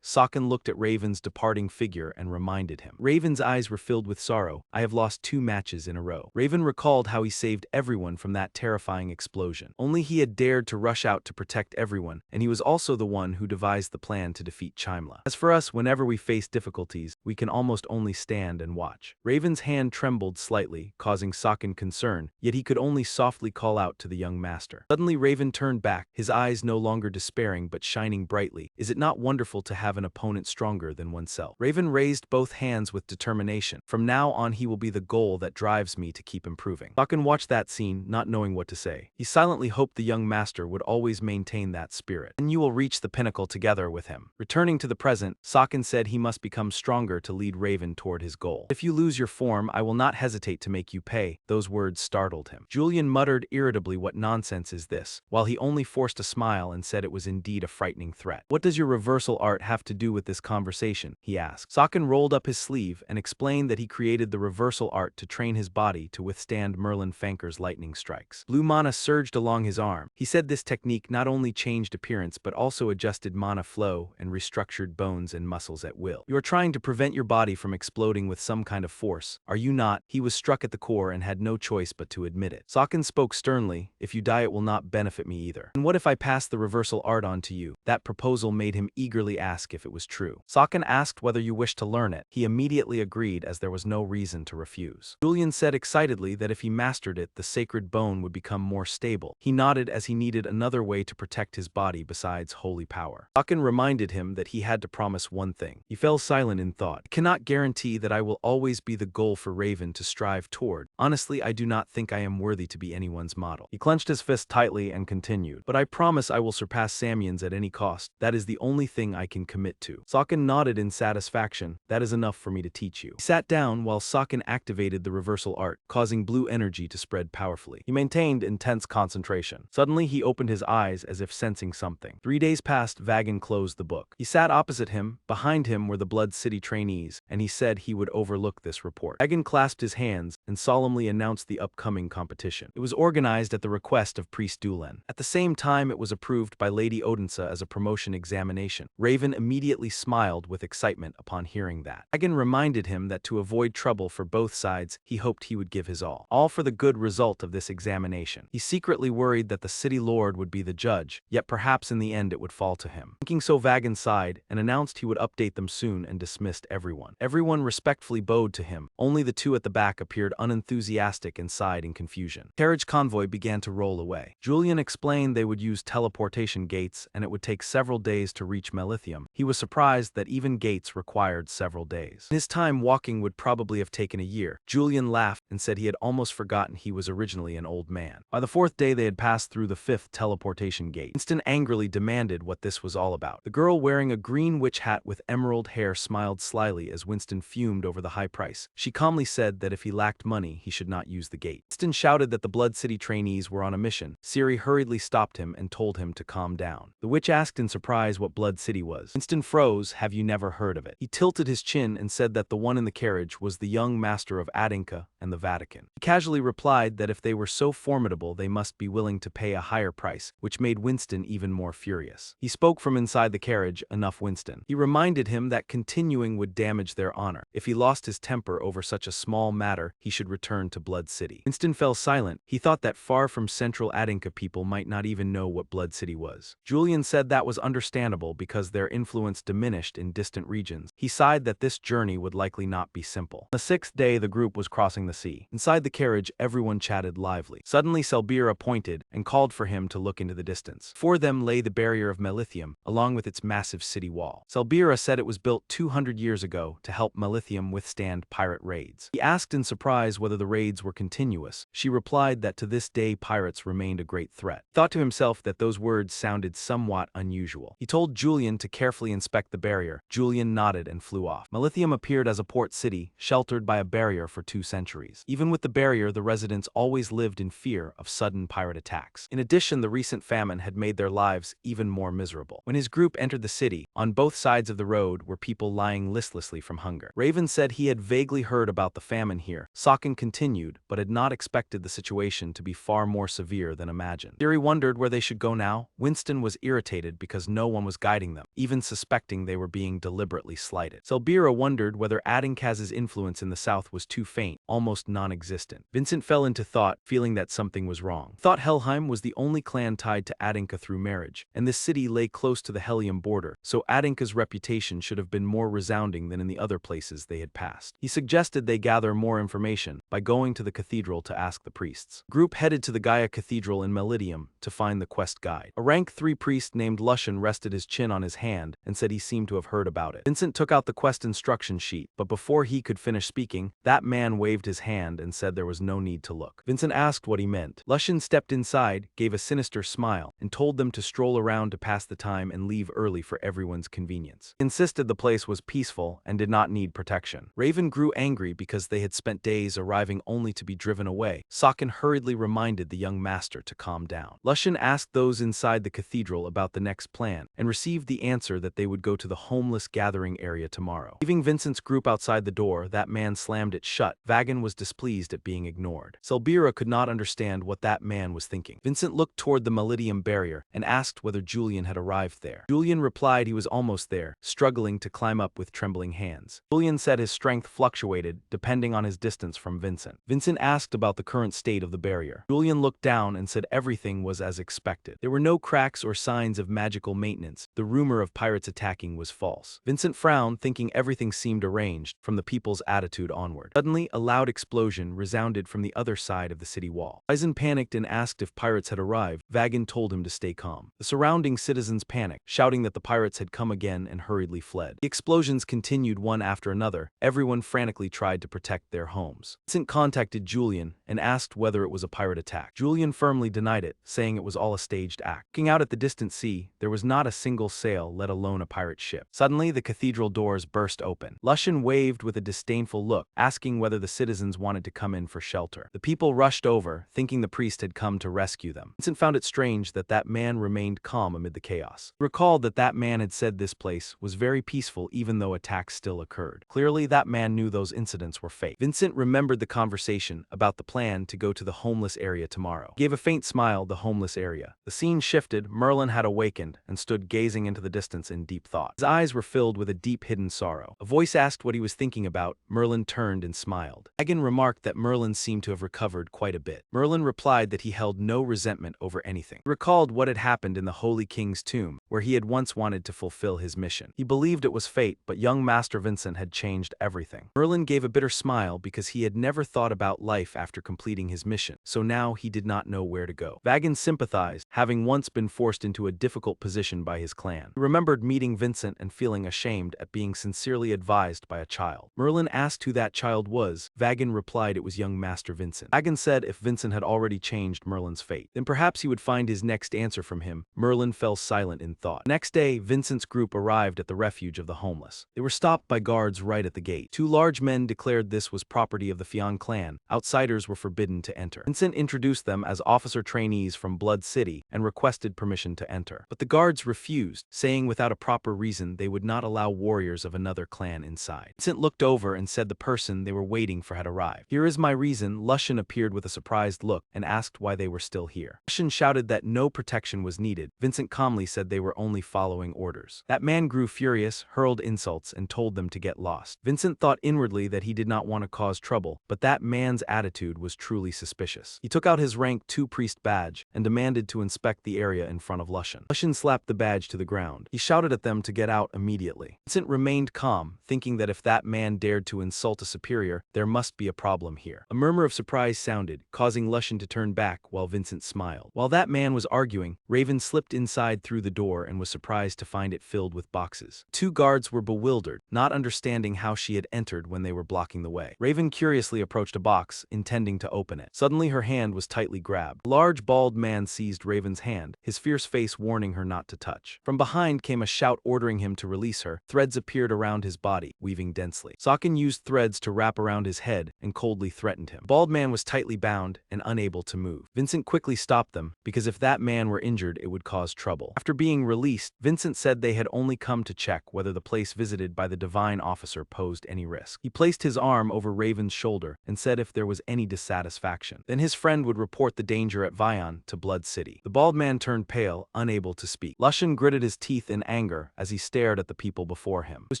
Sakin looked at Raven's departing figure and reminded him. Raven's eyes were filled with sorrow. I have lost 2 matches in a row. Raven recalled how he saved everyone from that terrifying explosion. Only he had dared to rush out to protect everyone, and he was also the one who devised the plan to defeat Chimla. As for us, whenever we face difficulties, we can almost only stand and watch. Raven's hand trembled slightly, causing Sakin concern, yet he could only softly call out to the young master. Suddenly Raven turned back, his eyes no longer despairing but shining brightly. Is it not wonderful to have an opponent stronger than oneself? Raven raised both hands with determination. From now on he will be the goal that drives me to keep improving. Sakin watched that scene, not knowing what to say. He silently hoped the young master would always maintain that spirit. And you will reach the pinnacle together with him. Returning to the present, Sakin said he must become stronger to lead Raven toward his goal. If you lose your form, I will not hesitate to make you pay. Those words startled him. Julian muttered irritably, what nonsense is this? While he only forced a smile and said it was indeed a frightening threat. What does your reversal art have to do with this conversation? He asked. Sakin rolled up his sleeve and explained that he created the reversal art to train his body to withstand Merlin Fanker's lightning strikes. Blue mana surged along his arm. He said this technique not only changed appearance but also adjusted mana flow and restructured bones and muscles at will. You are trying to prevent your body from exploding with some kind of force, are you not? He was struck at the core and had no choice but to admit it. Sakin spoke sternly, if you die it will not benefit me either. And what if I pass the reversal art on to you? That proposal made him eagerly ask if it was true. Sakin asked whether you wished to learn it. He immediately agreed as there was no reason to refuse. Julian said excitedly that if he mastered it, the sacred bone would become more stable. He nodded as he needed another way to protect his body besides holy power. Sakin reminded him that he had to promise one thing. He fell silent in thought. I cannot guarantee that I will always be the goal for Raven to strive toward. Honestly, I do not think I am worthy to be anyone's model. He clenched his fist tightly and continued. But I promise I will surpass Samyans at any cost. That is the only thing I can commit to. Sakin nodded in satisfaction. That is enough for me to teach you. He sat down while Sakin activated the reversal art, causing blue energy to spread powerfully. He maintained intense concentration. Suddenly he opened his eyes as if sensing something. 3 days passed. Vagan closed the book. He sat opposite him. Behind him were the Blood City trainees, and he said he would overlook this report. Vagan clasped his hands and solemnly announced the upcoming competition. It was organized at the request of Priest Dulen. At the same time, it was approved by Lady Odinsa as a promotion examination. Raven immediately smiled with excitement upon hearing that. Vagan reminded him that to avoid trouble for both sides, he hoped he would give his all for the good result of this examination. He secretly worried that the city lord would be the judge, yet perhaps in the end it would fall to him. Thinking so, Vagan sighed and announced he would update them soon and dismissed everyone. Everyone respectfully bowed to him. Only the two at the back appeared unenthusiastic and sighed in confusion. Carriage convoy began to roll away. Julian explained they would use teleportation gates and it would take several days to reach Melithium. He was surprised that even gates required several days. In his time, walking would probably have taken a year. Julian laughed and said he had almost forgotten he was originally an old man. By the fourth day, they had passed through the fifth teleportation gate. Winston angrily demanded what this was all about. The girl wearing a green witch hat with emerald hair smiled slyly as Winston fumed over the high price. She calmly said that if he lacked money, he should not use the gate. Winston shouted that the Blood City trainees were on a mission. Siri hurriedly stopped him and told him to calm down. The witch asked in surprise what Blood City was. Winston froze. Have you never heard of it? He tilted his chin and said that the one in the carriage was the young master of Adinka and the Vatican. He casually replied that if they were so formidable, they must be willing to pay a higher price, which made Winston even more furious. He spoke from inside the carriage. Enough, Winston. He reminded him that continuing would damage their honor. If he lost his temper over such a small matter, he should return to Blood City. Winston fell silent. He thought that far from central Adinka people might not even know what Blood City was. Julian said that was understandable because their influence diminished in distant regions. He sighed that this journey would likely not be simple. On the sixth day, the group was crossing the sea. Inside the carriage, everyone chatted lively. Suddenly, Selbira pointed and called for him to look into the distance. Before them lay the barrier of Melithium, along with its massive city wall. Selbira said it was built 200 years ago to help Melithium withstand pirate raids. He asked in surprise whether the raids were continuous. She replied that to this day pirates remained a great threat. He thought to himself that those words sounded somewhat unusual. He told Julian to carefully inspect the barrier. Julian nodded and flew off. Melithium appeared as a port city, sheltered by a barrier for 2 centuries. Even with the barrier, the residents always lived in fear of sudden pirate attacks. In addition, the recent famine had made their lives even more miserable. When his group entered the city, on both sides of the road were people lying listlessly from hunger. Raven said he had vaguely heard about the famine here. Socken continued, but had not expected the situation to be far more severe than imagined. Siri wondered where they should go now. Winston was irritated because no one was guiding them, even suspecting they were being deliberately slighted. Selbira wondered whether Adinkaz's influence in the south was too faint, almost non-existent. Vincent fell into thought, feeling that something was wrong. He thought Helheim was the only clan tied to Adinka through marriage, and this city lay close to the Helium border, so Adinka's reputation should have been more resounding than in the other places they had passed. He suggested they gather more information by going to the cathedral to ask the priests. The group headed to the Gaia Cathedral in Melitium to find the quest guide. A rank 3 priest named Lushan rested his chin on his hand and said he seemed to have heard about it. Vincent took out the quest instruction sheet, but before he could finish speaking, that man waved his hand and said there was no need to look. Vincent asked what he meant. Lushan stepped inside, gave a sinister smile, and told them to stroll around to pass the time and leave early for everyone's convenience. He insisted the place was peaceful and did not need protection. Raven grew angry because they had spent days arriving only to be driven away. Socken hurriedly reminded the young master to calm down. Lushan asked those inside the cathedral about the next plan, and received the answer that they would go to the homeless gathering area tomorrow. Leaving Vincent's group outside the door, that man slammed it shut. Vagan was displeased at being ignored. Selbira could not understand what that man was thinking. Vincent looked toward the Melitium barrier and asked whether Julian had arrived there. Julian replied he was almost there, struggling to climb up with trembling hands. Julian said his strength fluctuated depending on his distance from Vincent. Vincent asked about the current state of the barrier. Julian looked down and said everything was as expected. There were no cracks or signs of magical maintenance. The rumor of pirates attacking was false. Vincent frowned, thinking everything seemed arranged from the people's attitude onward. Suddenly, a loud explosion resounded from the other side of the city wall. Eisen panicked and asked if pirates had arrived. Vagan told him to stay calm. The surrounding citizens panicked, shouting that the pirates had come again and hurriedly fled. The explosions continued one after another. Everyone frantically tried to protect their homes. Vincent contacted Julian and asked whether it was a pirate attack. Julian firmly denied it, saying it was all a staged act. Looking out at the distant sea, there was not a single sail, let alone a pirate ship. Suddenly, the cathedral doors burst open. Lushan waved with a disdainful look, asking whether the citizens wanted to come in for shelter. The people rushed over, thinking the priest had come to rescue them. Vincent found it strange that that man remained calm amid the chaos. He recalled that that man had said this place was very peaceful even though attacks still occurred. Clearly, that man knew those incidents were fake. Vincent remembered the conversation about the plan to go to the homeless area tomorrow. He gave a faint smile. The homeless area. The scene shifted. Merlin had awakened and stood gazing into the distance in deep thought. His eyes were filled with a deep hidden sorrow. A voice asked what he was thinking thinking about, Merlin turned and smiled. Vagan remarked that Merlin seemed to have recovered quite a bit. Merlin replied that he held no resentment over anything. He recalled what had happened in the Holy King's tomb, where he had once wanted to fulfill his mission. He believed it was fate, but young Master Vincent had changed everything. Merlin gave a bitter smile because he had never thought about life after completing his mission, so now he did not know where to go. Vagan sympathized, having once been forced into a difficult position by his clan. He remembered meeting Vincent and feeling ashamed at being sincerely advised by a child. Merlin asked who that child was. Vagan replied it was young Master Vincent. Vagan said if Vincent had already changed Merlin's fate, then perhaps he would find his next answer from him. Merlin fell silent in thought. The next day, Vincent's group arrived at the refuge of the homeless. They were stopped by guards right at the gate. Two large men declared this was property of the Fian clan. Outsiders were forbidden to enter. Vincent introduced them as officer trainees from Blood City and requested permission to enter. But the guards refused, saying without a proper reason they would not allow warriors of another clan inside. Vincent looked over and said the person they were waiting for had arrived. "Here is my reason." Lushan appeared with a surprised look and asked why they were still here. Lushan shouted that no protection was needed. Vincent calmly said they were only following orders. That man grew furious, hurled insults, and told them to get lost. Vincent thought inwardly that he did not want to cause trouble, but that man's attitude was truly suspicious. He took out his rank 2 priest badge and demanded to inspect the area in front of Lushan. Lushan slapped the badge to the ground. He shouted at them to get out immediately. Vincent remained calm, thinking that if that man dared to insult a superior, there must be a problem here. A murmur of surprise sounded, causing Lushan to turn back while Vincent smiled. While that man was arguing, Raven slipped inside through the door and was surprised to find it filled with boxes. 2 guards were bewildered, not understanding how she had entered when they were blocking the way. Raven curiously approached a box, intending to open it. Suddenly her hand was tightly grabbed. A large bald man seized Raven's hand, his fierce face warning her not to touch. From behind came a shout ordering him to release her. Threads appeared around his body, weaving densely. Socken used threads to wrap around his head and coldly threatened him. The bald man was tightly bound and unable to move. Vincent quickly stopped them, because if that man were injured it would cause trouble. After being released, Vincent said they had only come to check whether the place visited by the divine officer posed any risk. He placed his arm over Raven's shoulder and said if there was any dissatisfaction, then his friend would report the danger at Vion to Blood City. The bald man turned pale, unable to speak. Lushan gritted his teeth in anger as he stared at the people before him. It was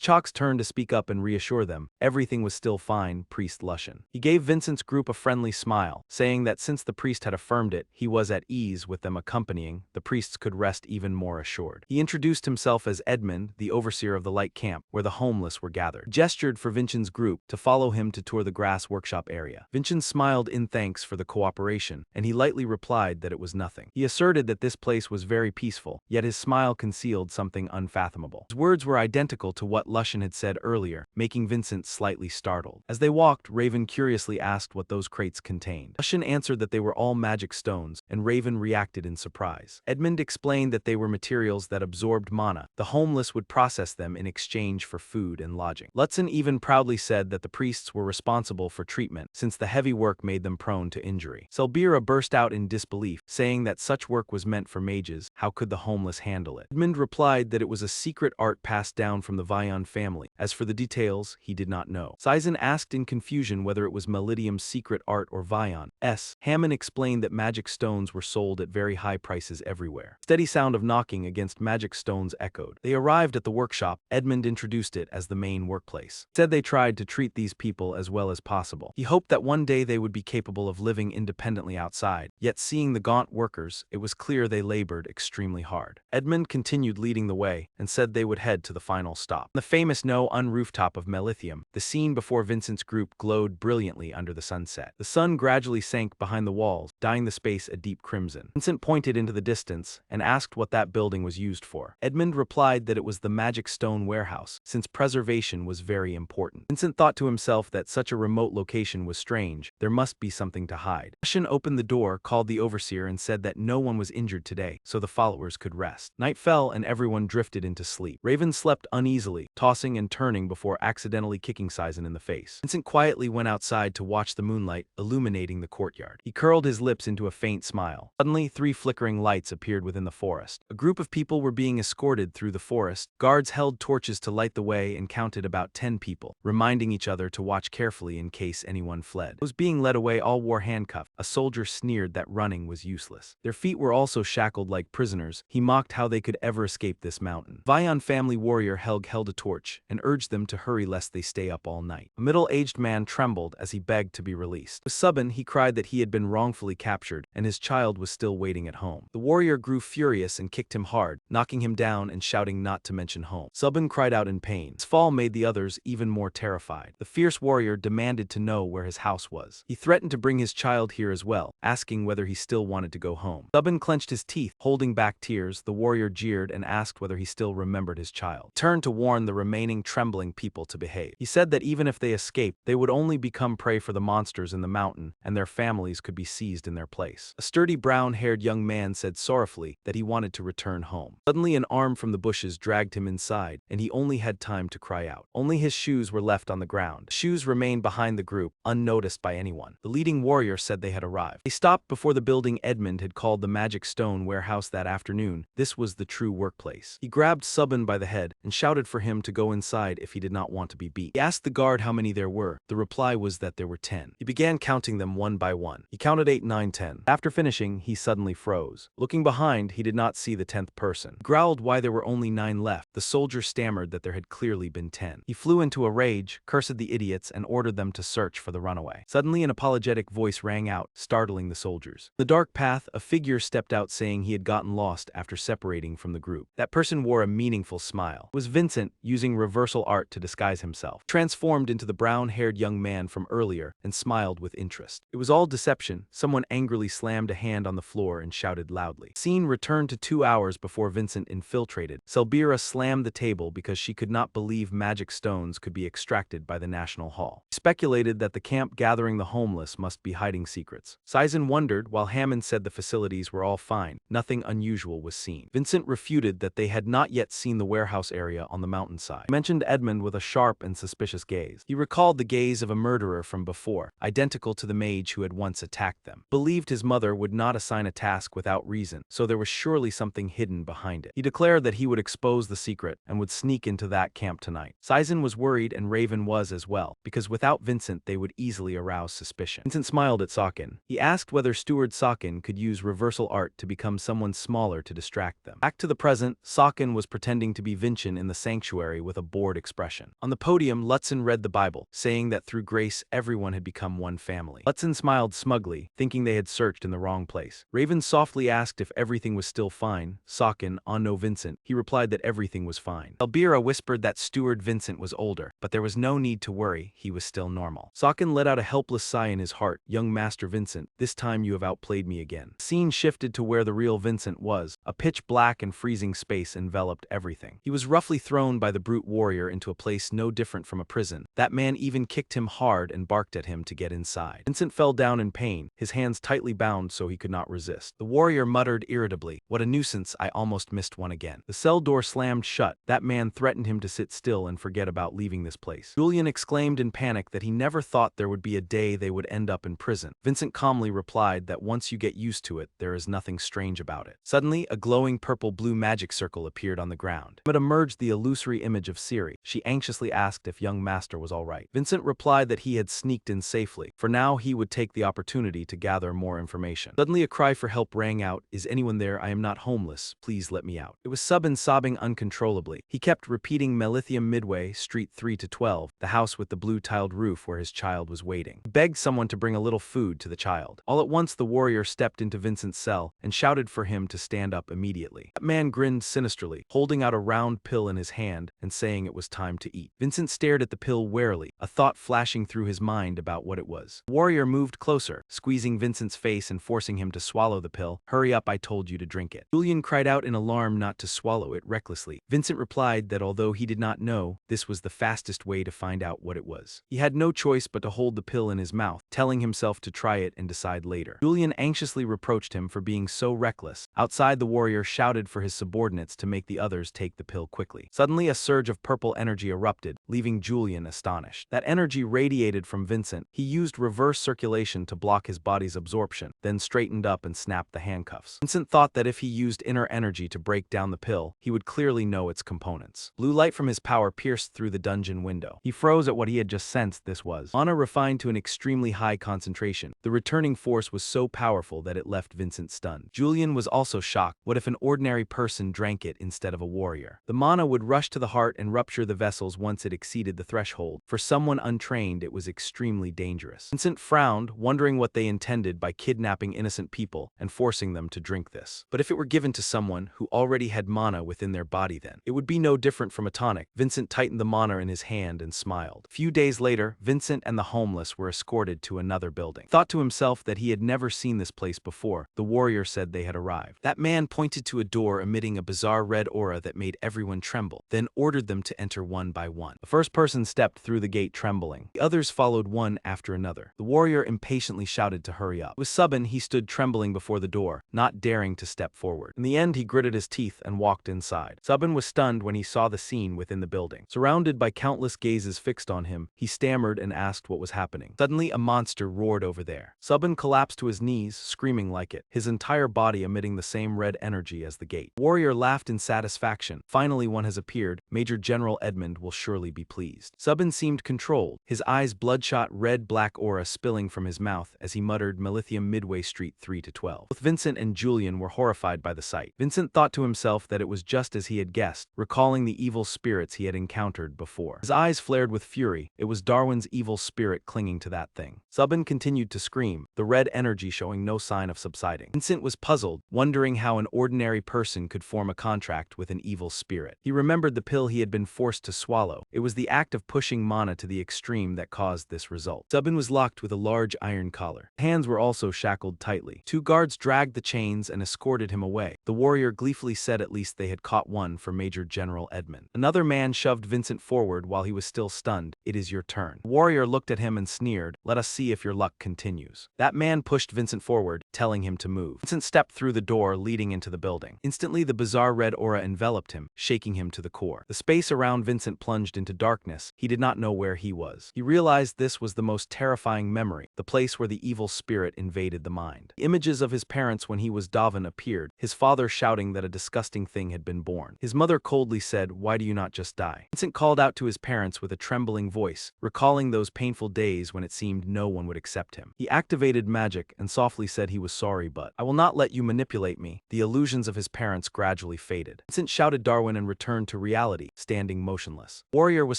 Chalk's turn to speak up and reassure them. Everything was still fine, Priest Lushan. He gave Vincent's group a friendly smile, saying that since the priest had affirmed it, he was at ease with them accompanying. The priests could rest even more assured. He introduced himself as Edmund, the overseer of the light camp, where the homeless were gathered. He gestured for Vincent's group to follow him to tour the grass workshop area. Vincent smiled in thanks for the cooperation, and he lightly replied that it was nothing. He asserted that this place was very peaceful, yet his smile concealed something unfathomable. His words were identical to what Lushan had said earlier, making Vincent slightly startled. As they walked, Raven curiously asked what those crates contained. Lushan answered that they were all magic stones, and Raven reacted in surprise. Edmund explained that they were materials that absorbed mana. The homeless would process them in exchange for food and lodging. Lutzen even proudly said that the priests were responsible for treatment, since the heavy work made them prone to injury. Selbira burst out in disbelief, saying that such work was meant for mages. How could the homeless handle it? Edmund replied that it was a secret art passed down from the Vion family. As for the details, he did not know. Sizen asked in confusion whether it was Melidium's secret art or Vion's. Hammond explained that magic stones were sold at very high prices everywhere. Steady sound of knocking against magic stones echoed. They arrived at the workshop. Edmund introduced it as the main workplace. He said they tried to treat these people as well as possible. He hoped that one day they would be capable of living independently outside, yet seeing the gaunt workers, it was clear they labored extremely hard. Edmund continued leading the way and said they would head to the final stop. The famous No-Un rooftop of Melithium, the scene before Vincent's group glowed brilliantly under the sunset. The sun gradually sank behind the walls, dyeing the space a deep crimson. Vincent pointed into the distance and asked what that building was used for. Edmund replied that it was the magic stone warehouse, since preservation was very important. Vincent thought to himself that such a remote location was strange. There must be something to hide. Lushan opened the door, called the overseer, and said that no one was injured today, so the followers could rest. Night fell and everyone drifted into sleep. Raven slept uneasily, tossing and turning before accidentally kicking Sizen in the face. Vincent quietly went outside to watch the moonlight illuminating the courtyard. He curled his lips into a faint smile. Suddenly, 3 flickering lights appeared within the forest. A group of people were being escorted through the forest. Guards held torches to light the way and counted about 10 people, reminding each other to watch carefully in case anyone fled. Those being led away all wore handcuffs. A soldier sneered that running was useless. Their feet were also shackled like prisoners. He mocked how they could ever escape this mountain. Vion family warrior Helg held a torch and urged them to hurry lest lest they stay up all night. A middle-aged man trembled as he begged to be released. With Subban, he cried that he had been wrongfully captured and his child was still waiting at home. The warrior grew furious and kicked him hard, knocking him down and shouting not to mention home. Subban cried out in pain. His fall made the others even more terrified. The fierce warrior demanded to know where his house was. He threatened to bring his child here as well, asking whether he still wanted to go home. Subban clenched his teeth, holding back tears. The warrior jeered and asked whether he still remembered his child. He turned to warn the remaining trembling people to behave. He said that even if they escaped, they would only become prey for the monsters in the mountain, and their families could be seized in their place. A sturdy brown-haired young man said sorrowfully that he wanted to return home. Suddenly an arm from the bushes dragged him inside, and he only had time to cry out. Only his shoes were left on the ground. The shoes remained behind the group, unnoticed by anyone. The leading warrior said they had arrived. They stopped before the building Edmund had called the Magic Stone warehouse that afternoon. This was the true workplace. He grabbed Subban by the head and shouted for him to go inside if he did not want to be beat. He asked the guard how many there were. The reply was that there were 10. He began counting them one by one. He counted 8, 9, 10. After finishing, he suddenly froze. Looking behind, he did not see the 10th person. He growled why there were only 9 left. The soldier stammered that there had clearly been 10. He flew into a rage, cursed the idiots, and ordered them to search for the runaway. Suddenly an apologetic voice rang out, startling the soldiers. In the dark path, a figure stepped out saying he had gotten lost after separating from the group. That person wore a meaningful smile. It was Vincent, using reversal art to disguise himself. He transformed into the brown-haired young man from earlier and smiled with interest. It was all deception. Someone angrily slammed a hand on the floor and shouted loudly. The scene returned to 2 hours before Vincent infiltrated. Selbira slammed the table because she could not believe magic stones could be extracted by the National Hall. He speculated that the camp gathering the homeless must be hiding secrets. Saizen wondered, while Hammond said the facilities were all fine. Nothing unusual was seen. Vincent refuted that they had not yet seen the warehouse area on the mountainside. He mentioned Edmund with a sharp and suspicious gaze. He recalled the gaze of a murderer from before, identical to the mage who had once attacked them. Believed his mother would not assign a task without reason, so there was surely something hidden behind it. He declared that he would expose the secret and would sneak into that camp tonight. Saizen was worried and Raven was as well, because without Vincent they would easily arouse suspicion. Vincent smiled at Sokkin. He asked whether Steward Sokkin could use reversal art to become someone smaller to distract them. Back to the present, Sokkin was pretending to be Vincent in the sanctuary with a bored expression. On the podium, Lutzen read the Bible, saying that through grace everyone had become one family. Lutzen smiled smugly, thinking they had searched in the wrong place. Raven softly asked if everything was still fine. Sokkin, on no Vincent, he replied that everything was fine. Elbira whispered that Steward Vincent was older, but there was no need to worry, he was still normal. Sokkin let out a helpless sigh in his heart. Young Master Vincent, this time you have outplayed me again. The scene shifted to where the real Vincent was. A pitch black and freezing space enveloped everything. He was roughly thrown by the brute warrior into a place no different from a prison. That man even kicked him hard and barked at him to get inside. Vincent fell down in pain, his hands tightly bound so he could not resist. The warrior muttered irritably, "What a nuisance, I almost missed one again." The cell door slammed shut. That man threatened him to sit still and forget about leaving this place. Julian exclaimed in panic that he never thought there would be a day they would end up in prison. Vincent calmly replied that once you get used to it, there is nothing strange about it. Suddenly, a glowing purple-blue magic circle appeared on the ground. But emerged the illusory image of Ciri. She anxiously asked if young Master was all right. Vincent replied that he had sneaked in safely. For now, he would take the opportunity to gather more information. Suddenly, a cry for help rang out. "Is anyone there? I am not homeless. Please let me out." It was Subban sobbing uncontrollably. He kept repeating Melithium Midway, Street 3 to 12, the house with the blue-tiled roof where his child was waiting. He begged someone to bring a little food to the child. All at once, the warrior stepped into Vincent's cell and shouted for him to stand up immediately. That man grinned sinisterly, holding out a round pill in his hand and saying it was time to eat. Vincent stared at the pill warily, a thought flashing through his mind about what it was. The warrior moved closer, squeezing Vincent's face and forcing him to swallow the pill. "Hurry up, I told you to drink it." Julian cried out in alarm not to swallow it recklessly. Vincent replied that although he did not know, this was the fastest way to find out what it was. He had no choice but to hold the pill in his mouth, telling himself to try it and decide later. Julian anxiously reproached him for being so reckless. Outside, the warrior shouted for his subordinates to make the others take the pill quickly. Suddenly, a surge of purple energy erupted, leaving Julian astonished. That energy radiated from Vincent. He used reverse circulation to block his body's absorption, then straightened up and snapped the handcuffs. Vincent thought that if he used inner energy to break down the pill, he would clearly know its components. Blue light from his power pierced through the dungeon window. He froze at what he had just sensed dense this was. Mana refined to an extremely high concentration. The returning force was so powerful that it left Vincent stunned. Julian was also shocked. What if an ordinary person drank it instead of a warrior? The mana would rush to the heart and rupture the vessels once it exceeded the threshold. For someone untrained, it was extremely dangerous. Vincent frowned, wondering what they intended by kidnapping innocent people and forcing them to drink this. But if it were given to someone who already had mana within their body, then it would be no different from a tonic. Vincent tightened the mana in his hand and smiled. A few days later, Vincent and the homeless were escorted to another building. Thought to himself that he had never seen this place before. The warrior said they had arrived. That man pointed to a door emitting a bizarre red aura that made everyone tremble, then ordered them to enter one by one. The first person stepped through the gate trembling. The others followed one after another. The warrior impatiently shouted to hurry up. With Subban, he stood trembling before the door, not daring to step forward. In the end, he gritted his teeth and walked inside. Subban was stunned when he saw the scene within the building. Surrounded by countless gazes fixed on him, he stammered and asked what was happening. Suddenly, a monster roared over there. Subban collapsed to his knees, screaming like it, his entire body emitting the same red energy as the gate. Warrior laughed in satisfaction. Finally, one has appeared. Major General Edmund will surely be pleased. Subban seemed controlled, his eyes bloodshot red-black aura spilling from his mouth as he muttered Melithium Midway Street 3 to 12. Both Vincent and Julian were horrified by the sight. Vincent thought to himself that it was just as he had guessed, recalling the evil spirits he had encountered before. His eyes flared with fury. It was Darwin's evil spirit clinging to that thing. Subban continued to scream, the red energy showing no sign of subsiding. Vincent was puzzled, wondering how an ordinary person could form a contract with an evil spirit. He remembered the pill he had been forced to swallow. It was the act of pushing mana to the extreme that caused this result. Subban was locked with a large iron collar. Hands were also shackled tightly. Two guards dragged the chains and escorted him away. The warrior gleefully said at least they had caught one for Major General Edmund. Another man shoved Vincent forward while he was still stunned. It is your turn. The warrior looked at him and sneered, let us see if your luck continues. That man pushed Vincent forward, telling him to move. Vincent stepped through the door leading into the building. Instantly, the bizarre red aura enveloped him, shaking him to the core. The space around Vincent plunged into darkness. He did not know where he was. He realized this was the most terrifying memory, the place where the evil spirit invaded the mind. The images of his parents when he was Davin appeared, his father shouting that a disgusting thing had been born. His mother coldly said, why do you not just die? Vincent called out to his parents with a trembling voice, recalling those painful days when it seemed no one would accept him. He activated magic and softly said he was sorry, but I will not let you manipulate me. The illusions of his parents gradually faded. Vincent shouted Darwin and returned to reality, standing motionless. Warrior was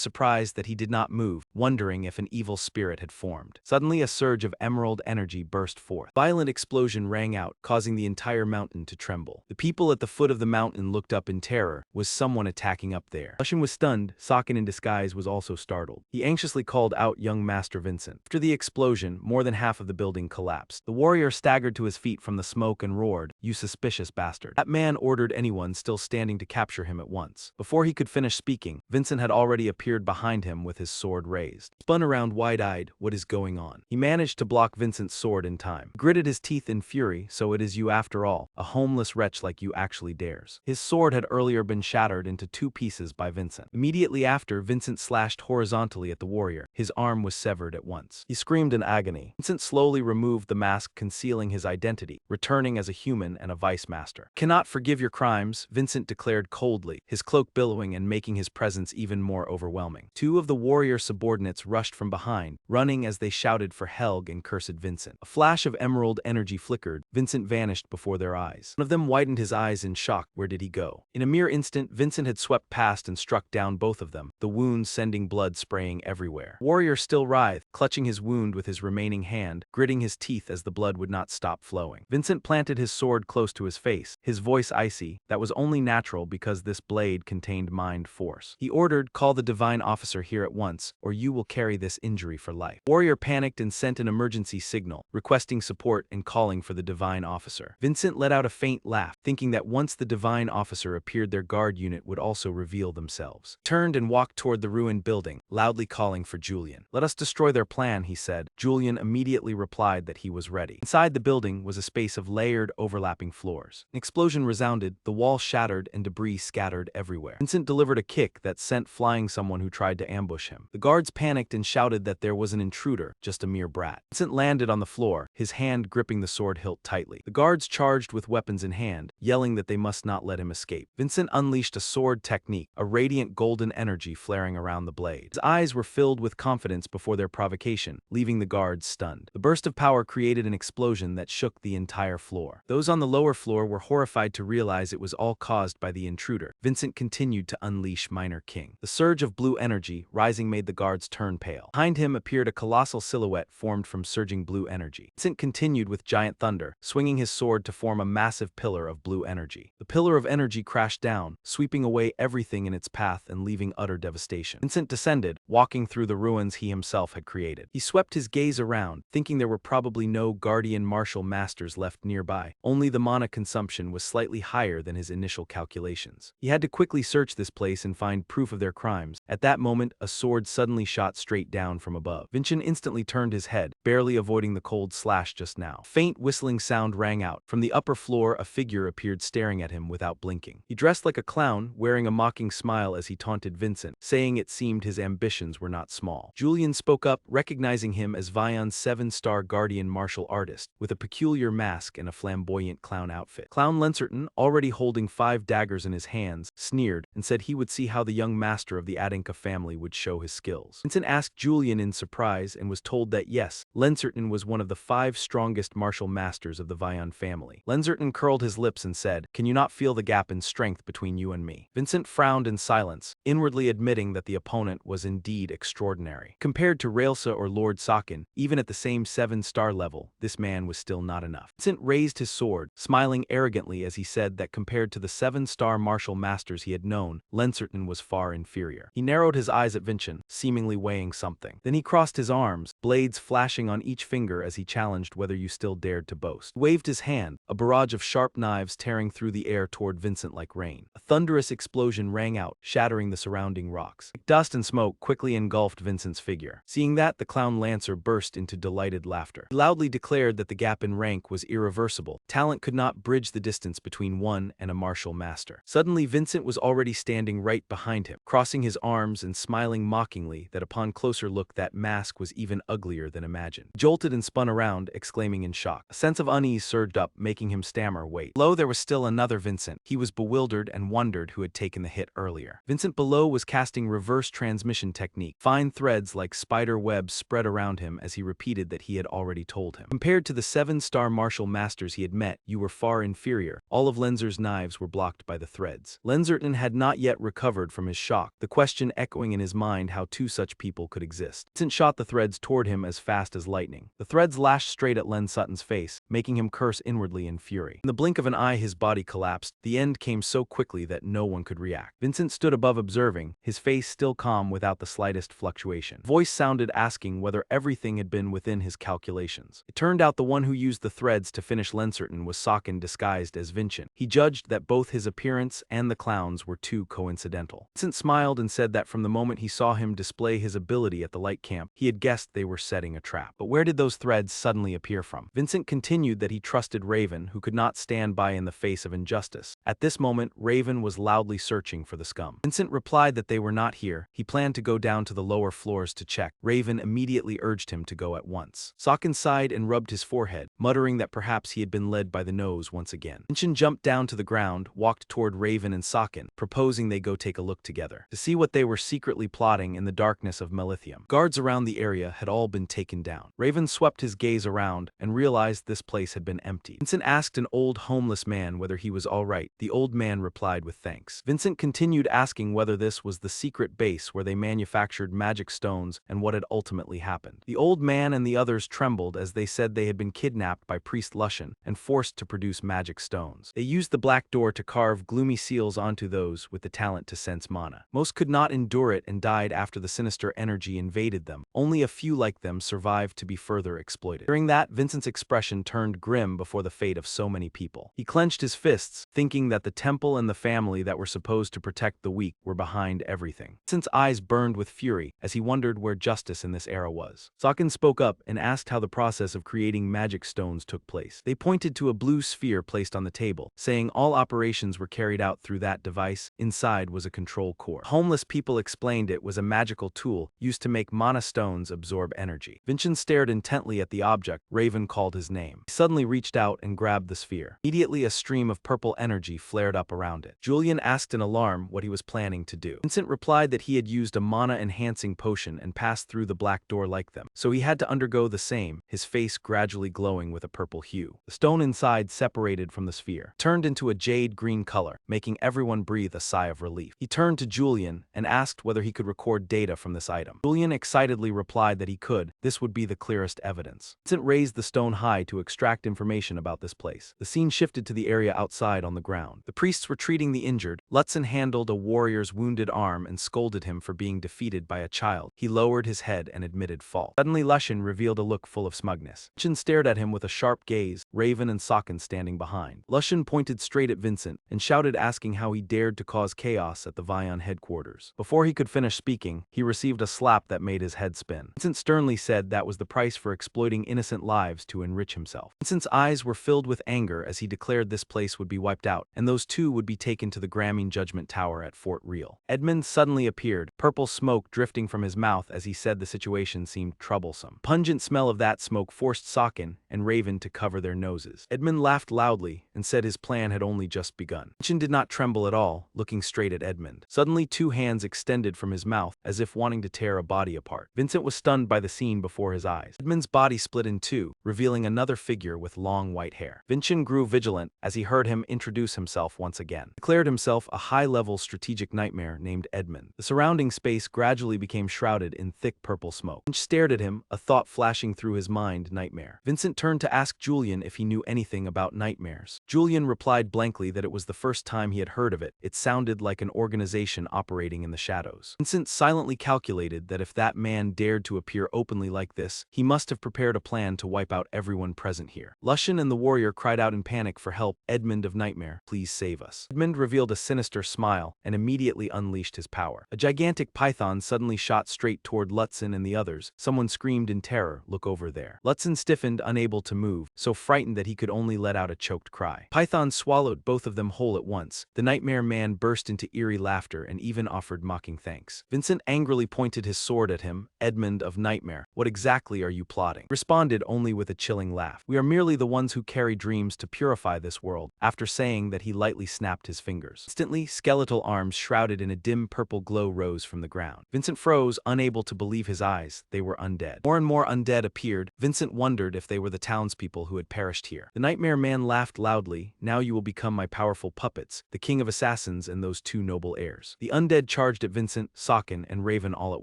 surprised that he did not move, wondering if an evil spirit had formed. Suddenly, a surge of emerald energy burst forth. A violent explosion rang out, causing the entire mountain to tremble. The people at the foot of the mountain looked up in terror. Was someone attacking up there? Lushan was stunned. Socken in disguise was also startled. He anxiously called out young Master Vincent. After the explosion, more than half of the building collapsed. The warrior staggered to his feet from the smoke and roared, you suspicious bastard. That man ordered anyone still standing to capture him at once. Before he could finish speaking, Vincent had already appeared behind him with his sword raised. Spun around wide-eyed, what is going on? He managed to block Vincent's sword in time. He gritted his teeth in fury, so it is you after all, a homeless wretch like you actually dares. His sword had earlier been shattered into 2 pieces by Vincent. Immediately after, Vincent slashed horizontally at the warrior. His arm was severed at once. He screamed in agony. Vincent slowly removed the mask concealing his identity, returning as a human and a vice master. Cannot forgive your crimes, Vincent declared coldly, his cloak billowing and making his presence even more overwhelming. 2 of the warrior subordinates rushed from behind, running as they shouted for Helg and cursed Vincent. A flash of emerald energy flickered. Vincent vanished before their eyes. One of them widened his eyes in shock. Where did he go? In a mere instant, Vincent had swept past and struck down both of them, the wounds sending blood spraying everywhere. Warrior still writhed, clutching his wound with his remaining hand, gritting his teeth as the blood would not stop flowing. Vincent planted his sword close to his face, his voice icy. That was only natural because this blade contained mind force. He ordered, call the divine officer here at once, or you will carry this injury for life. Warrior panicked and sent an emergency signal, requesting support and calling for the divine officer. Vincent let out a faint laugh, thinking that once the divine officer appeared, their guard unit would also reveal themselves. Turned and walked toward the ruined building, loudly calling for Julian. Let us destroy their plan, he said. Julian immediately replied that he was ready. Inside the building was a space of layered, overlapping floors. An explosion resounded, the wall shattered and debris scattered everywhere. Vincent delivered a kick that sent flying someone who tried to ambush him. The guards panicked and shouted that there was an intruder, just a mere brat. Vincent landed on the floor, his hand gripping the sword hilt tightly. The guards charged with weapons in hand, yelling that they must not let him escape. Vincent unleashed a sword technique, a radiant golden energy flaring around the blade. His eyes were filled with with confidence before their provocation, leaving the guards stunned. The burst of power created an explosion that shook the entire floor. Those on the lower floor were horrified to realize it was all caused by the intruder. Vincent continued to unleash Minor King. The surge of blue energy rising made the guards turn pale. Behind him appeared a colossal silhouette formed from surging blue energy. Vincent continued with Giant Thunder, swinging his sword to form a massive pillar of blue energy. The pillar of energy crashed down, sweeping away everything in its path and leaving utter devastation. Vincent descended, walking through the ruins he himself had created. He swept his gaze around, thinking there were probably no guardian martial masters left nearby. Only the mana consumption was slightly higher than his initial calculations. He had to quickly search this place and find proof of their crimes. At that moment, a sword suddenly shot straight down from above. Vincent instantly turned his head, barely avoiding the cold slash just now. A faint whistling sound rang out. From the upper floor, a figure appeared staring at him without blinking. He dressed like a clown, wearing a mocking smile as he taunted Vincent, saying it seemed his ambitions were not small. Julian spoke up, recognizing him as Vion's 7-star guardian martial artist, with a peculiar mask and a flamboyant clown outfit. Clown Lencerton, already holding 5 daggers in his hands, sneered and said he would see how the young master of the Adenka family would show his skills. Vincent asked Julian in surprise and was told that yes, Lencerton was one of the 5 strongest martial masters of the Vion family. Lencerton curled his lips and said, "Can you not feel the gap in strength between you and me?" Vincent frowned in silence, inwardly admitting that the opponent was indeed extraordinary. Compared to Raelsa or Lord Sakin, even at the same 7-star level, this man was still not enough. Vincent raised his sword, smiling arrogantly as he said that compared to the 7-star martial masters he had known, Lencerton was far inferior. He narrowed his eyes at Vincent, seemingly weighing something. Then he crossed his arms, blades flashing on each finger as he challenged whether you still dared to boast. He waved his hand, a barrage of sharp knives tearing through the air toward Vincent like rain. A thunderous explosion rang out, shattering the surrounding rocks. Dust and smoke quickly engulfed Vincent's figure. Seeing that, the clown lancer burst into delighted laughter. He loudly declared that the gap in rank was irreversible. Talent could not bridge the distance between one and a martial master. Suddenly, Vincent was already standing right behind him, crossing his arms and smiling mockingly that upon closer look that mask was even uglier than imagined. He jolted and spun around, exclaiming in shock. A sense of unease surged up, making him stammer, "Wait." Below there was still another Vincent. He was bewildered and wondered who had taken the hit earlier. Vincent below was casting reverse transmission technique. Fine threads like spider webs spread around him as he repeated that he had already told him. Compared to the 7-star martial masters he had met, you were far inferior. All of Lenzer's knives were blocked by the threads. Lencerton had not yet recovered from his shock, the question echoing in his mind how 2 such people could exist. Vincent shot the threads toward him as fast as lightning. The threads lashed straight at Len Sutton's face, making him curse inwardly in fury. In the blink of an eye his body collapsed. The end came so quickly that no one could react. Vincent stood above observing, his face still calm without the slightest fluctuation. A voice sounded asking whether everything had been within his calculations. It turned out the one who used the threads to finish Lencerton was Sakin disguised as Vincent. He judged that both his appearance and the clowns were too coincidental. Vincent smiled and said that from the moment he saw him display his ability at the light camp, he had guessed they were setting a trap. But where did those threads suddenly appear from? Vincent continued that he trusted Raven, who could not stand by in the face of injustice. At this moment, Raven was loudly searching for the scum. Vincent replied that they were not here. He planned to go down to the lower floors to check. Raven immediately urged him to go at once. Sakin sighed and rubbed his forehead, muttering that perhaps he had been led by the nose once again. Vincent jumped down to the ground, walked toward Raven and Sakin, proposing they go take a look together to see what they were secretly plotting in the darkness of Melithium. Guards around the area had all been taken down. Raven swept his gaze around and realized this place had been empty. Vincent asked an old homeless man whether he was all right. The old man replied with thanks. Vincent continued asking whether this was the secret base where they manufactured magic stones and what had ultimately happened. The old man and the others trembled as they said they had been kidnapped by Priest Lushan and forced to produce magic stones. They used the black door to carve gloomy seals onto those with the talent to sense mana. Most could not endure it and died after the sinister energy invaded them. Only a few like them survived to be further exploited. During that, Vincent's expression turned grim before the fate of so many people. He clenched his fists, thinking that the temple and the family that were supposed to protect the weak were behind everything. Vincent's eyes burned with fury as he wondered where justice in this era was. Sakin spoke up and asked how the process of creating magic stones took place. They pointed to a blue sphere placed on the table, saying all operations were carried out through that device. Inside was a control core. Homeless people explained it was a magical tool used to make mana stones absorb energy. Vincent stared intently at the object. Raven called his name. He suddenly reached out and grabbed the sphere. Immediately a stream of purple energy flared up around it. Julian asked in alarm what he was planning to do. Vincent replied that he had used a mana-enhancing potion and passed through the black door like them, so he had to undergo the same, his face gradually glowing with a purple hue. The stone inside separated from the sphere, turned into a jade-green color, making everyone breathe a sigh of relief. He turned to Julian and asked whether he could record data from this item. Julian excitedly replied that he could. This would be the clearest evidence. Vincent raised the stone high to extract information about this place. The scene shifted to the area outside on the ground. The priests were treating the injured. Lutzen handled a warrior's wounded arm and scolded him for being defeated by a child. He lowered his head and admitted fault. Suddenly Lushin revealed a look full of smugness. Lushin stared at him with a sharp gaze, Raven and Socken standing behind. Lushin pointed straight at Vincent and shouted, asking how he dared to cause chaos at the Vion headquarters. Before he could finish speaking, he received a slap that made his head spin. Vincent sternly said that was the price for exploiting innocent lives to enrich himself. Vincent's eyes were filled with anger as he declared this place would be wiped out, and those two would be taken to the Gramming Judgment Tower at Fort Real. Edmund suddenly appeared, purple smoke drifting from his mouth as he said the situation seemed troublesome. Pungent smell of that smoke forced Socken and Raven to cover their noses. Edmund laughed loudly and said his plan had only just begun. Vincent did not tremble at all, looking straight at Edmund. Suddenly two hands extended from his mouth as if wanting to tear a body apart. Vincent was stunned by the scene before his eyes. Edmund's body split in two, revealing another figure with long white hair. Vincent grew vigilant as he heard him introduce himself once again. He declared himself a high-level strategic nightmare named Edmund. The surrounding space gradually became shrouded in thick purple smoke. Vincent stared at him, a thought flashing through his mind, nightmare. Vincent turned to ask Julian if he knew anything about nightmares. Julian replied blankly that it was the first time he had heard of it. It sounded like an organization operating in the shadows. Vincent silently calculated that if that man dared to appear openly like this, he must have prepared a plan to wipe out everyone present here. Lushin and the warrior cried out in panic for help. Edmund of Nightmare, please save us. Edmund revealed a sinister smile and immediately unleashed his power. A gigantic python suddenly shot straight toward Lutzen and the others. Someone screamed in terror, "Look over there." Lutzen stiffened, unable to move, so frightened that he could only let out a choked cry. Python swallowed both of them whole at once. The Nightmare Man burst into eerie laughter and even offered mocking thanks. Vincent angrily pointed his sword at him. Edmund of Nightmare, what exactly are you plotting? Responded only with a chilling laugh. We are merely the ones who carry dreams to purify this world. After saying that, he lightly snapped his fingers. Instantly, skeletal arms shrouded in a dim purple glow rose from the ground. Vincent froze, unable to believe his eyes. They were undead. More and more undead appeared. Vincent wondered if they were the townspeople who had perished here. The Nightmare Man laughed loudly. Now you will become my powerful puppets, the king of assassins and those two noble heirs. The undead charged at Vincent, Socken, and Raven all at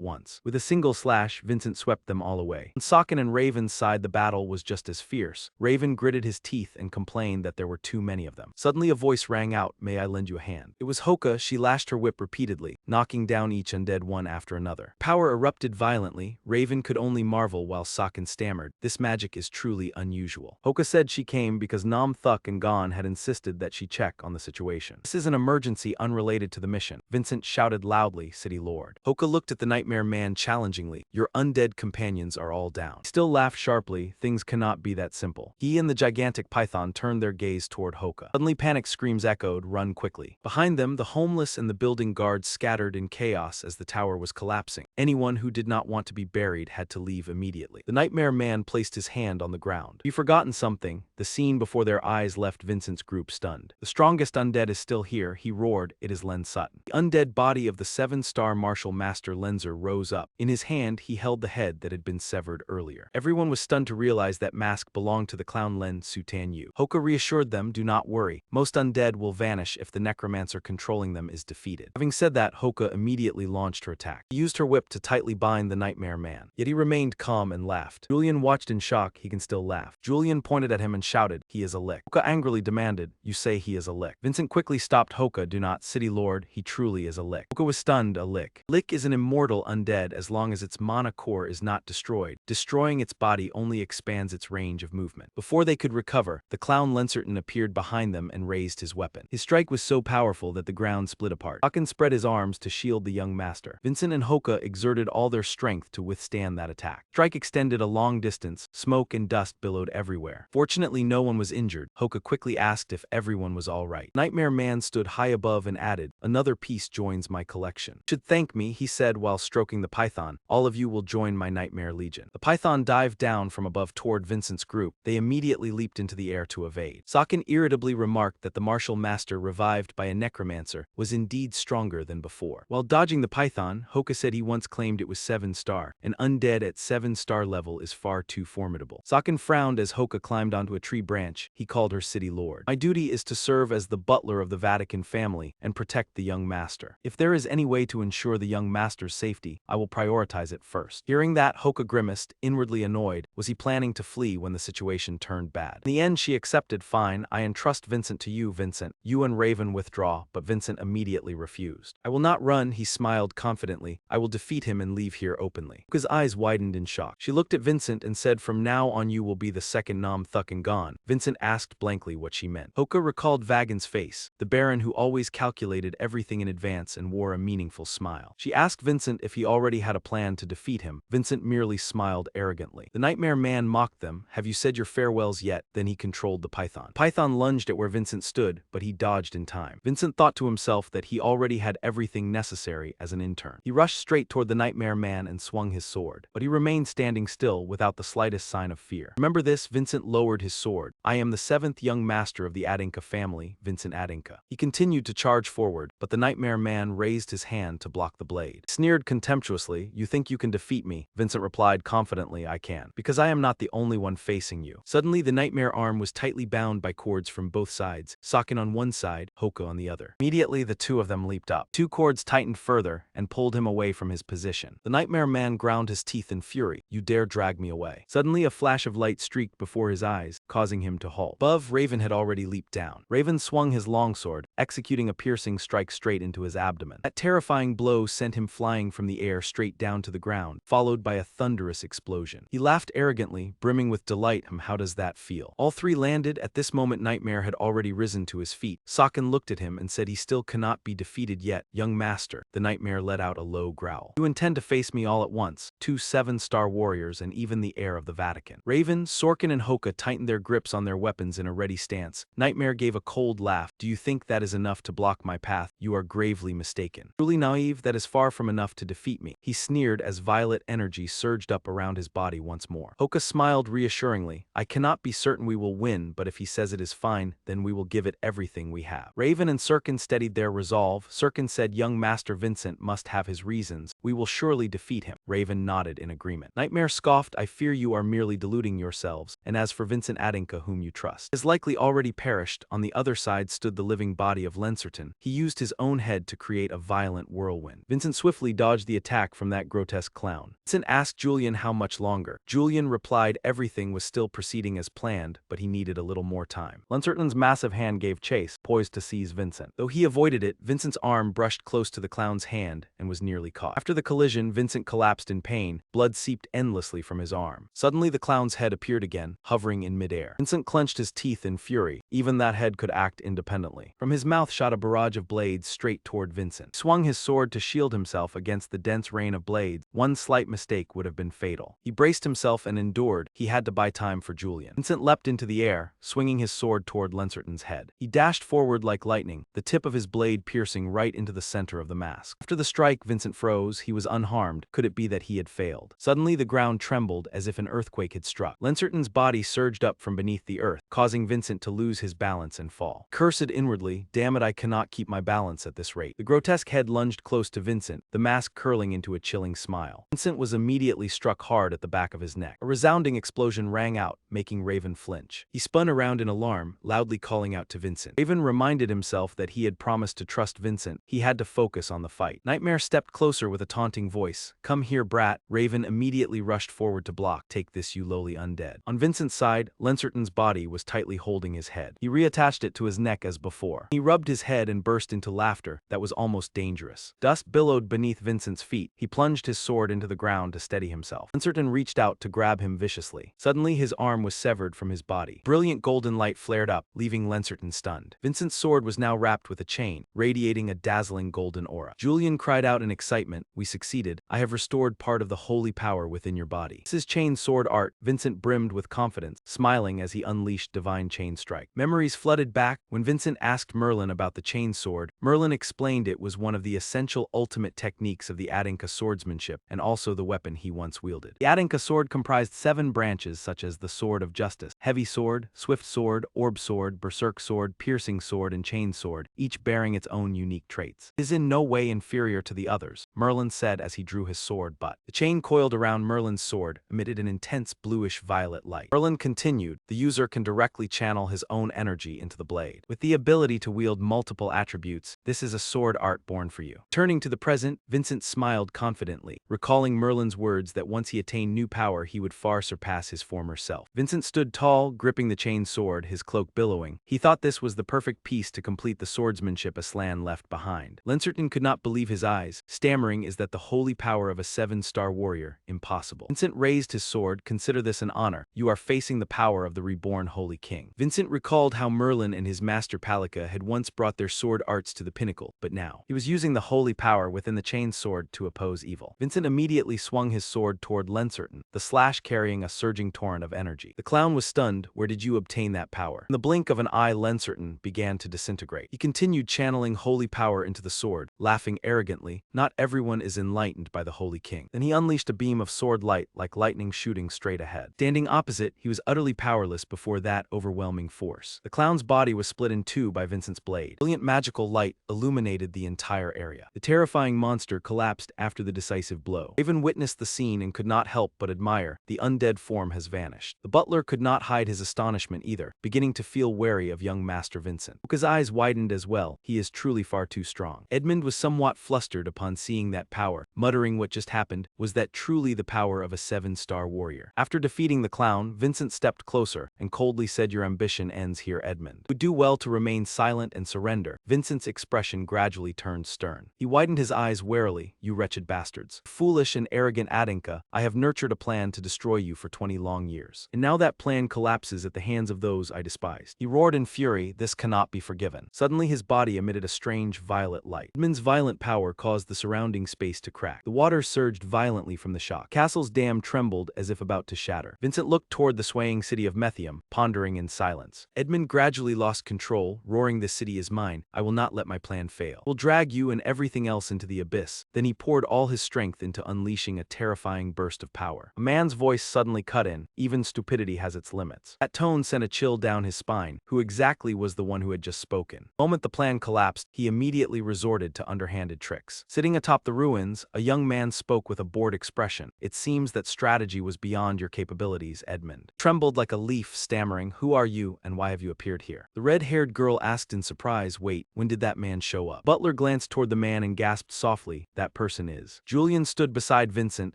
once. With a single slash, Vincent swept them all away. On Socken and Raven's side, the battle was just as fierce. Raven gritted his teeth and complained that there were too many of them. Suddenly a voice rang out, "May I lend you a hand?" It was Hoka. She lashed her whip repeatedly, knocking down each undead one after another. Power erupted violently. Raven could only marvel while Socken stammered, "This magic is truly unusual." Hoka said she came because Nam Thuk and Gon had insisted that she check on the situation. "This is an emergency unrelated to the mission," Vincent shouted loudly, "City Lord." Hoka looked at the Nightmare Man challengingly. "Your undead companions are all down." He still laughed sharply. Things cannot be that simple. He and the gigantic python turned their gaze toward Hoka. Suddenly panic screams echoed, "Run quickly." Behind them, the homeless and the building guards scattered in chaos as the tower was collapsing. Anyone who did not want to be buried had to leave immediately. The Nightmare Man placed his hand on the ground. "You've forgotten something." The scene before their eyes left Vincent's group stunned. "The strongest undead is still here," he roared. "It is Len Sutton." The undead body of the 7-star martial master Lenzer rose up. In his hand, he held the head that had been severed earlier. Everyone was stunned to realize that mask belonged to the clown Len Sutan Yu. Hoka reassured them, "Do not worry. Most undead will vanish if the necromancer controlling them is defeated." Having said that, Hoka immediately launched her attack. He used her whip to tightly bind the Nightmare Man. Yet he remained calm and laughed. Julian watched in shock. He can still laugh. Julian pointed at him and shouted, "He is a lick." Hoka angrily demanded, "You say he is a lick?" Vincent quickly stopped Hoka. "Do not, City Lord. He truly is a lick." Hoka was stunned. "A lick. Lick is an immortal undead as long as its mana core is not destroyed. Destroying its body only expands its range of movement." Before they could recover, the clown Lenserton appeared behind them and raised his weapon. His strike was so powerful that the ground split apart. Socken spread his arms to shield the young master. Vincent and Hoka exerted all their strength to withstand that attack. Strike extended a long distance. Smoke and dust billowed everywhere. Fortunately, no one was injured. Hoka quickly asked if everyone was all right. Nightmare Man stood high above and added, "Another piece joins my collection. You should thank me," he said while stroking the python. "All of you will join my Nightmare Legion." The python dived down from above toward Vincent's group. they immediately leaped into the air to evade. Saken irritably remarked that the martial master revived by a necromancer was indeed stronger than before. While dodging the python, Hoka said he once claimed it was 7-star. An undead at 7-star level is far too formidable. Saken frowned as Hoka climbed onto a tree branch. He called her city lord. My duty is to serve as the butler of the Vatican family and protect the young master. If there is any way to ensure the young master's safety, I will prioritize it first. Hearing that, Hoka grimaced, inwardly annoyed. Was he planning to flee when the situation turned bad? In the end, she accepted. Fine, I entrust Vincent to you, Vincent. You and Raven withdraw, but Vincent immediately refused. I will not run, he smiled confidently. I will defeat him and leave here openly. Hoka's eyes widened in shock. She looked at Vincent and said, from now on you will be the second Nam Thukken gone. Vincent asked blankly what she meant. Hoka recalled Vagan's face, the Baron who always calculated everything in advance and wore a meaningful smile. She asked Vincent if he already had a plan to defeat him. Vincent merely smiled arrogantly. The Nightmare Man mocked them. Have you said your farewells yet? Then he controlled the python. Python lunged at where Vincent stood, but he dodged in time. Vincent thought to himself that he already had everything necessary as an intern. He rushed straight toward the Nightmare Man and swung his sword, but he remained standing still without the slightest sign of fear. Remember this, Vincent lowered his sword. I am the 7th young master of the Adinka family, Vincent Adinka. He continued to charge forward, but the Nightmare Man raised his hand to block the blade. He sneered contemptuously. You think you can defeat me? Vincent replied confidently, I can, because I am not the only one facing you. Suddenly, the Nightmare arm was tightly bound by cords from both sides, Saken on one side, Hoka on the other. Immediately, the two of them leaped up. 2 cords tightened further and pulled him away from his position. The Nightmare Man ground his teeth in fury. You dare drag me away. Suddenly, a flash of light streaked before his eyes, causing him to halt. Above, Raven had already leaped down. Raven swung his longsword, executing a piercing strike straight into his abdomen. That terrifying blow sent him flying from the air straight down to the ground, followed by a thunderous explosion. He laughed arrogantly, brimming with delight. How does that feel? All 3 landed. At this moment, Nightmare had already risen to his feet. Saken looked at him and said he still cannot be defeated yet. Young master, the Nightmare let out a low growl. You intend to face me all at once, 2 7-star warriors and even the heir of the Vatican. Raven, Sorkin and Hoka tightened their grips on their weapons in a ready stance. Nightmare gave a cold laugh. Do you think that is enough to block my path? You are gravely mistaken. Truly naive, that is far from enough to defeat me. He sneered as violet energy surged up around his body once more. Hoka smiled reassuringly. I cannot be certain we will win, but if he says it is fine, then we will give it everything we have. Raven and Sirkin steadied their resolve. Sirkin said young Master Vincent must have his reasons. We will surely defeat him. Raven nodded in agreement. Nightmare scoffed. I fear you are merely deluding yourselves, and as for Vincent Adinka whom you trust, he has likely already perished. On the other side stood the living body of Lenserton. He used his own head to create a violent whirlwind. Vincent swiftly dodged the attack from that grotesque clown. Vincent asked Julian how much longer. Julian replied everything was still proceeding as planned, but he needed a little more time. Lenserton's massive hand gave chase, poised to seize Vincent. Though he avoided it, Vincent's arm brushed close to the clown's hand and was nearly caught. After the collision, Vincent collapsed in pain. Blood seeped endlessly from his arm. Suddenly, the clown's head appeared again, hovering in midair. Vincent clenched his teeth in fury. Even that head could act independently. From his mouth shot a barrage of blades straight toward Vincent. He swung his sword to shield himself against the dense rain of blades. One slight mistake would have been fatal. He braced himself and endured. He had to buy time for Julian. Vincent leapt into the air, swinging his sword toward Lenserton's head. He dashed forward like lightning, the tip of his blade piercing right into the center of the mask. After the strike, Vincent froze. He was unharmed. Could it be that he had failed? Suddenly, the ground trembled as if an earthquake had struck. Lenserton's body surged up from beneath the earth, causing Vincent to lose his balance and fall. Cursed inwardly, damn it, I cannot keep my balance at this rate. The grotesque head lunged close to Vincent, the mask curling into a chilling smile. Vincent was immediately struck hard at the back of his neck. A resounding explosion rang out, making Raven flinch. He spun around in alarm, loudly calling out to Vincent. Raven reminded himself that he had promised to trust Vincent. He had to focus on the fight. Nightmare stepped closer with a taunting voice. Come here, brat. Raven immediately rushed forward to block. Take this, you lowly undead. On Vincent's side, Lenserton's body was tightly holding his head. He reattached it to his neck as before. He rubbed his head and burst into laughter that was almost dangerous. Dust billowed beneath Vincent's feet. He plunged his sword into the ground to steady himself. Lenserton reached out to grab him viciously. Suddenly, his arm was severed from his body. Brilliant golden light flared up, leaving Lenserton stunned. Vincent's sword was now wrapped with a chain, radiating a dazzling golden aura. Julian cried out in excitement, we succeeded. I have restored part of the holy power within your body. This is chain sword art. Vincent brimmed with confidence, smiling as he unleashed divine chain strike. Memories flooded back. When Vincent asked Merlin about the chain sword, Merlin explained it was one of the essential ultimate techniques of the Adinka swordsmanship and also the weapon he once wielded. The Adinka sword comprised 7 branches such as as the Sword of Justice. Heavy Sword, Swift Sword, Orb Sword, Berserk Sword, Piercing Sword, and Chain Sword, each bearing its own unique traits. It is in no way inferior to the others, Merlin said as he drew his sword butt. The chain coiled around Merlin's sword emitted an intense bluish-violet light. Merlin continued, the user can directly channel his own energy into the blade. With the ability to wield multiple attributes, this is a sword art born for you. Turning to the present, Vincent smiled confidently, recalling Merlin's words that once he attained new power he would far surpass his former self. Vincent stood tall, gripping the chain sword, his cloak billowing. He thought this was the perfect piece to complete the swordsmanship Aslan left behind. Lenserton could not believe his eyes, stammering, is that the holy power of a 7-star warrior? Impossible. Vincent raised his sword, consider this an honor. You are facing the power of the reborn Holy King. Vincent recalled how Merlin and his master Palika had once brought their sword arts to the pinnacle, but now he was using the holy power within the chain sword to oppose evil. Vincent immediately swung his sword toward Lenserton, the slash carrying a surging torrent of energy. The clown was stunned. Where did you obtain that power? In the blink of an eye, Lenserton began to disintegrate. He continued channeling holy power into the sword, laughing arrogantly. Not everyone is enlightened by the Holy King. Then he unleashed a beam of sword light like lightning shooting straight ahead. Standing opposite, he was utterly powerless before that overwhelming force. The clown's body was split in two by Vincent's blade. Brilliant magical light illuminated the entire area. The terrifying monster collapsed after the decisive blow. Raven witnessed the scene and could not help but admire. The undead form has vanished. The butler could not hide his astonishment either, beginning to feel wary of young Master Vincent. His eyes widened as well. He is truly far too strong. Edmund was somewhat flustered upon seeing that power, muttering what just happened. Was that truly the power of a 7-star warrior? After defeating the clown, Vincent stepped closer and coldly said, your ambition ends here, Edmund. You would do well to remain silent and surrender. Vincent's expression gradually turned stern. He widened his eyes warily. You wretched bastards. Foolish and arrogant Adinka, I have nurtured a plan to destroy you for 20 long years. And now that plan collapses at the hands of those I despised. He roared in fury, this cannot be forgiven. Suddenly his body emitted a strange violet light. Edmund's violent power caused the surrounding space to crack. The water surged violently from the shock. Castle's dam trembled as if about to shatter. Vincent looked toward the swaying city of Methium, pondering in silence. Edmund gradually lost control, roaring, this city is mine. I will not let my plan fail. We'll drag you and everything else into the abyss. Then he poured all his strength into unleashing a terrifying burst of power. A man's voice suddenly cut in, even stupidity has its limits. That tone sent a chill down his spine. Who exactly was the one who had just spoken? The moment the plan collapsed, he immediately resorted to underhanded tricks. Sitting atop the ruins, a young man spoke with a bored expression. It seems that strategy was beyond your capabilities, Edmund. Trembled like a leaf, stammering, who are you and why have you appeared here? The red-haired girl asked in surprise, wait, when did that man show up? Butler glanced toward the man and gasped softly, that person is. Julian stood beside Vincent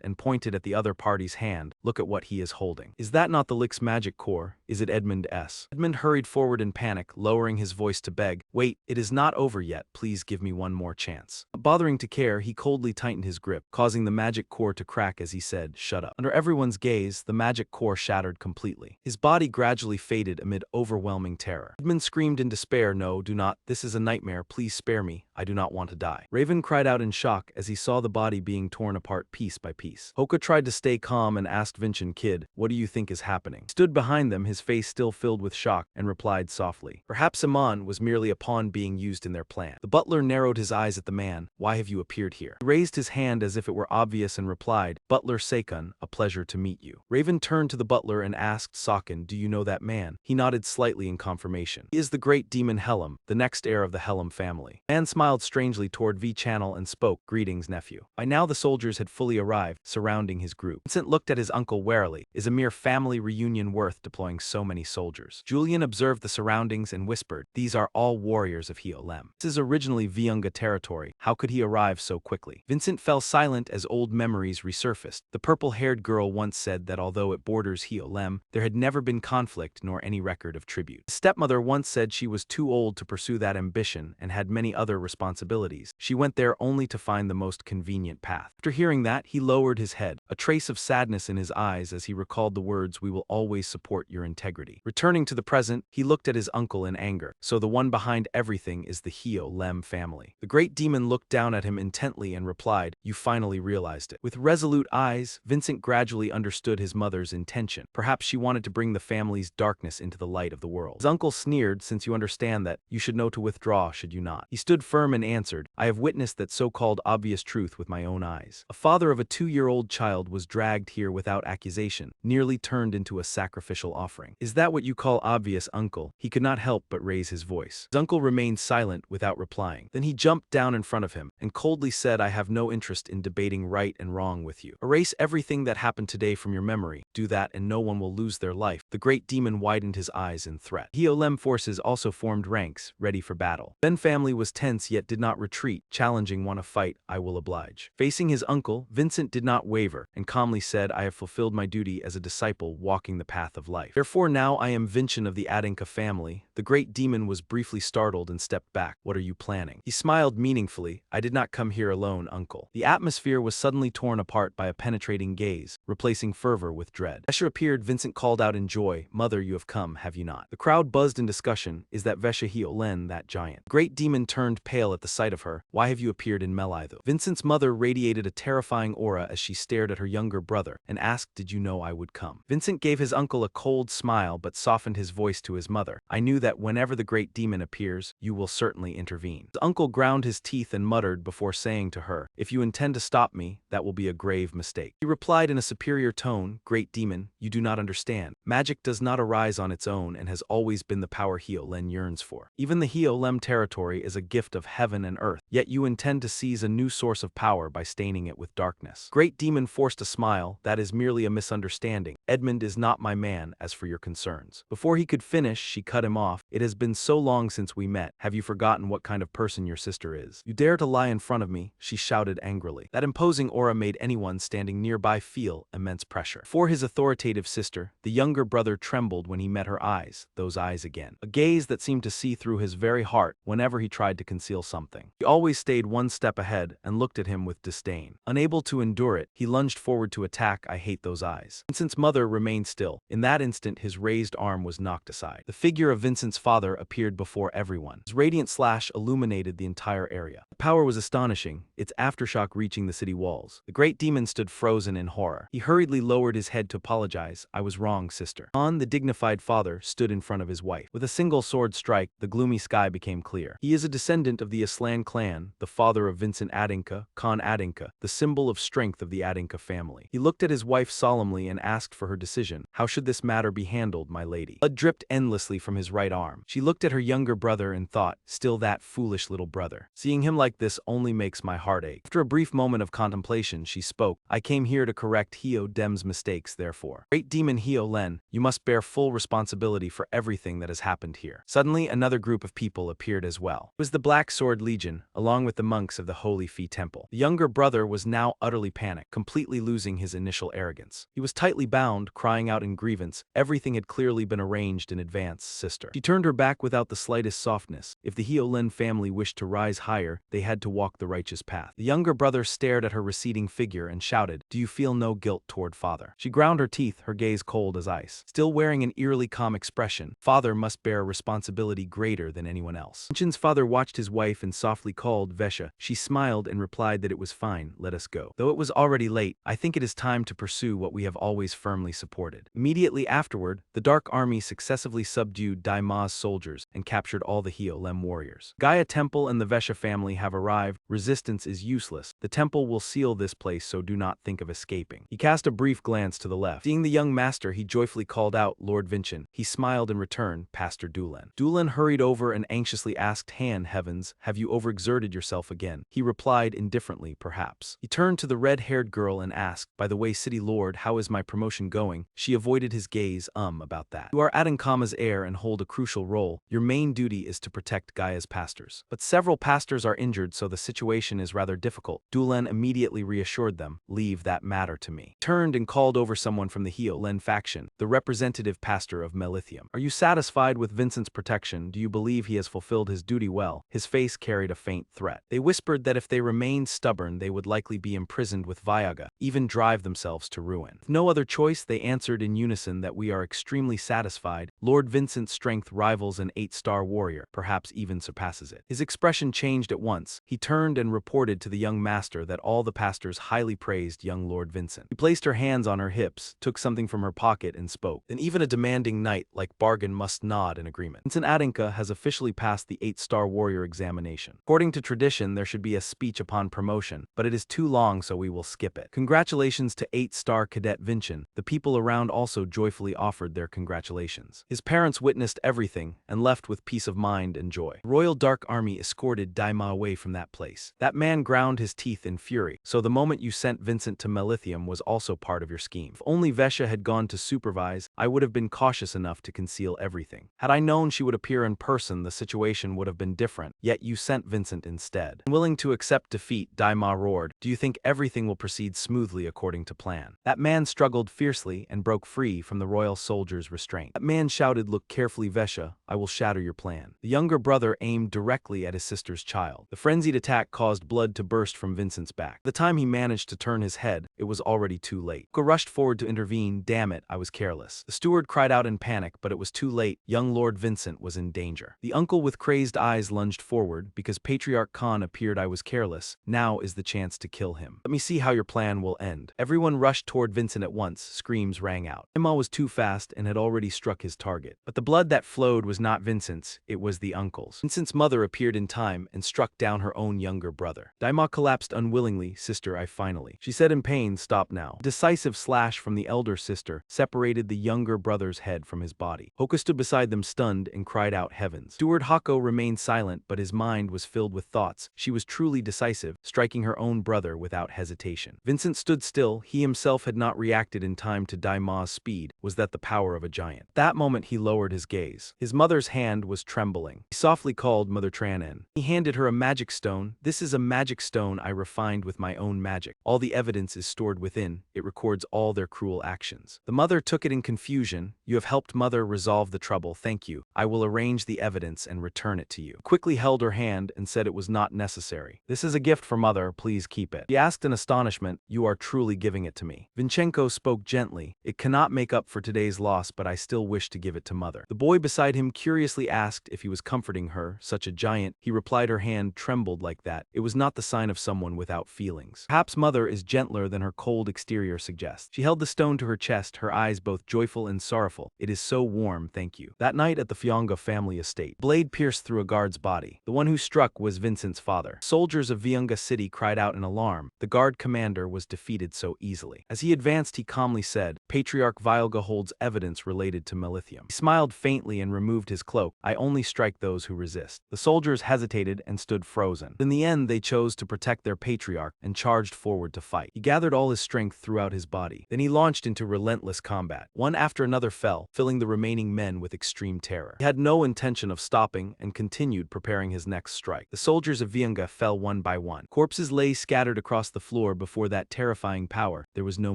and pointed at the other party's hand. Look at what he is holding. Is that not the Lick's magic core? Is it Edmund S? Edmund hurried forward in panic, lowering his voice to beg, wait, it is not over yet, please give me one more chance. Not bothering to care, he coldly tightened his grip, causing the magic core to crack as he said, shut up. Under everyone's gaze, the magic core shattered completely. His body gradually faded amid overwhelming terror. Edmund screamed in despair, no, do not, this is a nightmare, please spare me, I do not want to die. Raven cried out in shock as he saw the body being torn apart piece by piece. Hoka tried to stay calm and asked Vincent, kid, what do you think is happening? He stood behind them, his face still filled with shock, and replied softly, perhaps Iman was merely a pawn being used in their plan. The butler narrowed his eyes at the man, why have you appeared here? He raised his hand as if it were obvious and replied, Butler Sakun, a pleasure to meet you. Raven turned to the butler and asked, Sakun, do you know that man? He nodded slightly in confirmation. He is the great demon Helm, the next heir of the Helm family. The man smiled strangely toward V-Channel and spoke, greetings, nephew. By now the soldiers had fully arrived, surrounding his group. Vincent looked at his uncle warily. Is a mere family reunion worth deploying so many soldiers? Julian observed the surroundings and whispered, these are all warriors of Heolem. This is originally Viunga territory. How could he arrive so quickly? Vincent fell silent as old memories resurfaced. The purple-haired girl once said that although it borders Heolem, there had never been conflict nor any record of tribute. His stepmother once said she was too old to pursue that ambition and had many other responsibilities. She went there only to find the most convenient path. After hearing that, he lowered his head, a trace of sadness in his eyes as he recalled the words, we will always support your integrity. Returning to the present, he looked at his uncle in anger. So the one behind everything is the Heolem family. The great demon looked down at him intently and replied, you finally realized it. With resolute eyes, Vincent gradually understood his mother's intention. Perhaps she wanted to bring the family's darkness into the light of the world. His uncle sneered, since you understand that, you should know to withdraw, should you not? He stood firm and answered, I have witnessed that so-called obvious truth with my own eyes. A father of a 2-year-old child was dragged here without accusation, nearly turned turned into a sacrificial offering. Is that what you call obvious, uncle? He could not help but raise his voice. His uncle remained silent without replying. Then he jumped down in front of him and coldly said, I have no interest in debating right and wrong with you. Erase everything that happened today from your memory. Do that and no one will lose their life. The great demon widened his eyes in threat. Heolem forces also formed ranks, ready for battle. Ben family was tense yet did not retreat, challenging want to fight, I will oblige. Facing his uncle, Vincent did not waver and calmly said, I have fulfilled my duty as a disciple walking the path of life. Therefore now I am Vincent of the Aninca family. The great demon was briefly startled and stepped back. What are you planning? He smiled meaningfully. I did not come here alone, uncle. The atmosphere was suddenly torn apart by a penetrating gaze, replacing fervor with dread. Vesha appeared. Vincent called out in joy, Mother, you have come, have you not? The crowd buzzed in discussion. Is that Vesha Heolen, that giant? The great demon turned pale at the sight of her. Why have you appeared in Melitho? Vincent's mother radiated a terrifying aura as she stared at her younger brother and asked, did you know I would come? Vincent gave his uncle a cold smile but softened his voice to his mother. I knew that whenever the great demon appears, you will certainly intervene. His uncle ground his teeth and muttered before saying to her, if you intend to stop me, that will be a grave mistake. He replied in a superior tone, Great demon, you do not understand. Magic does not arise on its own and has always been the power Heolem yearns for. Even the Heolem territory is a gift of heaven and earth, yet you intend to seize a new source of power by staining it with darkness. Great demon forced a smile. That is merely a misunderstanding. Edmund is not my man, as for your concerns. Before he could finish, she cut him off. It has been so long since we met. Have you forgotten what kind of person your sister is? You dare to lie in front of me, she shouted angrily. That imposing aura made anyone standing nearby feel immense pressure. For his authoritative sister, the younger brother trembled when he met her eyes, those eyes again. A gaze that seemed to see through his very heart whenever he tried to conceal something. He always stayed one step ahead and looked at him with disdain. Unable to endure it, he lunged forward to attack. I hate those eyes. Vincent's mother remained still. In that instant, his raised arm was knocked aside. The figure of Vincent's father appeared before everyone. His radiant slash illuminated the entire area. The power was astonishing, its aftershock reaching the city walls. The great demon stood frozen in horror. He hurriedly lowered his head to apologize. I was wrong, sister. On, the dignified father stood in front of his wife. With a single sword strike, the gloomy sky became clear. He is a descendant of the Aslan clan, the father of Vincent Adinka, Khan Adinka, the symbol of strength of the Adinka family. He looked at his wife solemnly and asked for her decision. How should this matter be handled, my lady? Blood dripped endlessly from his right arm. She looked at her younger brother and thought, still that foolish little brother. Seeing him like this only makes my heart ache. After a brief moment of contemplation, she spoke. I came here to correct Heo Dem's mistakes, therefore. Great demon Heo Len, you must bear full responsibility for everything that has happened here. Suddenly, another group of people appeared as well. It was the Black Sword Legion, along with the monks of the Holy Fee Temple. The younger brother was now utterly panicked, completely losing his initial arrogance. He was tightly bound, crying out in grievance. Everything had clearly been arranged in advance, sister. She turned her back without the slightest softness. If the Heolin family wished to rise higher, they had to walk the righteous path. The younger brother stared at her receding figure and shouted, do you feel no guilt toward father? She ground her teeth, her gaze cold as ice. Still wearing an eerily calm expression, father must bear a responsibility greater than anyone else. Vincent's father watched his wife and softly called Vesha. She smiled and replied that it was fine, let us go. Though it was already late, I think it is time to pursue what we have always firmly supported. Immediately afterward, the Dark Army successively subdued Dai Ma's soldiers and captured all the Heolem warriors. Gaia Temple and the Vesha family have arrived. Resistance is useless. The temple will seal this place, so do not think of escaping. He cast a brief glance to the left. Seeing the young master, he joyfully called out, Lord Vincent. He smiled in return, Pastor Dulan. Dulan hurried over and anxiously asked, Han, heavens, have you overexerted yourself again? He replied indifferently, perhaps. He turned to the red-haired girl and asked, by the way, City Lord, how is my promotion going? She avoided his gaze, about that. You are Adinkama's heir and hold a crucial role. Your main duty is to protect Gaia's pastors. But several pastors are injured, so the situation is rather difficult. Dulan immediately reassured them, leave that matter to me. Turned and called over someone from the Heolen faction, the representative pastor of Melithium. Are you satisfied with Vincent's protection? Do you believe he has fulfilled his duty well? His face carried a faint threat. They whispered that if they remained stubborn, they would likely be imprisoned with Viaga, even drive themselves to ruin. With no other choice, they answered in unison that we are extremely satisfied. Lord Vincent's strength rivals an 8-star warrior, perhaps even surpasses it. His expression changed at once. He turned and reported to the young master that all the pastors highly praised young Lord Vincent. He placed her hands on her hips, took something from her pocket, and spoke. Then even a demanding knight like Bargain must nod in agreement. Vincent Adinka has officially passed the 8-star warrior examination. According to tradition, there should be a speech upon promotion, but it is too long, so we will skip it. Congratulations to 8-star cadet Vincent. The people around also joyfully offered their congratulations. His parents witnessed everything and left with peace of mind and joy. The Royal Dark Army escorted Daima away from that place. That man ground his teeth in fury. So the moment you sent Vincent to Melithium was also part of your scheme. If only Vesha had gone to supervise, I would have been cautious enough to conceal everything. Had I known she would appear in person, the situation would have been different, yet you sent Vincent instead. Unwilling to accept defeat, Daima roared, "Do you think everything will proceed smoothly according to plan?" That man struggled fiercely and broke free from the royal soldier's restraint. That man shouted, "Look carefully, Vesha, I will shatter your plan." The younger brother aimed directly at his sister's child. The frenzied attack caused blood to burst from Vincent's back. By the time he managed to turn his head, it was already too late. Uka rushed forward to intervene. "Damn it, I was careless." The steward cried out in panic, but it was too late. Young Lord Vincent was in danger. The uncle with crazed eyes lunged forward. "Because Patriarch Khan appeared, I was careless. Now is the chance to kill him. Let me see how your plan will end." Everyone rushed toward Vincent at once. Screams rang out. Emma was too fast and had already struck his target. But the blood that flowed was not Vincent's, it was the uncle's. Vincent's mother appeared in time and struck down her own younger brother. Daima collapsed unwillingly. "Sister, I finally," she said in pain. "Stop now." A decisive slash from the elder sister separated the younger brother's head from his body. Hoka stood beside them stunned and cried out, "Heavens." Steward Hako remained silent, but his mind was filled with thoughts. She was truly decisive, striking her own brother without hesitation. Vincent stood still. He himself had not reacted in time to Daima's speed. Was that the power of a giant? That moment he lowered his gaze. His mother's hand was trembling. He softly called Mother Tranen. He handed her a magic stone. "This is a magic stone I refined with my own magic. All the evidence is stored within. It records all their cruel actions." The mother took it in confusion. "You have helped Mother resolve the trouble. Thank you. I will arrange the evidence and return it to you." He quickly held her hand and said it was not necessary. "This is a gift for Mother. Please keep it." She asked in astonishment, "You are truly giving it to me?" Vinchenko spoke gently. "It cannot make up for today's loss, but I still wish to give it to Mother." The boy beside him curiously asked if he was comforting her, such a giant. He replied her hand trembled like that. It was not the sign of someone without feelings. Perhaps Mother is gentler than her cold exterior suggests. She held the stone to her chest, her eyes both joyful and sorrowful. "It is so warm, thank you." That night at the Fyonga family estate, blade pierced through a guard's body. The one who struck was Vincent's father. Soldiers of Vyunga city cried out in alarm. The guard commander was defeated so easily. As he advanced, he calmly said, "Patriarch Vyulga holds evidence related to Melithium." He smiled faintly and removed his cloak. "I only strike those who resist." The soldiers hesitated and stood frozen. In the end, they chose to protect their patriarch and charged forward to fight. He gathered all his strength throughout his body. Then he launched into relentless combat. One after another fell, filling the remaining men with extreme terror. He had no intention of stopping and continued preparing his next strike. The soldiers of Vyunga fell one by one. Corpses lay scattered across the floor before that terrifying power. There was no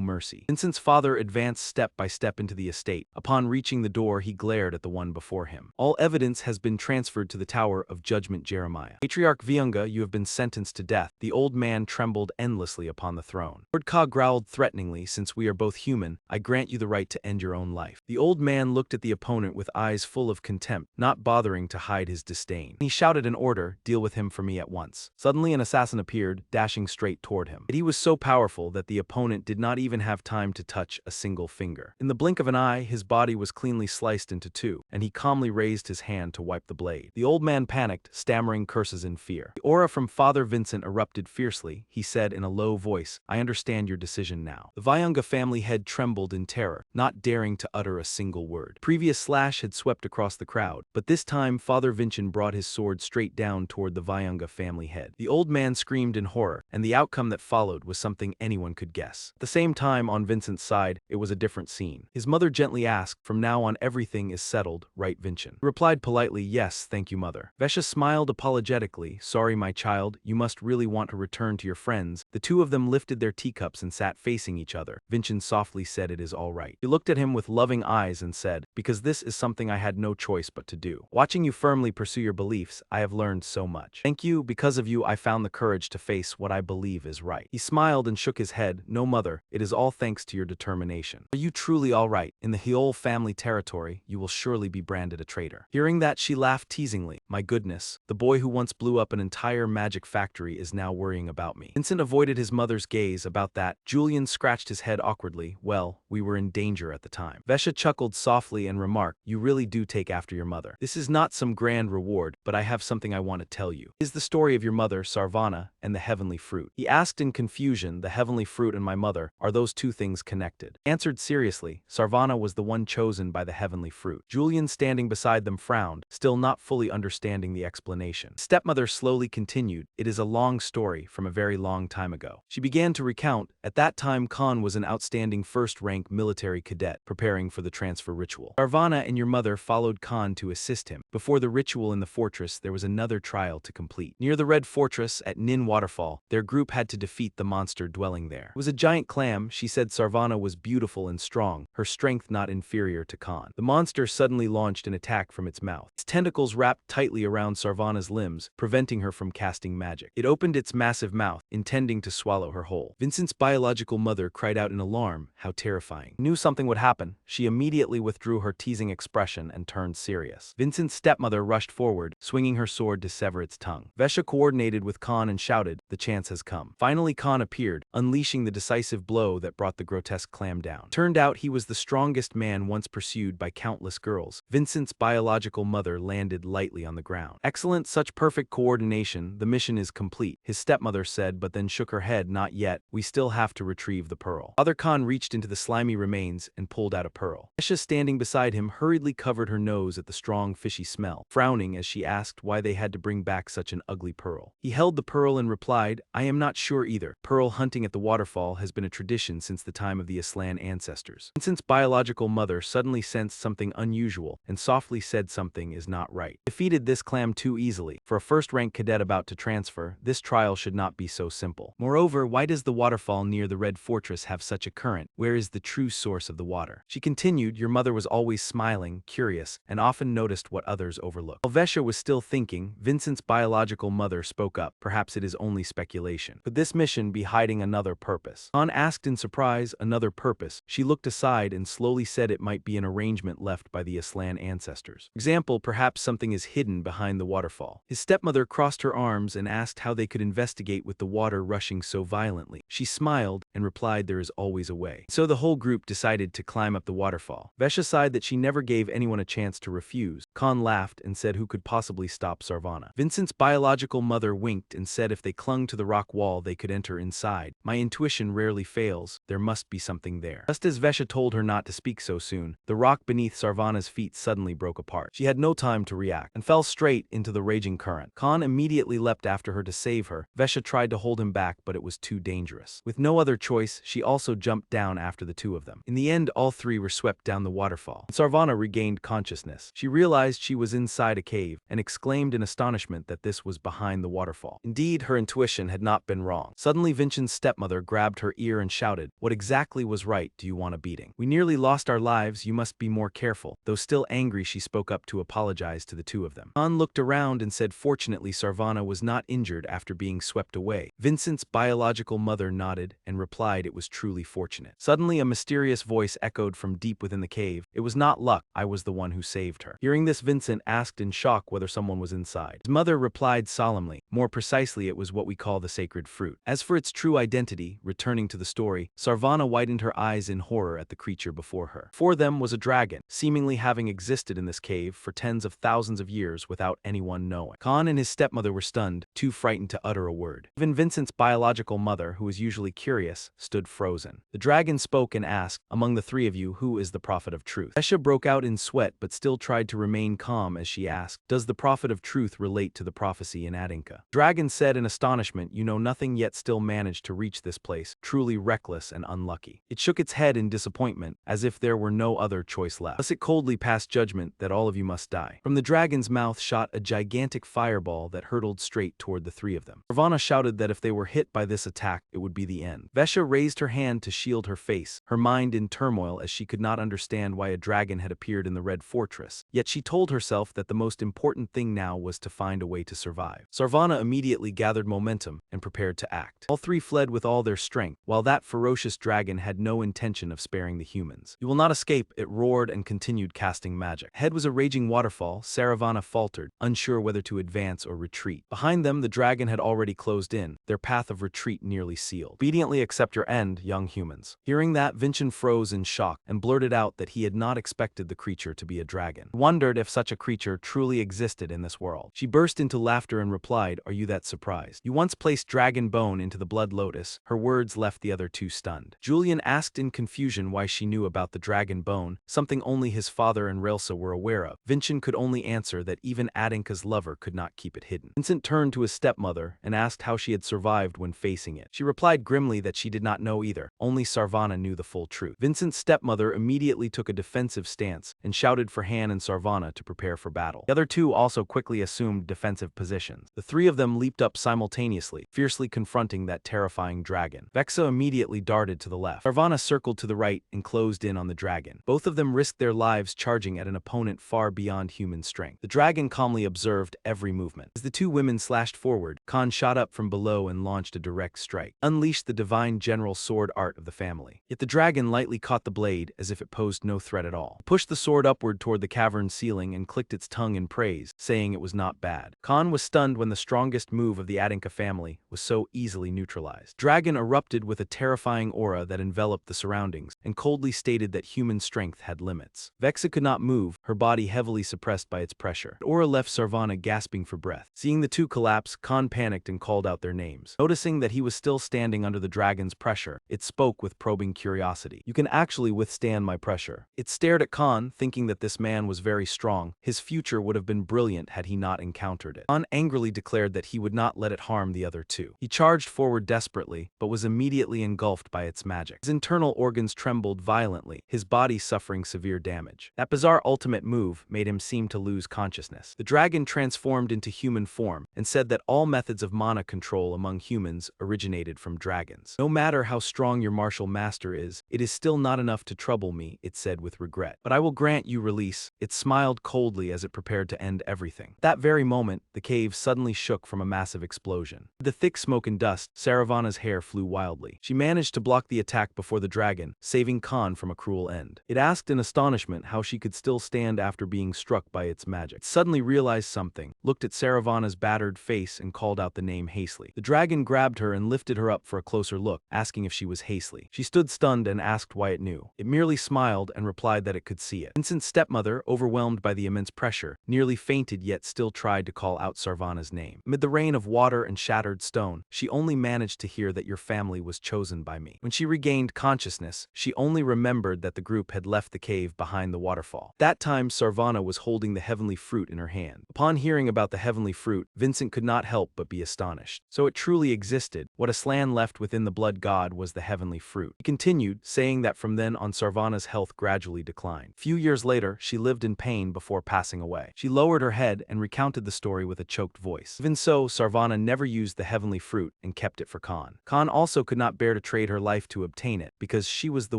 mercy. Vincent's father advanced step by step into the estate. Upon reaching the door, he glared at the one before him. "All evidence has been transferred to the Tower of Judgment, Jeremiah. Patriarch Vyunga, you have been sentenced to death." The old man trembled endlessly upon the throne. Lord Ka growled threateningly, "Since we are both human, I grant you the right to end your own life." The old man looked at the opponent with eyes full of contempt, not bothering to hide his disdain. He shouted an order, "Deal with him for me at once." Suddenly an assassin appeared, dashing straight toward him. But he was so powerful that the opponent did not even have time to touch a single finger. In the blink of an eye, his body was cleanly sliced into two, and he calmly raised his hand to wipe the blade. The old man panicked, stammering curses in fear. The aura from Father Vincent erupted fiercely. He said in a low voice, "I understand your decision now." The Vyunga family head trembled in terror, not daring to utter a single word. Previous slash had swept across the crowd, but this time Father Vincent brought his sword straight down toward the Vyunga family head. The old man screamed in horror, and the outcome that followed was something anyone could guess. At the same time, on Vincent's side, it was a different scene. His mother gently asked, "From now on everything is settled, right, Vincent?" He replied politely, "Yes, thank you, Mother." Vesha smiled apologetically, "Sorry, my child, you must really want to return to your friends." The two of them lifted their teacups and sat facing each other. Vincent softly said, "It is all right." He looked at him with loving eyes and said, "Because this is something I had no choice but to do. Watching you firmly pursue your beliefs, I have learned so much. Thank you, because of you I found the courage to face what I believe is right." He smiled and shook his head. "No, Mother, it is all thanks to your determination. Are you truly all right? In the Heol family territory, you will surely be branded branded a traitor. Hearing that, she laughed teasingly. My goodness, the boy who once blew up an entire magic factory is now worrying about me. Vincent avoided his mother's gaze about that. Julian scratched his head awkwardly. Well, we were in danger at the time. Vesha chuckled softly and remarked, you really do take after your mother. This is not some grand reward, but I have something I want to tell you. Is the story of your mother, Sarvana, and the heavenly fruit. He asked in confusion, the heavenly fruit and my mother, are those two things connected? Answered seriously, Sarvana was the one chosen by the heavenly fruit. Julian, standing beside them, frowned, still not fully understanding the explanation. Stepmother slowly continued, it is a long story from a very long time ago. She began to recount, at that time Khan was an outstanding first-rank military cadet, preparing for the transfer ritual. Sarvana and your mother followed Khan to assist him. Before the ritual in the fortress, there was another trial to complete. Near the Red Fortress, at Nin Waterfall, their group had to defeat the monster dwelling there. It was a giant clam. She said Sarvana was beautiful and strong, her strength not inferior to Khan. The monster suddenly launched an attack from its mouth. Its tentacles wrapped tightly around Sarvana's limbs, preventing her from casting magic. It opened its massive mouth, intending to swallow her whole. Vincent's biological mother cried out in alarm. How terrifying. Knew something would happen. She immediately withdrew her teasing expression and turned serious. Vincent's stepmother rushed forward, swinging her sword to sever its tongue. Vesha coordinated with Khan and shouted, the chance has come. Finally Khan appeared, unleashing the decisive blow that brought the grotesque clam down. Turned out he was the strongest man once pursued by countless girls. Vincent's biological mother landed lightly on the ground. Excellent, such perfect coordination, the mission is complete, his stepmother said, but then shook her head, not yet, we still have to retrieve the pearl. Father Khan reached into the slimy remains and pulled out a pearl. Vesha, standing beside him, hurriedly covered her nose at the strong fishy smell, frowning as she asked why they had to bring back such an ugly pearl. He held the pearl and replied, I am not sure either. Pearl hunting at the waterfall has been a tradition since the time of the Aslan ancestors. Vincent's biological mother suddenly sensed something unusual and softly said something is not right. Defeated this clam too easily. For a first-rank cadet about to transfer, this trial should not be so simple. Moreover, why does the waterfall near the Red Fortress have such a current? Where is the true source of the water? She continued, your mother was always smiling, curious, and often noticed what others overlooked. While Vesha was still thinking, Vincent's biological mother spoke up. Perhaps it is only speculation. Could this mission be hiding another purpose? Khan asked in surprise, another purpose. She looked aside and slowly said it might be an arrangement left by the Aslan ancestors. For example, perhaps something is hidden behind the waterfall. His stepmother crossed her arms and asked how they could investigate with the water rushing so violently. She smiled and replied there is always a way. So the whole group decided to climb up the waterfall. Vesha sighed that she never gave anyone a chance to refuse. Khan laughed and said who could possibly stop Sarvana. Vincent's biological mother winked and said if they clung to the rock wall they could enter inside. My intuition rarely fails, there must be something there. Just as Vesha told her not to speak so soon, the rock beneath Sarvana's feet suddenly broke apart. She had no time to react and fell straight into the raging current. Khan immediately leapt after her to save her. Vesha tried to hold him back, but it was too dangerous. With no other choice, she also jumped down after the two of them. In the end, all three were swept down the waterfall. Sarvana regained consciousness. She realized she was inside a cave and exclaimed in astonishment that this was behind the waterfall. Indeed, her intuition had not been wrong. Suddenly, Vincent's stepmother grabbed her ear and shouted, what exactly was right? Do you want a beating? We nearly lost our lives, you must be more careful. Though still angry, she spoke up to apologize to the two of them. Khan looked around and said fortunately Sarvana was not injured after being swept away. Vincent's biological mother nodded and replied it was truly fortunate. Suddenly a mysterious voice echoed from deep within the cave. It was not luck, I was the one who saved her. Hearing this, Vincent asked in shock whether someone was inside. His mother replied solemnly, more precisely it was what we call the sacred fruit. As for its true identity, returning to the story, Sarvana widened her eyes in horror at the creature before her. For them was a dragon, seemingly having existed in this cave for tens of thousands of years without anyone knowing. Khan and his stepmother were stunned, too frightened to utter a word. Even Vincent's biological mother, who was usually curious, stood frozen. The dragon spoke and asked, among the three of you, who is the prophet of truth? Vesha broke out in sweat but still tried to remain calm as she asked, does the prophet of truth relate to the prophecy in Adinka? Dragon said in astonishment, you know nothing yet still managed to reach this place, truly reckless and unlucky. It shook its head in disappointment, as if there were no other choice left. Thus it coldly passed judgment that all of you must die. From the dragon's mouth shot a gigantic fireball that hurtled straight toward the three of them. Ravana shouted that if they were hit by this attack, it would be the end. Vesha raised her hand to shield her face, her mind in turmoil as she could not understand why a dragon had appeared in the Red Fortress. Yet she told herself that the most important thing now was to find a way to survive. Sarvana Sarvana immediately gathered momentum and prepared to act. All three fled with all their strength, while that ferocious dragon had no intention of sparing the humans. "You will not escape," it roared and continued casting magic. Ahead was a raging waterfall. Sarvana faltered, unsure whether to advance or retreat. Behind them, the dragon had already closed in, their path of retreat nearly sealed. "Obediently accept your end, young humans." Hearing that, Vincent froze in shock and blurted out that he had not expected the creature to be a dragon. He wondered if such a creature truly existed in this world. She burst into laughter and replied, "Are you that surprised? You once placed dragon bone into the blood lotus." Her words left the other two stunned. Julian asked in confusion why she knew about the dragon bone, something only his father and Relsa were aware of. Vincent could only answer that even Adinka's lover could not keep it hidden. Vincent turned to his stepmother and asked how she had survived when facing it. She replied grimly that she did not know either, only Sarvana knew the full truth. Vincent's stepmother immediately took a defensive stance and shouted for Han and Sarvana to prepare for battle. The other two also quickly assumed defensive positions. The three of them leaped up simultaneously, fiercely confronting that terrifying dragon. Vexa immediately darted to the left. Sarvana circled to the right and closed in on the dragon. Both of them risked their lives charging at an opponent far beyond human strength. The dragon calmly observed every movement. As the two women slashed forward, Khan shot up from below and launched a direct strike, unleashed the divine general sword art of the family. Yet the dragon lightly caught the blade as if it posed no threat at all. It pushed the sword upward toward the cavern ceiling and clicked its tongue in praise, saying it was not bad. Khan was stunned when the strongest move of the Adinka family was so easily neutralized. Dragon erupted with a terrifying aura that enveloped the surroundings and coldly stated that human strength had limits. Vexa could not move, her body heavily suppressed by its pressure. The aura left Sarvana gasping for breath. Seeing the two collapse, Khan panicked and called out their names. Noticing that he was still standing under the dragon's pressure, it spoke with probing curiosity. "You can actually withstand my pressure." It stared at Khan, thinking that this man was very strong. His future would have been brilliant had he not encountered it. Khan angrily declared that he would not let it harm the other two. He charged forward desperately, but was immediately engulfed by its magic. His internal organs trembled violently, his body suffering severe damage. That bizarre ultimate move made him seem to lose consciousness. The dragon transformed into human form and said that all methods of mana control among humans originated from dragons. "No matter how strong your martial master is, it is still not enough to trouble me," it said with regret. "But I will grant you release." It smiled coldly as it prepared to end everything. At that very moment, the cave suddenly shook from a massive explosion. With the thick smoke and dust, Saravana's hair flew wildly. She managed to block the attack before the dragon, saving Khan from a cruel end. It asked in astonishment how she could still stand after being struck by its magic. It suddenly realized something, looked at Saravana's battered face and called out the name Hasely. The dragon grabbed her and lifted her up for a closer look, asking if she was Hasely. She stood stunned and asked why it knew. It merely smiled and replied that it could see it. Vincent's stepmother, overwhelmed by the immense pressure, nearly fainted yet still tried to call out Sarvana's name. "Amid the rain of water and shattered stone, she only managed to hear that your family was chosen by me." When she regained consciousness, she only remembered that the group had left the cave behind the waterfall. That time, Sarvana was holding the heavenly fruit in her hand. Upon hearing about the heavenly fruit, Vincent could not help but be astonished. So it truly existed. What Aslan left within the blood god was the heavenly fruit. He continued, saying that from then on Sarvana's health gradually declined. Few years later, she lived in pain before passing away. She lowered her head and recounted the story with a choked voice. Even so, Sarvana never used the heavenly fruit and kept it for Khan. Khan also could not bear to trade her life to obtain it, because she was the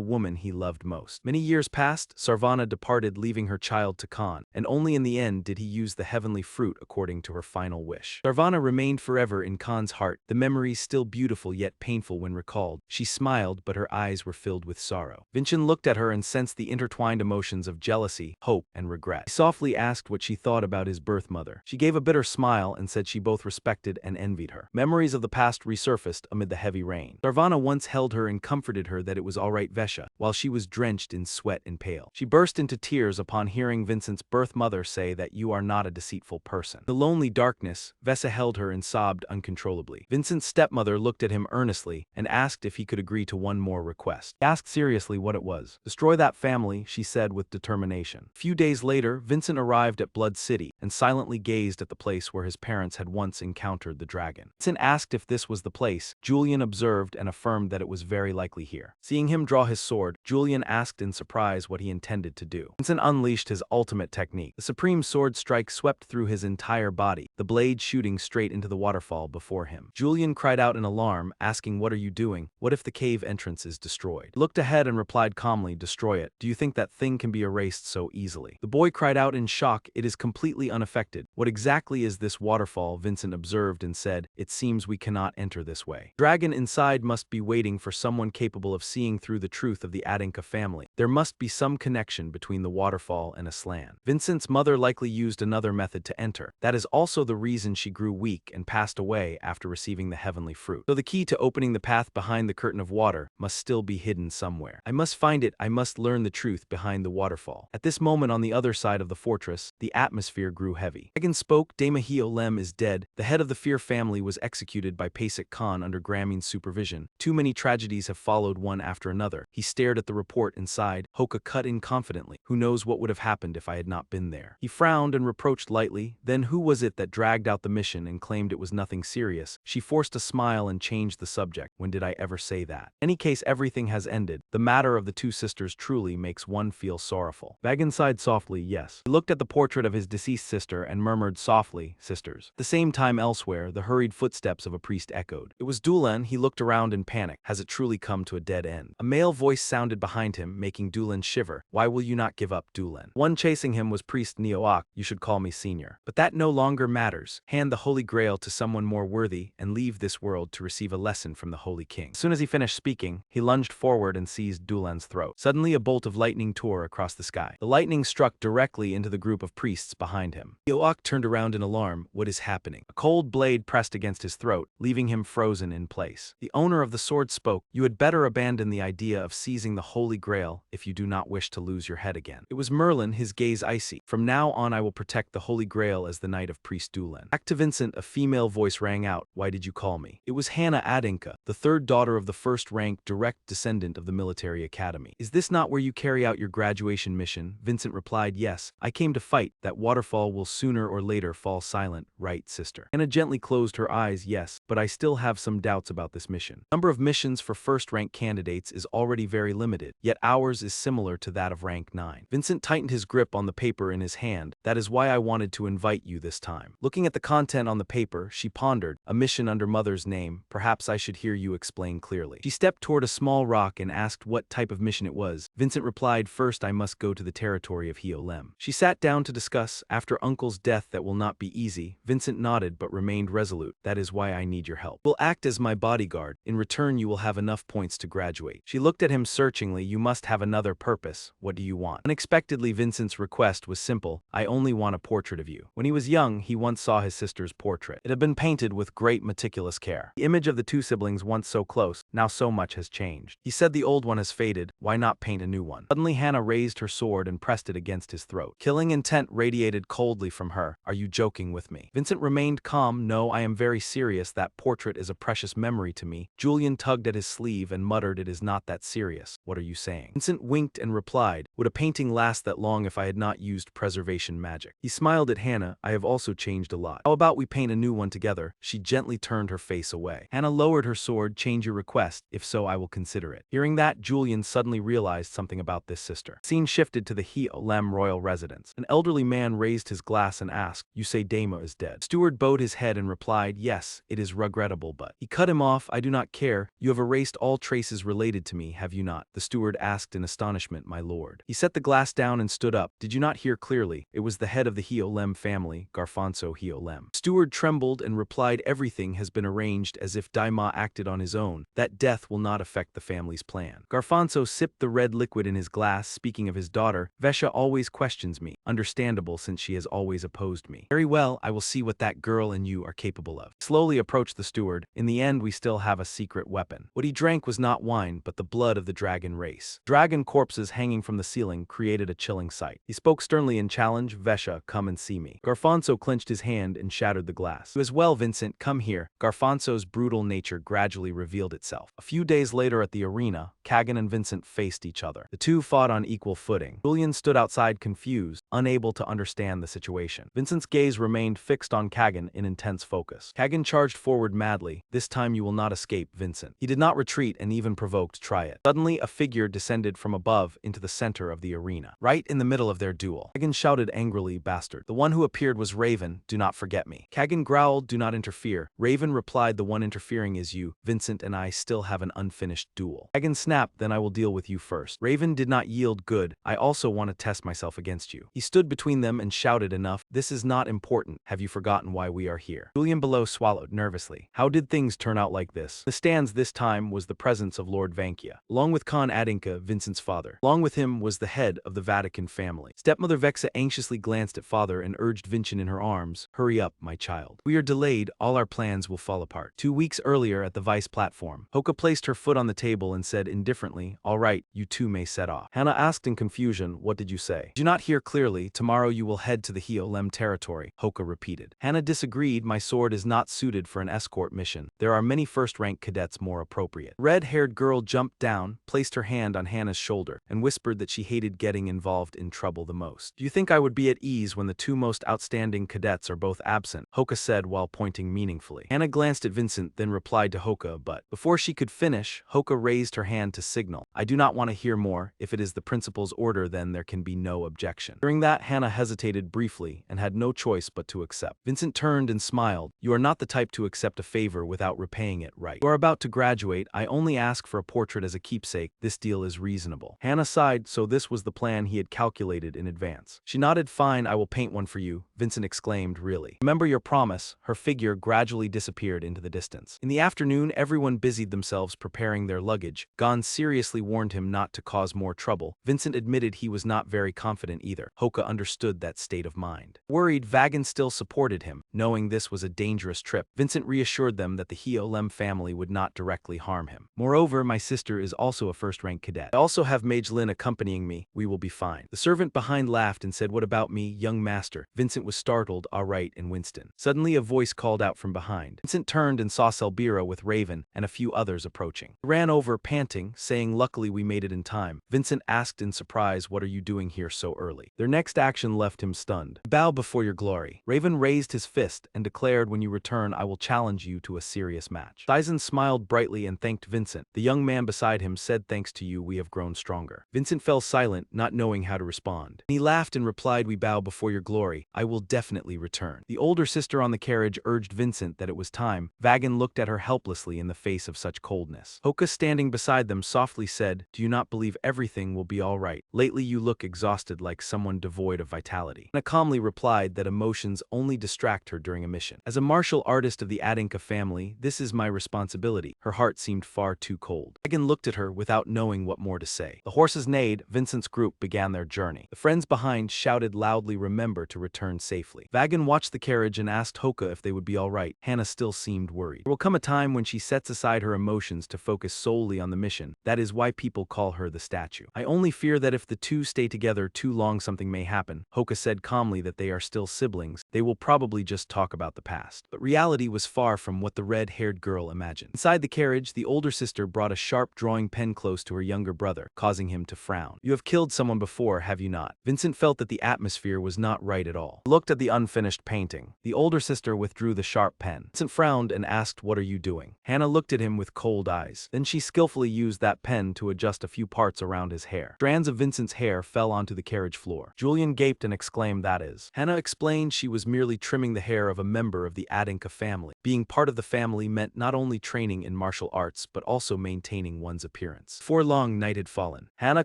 woman he loved most. Many years passed, Sarvana departed, leaving her child to Khan, and only in the end did he use the heavenly fruit according to her final wish. Sarvana remained forever in Khan's heart, the memories still beautiful yet painful when recalled. She smiled, but her eyes were filled with sorrow. Vincent looked at her and sensed the intertwined emotions of jealousy, hope, and regret. He softly asked what she thought about his birth mother. She gave a bitter smile and said she both respected and envied her. Memories of the past resurfaced amid the heavy rain. Sarvana once held her and comforted her that it was all right Vesha, while she was drenched in sweat and pale. She burst into tears upon hearing Vincent's birth mother say that you are not a deceitful person. In the lonely darkness, Vesa held her and sobbed uncontrollably. Vincent's stepmother looked at him earnestly and asked if he could agree to one more request. He asked seriously what it was. "Destroy that family," she said with determination. A few days later, Vincent arrived at Blood City and silently gazed at the place where his parents had once encountered the dragon. Vincent asked if this was the place. Julian observed and affirmed that it was very likely here. Seeing him draw his sword, Julian asked in surprise what he intended to do. Vincent unleashed his ultimate technique. The supreme sword strike swept through his entire body, the blade shooting straight into the waterfall before him. Julian cried out in alarm, asking, "What are you doing? What if the cave entrance is destroyed?" He looked ahead and replied calmly, "Destroy it. Do you think that thing can be erased so easily?" The boy cried out in shock, "It is completely completely unaffected. What exactly is this waterfall? Vincent observed and said, it seems we cannot enter this way. Dragon inside must be waiting for someone capable of seeing through the truth of the Aninka family. There must be some connection between the waterfall and Aslan. Vincent's mother likely used another method to enter. That is also the reason she grew weak and passed away after receiving the heavenly fruit. So the key to opening the path behind the curtain of water must still be hidden somewhere. I must find it. I must learn the truth behind the waterfall. At this moment on the other side of the fortress, the atmosphere grew heavy. Dragon spoke. Yahello is dead. The head of the Fear family was executed by Pasek Khan under Grameen's supervision. Too many tragedies have followed one after another. He stared at the report and sighed. Hoka cut in confidently. Who knows what would have happened if I had not been there? He frowned and reproached lightly. Then who was it that dragged out the mission and claimed it was nothing serious? She forced a smile and changed the subject. When did I ever say that? In any case, everything has ended. The matter of the two sisters truly makes one feel sorrowful. Vagan sighed softly, yes. He looked at the portrait of his deceased sister and murmured softly, sisters. At the same time elsewhere, the hurried footsteps of a priest echoed. It was Dulan. He looked around in panic. Has it truly come to a dead end? A male voice sounded behind him, making Dulan shiver. Why will you not give up, Dulan? One chasing him was priest Neoak. You should call me senior. But that no longer matters. Hand the Holy Grail to someone more worthy and leave this world to receive a lesson from the Holy King. As soon as he finished speaking, he lunged forward and seized Dulan's throat. Suddenly a bolt of lightning tore across the sky. The lightning struck directly into the group of priests behind him. Neoak turned around in alarm. What is happening? A cold blade pressed against his throat, leaving him frozen in place. The owner of the sword spoke. You had better abandon the idea of seizing the Holy Grail if you do not wish to lose your head again. It was Merlin, his gaze icy. From now on I will protect the Holy Grail as the knight of priest Dulan. Back to Vincent, a female voice rang out. Why did you call me? It was Hannah Adinka, the third daughter of the first-rank direct descendant of the military academy. Is this not where you carry out your graduation mission? Vincent replied, yes. I came to fight. That waterfall will sooner or later fall silent, right, sister? Hannah gently closed her eyes, yes, but I still have some doubts about this mission. The number of missions for first-rank candidates is already very limited, yet ours is similar to that of rank 9. Vincent tightened his grip on the paper in his hand. That is why I wanted to invite you this time. Looking at the content on the paper, she pondered. A mission under mother's name. Perhaps I should hear you explain clearly. She stepped toward a small rock and asked what type of mission it was. Vincent replied, first I must go to the territory of Heolem. She sat down to discuss. After uncle's death that will not be easy. Vincent nodded but remained resolute. That is why I need your help. Will act as my bodyguard. In return you will have enough points to graduate. She looked at him searchingly. You must have another purpose. What do you want? Unexpectedly, Vincent's request was simple. I only want a portrait of you. When he was young, he once saw his sister's portrait. It had been painted with great meticulous care. The image of the two siblings once so close, now so much has changed. He said the old one has faded. Why not paint a new one? Suddenly Hannah raised her sword and pressed it against his throat. Killing intent radiated coldly from her. Are you joking with me? Vincent remained calm. No, I am very serious. That portrait is a precious memory to me. Julian tugged at his sleeve and muttered, it is not that serious. What are you saying? Vincent winked and replied, would a painting last that long if I had not used preservation magic? He smiled at Hannah. I have also changed a lot. How about we paint a new one together? She gently turned her face away. Hannah lowered her sword. Change your request. If so, I will consider it. Hearing that, Julian suddenly realized something about this sister. Scene shifted to the Heolem royal residence. An elderly man raised his glass and asked, you say Dama is dead? Steward bowed his head and replied, yes, it is regrettable, but... He cut him off. I do not care. You have erased all traces related to me, have you not? The steward asked in astonishment, my lord. He set the glass down and stood up. Did you not hear clearly? It was the head of the Heolem family, Garfonso Heolem. Steward trembled and replied, everything has been arranged as if Daima acted on his own. That death will not affect the family's plan. Garfonso sipped the red liquid in his glass. Speaking of his daughter, Vesha always questions me. Understandable, since she has always opposed me. Very well, I will see what that girl and you are capable of. Slowly approached the steward. In the end, we still have a secret weapon. What he drank was not wine, but the blood of the dragon race. Dragon corpses hanging from the ceiling created a chilling sight. He spoke sternly in challenge, Vesha, come and see me. Garfonso clenched his hand and shattered the glass. You as well, Vincent, come here. Garfonso's brutal nature gradually revealed itself. A few days later at the arena, Kagan and Vincent faced each other. The two fought on equal footing. Julian stood outside confused, unable to understand the situation. Vincent's gaze remained fixed on Kagan in intense focus. Kagan charged forward madly. This time you will not escape, Vincent. He did not retreat and even provoked try it. Suddenly, a figure descended from above into the center of the arena, right in the middle of their duel. Kagan shouted angrily, bastard. The one who appeared was Raven. Do not forget me. Kagan growled, do not interfere. Raven replied, the one interfering is you. Vincent and I still have an unfinished duel. Kagan snapped, then I will deal with you first. Raven did not yield. Good. I also want to test myself against you. He stood between them and shouted shouted, enough, this is not important, have you forgotten why we are here? Julian below swallowed nervously. How did things turn out like this? The stands this time was the presence of Lord Vankia, along with Khan Adinka, Vincent's father. Along with him was the head of the Vatican family. Stepmother Vexa anxiously glanced at father and urged Vincent in her arms, hurry up, my child. We are delayed, all our plans will fall apart. 2 weeks earlier at the vice platform, Hoka placed her foot on the table and said indifferently, all right, you two may set off. Hannah asked in confusion, what did you say? Do not hear clearly, tomorrow you will head to the Heolem territory, Hoka repeated. Hannah disagreed, my sword is not suited for an escort mission. There are many first-rank cadets more appropriate. The red-haired girl jumped down, placed her hand on Hannah's shoulder, and whispered that she hated getting involved in trouble the most. Do you think I would be at ease when the two most outstanding cadets are both absent? Hoka said while pointing meaningfully. Hannah glanced at Vincent, then replied to Hoka, but before she could finish, Hoka raised her hand to signal. I do not want to hear more. If it is the principal's order, then there can be no objection. During that, Hannah hesitated briefly and had no choice but to accept. Vincent turned and smiled. You are not the type to accept a favor without repaying it, right? You are about to graduate. I only ask for a portrait as a keepsake. This deal is reasonable. Hannah sighed, so this was the plan he had calculated in advance. She nodded. Fine, I will paint one for you, Vincent exclaimed, really. Remember your promise. Her figure gradually disappeared into the distance. In the afternoon, everyone busied themselves preparing their luggage. Gon seriously warned him not to cause more trouble. Vincent admitted he was not very confident either. Hoka understood that state of mind. Worried, Vagan still supported him. Knowing this was a dangerous trip, Vincent reassured them that the Heolem family would not directly harm him. Moreover, my sister is also a first-rank cadet. I also have Mage Lin accompanying me. We will be fine. The servant behind laughed and said, what about me, young master? Vincent was startled, all right, and Winston. Suddenly a voice called out from behind. Vincent turned and saw Selbira with Raven and a few others approaching. He ran over, panting, saying, luckily we made it in time. Vincent asked in surprise, what are you doing here so early? Their next action left him stunned. Bow before your glory. Raven raised his fist and declared, when you return, I will challenge you to a serious match. Dyson smiled brightly and thanked Vincent. The young man beside him said, thanks to you, we have grown stronger. Vincent fell silent, not knowing how to respond. He laughed and replied, we bow before your glory. I will definitely return. The older sister on the carriage urged Vincent that it was time. Vagan looked at her helplessly in the face of such coldness. Hoka, standing beside them, softly said, do you not believe everything will be all right? Lately you look exhausted, like someone devoid of vitality. Anna calmly replied that emotions only distract her during a mission. As a martial artist of the Adinka family, this is my responsibility. Her heart seemed far too cold. Vagan looked at her without knowing what more to say. The horses neighed. Vincent's group began their journey. The friends behind shouted loudly, remember to return safely. Vagan watched the carriage and asked Hoka if they would be all right. Hannah still seemed worried. There will come a time when she sets aside her emotions to focus solely on the mission. That is why people call her the statue. I only fear that if the two stay together too long, something may happen. Hoka said calmly that they are still siblings. They will probably just talk about the past. But reality was far from what the red-haired girl imagined. Inside the carriage, the older sister brought a sharp drawing pen close to her younger brother, causing him to frown. You have killed someone before, have you not? Vincent felt that the atmosphere was not right at all. He looked at the unfinished painting. The older sister withdrew the sharp pen. Vincent frowned and asked, what are you doing? Hannah looked at him with cold eyes. Then she skillfully used that pen to adjust a few parts around his hair. Strands of Vincent's hair fell onto the carriage floor. Julian gaped and exclaimed, that is. Hannah explained she was merely trimming the hair of a member of the Adinka family. Being part of the family meant not only training in martial arts, but also maintaining one's appearance. Before long, night had fallen. Hannah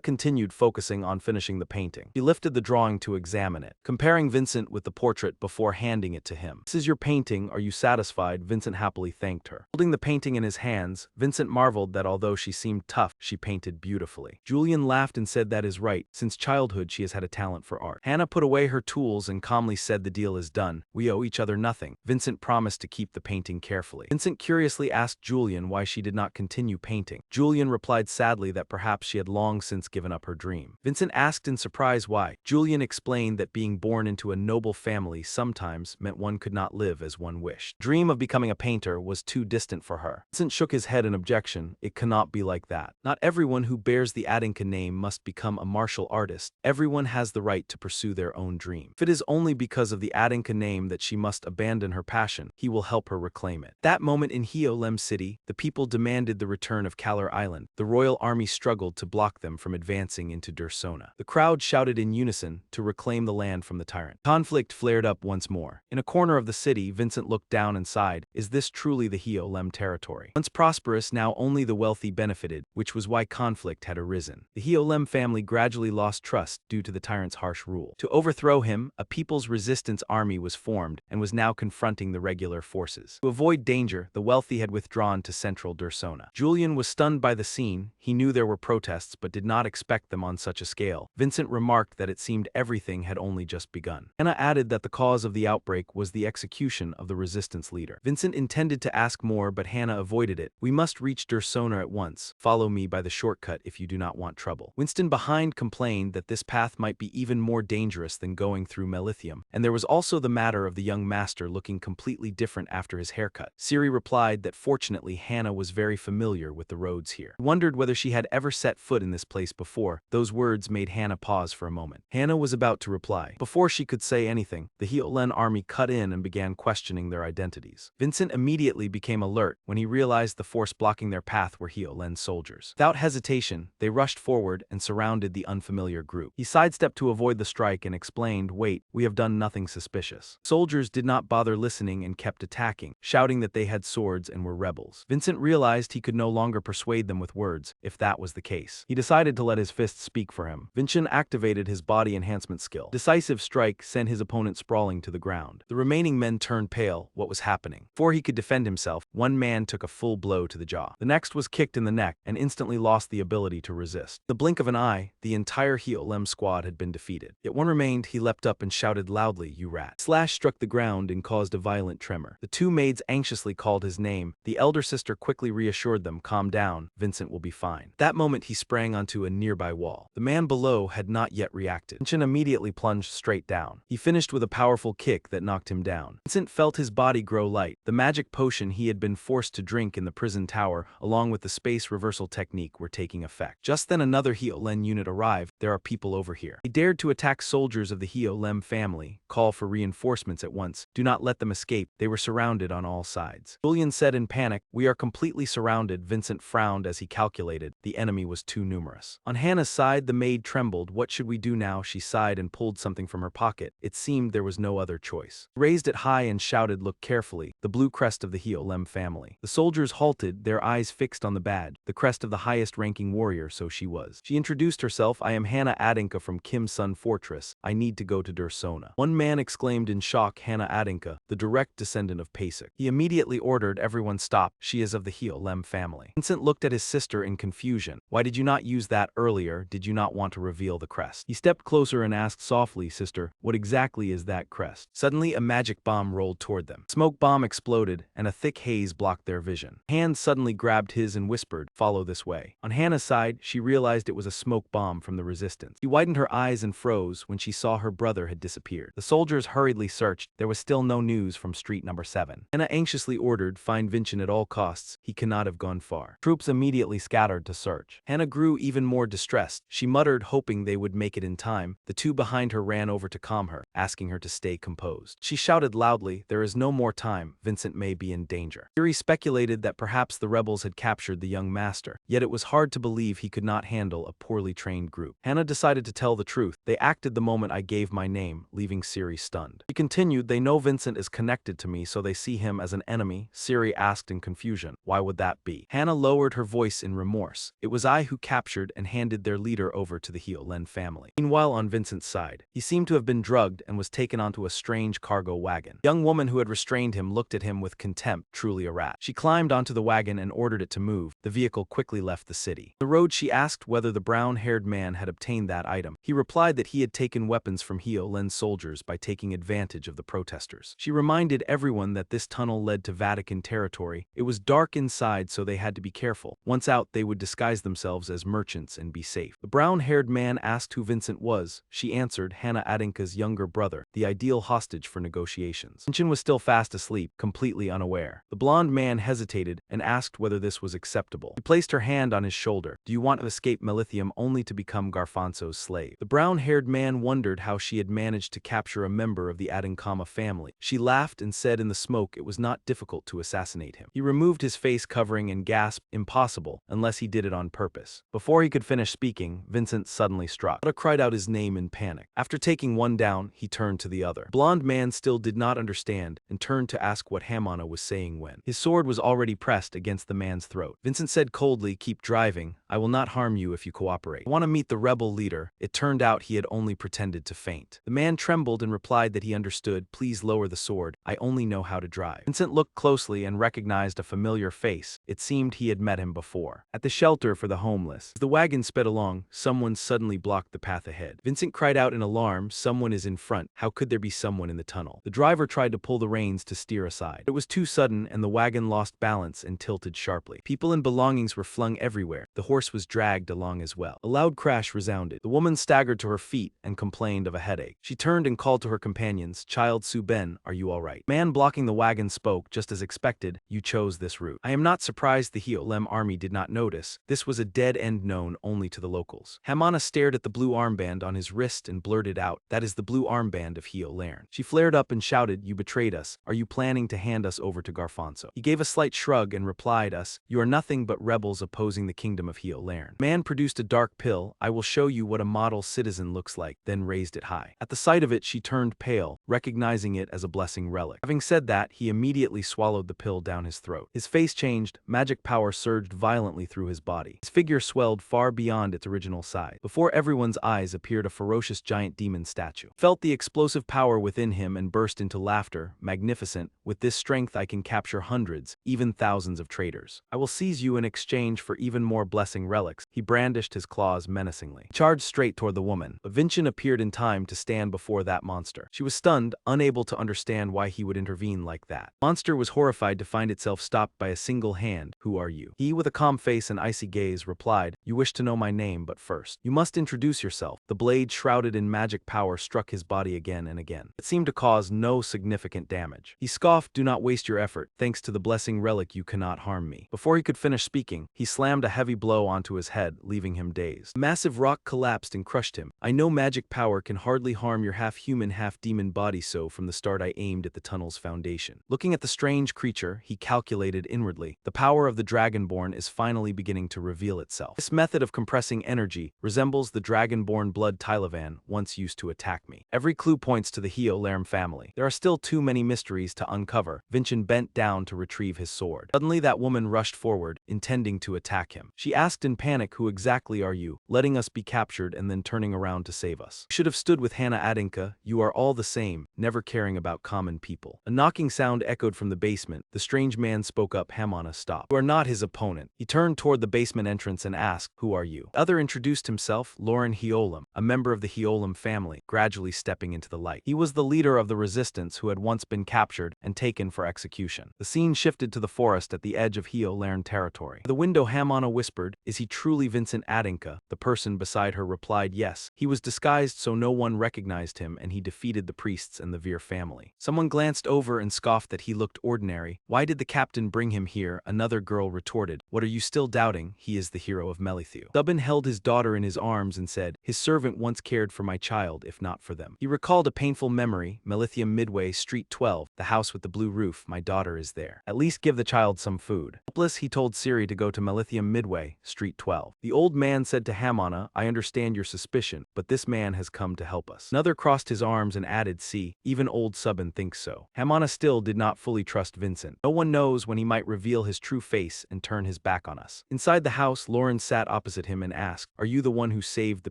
continued focusing on finishing the painting. She lifted the drawing to examine it, comparing Vincent with the portrait before handing it to him. This is your painting, are you satisfied? Vincent happily thanked her. Holding the painting in his hands, Vincent marveled that although she seemed tough, she painted beautifully. Julian laughed and said, that is right. Since childhood she has had a talent for art. Hannah put away her tools and calmly said, the deal is done. We owe each other nothing. Vincent promised to keep the painting carefully. Vincent curiously asked Julian why she did not continue painting. Julian replied sadly that perhaps she had long since given up her dream. Vincent asked in surprise why. Julian explained that being born into a noble family sometimes meant one could not live as one wished. Dream of becoming a painter was too distant for her. Vincent shook his head in objection. It cannot be like that. Not everyone who bears the Adinka name must become a martial artist. Everyone has the right to pursue their own dream. If it is only because of the Adinka name that she must abandon her passion, he will help her reclaim it. That moment in Heolem City, the people demanded the return of Kalar Island. The royal army struggled to block them from advancing into Dursona. The crowd shouted in unison to reclaim the land from the tyrant. Conflict flared up once more. In a corner of the city, Vincent looked down and sighed. Is this truly the Heolem territory? Once prosperous, now only the wealthy benefited, which was why conflict had arisen. The Heolem family gradually lost trust due to the tyrant's harsh rule. To overthrow him, a People's Resistance Army was formed and was now confronting the regular forces. To avoid danger, the wealthy had withdrawn to central Dursona. Julian was stunned by the scene. He knew there were protests but did not expect them on such a scale. Vincent remarked that it seemed everything had only just begun. Hannah added that the cause of the outbreak was the execution of the resistance leader. Vincent intended to ask more, but Hannah avoided it. "We must reach Dursona at once. Follow me by the shortcut if you do not want trouble." Winston behind complained that this path might be even more dangerous than going through Melithium, and there was also the matter of the young master looking completely different after his haircut. Siri replied that fortunately Hannah was very familiar with the roads here. He wondered whether she had ever set foot in this place before. Those words made Hannah pause for a moment. Hannah was about to reply. Before she could say anything, the Heolen army cut in and began questioning their identities. Vincent immediately became alert when he realized the force blocking their path were Heolen soldiers. Without hesitation, they rushed forward and surrounded the unfamiliar group. He sidestepped to avoid the strike and explained, "Wait, we have done nothing suspicious." Soldiers did not bother listening and kept attacking, shouting that they had swords and were rebels. Vincent realized he could no longer persuade them with words, if that was the case. He decided to let his fists speak for him. Vincent activated his body enhancement skill. Decisive strike sent his opponent sprawling to the ground. The remaining men turned pale. What was happening? Before he could defend himself, one man took a full blow to the jaw. The next was kicked in the neck and instantly lost the ability to resist. In the blink of an eye, the entire Heolem squad had been defeated. Yet one remained. He leapt up and shouted loudly, "You rat." Slash struck the ground and caused a violent tremor. The two maids anxiously called his name. The elder sister quickly reassured them, "Calm down, Vincent will be fine." That moment he sprang onto a nearby wall. The man below had not yet reacted. Vincent immediately plunged straight down. He finished with a powerful kick that knocked him down. Vincent felt his body grow light. The magic potion he had been forced to drink in the prison tower, along with the space reversal technique, were taking effect. Just then another Heolen unit arrived. "There are people over here." He dared to attack soldiers of the Heolem family. "Call for reinforcements at once. Do not let them escape." They were surrounded on all sides. Julian said in panic, "We are completely surrounded." Vincent frowned as he calculated. The enemy was too numerous. On Hannah's side, the maid trembled. "What should we do now?" She sighed and pulled something from her pocket. It seemed there was no other choice. He raised it high and shouted, "Look carefully." The blue crest of the Heolem family. The soldiers halted, their eyes fixed on the badge. The crest of the highest-ranking warrior, so she was. She introduced herself. "I am Hannah Adinka from Kim Sun Fortress. I need to go to Dursona." One man exclaimed in shock, "Hannah Adinka, the direct descendant of Pasek." He immediately ordered everyone stop. "She is of the Heolem family." Vincent looked at his sister in confusion. "Why did you not use that earlier? Did you not want to reveal the crest?" He stepped closer and asked softly, "Sister, what exactly is that crest?" Suddenly a magic bomb rolled toward them. Smoke bomb exploded, and a thick haze blocked their vision. Hand suddenly grabbed his and whispered, "Follow this way." On Hannah's side, she realized it was a smoke bomb from the resistance. She widened her eyes and froze when she saw her brother had disappeared. The soldiers hurriedly searched. There was still no news from street number 7. Hannah anxiously ordered, "Find Vincent at all costs. He cannot have gone far." Troops immediately scattered to search. Hannah grew even more distressed. She muttered, hoping they would make it in time. The two behind her ran over to calm her, asking her to stay composed. She shouted loudly, "There is no more time. Vincent may be in danger." Yuri speculated that perhaps the rebels had captured the young master, yet it was hard to believe he could not handle a poorly trained group. Hannah decided to tell the truth. "They acted the moment I gave my name," leaving Siri stunned. She continued, "They know Vincent is connected to me, so they see him as an enemy." Siri asked in confusion, "Why would that be?" Hannah lowered her voice in remorse. "It was I who captured and handed their leader over to the Heolen family." Meanwhile, on Vincent's side, he seemed to have been drugged and was taken onto a strange cargo wagon. The young woman who had restrained him looked at him with contempt, truly a rat. She climbed onto the wagon and ordered it to move. The vehicle quickly left the city. On the road, she asked whether the brown-haired man had obtained that item. He replied that he had taken weapons from Heolen soldiers by taking advantage of the protesters. She reminded everyone that this tunnel led to Vatican territory. It was dark inside, so they had to be careful. Once out, they would disguise themselves as merchants and be safe. The brown-haired man asked who Vincent was. She answered, Hannah Adinka's younger brother, the ideal hostage for negotiations. Vincent was still fast asleep, completely unaware. The blonde man hesitated and asked whether this was acceptable. He placed her hand on his shoulder. "Do you want to escape Melithium only to become Garfonzo's slave?" The brown-haired man wondered how she had managed to capture a member of the Adinkama family. She laughed and said in the smoke it was not difficult to assassinate him. He removed his face face covering and gasped, impossible, unless he did it on purpose. Before he could finish speaking, Vincent suddenly struck. Oda cried out his name in panic. After taking one down, he turned to the other. The blonde man still did not understand and turned to ask what Hamana was saying when his sword was already pressed against the man's throat. Vincent said coldly, "Keep driving. I will not harm you if you cooperate. I want to meet the rebel leader." It turned out he had only pretended to faint. The man trembled and replied that he understood. "Please lower the sword. I only know how to drive." Vincent looked closely and recognized a familiar face. It seemed he had met him before. At the shelter for the homeless. As the wagon sped along, someone suddenly blocked the path ahead. Vincent cried out in alarm, "Someone is in front. How could there be someone in the tunnel?" The driver tried to pull the reins to steer aside. It was too sudden and the wagon lost balance and tilted sharply. People and belongings were flung everywhere. The horse was dragged along as well. A loud crash resounded. The woman staggered to her feet and complained of a headache. She turned and called to her companions, "Child Su-ben, are you all right?" The man blocking the wagon spoke, just as expected, "You chose this route." I am not surprised the Heolem army did not notice. This was a dead end known only to the locals. Hamana stared at the blue armband on his wrist and blurted out, "That is the blue armband of Heolern." She flared up and shouted, "You betrayed us. Are you planning to hand us over to Garfonso?" He gave a slight shrug and replied, "You are nothing but rebels opposing the kingdom of Heolern." The man produced a dark pill. "I will show you what a model citizen looks like," then raised it high. At the sight of it she turned pale, recognizing it as a blessing relic. Having said that, he immediately swallowed the pill down his throat. His face changed, magic power surged violently through his body. His figure swelled far beyond its original size. Before everyone's eyes appeared a ferocious giant demon statue. Felt the explosive power within him and burst into laughter. "Magnificent. With this strength I can capture hundreds, even thousands of traitors. I will seize you in exchange for even more blessing relics." He brandished his claws menacingly. He charged straight toward the woman, but Vincent appeared in time to stand before that monster. She was stunned, unable to understand why he would intervene like that. The monster was horrified to find itself stopped by a single hand. "Who are you?" He, with a calm face and icy gaze, replied, "You wish to know my name, but first, you must introduce yourself." The blade, shrouded in magic power, struck his body again and again. It seemed to cause no significant damage. He scoffed, "Do not waste your effort. Thanks to the blessing relic you cannot harm me." Before he could finish speaking, he slammed a heavy blow onto his head, leaving him dazed. The massive rock collapsed and crushed him. "I know magic power can hardly harm your half-human, half-demon body, so from the start I aimed at the tunnel's foundation." Looking at the strange creature, he calculated inwardly. The power of the Dragonborn is finally beginning to reveal itself. This method of compressing energy resembles the Dragonborn blood Tylovan once used to attack me. Every clue points to the Heolern family. There are still too many mysteries to uncover. Vincent bent down to retrieve his sword. Suddenly that woman rushed forward, intending to attack him. She asked in panic, "Who exactly are you, letting us be captured and then turning around to save us? You should have stood with Hannah Adinka. You are all the same, never caring about common people." A knocking sound echoed from the basement. The strange man spoke up. Hamana stopped. "You are not his opponent." He turned toward the basement entrance and asked, "Who are you?" The other introduced himself, Lauren Heolem, a member of the Heolem family, gradually stepping into the light. He was the leader of the resistance who had once been captured and taken for execution. The scene shifted to the forest at the edge of Heolern territory. At the window, Hamana whispered, "Is he truly Vincent Adinka?" The person beside her replied, "Yes. He was disguised so no one recognized him, and he defeated the priests and the Veer family." Someone glanced over and scoffed that he looked ordinary. "Why did the captain bring him here?" Another girl retorted, "What are you still doubting? He is the hero of Melithu." Stubben held his daughter in his arms and said, "His servant once cared for my child, if not for them." He recalled a painful memory. "Melithium Midway, Street 12, the house with the blue roof. My daughter is there. At least give the child some food." Helpless, he told Siri to go to Melithium Midway, Street 12. The old man said to Hamana, "I understand your suspicion, but this man has come to help us." Another crossed his arms and added, "See, even old Subban thinks so." Hamana still did not fully trust Vincent. No one knows when he might reveal his true face and turn his back on us. Inside the house, Lauren sat opposite him and asked, "Are you the one who saved the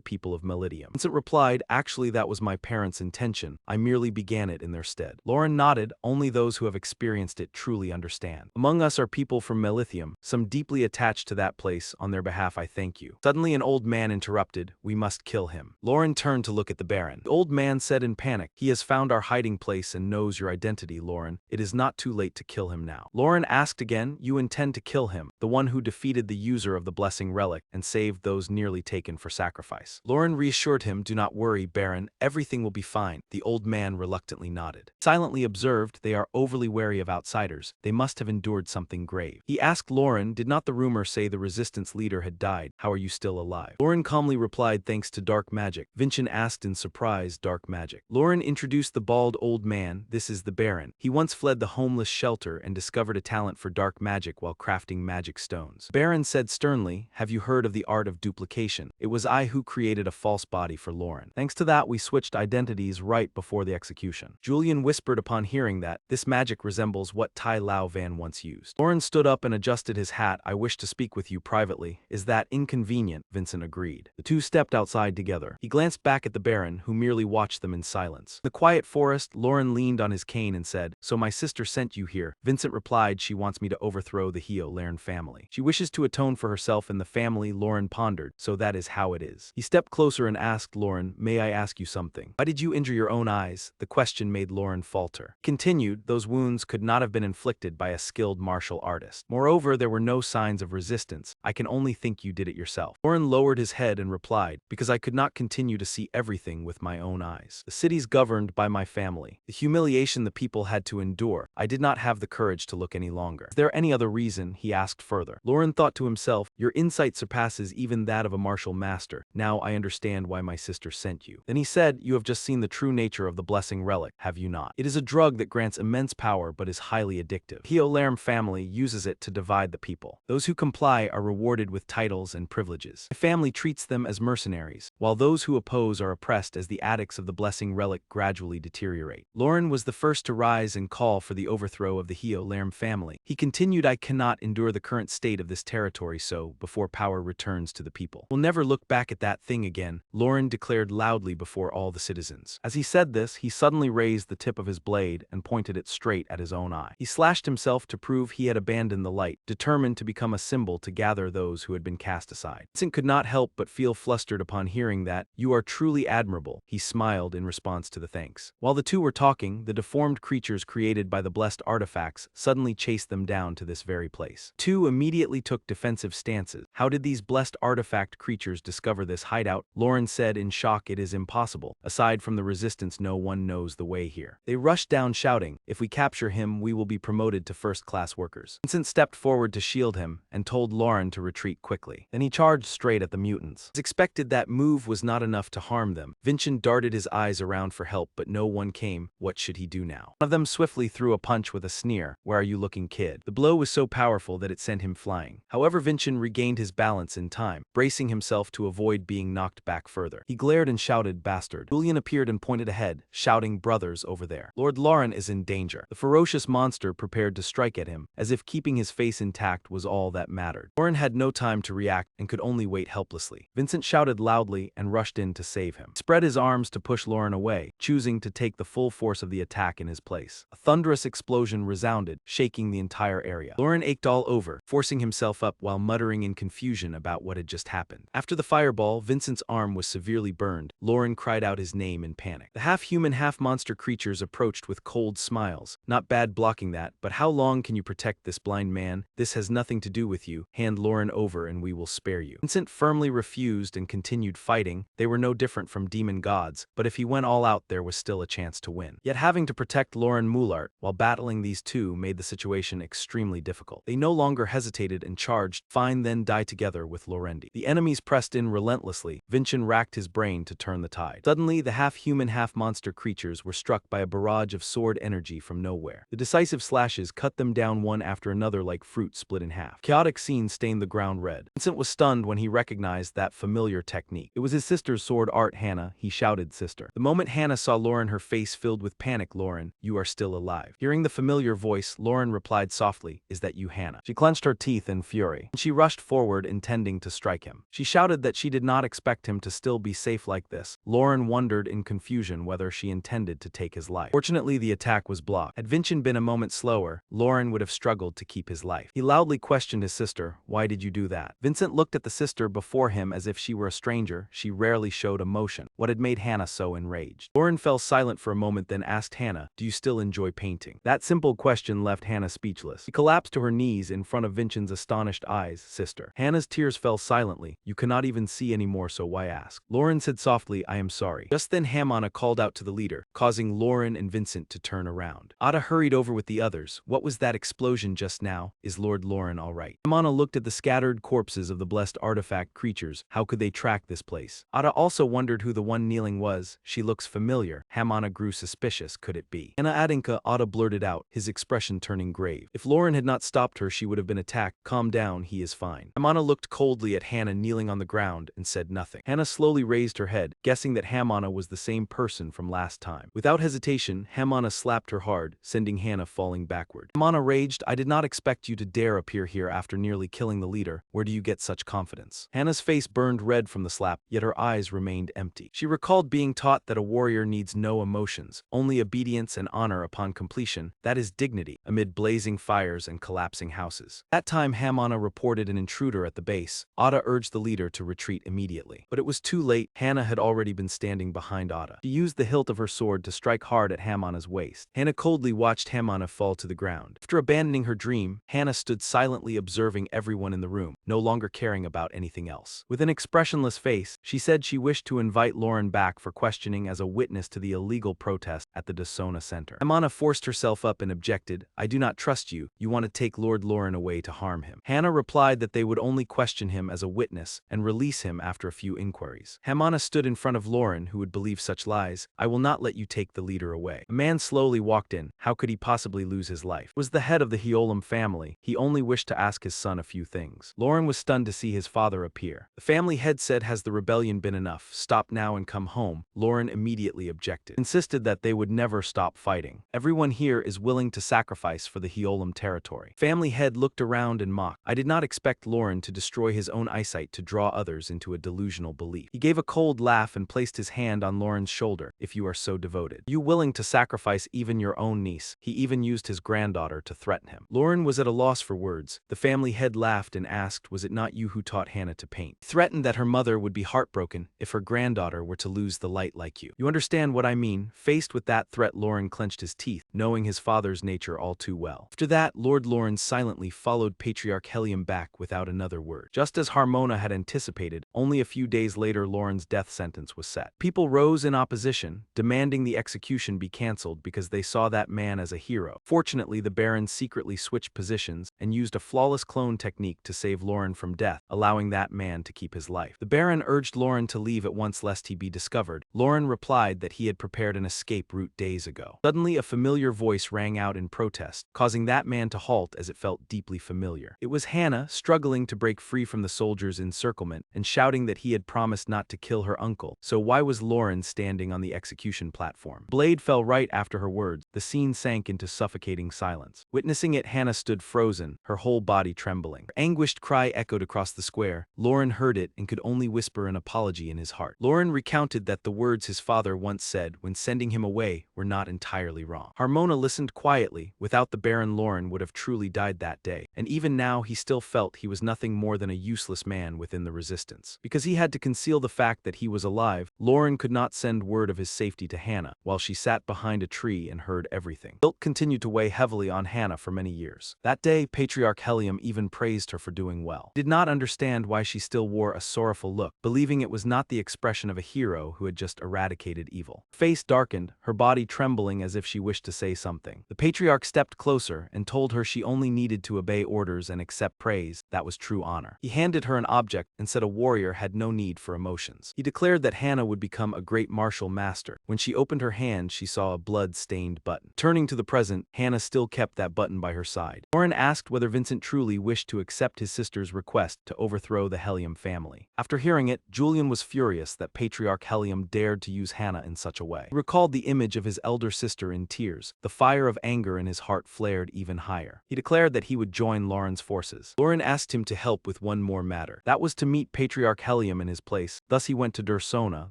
people of Melitium?" Vincent replied, "Actually, that was my parents' intention. I merely began it in their stead." Lauren nodded. "Only those who have experienced it truly understand. Among us are people from Melithium, some deeply attached to that place. On their behalf I thank you." Suddenly an old man interrupted, "We must kill him." Lauren turned to look at the Baron. The old man said in panic, "He has found our hiding place and knows your identity, Lauren. It is not too late to kill him now." Lauren asked again, "You intend to kill him?" The one who defeated the user of the blessing relic and saved those nearly taken for sacrifice. Lauren reassured him, "Do not worry, Baron, everything will be fine." The old man reluctantly nodded. Silently observed, "They are overly wary of outsiders. They must have endured something grave." He asked Lauren, "Did not the rumor say the resistance leader had died? How are you still alive?" Lauren calmly replied, "Thanks to dark magic." Vincent asked in surprise, "Dark magic?" Lauren introduced the bald old man. "This is the Baron. He once fled the homeless shelter and discovered a talent for dark magic while crafting magic stones." Baron said sternly, "Have you heard of the art of duplication? It was I who created a false body for Lauren. Thanks to that, we switched identities right before the execution." Julian whispered upon hearing that, "This magic resembles what Tai Lao Van once used." Lauren stood up and adjusted his hat. "I wish to speak with you privately." "Is that inconvenient?" Vincent agreed. The two stepped outside together. He glanced back at the Baron, who merely watched them in silence. In the quiet forest, Lauren leaned on his cane and said, "So my sister sent you here." Vincent replied, "She wants me to overthrow the Yahello family. She wishes to atone for herself and the family." Lauren pondered, "So that is how it is." He stepped closer and asked Lauren, "May I ask you something? Why did you injure your own eyes?" The question made Lauren falter. Continued, "Those wounds could not have been inflicted by a skilled martial artist. Moreover, there were no signs of resistance. I can only think you did it yourself." Lauren lowered his head and replied, "Because I could not continue to see everything with my own eyes. The city's governed by my family. The humiliation the people had to endure, I did not have the courage to look any longer." "Is there any other reason?" he asked further. Lauren thought to himself, "Your insight surpasses even that of a martial master. Now I understand why my sister sent you." Then he said, "You have just seen the true nature of the blessing relic, have you not? It is a drug that grants immense power but is highly addictive. The Yahello family uses it to divide the people. Those who comply are rewarded with titles and privileges. My family treats them as mercenaries, while those who oppose are oppressed as the addicts of the blessing relic gradually deteriorate." Lauren was the first to rise and call for the overthrow of the Yahello family. He continued, "I cannot endure the current state of this territory so, before power returns to the people. We'll never look back at that thing again," Lauren declared loudly before all the citizens. As he said this, he suddenly raised the tip of his blade and pointed it straight at his own eye. He slashed himself to prove he had abandoned the light, determined to become a symbol to gather those who had been cast aside. Vincent could not help but feel flustered upon hearing that. "You are truly admirable," he smiled in response to the thanks. While the two were talking, the deformed creatures created by the blessed artifacts suddenly chased them down to this very place. Two immediately took defensive stances. "How did these blessed artifact creatures discover this hideout?" Lauren said in shock, "It is impossible. Aside from the resistance, no one knows the way here." They rushed down shouting, "If we capture him, we will be promoted to first-class workers." Vincent stepped forward to shield him and told Lauren to retreat quickly. Then he charged straight at the mutants. As expected, that move was not enough to harm them. Vincent darted his eyes around for help, but no one came. What should he do now? One of them swiftly threw a punch with a sneer. "Where are you looking, kid?" The blow was so powerful that it sent him flying. However, Vincent regained his balance in time, bracing himself to avoid being knocked back further. He glared and shouted, "Bastard." Julian appeared and pointed ahead, shouting, "Brothers, over there. Lord Lauren is in danger." The ferocious monster prepared to strike at him, as if keeping his face intact was all that mattered. Lauren had no time to react and could only wait helplessly. Vincent shouted loudly and rushed in to save him. He spread his arms to push Lauren away, choosing to take the full force of the attack in his place. A thunderous explosion resounded, shaking the entire area. Lauren ached all over, forcing himself up while muttering in confusion about what had just happened. After the fireball, Vincent's arm was severely burned. Lauren cried out his name in panic. The half-human, half-monster creatures approached with cold smiles. "Not bad blocking that, but how long can you protect this blind man? This has nothing to do with you. Hand Lauren over and we will spare you." Vincent firmly refused and continued fighting. They were no different from demon gods, but if he went all out, there was still a chance to win. Yet having to protect Lauren Moulart while battling these two made the situation extremely difficult. They no longer hesitated and charged. "Fine, then die together with Laurendi." The enemies pressed in relentlessly. Vincent racked his brain to turn the tide. Suddenly, the half-human, half-monster creatures were struck by a barrage of sword energy from nowhere. The decisive slashes cut them down one after another like fruit split in half. Chaotic scenes stained the ground red. Vincent was stunned when he recognized that familiar technique. It was his sister's sword art. "Hannah," he shouted, "sister." The moment Hannah saw Lauren, her face filled with panic. "Lauren, you are still alive." Hearing the familiar voice, Lauren replied softly, "Is that you, Hannah?" She clenched her teeth in fury. She rushed forward, intending to strike him. She shouted that she did not expect him to still be safe like this. Lauren wondered in confusion whether she intended to take his life. Fortunately, the attack was blocked. Had Vincent been a moment slower, Lauren would have struggled to keep his life. He loudly questioned his sister, "Why did you do that?" Vincent looked at the sister before him as if she were a stranger. She rarely showed emotion. What had made Hannah so enraged? Lauren fell silent for a moment, then asked Hannah, "Do you still enjoy painting?" That simple question left Hannah speechless. She collapsed to her knees in front of Vincent Vincent's astonished eyes, sister. Hannah's tears fell silently. You cannot even see anymore, so why ask? Lauren said softly, I am sorry. Just then Hamana called out to the leader, causing Lauren and Vincent to turn around. Ada hurried over with the others. What was that explosion just now? Is Lord Lauren all right? Hamana looked at the scattered corpses of the blessed artifact creatures. How could they track this place? Ada also wondered who the one kneeling was. She looks familiar. Hamana grew suspicious. Could it be Anna Adinka? Ada blurted out, his expression turning grave. If Lauren had not stopped her, she would have been attacked. Calm down, he is fine. Hamana looked coldly at Hannah kneeling on the ground and said nothing. Hannah slowly raised her head, guessing that Hamana was the same person from last time. Without hesitation, Hamana slapped her hard, sending Hannah falling backward. Hamana raged, I did not expect you to dare appear here after nearly killing the leader. Where do you get such confidence? Hannah's face burned red from the slap, yet her eyes remained empty. She recalled being taught that a warrior needs no emotions, only obedience and honor upon completion. That is dignity, amid blazing fires and collapsing houses. That time Hamana reported an intruder at the base. Ada urged the leader to retreat immediately. But it was too late. Hannah had already been standing behind Ada. She used the hilt of her sword to strike hard at Hamana's waist. Hannah coldly watched Hamana fall to the ground. After abandoning her dream, Hannah stood silently observing everyone in the room, no longer caring about anything else. With an expressionless face, she said she wished to invite Lauren back for questioning as a witness to the illegal protest at the Dasona Center. Hamana forced herself up and objected, I do not trust you. You want to take Lord Lauren away to harm him. Hannah replied that they would only question him as a witness and release him after a few inquiries. Hamana stood in front of Lauren, who would believe such lies. I will not let you take the leader away. A man slowly walked in. How could he possibly lose his life? It was the head of the Yahello family. He only wished to ask his son a few things. Lauren was stunned to see his father appear. The family head said, has the rebellion been enough? Stop now and come home. Lauren immediately objected, insisted that they would never stop fighting. Everyone here is willing to sacrifice for the Yahello territory. Family head looked around and mocked. I did not expect Lauren to destroy his own eyesight to draw others into a delusional belief. He gave a cold laugh and placed his hand on Lauren's shoulder. If you are so devoted, you willing to sacrifice even your own niece? He even used his granddaughter to threaten him. Lauren was at a loss for words. The family head laughed and asked, was it not you who taught Hannah to paint? He threatened that her mother would be heartbroken if her granddaughter were to lose the light like you. You understand what I mean? Faced with that threat, Lauren clenched his teeth, knowing his father's nature all too well. After that, Lord Lauren silently followed Patriarch Helium back without another word. Just as Harmona had anticipated, only a few days later Lauren's death sentence was set. People rose in opposition, demanding the execution be cancelled because they saw that man as a hero. Fortunately, the Baron secretly switched positions and used a flawless clone technique to save Lauren from death, allowing that man to keep his life. The Baron urged Lauren to leave at once lest he be discovered. Lauren replied that he had prepared an escape route days ago. Suddenly, a familiar voice rang out in protest, causing that man to halt as it felt deeply familiar. It was Hannah, struggling to break free from the soldiers' encirclement and shouting that he had promised not to kill her uncle. So why was Lauren standing on the execution platform? Blade fell right after her words. The scene sank into suffocating silence. Witnessing it, Hannah stood frozen, her whole body trembling. Her anguished cry echoed across the square. Lauren heard it and could only whisper an apology in his heart. Lauren recounted that the words his father once said when sending him away were not entirely wrong. Harmona listened quietly. Without the Baron, Lauren would have truly died that day, and even now he still felt he was nothing more than a useless man within the resistance. Because he had to conceal the fact that he was alive, Lauren could not send word of his safety to Hannah, while she sat behind a tree and heard everything. Guilt continued to weigh heavily on Hannah for many years. That day, Patriarch Helium even praised her for doing well. He did not understand why she still wore a sorrowful look, believing it was not the expression of a hero who had just eradicated evil. Her face darkened, her body trembling as if she wished to say something. The Patriarch stepped closer and told her she only needed to obey orders and accept praise. That was true honor. He handed her an object and said a warrior had no need for emotions. He declared that Hannah would become a great martial master. When she opened her hand, she saw a blood-stained button. Turning to the present, Hannah still kept that button by her side. Lauren asked whether Vincent truly wished to accept his sister's request to overthrow the Helium family. After hearing it, Julian was furious that Patriarch Helium dared to use Hannah in such a way. He recalled the image of his elder sister in tears. The fire of anger in his heart flared even higher. He declared that he would join Lauren's forces. Lauren asked him to help with one more matter. That was to meet Patriarch Helium in his place. Thus he went to Dursona,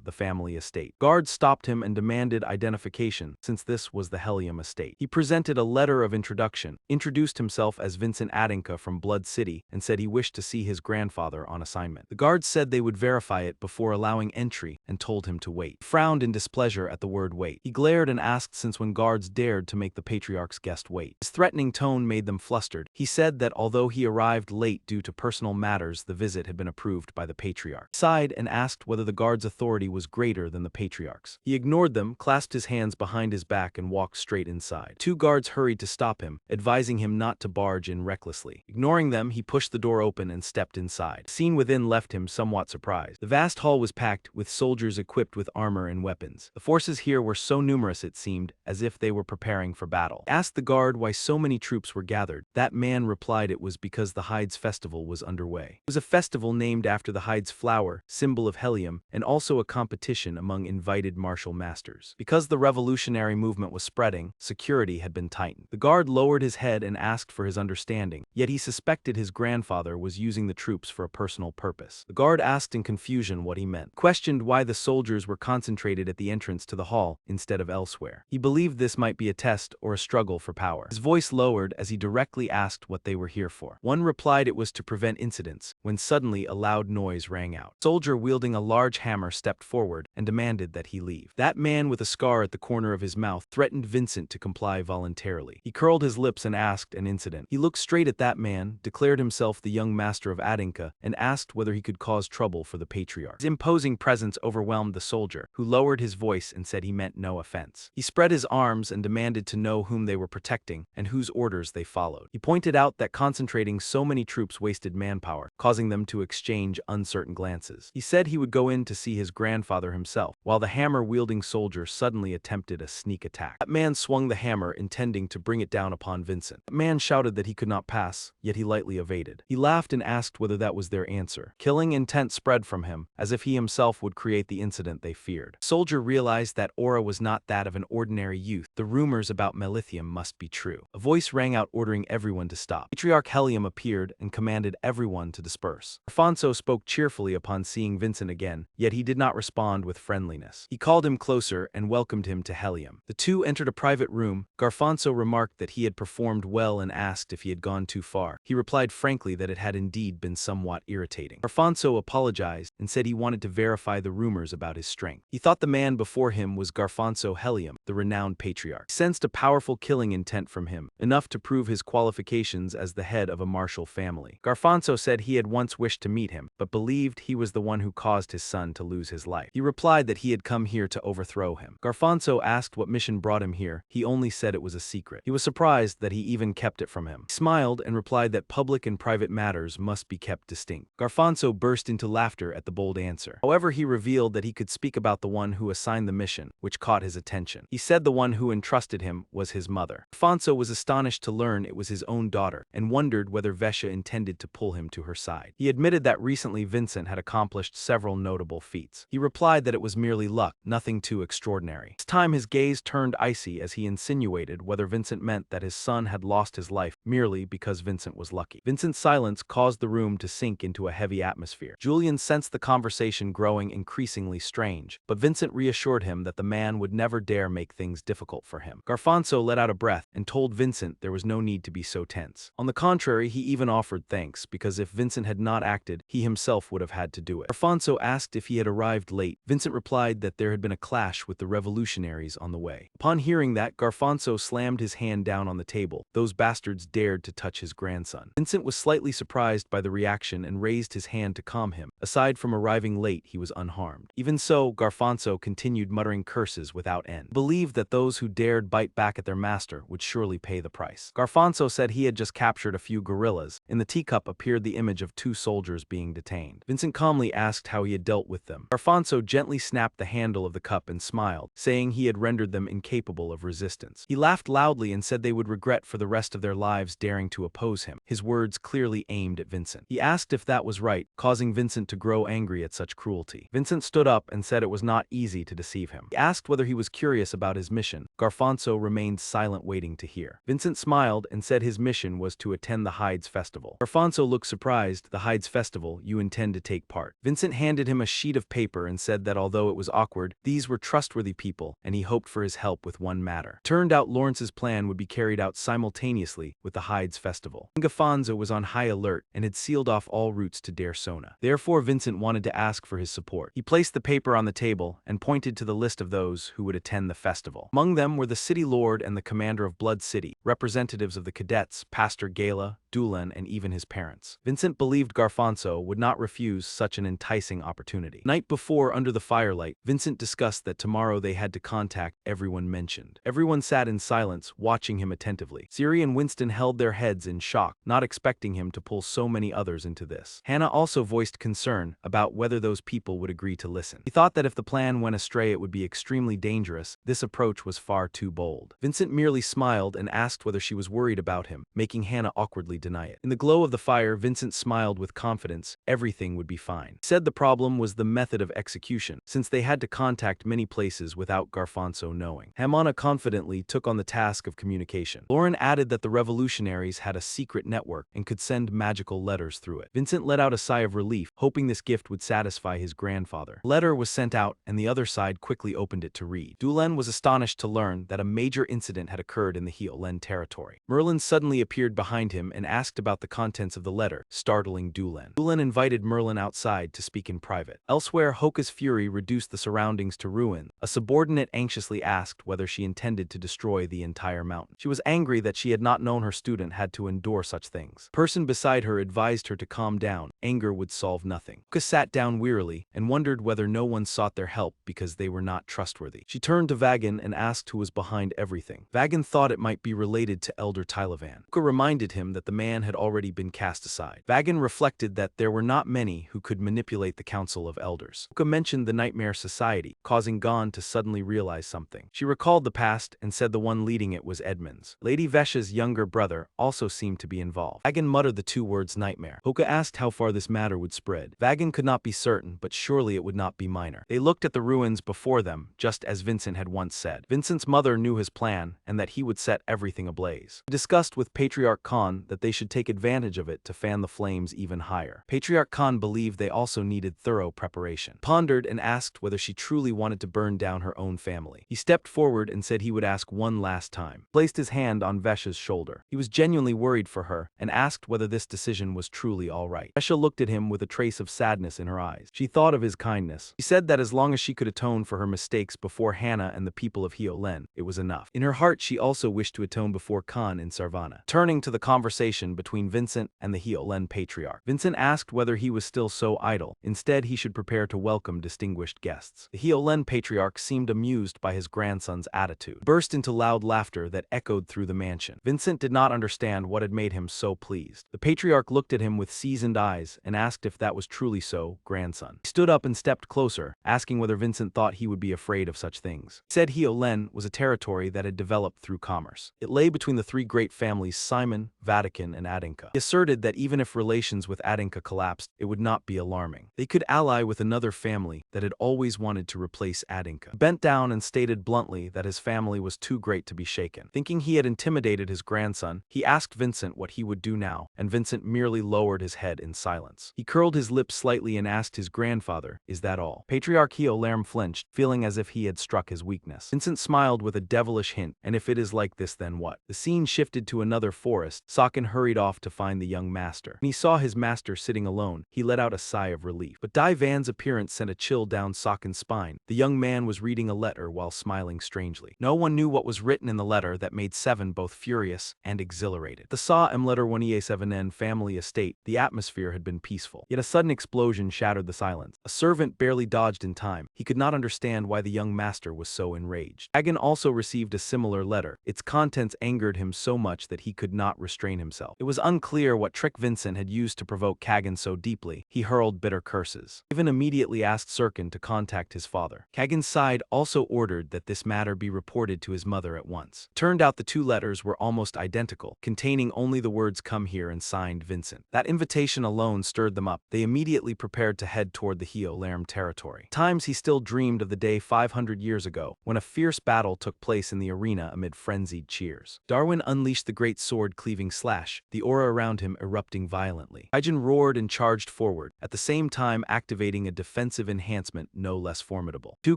the family estate. Guards stopped him and demanded identification, since this was the Helium estate. He presented a letter of introduction, introduced himself as Vincent Adinka from Blood City, and said he wished to see his grandfather on assignment. The guards said they would verify it before allowing entry and told him to wait. He frowned in displeasure at the word wait. He glared and asked since when guards dared to make the Patriarch's guest wait. His threatening tone made them flustered. He said that although he arrived late due to personal matters, the visit had been approved by the patriarch. He sighed and asked whether the guard's authority was greater than the patriarch's. He ignored them, clasped his hands behind his back, and walked straight inside. 2 guards hurried to stop him, advising him not to barge in recklessly. Ignoring them, he pushed the door open and stepped inside. The scene within left him somewhat surprised. The vast hall was packed with soldiers equipped with armor and weapons. The forces here were so numerous it seemed as if they were preparing for battle. He asked the guard why so many troops were gathered. That man replied it was because the Hides Festival was underway. It was a festival named after the Hides flower, symbol of helium, and also a competition among invited martial masters. Because the revolutionary movement was spreading, security had been tightened. The guard lowered his head and asked for his understanding, yet he suspected his grandfather was using the troops for a personal purpose. The guard asked in confusion what he meant, questioned why the soldiers were concentrated at the entrance to the hall instead of elsewhere. He believed this might be a test or a struggle for power. His voice lowered as he directly asked what they were here for. One replied it was to prevent incidents, when suddenly a loud noise rang out. A soldier wielding a large hammer stepped forward and demanded that he leave. That man with a scar at the corner of his mouth threatened Vincent to comply voluntarily. He curled his lips and asked an incident. He looked straight at that man, declared himself the young master of Adinka, and asked whether he could cause trouble for the patriarch. His imposing presence overwhelmed the soldier, who lowered his voice and said he meant no offense. He spread his arms and demanded to know whom they were protecting and whose orders they followed. He pointed out that concentrating so many troops wasted manpower, causing them to exchange uncertain glances. He said he would go in to see his grandfather himself, while the hammer-wielding soldier suddenly attempted a sneak attack. That man swung the hammer, intending to bring it down upon Vincent. The man shouted that he could not pass, yet he lightly evaded. He laughed and asked whether that was their answer. Killing intent spread from him, as if he himself would create the incident they feared. The soldier realized that aura was not that of an ordinary youth. The rumors about Melithium must be true. A voice rang out ordering everyone to stop. Patriarch Helium appeared and commanded everyone to disperse. Alfonso spoke cheerfully upon seeing Vincent again, yet he did not respond with friendliness. He called him closer and welcomed him to Helium. The two entered a private room. Garfonso remarked that he had performed well and asked if he had gone too far. He replied frankly that it had indeed been somewhat irritating. Garfonso apologized and said he wanted to verify the rumors about his strength. He thought the man before him was Garfonso Helium, the renowned patriarch. He sensed a powerful killing intent from him, enough to prove his qualifications as the head of a martial family. Garfonso said he had once wished to meet him, but believed he was the one who caused his son to lose his life. He replied that he had come here to overthrow him. Garfonso asked what mission brought him here. He only said it was a secret. He was surprised that he even kept it from him. He smiled and replied that public and private matters must be kept distinct. Garfonso burst into laughter at the bold answer. However, he revealed that he could speak about the one who assigned the mission, which caught his attention. He said the one who entrusted him was his mother. Garfonso was astonished to learn it was his own daughter, and wondered whether Vesha intended to pull him to her side. He admitted that recently Vincent had accomplished several notable feats. He replied that it was merely luck, nothing too extraordinary. This time his gaze turned icy as he insinuated whether Vincent meant that his son had lost his life merely because Vincent was lucky. Vincent's silence caused the room to sink into a heavy atmosphere. Julian sensed the conversation growing increasingly strange, but Vincent reassured him that the man would never dare make things difficult for him. Garfonso let out a breath and told Vincent there was no need to be so tense. On the contrary, he even offered thanks, because if Vincent had not acted, he himself would have had to do it. Garfonso asked if he had arrived late. Vincent replied that there had been a clash with the revolutionaries on the way. Upon hearing that, Garfonso slammed his hand down on the table. Those bastards dared to touch his grandson. Vincent was slightly surprised by the reaction and raised his hand to calm him. Aside from arriving late, he was unharmed. Even so, Garfonso continued muttering curses without end. He believed that those who dared bite back at their master would surely pay the price. Garfonso said he had just captured a few guerrillas. In the teacup appeared the image of 2 soldiers being detained. Vincent calmly asked how he had dealt with them. Garfonso gently snapped the handle of the cup and smiled, saying he had rendered them incapable of resistance. He laughed loudly and said they would regret for the rest of their lives daring to oppose him, his words clearly aimed at Vincent. He asked if that was right, causing Vincent to grow angry at such cruelty. Vincent stood up and said it was not easy to deceive him. He asked whether he was curious about his mission. Garfonso remained silent, waiting to hear. Vincent smiled and said his mission was to attend the Hides Festival. Garfonso looked surprised. The Hides Festival, you intend to take part? Vincent handed him a sheet of paper and said that although it was awkward, these were trustworthy people, and he hoped for his help with one matter. Turned out Lawrence's plan would be carried out simultaneously with the Hides Festival. Gafonzo was on high alert and had sealed off all routes to Daresona. Therefore, Vincent wanted to ask for his support. He placed the paper on the table and pointed to the list of those who would attend the festival. Among them were the city lord and the commander of Blood City, representatives of the cadets, Pastor Gala, Dulan, and even his parents. Vincent believed Garfonso would not refuse such an enticing opportunity. Night before, under the firelight, Vincent discussed that tomorrow they had to contact everyone mentioned. Everyone sat in silence, watching him attentively. Siri and Winston held their heads in shock, not expecting him to pull so many others into this. Hannah also voiced concern about whether those people would agree to listen. He thought that if the plan went astray it would be extremely dangerous. This approach was far too bold. Vincent merely smiled and asked whether she was worried about him, making Hannah awkwardly deny it. In the glow of the fire, Vincent smiled with confidence. Everything would be fine. He said the problem was the method of execution, since they had to contact many places without Garfonso knowing. Hannah confidently took on the task of communication. Lauren added that the revolutionaries had a secret network and could send magical letters through it. Vincent let out a sigh of relief, hoping this gift would satisfy his grandfather. A letter was sent out, and the other side quickly opened it to read. Dulan was astonished to learn that a major incident had occurred in the Heolen territory. Merlin suddenly appeared behind him and asked about the contents of the letter, startling Dulan. Dulan invited Merlin outside to speak in private. Elsewhere, Hoka's fury reduced the surroundings to ruin. A subordinate anxiously asked whether she intended to destroy the entire mountain. She was angry that she had not known her student had to endure such things. A person beside her advised her to calm down. Anger would solve nothing. Hoka sat down wearily and wondered whether no one sought their help because they were not trustworthy. She turned to Vagan and asked who was behind everything. Vagan thought it might be related to Elder Tylovan. Hoka reminded him that the man had already been cast aside. Vagan reflected that there were not many who could manipulate the Council of Elders. Hoka mentioned the Nightmare Society, causing Gon to suddenly realize something. She recalled the past and said the one leading it was Edmund's. Lady Vesha's younger brother also seemed to be involved. Vagan muttered the two words nightmare. Hoka asked how far this matter would spread. Vagan could not be certain, but surely it would not be minor. They looked at the ruins before them, just as Vincent had once said. Vincent's mother knew his plan, and that he would set everything ablaze. He discussed with Patriarch Khan that they should take advantage of it to fan the flames even higher. Patriarch Khan believed they also needed thorough preparation. Pondered and asked whether she truly wanted to burn down her own family. He stepped forward and said he would ask one last time. Placed his hand on Vesha's shoulder. He was genuinely worried for her, and asked whether this decision was truly all right. Vesha looked at him with a trace of sadness in her eyes. She thought of his kindness. She said that as long as she could atone for her mistakes before Hannah and the people of Heolen, it was enough. In her heart she also wished to atone before Khan in Sarvana. Turning to the conversation between Vincent and the Heolen Patriarch. Vincent asked whether he was still so idle. Instead, he should prepare to welcome distinguished guests. The Heolen Patriarch seemed amused by his grandson's attitude. He burst into loud laughter that echoed through the mansion. Vincent did not understand what had made him so pleased. The Patriarch looked at him with seasoned eyes and asked if that was truly so, grandson. He stood up and stepped closer, asking whether Vincent thought he would be afraid of such things. He said Heolen was a territory that had developed through commerce. It lay between the three great families Simon, Vatican, and Adinka. He asserted that even if relations with Adinka collapsed, it would not be alarming. They could ally with another family that had always wanted to replace Adinka. He bent down and stated bluntly that his family was too great to be shaken. Thinking he had intimidated his grandson, he asked Vincent what he would do now, and Vincent merely lowered his head in silence. He curled his lips slightly and asked his grandfather, "Is that all?" Patriarch Heolerm flinched, feeling as if he had struck his weakness. Vincent smiled with a devilish hint, "And if it is like this, then what?" The scene shifted to another forest. Saken hurried off to find the young master. When he saw his master sitting alone, he let out a sigh of relief. But Dai Van's appearance sent a chill down Saken's spine. The young man was reading a letter while smiling strangely. No one knew what was written in the letter that made Seven both furious and exhilarated. The Sa M letter 1E7N family estate, the atmosphere had been peaceful. Yet a sudden explosion shattered the silence. A servant barely dodged in time. He could not understand why the young master was so enraged. Hagen also received a similar letter. Its contents angered him so much that he could not restrain himself. It was unclear what trick Vincent had used to provoke Kagan so deeply. He hurled bitter curses. Ivan immediately asked Sirkin to contact his father. Kagan's side also ordered that this matter be reported to his mother at once. Turned out the two letters were almost identical, containing only the words "come here" and signed Vincent. That invitation alone stirred them up. They immediately prepared to head toward the Heolerm territory. At times he still dreamed of the day 500 years ago, when a fierce battle took place in the arena amid frenzied cheers. Darwin unleashed the great sword-cleaving slash, the aura around him erupting violently. Kaijin roared and charged forward, at the same time activating a defensive enhancement no less formidable. Two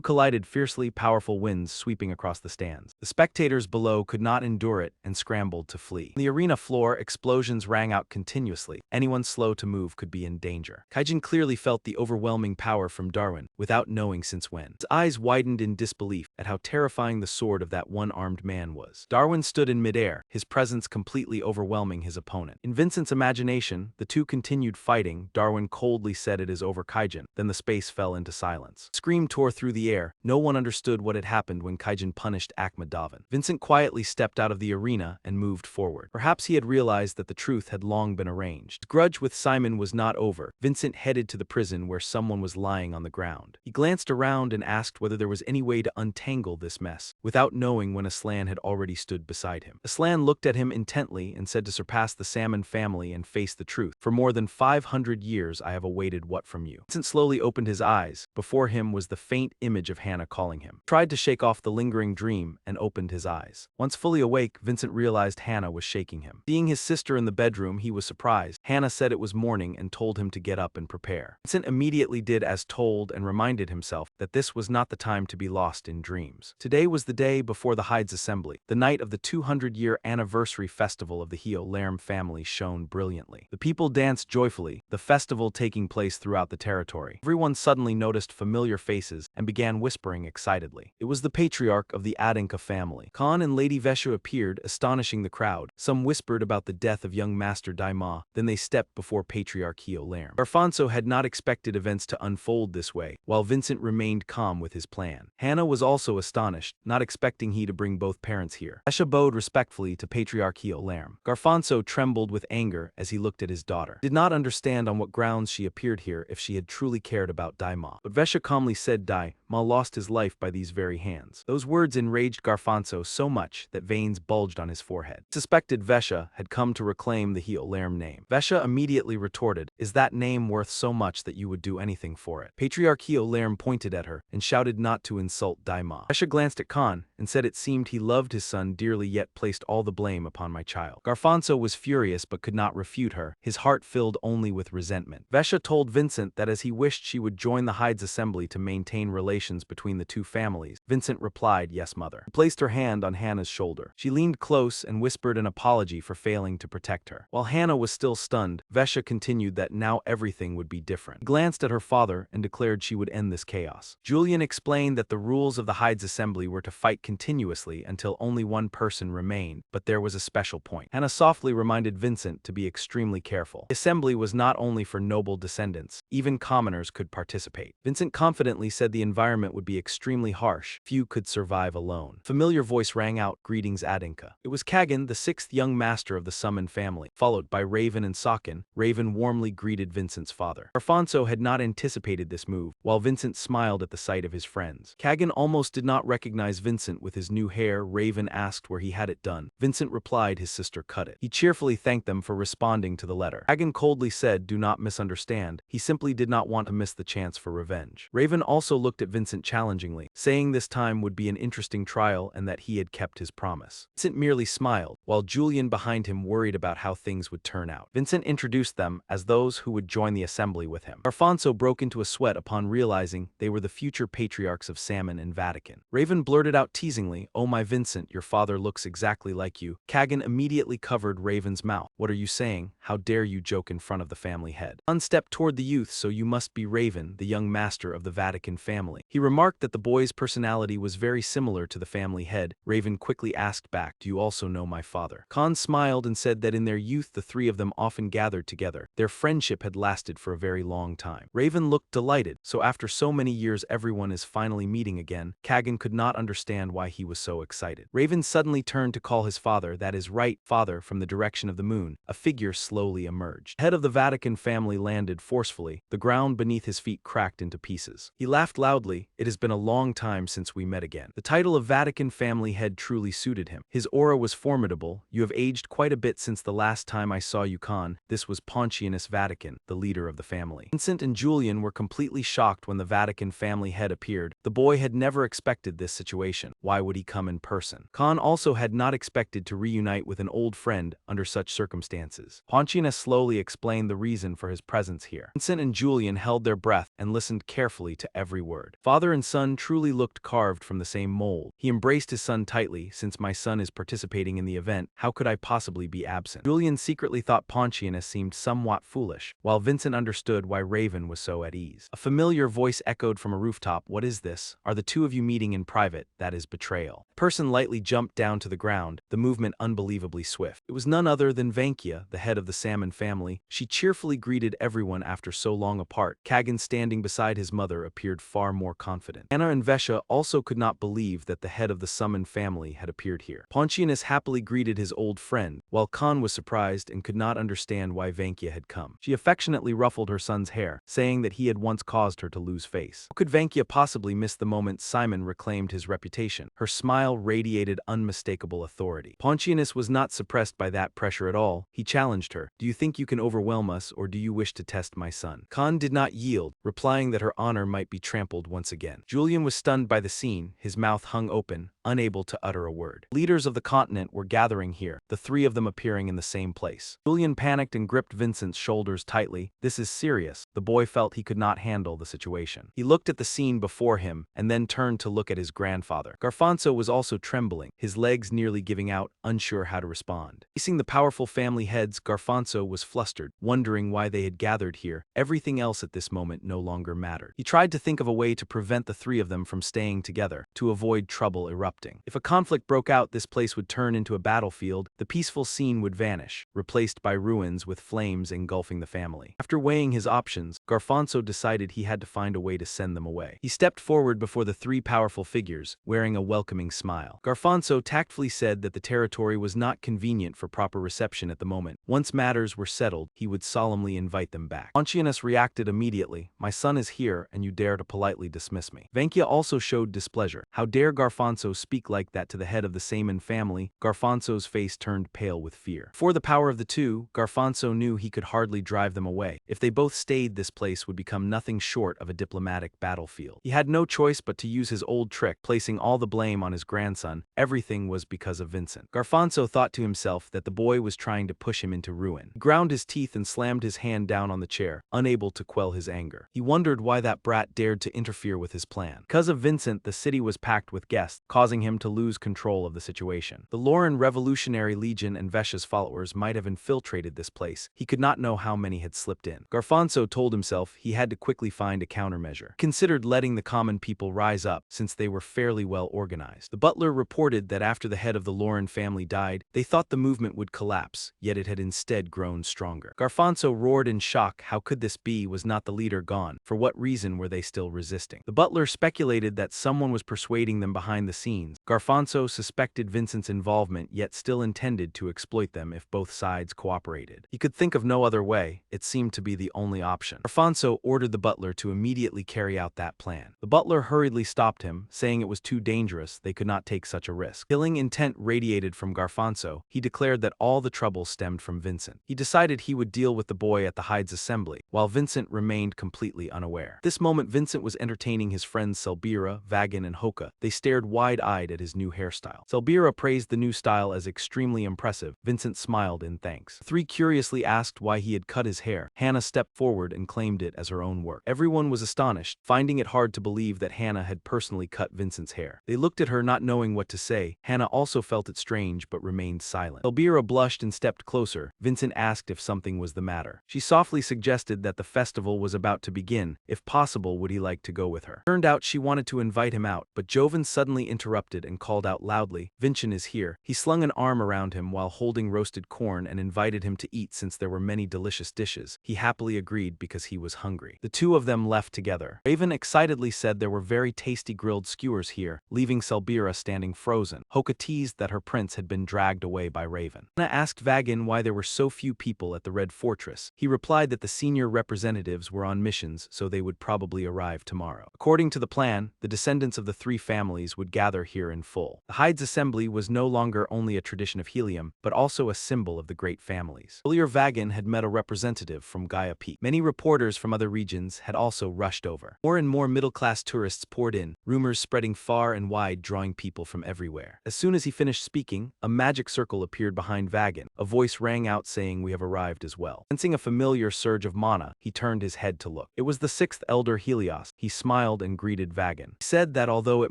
collided fiercely, powerful winds sweeping across the stands. The spectators below could not endure it and scrambled to flee. On the arena floor, explosions rang out continuously. Anyone slow to move could be in danger. Kaijin clearly felt the overwhelming power from Darwin, without knowing since when. His eyes widened in disbelief at how terrifying the sword of that one-armed man was. Darwin stood in midair, his presence completely overwhelming his opponent. In Vincent's imagination, the two continued fighting. Darwin coldly said, "It is over, Kaijin." Then the space fell into silence. A scream tore through the air. No one understood what had happened when Kaijin punished Akmadavan. Vincent quietly stepped out of the arena and moved forward. Perhaps he had realized that the truth had long been arranged. His grudge with Simon was not over. Vincent headed to the prison where someone was lying on the ground. He glanced around and asked whether there was any way to untangle this mess, without knowing when Aslan had already stood beside him. Aslan looked at him intently and said, "To surpass the Salmon family and face the truth. For more than 500 years I have awaited what from you." Vincent slowly opened his eyes. Before him was the faint image of Hannah calling him. He tried to shake off the lingering dream and opened his eyes. Once fully awake, Vincent realized Hannah was shaking him. Seeing his sister in the bedroom, he was surprised. Hannah said it was morning and told him to get up and prepare. Vincent immediately did as told and reminded himself that this was not the time to be lost in dreams. Today was the day before the Hyde's assembly. The night of the 200-year anniversary festival of the Yahello family shone brilliantly. The people danced joyfully, the festival taking place throughout the territory. Everyone suddenly noticed familiar faces and began whispering excitedly. It was the patriarch of the Anicap family. Khan and Lady Vesha appeared, astonishing the crowd. Some whispered about the death of young Master Daima, then they stepped before Patriarch Yahello. Garfonso had not expected events to unfold this way, while Vincent remained calm with his plan. Hannah was also astonished, not expecting he to bring both parents here. Vesha bowed respectfully to Patriarch Yahello. Garfonso trembled with anger as he looked at his daughter. He did not understand on what grounds she appeared here if she had truly cared about Daima. But Vesha calmly said Daima lost his life by these very hands. Those words enraged Garfonso so much that veins bulged on his forehead. He suspected Vesha had come to reclaim the Yahello name. Vesha immediately retorted, "Is that name worth so much that you would do anything for it?" Patriarch Yahello pointed at her and shouted not to insult Daima. Vesha glanced at Khan and said it seemed he loved his son dearly yet placed all the blame upon my child. Garfonso was furious but could not refute her, his heart filled only with resentment. Vesha told Vincent that as he wished she would join the Hyde's assembly to maintain relations between the two families. Vincent replied, "Yes, mother." He placed her hand on Hannah's shoulder. She leaned close and whispered an apology for failing to protect her. While Hannah was still stunned, Vesha continued that now everything would be different. He glanced at her father and declared she would end this chaos. Julian explained that the rules of the Hyde's assembly were to fight continuously until only one person remained, but there was a special point. Hannah softly reminded Vincent to be extremely careful. The assembly was not only for noble descendants, even commoners could participate. Vincent confidently said the environment would be extremely harsh, few could survive alone. A familiar voice rang out, "Greetings, Adinka." It was Kagan, the sixth young master of the Summon family, followed by Raven and Sakin. Raven warmly greeted Vincent's father. Garfonso had not anticipated this move, while Vincent smiled at the sight of his friends. Kagan almost did not recognize Vincent with his new hair. Raven asked where he had it done. Vincent replied his sister cut it. He cheerfully thanked them for responding to the letter. Kagan coldly said, "Do not misunderstand. He simply did not want to miss the chance for revenge." Raven also looked at Vincent challengingly, saying this time would be an interesting trial and that he had kept his promise. Vincent merely smiled, while Julian behind him worried about how things would turn out. Vincent introduced them as those who would join the assembly with him. Garfonso broke into a sweat upon realizing they were the future patriarchs of Salmon and Vatican. Raven blurted out teasingly, "Oh my Vincent, your father looks exactly like you." Kagan immediately covered Raven's mouth. "What are you saying? How dare you joke in front of the family head?" Khan stepped toward the youth. "So you must be Raven, the young master of the Vatican family." He remarked that the boy's personality was very similar to the family head. Raven quickly asked back, "Do you also know my father?" Khan smiled and said that in their youth the three of them often gathered together. Their friendship had lasted for a very long time. Raven looked delighted. So after so many years everyone is finally meeting again. Kagan could not understand why he was so excited. Raven suddenly turned to call his father, "That is right, father," from the direction of the moon. A figure slowly emerged. The head of the Vatican family landed forcefully. The ground beneath his feet cracked into pieces. He laughed loudly. "It has been a long time since we met again." The title of Vatican family head truly suited him. His aura was formidable. "You have aged quite a bit since the last time I saw you, Khan." This was Pontius Vatican, the leader of the family. Vincent and Julian were completely shocked when the Vatican family head appeared. The boy had never expected this situation. Why would he come in person? Khan also had not expected to reunite with an old friend under such circumstances. Pontius slowly explained the reason for his presence here. Vincent and Julian held their breath and listened carefully to every word. Father and son truly looked carved from the same mold. He embraced his son tightly. "Since my son is participating in the event, how could I possibly be absent?" Julian secretly thought Pontius seemed somewhat foolish, while Vincent understood why Raven was so at ease. A familiar voice echoed from a rooftop, "What is this? Are the two of you meeting in private? That is betrayal." The person lightly jumped down to the ground, the movement unbelievably swift. It was none other than Vankia, the head of the salmon family. She cheerfully greeted everyone after so long apart. Kagan, standing beside his mother, appeared far more confident. Anna and Vesha also could not believe that the head of the summon family had appeared here. Pontianus happily greeted his old friend, while Khan was surprised and could not understand why Vankia had come. She affectionately ruffled her son's hair, saying that he had once caused her to lose face. How could Vankia possibly miss the moment Simon reclaimed his reputation? Her smile radiated unmistakable authority. Pontianus was not suppressed by that pressure at all. He challenged her. Do you think you can overwhelm us, or do you wish to test my son? Khan did not yield, replying that her honor might be trampled once again. Julian was stunned by the scene, his mouth hung open, unable to utter a word. Leaders of the continent were gathering here, the three of them appearing in the same place. Julian panicked and gripped Vincent's shoulders tightly. This is serious. The boy felt he could not handle the situation. He looked at the scene before him, and then turned to look at his grandfather. Garfonzo was also trembling, his legs nearly giving out, unsure how to respond. Facing the powerful family heads, Garfonzo was flustered, wondering why they had gathered here. Everything else at this moment no longer mattered. He tried to think of a way to prevent the three of them from staying together, to avoid trouble erupting. If a conflict broke out, this place would turn into a battlefield. The peaceful scene would vanish, replaced by ruins with flames engulfing the family. After weighing his options, Garfonzo decided he had to find a way to send them away. He stepped forward before the three powerful figures, wearing a welcoming smile. Garfonzo tactfully said that the territory was not convenient for proper reception at the moment. Once matters were settled, he would solemnly invite them back. Pontianus reacted immediately. My son is here, and you dare to politely dismiss me. Vankia also showed displeasure. How dare Garfonzo speak like that to the head of the Saman family? Garfonzo's face turned pale with fear. For the power of the two, Garfonzo knew he could hardly drive them away. If they both stayed, this place would become nothing short of a diplomatic battlefield. He had no choice but to use his old trick, placing all the blame on his grandson. Everything was because of Vincent. Garfonzo thought to himself that the boy was trying to push him into ruin. He ground his teeth and slammed his hand down on the chair, unable to quell his anger. He wondered why that brat dared to interfere with his plan. Because of Vincent, the city was packed with guests, causing him to lose control of the situation. The Lauren Revolutionary Legion and Vesha's followers might have infiltrated this place. He could not know how many had slipped in. Garfonzo told himself he had to quickly find a countermeasure. He considered letting the common people rise up, since they were fairly well organized. The butler reported that after the head of the Lauren family died, they thought the movement would collapse, yet it had instead grown stronger. Garfonzo roared in shock. How could this be? Was not the leader gone? For what reason were they still resisting? The butler speculated that someone was persuading them behind the scenes. Garfonzo suspected Vincent's involvement, yet still intended to exploit them if both sides cooperated. He could think of no other way. It seemed to be the only option. Garfonzo ordered the butler to immediately carry out that plan. The butler hurriedly stopped him, saying it was too dangerous, they could not take such a risk. Killing intent radiated from Garfonzo. He declared that all the trouble stemmed from Vincent. He decided he would deal with the boy at the Hyde's assembly, while Vincent remained completely unaware. At this moment, Vincent was entertaining his friends Selbira, Vagan, and Hoka. They stared wide-eyed at his new hairstyle. Selbira praised the new style as extremely impressive. Vincent smiled in thanks. The three curiously asked why he had cut his hair. Hannah stepped forward and claimed it as her own work. Everyone was astonished, finding it hard to believe that Hannah had personally cut Vincent's hair. They looked at her, not knowing what to say. Hannah also felt it strange but remained silent. Selbira blushed and stepped closer. Vincent asked if something was the matter. She softly suggested that the festival was about to begin. If possible, would he like to go with her? Turned out she wanted to invite him out, but Joven suddenly interrupted and called out loudly, Vincent is here. He slung an arm around him while holding roasted corn and invited him to eat. Since there were many delicious dishes, he happily agreed because he was hungry. The two of them left together. Raven excitedly said there were very tasty grilled skewers here, leaving Selbira standing frozen. Hoka teased that her prince had been dragged away by Raven. Anna asked Vagan why there were so few people at the Red Fortress. He replied that the senior representatives were on missions, so they would probably arrive tomorrow. According to the plan, the descendants of the three families would gather here in full. The Hyde's assembly was no longer only a tradition of Helium, but also a symbol of the great families. Earlier, Vagan had met a representative from Gaia Peak. Many reporters from other regions had also rushed over. More and more middle-class tourists poured in, rumors spreading far and wide, drawing people from everywhere. As soon as he finished speaking, a magic circle appeared behind Vagan. A voice rang out saying, "We have arrived as well." Sensing a familiar surge of mana, he turned his head to look. It was the sixth elder Helios. He smiled and greeted Vagan. He said that although it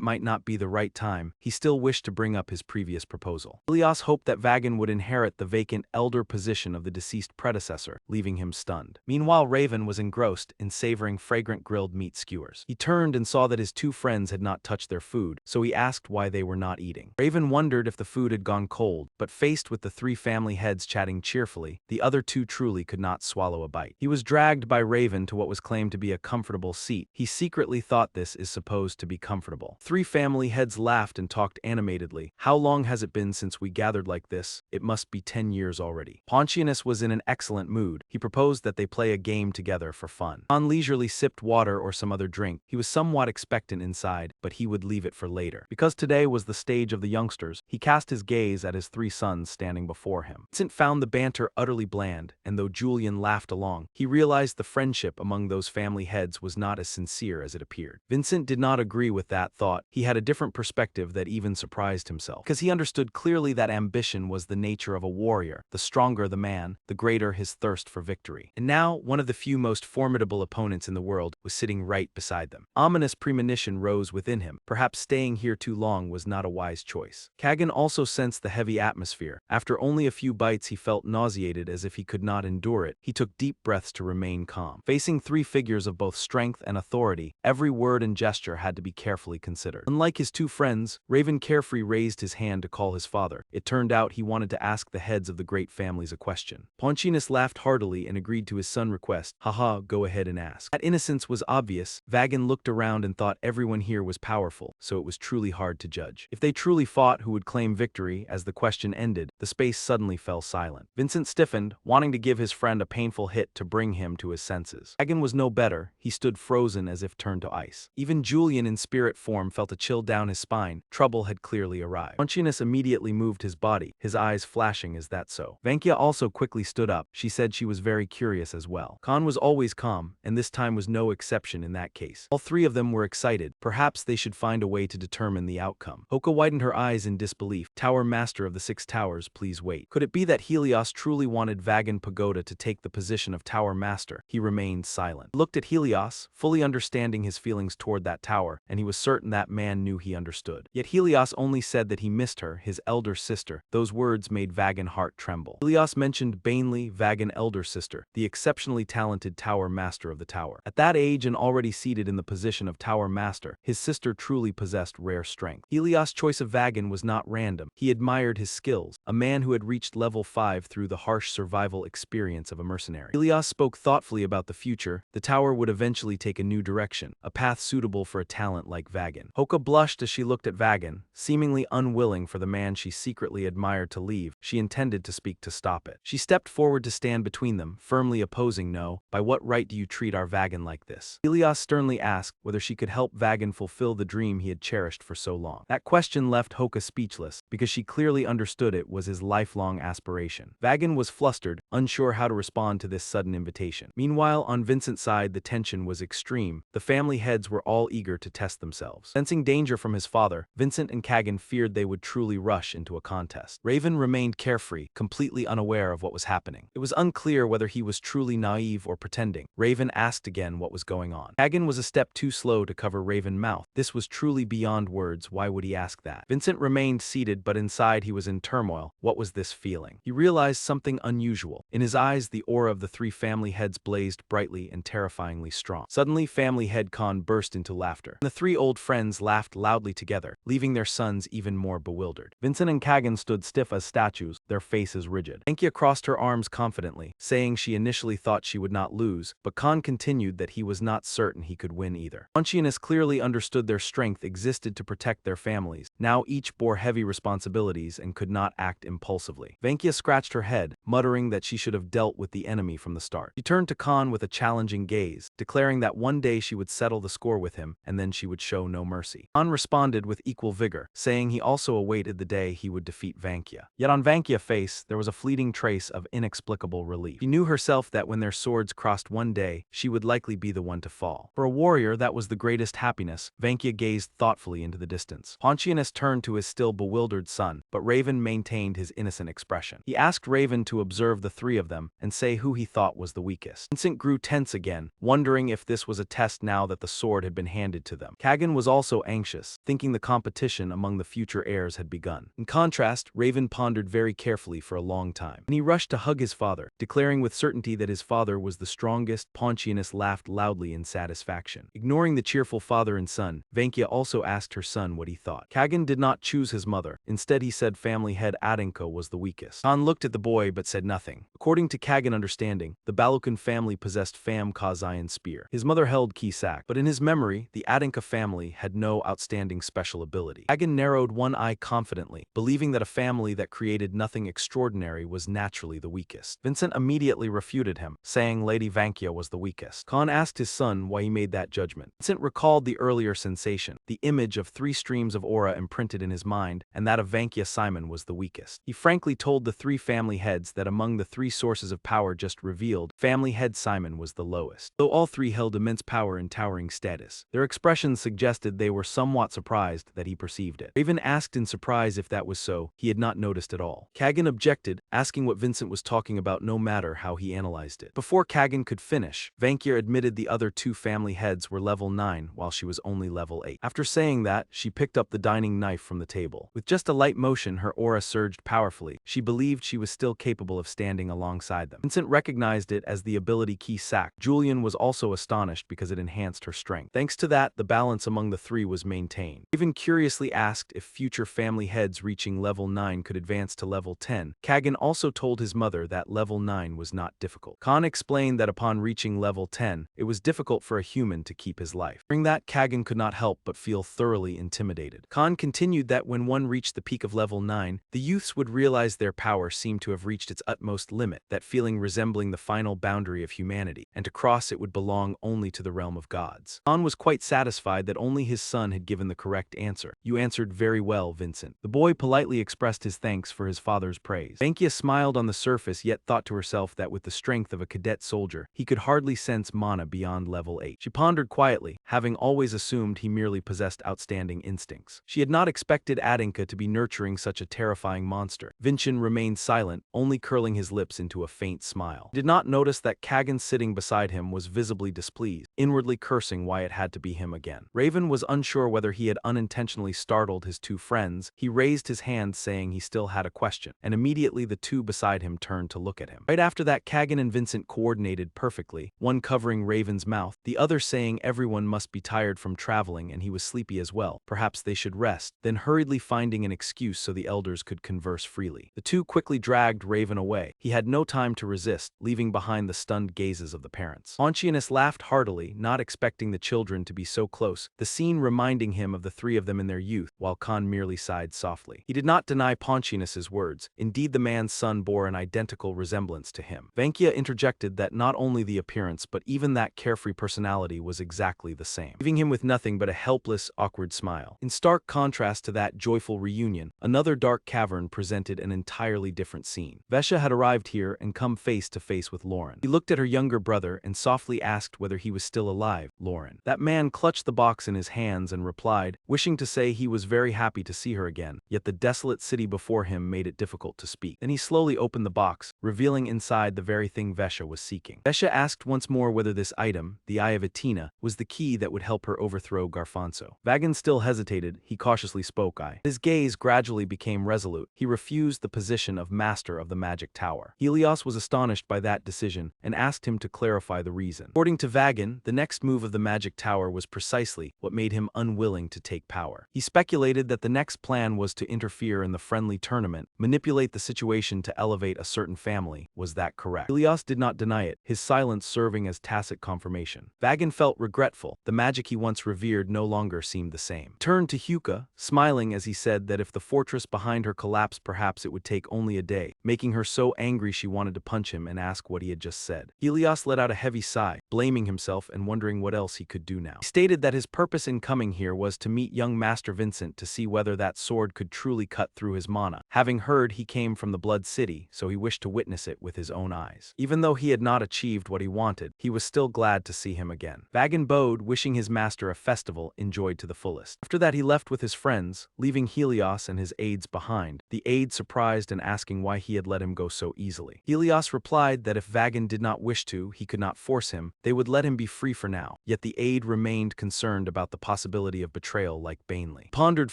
might not be the right time, he still wished to bring up his previous proposal. Helios hoped that Vagan would inherit the vacant elder position of the deceased predecessor, leaving him stunned. Meanwhile, Raven was engrossed in savoring fragrant grilled meat skewers. He turned and saw that his two friends had not touched their food, so he asked why they were not eating. Raven wondered if the food had gone cold, but But faced with the three family heads chatting cheerfully, the other two truly could not swallow a bite. He was dragged by Raven to what was claimed to be a comfortable seat. He secretly thought this is supposed to be comfortable. Three family heads laughed and talked animatedly. How long has it been since we gathered like this? It must be 10 years already. Pontianus was in an excellent mood. He proposed that they play a game together for fun. Khan leisurely sipped water or some other drink. He was somewhat expectant inside, but he would leave it for later. Because today was the stage of the youngsters, he cast his gaze at his three sons standing before him. Vincent found the banter utterly bland, and though Julian laughed along, he realized the friendship among those family heads was not as sincere as it appeared. Vincent did not agree with that thought. He had a different perspective that even surprised himself, because he understood clearly that ambition was the nature of a warrior. The stronger the man, the greater his thirst for victory. And now, one of the few most formidable opponents in the world was sitting right beside them. Ominous premonition rose within him. Perhaps staying here too long was not a wise choice. Kagan also sensed the heavy atmosphere. After only a few bites, he felt nauseated as if he could not endure it. He took deep breaths to remain calm. Facing three figures of both strength and authority, every word and gesture had to be carefully considered. Unlike his two friends, Raven carefree raised his hand to call his father. It turned out he wanted to ask the heads of the great families a question. Pontianus laughed heartily and agreed to his son's request. Haha, go ahead and ask. That innocence was obvious. Vagan looked around and thought everyone here was powerful, so it was truly hard to judge. If they truly fought, who would claim victory? As the question ended, the space suddenly fell silent. Vincent stiffened, wanting to give his friend a painful hit to bring him to his senses. Vagan was no better. He stood frozen as if turned to ice. Even Julian in spirit form felt a chill down his spine. Trouble had clearly arrived. Pontianus immediately moved his body, his eyes flashing. Is that so? Vankia also quickly stood up. She said she was very curious as well. Khan was always calm, and this time was no exception in that case. All three of them were excited. Perhaps they should find a way to determine the outcome. Hoka widened her eyes in disbelief. Tower Master of the Six Towers, please wait. Could it be that Helios truly wanted Vagan Pagoda to take the position of Tower Master? He remained silent. He looked at Helios, fully understanding his feelings toward that tower, and he was certain that man knew he understood. Yet Helios only said that he missed her, his elder sister. Those words made Vagan heart tremble. Helios mentioned Bainley, Vagan elder sister, the exceptionally talented Tower Master of the tower. At that age and already seated in the position of Tower Master, his sister truly possessed rare strength. Helios' choice of Vagan was not random. He admired his skills, a man who had reached level 5 through the harsh survival experience of a mercenary. Helios spoke thoughtfully about the future. The tower would eventually take a new direction, a path suitable for a talent like Vagan. Hoka blushed as she looked at Vagan, seemingly unwilling for the man she secretly admired to leave. She intended to speak to stop it. She stepped forward to stand between them, firmly opposing. No, by what right do you treat our Vagan like this? Helios sternly asked whether she could help Vagan fulfill the dream he had cherished for so long. That question left Hoka speechless, because she clearly understood it was his lifelong aspiration. Vagan was flustered, unsure how to respond to this sudden invitation. Meanwhile, on Vincent's side, the tension was extreme. The family heads were all eager to test themselves. Sensing danger from his father, Vincent and Kagan feared they would truly rush into a contest. Raven remained carefree, completely unaware of what was happening. It was unclear whether he was truly naive or pretending. Raven asked again what was going on. Kagan was a step too slow to cover Raven's mouth. This was truly beyond words. Why would he ask that? Vincent remained seated, but inside he was in turmoil. What was this feeling? He realized something unusual. In his eyes, the aura of the three family heads blazed brightly and terrifyingly strong. Suddenly, family head Khan burst into laughter. The three old friends laughed loudly together, leaving their sons even more bewildered. Vincent and Kagan stood stiff as statues, their faces rigid. Enkia crossed her arms confidently, saying she initially thought she would not lose, but Khan continued that he was not certain he could win either. Pontianus clearly understood their strength existed to protect their families. Now each bore heavy responsibilities and could not act impulsively. Vankia scratched her head, muttering that she should have dealt with the enemy from the start. She turned to Khan with a challenging gaze, declaring that one day she would settle the score with him, and then she would show no mercy. Khan responded with equal vigor, saying he also awaited the day he would defeat Vankia. Yet on Vankia's face, there was a fleeting trace of inexplicable relief. She knew herself that when their swords crossed one day, she would likely be the one to fall. For a warrior, that was the greatest happiness. Vankia gazed thoughtfully into the distance. Pontianus turned to his still bewildered son, but Raven maintained his innocent expression. He asked Raven to observe the three of them and say who he thought was the weakest. Vincent grew tense again, wondering if this was a test now that the sword had been handed to them. Kagan was also anxious, thinking the competition among the future heirs had begun. In contrast, Raven pondered very carefully for a long time. And he rushed to hug his father, declaring with certainty that his father was the strongest. Pontianus laughed loudly in satisfaction. Ignoring the cheerful father and son, Vankia also asked her son what he thought. Kagan did not choose his mother. Instead, he said family head Adinka was the weakest. Khan looked at the boy but said nothing. According to Kagan understanding, the Balukan family possessed Pham Kazayan spear. His mother held Kisak, but in his memory, the Adinka family had no outstanding special ability. Kagan narrowed one eye confidently, believing that a family that created nothing extraordinary was naturally the weakest. Vincent immediately refuted him, saying Lady Vankya was the weakest. Khan asked his son why he made that judgment. Vincent recalled the earlier sensation, the image of 3 streams of aura imprinted in his mind, and that of Vankya Simon was the weakest. He frankly told the 3 family heads that among the 3 sources of power just revealed, family head Simon was the lowest. Though all 3 held immense power and towering status, their expressions suggested they were somewhat surprised that he perceived it. Raven asked in surprise if that was so. He had not noticed at all. Kagan objected, asking what Vincent was talking about no matter how he analyzed it. Before Kagan could finish, Vankya admitted the other 2 family heads were level 9 while she was only level 8. After saying that, she picked up the dining knife from the table. With just a light motion, her aura surged powerfully. She believed she was still capable of standing alongside them. Vincent recognized it as the ability Ki Sak. Julian was also astonished because it enhanced her strength. Thanks to that, the balance among the 3 was maintained. Raven curiously asked if future family heads reaching level 9 could advance to level 10. Kagan also told his mother that level 9 was not difficult. Khan explained that upon reaching level 10, it was difficult for a human to keep his life. During that, Kagan could not help but feel thoroughly intimidated. Khan continued that when one reached the peak of level 9, the youths would realize their power seemed to have reached its utmost limit, that feeling resembling the final boundary of humanity, and to cross it would belong only to the realm of gods. Khan was quite satisfied that only his son had given the correct answer. You answered very well, Vincent. The boy politely expressed his thanks for his father's praise. Vankya smiled on the surface yet thought to herself that with the strength of a cadet soldier, he could hardly sense mana beyond level 8. She pondered quietly, having always assumed he merely possessed outstanding instincts. She had not expected Adinka to be nurturing such a terrifying monster. Vincent remained silent, only curling his lips into a faint smile. He did not notice that Kagan sitting beside him was visibly displeased, inwardly cursing why it had to be him again. Raven was unsure whether he had unintentionally startled his 2 friends. He raised his hand saying he still had a question, and immediately the 2 beside him turned to look at him. Right after that, Kagan and Vincent coordinated perfectly, one covering Raven's mouth, the other saying everyone must be tired from traveling and he was sleepy as well. Perhaps they should rest, then hurriedly finding an excuse so the elders could converse freely. The 2 quickly dragged Raven away. He had no time to resist, leaving behind the stunned gazes of the parents. Pontianus laughed heartily, not expecting the children to be so close, the scene reminding him of the 3 of them in their youth, while Khan merely sighed softly. He did not deny Pontianus's words. Indeed, the man's son bore an identical resemblance to him. Vankya interjected that not only the appearance but even that carefree personality was exactly the same, leaving him with nothing but a helpless, awkward smile. In stark contrast to that joyful reunion, another dark cavern presented an entirely different scene. Vesha had arrived here and come face to face with Lauren. He looked at her younger brother and softly asked whether he was still alive. Lauren. That man clutched the box in his hands and replied, wishing to say he was very happy to see her again, yet the desolate city before him made it difficult to speak. Then he slowly opened the box, revealing inside the very thing Vesha was seeking. Vesha asked once more whether this item, the Eye of Atina, was the key that would help her overthrow Garfonso. Vagan still hesitated. He cautiously spoke. His gaze gradually became resolute. He refused the position of master of the magic tower. Helios was astonished by that decision and asked him to clarify the reason. According to Vagan, the next move of the magic tower was precisely what made him unwilling to take power. He speculated that the next plan was to interfere in the friendly tournament, manipulate the situation to elevate a certain family. Was that correct? Helios did not deny it, his silence serving as tacit confirmation. Vagan felt regretful. The magic he once revered no longer seemed the same. He turned to Huka, smiling as he said that if the fortress behind her collapsed, perhaps it would take only a day, making her so angry she wanted to punch him and ask what he had just said. Helios let out a heavy sigh, blaming himself and wondering what else he could do now. He stated that his purpose in coming here was to meet young Master Vincent to see whether that sword could truly cut through his mana. Having heard he came from the Blood City, so he wished to witness it with his own eyes. Even though he had not achieved what he wanted, he was still glad to see him again. Vagan bowed, wishing his master a festival enjoyed to the fullest. After that he left with his friends, leaving Helios and his aides behind, the aides surprised and asking why he had let him go so easily. Helios replied that if Vagan did not wish to, he could not force him, they would let him be free for now. Yet the aide remained concerned about the possibility of betrayal like Bainley. Pondered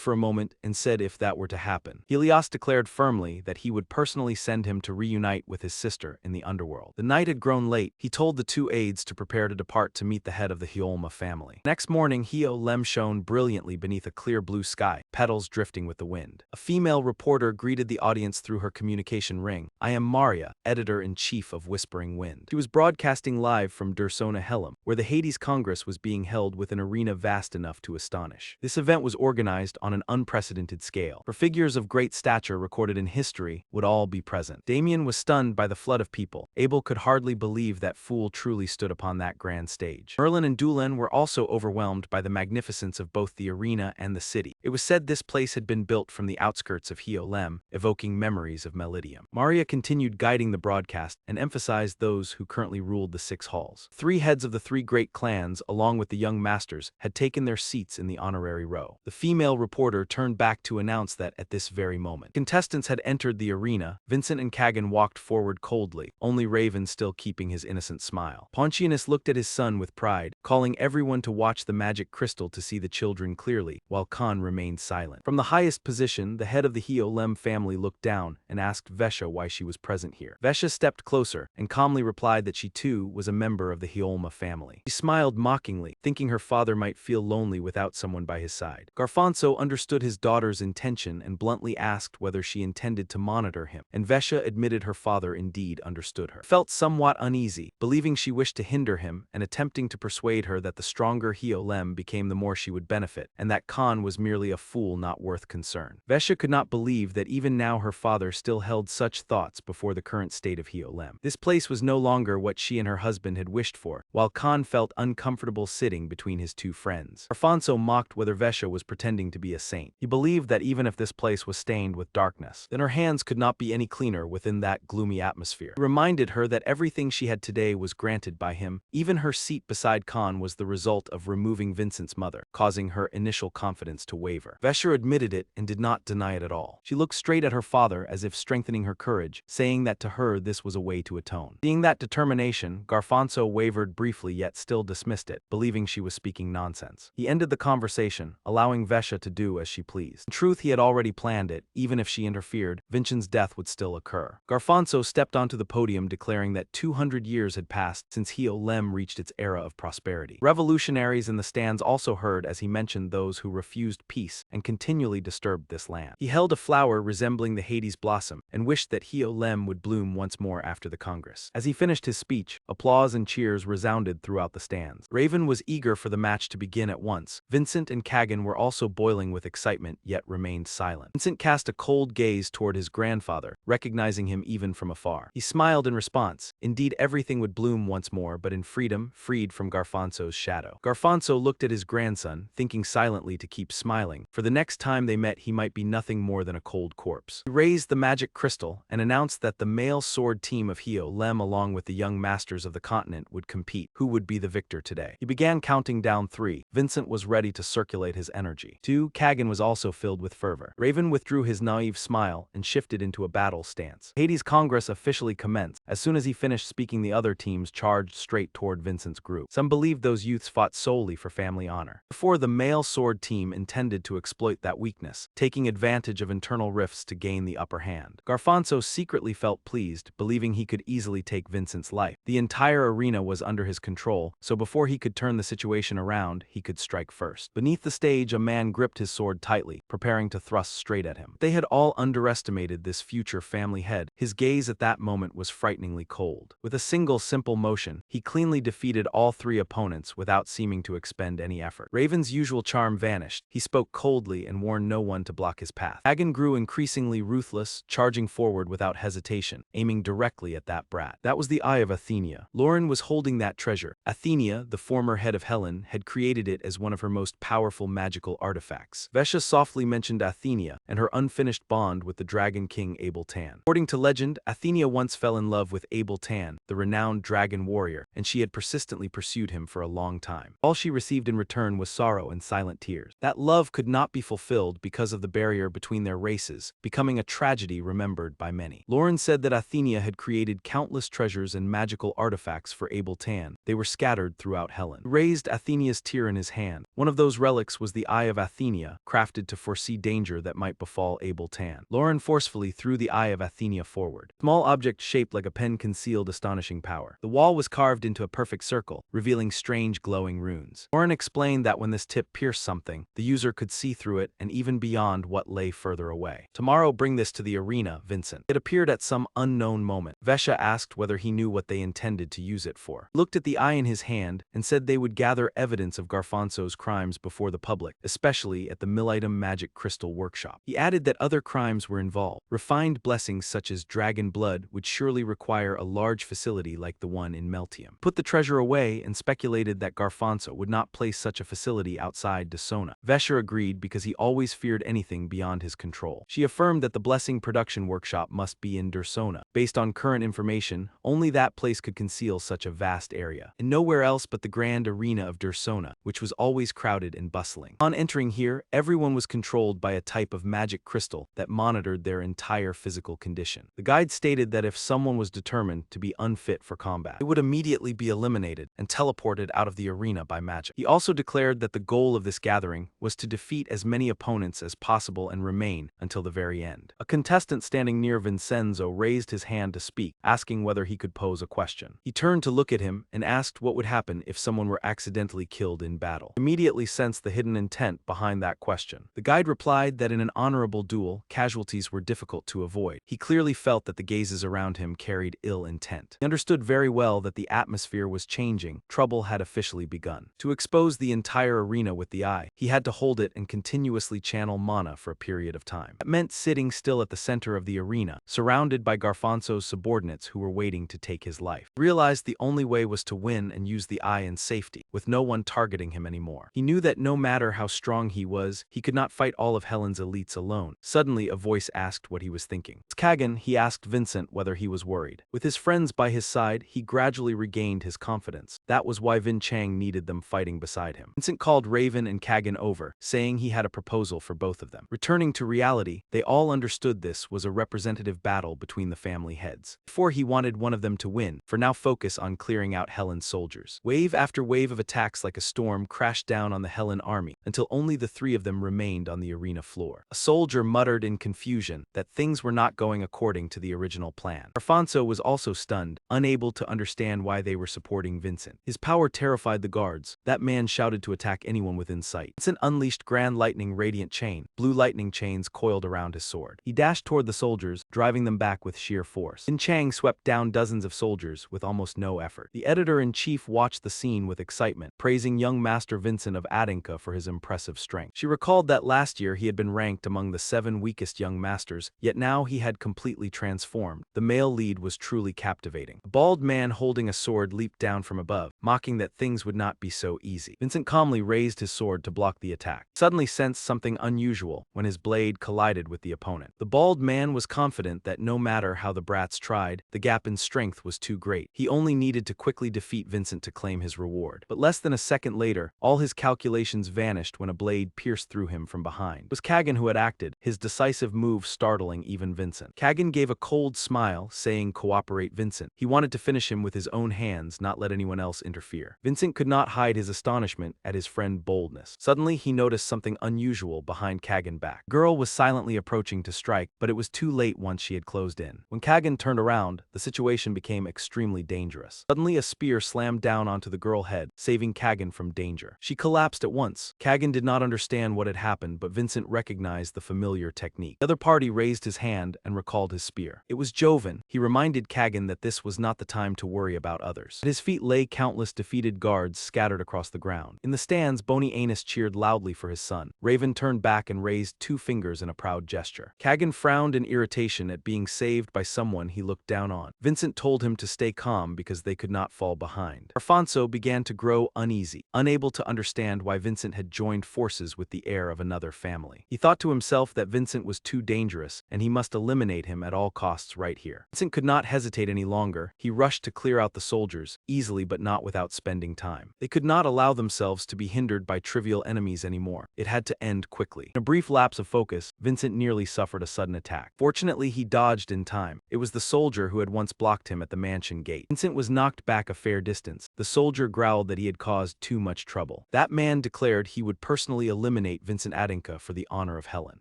for a moment and said if that were to happen. Helios declared firmly that he would personally send him to reunite with his sister in the underworld. The night had grown late. He told the 2 aides to prepare to depart to meet the head of the Hyolma family. Next morning, Hio Lem shone brilliantly beneath a clear blue sky, petals drifting with the wind. A female reporter greeted the audience through her communication ring. "I am Maria, editor-in-chief of Whispering Wind." She was broadcasting live from Dursona Helm, where the Hades Congress was being held with an arena vast enough to astonish. This event was organized on an unprecedented scale, for figures of great stature recorded in history would all be present. Damien was stunned by the flood of people. Abel could hardly believe that Fool truly stood upon that grand stage. Merlin and Dulan were also overwhelmed by the magnificence of both the arena and the city. It was said this place had been built from the outskirts of Heolem, evoking memories of Melidium. Maria continued guiding the broadcast and emphasized those who currently ruled the 6 halls. 3 heads of the 3 great clans, along with the young masters, had taken their seats in the honorary row. The female reporter turned back to announce that at this very moment, contestants had entered the arena. Vincent and Kagan walked forward coldly, only Raven still keeping his innocent smile. Pontianus looked at his son with pride, calling everyone to watch the magic crystal to see the children clearly, while Khan remained silent. From the highest position, the head of the Heolem family looked down and asked Vesha why she was present here. Vesha stepped closer and calmly replied that she too was a member of the Heolma family. She smiled mockingly, thinking her father might feel lonely without someone by his side. Garfonso understood his daughter's intention and bluntly asked whether she intended to monitor him, and Vesha admitted her father indeed understood her. He felt somewhat uneasy, believing she wished to hinder him and attempting to persuade her that the stronger Heolem became the more she would benefit, and that Khan was merely a fool not worth concern. Vesha could not believe that even now her father still held such thoughts before the current state of Heolem. This place was no longer what she and her husband had wished for, while Khan felt uncomfortable sitting between his 2 friends. Alfonso mocked whether Vesha was pretending to be a saint. He believed that even if this place was stained with darkness, then her hands could not be any cleaner within that gloomy atmosphere. He reminded her that everything she had today was granted by him. Even her seat beside Khan was the result of removing Vincent's mother, causing her initial confidence to waver. Vesha admitted it and did not deny it at all. She looked straight at her father as if strengthening her courage, saying that to her this was a way to atone. Seeing that determination, Garfonso wavered briefly yet still dismissed it, believing she was speaking nonsense. He ended the conversation, allowing Vesha to do as she pleased. In truth, he had already planned it. Even if she interfered, Vincent's death would still occur. Garfonso stepped onto the podium declaring that 200 years had passed since Heolem reached its era of prosperity. Revolutionaries in the stands also heard as he mentioned those who refused peace and continually disturbed this land. He held a flower resembling the Hades blossom and wished that Heolem would bloom once more after the Congress. As he finished his speech, applause and cheers resounded throughout the stands. Raven was eager for the match to begin at once. Vincent and Kagan were also boiling with excitement, yet remained silent. Vincent cast a cold gaze toward his grandfather, recognizing him even from afar. He smiled in response. Indeed, everything would bloom once more, but in freedom, freed from Garfonso's shadow. Garfonso looked at his grandson, thinking silently to keep smiling, for the next time they met he might be nothing more than a cold corpse. He raised the magic crystal and announced that the male sword team of Heolem along with the young masters of the continent would compete. Who would be the victor today? He began counting down 3. Vincent was ready to circulate his energy. 2. Kagan was also filled with fervor. Raven withdrew his naive smile and shifted into a battle stance. Hades Congress officially commenced. As soon as he finished speaking, the other teams charged straight toward Vincent's group. Some believed those youths fought solely for family honor. Before, the male sword team intended to exploit that weakness, taking advantage of internal rifts to gain the upper hand. Garfonso secretly felt pleased, believing he could easily take Vincent's life. The entire arena was under his control, so before he could turn the situation around, he could strike first. Beneath the stage, a man gripped his sword tightly, preparing to thrust straight at him. They had all underestimated this future family head. His gaze at that moment was frighteningly cold. With a single simple motion, he cleanly defeated all 3 opponents without seeming to expend any effort. Raven's usual charm vanished. He spoke coldly and warned no one to block his path. Kagan grew increasingly ruthless, charging forward without hesitation, aiming directly at that brat. That was the eye of Athenia. Lauren was holding that treasure. Athenia, the former head of Helen, had created it as one of her most powerful magical artifacts. Vesha softly mentioned Athenia and her unfinished bond with the Dragon King Abel Tan. According to legend, Athenia once fell in love with Abel Tan, the renowned dragon warrior, and she had persistently pursued him for a long time. All she received in return was sorrow and silent tears. That love could not be fulfilled because of the barrier between their races, becoming a tragedy remembered by many. Lauren said that Athenia had created countless treasures and magical artifacts for Abel Tan. They were scattered throughout Helen. He raised Athenia's tear in his hand. One of those relics was the Eye of Athenia, crafted to foresee danger that might befall Abel Tan. Lauren forcefully threw the Eye of Athenia forward. A small object shaped like a pen concealed astonishing power. The wall was carved into a perfect circle, revealing strange glowing runes. Lauren explained that when this tip pierced something, the user could see through it and even beyond what lay further her away. Tomorrow bring this to the arena, Vincent. It appeared at some unknown moment. Vesha asked whether he knew what they intended to use it for. He looked at the eye in his hand and said they would gather evidence of Garfonso's crimes before the public, especially at the Millitem Magic Crystal Workshop. He added that other crimes were involved. Refined blessings such as dragon blood would surely require a large facility like the one in Meltium. Put the treasure away and speculated that Garfonso would not place such a facility outside Desona. Vesha agreed because he always feared anything beyond his control. She affirmed that the blessing production workshop must be in Dersona. Based on current information, only that place could conceal such a vast area, and nowhere else but the grand arena of Dersona, which was always crowded and bustling. On entering here, everyone was controlled by a type of magic crystal that monitored their entire physical condition. The guide stated that if someone was determined to be unfit for combat, they would immediately be eliminated and teleported out of the arena by magic. He also declared that the goal of this gathering was to defeat as many opponents as possible and remain until the very end. A contestant standing near Vincenzo raised his hand to speak, asking whether he could pose a question. He turned to look at him and asked what would happen if someone were accidentally killed in battle. He immediately sensed the hidden intent behind that question. The guide replied that in an honorable duel, casualties were difficult to avoid. He clearly felt that the gazes around him carried ill intent. He understood very well that the atmosphere was changing. Trouble had officially begun. To expose the entire arena with the eye, he had to hold it and continuously channel mana for a period of time. That meant sitting still at the center of the arena, surrounded by Garfonso's subordinates who were waiting to take his life. He realized the only way was to win and use the eye in safety, with no one targeting him anymore. He knew that no matter how strong he was, he could not fight all of Helen's elites alone. Suddenly, a voice asked what he was thinking. As Kagan, he asked Vincent whether he was worried. With his friends by his side, he gradually regained his confidence. That was why Vin Chang needed them fighting beside him. Vincent called Raven and Kagan over, saying he had a proposal for both of them. Returning to reality, they all understood this was a representative battle between the family heads. Before he wanted one of them to win, for now focus on clearing out Helen's soldiers. Wave after wave of attacks like a storm crashed down on the Helen army, until only the three of them remained on the arena floor. A soldier muttered in confusion that things were not going according to the original plan. Garfonso was also stunned, unable to understand why they were supporting Vincent. His power terrified the guards. That man shouted to attack anyone within sight. Vincent unleashed Grand Lightning Radiant Chain. Blue lightning chains coiled around his sword. He dashed toward the soldiers, driving them back with sheer force. Vin Chang swept down dozens of soldiers with almost no effort. The editor-in-chief watched the scene with excitement, praising young Master Vincent of Adinka for his impressive strength. She recalled that last year he had been ranked among the 7 weakest young masters, yet now he had completely transformed. The male lead was truly captivating. A bald man holding a sword leaped down from above, mocking that things would not be so easy. Vincent calmly raised his sword to block the attack. He suddenly sensed something unusual when his blade collided with the opponent. The bald man was confident that no matter how the brats tried, the gap in strength was too great. He only needed to quickly defeat Vincent to claim his reward. But less than a second later, all his calculations vanished when a blade pierced through him from behind. It was Kagan who had acted, his decisive move startling even Vincent. Kagan gave a cold smile, saying, "Cooperate, Vincent." He wanted to finish him with his own hands, not let anyone else interfere. Vincent could not hide his astonishment at his friend's boldness. Suddenly, he noticed something unusual behind Kagan's back. The girl was silently approaching to strike, but it was too late once she had closed in. When Kagan turned around, the situation became extremely dangerous. Suddenly, a spear slammed down onto the girl's head, saving Kagan from danger. She collapsed at once. Kagan did not understand what had happened, but Vincent recognized the familiar technique. The other party raised his hand and recalled his spear. It was Joven. He reminded Kagan that this was not the time to worry about others. At his feet lay countless defeated guards scattered across the ground. In the stands, Bony Anus cheered loudly for his son. Raven turned back and raised 2 fingers in a proud gesture. Kagan frowned in irritation at being saved by someone he looked down on. Vincent told him to stay calm because they could not fall behind. Alfonso began to grow uneasy, unable to understand why Vincent had joined forces with the heir of another family. He thought to himself that Vincent was too dangerous, and he must eliminate him at all costs right here. Vincent could not hesitate any longer. He rushed to clear out the soldiers, easily but not without spending time. They could not allow themselves to be hindered by trivial enemies anymore. It had to end quickly. In a brief lapse of focus, Vincent nearly suffered a sudden attack. Fortunately, he dodged in time. It was the soldier who had once blocked him at the mansion gate. Vincent was knocked back a fair distance. The soldier growled that he had caused too much trouble. That man declared he would personally eliminate Vincent Adinka for the honor of Helen.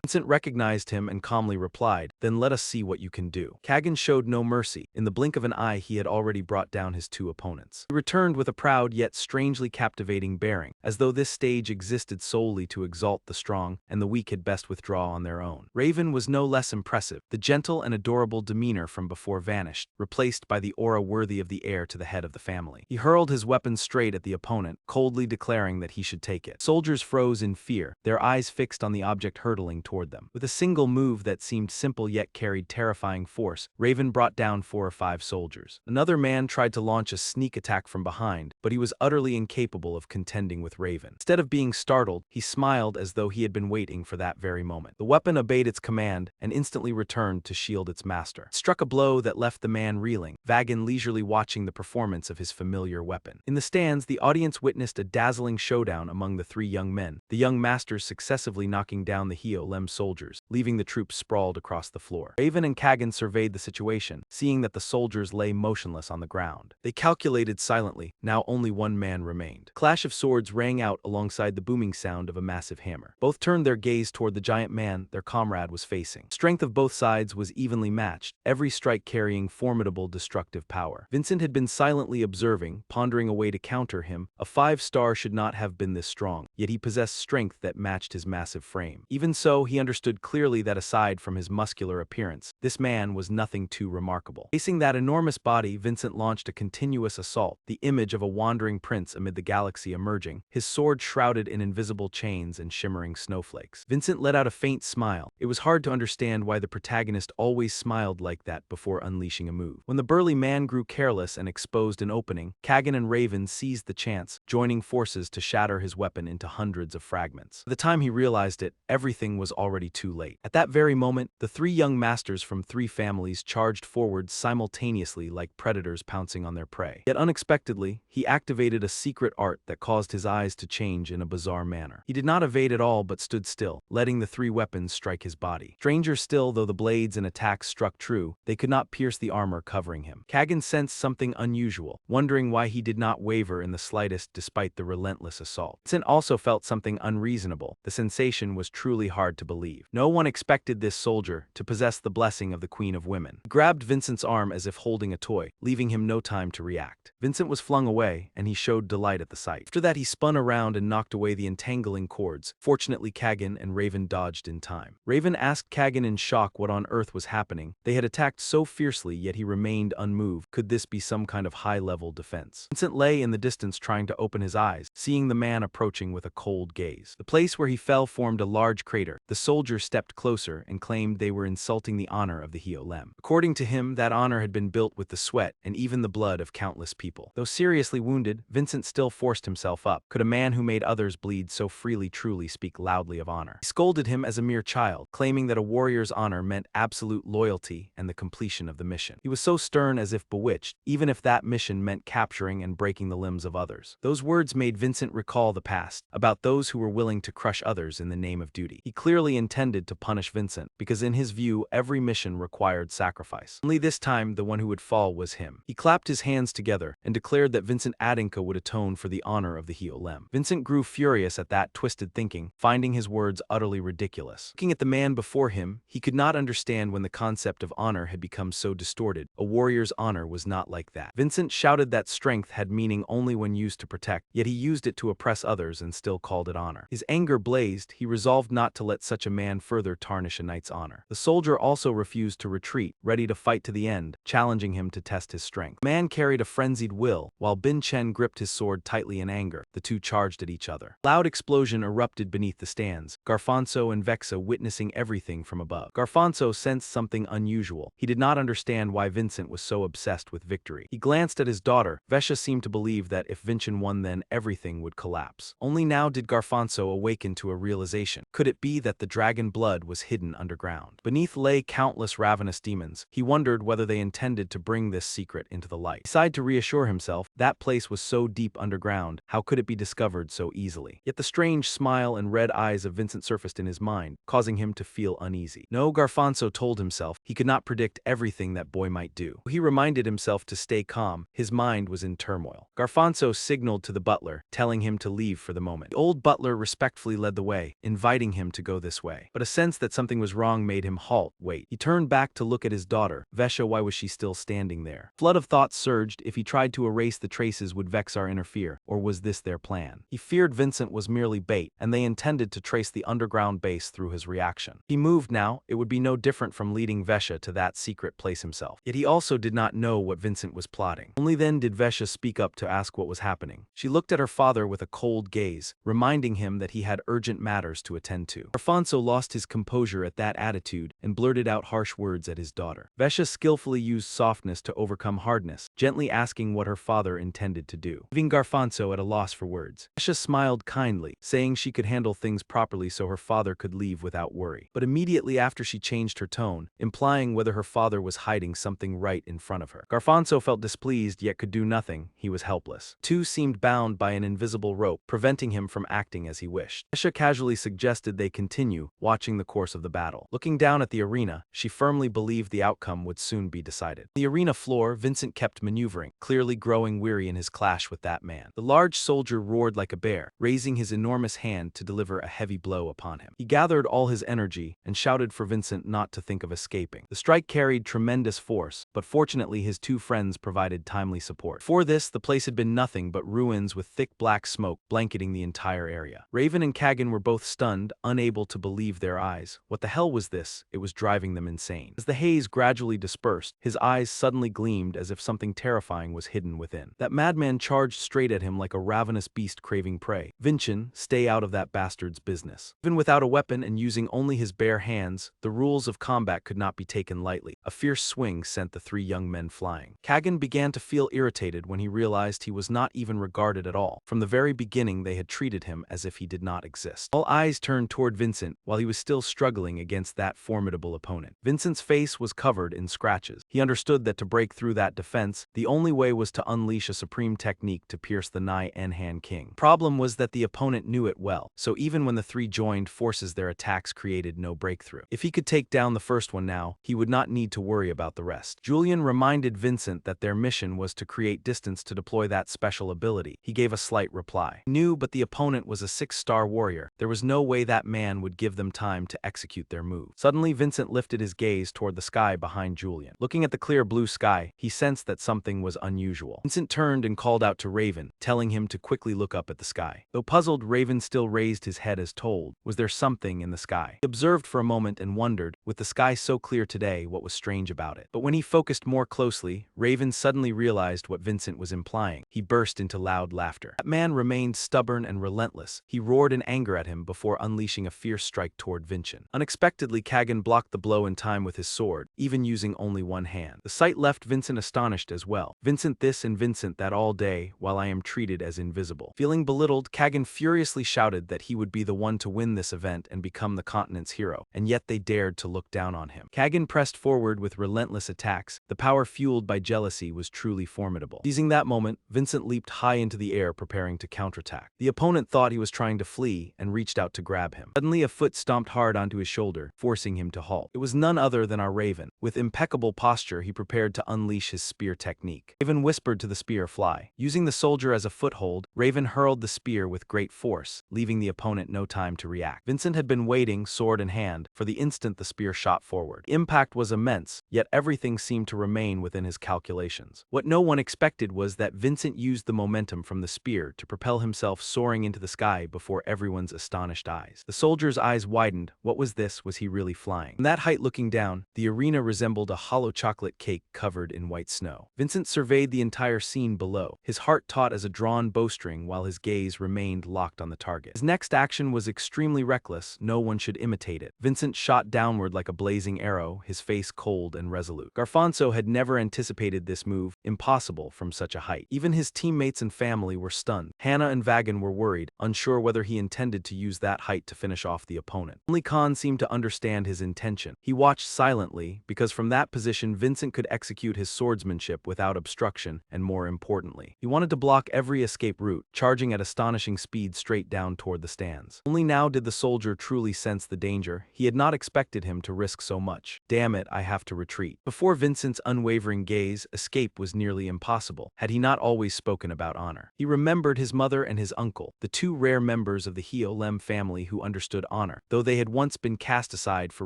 Vincent recognized him and calmly replied, "Then let us see what you can do." Kagan showed no mercy. In the blink of an eye, he had already brought down his 2 opponents. opponents. He returned with a proud yet strangely captivating bearing, as though this stage existed solely to exalt the strong, and the weak had best withdraw on their own. Raven was no less impressive. The gentle and adorable demeanor from before vanished, replaced by the aura worthy of the heir to the head of the family. He hurled his weapon straight at the opponent, coldly declaring that he should take it. Soldiers froze in fear, their eyes fixed on the object hurtling toward them. With a single move that seemed simple yet carried terrifying force, Raven brought down 4 or 5 soldiers. Another man tried to launch a sneak attack from behind, but he was utterly incapable of contending with Raven. Instead of being startled, he smiled as though he had been waiting for that very moment. The weapon obeyed its command and instantly returned to shield its master. It struck a blow that left the man reeling, Vagan leisurely watching the performance of his familiar weapon. In the stands, the audience witnessed a dazzling showdown among the 3 young men, the young masters successively knocking down the Heolem soldiers, leaving the troops sprawled across the floor. Raven and Kagan surveyed the situation, seeing that the soldiers lay motionless on the ground. They calculated silently, now only one man remained. Clash of swords rang out alongside the booming sound of a massive hammer. Both turned their gaze toward the giant man their comrade was facing. Strength of both sides was evenly matched, every strike carrying formidable destructive power. Vincent had been silently observing, pondering a way to counter him. A 5-star should not have been this strong, yet he possessed strength that matched his massive frame. Even so, he understood clearly that aside from his muscular appearance, this man was nothing too remarkable. Facing that enormous body, Vincent launched a continuous assault, the image of a wandering prince amid the galaxy emerging, his sword shrouded in invisible chains and shimmering snowflakes. Vincent let out a faint smile. It was hard to understand why the protagonist always smiled like that before unleashing a move. When the burly man grew careless and exposed an opening, Kagan and Raven seized the chance, joining forces to shatter his weapon into hundreds of fragments. By the time he realized it, everything was already too late. At that very moment, the 3 young masters from 3 families charged forward simultaneously like predators pouncing on their prey. Yet unexpectedly, he activated a secret art that caused his eyes to change in a bizarre manner. He did not evade at all but stood still, letting the 3 weapons strike his body. Stranger still, though the blades and attacks struck true, they could not pierce the armor covering him. Kagan sensed something unusual, wondering why he did not waver in the slightest despite the relentless assault. Vincent also felt something unreasonable. The sensation was truly hard to believe. No one expected this soldier to possess the blessing of the Queen of Women. He grabbed Vincent's arm as if holding a toy, leaving him no time to react. Vincent was flung away, and he showed delight at the sight. After that, he spun around and knocked away the entangling cords. Fortunately, Kagan and Raven dodged in time. Raven asked Kagan in shock what on earth was happening. They had attacked so fiercely, yet he remained unmoved. Could this be some kind of high-level defense? Vincent lay in the distance trying to open his eyes, seeing the man approaching with a cold gaze. The place where he fell formed a large crater. The soldier stepped closer and claimed they were insulting the honor of the Heolem. According to him, that honor had been built with the sweat and even the blood of countless people. Though seriously wounded, Vincent still forced himself up. Could a man who made others bleed so freely truly speak loudly of honor? He scolded him as a mere child, claiming that a warrior's honor meant absolute loyalty and the completion of the mission. He was so stern as if bewitched, even if that mission meant capturing and breaking the limbs of others. Those words made Vincent recall the past, about those who were willing to crush others in the name of duty. He clearly intended to punish Vincent, because in his view, every mission required sacrifice. Only this time, the one who would fall was him. He clapped his hands together and declared that Vincent Adinka would atone for the honor of the Heolem. Vincent grew furious at that twisted thinking, finding his words utterly ridiculous. Looking at the man before him, he could not understand when the concept of honor had become so distorted. A warrior's honor was not like that. Vincent shouted that strength had meaning only when used to protect, yet he used it to oppress others and still called it honor. His anger blazed. He resolved not to let such a man further tarnish a knight's honor. The soldier also refused to retreat, ready to fight to the end, challenging him to test his strength. The man carried a frenzied will, while Bin Chen gripped his sword tightly in anger. The two charged at each other. Loud explosion erupted beneath the stands, Garfonso and Vexa witnessing everything from above. Garfonso sensed something unusual. He did not understand why Vincent was so obsessed with victory. He glanced at his daughter. Vesha seemed to believe that if Vincent won, then everything would collapse. Only now did Garfonso awaken to a realization. Could it be that the dragon blood was hidden underground? Beneath lay countless ravenous demons. He wondered whether they intended to bring this secret into the light. He decided to reassure himself. That place was so deep underground. How could it be discovered so easily? Yet the strange smile and red eyes of Vincent surfaced in his mind, causing him to feel uneasy. No, Garfonso told himself, he could not predict everything that boy might do. He reminded himself to stay calm. His mind was in turmoil. Garfonso signaled to the butler, telling him to leave for the moment. The old butler respectfully led the way, inviting him to go this way. But a sense that something was wrong made him halt. Wait. He turned back to look at his daughter. Vesha, why was she still standing there? Flood of thoughts surged. If he tried to erase the traces would Vexar interfere, or was this their plan? He feared Vincent was merely bait, and they intended to trace the underground base through his reaction. He moved now, it would be no different from leading Vesha to that secret place himself. Yet he also did not know what Vincent was plotting. Only then did Vesha speak up to ask what was happening. She looked at her father with a cold gaze, reminding him that he had urgent matters to attend to. Alfonso lost his composure at that attitude and blurted out harsh words at his daughter. Vesha skillfully used softness to overcome hardness, gently asking what her father intended to do, leaving Garfonso at a loss for words. Vesha smiled kindly, saying she could handle things properly so her father could leave without worry. But immediately after she changed her tone, implying whether her father was hiding something right in front of her. Garfonso felt displeased yet could do nothing. He was helpless. Two seemed bound by an invisible rope, preventing him from acting as he wished. Vesha casually suggested they continue, watching the course of the battle. Looking down at the arena, she firmly believed the outcome would soon be decided. On the arena floor, Vincent kept maneuvering, clearly growing weary in his clash with that man. The large soldier roared like a bear, raising his enormous hand to deliver a heavy blow upon him. He gathered all his energy and shouted for Vincent not to think of escaping. The strike carried tremendous force, but fortunately his two friends provided timely support. For this, the place had been nothing but ruins with thick black smoke blanketing the entire area. Raven and Kagan were both stunned, unable to believe their eyes. What the hell was this? It was driving them insane. As the haze gradually dispersed, his eyes suddenly gleamed as if something terrifying was hidden within. That madman charged straight at him like a ravenous beast craving prey. Vincent, stay out of that bastard's business. Even without a weapon and using only his bare hands, the rules of combat could not be taken lightly. A fierce swing sent the three young men flying. Kagan began to feel irritated when he realized he was not even regarded at all. From the very beginning they had treated him as if he did not exist. All eyes turned toward Vincent while he was still struggling against that formidable opponent. Vincent's face was covered in scratches. He understood that to break through that defense, the only way was to unleash a supreme technique to pierce the nigh Enhan king. Problem was that the opponent knew it well, so even when the three joined forces their attacks created no breakthrough. If he could take down the first one now, he would not need to worry about the rest. Julian reminded Vincent that their mission was to create distance to deploy that special ability. He gave a slight reply. He knew, but the opponent was a 6-star warrior. There was no way that man would give them time to execute their move. Suddenly, Vincent lifted his gaze toward the sky behind Julian. Looking at the clear blue sky, he sensed that something was unusual. Vincent turned and called out to Raven, telling him to quickly look up at the sky. Though puzzled, Raven still raised his head as told. Was there something in the sky? He observed for a moment and wondered, with the sky so clear today, what was strange about it. But when he focused more closely, Raven suddenly realized what Vincent was implying. He burst into loud laughter. That man remained stubborn and relentless. He roared in anger at him before unleashing a fierce strike toward Vincent. Unexpectedly, Kagan blocked the blow in time with his sword, even using only one hand. The sight left Vincent astonished as well. Vincent this and Vincent that all day, while I am treated as invisible. Feeling belittled, Kagan furiously shouted that he would be the one to win this event and become the continent's hero, and yet they dared to look down on him. Kagan pressed forward with relentless attacks. The power fueled by jealousy was truly formidable. Seizing that moment, Vincent leaped high into the air preparing to counterattack. The opponent thought he was trying to flee and reached out to grab him. Suddenly a foot stomped hard onto his shoulder, forcing him to halt. It was none other than our Raven. With impeccable posture, he prepared to unleash his spear technique. Raven whispered to the spear fly. Using the soldier as a foothold, Raven hurled the spear with great force, leaving the opponent no time to react. Vincent had been waiting, sword in hand, for the instant the spear shot forward. The impact was immense, yet everything seemed to remain within his calculations. What no one expected was that Vincent used the momentum from the spear to propel himself soaring into the sky before everyone's astonished eyes. The soldier's eyes widened. What was this? Was he really flying? From that height looking down, the arena resembled a hollow chocolate cake covered in white snow. Vincent surveyed the entire scene below, his heart taut as a drawn bowstring while his gaze remained locked on the target. His next action was extremely reckless. No one should imitate it. Vincent shot downward like a blazing arrow, his face cold and resolute. Garfonso had never anticipated this move, impossible from such a height. Even his teammates and family were stunned. Hannah and Vagan were worried, unsure whether he intended to use that height to finish off the opponent. Only Khan seemed to understand his intention. He watched silently, because from that position Vincent could execute his swordsmanship without obstruction, and more importantly, he wanted to block every escape route, charging at astonishing speed straight down toward the stands. Only now did the soldier truly sense the danger. He had not expected him to risk so much. Damn it, I have to retreat. Before Vincent's unwavering gaze, escape was nearly impossible, had he not always spoken about honor. He remembered his mother and his uncle, the two rare members of the Heolem family who understood honor, though they had once been cast aside for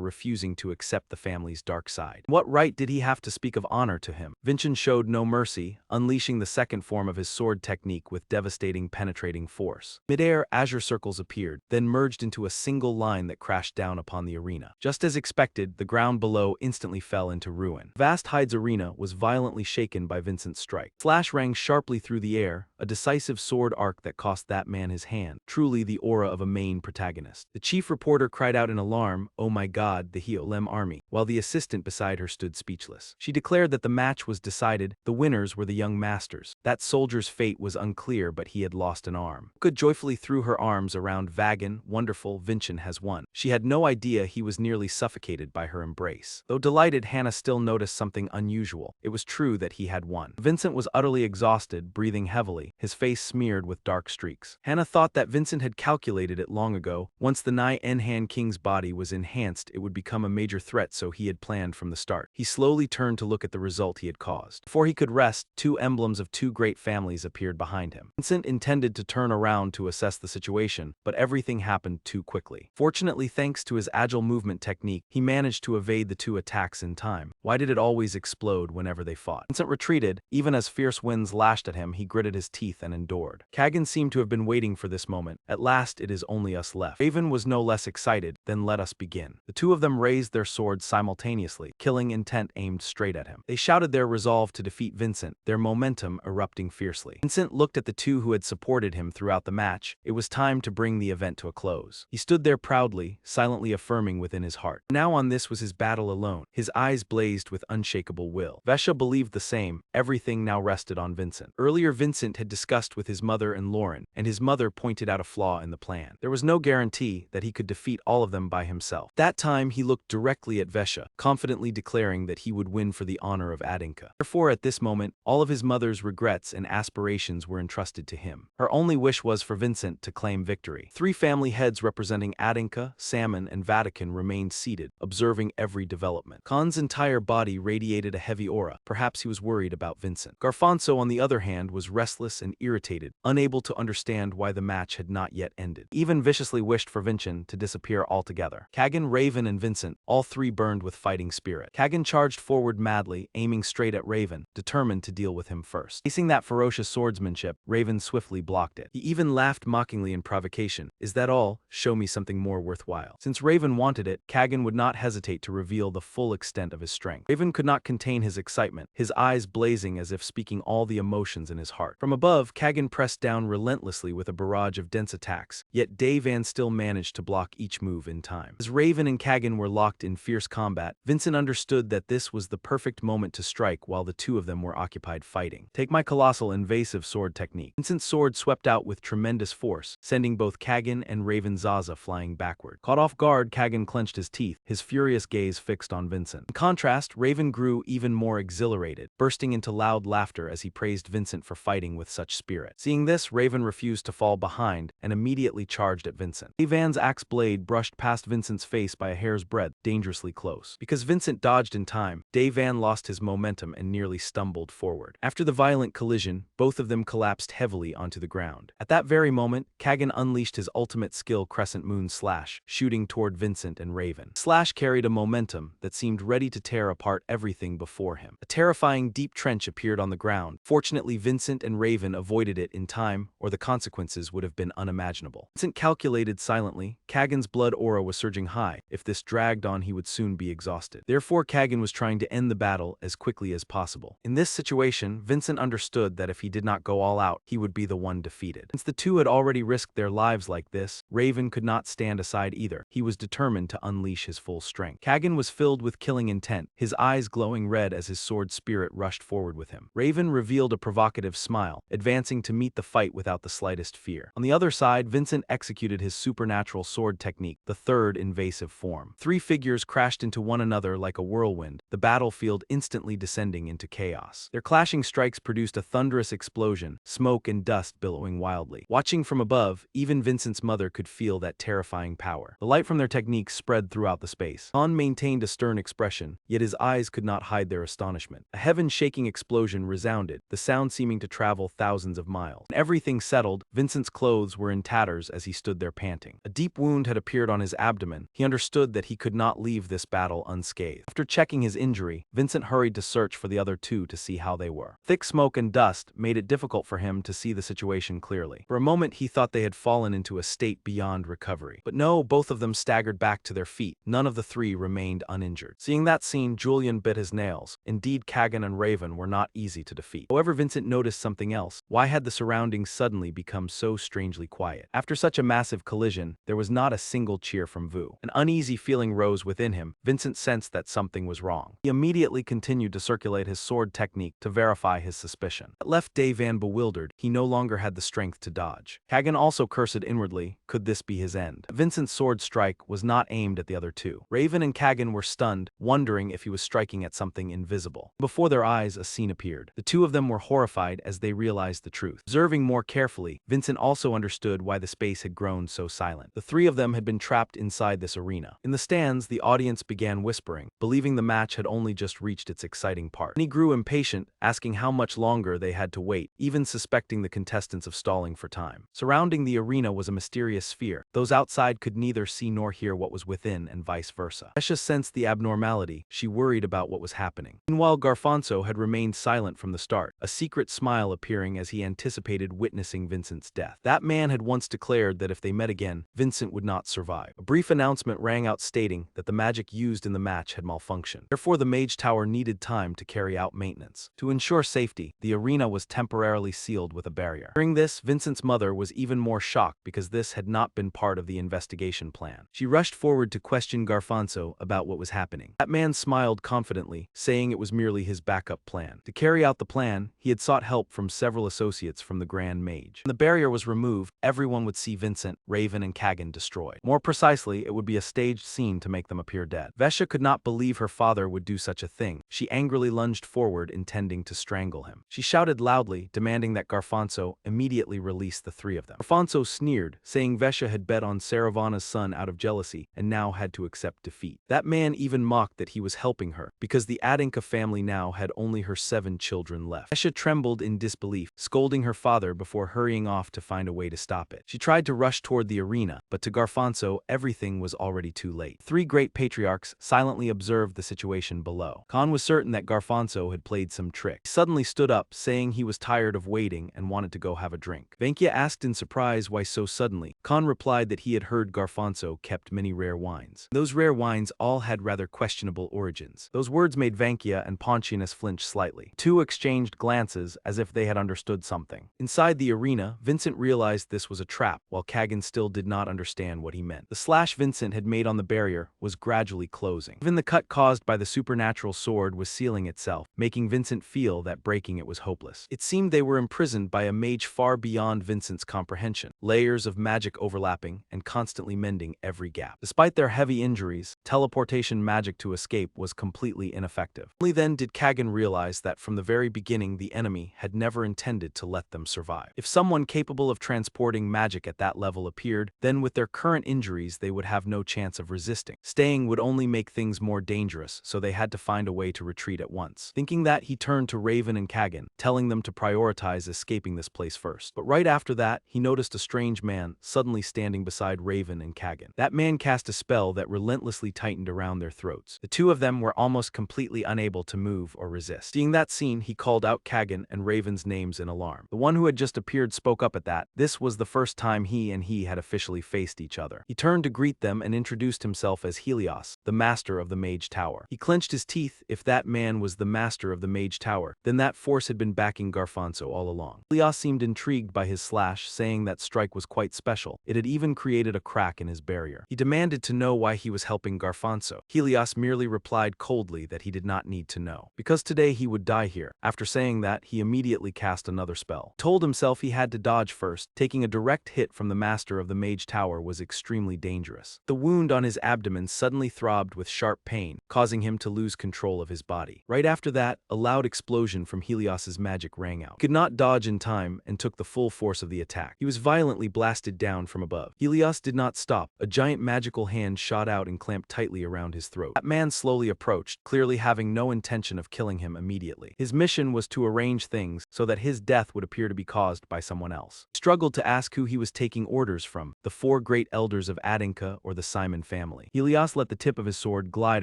refusing to accept the family's dark side. What right did he have to speak of honor to him? Vincent showed no mercy mercy, unleashing the second form of his sword technique with devastating penetrating force. Mid-air, azure circles appeared, then merged into a single line that crashed down upon the arena. Just as expected, the ground below instantly fell into ruin. Vast Hyde's arena was violently shaken by Vincent's strike. Slash rang sharply through the air, a decisive sword arc that cost that man his hand, truly the aura of a main protagonist. The chief reporter cried out in alarm, "Oh my God, the Yahello army," while the assistant beside her stood speechless. She declared that the match was decided, the winners were the young masters. That soldier's fate was unclear, but he had lost an arm. Good joyfully threw her arms around Vagan. Wonderful, Vincent has won. She had no idea he was nearly suffocated by her embrace. Though delighted, Hannah still noticed something unusual. It was true that he had won. Vincent was utterly exhausted, breathing heavily, his face smeared with dark streaks. Hannah thought that Vincent had calculated it long ago. Once the Nai Enhan King's body was enhanced, it would become a major threat, so he had planned from the start. He slowly turned to look at the result he had caused. Before he could rest, two emblems of two great families appeared behind him. Vincent intended to turn around to assess the situation, but everything happened too quickly. Fortunately, thanks to his agile movement technique, he managed to evade the two attacks in time. Why did it always explode whenever they fought? Vincent retreated. Even as fierce winds lashed at him, he gritted his teeth and endured. Kagan seemed to have been waiting for this moment. At last, it is only us left. Raven was no less excited. Then let us begin. The two of them raised their swords simultaneously, killing intent aimed straight at him. They shouted their resolve to defeat Vincent, their momentum erupting fiercely. Vincent looked at the two who had supported him throughout the match. It was time to bring the event to a close. He stood there proudly, silently affirming within his heart. Now on this was his battle alone. His eyes blazed with unshakable will. Vesha believed the same. Everything now rested on Vincent. Earlier, Vincent had discussed with his mother and Lauren, and his mother pointed out a flaw in the plan. There was no guarantee that he could defeat all of them by himself. That time, he looked directly at Vesha, confidently declaring that he would win for the honor of Adinka. Therefore, at this moment, all of his mother's regrets and aspirations were entrusted to him. Her only wish was for Vincent to claim victory. Three family heads representing Adinka, Salmon, and Vatican remained seated, observing every development. Khan's entire body radiated a heavy aura. Perhaps he was worried about Vincent. Garfonso, on the other hand, was restless and irritated, unable to understand why the match had not yet ended. He even viciously wished for Vincent to disappear altogether. Kagan, Raven, and Vincent, all three burned with fighting spirit. Kagan charged forward madly, aiming straight at Raven, determined to deal with him first. Facing that ferocious swordsmanship, Raven swiftly blocked it. He even laughed mockingly in provocation. "Is that all? Show me something more worthwhile." Since Raven wanted it, Kagan would not hesitate to reveal the full extent of his strength. Raven could not contain his excitement, his eyes blazing as if speaking all the emotions in his heart. From above, Kagan pressed down relentlessly with a barrage of dense attacks, yet Davan still managed to block each move in time. As Raven and Kagan were locked in fierce combat, Vincent understood that this was the perfect moment to strike while the two of them were occupied fighting. "Take my colossal invasive sword technique." Vincent's sword swept out with tremendous force, sending both Kagan and Raven Zaza flying backward. Caught off guard, Kagan clenched his teeth, his furious gaze fixed on Vincent. In contrast, Raven grew even more exhilarated, bursting into loud laughter as he praised Vincent for fighting with such spirit. Seeing this, Raven refused to fall behind and immediately charged at Vincent. Davan's axe blade brushed past Vincent's face by a hair's breadth, dangerously close. Because Vincent dodged in time, Davan lost his momentum and nearly stumbled forward. After the violent collision, both of them collapsed heavily onto the ground. At that very moment, Kagan unleashed his ultimate skill, Crescent Moon Slash, shooting toward Vincent and Raven. Slash carried a momentum that seemed ready to tear apart everything before him. A terrifying deep trench appeared on the ground. Fortunately, Vincent and Raven avoided it in time, or the consequences would have been unimaginable. Vincent calculated silently. Kagan's blood aura was surging high. If this dragged on, he would soon be exhausted. Therefore, Kagan was trying to end the battle as quickly as possible. In this situation, Vincent understood that if he did not go all out, he would be the one defeated. Since the two had already risked their lives like this, Raven could not stand aside either. He was determined to unleash his full strength. Kagan was filled with killing intent, his eyes glowing red as his sword spirit rushed forward with him. Raven revealed a provocative smile, advancing to meet the fight without the slightest fear. On the other side, Vincent executed his supernatural sword technique, the third invasive form. Three figures crashed into one another like a whirlwind, the battlefield instantly descending into chaos. Their clashing strikes produced a thunderous explosion, smoke and dust billowing wildly. Watching from above, even Vincent's mother could feel that terrifying power. The light from their techniques spread throughout the space. Han maintained a stern expression, yet his eyes could not hide their astonishment. A heaven-shaking explosion resounded, the sound seeming to travel thousands of miles. When everything settled, Vincent's clothes were in tatters as he stood there panting. A deep wound had appeared on his abdomen. He understood that he could not leave this battle unscathed. After checking his injury, Vincent hurried to search for the other two to see how they were. Thick smoke and dust made it difficult for him to see the situation clearly. For a moment he thought they had fallen into a state beyond recovery. But no, both of them staggered back to their feet. None of the three remained uninjured. Seeing that scene, Julian bit his nails. Indeed, Kagan and Raven were not easy to defeat. However, Vincent noticed something else. Why had the surroundings suddenly become so strangely quiet? After such a massive collision, there was not a single cheer from Vu. An uneasy feeling rose within him. Vincent sensed that something was wrong. He immediately continued to circulate his sword technique to verify his suspicion. It left Dave Van bewildered. He no longer had the strength to dodge. Kagan also cursed inwardly. Could this be his end? Vincent's sword strike was not aimed at the other two. Raven and Kagan were stunned, wondering if he was striking at something invisible. Before their eyes, a scene appeared. The two of them were horrified as they realized the truth. Observing more carefully, Vincent also understood why the space had grown so silent. The three of them had been trapped inside this arena. In the stands, the audience began whispering, believing the match had only just reached its exciting part. He grew impatient, asking how much longer they had to wait, even suspecting the contestants of stalling for time. Surrounding the arena was a mysterious sphere. Those outside could neither see nor hear what was within, and vice versa. Esha sensed the abnormality. She worried about what was happening. Meanwhile, Garfonso had remained silent from the start, a secret smile appearing as he anticipated witnessing Vincent's death. That man had once declared that if they met again, Vincent would not survive. A brief announcement rang out stating that the magic used in the match had malfunctioned. Therefore, the Mage Tower needed time to carry out maintenance. To ensure safety, the arena was temporarily sealed with a barrier. During this, Vincent's mother was even more shocked because this had not been part of the investigation plan. She rushed forward to question Garfonso about what was happening. That man smiled confidently, saying it was merely his backup plan. To carry out the plan, he had sought help from several associates from the Grand Mage. When the barrier was removed, everyone would see Vincent, Raven, and Kagan destroyed. More precisely, it would be a staged scene to make them appear dead. Vesha could not believe her father would do such a thing. She angrily lunged forward, intending to strangle him. She shouted loudly, demanding that Garfonso immediately release the three of them. Garfonso sneered, saying Vesha had bet on Saravana's son out of jealousy and now had to accept defeat. That man even mocked that he was helping her, because the Adinka family now had only her 7 children left. Vesha trembled in disbelief, scolding her father before hurrying off to find a way to stop it. She tried to rush toward the arena, but to Garfonso, everything was already too late. 3 great patriarchs silently observed the situation below. Khan was certain that Garfonso had played some trick. He suddenly stood up, saying he was tired of waiting and wanted to go have a drink. Venkia asked in surprise why so suddenly. Khan replied that he had heard Garfonso kept many rare wines. Those rare wines all had rather questionable origins. Those words made Venkia and Pontianus flinch slightly. Two exchanged glances as if they had understood something. Inside the arena, Vincent realized this was a trap, while Kagan still did not understand what he meant. The slash Vincent had made on the barrier was gradually closing. Even the cut caused by the supernatural sword was sealing itself, making Vincent feel that breaking it was hopeless. It seemed they were imprisoned by a mage far beyond Vincent's comprehension, layers of magic overlapping and constantly mending every gap. Despite their heavy injuries, teleportation magic to escape was completely ineffective. Only then did Kagan realize that from the very beginning the enemy had never intended to let them survive. If someone capable of transporting magic at that level appeared, then with their current injuries they would have no chance of resisting. Staying would only make things more dangerous, so they had to find a way to retreat at once. Thinking that, he turned to Raven and Kagan, telling them to prioritize escaping this place first. But right after that, he noticed a strange man suddenly standing beside Raven and Kagan. That man cast a spell that relentlessly tightened around their throats. The two of them were almost completely unable to move or resist. Seeing that scene, he called out Kagan and Raven's names in alarm. The one who had just appeared spoke up at that. This was the first time he had officially faced each other. He turned to greet them and introduced himself as Helios, the master of the Mage Tower. He clenched his teeth. If that man was the master of the Mage Tower, then that force had been backing Garfonso all along. Helios seemed intrigued by his slash, saying that strike was quite special. It had even created a crack in his barrier. He demanded to know why he was helping Garfonso. Helios merely replied coldly that he did not need to know, because today he would die here. After saying that, he immediately cast another spell. He told himself he had to dodge first. Taking a direct hit from the master of the Mage Tower was extremely dangerous. The wound on his abdomen suddenly throbbed with sharp pain, causing him to lose control of his body. Right after that, a loud explosion from Helios's magic rang out. He could not dodge in time and took the full force of the attack. He was violently blasted down from above. Helios did not stop. A giant magical hand shot out and clamped tightly around his throat. That man slowly approached, clearly having no intention of killing him immediately. His mission was to arrange things so that his his death would appear to be caused by someone else. He struggled to ask who he was taking orders from, the four great elders of Adinka or the Simon family. Helios let the tip of his sword glide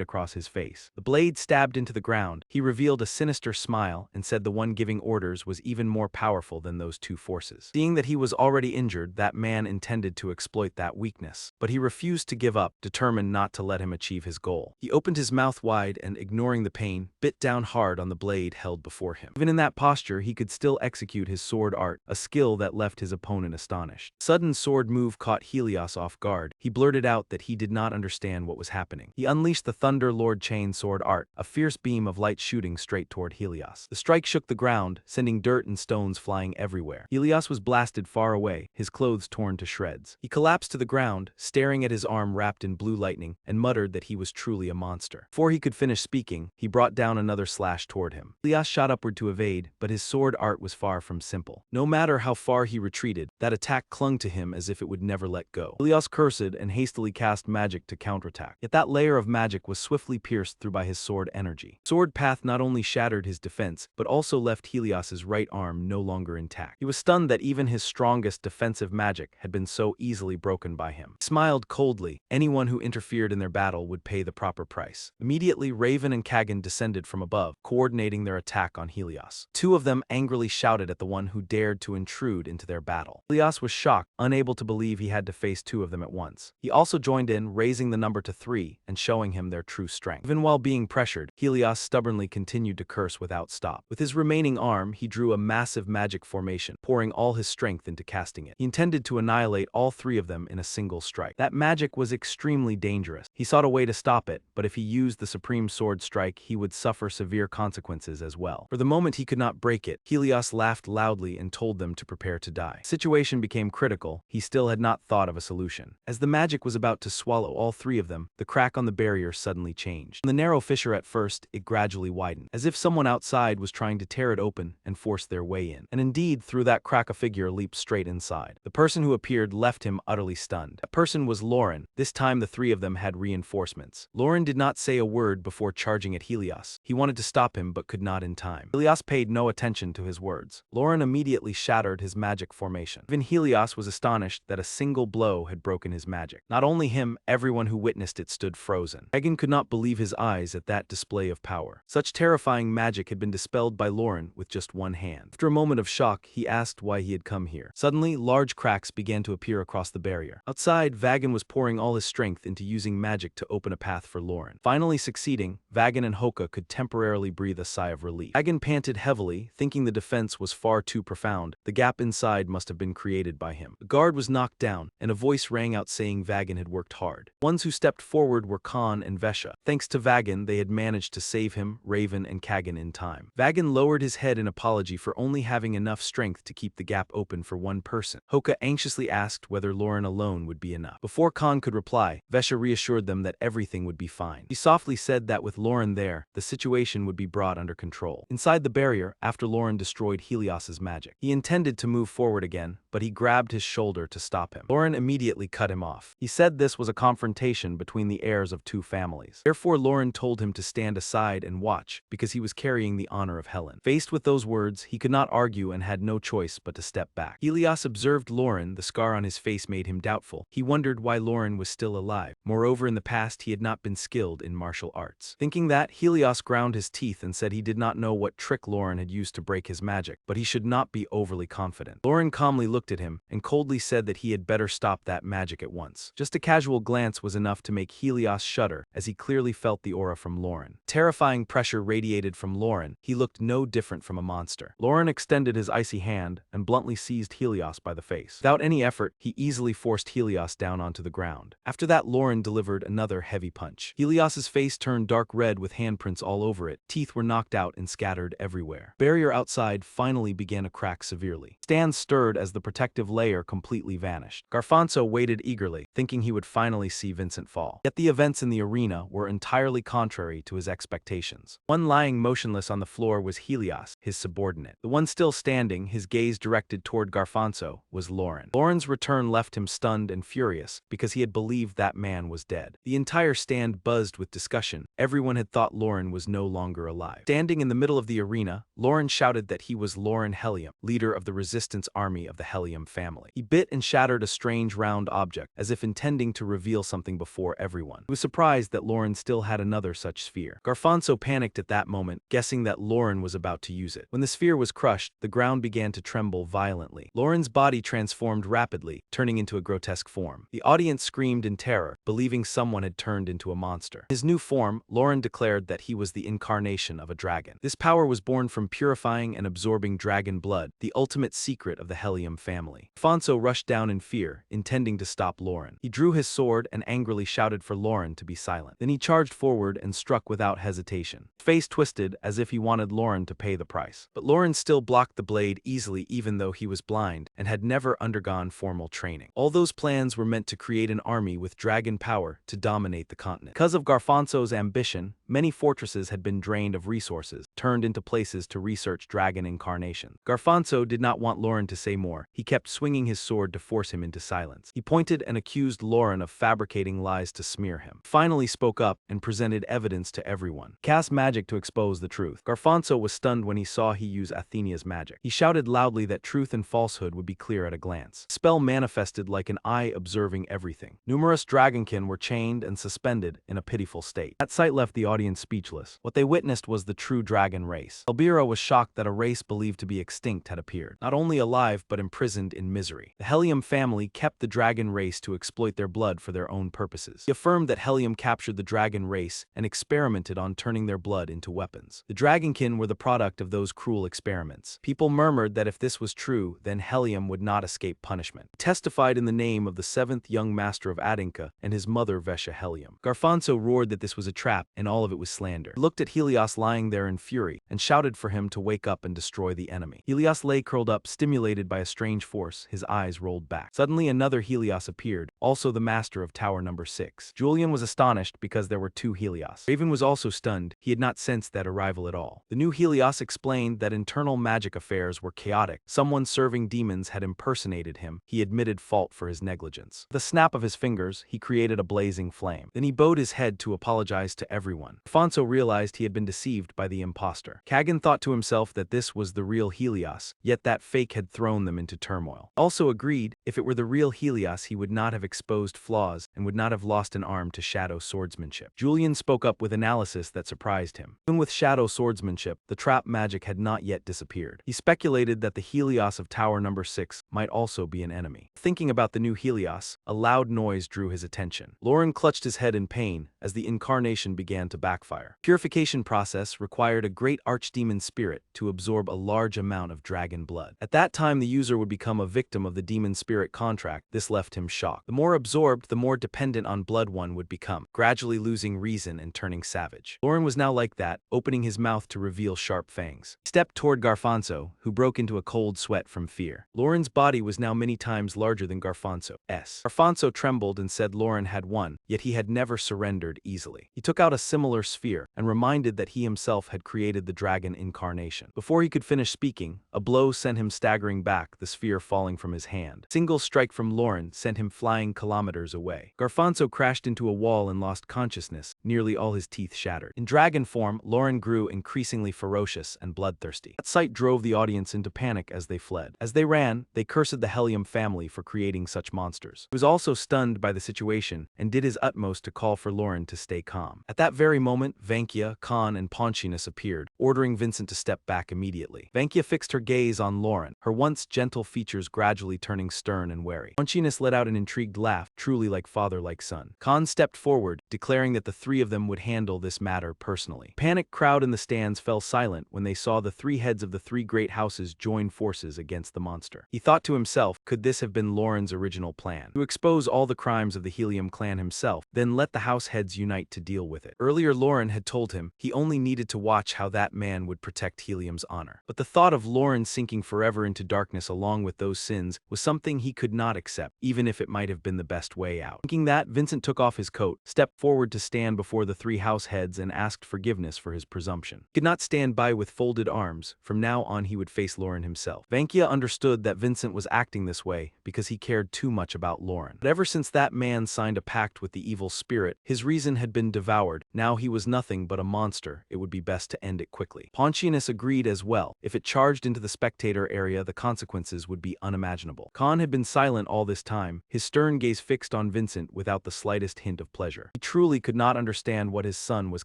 across his face. The blade stabbed into the ground. He revealed a sinister smile and said the one giving orders was even more powerful than those two forces. Seeing that he was already injured, that man intended to exploit that weakness. But he refused to give up, determined not to let him achieve his goal. He opened his mouth wide and, ignoring the pain, bit down hard on the blade held before him. Even in that posture, he could still execute his sword art, a skill that left his opponent astonished. Sudden sword move caught Helios off guard. He blurted out that he did not understand what was happening. He unleashed the Thunder Lord Chain sword art, a fierce beam of light shooting straight toward Helios. The strike shook the ground, sending dirt and stones flying everywhere. Helios was blasted far away, his clothes torn to shreds. He collapsed to the ground, staring at his arm wrapped in blue lightning, and muttered that he was truly a monster. Before he could finish speaking, he brought down another slash toward him. Helios shot upward to evade, but his sword art was far from simple. No matter how far he retreated, that attack clung to him as if it would never let go. Helios cursed and hastily cast magic to counterattack. Yet that layer of magic was swiftly pierced through by his sword energy. Sword path not only shattered his defense, but also left Helios's right arm no longer intact. He was stunned that even his strongest defensive magic had been so easily broken by him. He smiled coldly. Anyone who interfered in their battle would pay the proper price. Immediately, Raven and Kagan descended from above, coordinating their attack on Helios. Two of them angrily shouted at the one who dared to intrude into their battle. Helios was shocked, unable to believe he had to face two of them at once. He also joined in, raising the number to 3 and showing him their true strength. Even while being pressured, Helios stubbornly continued to curse without stop. With his remaining arm, he drew a massive magic formation, pouring all his strength into casting it. He intended to annihilate all 3 of them in a single strike. That magic was extremely dangerous. He sought a way to stop it, but if he used the Supreme Sword Strike, he would suffer severe consequences as well. For the moment he could not break it, Helios laughed loudly and told them to prepare to die. The situation became critical. He still had not thought of a solution. As the magic was about to swallow all 3 of them, the crack on the barrier suddenly changed. In the narrow fissure at first, it gradually widened, as if someone outside was trying to tear it open and force their way in. And indeed, through that crack a figure leaped straight inside. The person who appeared left him utterly stunned. That person was Lauren. This time the 3 of them had reinforcements. Lauren did not say a word before charging at Helios. He wanted to stop him but could not in time. Helios paid no attention to his words. Lauren immediately shattered his magic formation. Even Helios was astonished that a single blow had broken his magic. Not only him, everyone who witnessed it stood frozen. Kagan could not believe his eyes at that display of power. Such terrifying magic had been dispelled by Lauren with just one hand. After a moment of shock, he asked why he had come here. Suddenly, large cracks began to appear across the barrier. Outside, Vagan was pouring all his strength into using magic to open a path for Lauren. Finally succeeding, Vagan and Hoka could temporarily breathe a sigh of relief. Vagan panted heavily, thinking the defense was far too profound. The gap inside must have been created by him. The guard was knocked down, and a voice rang out saying Vagan had worked hard. The ones who stepped forward were Khan and Vesha. Thanks to Vagan, they had managed to save him, Raven, and Kagan in time. Vagan lowered his head in apology for only having enough strength to keep the gap open for one person. Hoka anxiously asked whether Lauren alone would be enough. Before Khan could reply, Vesha reassured them that everything would be fine. She softly said that with Lauren there, the situation would be brought under control. Inside the barrier, after Lauren destroyed Helios's magic, he intended to move forward again, but he grabbed his shoulder to stop him. Lauren immediately cut him off. He said this was a confrontation between the heirs of 2 families. Therefore, Lauren told him to stand aside and watch, because he was carrying the honor of Helen. Faced with those words, he could not argue and had no choice but to step back. Helios observed Lauren. The scar on his face made him doubtful. He wondered why Lauren was still alive. Moreover, in the past, he had not been skilled in martial arts. Thinking that, Helios ground his teeth and said he did not know what trick Lauren had used to break his magic, but he should not be overly confident. Lauren calmly looked at him and coldly said that he had better stop that magic at once. Just a casual glance was enough to make Helios shudder, as he clearly felt the aura from Lauren. Terrifying pressure radiated from Lauren. He looked no different from a monster. Lauren extended his icy hand and bluntly seized Helios by the face. Without any effort, he easily forced Helios down onto the ground. After that, Lauren delivered another heavy punch. Helios's face turned dark red with handprints all over it. Teeth were knocked out and scattered everywhere. Barrier outside finally began to crack severely. Stands stirred as the protective layer completely vanished. Garfonzo waited eagerly, thinking he would finally see Vincent fall. Yet the events in the arena were entirely contrary to his expectations. One lying motionless on the floor was Helios, his subordinate. The one still standing, his gaze directed toward Garfonzo, was Lauren. Lauren's return left him stunned and furious, because he had believed that man was dead. The entire stand buzzed with discussion. Everyone had thought Lauren was no longer alive. Standing in the middle of the arena, Lauren shouted that he was Lauren Helium, leader of the resistance army of the Helium family. He bit and shattered a strange round object, as if intending to reveal something before everyone. He was surprised that Lauren still had another such sphere. Garfonzo panicked at that moment, guessing that Lauren was about to use it. When the sphere was crushed, the ground began to tremble violently. Lauren's body transformed rapidly, turning into a grotesque form. The audience screamed in terror, believing someone had turned into a monster. In his new form, Lauren declared that he was the incarnation of a dragon. This power was born from purifying and absorbing dragon blood, the ultimate secret of the Helium family. Garfonzo rushed down in fear, intending to stop Lauren. He drew his sword and angrily shouted for Lauren to be silent. Then he charged forward and struck without hesitation. His face twisted as if he wanted Lauren to pay the price. But Lauren still blocked the blade easily, even though he was blind and had never undergone formal training. All those plans were meant to create an army with dragon power to dominate the continent. Because of Garfonzo's ambition, many fortresses had been drained of resources, turned into places to research dragon incarnation. Garfonzo did not want Lauren to say more. He kept swinging his sword to force him into silence. He pointed and accused Lauren of fabricating lies to smear him. Finally spoke up and presented evidence to everyone. Cast magic to expose the truth. Garfonzo was stunned when he saw he use Athena's magic. He shouted loudly that truth and falsehood would be clear at a glance. The spell manifested like an eye observing everything. Numerous dragonkin were chained and suspended in a pitiful state. That sight left the audience speechless. What they witnessed was the true dragon race. Elbira was shocked that a race believed to be extinct had appeared, not only alive but imprisoned in misery. The Helium family kept the dragon race to exploit their blood for their own purposes. He affirmed that Helium captured the dragon race and experimented on turning their blood into weapons. The dragonkin were the product of those cruel experiments. People murmured that if this was true, then Helium would not escape punishment. He testified in the name of the seventh young master of Adinka and his mother Vesha Helium. Garfonzo roared that this was a trap and all of it was slander. He looked at Helios lying there in fury and shouted for him to wake up and destroy the enemy. Helios lay curled up, stimulated by a strange force. His eyes rolled back. Suddenly another Helios appeared, also the master of Tower Number 6. Julian was astonished because there were two Helios. Raven was also stunned. He had not sensed that arrival at all. The new Helios explained that internal magic affairs were chaotic. Someone serving demons had impersonated him. He admitted fault for his negligence. With a snap of his fingers, he created a blazing flame. Then he bowed his head to apologize to everyone. Alfonso realized he had been deceived by the impostor. Kagan thought to himself that this was the real Helios, yet that fake had thrown them into turmoil. Also agreed, if it were the real Helios, he would not have exposed flaws and would not have lost an arm to shadow swordsmanship. Julian spoke up with analysis that surprised him. Even with shadow swordsmanship, the trap magic had not yet disappeared. He speculated that the Helios of Tower Number 6 might also be an enemy. Thinking about the new Helios, a loud noise drew his attention. Lauren clutched his head in pain as the incarnation began to backfire. Purification process required a great archdemon spirit to absorb a large amount of dragon blood. At that time, the user would become a victim of the demon spirit contract. This left him shocked. The more absorbed, the more dependent on blood one would become, gradually losing reason and turning savage. Lauren was now like that, opening his mouth to reveal sharp fangs. He stepped toward Garfonzo, who broke into a cold sweat from fear. Lauren's body was now many times larger than Garfonzo's. Garfonzo trembled and said Lauren had won, yet he had never surrendered easily. He took out a similar sphere and reminded that he himself had created the dragon incarnation. Before he could finish speaking, a blow sent him staggering back, the sphere falling from his hand. A single strike from Lauren sent him flying kilometers away. Garfonzo crashed into a wall and lost consciousness, nearly all his teeth shattered. In dragon form, Lauren grew increasingly ferocious and bloodthirsty. That sight drove the audience into panic as they fled. As they ran, they cursed the Helium family for creating such monsters. He was also stunned by the situation and did his utmost to call for Lauren to stay calm. At that very moment, Vankia, Khan, and Ponchinus appeared, ordering Vincent to step back immediately. Vankia fixed her gaze on Lauren, her once gentle features gradually turning stern and wary. Ponchinus let out an intrigued laugh, truly like father like son. Khan stepped forward, declaring that the three of them would handle this matter personally. The panicked crowd in the stands fell silent when they saw the three heads of the three great houses join forces against the monster. He thought to himself, could this have been Lauren's original plan? To expose all the crimes of the Helium clan himself, then let the house heads unite to deal with it. Earlier, Lauren had told him he only needed to watch how that man would protect Helium's honor. But the thought of Lauren sinking forever into darkness along with those sins was something he could not accept, even if it might have been the best way out. Thinking that, Vincent took off his coat, stepped forward to stand before the three house heads and asked forgiveness for his presumption. He could not stand by with folded arms. From now on he would face Lauren himself. Vankia understood that Vincent was acting this way because he cared too much about Lauren. But ever since that man signed a pact with the evil spirit, his reason had been devoured. Now he was nothing but a monster. It would be best to end it quickly. Pontianus agreed as well. If it charged into the spectator area, the consequences would be unimaginable. Khan had been silent all this time, his stern gaze fixed on Vincent without the slightest hint of pleasure. He truly could not understand what his son was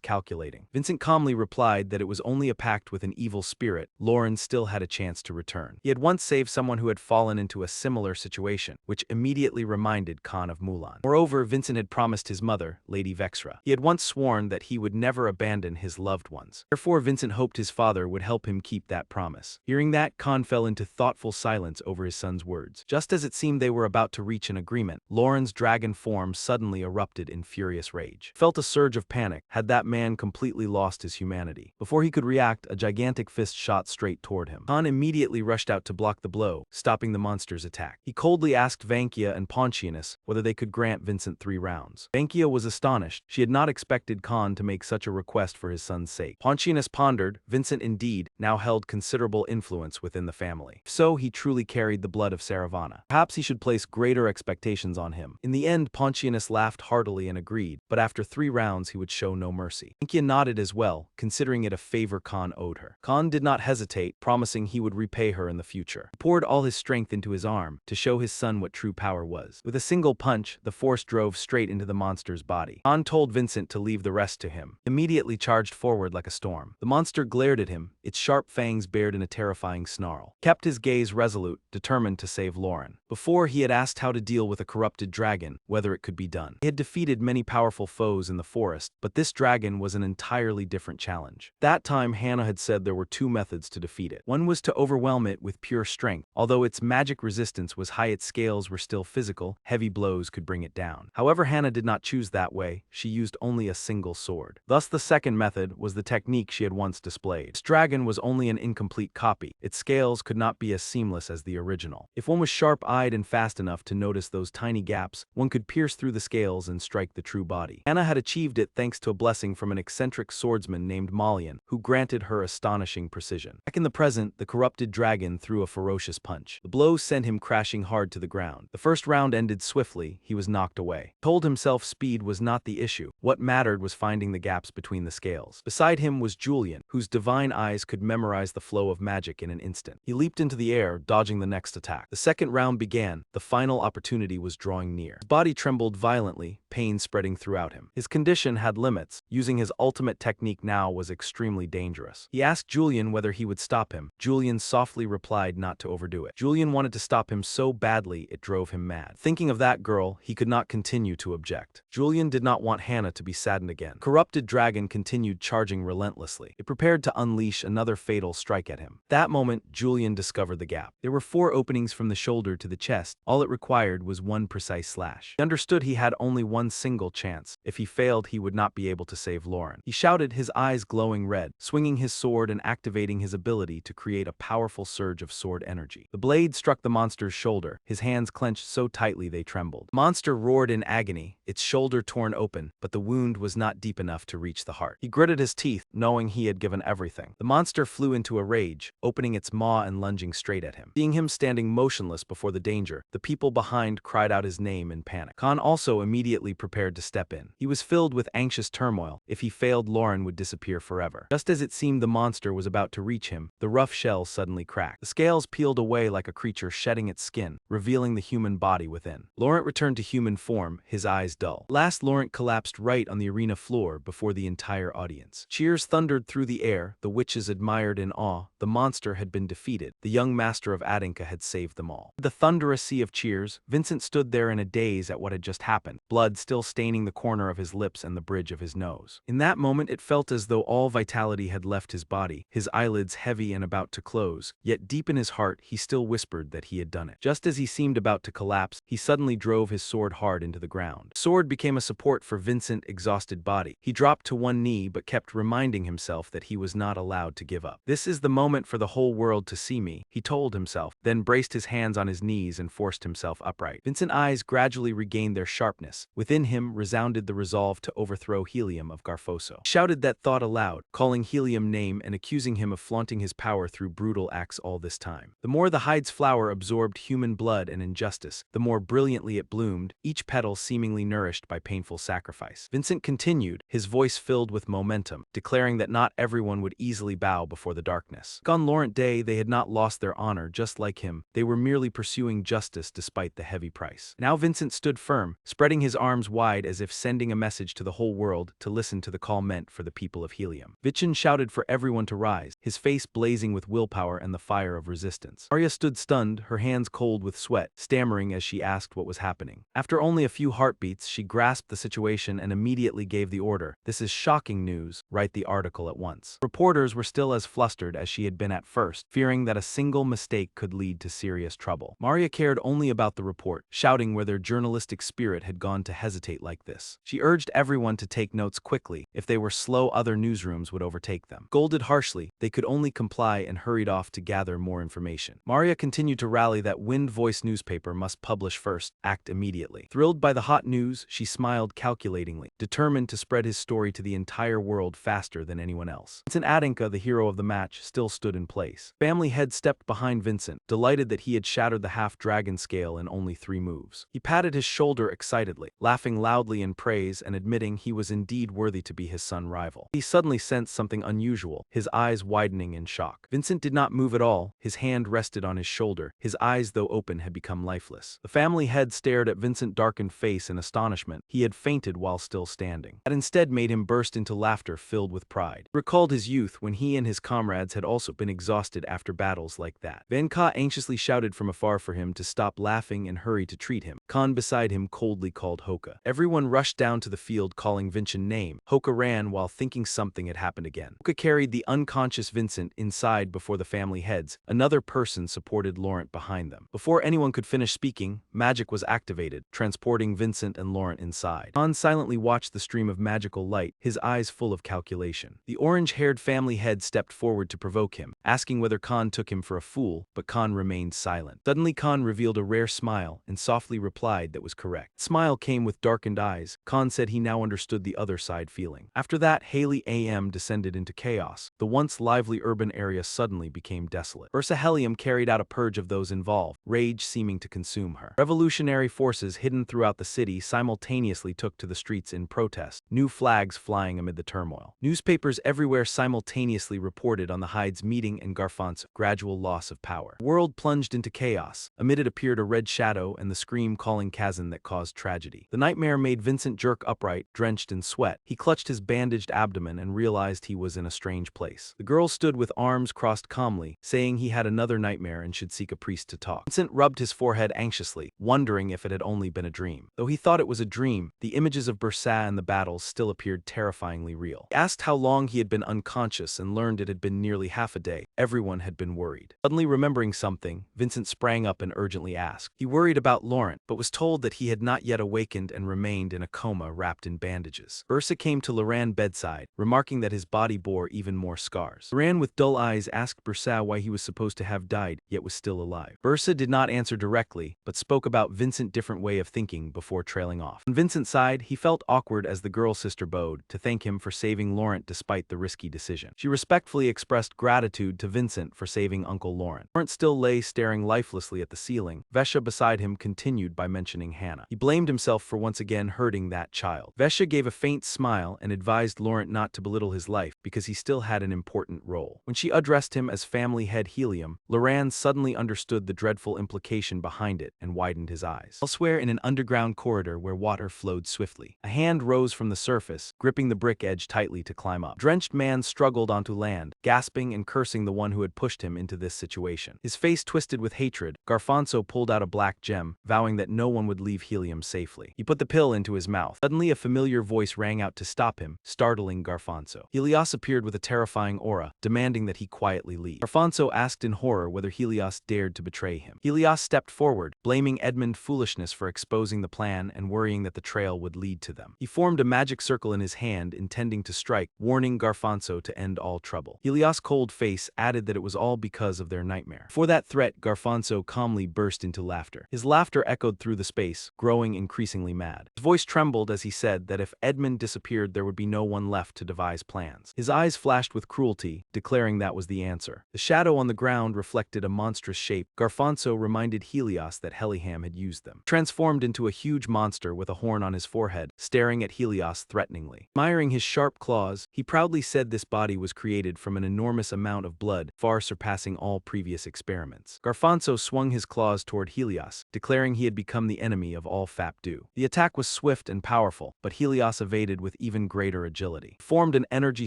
calculating. Vincent calmly replied that it was only a pact with an evil spirit. Lauren still had a chance to return. He had once saved someone who had fallen into a similar situation, which immediately reminded Khan of Mulan. Moreover, Vincent had promised his mother, Lady Vexra. He had once sworn that he would never abandon his loved ones. Therefore, Vincent hoped his father would help him keep that promise. Hearing that, Khan fell into thoughtful silence over his son's words. Just as it seemed they were about to reach an agreement, Lauren's dragon form suddenly erupted in furious rage. He felt a surge of panic. Had that man completely lost his humanity? Before he could react, a gigantic fist shot straight toward him. Khan immediately rushed out to block the blow, stopping the monster's attack. He coldly asked Vankia and Pontianus whether they could grant Vincent 3 rounds. Vankia was astonished. She had not expected Khan to make such a request for his son's sake. Pontianus pondered. Vincent indeed now held considerable influence within the family. If so, he truly carried the blood of Saravana. Perhaps he should place greater expectations on him. In the end, Pontianus laughed heartily and agreed, but after 3 rounds he would show no mercy. Vankia nodded as well, considering it a favor Khan owed her. Khan did not hesitate, promising he would repay her in the future. He poured all his strength into his arm to show his son what true power was. With a single punch, the force drove straight into the monster's body. Khan told Vincent to leave the rest to him. He immediately charged forward like a storm. The monster glared at him, its sharp fangs bared in a terrifying snarl. He kept his gaze resolute, determined to save Lauren. Before, he had asked how to deal with a corrupted dragon, whether it could be done. He had defeated many powerful foes in the forest, but this dragon was an entirely different challenge. That time, Hannah had said there were 2 methods to defeat it. One was to overwhelm it with pure strength. Although its magic resistance was high, its scales were still physical. Heavy blows could bring it down. However, Hannah did not choose that way. She used only a single sword. Thus, the second method was the technique she had once displayed. This dragon was only an incomplete copy. Its scales could not be as seamless as the original. If one was sharp-eyed and fast enough to notice those tiny gaps, one could pierce through the scales and strike the true body. Hannah had achieved it thanks to a blessing from an eccentric swordsman named Malian, who granted her astonishing precision. Back in the present, the corrupted dragon threw a ferocious punch. The blow sent him crashing hard to the ground. The first round ended swiftly. He was knocked away. He told himself speed was not the issue. What mattered was finding the gaps between the scales. Beside him was Julian, whose divine eyes could memorize the flow of magic in an instant. He leaped into the air, dodging the next attack. The second round began. The final opportunity was drawing near. His body trembled violently, pain spreading throughout him. His condition had limits. Using his ultimate technique now was extremely dangerous. He asked Julian whether he would stop him. Julian softly replied not to overdo it. Julian wanted to stop him so badly it drove him mad. Thinking of that girl, he could not continue to object. Julian did not want Hannah to be saddened again. Corrupted dragon continued charging relentlessly. It prepared to unleash another fatal strike at him. That moment, Julian discovered the gap. There were 4 openings from the shoulder to the chest. All it required was 1 precise slash. He understood he had only 1 single chance. If he failed, he would not be able to save Lauren. He shouted, his eyes glowing red, swinging his sword and activating his ability to create a powerful surge of sword energy. The blade struck the monster's shoulder, his hands clenched so tightly they trembled. The monster roared in agony, its shoulder torn open, but the wound was not deep enough to reach the heart. He gritted his teeth, knowing he had given everything. The monster flew into a rage, opening its maw and lunging straight at him. Seeing him standing motionless before the danger, the people behind cried out his name in panic. Khan also immediately prepared to step in. He was filled with anxious turmoil. If he failed, Lauren would disappear forever. Just as it seemed the monster was about to reach him, the rough shell suddenly cracked. The scales peeled away like a creature shedding its skin, revealing the human body within. Laurent returned to human form, his eyes dull. Last, Laurent collapsed right on the arena floor before the entire audience. Cheers thundered through the air. The witches admired in awe. The monster had been defeated. The young master of Adinka had saved them all. The thunderous sea of cheers, Vincent stood there in a daze at what had just happened, blood still staining the corner of his lips and the bridge of his nose. In that moment, it felt as though all vitality had left his body, his eyelids heavy and about to close, yet deep in his heart he still whispered that he had done it. Just as he seemed about to collapse, he suddenly drove his sword hard into the ground. The sword became a support for Vincent's exhausted body. He dropped to one knee but kept reminding himself that he was not allowed to give up. This is the moment for the whole world to see me, he told himself, then braced his hands on his knees and forced himself upright. Vincent's eyes gradually regained their sharpness. Within him resounded the resolve to overthrow Helium of Garfoso. He shouted that thought aloud, calling Helium name and accusing him of flaunting his power through brutal acts all this time. The more the hide's flower absorbed human blood and injustice, the more brilliantly it bloomed, each petal seemingly nourished by painful sacrifice. Vincent continued, his voice filled with momentum, declaring that not everyone would easily bow before the darkness. On Laurent Day, they had not lost their honor just like him, they were merely pursuing justice despite the heavy price. Now Vincent stood firm, spreading his arms wide as if sending a message to the whole world to listen to the call meant for the people of Helium. Vincent shouted for everyone to rise, his face blazing with willpower and the fire of resistance. Arya stood stunned, her hands cold with sweat, stammering as she asked what was happening. After only a few heartbeats, she grasped the situation and immediately gave the order. "This is shocking news, write the article at once." Reporters were still as flustered as she had been at first, fearing that a single mistake could lead to serious trouble. Maria cared only about the report, shouting where their journalistic spirit had gone to hesitate like this. She urged everyone to take notes quickly. If they were slow, other newsrooms would overtake them. Scolded harshly, they could only comply and hurried off to gather more information. Maria continued to rally that Wind Voice newspaper must publish first, act immediately. Thrilled by the hot news, she smiled calculatingly, determined to spread his story to the entire world faster than anyone else. Vincent Adinka, the hero of the match, still stood in place. Family Head stepped behind Vincent, delighted that he had shattered the half-dragon scale in only 3 moves. He patted his shoulder excitedly, laughing loudly in praise and admitting he was indeed worthy to be his son rival. He suddenly sensed something unusual, his eyes widening in shock. Vincent did not move at all, his hand rested on his shoulder, his eyes though open had become lifeless. The family head stared at Vincent's darkened face in astonishment. He had fainted while still standing. That instead made him burst into laughter filled with pride. He recalled his youth when he and his comrades had also been exhausted after battles like that. Van Ka anxiously shouted from afar for him to stop laughing and hurry to treat him. Khan beside him coldly called Hoka. Everyone rushed down to the field calling Vincent's name. Hoka ran while thinking something had happened again. Hoka carried the unconscious Vincent inside before the family heads. Another person supported Laurent behind them. Before anyone could finish speaking, magic was activated, transporting Vincent and Laurent inside. Khan silently watched the stream of magical light, his eyes full of calculation. The orange-haired family head stepped forward to provoke him, asking whether Khan took him for a fool, but Khan remained silent. Suddenly Khan revealed a rare smile and softly replied that was correct. The smile came with darkened eyes. Khan said he now understood the other side feeling. After that, Haley AM descended into chaos. The once lively urban area suddenly became desolate. Ursa Helium carried out a purge of those involved, rage seeming to consume her. Revolutionary forces hidden throughout the city simultaneously took to the streets in protest, new flags flying amid the turmoil. Newspapers everywhere simultaneously reported on the Hide's meeting and Garfon's gradual loss of power. The world plunged into chaos. Amid it appeared a red shadow and the scream calling Kazan that caused tragedy. The nightmare made Vincent jerk upright, drenched in sweat. He clutched his bandaged abdomen and realized he was in a strange place. The girl stood with arms crossed calmly, saying he had another nightmare and should seek a priest to talk. Vincent rubbed his forehead anxiously, wondering if it had only been a dream. Though he thought it was a dream, the images of Bursa and the battles still appeared terrifyingly real. He asked how long he had been unconscious and learned it had been nearly half a day. Everyone had been worried. Suddenly remembering something, Vincent sprang up and urgently asked. He worried about Laurent, but was told that he had not yet awakened and remained in a coma wrapped in bandages. Ursa came to Laurent's bedside, remarking that his body bore even more scars. Laurent with dull eyes asked Bursa why he was supposed to have died, yet was still alive. Bursa did not answer directly, but spoke about Vincent's different way of thinking before trailing off. On Vincent's side, he felt awkward as the girl's sister bowed to thank him for saving Laurent despite the risky decision. She respectfully expressed gratitude to Vincent for saving Uncle Laurent. Laurent still lay staring lifelessly at the ceiling. Vesha beside him continued by mentioning Hannah. He blamed himself for once again hurting that child. Vesha gave a faint smile and advised Laurent not to belittle his life because he still had an important role. When she addressed him as family head Helium, Laurent suddenly understood the dreadful implication behind it and widened his eyes. Elsewhere in an underground corridor where water flowed swiftly, a hand rose from the surface, gripping the brick edge tightly to climb up. A drenched man struggled onto land, gasping and cursing the one who had pushed him into this situation. His face twisted with hatred, Garfonso pulled out a black gem, vowing that no one would leave Helium safely. He put the pill into his mouth. Suddenly a familiar voice rang out to stop him, startling Garfonso. Helios appeared with a terrifying aura, demanding that he quietly leave. Garfonzo asked in horror whether Helios dared to betray him. Helios stepped forward, blaming Edmund's foolishness for exposing the plan and worrying that the trail would lead to them. He formed a magic circle in his hand, intending to strike, warning Garfonzo to end all trouble. Helios' cold face added that it was all because of their nightmare. For that threat, Garfonzo calmly burst into laughter. His laughter echoed through the space, growing increasingly mad. His voice trembled as he said that if Edmund disappeared, there would be no one left to devise plans. His eyes flashed with cruelty, declaring that was the answer. The shadow on the ground reflected a monstrous shape. Garfonzo reminded Helios that Heliham had used them. Transformed into a huge monster with a horn on his forehead, staring at Helios threateningly. Admiring his sharp claws, he proudly said this body was created from an enormous amount of blood, far surpassing all previous experiments. Garfonzo swung his claws toward Helios, declaring he had become the enemy of all Fapdu. The attack was swift and powerful, but Helios evaded with even greater agility. He formed an energy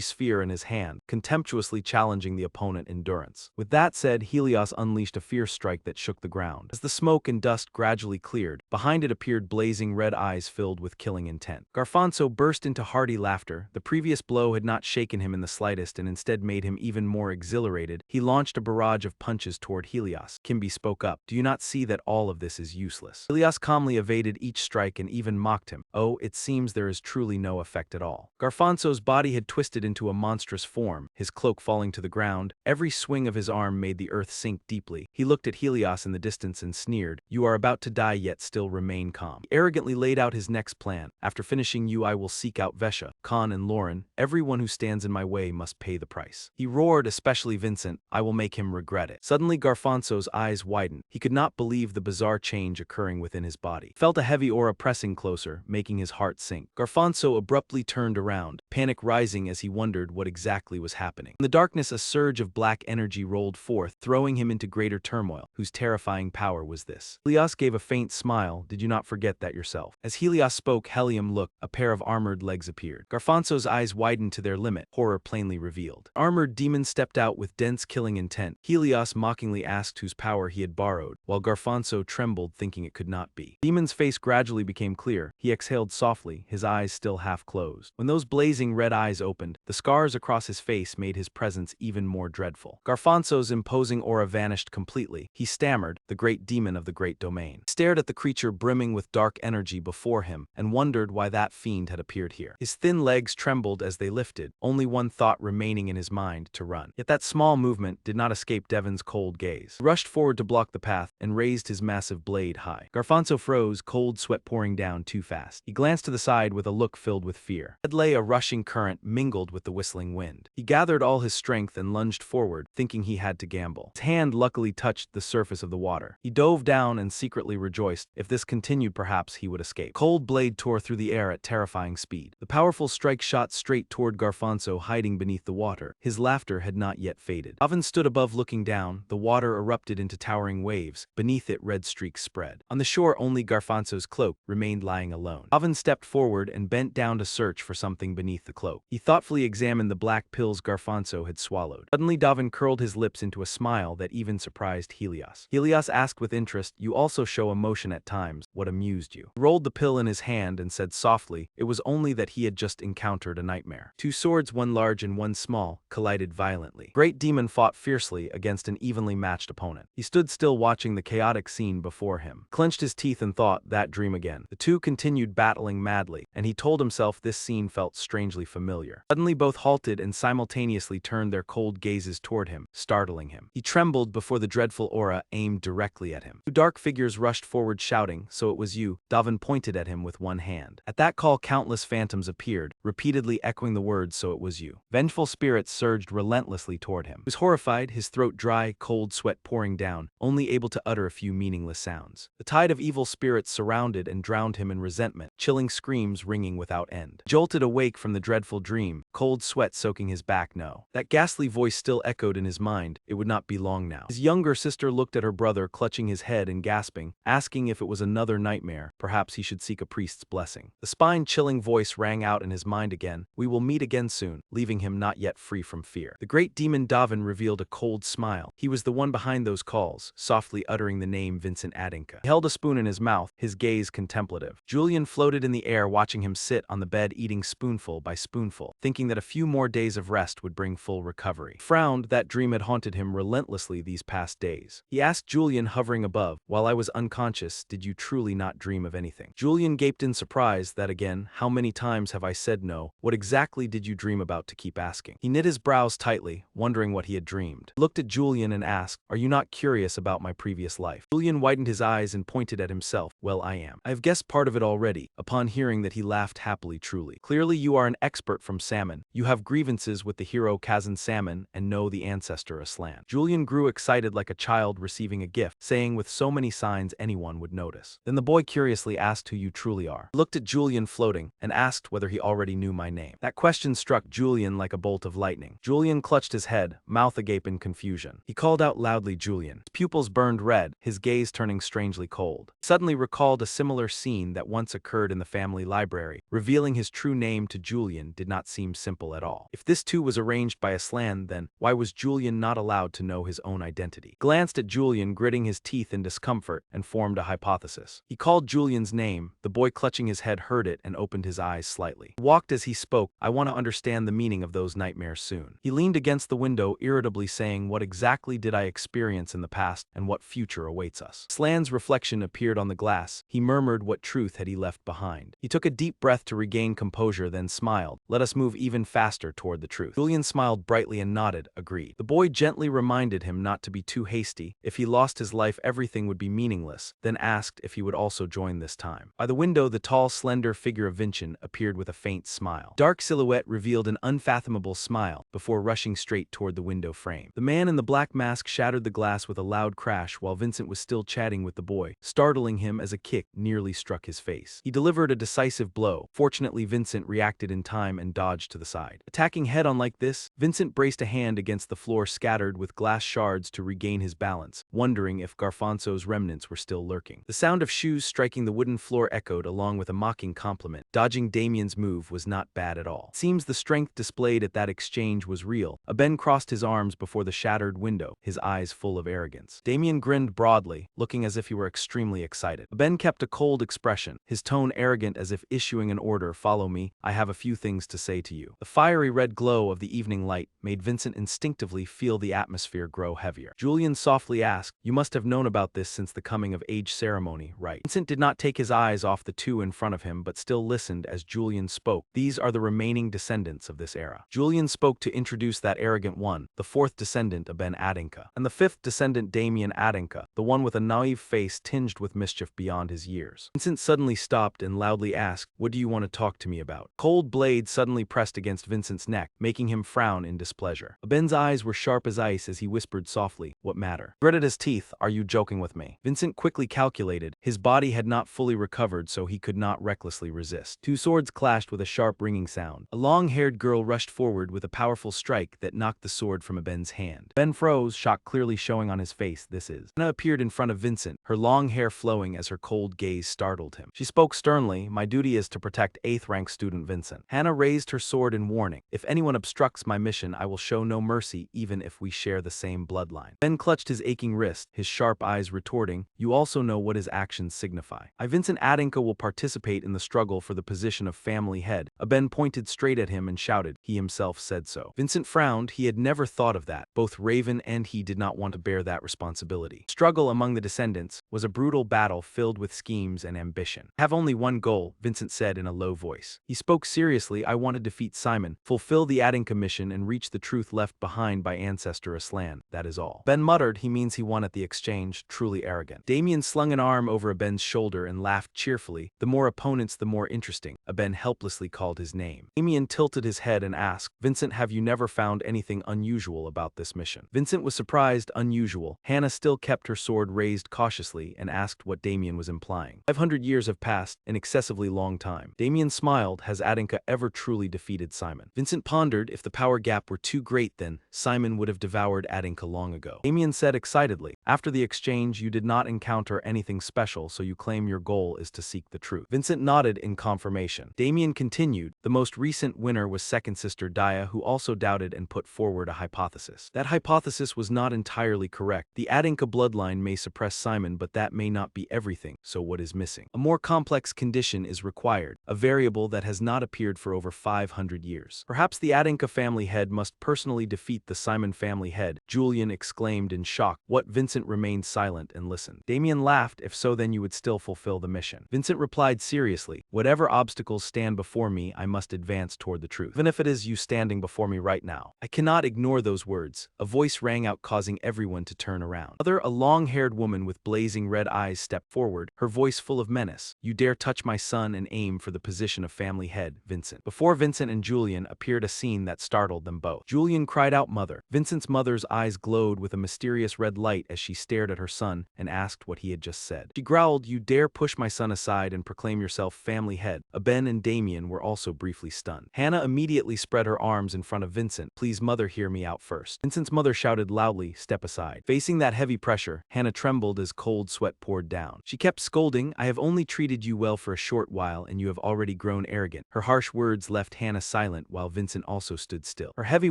sphere in his hand, contemptuously challenging the opponent's endurance. With that said, Helios unleashed a fierce strike that shook the ground. As the smoke and dust gradually cleared, behind it appeared blazing red eyes filled with killing intent. Garfonzo burst into hearty laughter. The previous blow had not shaken him in the slightest and instead made him even more exhilarated. He launched a barrage of punches toward Helios. Kimby spoke up. "Do you not see that all of this is useless?" Helios calmly evaded each strike and even mocked him. "Oh, it seems there is truly no effect at all." Garfonzo's body had twisted into a monstrous form, his cloak falling to the ground. Every swing of his arm made the earth sink deeply. He looked at Helios in the distance and sneered. "You are about to die yet still remain calm." He arrogantly laid out his next plan. "After finishing you, I will seek out Vesha, Khan and Lauren. Everyone who stands in my way must pay the price." He roared, especially Vincent. "I will make him regret it." Suddenly Garfonzo's eyes widened. He could not believe the bizarre change occurring within his body. He felt a heavy aura pressing closer, making his heart sink. Garfonzo abruptly turned around, panic rising as he wondered what exactly was happening. In the darkness, a surge of black energy rolled forth, throwing him into greater turmoil. Whose terrifying power was this? Helios gave a faint smile. "Did you not forget that yourself?" As Helios spoke, Helium looked. A pair of armored legs appeared. Garfonzo's eyes widened to their limit, horror plainly revealed. Armored demon stepped out with dense killing intent. Helios mockingly asked whose power he had borrowed, while Garfonzo trembled, thinking it could not be. Demon's face gradually became clear. He exhaled softly, his eyes still half closed. When those blazing red eyes opened, the scars across his face made his presence even more dreadful. Garfonzo's imposing aura vanished completely. He stammered, "The great demon of the great domain." He stared at the creature brimming with dark energy before him and wondered why that fiend had appeared here. His thin legs trembled as they lifted, only one thought remaining in his mind: to run. Yet that small movement did not escape Devon's cold gaze. He rushed forward to block the path and raised his massive blade high. Garfonzo froze, cold sweat pouring down too fast. He glanced to the side with a look filled with fear. Ahead lay a rushing current mingled with the whistling wind. He gathered all his strength and lunged forward, thinking he had to gamble. His hand luckily touched the surface of the water. He dove down and secretly rejoiced. If this continued, perhaps he would escape. Cold blade tore through the air at terrifying speed. The powerful strike shot straight toward Garfonzo hiding beneath the water. His laughter had not yet faded. Davin stood above looking down. The water erupted into towering waves. Beneath it, red streaks spread. On the shore, only Garfonzo's cloak remained lying alone. Davin stepped forward and bent down to search for something beneath the cloak. He thoughtfully examined the black pills Garfonzo had swallowed. Suddenly, Davin curled his lips into a smile that even surprised Helios. Helios asked with interest, "You also show emotion at times. What amused you?" He rolled the pill in his hand and said softly, "It was only that he had just encountered a nightmare." Two swords, one large and one small, collided violently. Great Demon fought fiercely against an evenly matched opponent. He stood still watching the chaotic scene before him, clenched his teeth and thought, "That dream again." The two continued battling madly, and he told himself this scene felt strangely familiar. Suddenly both halted and simultaneously turned their cold gazes toward him, startling him. He trembled before the dreadful aura aimed directly at him. Two dark figures rushed forward shouting, "So it was you." Davin pointed at him with one hand. At that call, countless phantoms appeared, repeatedly echoing the words, "So it was you." Vengeful spirits surged relentlessly toward him. He was horrified, his throat dry, cold sweat pouring down, only able to utter a few meaningless sounds. The tide of evil spirits surrounded and drowned him in resentment, chilling screams ringing without end. Jolted awake from the dreadful dream, cold sweat soaking his back. No. That ghastly voice still echoed in his mind. It would not be long now. His younger sister looked at her brother, clutching his head and gasping, asking if it was another nightmare. Perhaps he should seek a priest's blessing. The spine-chilling voice rang out in his mind again. "We will meet again soon," leaving him not yet free from fear. The great demon Davin revealed a cold smile. He was the one behind those calls, softly uttering the name Vincent Adinka. He held a spoon in his mouth, his gaze contemplative. Julian floated in the air, watching him sit on the bed eating spoonful by spoonful, thinking that a few few more days of rest would bring full recovery. He frowned, that dream had haunted him relentlessly these past days. He asked Julian, hovering above, "While I was unconscious, did you truly not dream of anything?" Julian gaped in surprise. That again, how many times have I said no? What exactly did you dream about to keep asking? He knit his brows tightly, wondering what he had dreamed. He looked at Julian and asked, "Are you not curious about my previous life?" Julian widened his eyes and pointed at himself. "Well, I am. I have guessed part of it already." Upon hearing that, he laughed happily. "Truly. Clearly you are an expert from salmon. You have grievances with the hero Kazan salmon and know the ancestor Aslan." Julian grew excited like a child receiving a gift, saying with so many signs anyone would notice. Then the boy curiously asked who you truly are. He looked at Julian floating and asked whether he already knew my name. That question struck Julian like a bolt of lightning. Julian clutched his head, mouth agape in confusion. He called out loudly, "Julian." His pupils burned red, his gaze turning strangely cold. He suddenly recalled a similar scene that once occurred in the family library. Revealing his true name to Julian did not seem simple at all. If this too was arranged by Aslan, then why was Julian not allowed to know his own identity? He glanced at Julian, gritting his teeth in discomfort, and formed a hypothesis. He called Julian's name. The boy, clutching his head, heard it and opened his eyes slightly. He walked as he spoke. "I want to understand the meaning of those nightmares soon." He leaned against the window, irritably saying, "What exactly did I experience in the past, and what future awaits us?" Aslan's reflection appeared on the glass. He murmured, "What truth had he left behind?" He took a deep breath to regain composure, then smiled. "Let us move even faster toward the truth." Julian smiled brightly and nodded, agreed. The boy gently reminded him not to be too hasty. If he lost his life, everything would be meaningless, then asked if he would also join this time. By the window, the tall, slender figure of Vincent appeared with a faint smile. Dark silhouette revealed an unfathomable smile before rushing straight toward the window frame. The man in the black mask shattered the glass with a loud crash while Vincent was still chatting with the boy, startling him as a kick nearly struck his face. He delivered a decisive blow. Fortunately, Vincent reacted in time and dodged to the side. Attacking head-on like this, Vincent braced a hand against the floor scattered with glass shards to regain his balance, wondering if Garfonzo's remnants were still lurking. The sound of shoes striking the wooden floor echoed along with a mocking compliment. Dodging Damien's move was not bad at all. It seems the strength displayed at that exchange was real. Ben crossed his arms before the shattered window, his eyes full of arrogance. Damien grinned broadly, looking as if he were extremely excited. Ben kept a cold expression, his tone arrogant as if issuing an order. "Follow me, I have a few things to say to you." The fiery red glow of the evening light made Vincent instinctively feel the atmosphere grow heavier. Julian softly asked, "You must have known about this since the coming-of-age ceremony, right?" Vincent did not take his eyes off the two in front of him but still listened as Julian spoke. "These are the remaining descendants of this era." Julian spoke to introduce that arrogant one, the fourth descendant of Ben Adinka, and the fifth descendant Damien Adinka, the one with a naive face tinged with mischief beyond his years. Vincent suddenly stopped and loudly asked, "What do you want to talk to me about?" Cold blade suddenly pressed against Vincent's neck, making him frown in displeasure. Ben's eyes were sharp as ice as he whispered softly, "What matter?" He gritted his teeth. "Are you joking with me?" Vincent quickly calculated. His body had not fully recovered, so he could not recklessly resist. Two swords clashed with a sharp ringing sound. A long-haired girl rushed forward with a powerful strike that knocked the sword from Ben's hand. Ben froze, shock clearly showing on his face. "This is..." Hannah appeared in front of Vincent, her long hair flowing as her cold gaze startled him. She spoke sternly, "My duty is to protect 8th rank student Vincent." Hannah raised her sword in warning. "If anyone obstructs my mission, I will show no mercy, even if we share the same bloodline." Ben clutched his aching wrist, his sharp eyes retorting, "You also know what his actions signify. Vincent Adinka will participate in the struggle for the position of family head." Ben pointed straight at him and shouted, "He himself said so." Vincent frowned. He had never thought of that. Both Raven and he did not want to bear that responsibility. Struggle among the descendants was a brutal battle filled with schemes and ambition. "I have only one goal," Vincent said in a low voice. He spoke seriously. "I want to defeat Simon, fulfill the Adinka mission, and reach the truth left behind by ancestor Aslan. That is all." Ben muttered, "He means he won at the exchange. Truly arrogant." Damien slung an arm over Ben's shoulder and laughed cheerfully. "The more opponents, the more interesting." Ben helplessly called his name. Damien tilted his head and asked, "Vincent, have you never found anything unusual about this mission?" Vincent was surprised. Unusual? Hannah still kept her sword raised cautiously and asked what Damien was implying. 500 years have passed, an excessively long time. Damien smiled. Has Adinka ever truly defeated Simon? Vincent pondered. If the power gap were too great, then Simon would have devoured Adinka long ago. Damien said excitedly, After the exchange, you did not encounter anything special, so you claim your goal is to seek the truth. Vincent nodded in confirmation. Damien continued, the most recent winner was second sister Daya, who also doubted and put forward a hypothesis. That hypothesis was not entirely correct. The Adinka bloodline may suppress Simon, but that may not be everything, so what is missing? A more complex condition is required, a variable that has not appeared for over 500 years. Perhaps the Adinka family head must personally defeat the Simon family head, Julian exclaimed in shock. What? Vincent remained silent and listened. Damien laughed. If so, then you would still fulfill the mission. Vincent replied seriously, whatever obstacles stand before me, I must advance toward the truth. Even if it is you standing before me right now. I cannot ignore those words. A voice rang out, causing everyone to turn around. A long-haired woman with blazing red eyes stepped forward, her voice full of menace. You dare touch my son and aim for the position of family head, Vincent. Before Vincent and Julian appeared a scene that startled them both. Julian cried out, "Mother!" Vincent's mother's eyes glowed with a mysterious red light as she stared at her son and asked what he had just said. She growled, "You dare push my son aside and proclaim yourself family head." Ben and Damien were also briefly stunned. Hannah immediately spread her arms in front of Vincent. "Please, mother, hear me out first." Vincent's mother shouted loudly, "Step aside." Facing that heavy pressure, Hannah trembled as cold sweat poured down. She kept scolding, "I have only treated you well for a short while and you have already grown arrogant." Her harsh words left Hannah silent while Vincent also stood still. Her heavy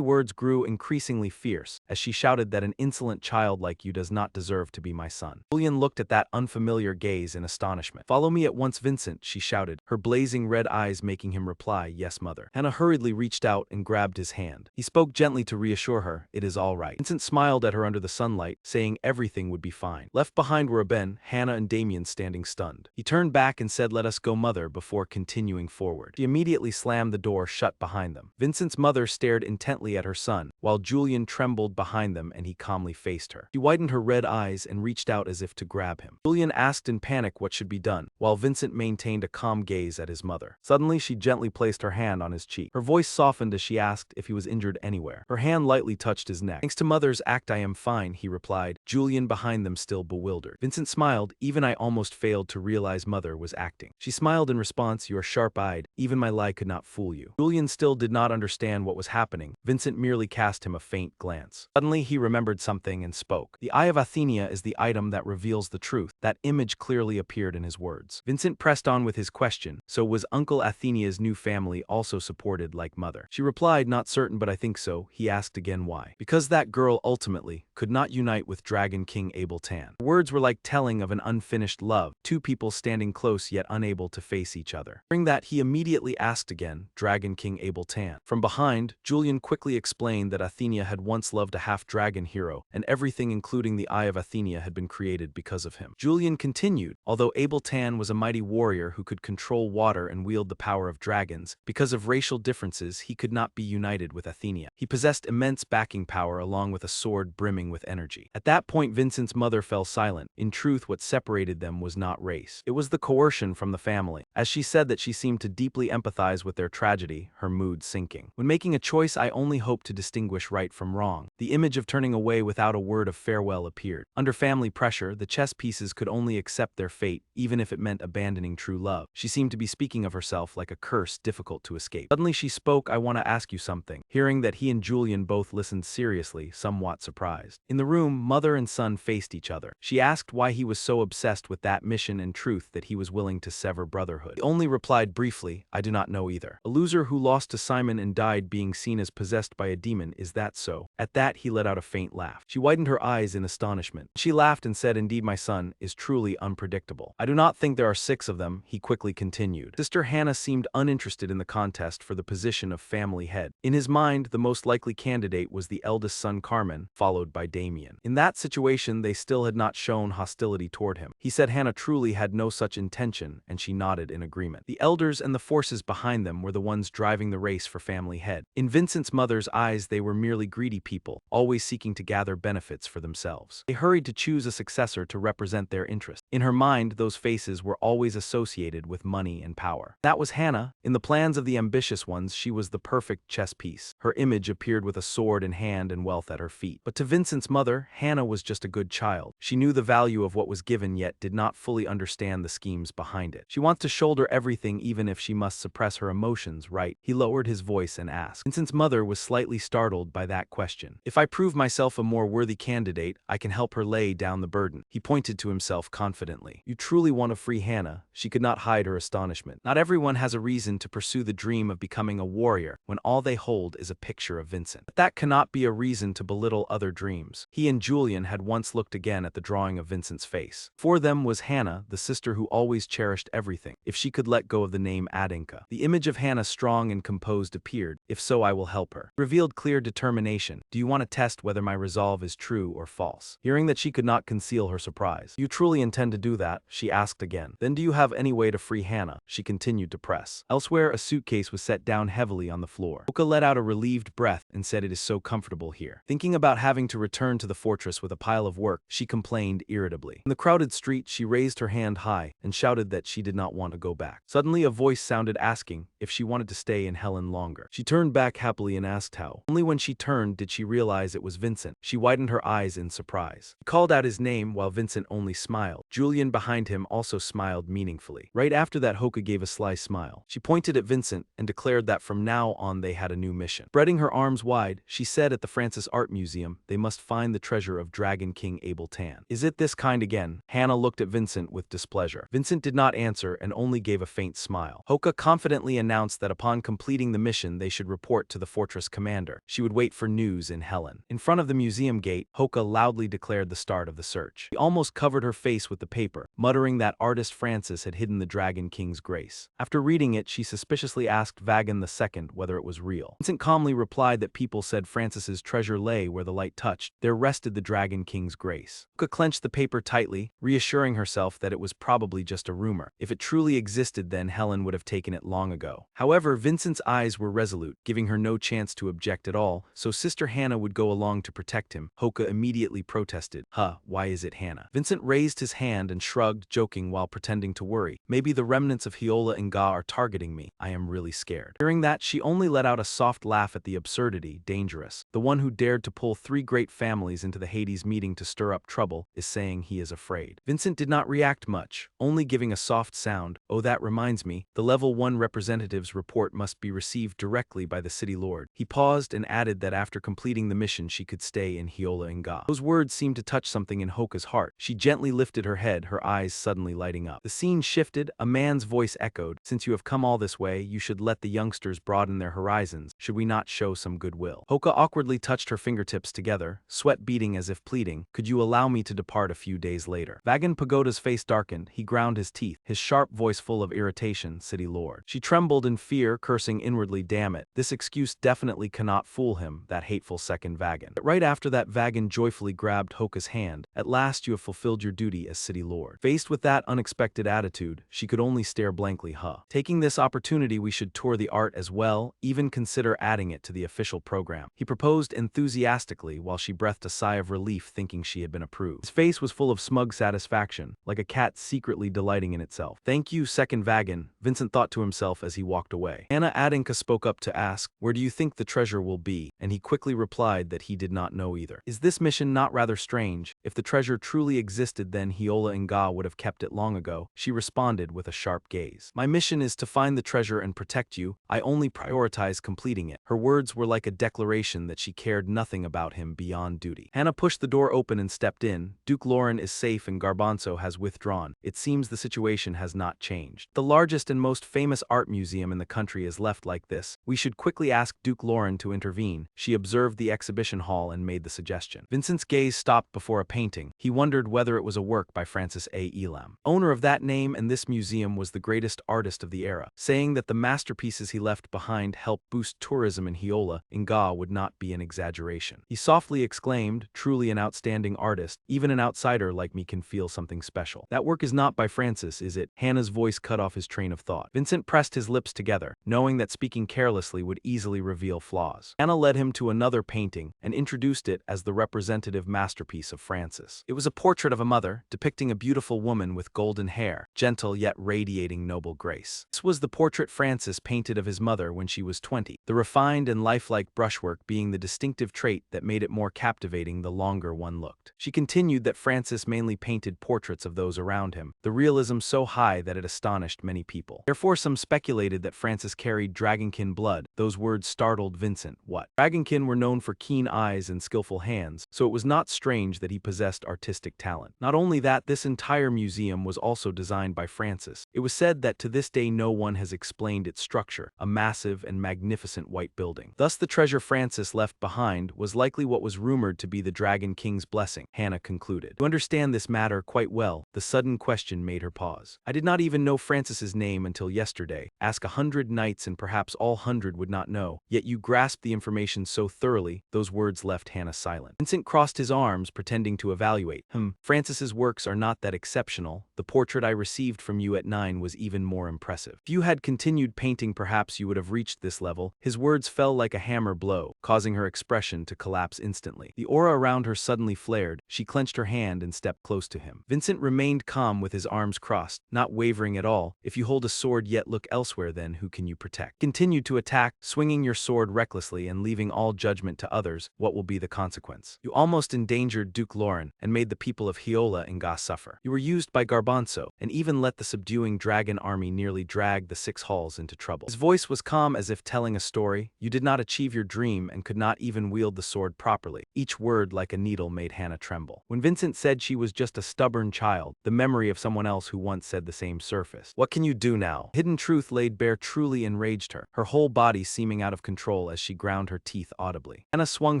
words grew increasingly fierce as she shouted that an insolent child like you does not deserve to be my son. Julian looked at that unfamiliar gaze in astonishment. "Follow me at once, Vincent," she shouted, her blazing red eyes making him reply, "Yes, mother." Hannah hurriedly reached out and grabbed his hand. He spoke gently to reassure her, "It is all right." Vincent smiled at her under the sunlight, saying everything would be fine. Left behind were Ben, Hannah, and Damien standing stunned. He turned back and said, "Let us go, mother," before continuing forward. She immediately slammed the door shut behind them. Vincent's mother stared intently at her son, while Julian trembled behind them and he calmly faced her. She widened her red eyes and reached out as if to grab him. Julian asked in panic what should be done, while Vincent maintained a calm gaze at his mother. Suddenly, she gently placed her hand on his cheek. Her voice softened as she asked if he was injured anywhere. Her hand lightly touched his neck. "Thanks to mother's act, I am fine," he replied, Julian behind them still bewildered. Vincent smiled, "Even I almost failed to realize mother was acting." She smiled in response, "You are sharp-eyed, even my lie could not fool you." Julian still did not understand what was happening. Vincent merely cast him a faint glance. Suddenly, he remembered something and spoke. "The Eye of Athenia is the item that reveals the truth." That image clearly appeared in his words. Vincent pressed on with his question, "So was Uncle Athenia's new family also supported like mother?" She replied, "Not certain, but I think so." He asked again why. "Because that girl ultimately could not unite with Dragon King Abel Tan." The words were like telling of an unfinished love, two people standing close yet unable to face each other. During that, he immediately asked again, "Dragon King Abel Tan?" From behind, Julian quickly explained that Athenia had once loved a half-dragon hero, and everything including the Eye of Athenia had been created because of him. Julian continued, although Abel Tan was a mighty warrior who could control water and wield the power of dragons, because of racial differences he could not be united with Athenia. He possessed immense backing power along with a sword brimming with energy. At that point, Vincent's mother fell silent. In truth, what separated them was not race. It was the coercion from the family. As she said that she seemed to deeply empathize with their tragedy, her mood sinking. "When making a choice, I only hoped to distinguish right from wrong." The image of turning away without a word of farewell appeared. Under family pressure, the chess pieces could only accept their fate, even if it meant abandoning true love. She seemed to be speaking of herself like a curse difficult to escape. Suddenly she spoke, "I want to ask you something." Hearing that he and Julian both listened seriously, somewhat surprised. In the room, mother and son faced each other. She asked why he was so obsessed with that mission and truth that he was willing to sever brotherhood. He only replied briefly, "I do not know either." A loser who lost to Simon and died being seen as possessed by a demon, is that so? At that, he let out a faint laugh. She widened her eyes in astonishment. She laughed and said, "Indeed, my son is truly unpredictable. I do not think there are 6 of them," he quickly continued. Sister Hannah seemed uninterested in the contest for the position of family head. In his mind, the most likely candidate was the eldest son Carmen, followed by Damien. In that situation, they still had not shown hostility toward him. He said Hannah truly had no such intention, and she nodded in agreement. The elders and the forces behind them were the ones driving the race for family head. In Vincent's mother's eyes, they were merely greedy people, always seeking to gather benefits for themselves. They hurried to choose a successor to represent their interests. In her mind, those faces were always associated with money and power. That was Hannah. In the plans of the ambitious ones, she was the perfect chess piece. Her image appeared with a sword in hand and wealth at her feet. But to Vincent's mother, Hannah was just a good child. She knew the value of what was given yet did not fully understand the schemes behind it. She wants to shoulder everything even if she must suppress her emotions, right? He lowered his voice and asked. Vincent's mother was slightly startled by that question. "If I prove myself a more worthy candidate, I can help her lay down the burden. He pointed to himself confidently. You truly want to free Hannah. She could not hide her astonishment. Not everyone has a reason to pursue the dream of becoming a warrior when all they hold is a picture of Vincent. But that cannot be a reason to belittle other dreams. He and Julian had once looked again at the drawing of Vincent's face. For them was Hannah, the sister who always cherished everything. If she could let go of the name Adinka. The image of Hannah strong and composed appeared. If so, I will help her. Revealed clear determination. Do you want to test whether my resolve is true or false? Hearing that she could not conceal her surprise. You truly intend to do that? She asked again. Then do you have any way to free Hannah? She continued to press. Elsewhere, a suitcase was set down heavily on the floor. Hoka let out a relieved breath and said, it is so comfortable here. Thinking about having to return to the fortress with a pile of work, she complained irritably. In the crowded street, she raised her hand high and shouted that she did not want to go back. Suddenly, a voice sounded asking if she wanted to stay in Helen longer. She turned back happily and asked how. Only when she turned did she realize it was Vincent. She widened her eyes in surprise. He called out his name while Vincent only smiled. Julian behind him also smiled meaningfully. Right after that, Hoka gave a sly smile. She pointed at Vincent and declared that from now on they had a new mission. Spreading her arms wide, she said at the Francis Art Museum they must find the treasure of Dragon King Abel Tan. Is it this kind again? Hannah looked at Vincent with displeasure. Vincent did not answer and only gave a faint smile. Hoka confidently announced that upon completing the mission they should report to the fortress commander. She would wait for news in Helen. In front of the museum gate, Hoka loudly declared the start of the search. She almost covered her face with the paper, muttering that artist Francis had hidden the Dragon King's grace. After reading it, she suspiciously asked Vagan II whether it was real. Vincent calmly replied that people said Francis's treasure lay where the light touched. There rested the Dragon King's grace. Hoka clenched the paper tightly, reassuring herself that it was probably just a rumor. If it truly existed, then Helen would have taken it long ago. However, Vincent's eyes were resolute, giving her no chance to object at all, so Sister Hannah would go along to protect him. Hoka immediately protested. Why is it Hannah? Vincent raised his hand and shrugged, joking while pretending to worry. Maybe the remnants of Hyola and Ga are targeting me. I am really scared. Hearing that, she only let out a soft laugh at the absurdity. Dangerous. The one who dared to pull 3 great families into the Hades meeting to stir up trouble is saying he is afraid. Vincent did not react much, only giving a soft sound. Oh, that reminds me, the level 1 representative's report must be received directly by the city lord. He paused and added that after completing the mission she could stay in Hyola and Ga. Those words seemed to touch something in Hoka's heart. She gently lifted her head, her eyes suddenly lighting up. The scene shifted, a man's voice echoed. Since you have come all this way, you should let the youngsters broaden their horizons. Should we not show some goodwill? Hoka awkwardly touched her fingertips together, sweat beading as if pleading. Could you allow me to depart a few days later? Vagan Pagoda's face darkened. He ground his teeth, his sharp voice full of irritation. City lord. She trembled in fear, cursing inwardly, damn it. This excuse definitely cannot fool him, that hateful second Vagan. But right after that, Vagan joyfully grabbed Hoka's hand. At last you have fulfilled your duty as city lord. Faced with that unexpected attitude, she could only stare blankly. Taking this opportunity, we should tour the art as well, even consider adding it to the official program. He proposed enthusiastically while she breathed a sigh of relief thinking she had been approved. His face was full of smug satisfaction, like a cat secretly delighting in itself. Thank you, second Vagan, Vincent thought to himself as he walked away. Anna Adinka spoke up to ask, where do you think the treasure will be? And he quickly replied that he did not know either. Is this mission not rather strange? If the treasure truly existed, then Hyola and Ga would have kept it long ago. She responded with a sharp gaze. My mission is to find the treasure and protect you. I only prioritize completing it. Her words were like a declaration that she cared nothing about him beyond duty. Hannah pushed the door open and stepped in. Duke Lauren is safe and Garbanzo has withdrawn. It seems the situation has not changed. The largest and most famous art museum in the country is left like this. We should quickly ask Duke Lauren to intervene. She observed the exhibition hall and made the suggestion. Vincent's gaze stopped before a painting. He wondered whether it was a work by Francis A. Elam. Owner of that name and this museum was the greatest artist of the era, saying that the masterpieces he left behind helped boost tourism in Hyola and Ga would not be an exaggeration. He softly exclaimed, truly an outstanding artist. Even an outsider like me can feel something special. That work is not by Francis, is it? Hannah's voice cut off his train of thought. Vincent pressed his lips together, knowing that speaking carelessly would easily reveal flaws. Hannah led him to another painting and introduced it as the representative masterpiece of Francis. It was a portrait of a mother, depicting a beautiful woman with golden hair, gentle yet radiating noble grace. This was the portrait Francis painted of his mother when she was 20, the refined and lifelike brushwork being the distinctive trait that made it more captivating the longer one looked. She continued that Francis mainly painted portraits of those around him, the realism so high that it astonished many people. Therefore, some speculated that Francis carried Dragonkin blood. Those words startled Vincent. What? Dragonkin were known for keen eyes and skillful hands, so it was not strange that he possessed artistic talent. Not only that, this entire museum was also designed by Francis. It was said that to this day no one has explained its structure, a massive and magnificent white building. Thus the treasure Francis left behind was likely what was rumored to be the Dragon King's blessing, Hannah concluded. To understand this matter quite well, the sudden question made her pause. I did not even know Francis's name until yesterday. Ask 100 knights and perhaps all 100 would not know. Yet you grasped the information so thoroughly, those words left Hannah silent. Vincent crossed his arms, pretending to evaluate. Francis's works are not that exceptional. The portrait I received from you at 9 was even more impressive. If you had continued painting, perhaps you would have reached this level. His words fell like a hammer blow, causing her expression to collapse instantly. The aura around her suddenly flared. She clenched her hand and stepped close to him. Vincent remained calm with his arms crossed, not wavering at all. If you hold a sword yet look elsewhere, then who can you protect? Continue to attack, swinging your sword recklessly and leaving all judgment to others. What will be the consequence? You almost endangered Duke Lauren and made the people of Yahello and Ga suffer. You were used by Garbanzo and even let the subduing dragon army nearly drag the 6 halls into trouble. His voice was calm as if telling a story. You did not achieve your dream and could not even wield the sword properly. Each word like a needle made Hannah tremble. When Vincent said she was just a stubborn child, the memory of someone else who once said the same surfaced. What can you do now? Hidden truth laid bare truly enraged her whole body seeming out of control as she ground her teeth audibly. Hannah swung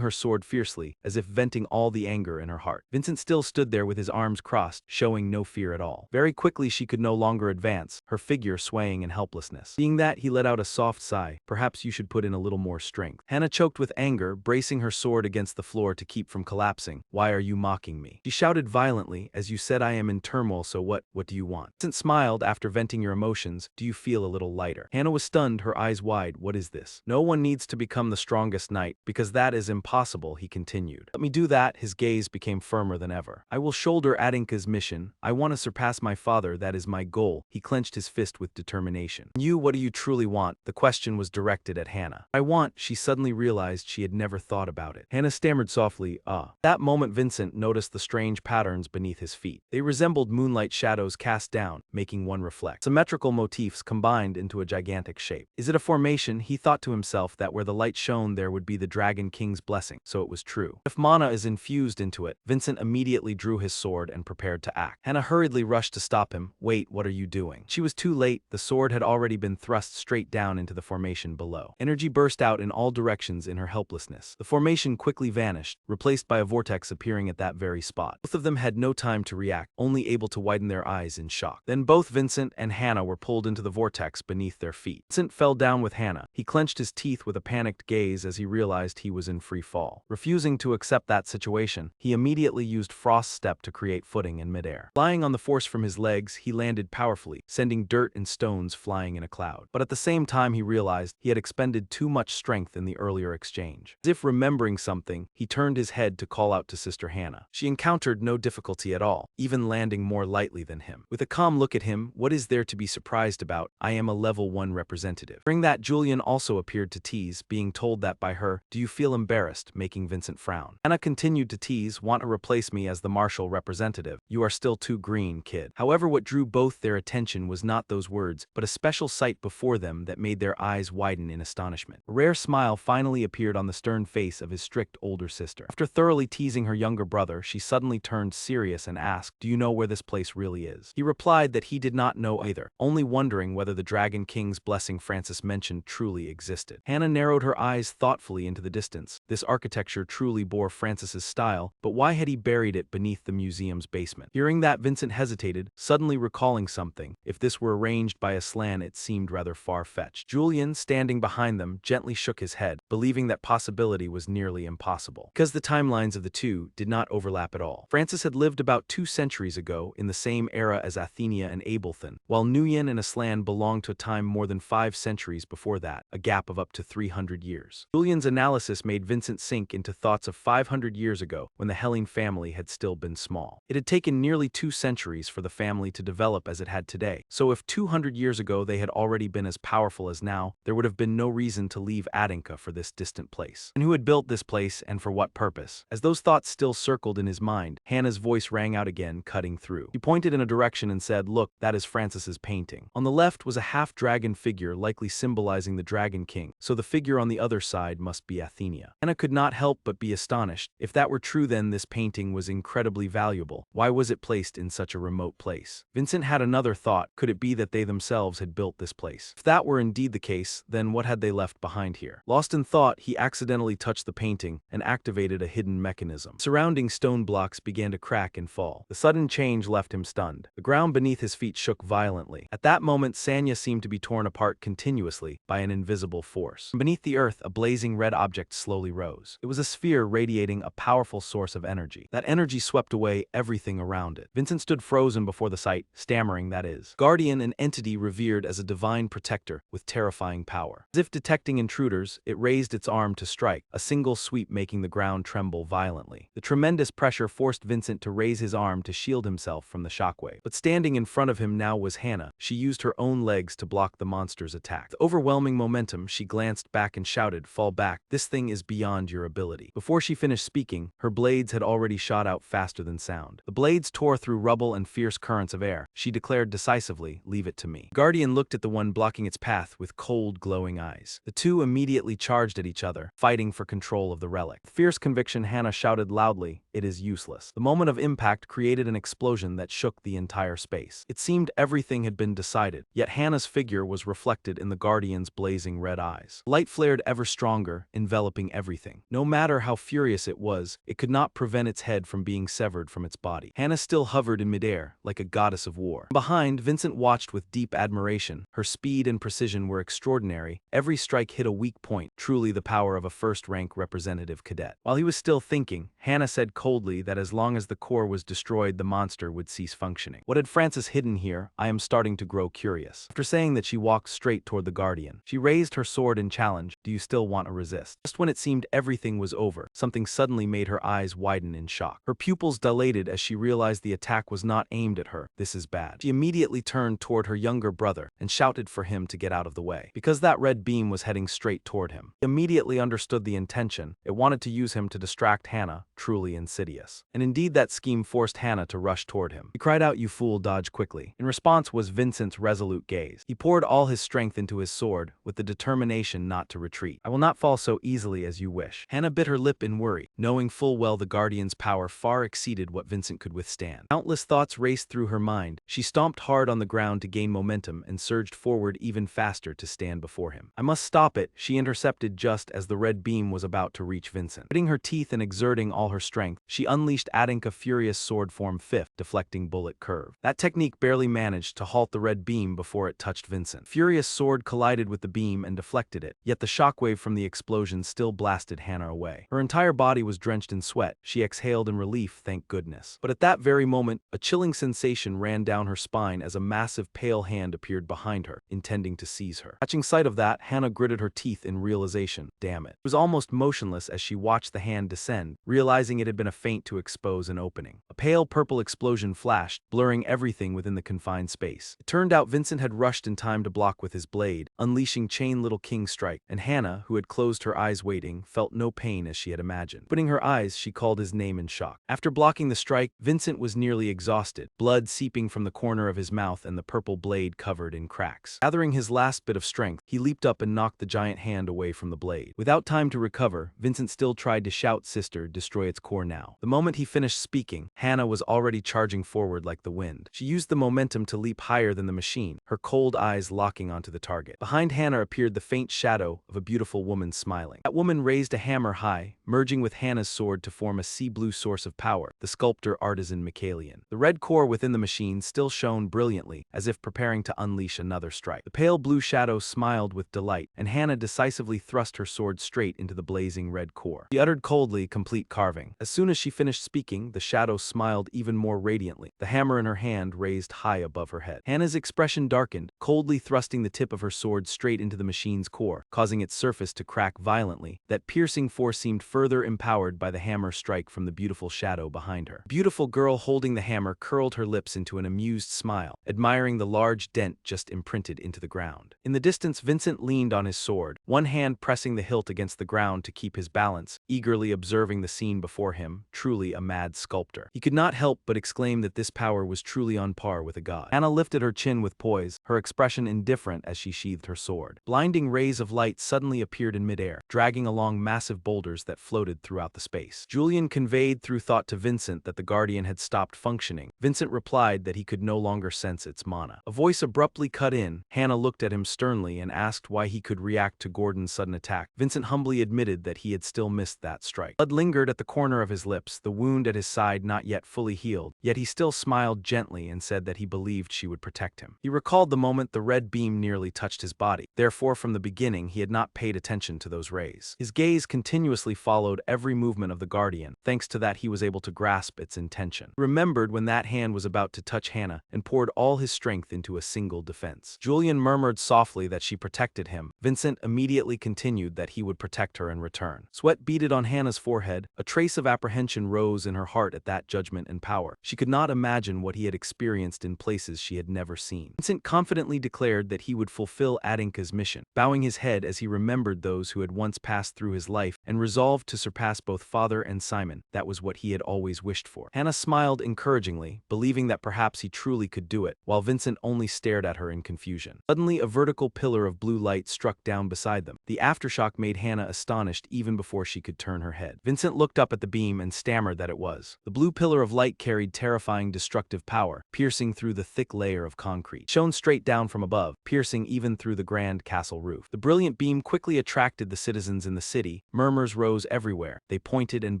her sword fiercely, as if venting all the anger in her heart. Vincent still stood there with his arms crossed, showing no fear at all. Very quickly she could no longer advance, her figure swaying in helplessness. Seeing that, he let out a soft sigh. Perhaps you should put in a little more strength. Hannah choked with anger, bracing her sword against the floor to keep from collapsing. Why are you mocking me? She shouted violently. As you said, I am in turmoil, so what do you want? Vincent smiled. After venting your emotions, do you feel a little lighter? Hannah was stunned, her eyes wide. What is this? No one needs to become the strongest knight, because that is impossible, he continued. Let me do that. His gaze became firmer than ever. I will shoulder Adinka's mission. I want to surpass my father, that is my goal. He clenched his fist with determination. You, what do you truly want? The question was directed at Hannah. I want, she suddenly realized she had never thought about it. Hannah stammered softly, That moment Vincent noticed the strange patterns beneath his feet. They resembled moonlight shadows cast down, making one reflect. Symmetrical motifs combined into a gigantic shape. Is it a formation? He thought to himself that where the light shone there would be the Dragon King's blessing, so it was true. If mana is infused into it, Vincent immediately drew his sword and prepared to act. Hannah hurriedly rushed to stop him. Wait, what are you doing? She was too late. The sword had already been thrust straight down into the formation below. Energy burst out in all directions in her helplessness. The formation quickly vanished, replaced by a vortex appearing at that very spot. Both of them had no time to react, only able to widen their eyes in shock. Then both Vincent and Hannah were pulled into the vortex beneath their feet. Vincent fell down with Hannah. He clenched his teeth with a panicked gaze as he realized he was in free fall. Refusing to accept that situation, he immediately used Frost's step to create footing in midair. Flying on the force from his legs, he landed powerfully, sending dirt and stones flying in a cloud. But at the same time he realized he had expended too much strength in the earlier exchange. As if remembering something, he turned his head to call out to Sister Hannah. She encountered no difficulty at all, even landing more lightly than him. With a calm look at him, what is there to be surprised about? I am a level 1 representative. During that, Julian also appeared to tease, being told that by her. Do you feel embarrassed? Making Vincent frown. Hannah continued to tease, want to replace me as the martial representative. You are still too green, kid. However, what drew both their attention was not those words, but a special sight before them that made their eyes widen in astonishment. A rare smile finally appeared on the stern face of his strict older sister. After thoroughly teasing her younger brother, she suddenly turned serious and asked, do you know where this place really is? He replied that he did not know either, only wondering whether the Dragon King's blessing Francis mentioned truly existed. Hannah narrowed her eyes thoughtfully into the distance. This architecture truly bore Francis's style, but why had he buried it beneath the museum's basement? Hearing that, Vincent hesitated, suddenly recalling something. If this were arranged by Aslan, it seemed rather far-fetched. Julian, standing behind them, gently shook his head, believing that possibility was nearly impossible, because the timelines of the two did not overlap at all. Francis had lived about 2 centuries ago, in the same era as Athenia and Abelthon, while Nuyen and Aslan belonged to a time more than 5 centuries before that, a gap of up to 300 years. Julian's analysis made Vincent sink into thoughts of 500 years ago, when the Hellene family had still been small. It had taken nearly 2 centuries for the family to develop as it had today, so if 200 years ago they had already been as powerful as now, there would have been no reason to leave Adinka for this distant place. And who had built this place, and for what purpose? As those thoughts still circled in his mind, Hannah's voice rang out again, cutting through. He pointed in a direction and said, look, that is Francis's painting. On the left was a half-dragon figure, likely symbolizing the Dragon King, so the figure on the other side must be Athenia. Hannah could not help but be astonished. If that were true then this painting was incredibly valuable, why was it placed in such a remote place? Vincent had another thought. Could it be that they themselves had built this place? If that were indeed the case, then what had they left behind here? Lost in thought, he accidentally touched the painting and activated a hidden mechanism. Surrounding stone blocks began to crack and fall. The sudden change left him stunned. The ground beneath his feet shook violently. At that moment, Sanya seemed to be torn apart continuously by an invisible force. From beneath the earth, a blazing red object slowly rose. It was a sphere radiating a powerful source of energy. That energy swept away everything around it. Vincent stood frozen before the sight, stammering, that is. Guardian, an entity revered as a divine protector with terrifying power. As if detecting intruders, it raised its arm to strike, a single sweep making the ground tremble violently. The tremendous pressure forced Vincent to raise his arm to shield himself from the shockwave. But standing in front of him now was Hannah. She used her own legs to block the monster's attack. With overwhelming momentum, she glanced back and shouted, "Fall back. This thing is beyond your ability." Before she finished speaking, her blades had already shot out faster than sound. The blades tore through rubble and fierce currents of air. She declared decisively, "Leave it to me." Guardian looked at the one blocking its path with cold, glowing eyes. The two immediately charged at each other, fighting for control of the relic. With fierce conviction, Hannah shouted loudly, "It is useless." The moment of impact created an explosion that shook the entire space. It seemed everything had been decided, yet Hannah's figure was reflected in the Guardian's blazing red eyes. Light flared ever stronger, enveloping everything. No matter how furious it was, it could not prevent its head from being severed from its body. Hannah still hovered in midair, like a goddess of war. Behind, Vincent watched with deep admiration. Her speed and precision were extraordinary. Every strike hit a weak point, truly the power of a first-rank representative cadet. While he was still thinking, Hannah said coldly that as long as the core was destroyed, the monster would cease functioning. What had Francis hidden here? I am starting to grow curious. After saying that, she walked straight toward the Guardian. She raised her sword in challenge. Do you still want to resist? Just when it seemed everything was over, something suddenly made her eyes widen in shock. Her pupils dilated as she realized the attack was not aimed at her. This is bad. She immediately turned toward her younger brother and shouted for him to get out of the way. Because that red beam was heading straight toward him. He immediately understood the intention. It wanted to use him to distract Hannah, truly insidious. And indeed that scheme forced Hannah to rush toward him. He cried out, "You fool, dodge quickly." In response was Vincent's resolute gaze. He poured all his strength into his sword, with the determination not to retreat. "I will not fall so easily as you wish." Hannah bit her lip in worry, knowing full well the Guardian's power far exceeded what Vincent could withstand. Countless thoughts raced through her mind. She stomped hard on the ground to gain momentum and surged forward even faster to stand before him. "I must stop it," she intercepted just as the red beam was about to reach Vincent. Gritting her teeth and exerting all her strength, she unleashed a furious sword form fifth, deflecting bullet curve. That technique barely managed to halt the red beam before it touched Vincent. Furious sword collided with the beam and deflected it, yet the shockwave from the explosion still blasted Hannah away. Her entire body was drenched in sweat. She exhaled in relief, thank goodness. But at that very moment, a chilling sensation ran down her spine as a massive pale hand appeared behind her, intending to seize her. Catching sight of that, Hannah gritted her teeth in realization. Damn it. She was almost motionless as she watched the hand descend, realizing it had been a feint to expose an opening. A pale purple explosion flashed, blurring everything within the confined space. It turned out Vincent had rushed in time to block with his blade, unleashing Chain Little King Strike, and Hannah, who had closed her eyes waiting, felt no pain as she had imagined. Opening her eyes, she called his name in shock. After blocking the strike, Vincent was nearly exhausted, blood seeping from the corner of his mouth and the purple blade covered in cracks. Gathering his last bit of strength, he leaped up and knocked the giant hand away from the blade. Without time to recover, Vincent still tried to shout, "Sister, destroy its core now." The moment he finished speaking, Hannah was already charging forward like the wind. She used the momentum to leap higher than the machine, her cold eyes locking onto the target. Behind Hannah appeared the faint shadow of a beautiful woman smiling. That woman raised a hammer high, merging with Hannah's sword to form a sea-blue source of power, the sculptor artisan Michaelian. The red core within the machine still shone brilliantly, as if preparing to unleash another strike. The pale blue shadow smiled with delight, and Hannah decisively thrust her sword straight into the blazing red core. She uttered coldly, "Complete carving." As soon as she finished speaking, the shadow smiled even more radiantly, the hammer in her hand raised high above her head. Hannah's expression darkened, coldly thrusting the tip of her sword straight into the machine's core, causing its surface to crack violently. That piercing force seemed further empowered by the hammer strike from the beautiful shadow behind her. The beautiful girl holding the hammer curled her lips into an amused smile, admiring the large dent just imprinted into the ground. In the distance, Vincent leaned on his sword, one hand pressing the hilt against the ground to keep his balance, eagerly observing the scene before him, truly a mad sculptor. He could not help but exclaim that this power was truly on par with a god. Hannah lifted her chin with poise, her expression indifferent as she sheathed her sword. Blinding rays of light suddenly appeared in midair, dragging along massive boulders that floated throughout the space. face. Julian conveyed through thought to Vincent that the guardian had stopped functioning. Vincent replied that he could no longer sense its mana. A voice abruptly cut in. Hannah looked at him sternly and asked why he could react to Gordon's sudden attack. Vincent humbly admitted that he had still missed that strike. Blood lingered at the corner of his lips, the wound at his side not yet fully healed, yet he still smiled gently and said that he believed she would protect him. He recalled the moment the red beam nearly touched his body. Therefore, from the beginning, he had not paid attention to those rays. His gaze continuously followed every movement of the guardian. Thanks to that, he was able to grasp its intention. He remembered when that hand was about to touch Hannah and poured all his strength into a single defense. Julian murmured softly that she protected him. Vincent immediately continued that he would protect her in return. Sweat beaded on Hannah's forehead. A trace of apprehension rose in her heart at that judgment and power. She could not imagine what he had experienced in places she had never seen. Vincent confidently declared that he would fulfill Adinka's mission, bowing his head as he remembered those who had once passed through his life and resolved to surpass both father and Simon. That was what he had always wished for. Hannah smiled encouragingly, believing that perhaps he truly could do it, while Vincent only stared at her in confusion. Suddenly, a vertical pillar of blue light struck down beside them. The aftershock made Hannah astonished even before she could turn her head. Vincent looked up at the beam and stammered that it was. The blue pillar of light carried terrifying destructive power, piercing through the thick layer of concrete. It shone straight down from above, piercing even through the grand castle roof. The brilliant beam quickly attracted the citizens in the city. Murmurs rose everywhere. They pointed and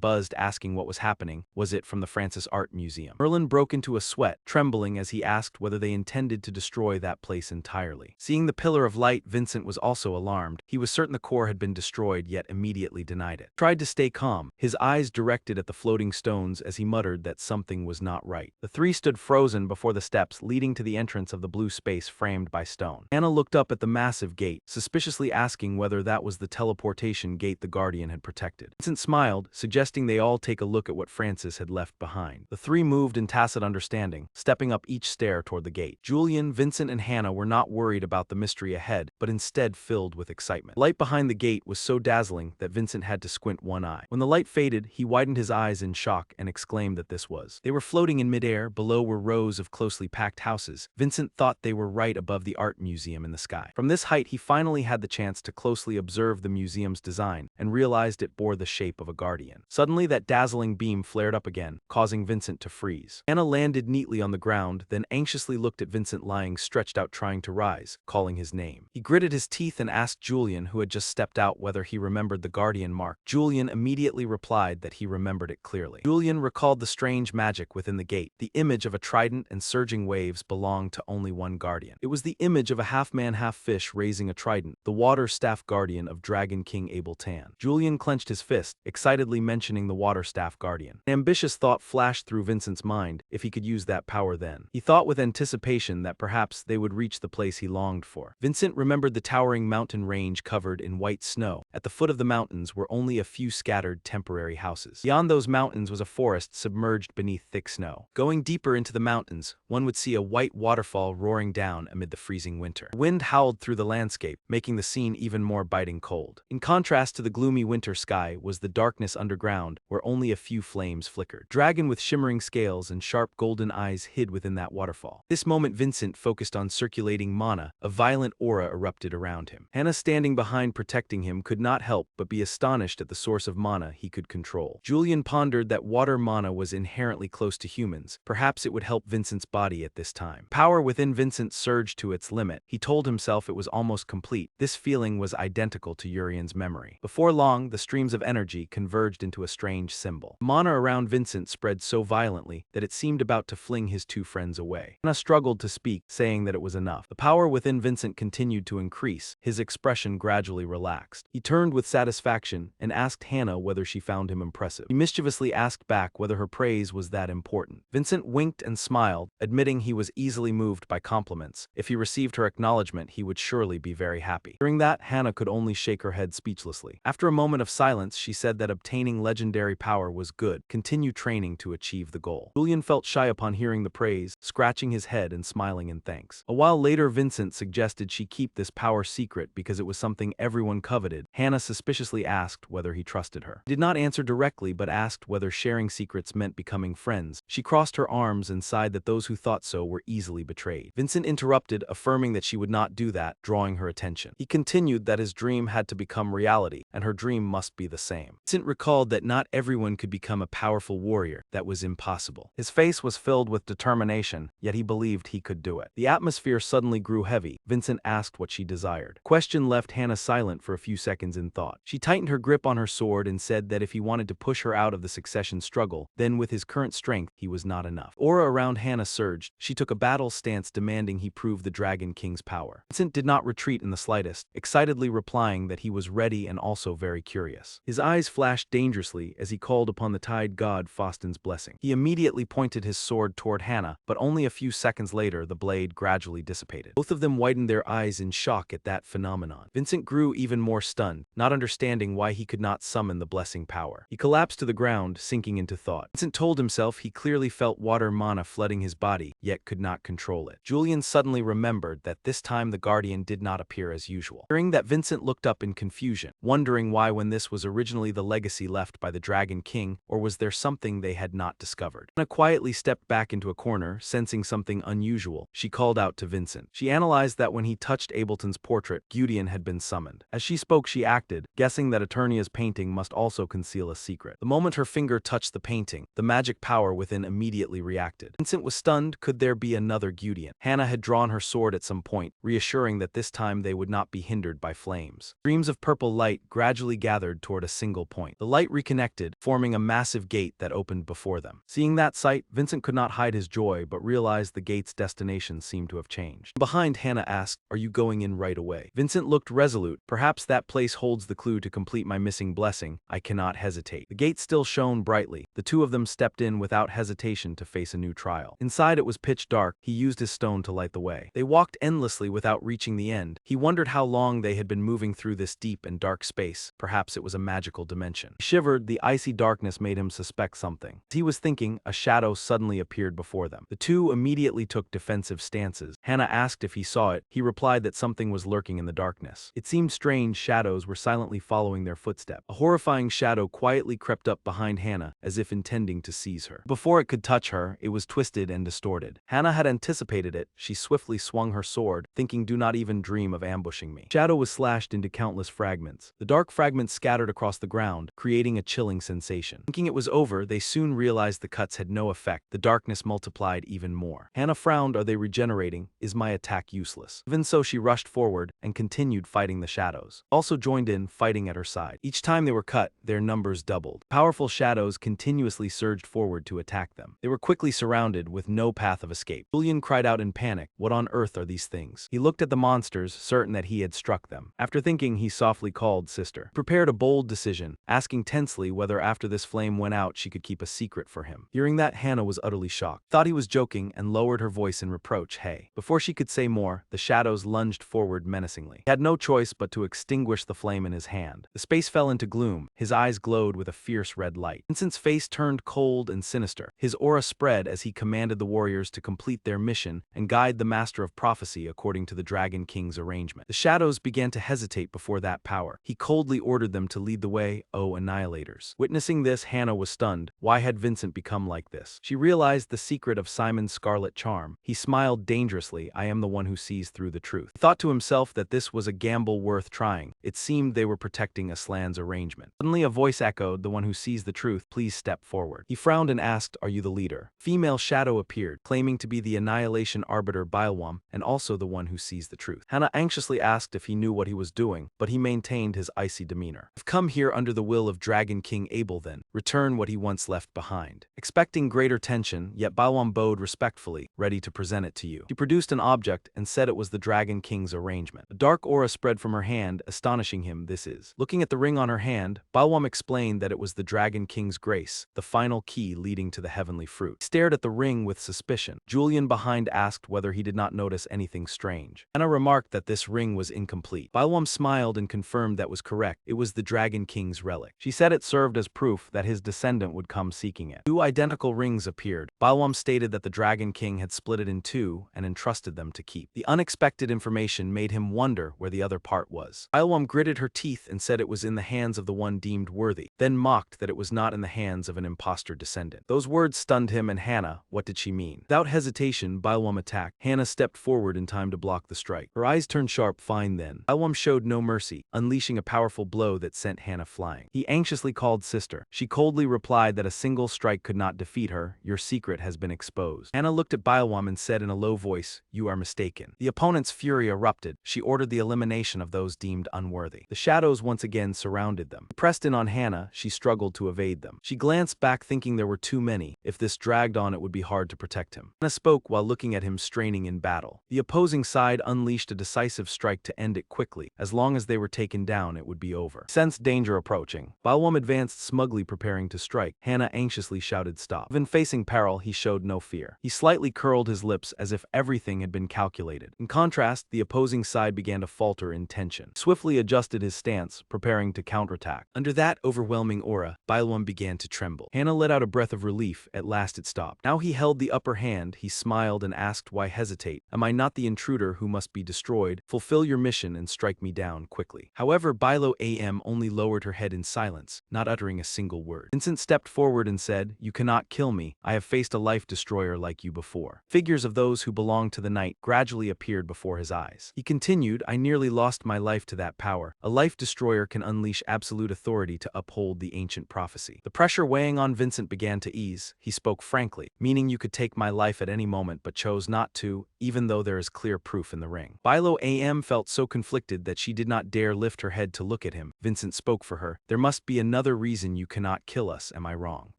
buzzed, asking what was happening. Was it from the Francis Art Museum? Merlin broke into a sweat, trembling as he asked whether they intended to destroy that place entirely. Seeing the pillar of light, Vincent was also alarmed. He was certain the core had been destroyed, yet immediately denied it. Tried to stay calm, his eyes directed at the floating stones as he muttered that something was not right. The three stood frozen before the steps leading to the entrance of the blue space framed by stone. Hannah looked up at the massive gate, suspiciously asking whether that was the teleportation gate the Guardian had protected. Vincent smiled, suggesting they all take a look at what Francis had left behind. The three moved in tacit understanding, stepping up each stair toward the gate. Julian, Vincent, and Hannah were not worried about the mystery ahead, but instead filled with excitement. The light behind the gate was so dazzling that Vincent had to squint one eye. When the light faded, he widened his eyes in shock and exclaimed that this was. They were floating in midair. Below were rows of closely packed houses. Vincent thought they were right above the art museum in the sky. From this height, he finally had the chance to closely observe the museum's design and realized it bore the shape of a guardian. Suddenly, that dazzling beam flared up again, causing Vincent to freeze. Hannah landed neatly on the ground, then anxiously looked at Vincent lying stretched out trying to rise, calling his name. He gritted his teeth and asked Julian, who had just stepped out, whether he remembered the guardian mark. Julian immediately replied that he remembered it clearly. Julian recalled the strange magic within the gate. The image of a trident and surging waves belonged to only one guardian. It was the image of a half-man, half-fish raising a trident, the water staff guardian of Dragon King Abel Tan. Julian clenched his fist, excitedly mentioning the water staff guardian. An ambitious thought flashed through Vincent's mind. If he could use that power then. He thought with anticipation that perhaps they would reach the place he longed for. Vincent remembered the towering mountain range covered in white snow. At the foot of the mountains were only a few scattered temporary houses. Beyond those mountains was a forest submerged beneath thick snow. Going deeper into the mountains, one would see a white waterfall roaring down amid the freezing winter. The wind howled through the landscape, making the scene even more biting cold. In contrast to the gloomy winter sky was the darkness underground, where only a few flames flickered. Dragon with shimmering scales and sharp golden eyes hid within that waterfall. This moment Vincent focused on circulating mana. A violent aura erupted around him. Hannah, standing behind protecting him, could not help but be astonished at the source of mana he could control. Julian pondered that water mana was inherently close to humans. Perhaps it would help Vincent's body at this time. Power within Vincent surged to its limit. He told himself it was almost complete. This feeling was identical to Urian's memory. Before long, the streams of energy converged into a strange symbol. Mana around Vincent spread so violently that it seemed about to fling his two friends away. Hannah struggled to speak, saying that it was enough. The power within Vincent continued to increase. His expression gradually relaxed. He turned with satisfaction and asked Hannah whether she found him impressive. He mischievously asked back whether her praise was that important. Vincent winked and smiled, admitting he was easily moved by compliments. If he received her acknowledgement, he would surely be very happy. During that, Hannah could only shake her head speechlessly. After a moment of silence, she said that obtaining legendary power was good. Continue training to achieve the goal. Julian felt shy upon hearing the praise, scratching his head and smiling in thanks. A while later, Vincent suggested she keep this power secret because it was something everyone coveted. Hannah suspiciously asked whether he trusted her. He did not answer directly, but asked whether sharing secrets meant becoming friends. She crossed her arms and sighed that those who thought so were easily betrayed. Vincent interrupted, affirming that she would not do that, drawing her attention. He continued that his dream had to become reality, and her dream must be the same. Vincent recalled recalled that not everyone could become a powerful warrior. That was impossible. His face was filled with determination, yet he believed he could do it. The atmosphere suddenly grew heavy. Vincent asked what she desired. Question left Hannah silent for a few seconds in thought. She tightened her grip on her sword and said that if he wanted to push her out of the succession struggle, then with his current strength, he was not enough. Aura around Hannah surged. She took a battle stance demanding he prove the Dragon King's power. Vincent did not retreat in the slightest, excitedly replying that he was ready and also very curious. His eyes flashed dangerously as he called upon the Tide God Faustin's blessing. He immediately pointed his sword toward Hannah, but only a few seconds later the blade gradually dissipated. Both of them widened their eyes in shock at that phenomenon. Vincent grew even more stunned, not understanding why he could not summon the blessing power. He collapsed to the ground, sinking into thought. Vincent told himself he clearly felt water mana flooding his body, yet could not control it. Julian suddenly remembered that this time the Guardian did not appear as usual. Hearing that, Vincent looked up in confusion, wondering why when this was originally the legacy left by the Dragon King, or was there something they had not discovered. Hannah quietly stepped back into a corner, sensing something unusual. She called out to Vincent. She analyzed that when he touched Ableton's portrait, Gudian had been summoned. As she spoke, she acted, guessing that Eternia's painting must also conceal a secret. The moment her finger touched the painting, the magic power within immediately reacted. Vincent was stunned. Could there be another Gudian? Hannah had drawn her sword at some point, reassuring that this time they would not be hindered by flames. Streams of purple light gradually gathered toward a single point. The light reconnected, forming a massive gate that opened before them. Seeing that sight, Vincent could not hide his joy, but realized the gate's destination seemed to have changed. Behind, Hannah asked, "Are you going in right away?" Vincent looked resolute. "Perhaps that place holds the clue to complete my missing blessing. I cannot hesitate." The gate still shone brightly. The two of them stepped in without hesitation to face a new trial. Inside it was pitch dark. He used his stone to light the way. They walked endlessly without reaching the end. He wondered how long they had been moving through this deep and dark space. Perhaps it was a magical dimension. He shivered. The icy darkness made him suspect something. As he was thinking, a shadow suddenly appeared before them. The two immediately took defensive stances. Hannah asked if he saw it. He replied that something was lurking in the darkness. It seemed strange. Shadows were silently following their footsteps. A horrifying shadow quietly crept up behind Hannah, as if intending to seize her. Before it could touch her, it was twisted and distorted. Hannah had anticipated it. She swiftly swung her sword, thinking, "Do not even dream of ambushing me." Shadow was slashed into countless fragments. The dark fragments scattered across the ground, creating a chilling sensation. Thinking it was over, they soon realized the cuts had no effect. The darkness multiplied even more. Hannah frowned. "Are they regenerating? Is my attack useless?" Even so, she rushed forward and continued fighting the shadows. Also joined in, fighting at her side. Each time they were cut, their numbers doubled. Powerful shadows continuously surged forward to attack them. They were quickly surrounded, with no path of escape. Julian cried out in panic, "What on earth are these things?" He looked at the monsters, certain that he had struck them. After thinking, he softly called Sister. He prepared a bold decision, asking tensely whether after this flame went out she could keep a secret for him. Hearing that, Hannah was utterly shocked. Thought he was joking and lowered her voice in reproach. "Hey." Before she could say more, the shadows lunged forward menacingly. He had no choice but to extinguish the flame in his hand. The space fell into gloom. His eyes glowed with a fierce red light. Vincent's face turned cold and sinister. His aura spread as he commanded the warriors to complete their mission and guide the Master of Prophecy according to the Dragon King's arrangement. The shadows began to hesitate before that power. He coldly ordered them to lead the way, O Annihilators. Witnessing this, Hannah was stunned. Why had Vincent become like this? She realized the secret of Simon's scarlet charm. He smiled dangerously. "I am the one who sees through the truth." He thought to himself that this was a gamble worth trying. It seemed they were protecting Aslan's arrangement. Suddenly a voice echoed, "The one who sees the truth, please step forward." He frowned and asked, "Are you the leader?" Female shadow appeared, claiming to be the annihilation arbiter Bilwam, and also the one who sees the truth. Hannah anxiously asked if he knew what he was doing, but he maintained his icy demeanor. "I've come here under the will of Dragon King Abel, then. Return what he once left behind." Expecting greater tension, yet Bilwam bowed respectfully, ready to present it to you. She produced an object and said it was the Dragon King's arrangement. A dark aura spread from her hand, astonishing him. "This is." Looking at the ring on her hand, Bilwam explained that it was the Dragon King's grace, the final key leading to the heavenly fruit. He stared at the ring with suspicion. Julian behind asked whether he did not notice anything strange. Hannah remarked that this ring was incomplete. Bilwam smiled and confirmed that was correct. It was the Dragon King's relic. She said it served as proof that his descendant would come seeking it. Two identical rings appeared. Bilwam stated that the Dragon King had split it in two and entrusted them to keep. The unexpected information made him wonder where the other part was. Bilwam gritted her teeth and said it was in the hands of the one deemed worthy, then mocked that it was not in the hands of an imposter descendant. Those words stunned him and Hannah. What did she mean? Without hesitation, Bilwam attacked. Hannah stepped forward in time to block the strike. Her eyes turned sharp. "Fine then." Bilwam showed no mercy, unleashing a powerful blow that sent Hannah flying. He anxiously called sister. She coldly replied that a single strike could not defeat her. Your secret has been exposed. Hannah looked at Bilewam and said in a low voice, you are mistaken. The opponent's fury erupted. She ordered the elimination of those deemed unworthy. The shadows once again surrounded them. Pressed in on Hannah, she struggled to evade them. She glanced back thinking there were too many. If this dragged on, it would be hard to protect him. Hannah spoke while looking at him straining in battle. The opposing side unleashed a decisive strike to end it quickly. As long as they were taken down, it would be over. Sensed danger approaching. Bilewam advanced smugly preparing to strike. Hannah anxiously shouted stop. Even facing peril, he showed no fear. He slightly curled his lips as if everything had been calculated. In contrast, the opposing side began to falter in tension. Swiftly adjusted his stance, preparing to counterattack. Under that overwhelming aura, Bilewam began to tremble. Hannah let out a breath of relief. At last it stopped. Now he held the upper hand. He smiled and asked, why hesitate? Am I not the intruder who must be destroyed? Fulfill your mission and strike me down quickly. However, Bilewam only lowered her head in silence, not uttering a single word. Vincent stepped forward and said, you cannot kill me. I have faced a life destroyer like you before. Figures of those who belonged to the night gradually appeared before his eyes. He continued, I nearly lost my life to that power. A life destroyer can unleash absolute authority to uphold the ancient prophecy. The pressure weighing on Vincent began to ease. He spoke frankly, meaning you could take my life at any moment but chose not to, even though there is clear proof in the ring. Bilewam felt so conflicted that she did not dare lift her head to look at him. Vincent spoke for her. There must be another reason you cannot kill us, am I wrong? At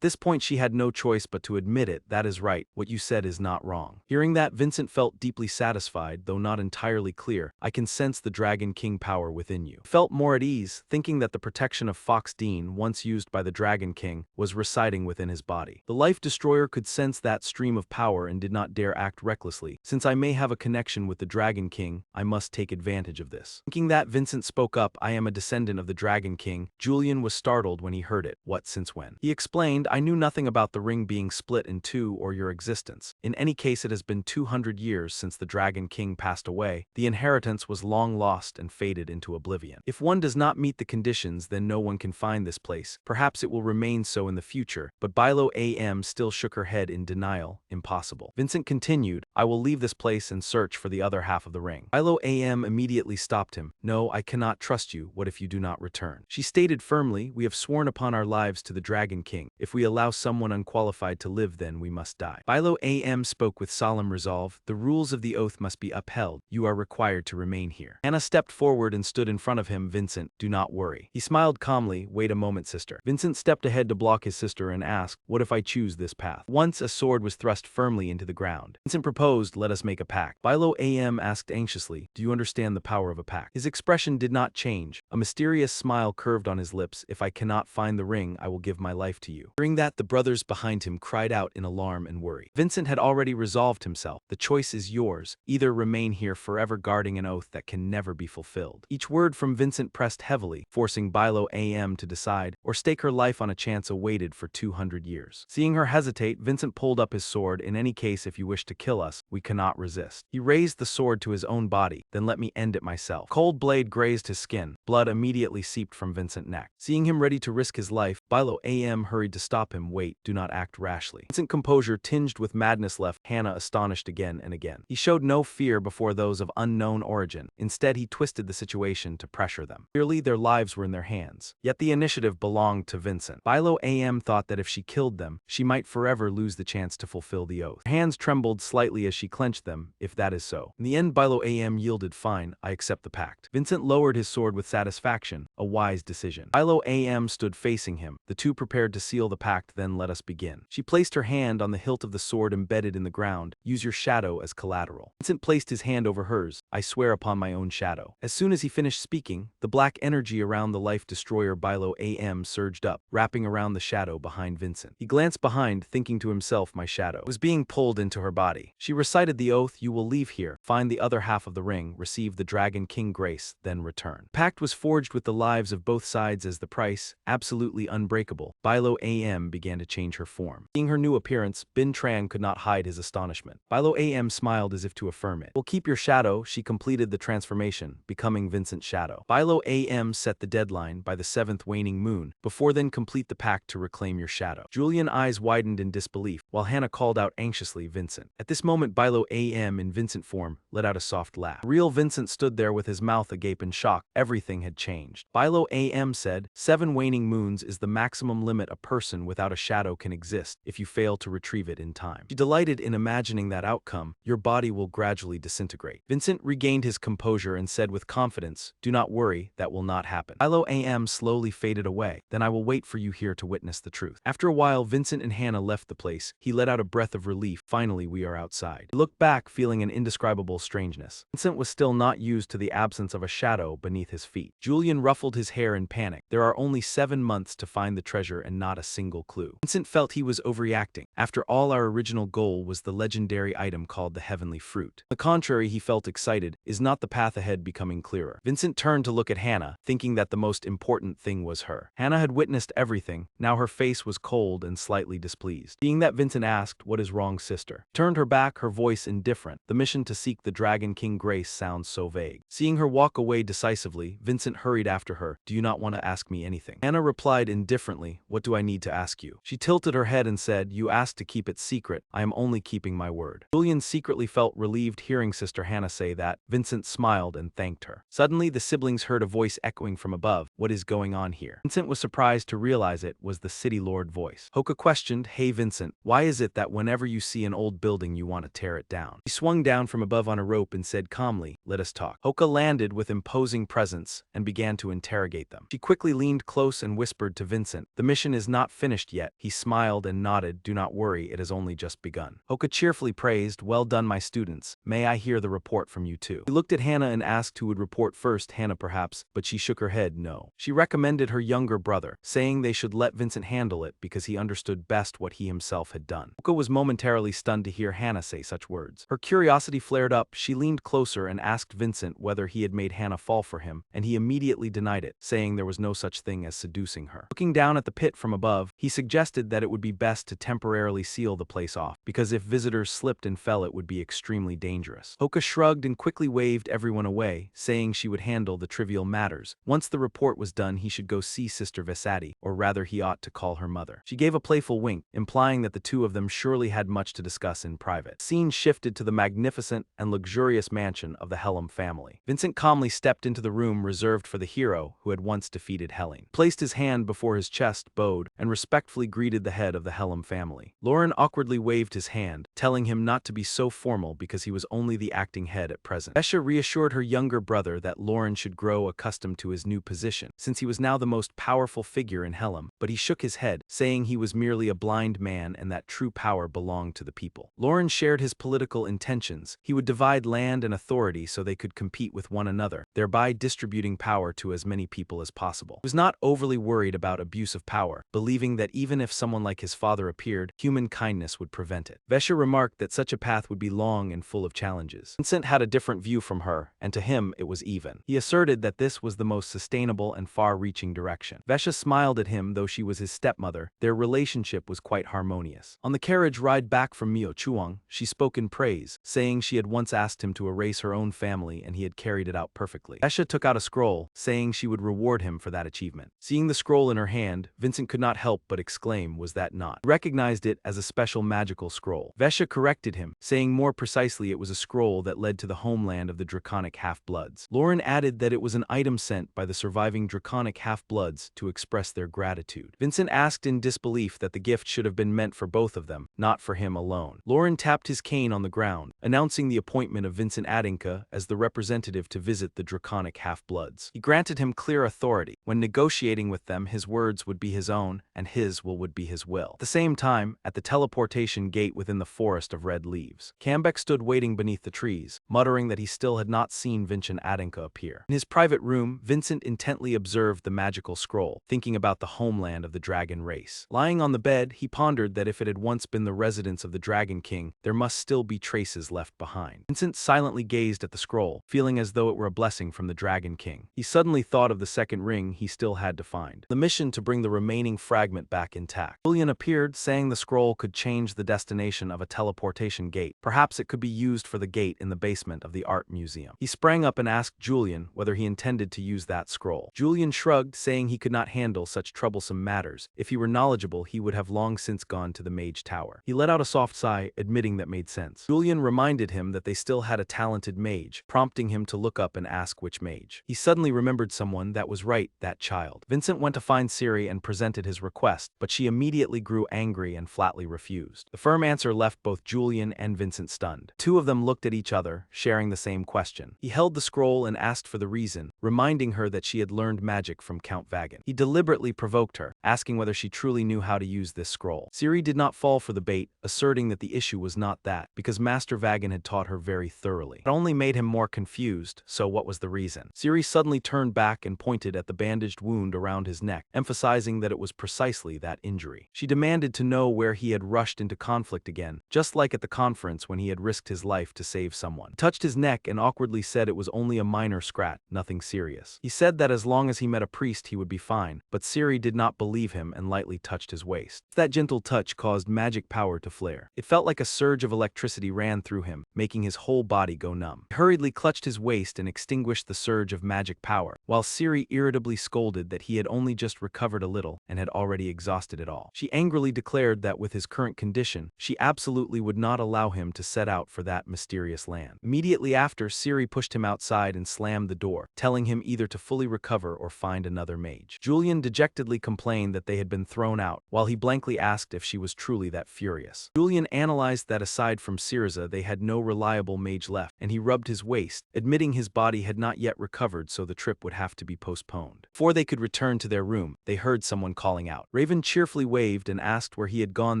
this point she had no choice but to admit it. That is right. What you said is not wrong. Hearing that, Vincent felt deeply satisfied, though not entirely clear. I can sense the Dragon King power within you. He felt more at ease, thinking that the protection of Fox Dean, once used by the Dragon King, was residing within his body. The Life Destroyer could sense that stream of power and did not dare act recklessly. Since I may have a connection with the Dragon King, I must take advantage of this. Thinking that, Vincent spoke up, I am a descendant of the Dragon King. Julian was startled when he heard it. What, since when? He explained, I knew nothing about the ring being split in two or your existence. In any case, it has been 200 years since the Dragon King passed away. The inheritance was long lost and faded into oblivion. If one does not meet the conditions, then no one can find this place. Perhaps it will remain so in the future, but Bilewam still shook her head in denial. Impossible. Vincent continued, I will leave this place and search for the other half of the ring. Bilewam immediately stopped him. No, I cannot trust you. What if you do not return? She stated firmly, we have sworn upon our lives to the Dragon King. If we allow someone unqualified to live, then we must die. Bilewam spoke with solemn resolve, the rules of the oath must be upheld. You are required to remain here. Hannah stepped forward and stood in front of him. Vincent, do not worry. He smiled calmly, wait a moment, sister. Vincent stepped ahead to block his sister and asked, what if I choose this path? Once a sword was thrust firmly into the ground. Vincent proposed, let us make a pact. Bilewam asked anxiously, do you understand the power of a pact? His expression did not change. A mysterious smile curved on his lips. If I cannot find the ring, I will give my life to you. Hearing that, the brothers behind him cried out in alarm and worry. Vincent had already resolved himself. The choice is yours. Either remain here forever guarding an oath that can never be fulfilled. Each word from Vincent pressed heavily, forcing Bilewam to decide, or stake her life on a chance awaited for 200 years. Seeing her hesitate, Vincent pulled up his sword. In any case, if you wish to kill us, we cannot resist. He raised the sword to his own body, then let me end it myself. Cold blade grazed his skin. Blood immediately seeped from Vincent's neck. Seeing him ready to risk his life, Bilewam hurried to stop him. Wait, do not act rashly. Vincent's composure tinged with madness left Hannah astonished again and again. He showed no fear before those of unknown origin. Instead, he twisted the situation to pressure them. Clearly, their lives were in their hands. Yet the initiative belonged to Vincent. Bilewam thought that if she killed them, she might forever lose the chance to fulfill the oath. Her hands trembled slightly as she clenched them, if that is so. In the end, Bilewam yielded, fine, I accept the pact. Vincent lowered his sword with satisfaction, a wise decision. Bilewam stood facing him. The two prepared to seal the pact, then let us begin. She placed her hand on the hilt of the sword embedded in the ground. Use your shadow as collateral. Vincent placed his hand over hers. I swear upon my own shadow. As soon as he finished speaking, the black energy around the life destroyer Bilewam surged up, wrapping around the shadow behind Vincent. He glanced behind, thinking to himself, my shadow was being pulled into her body. She recited the oath, you will leave here, find the other half of the ring, receive the Dragon King grace, then return. The pact was forged with the lives of both sides as the price, absolutely unbreakable. Bilewam began to change her form. Seeing her new appearance, Bin Tran could not hide his astonishment. Bilewam smiled as if to affirm it. We'll keep your shadow. She completed the transformation, becoming Vincent's shadow. Bilewam set the deadline by the 7th waning moon. Before then, complete the pact to reclaim your shadow. Julian's eyes widened in disbelief, while Hannah called out anxiously, Vincent. At this moment, Bilewam in Vincent form let out a soft laugh. Real Vincent stood there with his mouth agape in shock. Everything had changed. Bilewam said, 7 waning moons is the maximum limit a person without a shadow can exist if you fail to retrieve it in time. She delighted in imagining that outcome. Your body will gradually disintegrate. Vincent regained his composure and said with confidence, "Do not worry, that will not happen." Yahello AM slowly faded away. "Then I will wait for you here to witness the truth." After a while, Vincent and Hannah left the place. He let out a breath of relief. Finally, we are outside. He looked back, feeling an indescribable strangeness. Vincent was still not used to the absence of a shadow beneath his feet. Julian ruffled his hair in panic. There are only 7 months to find the treasure and not a single clue. Vincent felt he was overreacting. After all, our original goal was the legendary item called the heavenly fruit. On the contrary, he felt excited. Is not the path ahead becoming clearer? Vincent turned to look at Hannah, thinking that the most important thing was her. Hannah had witnessed everything. Now her face was cold and slightly displeased. Seeing that, Vincent asked, "What is wrong, sister?" Turned her back, her voice indifferent. "The mission to seek the Dragon King Grace sounds so vague." Seeing her walk away decisively, Vincent hurried after her. "Do you not want to ask me anything?" Hannah replied indifferently, "What do I need to ask you?" She tilted her head and said, "You asked to keep it secret. I am only keeping my word." Julian secretly felt relieved hearing Sister Hannah say that. Vincent smiled and thanked her. Suddenly, the siblings heard a voice echoing from above. "What is going on here?" Vincent was surprised to realize it was the city lord voice. Hoka questioned, "Hey Vincent, why is it that whenever you see an old building you want to tear it down?" He swung down from above on a rope and said calmly, "Let us talk." Hoka landed with imposing presence and began to interrogate them. She quickly leaned close and whispered to Vincent, "The mission is not finished yet." He smiled and nodded, "Do not worry, it has only just begun." Hoka cheerfully praised, "Well done, my students. May I hear the report from you too?" He looked at Hannah and asked who would report first, Hannah perhaps, but she shook her head no. She recommended her younger brother, saying they should let Vincent handle it because he understood best what he himself had done. Hoka was momentarily stunned to hear Hannah say such words. Her curiosity flared up. She leaned closer and asked Vincent whether he had made Hannah fall for him, and he immediately denied it, saying there was no such thing as seducing her. Looking down at the pit from above, he suggested that it would be best to temporarily seal the place off, because if visitors slipped and fell it would be extremely dangerous. Hoka shrugged and quickly waved everyone away, saying she would handle the trivial matters. Once the report was done, he should go see Sister Vesati, or rather he ought to call her mother. She gave a playful wink, implying that the two of them surely had much to discuss in private. The scene shifted to the magnificent and luxurious mansion of the Helm family. Vincent calmly stepped into the room reserved for the hero who had once defeated Helene, placed his hand before his chest, bowed, and respectfully greeted the head of the Helm family. Lauren awkwardly waved his hand, telling him not to be so formal because he was only the acting head at present. Vesha reassured her younger brother that Lauren should grow accustomed to his new position, since he was now the most powerful figure in Helm, but he shook his head, saying he was merely a blind man and that true power belonged to the people. Lauren shared his political intentions. He would divide land and authority so they could compete with one another, thereby distributing power to as many people as possible. He was not overly worried about abuse of power, believing that even if someone like his father appeared, human kindness would prevent it. Vesha remarked that such a path would be long and full of challenges. Vincent had a different view from her, and to him it was even. He asserted that this was the most sustainable and far-reaching direction. Vesha smiled at him, though she was his stepmother. Their relationship was quite harmonious. On the carriage ride back from Mio Chuang, she spoke in praise, saying she had once asked him to erase her own family and he had carried it out perfectly. Vesha took out a scroll, saying she would reward him for that achievement. Seeing the scroll in her hand, Vincent could not help but exclaim, was that not? He recognized it as a special magical scroll. Vesha corrected him, saying more precisely it was a scroll that led to the homeland of the draconic half-bloods. Lauren added that it was an item sent by the surviving draconic half-bloods to express their gratitude. Vincent asked in disbelief that the gift should have been meant for both of them, not for him alone. Lauren tapped his cane on the ground, announcing the appointment of Vincent Adinka as the representative to visit the draconic half-bloods. He granted him clear authority. When negotiating with them, his words would be his own, and his will would be his will. At the same time, at the teleportation gate within the forest of red leaves, Kambeck stood waiting beneath the trees, muttering that he still had not seen Vincent Adinka appear. In his private room, Vincent intently observed the magical scroll, thinking about the homeland of the dragon race. Lying on the bed, he pondered that if it had once been the residence of the Dragon King, there must still be traces left behind. Vincent silently gazed at the scroll, feeling as though it were a blessing from the Dragon King. He suddenly thought of the second ring he still had to find, the mission to bring the remaining fragment back intact. Julian appeared, saying the scroll could change the destination of a teleportation gate. Perhaps it could be used for the gate in the basement of the art museum. He sprang up and asked Julian whether he intended to use that scroll. Julian shrugged, saying he could not handle such troublesome matters. If he were knowledgeable, he would have long since gone to the Mage Tower. He let out a soft sigh, admitting that made sense. Julian reminded him that they still had a talented mage, prompting him to look up and ask which mage. He suddenly remembered someone. That was right, that child. child. Vincent went to find Siri and presented his request, but she immediately grew angry and flatly refused. The firm answer left both Julian and Vincent stunned. Two of them looked at each other, sharing the same question. He held the scroll and asked for the reason, reminding her that she had learned magic from Count Vagan. He deliberately provoked her, asking whether she truly knew how to use this scroll. Siri did not fall for the bait, asserting that the issue was not that, because Master Vagan had taught her very thoroughly. It only made him more confused, so what was the reason? Siri suddenly turned back and pointed at the bandaged wound around his neck, emphasizing that it was precisely that injury. She demanded to know where he had rushed into conflict again, just like at the conference when he had risked his life to save someone. He touched his neck and awkwardly said it was only a minor scratch, nothing serious. He said that as long as he met a priest he would be fine, but Siri did not believe him and lightly touched his waist. That gentle touch caused magic power to flare. It felt like a surge of electricity ran through him, making his whole body go numb. He hurriedly clutched his waist and extinguished the surge of magic power, while Siri irritably scolded that he had only just recovered a little and had already exhausted it all. She angrily declared that with his current condition, she absolutely would not allow him to set out for that mysterious land. Immediately after, Siri pushed him outside and slammed the door, telling him either to fully recover or find another mage. Julian dejectedly complained that they had been thrown out, while he blankly asked if she was truly that furious. Julian analyzed that aside from Sirza they had no reliable mage left, and he rubbed his waist, admitting his body had not yet recovered so the trip would have to be postponed. Before they could return to their room, they heard someone calling out. Raven cheerfully waved and asked where he had gone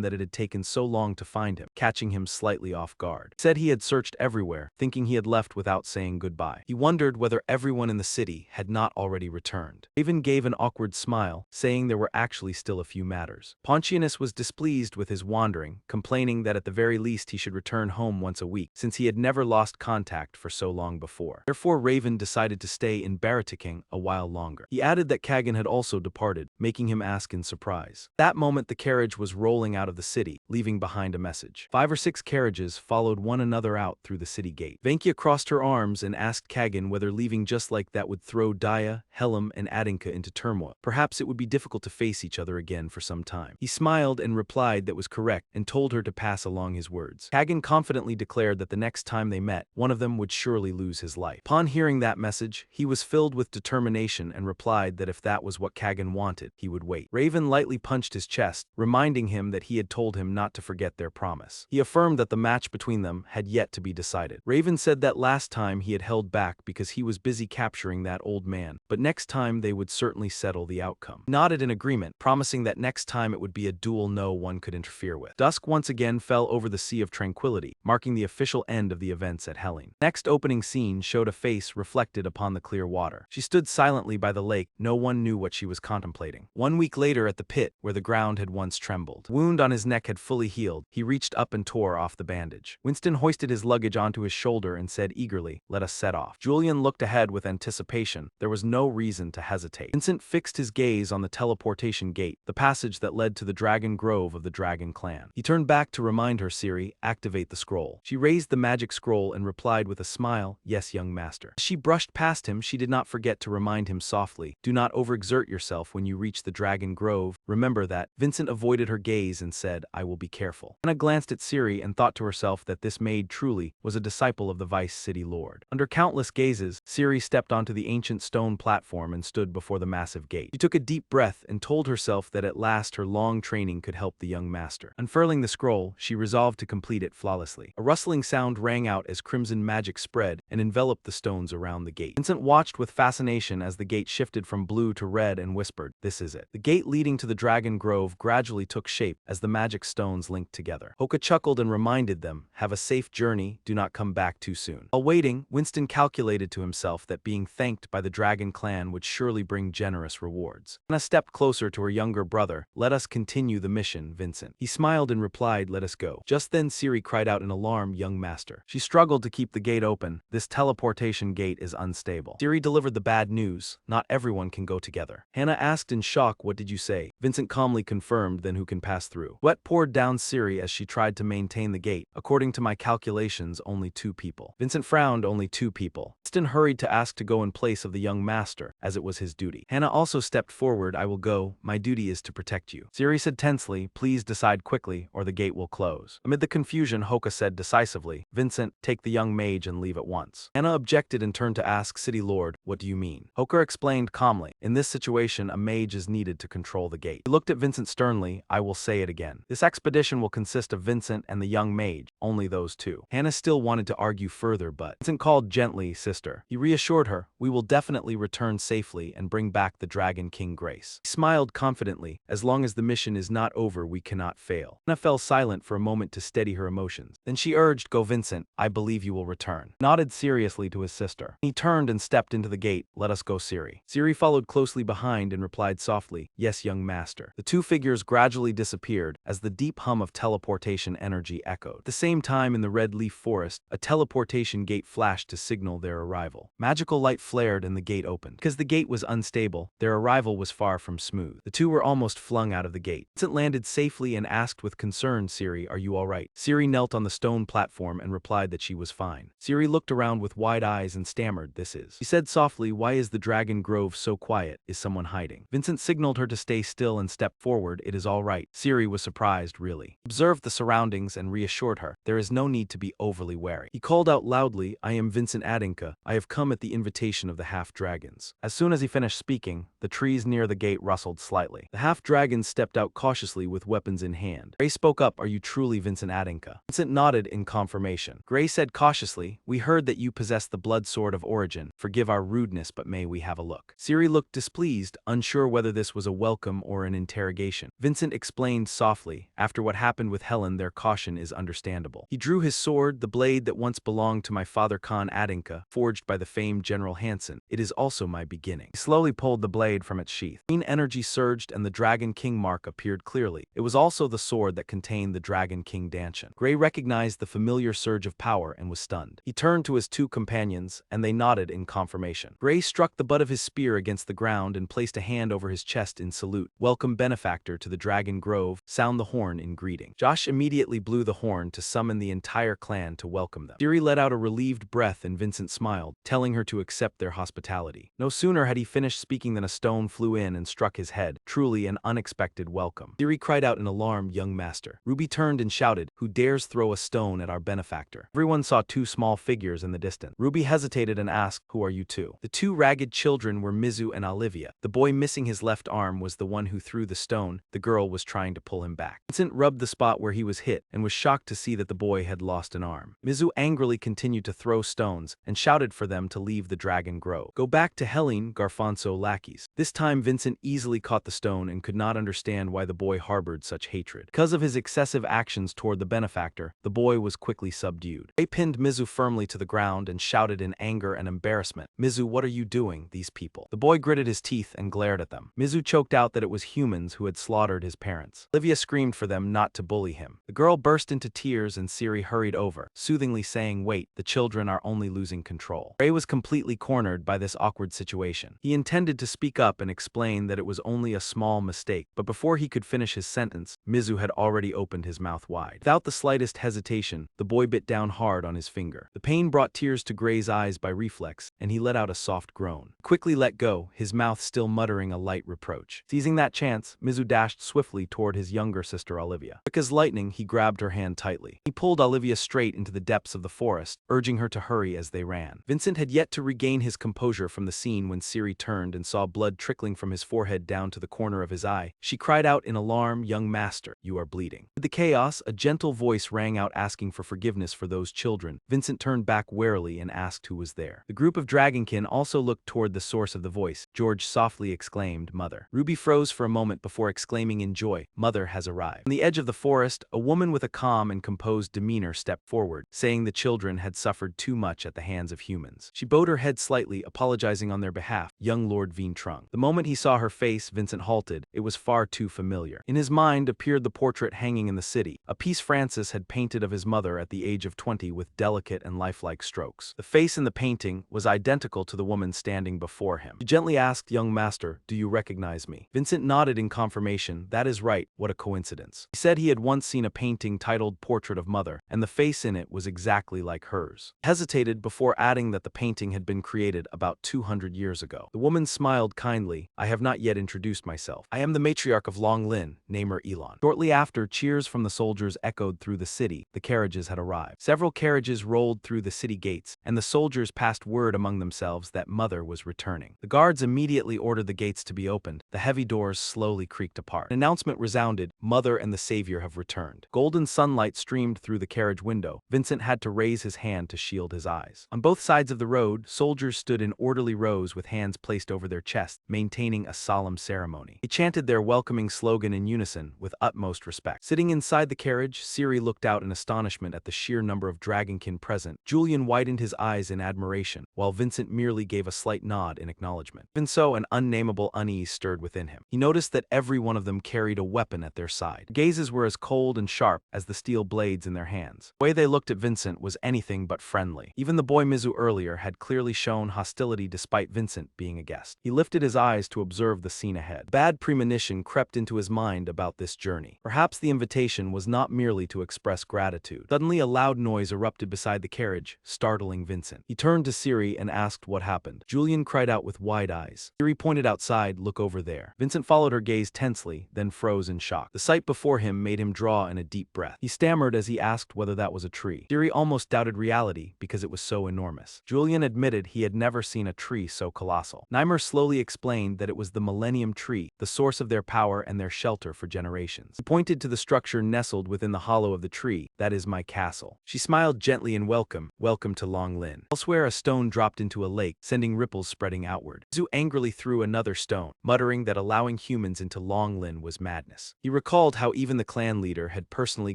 that it had taken so long to find him, catching him slightly off guard. He said he had searched everywhere, thinking he had left without saying goodbye. He wondered whether everyone in the city had not already returned. Raven gave an awkward smile, saying there were actually still a few matters. Pontianus was displeased with his wandering, complaining that at the very least he should return home once a week, since he had never lost contact for so long before. Therefore Raven decided to stay in Baratiking a while longer. He added that Kagan had also departed, making him ask in surprise. That moment the carriage was rolling out of the city, leaving behind a message. 5 or 6 carriages followed one another out through the city gate. Venkia crossed her arms and asked Kagan whether leaving just like that would throw Daya, Hellam, and Adinka into turmoil. Perhaps it would be difficult to face each other again for some time. He smiled and replied that was correct and told her to pass along his words. Kagan confidently declared that the next time they met, one of them would surely lose his life. Upon hearing that message, he was filled with determination and replied that if that was what Kagan wanted, he would wait. Raven lightly punched his chest, reminding him that he had told him not to forget their promise. He affirmed that the match between them had yet to be decided. Raven said that last time he had held back because he was busy capturing that old man, but next time they would certainly settle the outcome. He nodded in agreement, promising that next time it would be a duel no one could interfere with. Dusk once again fell over the Sea of Tranquility, marking the official end of the events at Helling. Next opening scene showed a face reflected upon the clear water. She stood silently by the lake, no one knew what she was contemplating. 1 week later at the pit, where the ground had once trembled. The wound on his neck had fully healed. He reached up and tore off the bandage. Winston hoisted his luggage onto his shoulder and said eagerly, "Let us set off." Julian looked ahead with anticipation. There was no reason to hesitate. Vincent fixed his gaze on the teleportation gate, the passage that led to the Dragon Grove of the Dragon Clan. He turned back to remind her, "Siri, activate the scroll." She raised the magic scroll and replied with a smile, "Yes, young master." As she brushed past him, she did not forget to remind him softly, "Do not overexert yourself when you reach the Dragon Grove. Remember that." Vincent avoided her gaze and said, "I will be careful." Anna glanced at Siri and thought to herself that this maid truly was a disciple of the Vice City Lord. Under countless gazes, Siri stepped onto the ancient stone platform and stood before the massive gate. She took a deep breath and told herself that at last her long training could help the young master. Unfurling the scroll, she resolved to complete it flawlessly. A rustling sound rang out as crimson magic spread and enveloped the stones around the gate. Vincent watched with fascination as the gate shifted from blue to red and whispered, "This is it." The gate leading to the Dragon Grove gradually took shape as the magic stones linked together. Hoka chuckled and reminded them, "Have a safe journey, do not come back too soon." While waiting, Winston calculated to himself that being thanked by the Dragon Clan would surely bring generous rewards. Anna stepped closer to her younger brother. "Let us continue the mission, Vincent." He smiled and replied, "Let us go." Just then Siri cried out in alarm, "Young master." She struggled to keep the gate open. "This teleportation gate is unstable." Siri delivered the bad news. "Not everyone can go together." Hannah asked in shock, "What did you say?" Vincent calmly confirmed, "Then who can pass through?" Sweat poured down Siri as she tried to maintain the gate. "According to my calculations, only 2 people." Vincent frowned, "Only 2 people. It's Winston hurried to ask to go in place of the young master, as it was his duty. Hannah also stepped forward. I will go, my duty is to protect you. Siri said tensely, please decide quickly, or the gate will close. Amid the confusion, Hoka said decisively, Vincent, take the young mage and leave at once. Hannah objected and turned to ask, City Lord, what do you mean? Hoka explained calmly, in this situation, a mage is needed to control the gate. He looked at Vincent sternly, I will say it again. This expedition will consist of Vincent and the young mage, only those two. Hannah still wanted to argue further, but Vincent called gently, sister. He reassured her, we will definitely return safely and bring back the Dragon King Grace. He smiled confidently, as long as the mission is not over we cannot fail. Hannah fell silent for a moment to steady her emotions. Then she urged, go Vincent, I believe you will return. He nodded seriously to his sister. He turned and stepped into the gate, let us go Siri. Siri followed closely behind and replied softly, yes young master. The two figures gradually disappeared as the deep hum of teleportation energy echoed. At the same time in the red leaf forest, a teleportation gate flashed to signal their arrival. Magical light flared and the gate opened. Because the gate was unstable, their arrival was far from smooth. The two were almost flung out of the gate. Vincent landed safely and asked with concern, Siri, are you alright? Siri knelt on the stone platform and replied that she was fine. Siri looked around with wide eyes and stammered, this is. She said softly, why is the Dragon Grove so quiet? Is someone hiding? Vincent signaled her to stay still and step forward, it is alright. Siri was surprised, really. Observed the surroundings and reassured her, there is no need to be overly wary. He called out loudly, I am Vincent Adinka, I have come at the invitation of the half-dragons. As soon as he finished speaking, the trees near the gate rustled slightly. The half-dragons stepped out cautiously with weapons in hand. Gray spoke up, are you truly Vincent Adinka? Vincent nodded in confirmation. Gray said cautiously, we heard that you possess the blood sword of origin. Forgive our rudeness, but may we have a look? Siri looked displeased, unsure whether this was a welcome or an interrogation. Vincent explained softly, after what happened with Helen, their caution is understandable. He drew his sword, the blade that once belonged to my father Khan Adinka, forged by the famed General Hansen. It is also my beginning. He slowly pulled the blade from its sheath. Green energy surged and the Dragon King mark appeared clearly. It was also the sword that contained the Dragon King Danshan. Gray recognized the familiar surge of power and was stunned. He turned to his two companions, and they nodded in confirmation. Gray struck the butt of his spear against the ground and placed a hand over his chest in salute. Welcome benefactor to the Dragon Grove, sound the horn in greeting. Josh immediately blew the horn to summon the entire clan to welcome them. Siri let out a relieved breath and Vincent smiled, telling her to accept their hospitality. No sooner had he finished speaking than a stone flew in and struck his head, truly an unexpected welcome. Siri cried out in alarm, young master. Ruby turned and shouted, who dares throw a stone at our benefactor? Everyone saw two small figures in the distance. Ruby hesitated and asked, who are you two? The two ragged children were Mizu and Olivia. The boy missing his left arm was the one who threw the stone. The girl was trying to pull him back. Vincent rubbed the spot where he was hit and was shocked to see that the boy had lost an arm. Mizu angrily continued to throw stones and shouted for them to leave the Dragon Grove. Go back to Helene, Garfonso lackeys. This time Vincent easily caught the stone and could not understand why the boy harbored such hatred. Because of his excessive actions toward the benefactor, the boy was quickly subdued. They pinned Mizu firmly to the ground and shouted in anger and embarrassment, Mizu, what are you doing, these people? The boy gritted his teeth and glared at them. Mizu choked out that it was humans who had slaughtered his parents. Olivia screamed for them not to bully him. The girl burst into tears and Siri hurried over, soothingly saying, wait, the children are only losing control. Ray was completely cornered by this awkward situation. He intended to speak up and explain that it was only a small mistake, but before he could finish his sentence, Mizu had already opened his mouth wide. Without the slightest hesitation, the boy bit down hard on his finger. The pain brought tears to Gray's eyes by reflex, and he let out a soft groan. Quickly let go, his mouth still muttering a light reproach. Seizing that chance, Mizu dashed swiftly toward his younger sister Olivia. Quick as lightning, he grabbed her hand tightly. He pulled Olivia straight into the depths of the forest, urging her to hurry as they ran. Vincent had yet to regain his composure from the scene when Siri turned and saw blood trickling from his forehead down to the corner of his eye. She cried out in alarm, young master, you are bleeding. In the chaos, a gentle voice rang out asking for forgiveness for those children. Vincent turned back warily and asked who was there. The group of dragonkin also looked toward the source of the voice. George softly exclaimed, Mother. Ruby froze for a moment before exclaiming in joy, Mother has arrived. On the edge of the forest, a woman with a calm and composed demeanor stepped forward, saying the children had suffered too much at the hands of humans. She bowed her head slightly, apologizing on their behalf, young Lord Veentrung. The moment he saw her face, Vincent halted. It was far too familiar. In his mind appeared the portrait hanging in the city, a piece Francis had painted of his mother at the age of 20 with delicate and lifelike strokes. The face in the painting was identical to the woman standing before him. She gently asked, young master, do you recognize me? Vincent nodded in confirmation. That is right, what a coincidence. He said he had once seen a painting titled Portrait of Mother, and the face in it was exactly like hers. He hesitated before adding that the painting had been created about 200 years ago. The woman smiled kindly. I have not yet introduced myself. I am the matriarch of Long Lin, Namer Elon. Shortly after, cheers from the soldiers echoed through the city. The carriages had arrived. Several carriages rolled through the city gates, and the soldiers passed word among themselves that Mother was returning. The guards immediately ordered the gates to be opened. The heavy doors slowly creaked apart. An announcement resounded, Mother and the Savior have returned. Golden sunlight streamed through the carriage window. Vincent had to raise his hand to shield his eyes. On both sides of the road, soldiers stood in orderly rows with hands placed over their chests, maintaining a solemn ceremony. They chanted their welcoming slogan in unison, with utmost respect. Sitting inside the carriage, Siri looked out in astonishment at the sheer number of dragonkin present. Julian widened his eyes in admiration, while Vincent merely gave a slight nod in acknowledgement. Even so, an unnameable unease stirred within him. He noticed that every one of them carried a weapon at their side. Their gazes were as cold and sharp as the steel blades in their hands. The way they looked at Vincent was anything but friendly. Even the boy Mizu earlier had clearly shown hostility despite Vincent being a guest. He lifted his eyes to observe the scene ahead. Bad premonition crept into his mind about this journey. Perhaps the invitation was not merely to express gratitude. Suddenly a loud noise erupted beside the carriage, startling Vincent. He turned to Siri and asked what happened. Julian cried out with wide eyes. Siri pointed outside, look over there. Vincent followed her gaze tensely, then froze in shock. The sight before him made him draw in a deep breath. He stammered as he asked whether that was a tree. Siri almost doubted reality because it was so enormous. Julian admitted he had never seen a tree so colossal. Nymer slowly explained that it was the Millennium Tree, the source of their power and their shelter for generations. He pointed to the structure nestled within the hollow of the tree. That is my castle. She smiled gently in welcome to Long Lin. Elsewhere, a stone dropped into a lake, sending ripples spreading outward. Zhu angrily threw another stone, muttering that allowing humans into Long Lin was madness. He recalled how even the clan leader had personally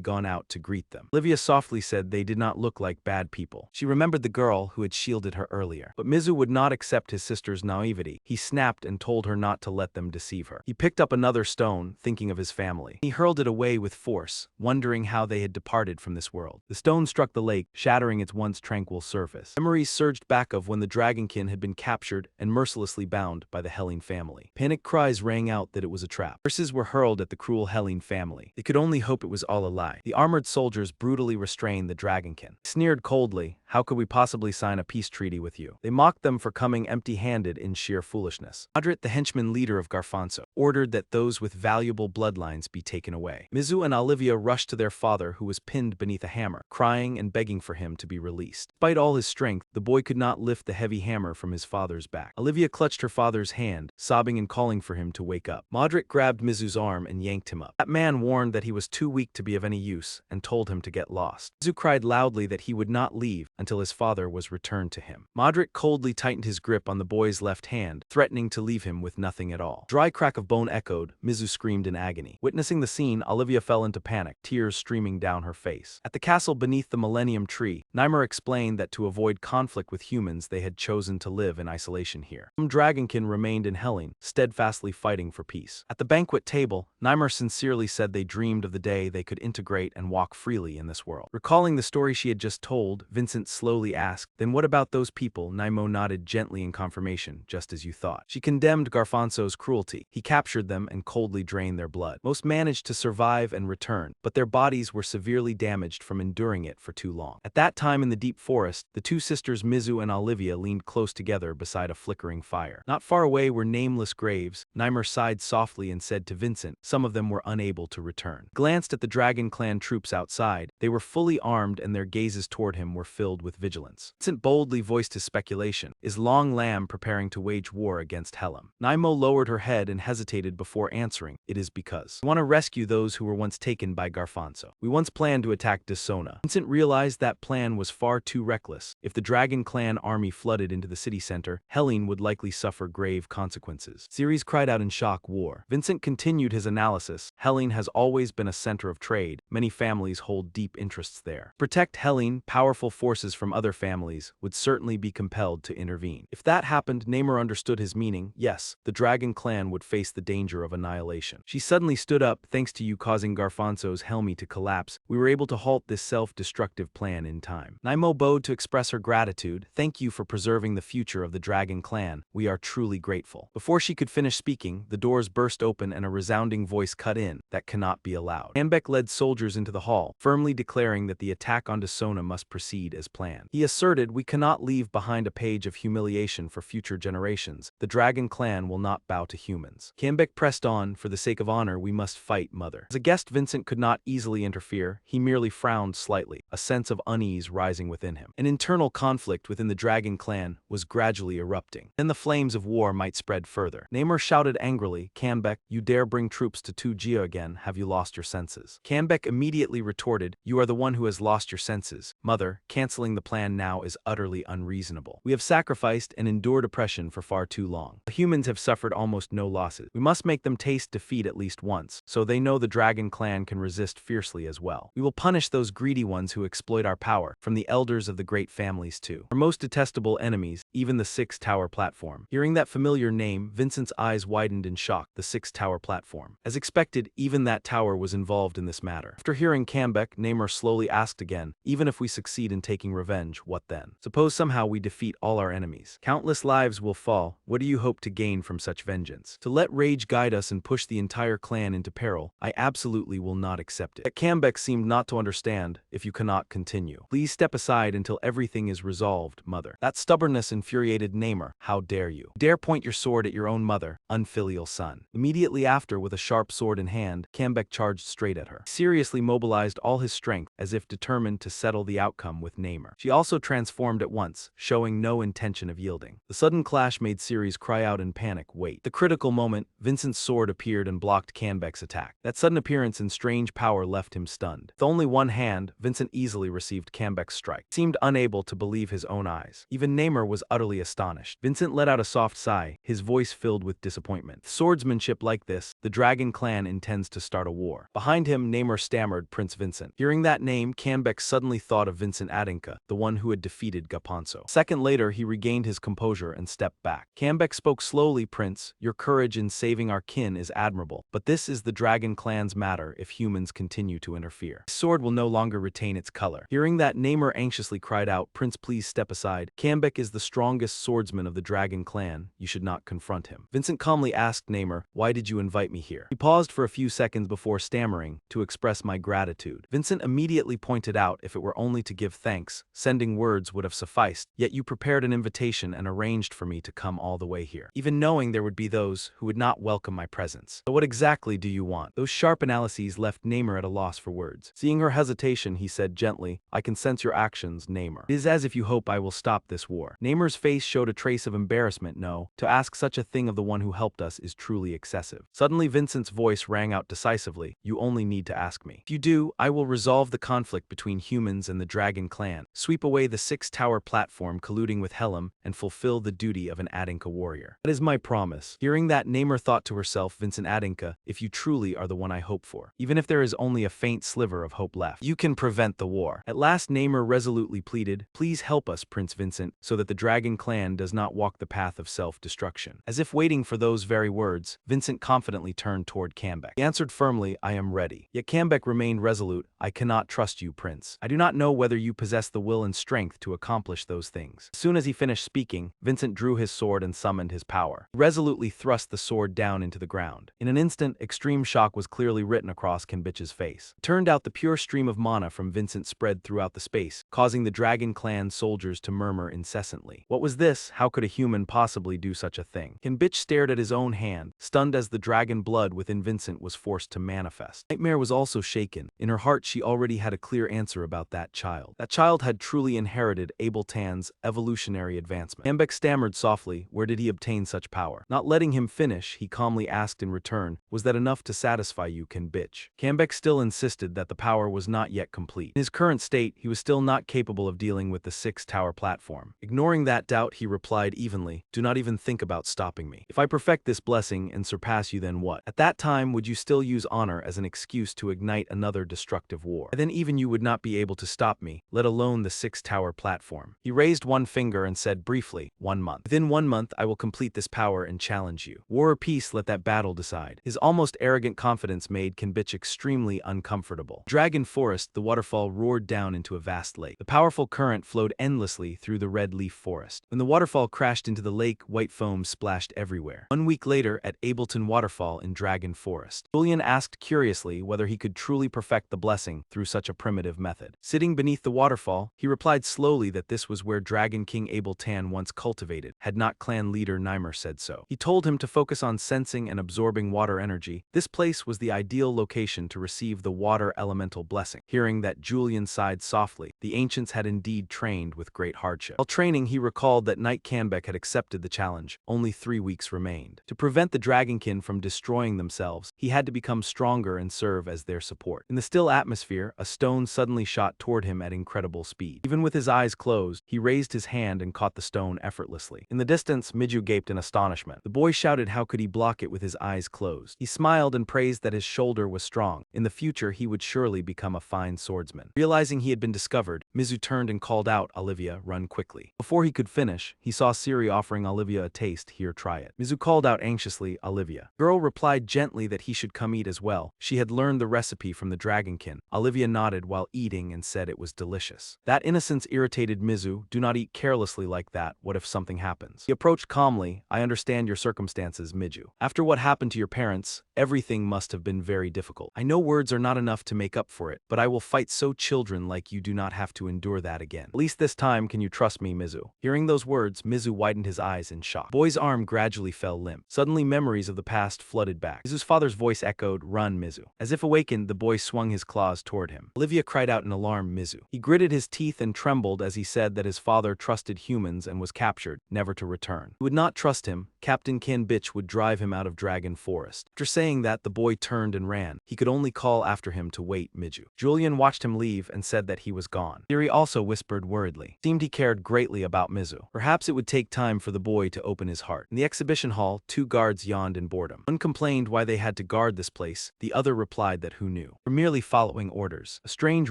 gone out to greet them. Olivia softly said they did not look like bad people. She remembered the girl who had shielded her earlier. But Mizu would not accept his sister's naivety. He snapped and told her not to let them deceive her. He picked up another stone, thinking of his family. He hurled it away with force, wondering how they had departed from this world. The stone struck the lake, shattering its once tranquil surface. Memories surged back of when the dragonkin had been captured and mercilessly bound by the Helene family. Panic cries rang out that it was a trap. Curses were hurled at the cruel Helene family. They could only hope it was all a lie. The armored soldiers brutally restrained the dragonkin. They sneered coldly, how could we possibly sign a peace treaty with you? They mocked them for coming empty-handed in sheer foolishness. Madrit, the henchman leader of Garfonso, ordered that those with valuable bloodlines be taken away. Mizu and Olivia rushed to their father, who was pinned beneath a hammer, crying and begging for him to be released. Despite all his strength, the boy could not lift the heavy hammer from his father's back. Olivia clutched her father's hand, sobbing and calling for him to wake up. Madrit grabbed Mizu's arm and yanked him up. That man warned that he was too weak to be of any use and told him to get lost. Mizu cried loudly that he would not leave until his father was returned to him. Madrit coldly tightened his grip on the boy's left hand, threatening to leave him with nothing at all. Dry crack of bone echoed. Mizu screamed in agony. Witnessing the scene, Olivia fell into panic, tears streaming down her face. At the castle beneath the Millennium Tree, Nymer explained that to avoid conflict with humans, they had chosen to live in isolation here. Some dragonkin remained in Helene, steadfastly fighting for peace. At the banquet table, Nymer sincerely said they dreamed of the day they could integrate and walk freely in this world. Recalling the story she had just told, Vincent slowly asked, then what about those people? Nymo nodded gently in confirmation, just as you thought. She condemned Garfonso's cruelty. He captured them and coldly drained their blood. Most managed to survive and return, but their bodies were severely damaged from enduring it for too long. At that time in the deep forest, the two sisters Mizu and Olivia leaned close together beside a flickering fire. Not far away were nameless graves. Nymer sighed softly and said to Vincent, some of them were unable to return. Glanced at the Dragon Clan troops outside. They were fully armed and their gazes toward him were filled with vigilance. Vincent boldly voiced his speculation. Is Long Lam preparing to wage war against Helem? Nymo lowered her head and hesitated before answering. It is because we want to rescue those who were once taken by Garfonso. We once planned to attack Desona. Vincent realized that plan was far too reckless. If the Dragon Clan army flooded into the city center, Helene would likely suffer grave consequences. Ceres cried out in shock, war. Vincent continued his analysis. Helene has always been a center of trade. Many families hold deep interests there. To protect Helene, powerful forces from other families would certainly be compelled to intervene. If that happened, Namer understood his meaning. Yes, the Dragon Clan would face face the danger of annihilation. She suddenly stood up, thanks to you causing Garfonzo's Helmi to collapse. We were able to halt this self-destructive plan in time. Naimo bowed to express her gratitude. Thank you for preserving the future of the Dragon Clan. We are truly grateful. Before she could finish speaking, the doors burst open and a resounding voice cut in. That cannot be allowed. Kanbek led soldiers into the hall, firmly declaring that the attack on Desona must proceed as planned. He asserted, we cannot leave behind a page of humiliation for future generations. The Dragon Clan will not bow to humans. Kanbek pressed on, for the sake of honor, we must fight, mother. As a guest, Vincent could not easily interfere. He merely frowned slightly, a sense of unease rising within him. An internal conflict within the Dragon Clan was gradually erupting. Then the flames of war might spread further. Namor shouted angrily, Kanbek, you dare bring troops to Tujia again, have you lost your senses? Kanbek immediately retorted, you are the one who has lost your senses. Mother, canceling the plan now is utterly unreasonable. We have sacrificed and endured oppression for far too long. The humans have suffered almost no losses. We must make them taste defeat at least once, so they know the Dragon Clan can resist fiercely as well. We will punish those greedy ones who exploit our power, from the elders of the great families to our most detestable enemies, even the Six Tower Platform. Hearing that familiar name, Vincent's eyes widened in shock. The Six Tower Platform. As expected, even that tower was involved in this matter. After hearing Kanbek, Namor slowly asked again, even if we succeed in taking revenge, what then? Suppose somehow we defeat all our enemies. Countless lives will fall. What do you hope to gain from such vengeance? To let rage guide us and push the entire clan into peril, I absolutely will not accept it. Yet Kanbek seemed not to understand. If you cannot continue, please step aside until everything is resolved, mother. That stubbornness infuriated Namor. How dare you? Dare point your sword at your own mother, unfilial son. Immediately after, with a sharp sword in hand, Kanbek charged straight at her. He seriously mobilized all his strength, as if determined to settle the outcome with Namor. She also transformed at once, showing no intention of yielding. The sudden clash made Ceres cry out in panic, wait. The critical moment, Vincent's sword appeared and blocked Kanbek's attack. That sudden appearance and strange power left him stunned. With only one hand, Vincent easily received Kanbek's strike. He seemed unable to believe his own eyes. Even Namor was utterly astonished. Vincent let out a soft sigh, his voice filled with disappointment. With swordsmanship like this, the Dragon Clan intends to start a war. Behind him, Namor stammered, Prince Vincent. Hearing that name, Kanbek suddenly thought of Vincent Adinka, the one who had defeated Gaponso. A second later, he regained his composure and stepped back. Kanbek spoke slowly, Prince, your courage in saving our kin is admirable, but this is the Dragon Clan's matter if humans continue to interfere. His sword will no longer retain its color. Hearing that, Namor anxiously cried out, Prince, please step aside. Kanbek is the strongest swordsman of the Dragon Clan. You should not confront him. Vincent calmly asked Namor, why did you invite me here? He paused for a few seconds before stammering, to express my gratitude. Vincent immediately pointed out, if it were only to give thanks, sending words would have sufficed, yet you prepared an invitation and arranged for me to come all the way here, even knowing there would be those who would not welcome my presence. So what exactly do you want? Those sharp analyses left Namor at a loss for words. Seeing her hesitation, he said gently, I can sense your actions, Namor. It is as if you hope I will stop this war. Namor's face showed a trace of embarrassment. No, to ask such a thing of the one who helped us is truly excessive. Suddenly Vincent's voice rang out decisively, you only need to ask me. If you do, I will resolve the conflict between humans and the Dragon Clan, sweep away the Six Tower Platform colluding with Helm, and fulfill the duty of an Adinka warrior. That is my promise. Hearing that, Namor thought to herself, Vincent Adinka, if you truly are the one I hope for, even if there is only a faint sliver of hope left, you can prevent the war. At last Namor resolutely pleaded, please help us, Prince Vincent, so that the Dragon Clan does not walk the path of self-destruction. As if waiting for those very words, Vincent confidently turned toward Kanbek. He answered firmly, I am ready. Yet Kanbek remained resolute, I cannot trust you, Prince. I do not know whether you possess the will and strength to accomplish those things. As soon as he finished speaking, Vincent drew his sword and summoned his power. He resolutely thrust the sword down into the ground. In an instant, extreme shock was clearly written across Kanbich's face. It turned out the pure stream of mana from Vincent spread throughout the space, causing the Dragon Clan soldiers to murmur incessantly. What was this? How could a human possibly do such a thing? Kanbich stared at his own hand, stunned as the dragon blood within Vincent was forced to manifest. Nightmare was also shaken. In her heart, she already had a clear answer about that child. That child had truly inherited Abel Tan's evolutionary advancement. Kanbek stammered softly, where did he obtain such power? Not letting him finish, he calmly asked in return, was that enough to satisfy you, Kanbich? Kanbek still insisted that the power was not yet complete. In his current state, he was still not capable of dealing with the Six Tower Platform. Ignoring that, that doubt, he replied evenly, "Do not even think about stopping me. If I perfect this blessing and surpass you, then what? At that time, would you still use honor as an excuse to ignite another destructive war? And then even you would not be able to stop me, let alone the six-tower platform." He raised one finger and said briefly, "1 month. Within 1 month, I will complete this power and challenge you. War or peace, let that battle decide." His almost arrogant confidence made Kinbich extremely uncomfortable. Dragon Forest, the waterfall roared down into a vast lake. The powerful current flowed endlessly through the red leaf forest. When the waterfall crashed into the lake, white foam splashed everywhere. 1 week later, at Ableton Waterfall in Dragon Forest, Julian asked curiously whether he could truly perfect the blessing through such a primitive method. Sitting beneath the waterfall, he replied slowly that this was where Dragon King Abletan once cultivated, had not clan leader Nymer said so. He told him to focus on sensing and absorbing water energy. This place was the ideal location to receive the water elemental blessing. Hearing that, Julian sighed softly. The ancients had indeed trained with great hardship. While training, he recalled that Knight Canbeck had accepted the challenge. Only 3 weeks remained. To prevent the Dragonkin from destroying themselves, he had to become stronger and serve as their support. In the still atmosphere, a stone suddenly shot toward him at incredible speed. Even with his eyes closed, he raised his hand and caught the stone effortlessly. In the distance, Miju gaped in astonishment. The boy shouted how could he block it with his eyes closed. He smiled and praised that his shoulder was strong. In the future, he would surely become a fine swordsman. Realizing he had been discovered, Mizu turned and called out, "Olivia, run quickly." Before he could finish, he saw Siri offering Olivia a taste. "Here, try it." Mizu called out anxiously, "Olivia." The girl replied gently that he should come eat as well. She had learned the recipe from the Dragonkin. Olivia nodded while eating and said it was delicious. That innocence irritated Mizu. "Do not eat carelessly like that. What if something happens?" He approached calmly. "I understand your circumstances, Miju. After what happened to your parents, everything must have been very difficult. I know words are not enough to make up for it, but I will fight so children like you do not have to endure that again. At least this time can you trust me, Mizu." Hearing those words, Mizu widened his eyes in shock. The boy's arm gradually fell limp. Suddenly memories of the past flooded back. Mizu's father's voice echoed, "Run, Mizu." As if awakened, the boy swung his claws toward him. Olivia cried out in alarm, "Mizu." He gritted his teeth and trembled as he said that his father trusted humans and was captured, never to return. He would not trust him. Captain Kinbich would drive him out of Dragon Forest. After saying that, the boy turned and ran. He could only call after him to wait, Miju. Julian watched him leave and said that he was gone. Siri also whispered worriedly. Seemed he cared greatly about Mizu. Perhaps it would take time for the boy to open his heart. In the exhibition hall, 2 guards yawned in boredom. One complained why they had to guard this place. The other replied that who knew. For merely following orders. A strange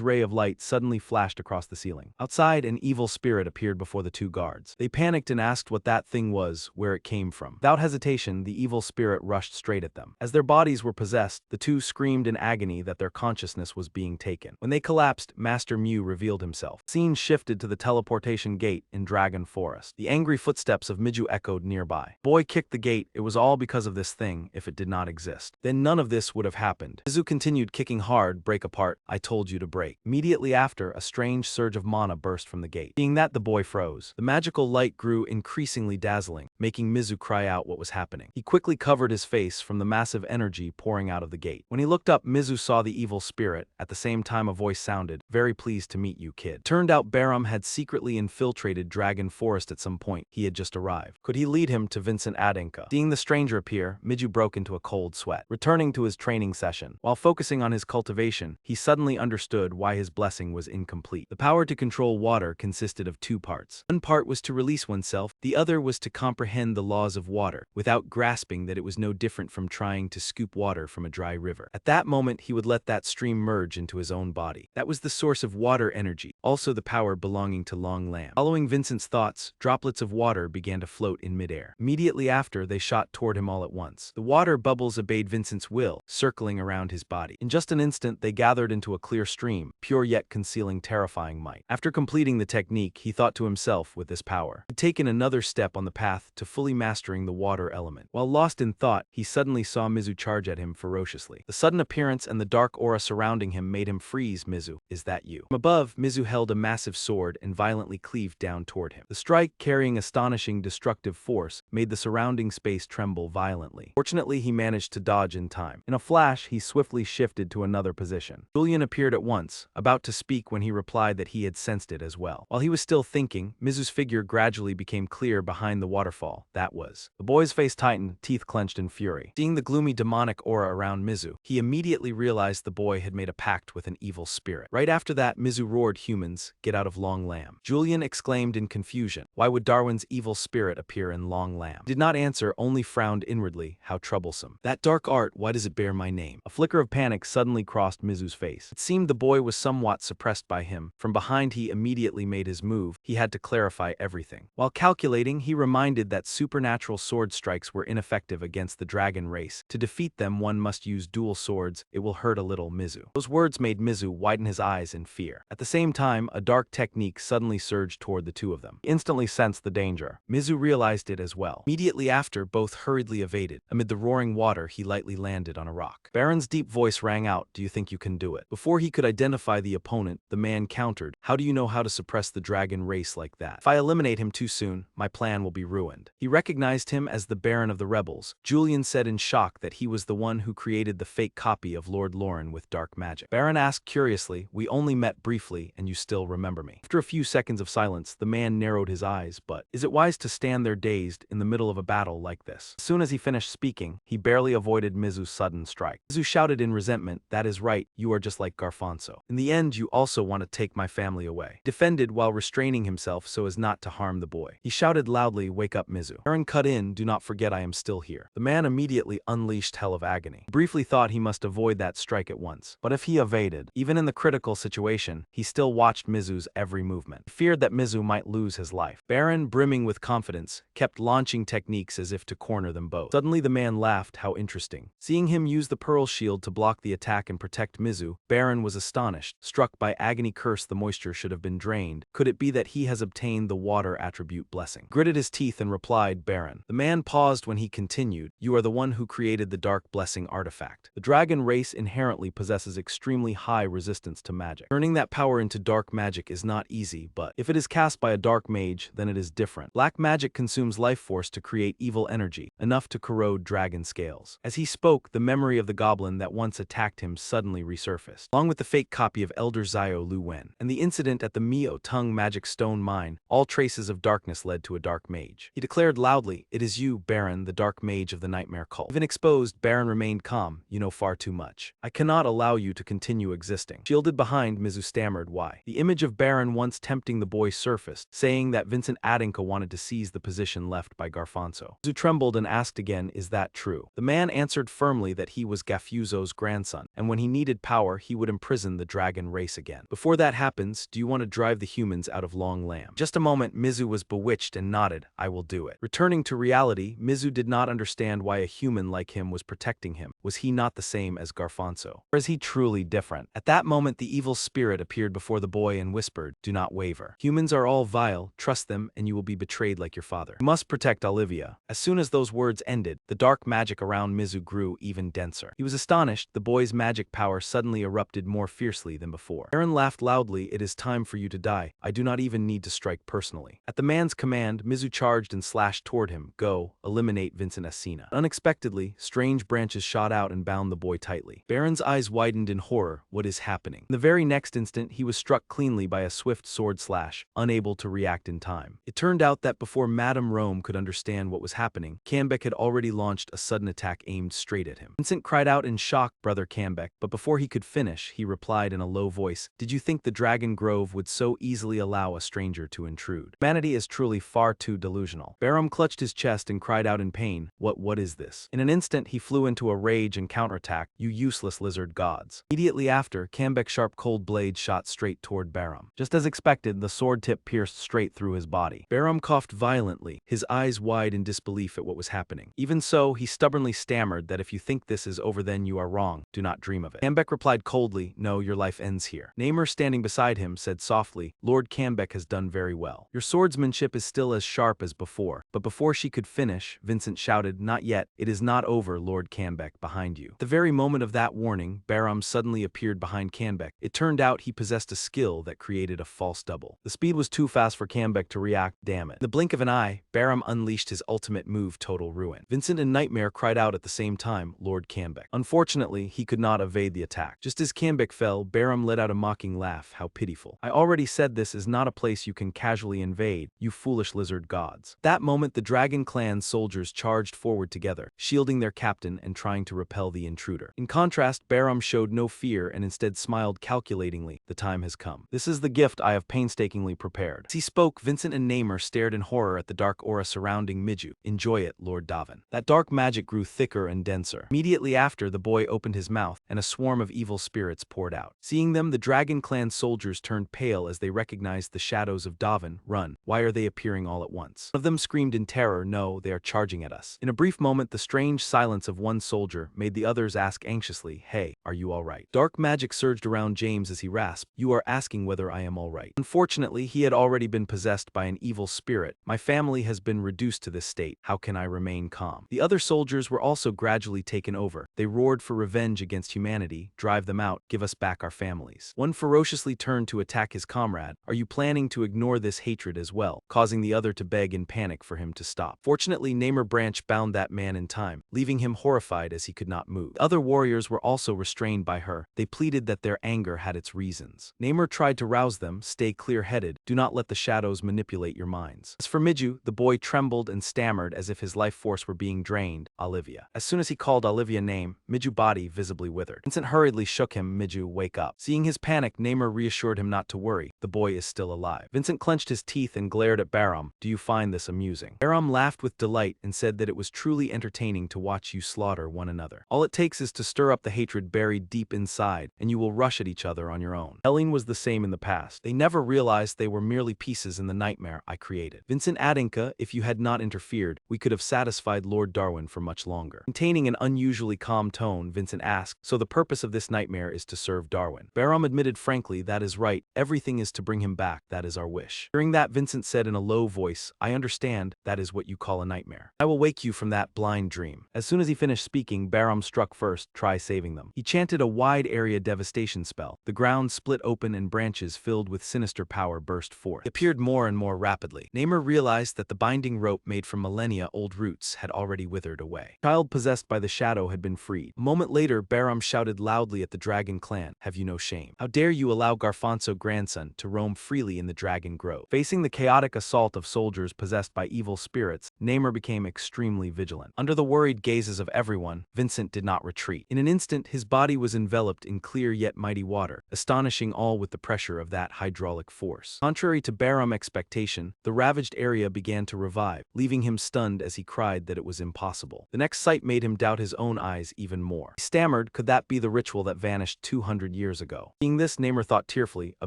ray of light suddenly flashed across the ceiling. Outside, an evil spirit appeared before the 2 guards. They panicked and asked what that thing was, where it came from. Without hesitation, the evil spirit rushed straight at them. As their bodies were possessed, the 2 screamed in agony that their consciousness was being taken. When they collapsed, Master Mew revealed himself. Scene shifted to the teleportation gate in Dragon Forest. The angry footsteps of Miju echoed nearby. Boy kicked the gate. It was all because of this thing. If it did not exist, then none of this would have happened. Mizu continued kicking hard. "Break apart. I told you to break." Immediately after, a strange surge of mana burst from the gate. Seeing that, the boy froze. The magical light grew increasingly dazzling, making Mizu cry out what was happening. He quickly covered his face from the massive energy pouring out of the gate. When he looked up, Mizu saw the evil spirit. At the same time, a voice sounded, "Very pleased to meet you, kid." Turned out Barum had secretly infiltrated Dragon Forest at some point. He had just arrived. Could he lead him to Vincent Adenka? Seeing the stranger appear, Miju broke into a cold sweat. Returning to his training session, while focusing on his cultivation, he suddenly understood why his blessing was incomplete. The power to control water consisted of 2 parts. One part was to release oneself, the other was to comprehend the laws of water, without grasping that it was no different from trying to scoop water from a dry river. At that moment, he would let that stream merge into his own body. That was the source of water energy, also the power belonging to Long Lamb. Following Vincent's thoughts, droplets of water began to float in midair. Immediately after, they shot toward him all at once. The water bubbles obeyed Vincent's will, circling around his body. In just an instant, they gathered into a clear stream, pure yet concealing terrifying might. After completing the technique, he thought to himself, with this power, he'd taken another step on the path to fully mastering the water element. While lost in thought, he suddenly saw Mizu charge at him ferociously. The sudden appearance and the dark aura surrounding him made him freeze. "Mizu, is that you?" From above, Mizu held a massive sword and violently cleaved down toward him. The strike, carrying astonishing destructive force, made the surrounding space tremble violently. Fortunately, he managed to dodge in time. In a flash, he swiftly shifted to another position. Julian appeared at once, about to speak when he replied that he had sensed it as well. While he was still thinking, Mizu's figure gradually became clear behind the waterfall, that was. The boy's face tightened, teeth clenched in fury. Seeing the gloomy demonic aura around Mizu, he immediately realized the boy had made a pact with an evil spirit. Right after that, Mizu roared, "Humans, get out of Long Lamb." Julian exclaimed in confusion. Why would Darwin's evil spirit appear in Long Lamb? He did not answer, only frowned inwardly. How troublesome. That dark art, why does it bear my name? A flicker of panic suddenly crossed Mizu's face. It seemed the boy was somewhat suppressed by him. From behind he immediately made his move. He had to clarify everything. While calculating, he reminded that supernatural sword strikes were ineffective against the dragon race. To defeat them, one must use dual swords. It will hurt a little, Mizu. Those words made Mizu widen his eyes in fear. At the same time, a dark technique suddenly surged toward the two of them. He instantly sensed the danger. Mizu realized it as well. Immediately after, both hurriedly evaded. Amid the roaring water, he lightly landed on a rock. Baron's deep voice rang out, "Do you think you can do it?" Before he could identify the opponent, the man countered, "How do you know how to suppress the dragon race like that? If I eliminate him too soon, my plan will be ruined." He recognized him as the Baron of the Rebels. Julian said in shock that he was the one who created the fake copy of Lord Lauren with dark magic. Baron asked curiously, "We only met briefly, and you still remember me?" After a few seconds of silence, the man narrowed his eyes, "But is it wise to stand there dazed in the middle of a battle like this?" As soon as he finished speaking, he barely avoided Mizu's sudden strike. Mizu shouted in resentment, "That is right, you are just like Garfonso. In the end, you also want to take my family away." Defended while restraining himself so as not to harm the boy. He shouted loudly, "Wake up, Mizu." Baron cut in, "Do not forget I am still here." The man immediately unleashed hell of agony. He briefly thought he must avoid that strike at once. But if he evaded, even in the critical situation, he still watched Mizu's every movement. He feared that Mizu might lose his life. Baron, brimming with confidence, kept launching techniques as if to corner them both. Suddenly the man laughed, "How interesting." Seeing him use the pearl shield to block the attack and protect Mizu, Baron was astonished. Struck by agony, curse the moisture should have been drained. Could it be that he has obtained the water attribute blessing? Gritted his teeth and replied, "Baron." The man paused when he continued, "You are the one who created the dark blessing artifact. The dragon race inherently possesses extremely high resistance to magic. Turning that power into dark magic is not easy, but if it is cast by a dark mage, then it is different. Black magic consumes life force to create evil energy, enough to corrode dragon scales." As he spoke, the memory of the goblin that once attacked him suddenly resurfaced, along with the fake copy of Elder Zio Lu Wen, and the incident at the Mio Tung magic stone mine. All traces of darkness led to a dark mage. He declared loudly, "It is you, Baron, the dark mage of the nightmare cult." Even exposed, Baron remained calm. "You know far too much. I cannot allow you to continue existing." Shielded behind, Mizu stammered, "Why?" The image of Baron once tempting the boy surfaced, saying that Vincent Adinka wanted to seize the position left by Garfonso. Mizu trembled and asked again, "Is that true?" The man answered firmly that he was Gafuzo's grandson, and when he needed power, he would imprison the dragon race again. "Before that happens, do you want to drive the humans out of Long Lamb?" Just a moment, Mizu was bewitched and nodded, "I will do it." Returning to reality, Mizu did not understand why a human like him was protecting him. Was he not the same as Garfonso? Or is he truly different? At that moment, the evil spirit appeared before the boy and whispered, "Do not waver. Humans are all vile, trust them and you will be betrayed like your father. You must protect Olivia." As soon as those words ended, the dark magic around Mizu grew even denser. He was astonished. The boy's magic power suddenly erupted more fiercely than before. Baron laughed loudly, "It is time for you to die. I do not even need to strike personally." At the man's command, Mizu charged and slashed toward him. "Go, eliminate Vincent Asina." Unexpectedly, strange branches shot out and bound the boy tightly. Baron's eyes widened in horror. What is happening? In the very next instant, he was struck cleanly by a swift sword slash, unable to react in time. It turned out that before Madame Rome could understand what was happening, Canbeck had already launched a sudden attack aimed straight at him. Vincent cried out in shock, "Brother Canbeck," but before he could finish, he replied in a low voice, "Did you think the Dragon Grove would so easily allow a stranger to intrude? Humanity is truly far too delusional." Barum clutched his chest and cried out in pain, What is this?" In an instant, he flew into a rage and counterattacked, "You useless lizard gods." Immediately after, Canbeck's sharp cold blade shot straight toward Barum. Just as expected, the sword tip pierced straight through his body. Barum coughed violently, his eyes wide in disbelief at what was happening. Even so, he stubbornly stammered that if you think this is over then you are wrong, do not dream of it. Canbeck replied coldly, "No, your life ends here." Namer, standing beside him, said softly, "Lord Canbeck has done very well. Your swordsmanship is still as sharp as before." But before she could finish, Vincent shouted, "Not yet, it is not over, Lord Canbeck, behind you." At the very moment of that warning, Barum suddenly appeared behind Canbeck. It turned out he possessed a skill that created a false double. The speed was too fast for Canbeck to react, damn it. In the blink of an eye, Barum unleashed his ultimate move, Total Ruin. Vincent and Nightmare cried out at the same time, "Lord Canbeck." Unfortunately, he could not evade the attack. Just as Canbeck fell, Barum let out a mocking laugh, "How pitiful. I already said this is not a place you can casually invade, you foolish Bush lizard gods. That moment the Dragon Clan soldiers charged forward together, shielding their captain and trying to repel the intruder. In contrast, Barum showed no fear and instead smiled calculatingly. The time has come. This is the gift I have painstakingly prepared. As he spoke, Vincent and Namer stared in horror at the dark aura surrounding Miju. Enjoy it, Lord Davin. That dark magic grew thicker and denser. Immediately after, the boy opened his mouth, and a swarm of evil spirits poured out. Seeing them, the Dragon Clan soldiers turned pale as they recognized the shadows of Davin. Run. Why are they appearing all at once? One of them screamed in terror, no, they are charging at us. In a brief moment, the strange silence of one soldier made the others ask anxiously, hey, are you all right? Dark magic surged around James as he rasped, you are asking whether I am all right. Unfortunately, he had already been possessed by an evil spirit. My family has been reduced to this state. How can I remain calm? The other soldiers were also gradually taken over. They roared for revenge against humanity, drive them out, give us back our families. One ferociously turned to attack his comrade. Are you planning to ignore this hatred as well? Causing the other to beg in panic for him to stop. Fortunately, Namer Branch bound that man in time, leaving him horrified as he could not move. The other warriors were also restrained by her. They pleaded that their anger had its reasons. Namer tried to rouse them, stay clear-headed, do not let the shadows manipulate your minds. As for Miju, the boy trembled and stammered as if his life force were being drained. Olivia. As soon as he called Olivia's name, Miju's body visibly withered. Vincent hurriedly shook him. Miju, wake up. Seeing his panic, Namer reassured him not to worry. The boy is still alive. Vincent clenched his teeth and glared at Barum. Do you find this amusing? Barum laughed with delight and said that it was truly entertaining to watch you slaughter one another. All it takes is to stir up the hatred buried deep inside, and you will rush at each other on your own. Helene was the same in the past. They never realized they were merely pieces in the nightmare I created. Vincent Adinka, if you had not interfered, we could have satisfied Lord Darwin for much longer. Maintaining an unusually calm tone, Vincent asked, so the purpose of this nightmare is to serve Darwin. Barum admitted frankly, that is right, everything is to bring him back, that is our wish. Hearing that, Vincent said in a low voice, I understand, that is what you call a nightmare. I will wake you from that blind dream. As soon as he finished speaking, Barum struck first, try saving them. He chanted a wide area devastation spell. The ground split open and branches filled with sinister power burst forth. It appeared more and more rapidly. Namer realized that the binding rope made from millennia-old roots had already withered away. The child possessed by the shadow had been freed. A moment later, Barum shouted loudly at the Dragon Clan, have you no shame? How dare you allow Garfonso grandson to roam freely in the Dragon Grove? Facing the chaotic assault of soldiers possessed by evil spirits, Namer became extremely vigilant. Under the worried gazes of everyone, Vincent did not retreat. In an instant, his body was enveloped in clear yet mighty water, astonishing all with the pressure of that hydraulic force. Contrary to Barum's expectation, the ravaged area began to revive, leaving him stunned as he cried that it was impossible. The next sight made him doubt his own eyes even more. He stammered, could that be the ritual that vanished 200 years ago? Seeing this, Namer thought tearfully, a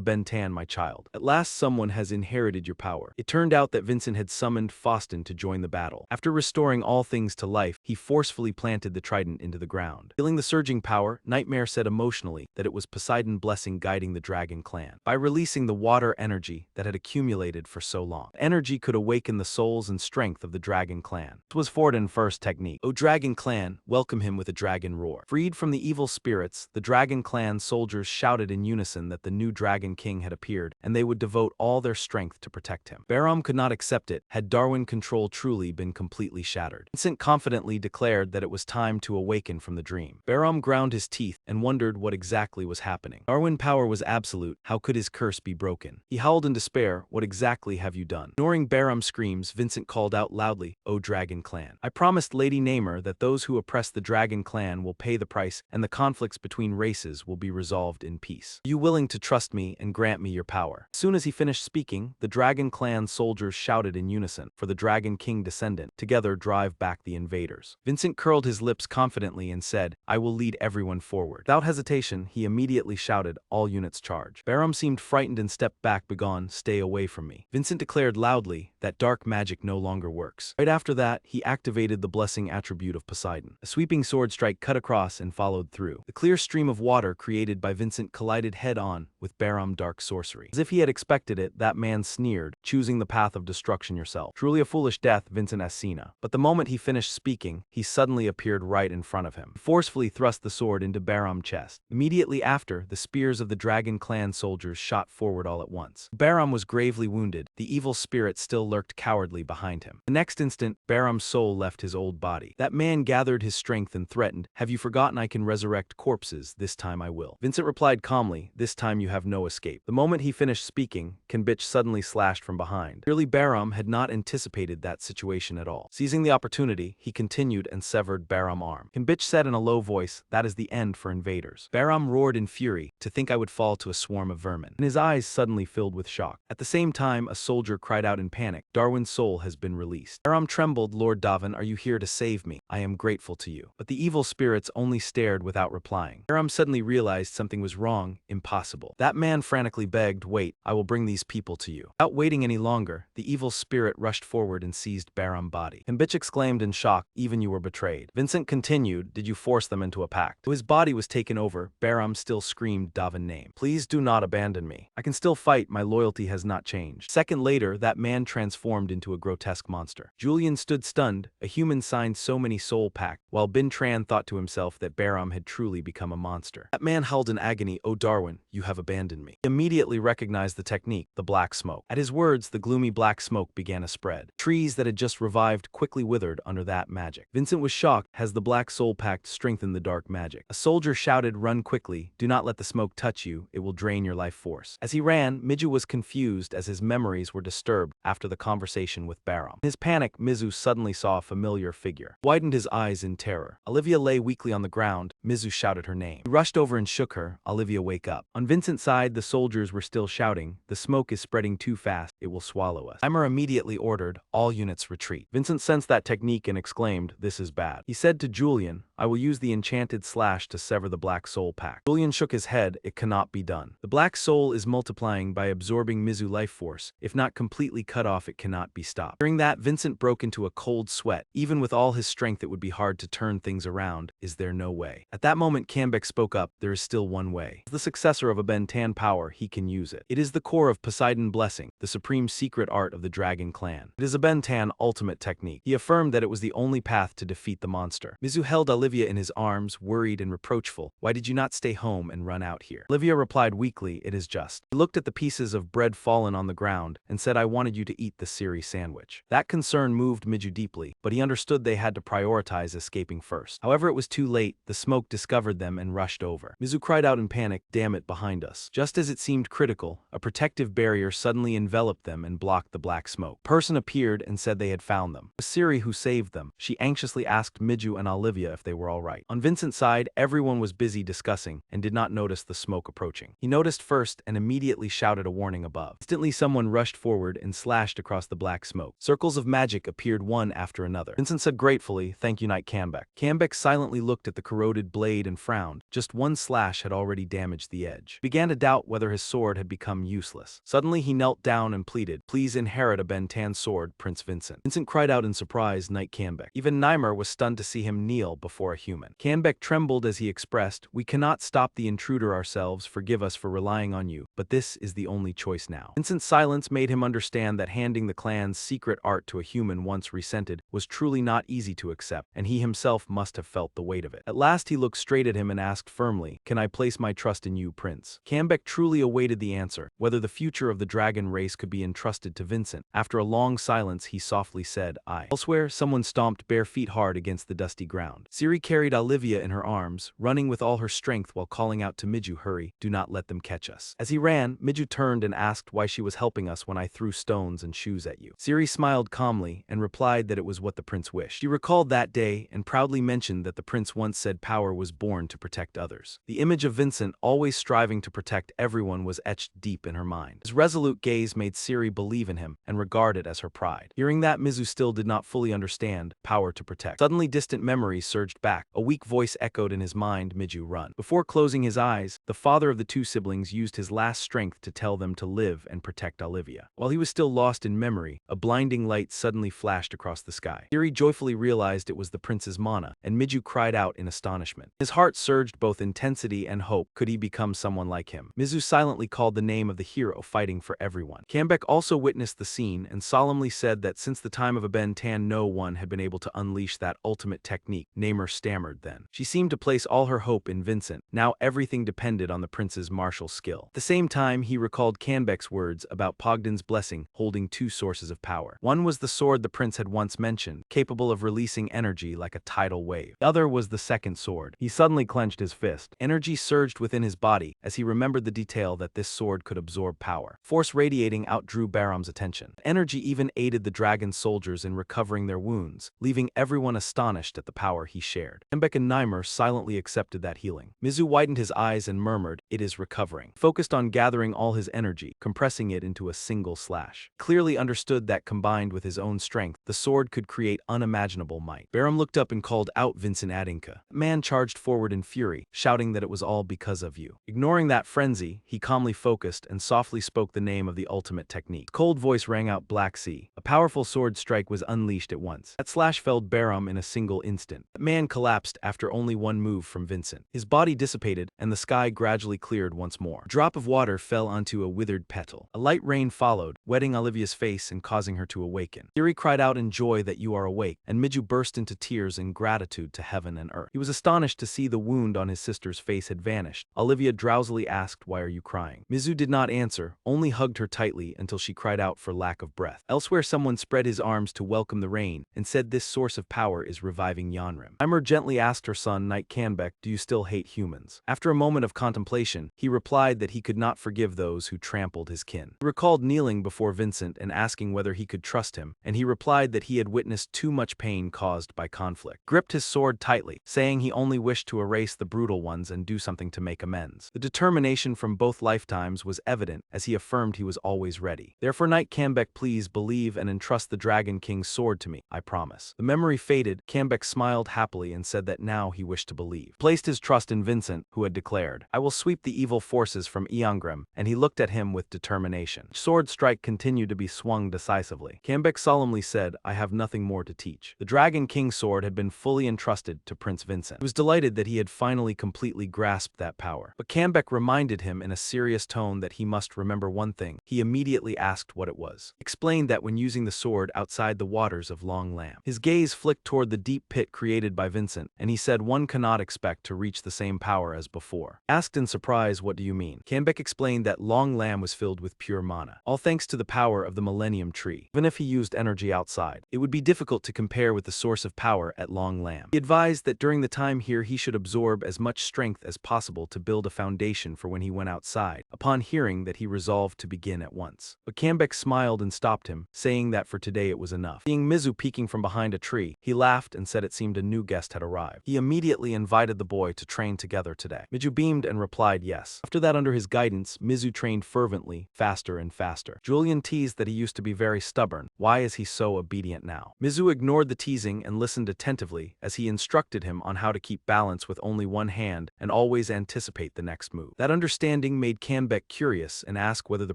Ben Tan, my child. At last someone has inherited your power. It turned out that Vincent had summoned Faustin to join the battle. After restoring all things to life, he forcefully planted the trident into the ground. Feeling the surging power, Nightmare said emotionally that it was Poseidon's blessing guiding the Dragon Clan. By releasing the water energy that had accumulated for so long, the energy could awaken the souls and strength of the Dragon Clan. This was Fortin's first technique. O Dragon Clan, welcome him with a dragon roar. Freed from the evil spirits, the Dragon Clan soldiers shouted in unison that the new Dragon King had appeared, and they would devote all their strength to protect him. Barum could not accept it, had Darwin control truly been completely shattered. Vincent confidently declared that it was time to awaken from the dream. Barum ground his teeth and wondered what exactly was happening. Darwin's power was absolute, how could his curse be broken? He howled in despair, what exactly have you done? Ignoring Barum's screams, Vincent called out loudly, O Dragon Clan. I promised Lady Namer that those who oppress the Dragon Clan will pay the price and the conflicts between races will be resolved in peace. Are you willing to trust me and grant me your power? As soon as he finished speaking, the Dragon Clan soldiers shouted in unison, for the Dragon King descendant, together drive back the invaders. Vincent curled his lips confidently and said, I will lead everyone forward. Without hesitation, he immediately shouted, all units charge. Barum seemed frightened and stepped back, begone, stay away from me. Vincent declared loudly that dark magic no longer works. Right after that, he activated the blessing attribute of Poseidon. A sweeping sword strike cut across and followed through. The clear stream of water created by Vincent collided head-on with Barum's dark sorcery. As if he had expected it, that man sneered, choosing the path of destruction yourself. Truly a foolish death, Vincent Asina. But the moment he finished speaking, he suddenly appeared right in front of him. He forcefully thrust the sword into Barum's chest. Immediately after, the spears of the Dragon Clan soldiers shot forward all at once. Barum was gravely wounded. the evil spirit still lurked cowardly behind him. The next instant, Bahram's soul left his old body. That man gathered his strength and threatened, "Have you forgotten I can resurrect corpses? This time I will." Vincent replied calmly, "This time you have no escape." The moment he finished speaking, Kinbich suddenly slashed from behind. Clearly Bahram had not anticipated that situation at all. Seizing the opportunity, he continued and severed Bahram's arm. Kinbich said in a low voice, "That is the end for invaders." Bahram roared in fury, "To think I would fall to a swarm of vermin," and his eyes suddenly filled with shock. At the same time, a soldier cried out in panic, "Darwin's soul has been released." Bahram trembled, "Lord Davin, are you here to save me? I am grateful to you." But the evil spirits only stared without replying. Bahram suddenly realized something was wrong, impossible. That man frantically begged, "Wait, I will bring these people to you." Without waiting any longer, the evil spirit rushed forward and seized Bahram's body. Kinbich exclaimed in shock, "Even you were betrayed." Vincent continued, "Did you force them into a pact?" Though his body was taken over, Bahram still screamed Davin's name. "Please do not abandon me. I can still fight, my loyalty has not changed." A second later, that man transformed into a grotesque monster. Julian stood stunned, a human signed so many soul pacts, while Bin Tran thought to himself that Bahram had truly become a monster. That man howled in agony, "Oh Darwin, you have abandoned me." He immediately recognized the technique, the black smoke. At his words, the gloomy black smoke began to spread. Trees that had just revived quickly withered under that magic. Vincent was shocked. Has the black soul pact strengthened the dark magic? A soldier shouted, "Run quickly, do not let the smoke touch you, it will drain your life force." As he ran, Miju was confused as his memories were disturbed after the conversation with Bahram. In his panic, Mizu suddenly saw a familiar figure. He widened his eyes in terror. Olivia lay weakly on the ground. Mizu shouted her name. He rushed over and shook her. "Olivia, wake up." On Vincent's side, the soldiers were still shouting, "The smoke is spreading too fast, it will swallow us." Timer immediately ordered, "All units retreat." Vincent sensed that technique and exclaimed, "This is bad." He said to Julian, "I will use the enchanted slash to sever the black soul pact." Julian shook his head, "It cannot be done. The black soul is multiplying by absorbing Mizu life force. If not completely cut off, it cannot be stopped." Hearing that, Vincent broke into a cold sweat. Even with all his strength, it would be hard to turn things around. Is there no way? At that moment, Kanbek spoke up, "There is still one way. As the successor of a Ben-Tan power, he can use it. It is the core of Poseidon Blessing, the supreme secret art of the Dragon Clan. It is a Ben-Tan ultimate technique." He affirmed that it was the only path to defeat the monster. Mizu held Olivia in his arms, worried and reproachful. "Why did you not stay home and run out here?" Olivia replied weakly, "It is just." He looked at the pieces of bread fallen on the ground and said, "I wanted you to eat the Siri sandwich." That concern moved Miju deeply, but he understood they had to prioritize escaping first. However, it was too late. The smoke discovered them and rushed over. Mizu cried out in panic, "Damn it, behind us." Just as it seemed critical, a protective barrier suddenly enveloped them and blocked the black smoke. A person appeared and said they had found them. It was Siri who saved them. She anxiously asked Miju and Olivia if they were all right. On Vincent's side, everyone was busy discussing and did not notice the smoke approaching. He noticed first and immediately shouted a warning above. Instantly, someone rushed forward and slashed across the black smoke. Circles of magic appeared one after another. Vincent said gratefully, "Thank you, Knight Kanbek." Kanbek silently looked at the corroded blade and frowned. Just one slash had already damaged the edge. He began to doubt whether his sword had become useless. Suddenly, he knelt down and pleaded, "Please inherit a Ben-Tan sword, Prince Vincent." Vincent cried out in surprise, "Knight Kanbek." Even Nymer was stunned to see him kneel before a human. Kanbek trembled as he expressed, "We cannot stop the intruder ourselves, forgive us for relying on you, but this is the only choice now." Vincent's silence made him understand that handing the clan's secret art to a human once resented was truly not easy to accept, and he himself must have felt the weight of it. At last he looked straight at him and asked firmly, "Can I place my trust in you, Prince?" Kanbek truly awaited the answer, whether the future of the dragon race could be entrusted to Vincent. After a long silence, he softly said, "I." Elsewhere, someone stomped bare feet hard against the dusty ground. Siri carried Olivia in her arms, running with all her strength while calling out to Miju, "Hurry, do not let them catch us." As he ran, Miju turned and asked why she was helping us when I threw stones and shoes at you. Siri smiled calmly and replied that it was what the prince wished. She recalled that day and proudly mentioned that the prince once said power was born to protect others. The image of Vincent always striving to protect everyone was etched deep in her mind. His resolute gaze made Siri believe in him and regard it as her pride. Hearing that, Mizu still did not fully understand power to protect. Suddenly, distant memories surged back. A weak voice echoed in his mind, "Miju, run." Before closing his eyes, the father of the two siblings used his last strength to tell them to live and protect Olivia. While he was still lost in memory, a blinding light suddenly flashed across the sky. Siri joyfully realized it was the prince's mana, and Miju cried out in astonishment. His heart surged both intensity and hope. Could he become someone like him? Mizu silently called the name of the hero fighting for everyone. Kanbek also witnessed the scene and solemnly said that since the time of a Ben-Tan, no one had been able to unleash that ultimate technique. Namer stammered then. She seemed to place all her hope in Vincent. Now everything depended on the prince's martial skill. At the same time, he recalled Kanbek's words about Pogden Odin's blessing, holding two sources of power. One was the sword the prince had once mentioned, capable of releasing energy like a tidal wave. The other was the second sword. He suddenly clenched his fist. Energy surged within his body as he remembered the detail that this sword could absorb power. Force radiating outdrew Bahram's attention. Energy even aided the dragon's soldiers in recovering their wounds, leaving everyone astonished at the power he shared. Embek and Nymer silently accepted that healing. Mizu widened his eyes and murmured, "It is recovering," focused on gathering all his energy, compressing it into a single slash. Clearly understood that combined with his own strength, the sword could create unimaginable might. Bahram looked up and called out Vincent Adinka. The man charged forward in fury, shouting that it was all because of you. Ignoring that frenzy, he calmly focused and softly spoke the name of the ultimate technique. His cold voice rang out Black Sea. A powerful sword strike was unleashed at once. That slash felled Bahram in a single instant. The man collapsed after only one move from Vincent. His body dissipated, and the sky gradually cleared once more. A drop of water fell onto a withered petal. A light rain followed, wetting Olivia's face and causing her to awaken. Yuri cried out in joy that you are awake, and Miju burst into tears in gratitude to heaven and earth. He was astonished to see the wound on his sister's face had vanished. Olivia drowsily asked, "Why are you crying?" Mizu did not answer, only hugged her tightly until she cried out for lack of breath. Elsewhere, someone spread his arms to welcome the rain and said this source of power is reviving Yanrim. Aimer gently asked her son, Knight Kanbek, "Do you still hate humans?" After a moment of contemplation, he replied that he could not forgive those who trampled his kin. He recalled kneeling before Vincent and asking whether he could trust him, and he replied that he had witnessed too much pain caused by conflict. Gripped his sword tightly, saying he only wished to erase the brutal ones and do something to make amends. The determination from both lifetimes was evident as he affirmed he was always ready. Therefore, Knight Kanbek, please believe and entrust the Dragon King's sword to me, I promise. The memory faded. Kanbek smiled happily and said that now he wished to believe. Placed his trust in Vincent, who had declared, "I will sweep the evil forces from Eongrem," and he looked at him with determination. Sword strike continued to be swung decisively. Kanbek solemnly said, "I have nothing more to teach." The Dragon King's sword had been fully entrusted to Prince Vincent. He was delighted that he had finally completely grasped that power. But Kanbek reminded him in a serious tone that he must remember one thing. He immediately asked what it was. He explained that when using the sword outside the waters of Long Lam. His gaze flicked toward the deep pit created by Vincent, and he said one cannot expect to reach the same power as before. Asked in surprise, "What do you mean?" Kanbek explained that Long Lam was filled with pure mana, all thanks to the power of the Millennium Tree. Even if he used energy outside, it would be difficult to compare with the source of power at Long Lam. He advised that during the time here he should absorb as much strength as possible to build a foundation for when he went outside. Upon hearing that, he resolved to begin at once. But Kanbek smiled and stopped him, saying that for today it was enough. Seeing Mizu peeking from behind a tree, he laughed and said it seemed a new guest had arrived. He immediately invited the boy to train together today. Mizu beamed and replied yes. After that, under his guidance, Mizu trained fervently, faster and faster. Julian teased that he used to be very stubborn. Why is he so obedient now? Mizu ignored the teasing and listened attentively as he instructed him on how to keep balance with only one hand and always anticipate the next move. That understanding made Kanbek curious and asked whether the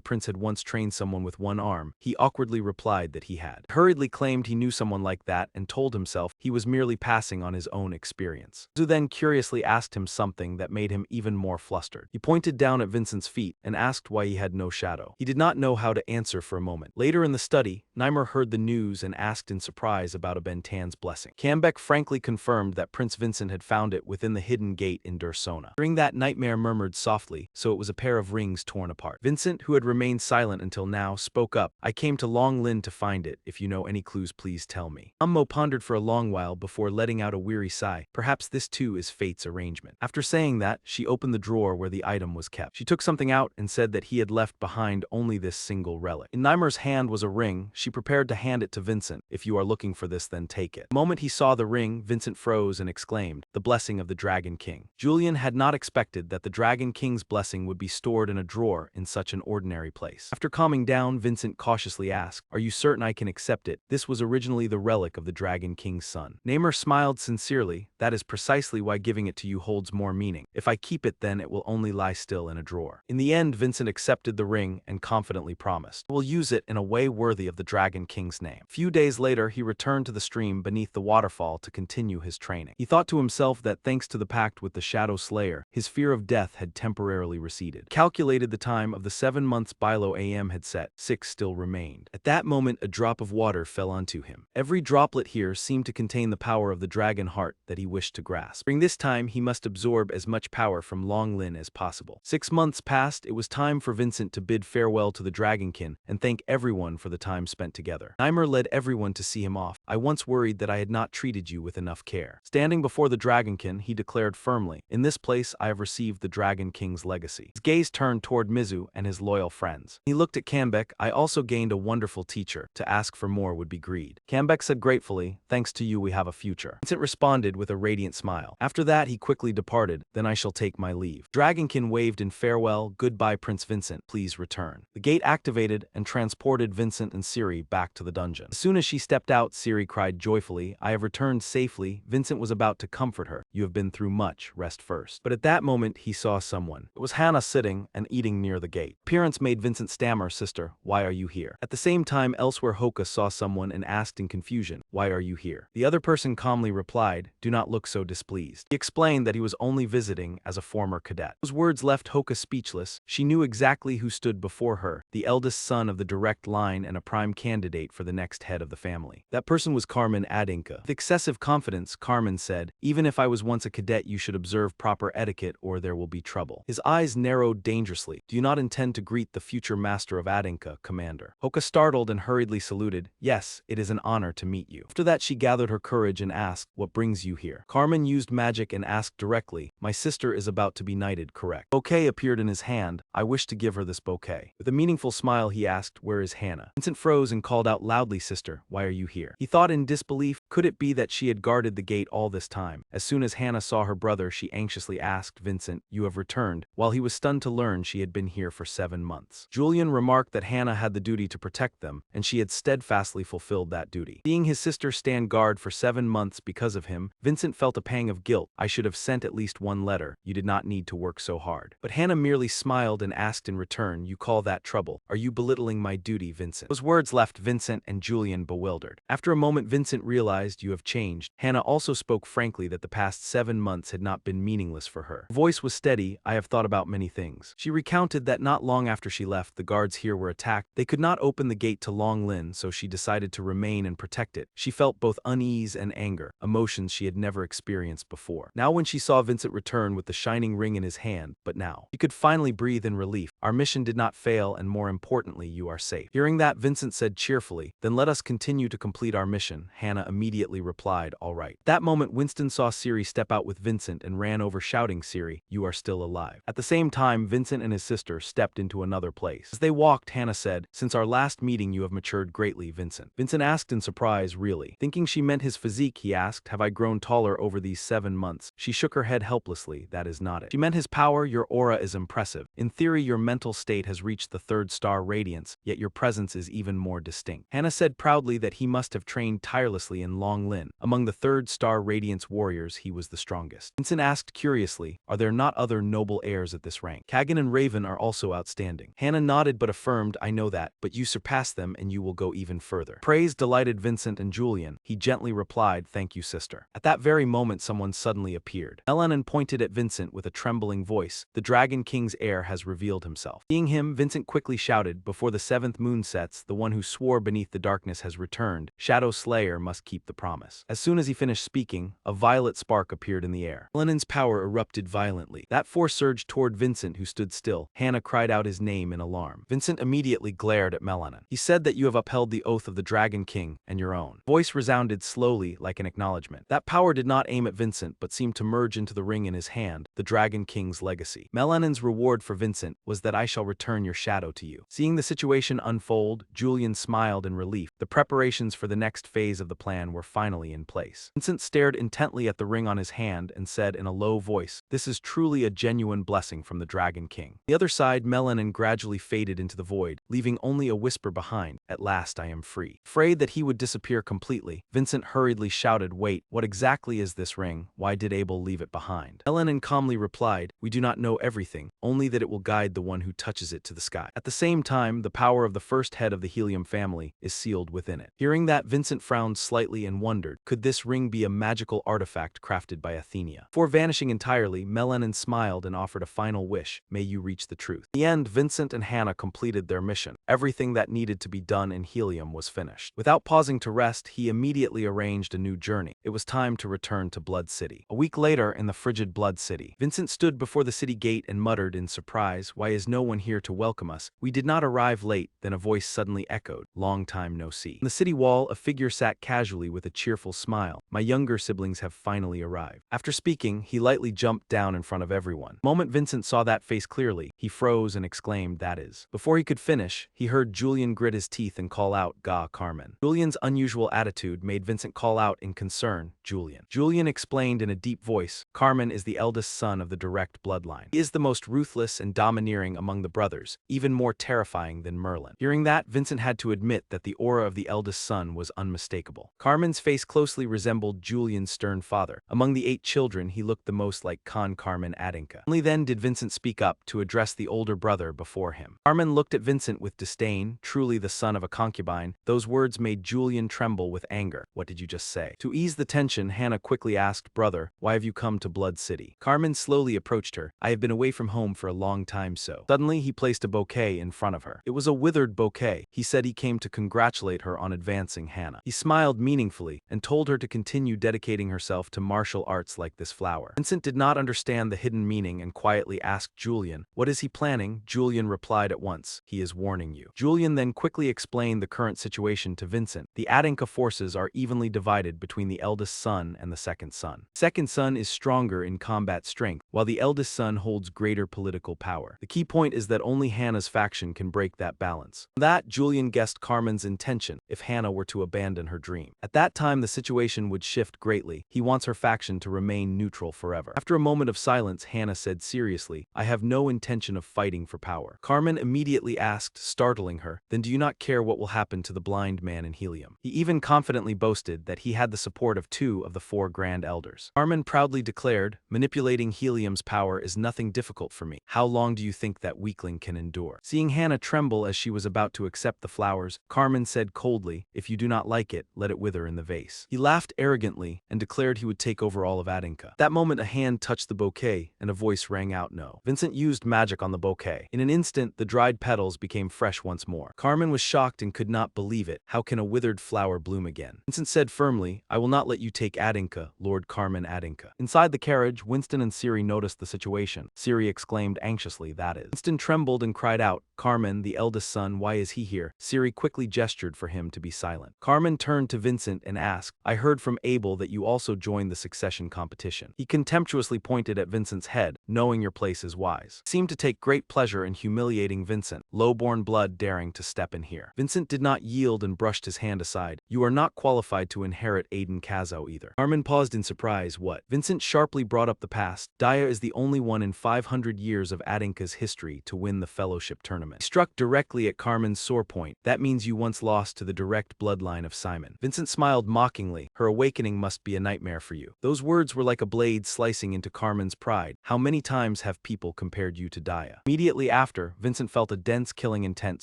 prince had once trained someone with one arm. He awkwardly replied that he had. Hurriedly claimed he knew someone like that and told himself he was merely passing on his own experience. Mizu then curiously asked him something that made him even more flustered. He pointed down at Vincent's feet and asked why he had no shadow. He did not know how to answer for a moment. Later in the study, Nymer heard the news and asked in surprise about a Bentan's blessing. Kanbek frankly confirmed that Prince Vincent had found it within the hidden gate in Dursona. During that, Nightmare murmured softly, so it was a pair of rings torn apart. Vincent, who had remained silent until now, spoke up. "I came to Long Lin to find it. If you know any clues, please tell me." Ammo pondered for a long while before letting out a weary sigh. Perhaps this too is fate's arrangement. After saying that, she opened the drawer where the item was kept. She took something out and said that he had left behind only this single relic. In Nymer's hand was a ring. She prepared to hand it to Vincent. "If you are looking for this, then take it." The moment he saw the ring, Vincent froze and exclaimed, "The blessing of the Dragon King." Julian had not expected that the Dragon King's blessing would be stored in a drawer in such an ordinary place. After calming down, Vincent cautiously asked, "Are you certain I can accept it? This was originally the relic of the Dragon King's son." Nymer smiled sincerely. "That is precisely why giving it to you holds more meaning. If I keep it, then it will only lie still in a drawer." In the end, Vincent accepted the ring and confidently promised, "I will use it in a way worthy of the Dragon King's name." A few days later, he returned to the stream beneath the waterfall to continue his training. He thought to himself that thanks to the pact with the Shadow Slayer, his fear of death had temporarily receded. Calculated the time of the 7 months Bilo AM had set, 6 still remained. At that moment, a drop of water fell onto him. Every droplet here seemed to contain the power of the dragon heart that he wished to grasp. During this time, he must absorb as much power from Long Lin as possible. 6 months passed. It was time for Vincent to bid farewell to the Dragonkin and thank everyone for the time spent together. Nymer led everyone to see him off. I once worried that I had not treated you with enough care. Standing before the Dragonkin, he declared firmly, in this place I have received the Dragon King's legacy. His gaze turned toward Mizu and his loyal friends. He looked at Kambek. I also gained a wonderful teacher. To ask for more would be greed. Kambek said gratefully, thanks to you we have a future. Vincent responded with a radiant smile. After that he quickly departed. Then I shall take my leave. Dragonkin waved in farewell. Goodbye Prince Vincent, please return. The gate activated and transported Vincent and Ciri back to the dungeon. As soon as she stepped out, Ciri cried joyfully, I have returned safely. Vincent was about to comfort her. You have been through much, rest first. But at that moment he saw someone. It was Hannah sitting and eating near the gate. Appearance made Vincent stammer, sister, why are you here? At the same time elsewhere Hoka saw someone and asked in confusion, why are you here? The other person calmly replied, do not look so displeased. He explained that he was only visiting as a former cadet. Those words left Hoka speechless. She knew exactly who stood before her, the eldest son of the direct line and a prime candidate for the next head of the family. That person was Carmen Adinka. With excessive confidence, Carmen said, even if I was once a cadet you should observe proper etiquette or there will be trouble. His eyes narrowed dangerously. Do you not intend to greet the future master of Adinka, Commander? Hoka startled and hurriedly saluted, yes, it is an honor to meet you. After that she gathered her courage and asked, what brings you here? Carmen used magic and asked directly, my sister is about to be knighted, correct? Bouquet appeared in his hand. I wish to give her this bouquet. With a meaningful smile he asked, where is Hannah? Vincent froze and called out loudly, sister, why are you here? He thought in disbelief, could it be that she had guarded the gate all this time? As soon as Hannah saw her brother she anxiously asked, Vincent, you have returned, while he was stunned to learn she had been here for 7 months. Julian remarked that Hannah had the duty to protect them, and she had steadfastly fulfilled that duty. Seeing his sister stand guard for 7 months because of him, Vincent felt a pang of guilt. I should have sent at least one letter. You did not need to work so hard. But Hannah merely smiled and asked in return, you call that trouble? Are you belittling my duty, Vincent? Those words left Vincent and Julian bewildered. After a moment Vincent realized, you have changed. Hannah also spoke frankly that the past 7 months had not been meaningless for her. Her voice was steady, I have thought about many things. She recounted that not long after she left, the guards here were attacked. They could not open the gate to Long Lin, so she decided to remain and protect it. She felt both unease and anger, emotions she had never experienced before. Now when she saw Vincent return with the shining ring in his hand, but now she could finally breathe in relief. Our mission did not fail, and more importantly, you are safe. Hearing that, Vincent said cheerfully, then let us continue to complete our mission. Hannah immediately replied, all right. At that moment Winston saw Ciri step out with Vincent and ran over shouting, Ciri, you are still alive. At the same time, Vincent and his sister stepped into another place. As they walked, Hannah said, since our last meeting you have matured greatly, Vincent. Vincent asked in surprise, really? Thinking she meant his physique, he asked, have I grown taller over these 7 months? She shook her head helplessly, that is not it. She meant his power, your aura is impressive. In theory, your mental state has reached the 3rd star radiance, yet your presence is even more distinct. Hannah said proudly that he must have trained tirelessly in Long Lin. Among the 3rd star radiance warriors, he was the strongest. Vincent asked curiously, are there not other noble heirs at this rank? Kagan and Raven are also outstanding. Hannah nodded but affirmed, I know that, but you surpass them and you will go even further. Praise delighted Vincent and Julian. He gently replied, thank you, sister. At that very moment someone suddenly appeared. Melanin pointed at Vincent with a trembling voice. The Dragon King's heir has revealed himself. Seeing him, Vincent quickly shouted, before the 7th moon sets, the one who swore beneath the darkness has returned. Shadow Slayer must keep the promise. As soon as he finished speaking, a violet spark appeared in the air. Melanin's power erupted violently. That force surged toward Vincent, who stood still. Hannah cried out his name in alarm. Vincent immediately glared at Melanin. He said that you have upheld the oath of the Dragon King and your own. Voice resounded slowly like an acknowledgement. That power did not aim at Vincent but seemed to merge into the ring in his hand, the Dragon King's legacy. Melanin's reward for Vincent was that I shall return your shadow to you. Seeing the situation unfold, Julian smiled in relief. The preparations for the next phase of the plan were finally in place. Vincent stared intently at the ring on his hand and said in a low voice, this is truly a genuine blessing from the Dragon King. The other side, Melanin gradually faded into the void, leaving only a whisper behind, at last I am free. Afraid that he would disappear completely, Vincent hurriedly shouted, wait, what exactly is this ring? Why did Abel leave it behind? Melanin calmly replied, we do not know everything, only that it will guide the one who touches it to the sky. At the same time, the power of the first head of the Helium family is sealed concealed within it. Hearing that, Vincent frowned slightly and wondered, could this ring be a magical artifact crafted by Athenia? Before vanishing entirely, Melanin smiled and offered a final wish, may you reach the truth. In the end, Vincent and Hannah completed their mission. Everything that needed to be done in Helium was finished. Without pausing to rest, he immediately arranged a new journey. It was time to return to Blood City. A week later, in the frigid Blood City, Vincent stood before the city gate and muttered in surprise, why is no one here to welcome us? We did not arrive late. Then a voice suddenly echoed, long time no see. On the city wall, a figure sat casually with a cheerful smile. My younger siblings have finally arrived. After speaking, he lightly jumped down in front of everyone. The moment Vincent saw that face clearly, he froze and exclaimed, that is. Before he could finish, he heard Julian grit his teeth and call out, Ga Carmen. Julian's unusual attitude made Vincent call out in concern, Julian. Julian explained in a deep voice, Carmen is the eldest son of the direct bloodline. He is the most ruthless and domineering among the brothers, even more terrifying than Merlin. Hearing that, Vincent had to admit that the aura of the eldest son was unmistakable. Carmen's face closely resembled Julian's stern father. Among the 8 children, he looked the most like Carmen Adinka. Only then did Vincent speak up to address the older brother before him. Carmen looked at Vincent with disdain, truly the son of a concubine. Those words made Julian tremble with anger. What did you just say? To ease the tension, Hannah quickly asked, brother, why have you come to Blood City? Carmen slowly approached her. I have been away from home for a long time so. Suddenly, he placed a bouquet in front of her. It was a withered bouquet. He said he came to congratulate her on advancing Hannah. He smiled meaningfully and told her to continue dedicating herself to martial arts like this flower. Vincent did not understand the hidden meaning and quietly asked Julian, what is he planning? Julian replied at once, he is warning you. Julian then quickly explained the current situation to Vincent. The Adinka forces are evenly divided between the eldest son and the second son. Second son is stronger in combat strength, while the eldest son holds greater political power. The key point is that only Hannah's faction can break that balance. From that, Julian guessed Carmen's intention if Hannah were to abandon her dream. At that time, the situation would shift greatly. He wants her faction to remain neutral forever. After a moment of silence, Hannah said seriously, I have no intention of fighting for power. Carmen immediately asked, startling her, then do you not care what will happen to the blind man in Helium? He even confidently boasted that he had the support of 2 of the 4 Grand Elders. Carmen proudly declared, manipulating Helium's power is nothing difficult for me. How long do you think that weakling can endure? Seeing Hannah tremble as she was about to accept the flowers, Carmen said coldly, if you do not like it, let it wither in the vase. He laughed arrogantly and declared he would take over all of Adinka. That moment a hand touched the bouquet and a voice rang out no. Vincent used magic on the bouquet. In an instant, the dried petals became fresh once more. Carmen was shocked and could not believe it. How can a withered flower bloom again? Vincent said firmly, I will not let you take Adinka, Lord Carmen Adinka. Inside the carriage, Winston and Siri noticed the situation. Siri exclaimed anxiously, that is. Winston trembled and cried out, Carmen, the eldest son, why is he here? Siri quickly gestured for him to be silent. Carmen turned to Vincent and asked, I heard from Abel that you also joined the succession competition. He contemptuously pointed at Vincent's head, knowing your place is wise. He seemed to take great pleasure in humiliating Vincent, low-born blood daring to step in here. Vincent did not yield and brushed his hand aside. You are not qualified to inherit Aiden Kazo either. Carmen paused in surprise. What? Vincent sharply brought up the past. Daya is the only one in 500 years of Adinka's history to win the fellowship tournament. He struck directly at Carmen's sore point. That means you once lost to the direct bloodline of Simon. Vincent smiled mockingly. Her awakening must be a nightmare for you. Those words were like a blade slicing into Carmen's pride. How many times have people compared you to Daya? Immediately after, Vincent felt a dense killing intent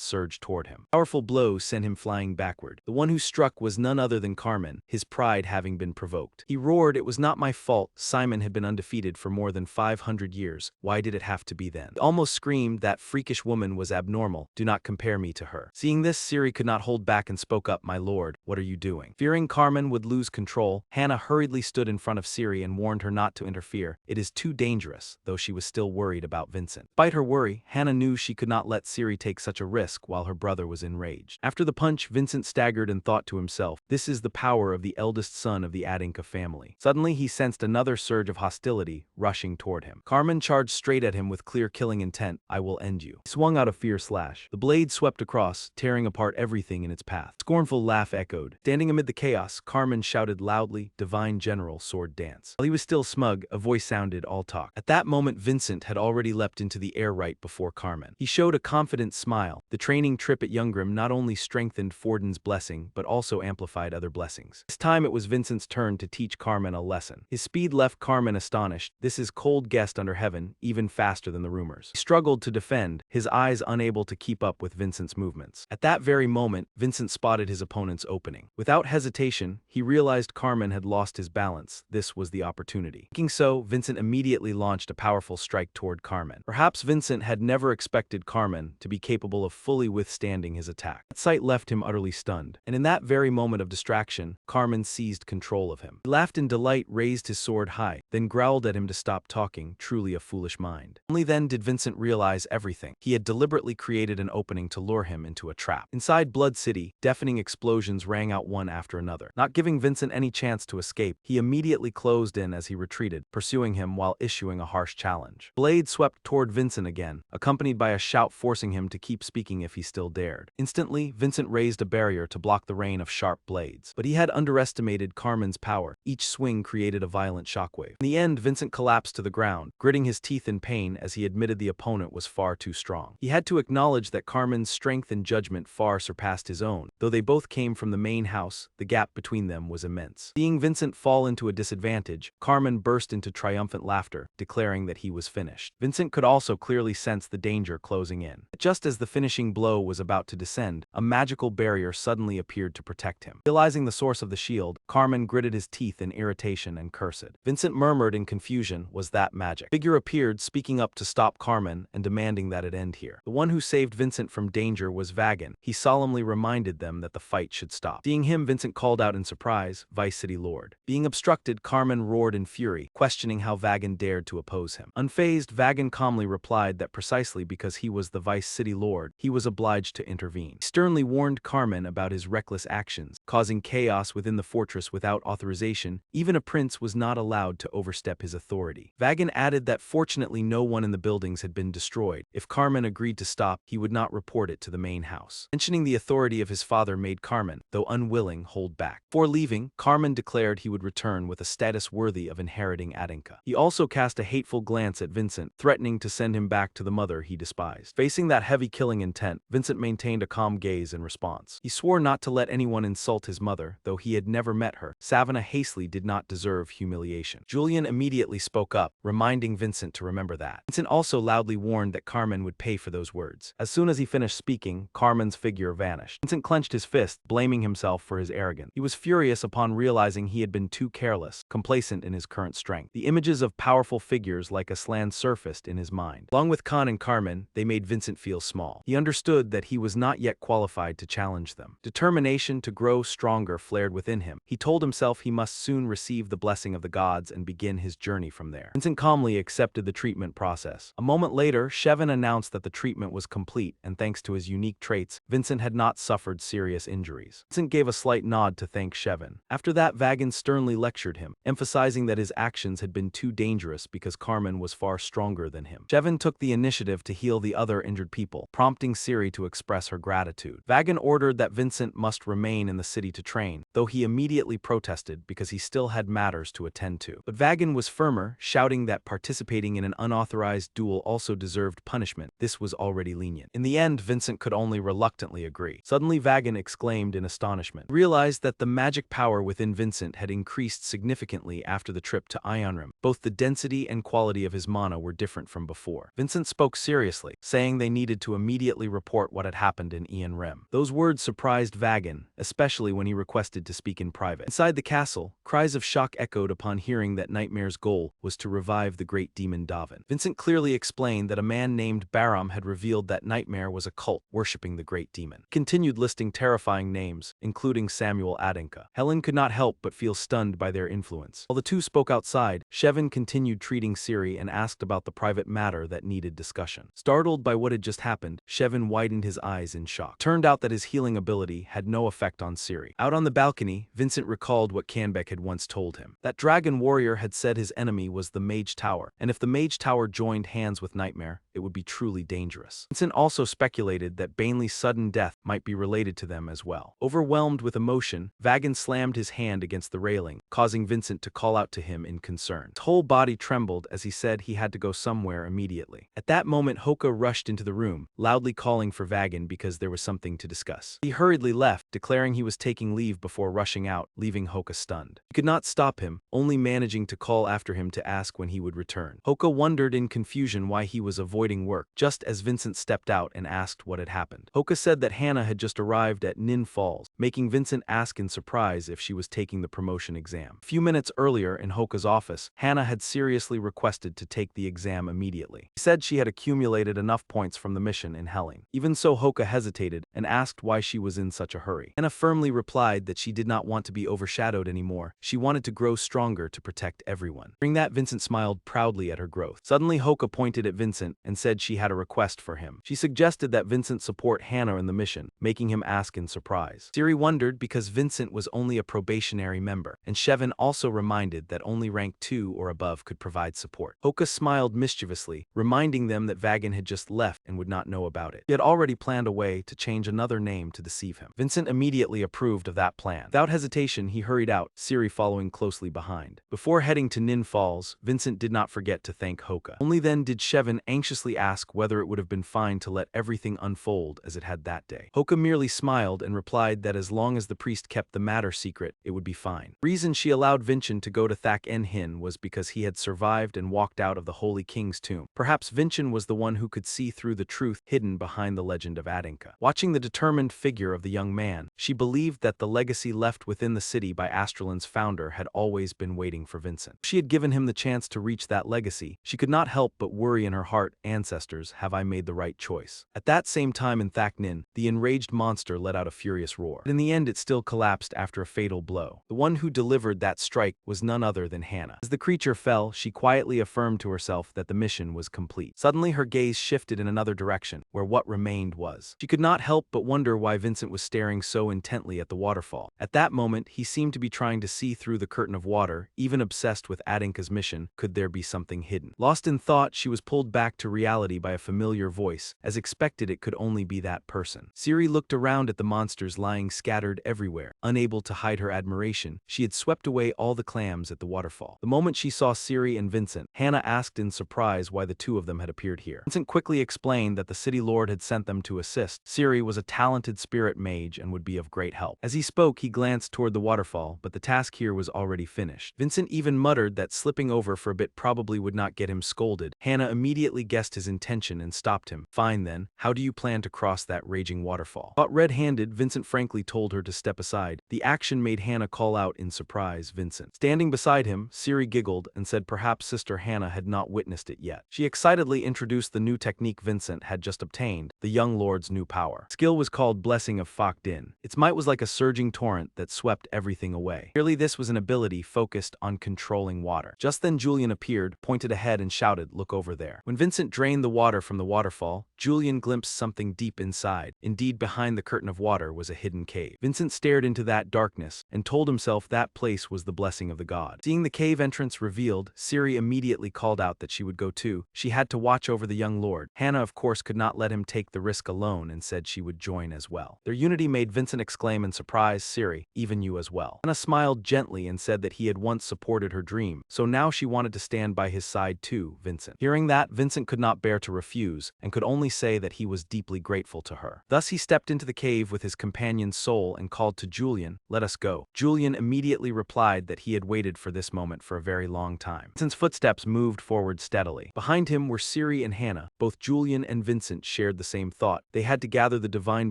surge toward him. Powerful blows sent him flying backward. The one who struck was none other than Carmen, his pride having been provoked. He roared, it was not my fault. Simon had been undefeated for more than 500 years. Why did it have to be then? He almost screamed, that freakish woman was abnormal. Do not compare me to her. Seeing this, Siri could not hold back and spoke up, my lord, what are you doing? Fearing Carmen would lose control, Hannah hurriedly stood in front of Siri and warned her not to interfere. It is too dangerous, though she was still worried about Vincent. Despite her worry, Hannah knew she could not let Siri take such a risk while her brother was enraged. After the punch, Vincent staggered and thought to himself, this is the power of the eldest son of the Adinka family. Suddenly, he sensed another surge of hostility rushing toward him. Carmen charged straight at him with clear killing intent. I will end you. He swung out a fierce slash. The blade swept across, tearing apart everything in its path. A scornful laugh echoed. Standing amid the chaos, Carmen shouted loudly, Divine General Sword Dance. While he was still smug, a voice sounded, all talk. At that moment, Vincent had already leapt into the air right before Carmen. He showed a confident smile. The training trip at Younggrim not only strengthened Forden's blessing, but also amplified other blessings. This time it was Vincent's turn to teach Carmen a lesson. His speed left Carmen astonished. This is cold guest under heaven, even faster than the rumors. He struggled to defend, his eyes unable to keep up with Vincent's movements. At that very moment, Vincent Vincent spotted his opponent's opening. Without hesitation, he realized Carmen had lost his balance. This was the opportunity. Thinking so, Vincent immediately launched a powerful strike toward Carmen. Perhaps Vincent had never expected Carmen to be capable of fully withstanding his attack. That sight left him utterly stunned, and in that very moment of distraction, Carmen seized control of him. He laughed in delight, raised his sword high, then growled at him to stop talking, truly a foolish mind. Only then did Vincent realize everything. He had deliberately created an opening to lure him into a trap. Inside Blood City, deafening explosions rang out one after another. Not giving Vincent any chance to escape, he immediately closed in as he retreated, pursuing him while issuing a harsh challenge. Blade swept toward Vincent again, accompanied by a shout forcing him to keep speaking if he still dared. Instantly, Vincent raised a barrier to block the rain of sharp blades. But he had underestimated Carmen's power. Each swing created a violent shockwave. In the end, Vincent collapsed to the ground, gritting his teeth in pain as he admitted the opponent was far too strong. He had to acknowledge that Carmen's strength and judgment far surpassed his own. Though they both came from the main house, the gap between them was immense. Seeing Vincent fall into a disadvantage, Carmen burst into triumphant laughter, declaring that he was finished. Vincent could also clearly sense the danger closing in. Just as the finishing blow was about to descend, a magical barrier suddenly appeared to protect him. Realizing the source of the shield, Carmen gritted his teeth in irritation and cursed. Vincent murmured in confusion, "Was that magic?" A figure appeared, speaking up to stop Carmen and demanding that it end here. The one who saved Vincent from danger was Vagan. He solemnly reminded them that the fight should stop. Seeing him, Vincent called out in surprise, "Vice City Lord." Being obstructed, Carmen roared in fury, questioning how Vagan dared to oppose him. Unfazed, Vagan calmly replied that precisely because he was the Vice City Lord, he was obliged to intervene. He sternly warned Carmen about his reckless actions, causing chaos within the fortress without authorization. Even a prince was not allowed to overstep his authority. Vagan added that fortunately no one in the buildings had been destroyed. If Carmen agreed to stop, he would not report it to the main house. Mentioning the authority of his father made Carmen, though unwilling, hold back. Before leaving, Carmen declared he would return with a status worthy of inheriting Adinka. He also cast a hateful glance at Vincent, threatening to send him back to the mother he despised. Facing that heavy killing intent, Vincent maintained a calm gaze in response. He swore not to let anyone insult his mother, though he had never met her. Savannah Hastley did not deserve humiliation. Julian immediately spoke up, reminding Vincent to remember that. Vincent also loudly warned that Carmen would pay for those words. As soon as he finished speaking, Carmen's figure vanished. Vincent clenched his fist, blaming himself for his arrogance. He was furious upon realizing he had been too careless, complacent in his current strength. The images of powerful figures like Aslan surfaced in his mind. Along with Khan and Carmen, they made Vincent feel small. He understood that he was not yet qualified to challenge them. Determination to grow stronger flared within him. He told himself he must soon receive the blessing of the gods and begin his journey from there. Vincent calmly accepted the treatment process. A moment later, Shevin announced that the treatment was complete, and thanks to his unique traits, Vincent had not suffered serious injuries. Vincent gave a slight nod to thank Shevin. After that, Vagan sternly lectured him, emphasizing that his actions had been too dangerous because Carmen was far stronger than him. Shevin took the initiative to heal the other injured people, prompting Ciri to express her gratitude. Vagan ordered that Vincent must remain in the city to train, though he immediately protested because he still had matters to attend to. But Vagan was firmer, shouting that participating in an unauthorized duel also deserved punishment. This was already lenient. In the end, Vincent could only reluctantly agree. Suddenly, Vagan exclaimed in astonishment. He realized that the magic power within Vincent had increased significantly after the trip to Ionrim. Both the density and quality of his mana were different from before. Vincent spoke seriously, saying they needed to immediately report what had happened in Ionrim. Those words surprised Vagan, especially when he requested to speak in private. Inside the castle, cries of shock echoed upon hearing that Nightmare's goal was to revive the great demon Davin. Vincent clearly explained that a man named Baram had revealed that Nightmare was a cult worshipping the great demon. He continued listing terrifying names, including Samuel Adinka. Helen could not help but feel stunned by their influence. While the two spoke outside, Shevin continued treating Ciri and asked about the private matter that needed discussion. Startled by what had just happened, Shevin widened his eyes in shock. Turned out that his healing ability had no effect on Ciri. Out on the balcony, Vincent recalled what Canbeck had once told him. That dragon warrior had said his enemy was the Mage Tower, and if the Mage Tower joined hands with Nightmare, it would be truly dangerous. Vincent also speculated that Bainley's sudden death might be related to them as well. Overwhelmed with emotion, Vagan slammed his hand against the railing, causing Vincent to call out to him in concern. His whole body trembled as he said he had to go somewhere immediately. At that moment, Hoka rushed into the room, loudly calling for Vagan because there was something to discuss. He hurriedly left, declaring he was taking leave before rushing out, leaving Hoka stunned. He could not stop him, only managing to call after him to ask when he would return. Hoka wondered in confusion why he was avoiding avoiding work, just as Vincent stepped out and asked what had happened. Hoka said that Hannah had just arrived at Nin Falls, making Vincent ask in surprise if she was taking the promotion exam. A few minutes earlier in Hoka's office, Hannah had seriously requested to take the exam immediately. She said she had accumulated enough points from the mission in Helling. Even so, Hoka hesitated and asked why she was in such a hurry. Hannah firmly replied that she did not want to be overshadowed anymore. She wanted to grow stronger to protect everyone. During that, Vincent smiled proudly at her growth. Suddenly, Hoka pointed at Vincent and said she had a request for him. She suggested that Vincent support Hannah in the mission, making him ask in surprise. Siri wondered because Vincent was only a probationary member, and Shevin also reminded that only rank 2 or above could provide support. Hoka smiled mischievously, reminding them that Vagan had just left and would not know about it. He had already planned a way to change another name to deceive him. Vincent immediately approved of that plan. Without hesitation, he hurried out, Siri following closely behind. Before heading to Nin Falls, Vincent did not forget to thank Hoka. Only then did Shevin anxiously ask whether it would have been fine to let everything unfold as it had that day. Hoka merely smiled and replied that as long as the priest kept the matter secret, it would be fine. The reason she allowed Vincent to go to Thak En Hin was because he had survived and walked out of the Holy King's tomb. Perhaps Vincent was the one who could see through the truth hidden behind the legend of Adinka. Watching the determined figure of the young man, she believed that the legacy left within the city by Astralan's founder had always been waiting for Vincent. If she had given him the chance to reach that legacy, she could not help but worry in her heart, ancestors, have I made the right choice? At that same time in Thak Nin, the enraged monster let out a furious roar. But in the end, it still collapsed after a fatal blow. The one who delivered that strike was none other than Hannah. As the creature fell, she quietly affirmed to herself that the mission was complete. Suddenly, her gaze shifted in another direction, where what remained was. She could not help but wonder why Vincent was staring so intently at the waterfall. At that moment, he seemed to be trying to see through the curtain of water. Even obsessed with Adinka's mission, could there be something hidden? Lost in thought, she was pulled back to reality by a familiar voice. As expected, it could only be that person. Siri looked around at the monsters lying scattered everywhere. Unable to hide her admiration, she had swept away all the clams at the waterfall. The moment she saw Siri and Vincent, Hannah asked in surprise why the two of them had appeared here. Vincent quickly explained that the city lord had sent them to assist. Siri was a talented spirit mage and would be of great help. As he spoke, he glanced toward the waterfall, but the task here was already finished. Vincent even muttered that slipping over for a bit probably would not get him scolded. Hannah immediately guessed his intention and stopped him. Fine then, how do you plan to cross that raging waterfall? Caught red-handed, Vincent frankly told her to step aside. The action made Hannah call out in surprise, Vincent. Standing beside him, Siri giggled and said perhaps Sister Hannah had not witnessed it yet. She excitedly introduced the new technique Vincent had just obtained, the young lord's new power. Skill was called Blessing of Phak Din. Its might was like a surging torrent that swept everything away. Clearly this was an ability focused on controlling water. Just then Julian appeared, pointed ahead and shouted, "Look over there." When Vincent drained the water from the waterfall, Julian glimpsed something deep inside. Indeed, behind the curtain of water was a hidden cave. Vincent stared into that darkness and told himself that place was the blessing of the god. Seeing the cave entrance revealed, Siri immediately called out that she would go too. She had to watch over the young lord. Hannah, of course, could not let him take the risk alone and said she would join as well. Their unity made Vincent exclaim in surprise, "Siri, even you as well." Hannah smiled gently and said that he had once supported her dream, so now she wanted to stand by his side too, Vincent. Hearing that, Vincent could not bear to refuse and could only say that he was deeply grateful to her. Thus he stepped into the cave with his companion's soul and called to Julian, "Let us go." Julian immediately replied that he had waited for this moment for a very long time. Vincent's footsteps moved forward steadily. Behind him were Siri and Hannah. Both Julian and Vincent shared the same thought. They had to gather the divine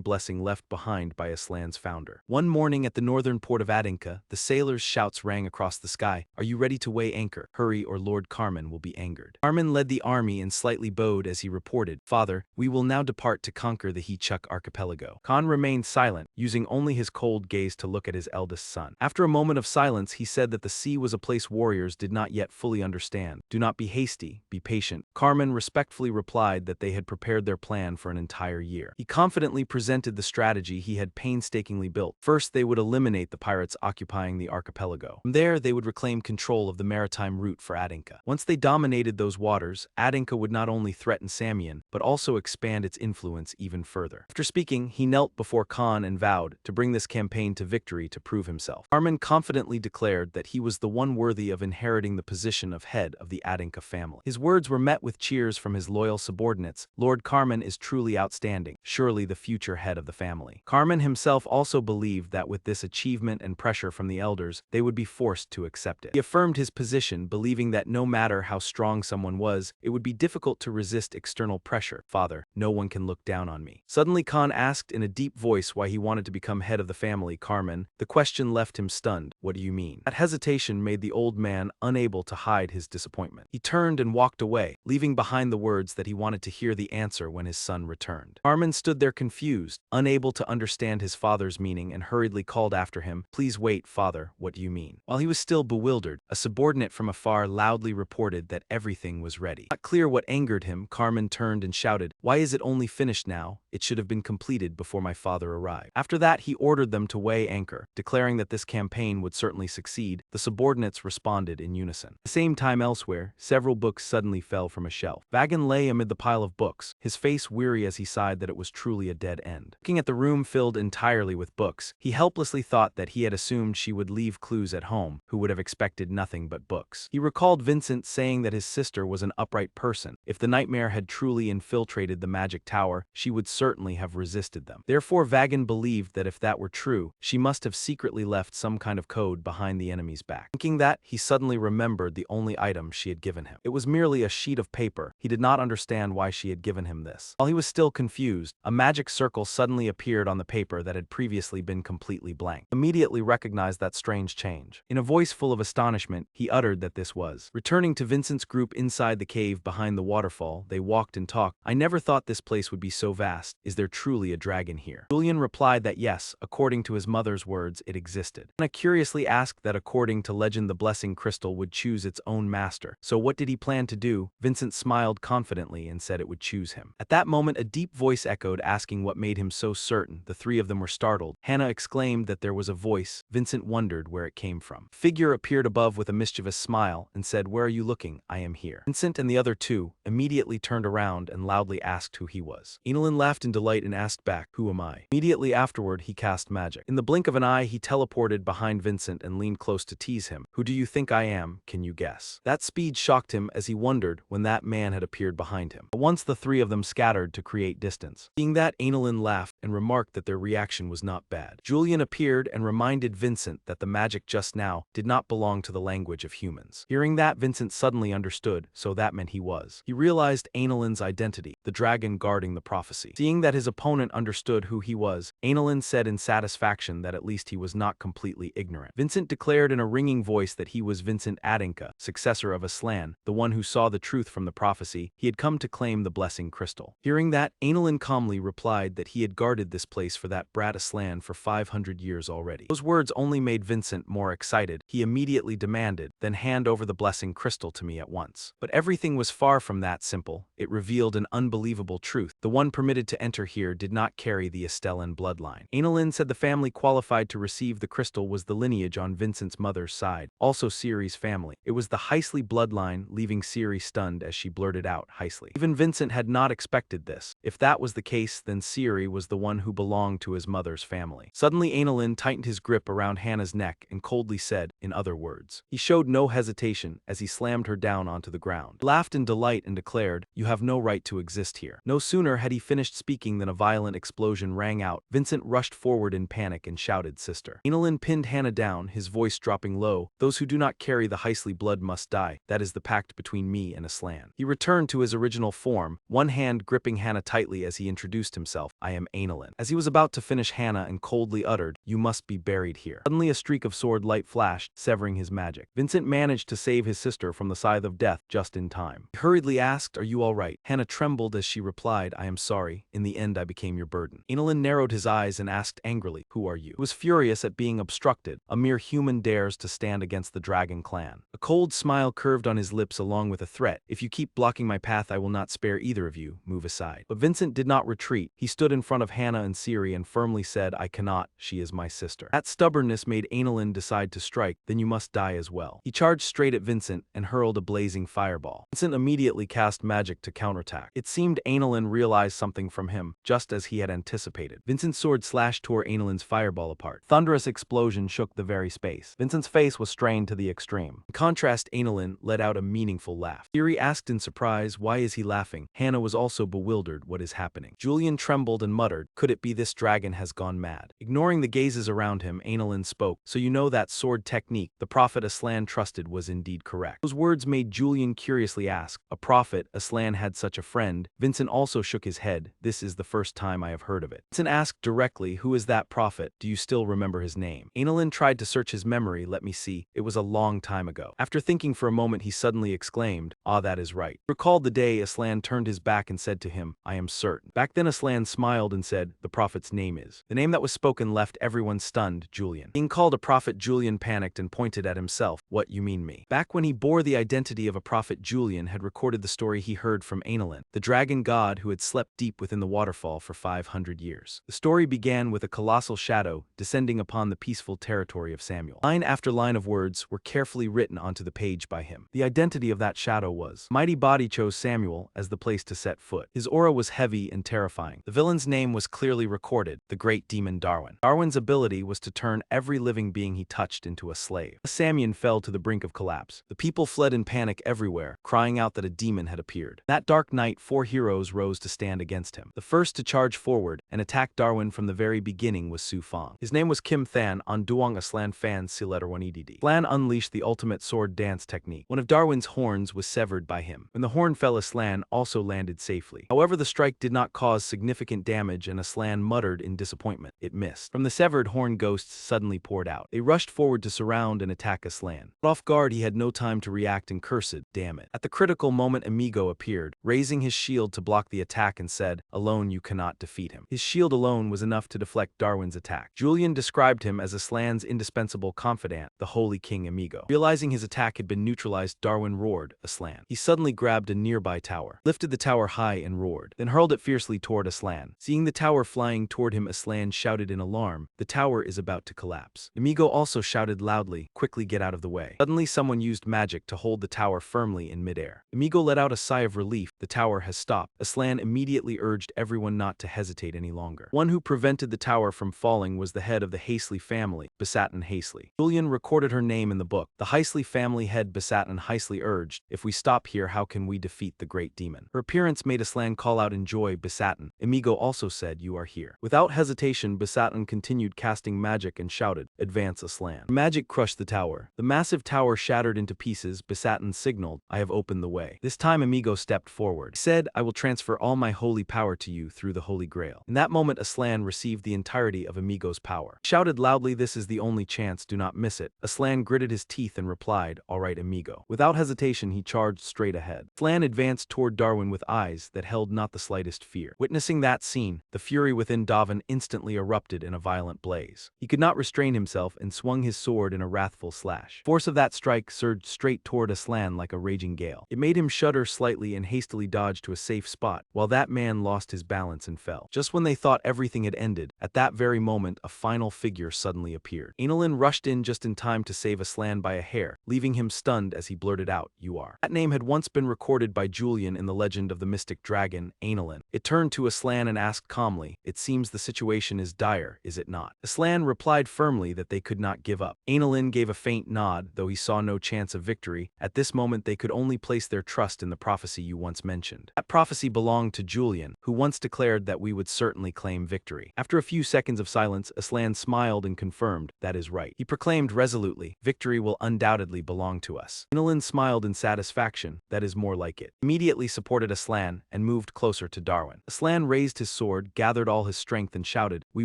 blessing left behind by Aslan's founder. One morning at the northern port of Adinka, the sailors' shouts rang across the sky. "Are you ready to weigh anchor? Hurry or Lord Carmen will be angered." Carmen led the army and slightly bowed as he reported, "Father, we will now depart to conquer the Hichuk archipelago." Khan remained silent, using only his cold gaze to look at his eldest son. After a moment of silence, he said that the sea was a place warriors did not yet fully understand. "Do not be hasty, be patient." Carmen respectfully replied that they had prepared their plan for an entire year. He confidently presented the strategy he had painstakingly built. First, they would eliminate the pirates occupying the archipelago. From there, they would reclaim control of the maritime route for Adinka. Once they dominated those waters, Adinka would not only threaten Samian, but also expand its influence even further. After speaking, he knelt before Khan and vowed to bring this campaign to victory to prove himself. Carmen confidently declared that he was the one worthy of inheriting the position of head of the Adinka family. His words were met with cheers from his loyal subordinates. "Lord Carmen is truly outstanding, surely the future head of the family." Carmen himself also believed that with this achievement and pressure from the elders, they would be forced to accept it. He affirmed his position, believing that no matter how strong someone was, it would be difficult to to resist external pressure. Father, no one can look down on me. Suddenly Khan asked in a deep voice why he wanted to become head of the family. Carmen, the question left him stunned. What do you mean? That hesitation made the old man unable to hide his disappointment. He turned and walked away, leaving behind the words that he wanted to hear the answer when his son returned. Carmen stood there confused, unable to understand his father's meaning, and hurriedly called after him, Please wait, father, what do you mean? While he was still bewildered, a subordinate from afar loudly reported that everything was ready. Not clear what angered him, Carmen turned and shouted, Why is it only finished now? It should have been completed before my father arrived. After that, he ordered them to weigh anchor, declaring that this campaign would certainly succeed. The subordinates responded in unison. At the same time elsewhere, several books suddenly fell from a shelf. Vagan lay amid the pile of books, his face weary as he sighed that it was truly a dead end. Looking at the room filled entirely with books, he helplessly thought that he had assumed she would leave clues at home, who would have expected nothing but books. He recalled Vincent saying that his sister was an upright person. If the nightmare had truly infiltrated the magic tower, she would certainly have resisted them. Therefore, Vagan believed that if that were true, she must have secretly left some kind of code behind the enemy's back. Thinking that, he suddenly remembered the only item she had given him. It was merely a sheet of paper. He did not understand why she had given him this. While he was still confused, a magic circle suddenly appeared on the paper that had previously been completely blank. Immediately recognized that strange change. In a voice full of astonishment, he uttered that this was. Returning to Vincent's group inside the cave behind the waterfall, they walked and talked. I never thought this place would be so vast. Is there truly a dragon here? Julian replied that yes, according to his mother's words, it existed. Anna curiously asked that according to legend the blessing crystal would choose its own master. So what did he plan to do? Vincent smiled confidently and said it would choose him. At that moment, a deep voice echoed, asking what made him so certain. The three of them were startled. Hannah exclaimed that there was a voice. Vincent wondered where it came from. A figure appeared above with a mischievous smile and said, Where are you looking? I am here. Vincent and the other two immediately turned around and loudly asked who he was. Enelin laughed in delight and asked back, Who am I? Immediately afterward, he cast magic. In the blink of an eye, he teleported behind Vincent and leaned close to tease him. Who do you think I am? Can you guess? That speed shocked him as he wondered when that man had appeared behind him. At once the three of them scattered to create distance. Seeing that, Enelin laughed and remarked that their reaction was not bad. Julian appeared and reminded Vincent that the magic just now did not belong to the language of humans. Hearing that, Vincent suddenly understood, so that meant he was. He realized Enelin's identity, the dragon guarding the prophecy. Seeing that his opponent understood who he was, Enelin said in satisfaction that at least he was not completely ignorant. Vincent declared in a ringing voice that he was Vincent Adinka, successor of Aslan, the one who saw the truth from the prophecy. He had come to claim the blessing crystal. Hearing that, Enelin calmly replied that he had guarded this place for that brat Aslan for 500 years already. Those words only made Vincent more excited. He immediately demanded, Then hand over the blessing crystal to me at once. But everything was far from that simple. It revealed an unbelievable truth. The one permitted to enter here did not carry the Estellan bloodline. Enelin said the family qualified to receive the crystal was the lineage on Vincent's mother's side, also Ciri's family. It was the Heisley bloodline, leaving Ciri stunned as she blurted out, Heisley. Even Vincent had not expected this. If that was the case, then Ciri was the one who belonged to his mother's family. Suddenly Enelin tightened his grip around Hannah's neck and coldly said, in other words. He showed no hesitation as he slammed her down onto the ground. He laughed in delight and declared, You have no right to exist here. No sooner had he finished speaking than a violent explosion rang out. Vincent rushed forward in panic and shouted, Sister. Enelin pinned Hannah down, his voice dropping low. Those who do not carry the Heisley blood must die. That is the pact between me and Aslan. He returned to his original form, one hand gripping Hannah tightly as he introduced himself. I am Enelin. As he was about to finish, Hannah and coldly uttered, You must be buried here. Suddenly a streak of sword light flashed, severing his magic. Vincent managed to save his sister from the scythe of death just in time. He hurriedly asked, Are you all right? Hannah trembled as she replied, I am sorry. In the end I became your burden. Enelin narrowed his eyes and asked angrily, Who are you? He was furious at being obstructed. A mere human dares to stand against the dragon clan. A cold smile curved on his lips along with a threat. If you keep blocking my path, I will not spare either of you. Move aside. But Vincent did not retreat. He stood in front of Hannah and Ciri and firmly said, I cannot. She is my sister. That stubbornness made Enelin decide to strike. Then you must die as well. He charged straight at Vincent and hurled a blazing fireball. Vincent immediately cast magic to counterattack. It seemed Enelin realized something from him, just as he had anticipated. Vincent's sword slashed tore Enelin's fireball apart. Thunderous explosion shook the very space. Vincent's face was strained to the extreme. In contrast, Enelin let out a meaningful laugh. Ciri asked in surprise, Why is he laughing? Hannah was also bewildered. What is happening? Julian trembled and muttered, Could it be this dragon has gone mad? Ignoring the gazes around him, Enelin spoke, So you know that sword technique the prophet Aslan trusted was indeed correct. Those words made Julian curiously ask, A prophet Aslan had such a friend. Vincent also shook his head. This is the first time I have heard of it. Vincent asked directly, who is that prophet? Do you still remember his name? Anilin tried to search his memory. Let me see. It was a long time ago. After thinking for a moment, he suddenly exclaimed, ah, that is right. He recalled the day Aslan turned his back and said to him, I am certain. Back then Aslan smiled and said, the prophet's name is. The name that was spoken left everyone stunned, Julian. Being called a prophet, Julian panicked and pointed at himself. What, you mean me? Back when he bore the identity of a prophet, Julian had recorded the story he heard from Anilin, the dragon god who had slept deep within the waterfall for 500 years. The story began with a colossal shadow descending upon the peaceful territory of Samuel. Line after line of words were carefully written onto the page by him. The identity of that shadow was. Mighty body chose Samuel as the place to set foot. His aura was heavy and terrifying. The villain's name was clearly recorded, the great demon Darwin. Darwin's ability was to turn every living being he touched into a slave. Samian fell to the brink of collapse. The people fled in panic everywhere, crying out that a demon had appeared. That dark night, 4 heroes rose to stand against him. The first to charge forward and attack Darwin from the very beginning was Su Fong. His name was Kim Than on Duong Aslan Fan Siletter 1EDD. Flan unleashed the ultimate sword dance technique. One of Darwin's horns was severed by him. When the horn fell, Aslan also landed safely. However, the strike did not cause significant damage and Aslan muttered in disappointment. It missed. From the severed horn, ghosts suddenly poured out. They rushed forward to surround and attack Aslan. But off guard, he had no time to react and cursed, damn it. At the critical moment, Amigo appeared, raising his shield to block the attack and said, alone you cannot defeat him. His shield alone was enough to deflect Darwin's attack. Julian described him as Aslan's indispensable confidant, the Holy King Amigo. Realizing his attack had been neutralized, Darwin roared, Aslan. He suddenly grabbed a nearby tower, lifted the tower high and roared, then hurled it fiercely toward Aslan. Seeing the tower flying toward him, Aslan shouted in alarm, the tower is about to collapse. Amigo also shouted loudly, quickly get out of the way. Suddenly someone used magic to hold the tower firmly in midair. Amigo let out a sigh of relief. The tower has stopped. Aslan immediately urged everyone not to hesitate any longer. One who prevented the tower from falling was the head of the Heisley family, Besatin Heisley. Julian recorded her name in the book. The Heisley family head Besatin Heisley urged, if we stop here, how can we defeat the great demon? Her appearance made Aslan call out in joy, Besatin. Amigo also said, you are here. Without hesitation, Besatin continued casting magic and shouted, advance Aslan. Magic crushed the tower. The massive tower shattered into pieces. Besatin signaled, I have opened the way. This time Amigo stepped forward. He said, I will transfer all my holy power to you through the Holy Grail. In that moment, Aslan received the entirety of Amigo's power. He shouted loudly, this is the only chance, do not miss it. Aslan gritted his teeth and replied, all right, Amigo. Without hesitation, he charged straight ahead. Aslan advanced toward Darwin with eyes that held not the slightest fear. Witnessing that scene, the fury within Darwin instantly erupted in a violent blaze. He could not restrain himself and swung his sword in a wrathful slash. Force of that strike surged straight toward Aslan like a raging gale. It made him shudder slightly and hastily dodge to a safe spot, while that man lost his balance and fell. Just when they thought everything had ended, at that very moment a final figure suddenly appeared. Anilin rushed in just in time to save Aslan by a hair, leaving him stunned as he blurted out, you are. That name had once been recorded by Julian in the legend of the mystic dragon, Anilin. It turned to Aslan and asked calmly, it seems the situation is dire, is it not? Aslan replied firmly that they could not give up. Anilin gave a faint nod, though he saw no chance of victory. At this moment they could only place their trust in the prophecy you once mentioned. That prophecy belonged to Julian, who once declared that we would certainly claim victory. After a few seconds of silence, Aslan smiled and confirmed, that is right. He proclaimed resolutely, victory will undoubtedly belong to us. Anilin smiled in satisfaction, that is more like it. Immediately supported Aslan and moved closer to Darwin. Aslan raised his sword, gathered all his strength and shouted, we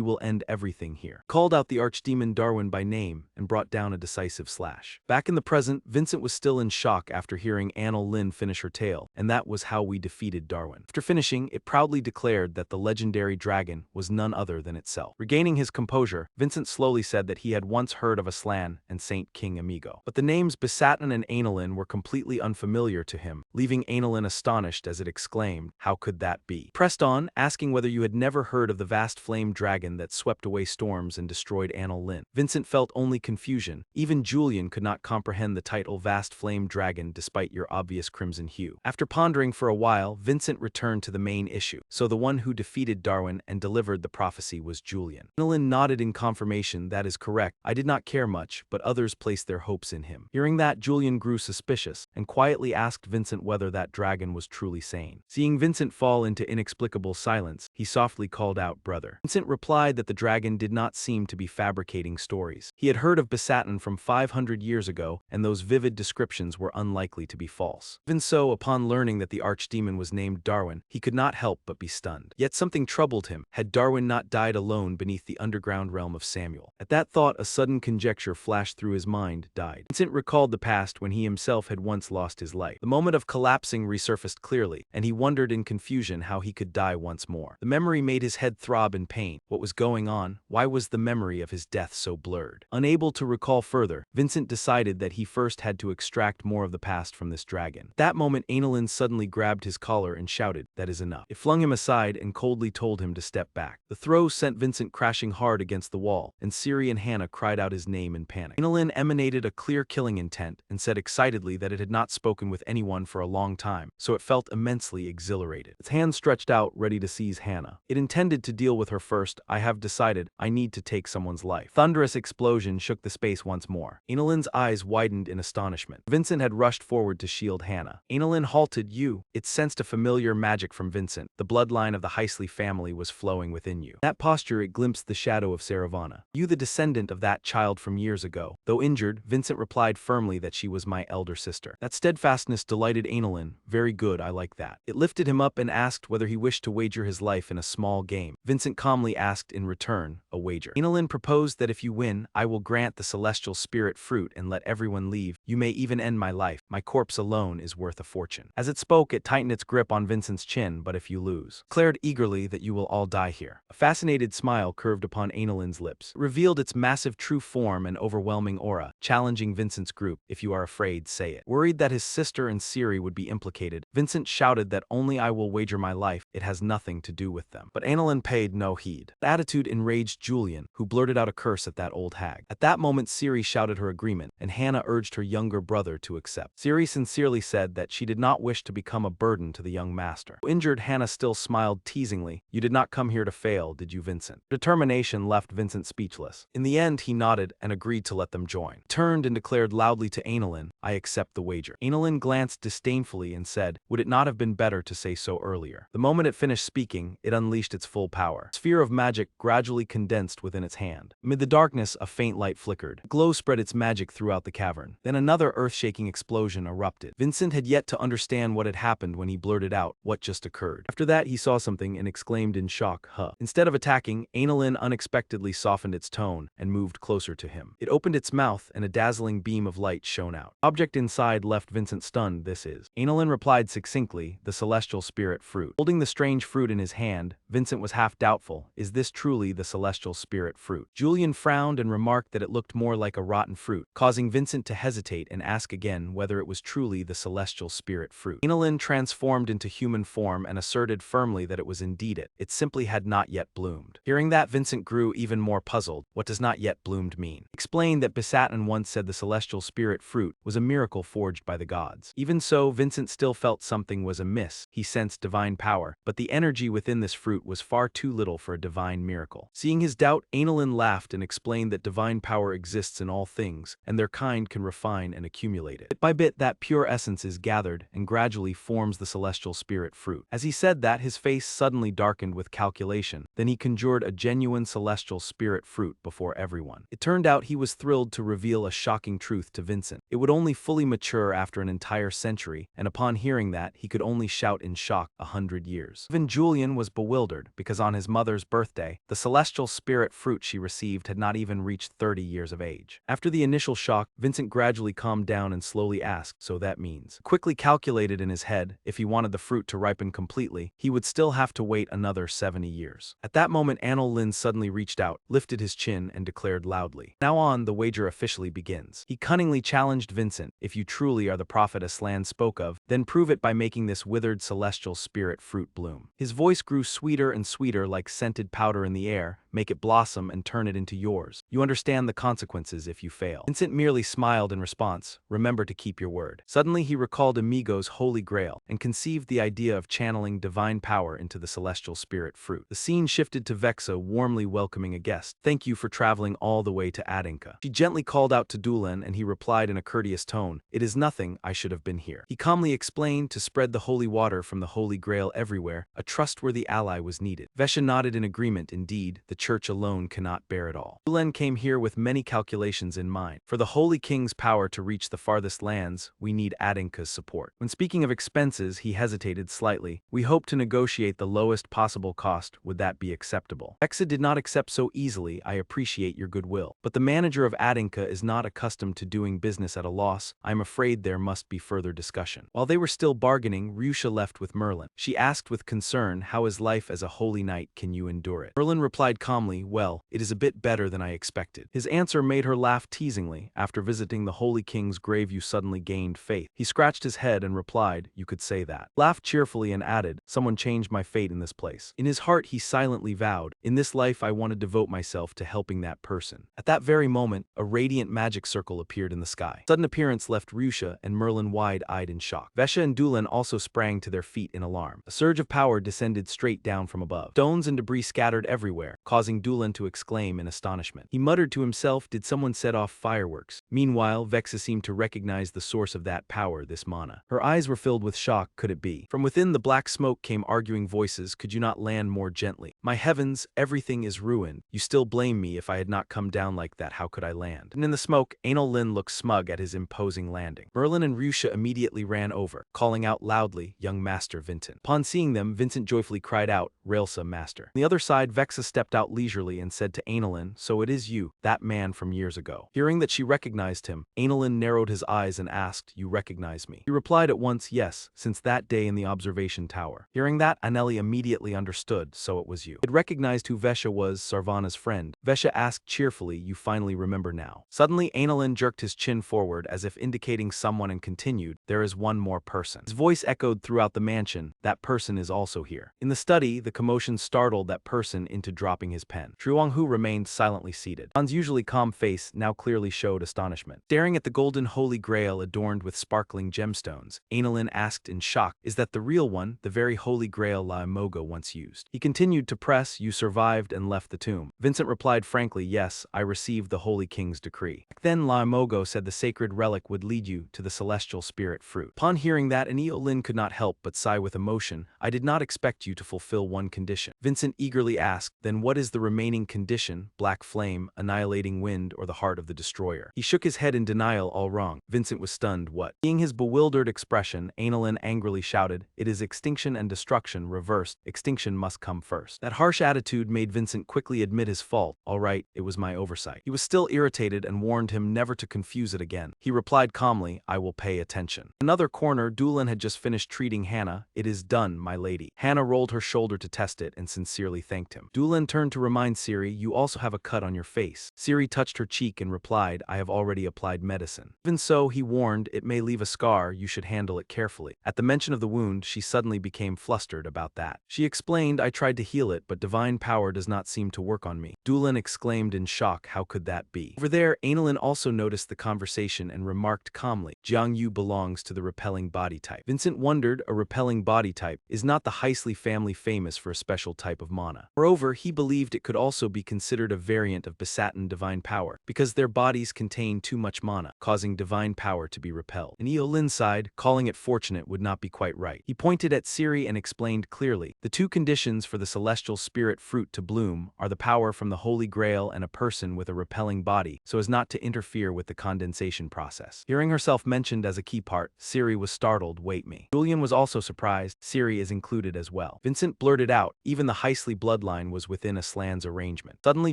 will end everything here. Called out the archdemon Darwin by name and brought down a decisive slash. Back in the present, Vincent was still in shock after hearing Annal Lin finish her tale, and that was how we defeated Darwin. After finishing, it proudly declared that the legendary dragon was none other than itself. Regaining his composure, Vincent slowly said that he had once heard of Aslan and Saint King Amigo. But the names Besatin and Anilin were completely unfamiliar to him, leaving Anilin astonished as it exclaimed, how could that be? Pressed on, asking whether you had never heard of the vast flame dragon that swept away storms and destroyed Annal Lin. Vincent felt only confusion. Even Julian could not comprehend the title Vast Flame Dragon despite your obvious crimson hue. After pondering for a while, Vincent returned to the main issue. So the one who defeated Darwin and delivered the prophecy was Julian. Annalyn nodded in confirmation, that is correct. I did not care much, but others placed their hopes in him. Hearing that, Julian grew suspicious and quietly asked Vincent whether that dragon was truly sane. Seeing Vincent fall into inexplicable silence, he softly called out, brother. Vincent replied that the dragon did not seem to be fabricating stories. He had heard of Besatin from 500 years ago, and those vivid descriptions were unlikely to be false. Even so, upon learning that the archdemon was named Darwin, he could not help but be stunned. Yet something troubled him. Had Darwin not died alone beneath the underground realm of Samuel? At that thought, a sudden conjecture flashed through his mind. Died. Vincent recalled the past when he himself had once lost his life. The moment of collapsing resurfaced clearly, and he wondered in confusion how he could die once more. The memory made his head throb in pain. What was going on? Why was the memory of his death so blurred? Unable to recall further, Vincent decided that he first had to extract more of the past from this dragon. At that moment, Anilin suddenly grabbed his collar and shouted, "That is enough." It flung him aside and coldly told him to step back. The throw sent Vincent crashing hard against the wall, and Siri and Hannah cried out his name in panic. Anilin emanated a clear killing intent and said excitedly that it had not spoken with anyone for a long time, so it felt immensely exhilarated. Its hand stretched out, ready to seize Hannah. It intended to deal with her first. "I have decided. I need to take someone's life." Thunderous explosion shook the space once more. Anilin's eyes widened in astonishment. Vincent had rushed forward to shield Hannah. Anilin halted. "You." It sensed a familiar magic from Vincent. The bloodline of the Heisley family was flowing within you. That posture, it glimpsed the shadow of Saravana. "You, the descendant of that child from years ago." Though injured, Vincent replied firmly that she was my elder sister. That steadfastness delighted Anilin. "Very good, I like that." It lifted him up and asked whether he wished to wager his life in a small game. Vincent calmly asked in return, "A wager." Anilin proposed that if you win, I will grant the celestial spirit fruit and let everyone leave. You may even end my life. My corpse alone is worth a fortune. As it spoke, it tightened its grip on Vincent's chin. "But if you lose," declared eagerly, "that you will all die here." A fascinated smile curved upon Anilin's lips. It revealed its massive true form and overwhelming aura, challenging Vincent's group. "If you are afraid, say it." Worried that his sister and Siri would be implicated, Vincent shouted that only I will wager my life. It has nothing to do with them. But Anilin paid no heed. The attitude enraged Julian, who blurted out a curse at that old hag. At that moment, Siri shouted her agreement, and Hannah urged her younger brother to accept. Siri sincerely said that she did not wish to become a burden to the young master. Injured, Hannah still smiled teasingly. "You did not come here to fail, did you, Vincent?" Determination left Vincent speechless. In the end, he nodded and agreed to let them join. He turned and declared loudly to Anilin, "I accept the wager." Anilin glanced disdainfully and said, "Would it not have been better to say so earlier?" The moment it finished speaking, it unleashed its full power. A sphere of magic gradually condensed within its hand. Amid the darkness, a faint light flickered. A glow spread its magic throughout the cavern. Then another earth-shaking explosion erupted. Vincent had yet to understand what had happened when he blurted out, "What just occurred?" After that, he saw something and exclaimed in shock, "Huh." Instead of attacking, Anilin unexpectedly softened its tone and moved closer to him. It opened its mouth and a dazzling beam of light shone out. The object inside left Vincent stunned. "This is." Anilin replied succinctly, "The celestial spirit fruit." Holding the strange fruit in his hand, Vincent was half doubtful. Is this truly the celestial spirit fruit? Julian frowned and remarked that it looked more like a rotten fruit, causing Vincent to hesitate and ask again whether it was truly the celestial spirit fruit. Anilin transformed into human form and asserted firmly that it was indeed it. It simply had not yet bloomed. Hearing that, Vincent grew even more puzzled. What does not yet bloomed mean? Explained that Bisatan once said the celestial spirit fruit was a miracle forged by the gods. Even so, Vincent still felt something was amiss. He sensed divine power, but the energy within this fruit was far too little for a divine miracle. Seeing his doubt, Anilin laughed and explained that divine power exists in all things, and their kind can refine and accumulate it. Bit by bit, that pure essence is gathered and gradually forms the celestial spirit fruit. As he said that, his face suddenly darkened with calculation. Then he conjured a genuine celestial spirit fruit before everyone. It turned out he was thrilled to reveal a shocking truth to Vincent. It would only fully mature after an entire century, and upon hearing that, he could only shout in shock, 100 years. Even Julian was bewildered, because on his mother's birthday, the celestial spirit fruit she received had not even reached 30 years of age. After the initial shock, Vincent gradually calmed down and slowly asked, "So that means?" Quickly calculated in his head, if he wanted the fruit to ripen completely, he would still have to wait another 70 years. At that moment, Anilin suddenly reached out, lifted his chin, and declared loudly, "Now on, the wager officially begins." He cunningly challenged Vincent, "If you truly are the prophet Aslan spoke of, then prove it by making this withered celestial spirit fruit bloom." His voice grew sweeter and sweeter like scented powder in the air. "Make it blossom and turn it into yours. You understand the consequences if you fail." Vincent merely smiled in response, "Remember to keep your word." Suddenly he recalled Amigo's holy grail and conceived the idea of channeling divine power into the celestial spirit fruit. The scene shifted to Vexa warmly welcoming a guest. "Thank you for traveling all the way to Adinka." She gently called out to Dulan and he replied in a courteous tone, "It is nothing, I should have been here." He calmly explained to spread the holy water from the holy grail everywhere. A trustworthy ally was needed. Vesha nodded in agreement. Indeed, the church alone cannot bear it all. Dulen came here with many calculations in mind. For the Holy King's power to reach the farthest lands, we need Adinka's support. When speaking of expenses, he hesitated slightly. We hope to negotiate the lowest possible cost. Would that be acceptable? Vexa did not accept so easily. I appreciate your goodwill. But the manager of Adinka is not accustomed to doing business at a loss. I'm afraid there must be further discussion. While they were still bargaining, Ryusha left with Merlin. She asked with concern, how is life as a holy knight? Can you endure it? Merlin replied calmly, well, it is a bit better than I expected. His answer made her laugh teasingly. After visiting the Holy King's grave you suddenly gained faith. He scratched his head and replied, you could say that. Laughed cheerfully and added, someone changed my fate in this place. In his heart he silently vowed, in this life I want to devote myself to helping that person. At that very moment, a radiant magic circle appeared in the sky. Sudden appearance left Ryusha and Merlin wide-eyed in shock. Vesha and Dulen also sprang to their feet in alarm. A surge of power descended straight down from above. Stones and debris scattered everywhere, causing Dulen to exclaim in astonishment. He muttered to himself, did someone set off fireworks? Meanwhile, Vexa seemed to recognize the source of that power, this mana. Her eyes were filled with shock. Could it be? From within the black smoke came arguing voices. Could you not land more gently? My heavens, everything is ruined. You still blame me. If I had not come down like that, how could I land? And in the smoke, Anal Lin looked smug at his imposing landing. Merlin and Ryusha immediately ran over, calling out loudly, young Master Vincent. Upon seeing them, Vincent joyfully cried out, Railsa, Master. On the other side, Vexa stepped out leisurely and said to Analin, so it is you, that man from years ago. Hearing that she recognized him, Analin narrowed his eyes and asked, you recognize me? He replied at once, yes, since that day in the observation tower. Hearing that, Aneli immediately understood, so it was you. He had recognized who Vesha was, Sarvana's friend. Vesha asked cheerfully, you finally remember now. Suddenly, Analin jerked his chin forward as if indicating someone and continued, there is one more person. His voice echoed throughout the mansion, that person is also here. In the study, the commotion startled that person into dropping his pen. Shuanghu remained silently seated. Han's usually calm face now clearly showed astonishment. Staring at the golden holy grail adorned with sparkling gemstones, Analin asked in shock, is that the real one, the very holy grail La Imoga once used? He continued to press, you survived and left the tomb. Vincent replied frankly, yes, I received the Holy King's decree. Back then La Imoga said the sacred relic would lead you to the celestial spirit fruit. Upon hearing that, Lin could not help but sigh with emotion. I did not expect you to fulfill one condition. Vincent eagerly asked, then what is the remaining condition? Black flame, annihilating wind, or the heart of the destroyer? He shook his head in denial, all wrong. Vincent was stunned. What? Seeing his bewildered expression, Analin angrily shouted, it is extinction and destruction reversed. Extinction must come first. That harsh attitude made Vincent quickly admit his fault. All right, it was my oversight. He was still irritated and warned him never to confuse it again. He replied calmly, I will pay attention. In another corner, Dulen had just finished treating Hannah. It is done, my lady. Hannah rolled her shoulder to test it and sincerely thanked him. Dulen turned to remind Siri, you also have a cut on your face. Siri touched her cheek and replied, I have already applied medicine. Even so, he warned, it may leave a scar, you should handle it carefully. At the mention of the wound, she suddenly became flustered about that. She explained, I tried to heal it, but divine power does not seem to work on me. Dulen exclaimed in shock, how could that be? Over there, Analin also noticed the conversation and remarked calmly, Jiang Yu belongs to the repelling body type. Vincent wondered, a repelling body type is not the Heisley family famous for a special type of mana. Moreover, he believed it could also be considered a variant of Besatin divine power, because their bodies contain too much mana, causing divine power to be repelled. And Lin sighed, calling it fortunate would not be quite right. He pointed at Siri and explained clearly, the two conditions for the celestial spirit fruit to bloom are the power from the Holy Grail and a person with a repelling body, so as not to interfere with the condensation process. Hearing herself mentioned as a key part, Siri was startled, wait me. Julian was also surprised, Siri is included as well. Vincent blurted out, even the Heisley bloodline was within Aslan's arrangement. Suddenly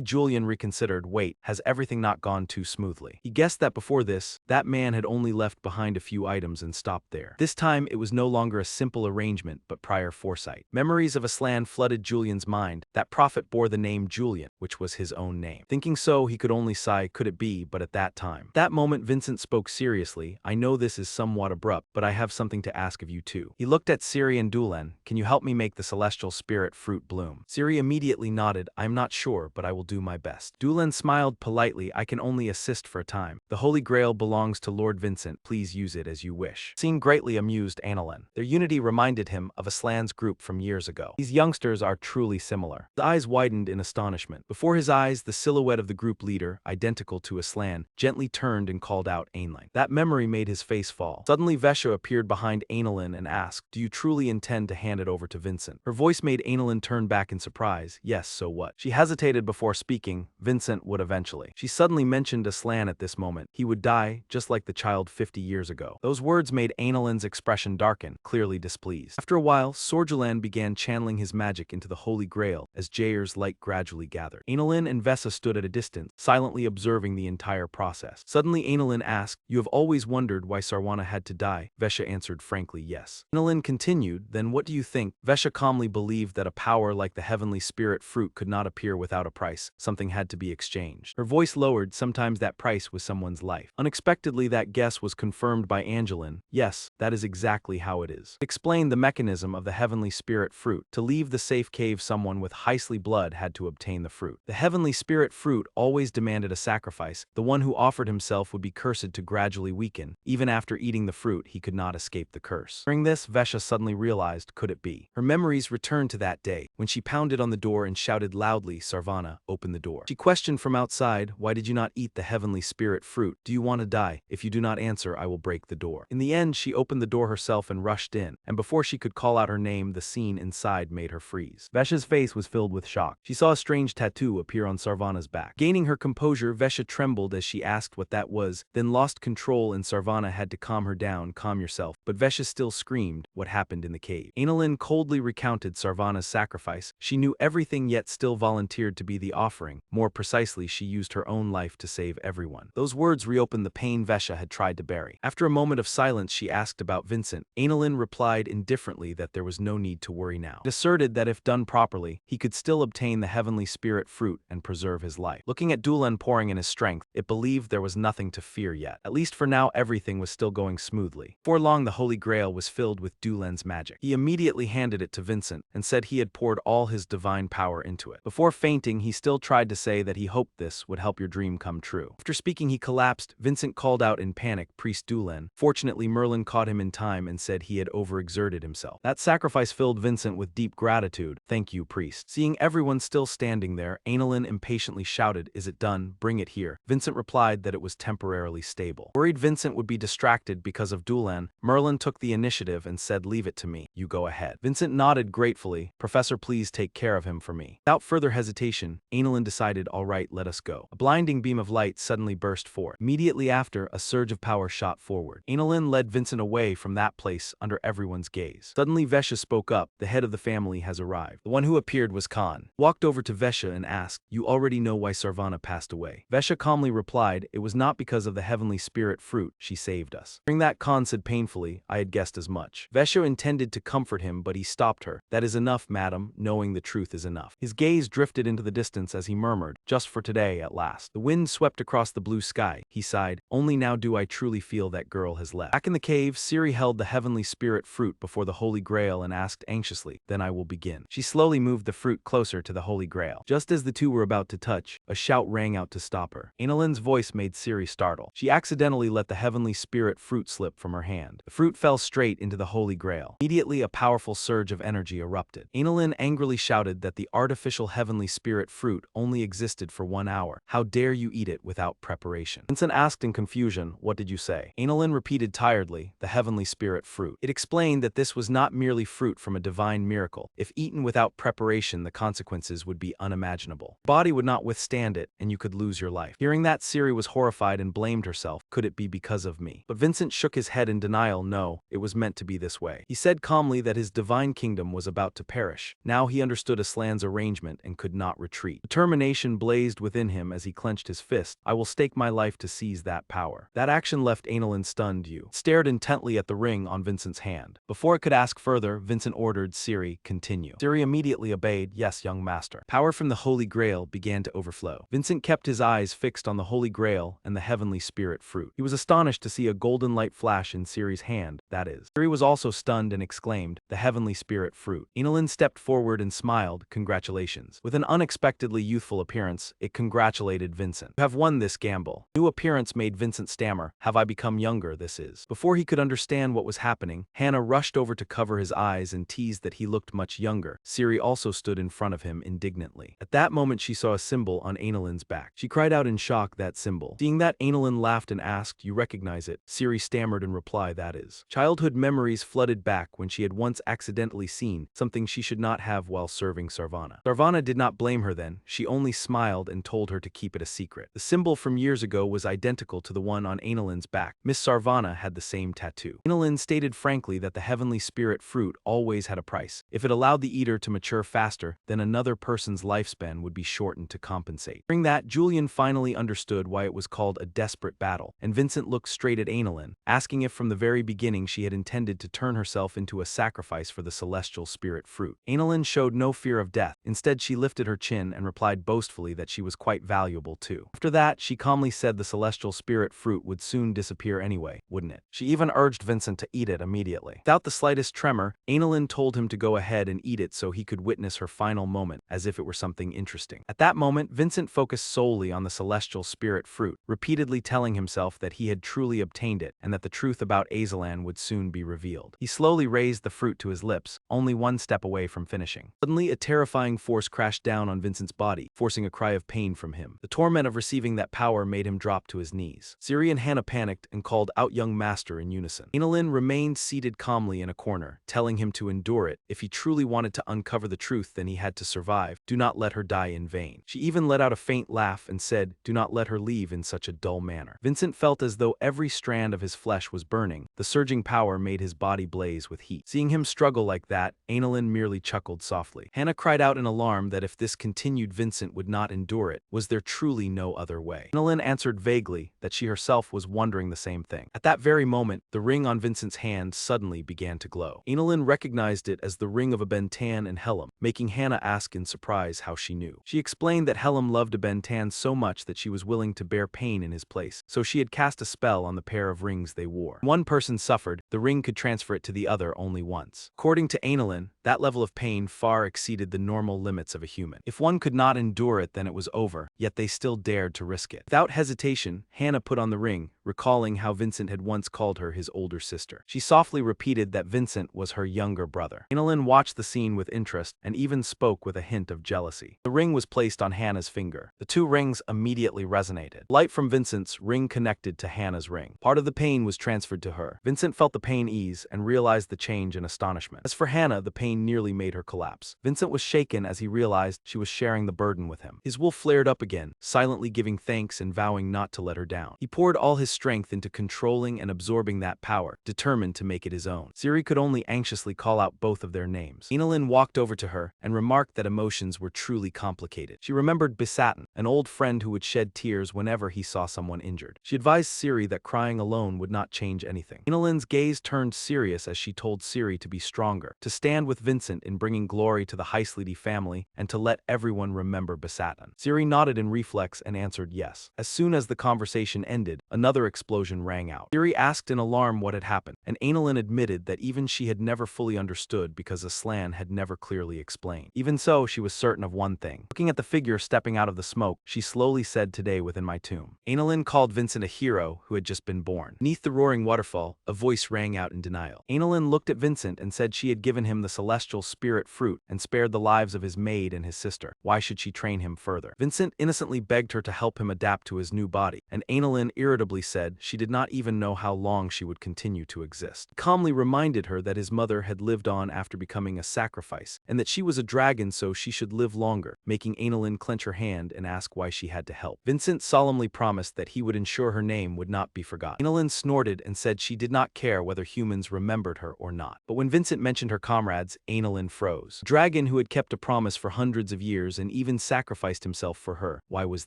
Julian reconsidered, wait, has everything not gone too smoothly? He guessed that before this, that man had only left behind a few items and stopped there. This time it was no longer a simple arrangement but prior foresight. Memories of Aslan flooded Julian's mind. That prophet bore the name Julian, which was his own name. Thinking so, he could only sigh, could it be, but at that time. That moment Vincent spoke seriously, I know this is somewhat abrupt, but I have something to ask of you too. He looked at Siri and Dulen, can you help me make the celestial spirit fruit bloom? Siri immediately nodded, I am not sure, but I will do my best. Dulen smiled politely, I can only assist for a time. The Holy Grail belongs to Lord Vincent, please use it as you wish. Seemed greatly amused Analin. Their unity reminded him of Aslan's group from years ago. These youngsters are truly similar. His eyes widened in astonishment. Before his eyes, the silhouette of the group leader, identical to Aslan, gently turned and called out Ainlin. That memory made his face fall. Suddenly Vesha appeared behind Analin and asked, do you truly intend to hand it over to Vincent? Her voice made Analin turn back in surprise, yes, so what? what? She hesitated before speaking. Vincent would eventually. She suddenly mentioned Aslan at this moment. He would die, just like the child 50 years ago. Those words made Anelin's expression darken, clearly displeased. After a while, Sorgelan began channeling his magic into the Holy Grail as Jair's light gradually gathered. Anelin and Vessa stood at a distance, silently observing the entire process. Suddenly Anelin asked, "You have always wondered why Sarwana had to die?" Vesha answered frankly, "Yes." Anelin continued, "Then what do you think?" Vesha calmly believed that a power like the heavenly spirit fruit could not appear without a price. Something had to be exchanged. Her voice lowered. Sometimes that price was someone's life. Unexpectedly, that guess was confirmed by Angelin. "Yes, that is exactly how it is." It explained the mechanism of the heavenly spirit fruit. To leave the safe cave, someone with Heisli blood had to obtain the fruit. The heavenly spirit fruit always demanded a sacrifice. The one who offered himself would be cursed to gradually weaken. Even after eating the fruit, he could not escape the curse. During this, Vesha suddenly realized, could it be? Her memories returned to that day, when she pounded on the door and shouted loudly, "Sarvana, open the door." She questioned from outside, "Why did you not eat the heavenly spirit fruit? Do you want to die? If you do not answer, I will break the door." In the end, she opened the door herself and rushed in, and before she could call out her name, the scene inside made her freeze. Vesha's face was filled with shock. She saw a strange tattoo appear on Sarvana's back. Gaining her composure, Vesha trembled as she asked what that was, then lost control and Sarvana had to calm her down. "Calm yourself." But Vesha still screamed. What happened in the cave? Anelin coldly recounted Sarvana's sacrifice. She knew everything yet still volunteered to be the offering. More precisely, she used her own life to save everyone. Those words reopened the pain Vesha had tried to bury. After a moment of silence, she asked about Vincent. Anelin replied indifferently that there was no need to worry now. It asserted that if done properly, he could still obtain the heavenly spirit fruit and preserve his life. Looking at Dulan pouring in his strength, it believed there was nothing to fear yet. At least for now, everything was still going smoothly. Before long, the Holy Grail was filled with Dulan's magic. He immediately handed it to Vincent and said he had poured all his divine power into it. Before fainting, he still tried to say that he hoped this would help your dream come true. After speaking, he collapsed. Vincent called out in panic, "Priest Dulan." Fortunately, Merlin caught him in time and said he had overexerted himself. That sacrifice filled Vincent with deep gratitude. "Thank you, priest." Seeing everyone still standing there, Anelin impatiently shouted, "Is it done? Bring it here." Vincent replied that it was temporarily stable. Worried Vincent would be distracted because of Dulan, Merlin took the initiative and said, "Leave it to me. You go ahead." Vincent nodded gratefully. "Professor, please take care of him for me." Without further hesitation, Anelin decided, "All right, let us go." A blinding beam of light suddenly burst forth. Immediately after, a surge of power shot forward. Anelin led Vincent away from that place under everyone's gaze. Suddenly Vesha spoke up, "The head of the family has arrived." The one who appeared was Khan. He walked over to Vesha and asked, "You already know why Sarvana passed away?" Vesha calmly replied, "It was not because of the heavenly spirit fruit. She saved us." Hearing that, Khan said painfully, "I had guessed as much." Vesha intended to comfort him, but he stopped her. "That is enough, madam. Knowing the truth is enough." His gaze drifted into the distance as he murmured, "Just for today, at last." The wind swept across the blue sky. He sighed, "Only now do I truly feel that girl has left." Back in the cave, Ciri held the heavenly spirit fruit before the Holy Grail and asked anxiously, "Then I will begin." She slowly moved the fruit closer to the Holy Grail. Just as the two were about to touch, a shout rang out to stop her. Anelin's voice made Ciri startle. She accidentally let the heavenly spirit fruit slip from her hand. The fruit fell straight into the Holy Grail. Immediately, a powerful surge of energy erupted. Anelin angrily shouted that the artificial heavenly spirit fruit only existed for 1 hour. "How dare you eat it without preparation?" Vincent asked in confusion, "What did you say?" Anelin repeated tiredly, "The heavenly spirit fruit." It explained that this was not merely fruit from a divine miracle. If eaten without preparation, the consequences would be unimaginable. The body would not withstand it, and you could lose your life. Hearing that, Ciri was horrified and blamed herself. "Could it be because of me?" But Vincent shook his head in denial. "No, it was meant to be this way." He said calmly that his divine kingdom was about to perish. Now he understood Aslan's arrangement and could not retreat. Determination blazed within him as he clenched his fist. "I will stake my life to seize that power." That action left Anelin stunned. You stared intently at the ring on Vincent's hand. Before it could ask further, Vincent ordered, "Ciri, continue." Ciri immediately obeyed. "Yes, young master." Power from the Holy Grail began to overflow. Vincent kept his eyes fixed on the Holy Grail and the heavenly spirit fruit. He was astonished to see a golden light flash in Ciri's hand, that is. Ciri was also stunned and exclaimed, "The heavenly spirit fruit." Anelin stepped forward and smiled, "Congratulations." With an unexpectedly youthful appearance, it congratulated Vincent. "You have won this gamble." New appearance made Vincent stammer, "Have I become younger, this is." Before he could understand what was happening, Hannah rushed over to cover his eyes and teased that he looked much younger. Ciri also stood in front of him indignantly. At that moment, she saw a symbol on Anelin's back. She cried out in shock, "That symbol." Seeing that, Anelin laughed and asked, "You recognize it?" Ciri stammered in reply, "That is." Childhood memories flooded back when she had once accidentally seen something she should not have while serving Sarvana. Sarvana Sarvana did not blame her then, she only smiled and told her to keep it a secret. The symbol from years ago was identical to the one on Anilin's back. Miss Sarvana had the same tattoo. Anilin stated frankly that the heavenly spirit fruit always had a price. If it allowed the eater to mature faster, then another person's lifespan would be shortened to compensate. During that, Julian finally understood why it was called a desperate battle, and Vincent looked straight at Anilin, asking if from the very beginning she had intended to turn herself into a sacrifice for the celestial spirit fruit. Anilin showed no fear of death. Instead, she lifted her chin and replied boastfully that she was quite valuable too. After that, she calmly said the celestial spirit fruit would soon disappear anyway, wouldn't it? She even urged Vincent to eat it immediately. Without the slightest tremor, Anilin told him to go ahead and eat it so he could witness her final moment, as if it were something interesting. At that moment, Vincent focused solely on the celestial spirit fruit, repeatedly telling himself that he had truly obtained it and that the truth about Azalan would soon be revealed. He slowly raised the fruit to his lips, only one step away from finishing. Suddenly, a terrifying force crashed down on Vincent's body, forcing a cry of pain from him. The torment of receiving that power made him drop to his knees. Siri and Hannah panicked and called out young master in unison. Anilin remained seated calmly in a corner, telling him to endure it. If he truly wanted to uncover the truth, then he had to survive. Do not let her die in vain. She even let out a faint laugh and said, do not let her leave in such a dull manner. Vincent felt as though every strand of his flesh was burning. The surging power made his body blaze with heat. Seeing him struggle like that, Anilin merely chuckled softly. Hannah cried out in alarm that if this continued, Vincent would not endure it. Was there truly no other way? Anilin answered vaguely that she herself was wondering the same thing. At that very moment, the ring on Vincent's hand suddenly began to glow. Anilin recognized it as the ring of Abentan and Hellam, making Hannah ask in surprise how she knew. She explained that Hellam loved Abentan so much that she was willing to bear pain in his place, so she had cast a spell on the pair of rings they wore. When one person suffered, the ring could transfer it to the other only once. According to Anilin, that level of pain far exceeded the normal limits of a human. If one could not endure it, then it was over, yet they still dared to risk it. Without hesitation, Hannah put on the ring, recalling how Vincent had once called her his older sister. She softly repeated that Vincent was her younger brother. Anilin watched the scene with interest and even spoke with a hint of jealousy. The ring was placed on Hannah's finger. The two rings immediately resonated. Light from Vincent's ring connected to Hannah's ring. Part of the pain was transferred to her. Vincent felt the pain ease and realized the change in astonishment. As for Hannah, the pain nearly made her collapse. Vincent was shaken as he realized she was sharing the burden with him. His wolf flared up again, silently giving thanks and vowing not to let her down. He poured all his strength into controlling and absorbing that power, determined to make it his own. Siri could only anxiously call out both of their names. Anilin walked over to her and remarked that emotions were truly complicated. She remembered Bisatan, an old friend who would shed tears whenever he saw someone injured. She advised Siri that crying alone would not change anything. Anilin's gaze turned serious as she told Siri to be stronger, to stand with Vincent in bringing glory to the Heisledy family, and to let everyone remember Bisatan. Siri nodded in reflex and answered yes. As soon as the conversation ended, another explosion rang out. Siri asked in alarm what had happened, and Anilin admitted that even she had never fully understood because Aslan had never clearly explained. Even so, she was certain of one thing. Looking at the figure stepping out of the smoke, she slowly said, "Today within my tomb." Anilin called Vincent a hero who had just been born. Beneath the roaring waterfall, a voice rang out in denial. Anilin looked at Vincent and said she had given him the celestial spirit fruit and spared the lives of his maid and his sister. Why should she train him further? Vincent innocently begged her to help him adapt to his new body, and Anilin irritably said she did not even know how long she would continue to exist. He calmly reminded her that his mother had lived on after becoming a sacrifice, and that she was a dragon so she should live longer, making Anilin clench her hand and ask why she had to help. Vincent solemnly promised that he would ensure her name would not be forgotten. Anilin snorted and said she did not care whether humans remembered her or not. But when Vincent mentioned her comrades, Anilin froze. A dragon who had kept a promise for hundreds of years and even sacrificed himself for her. Why was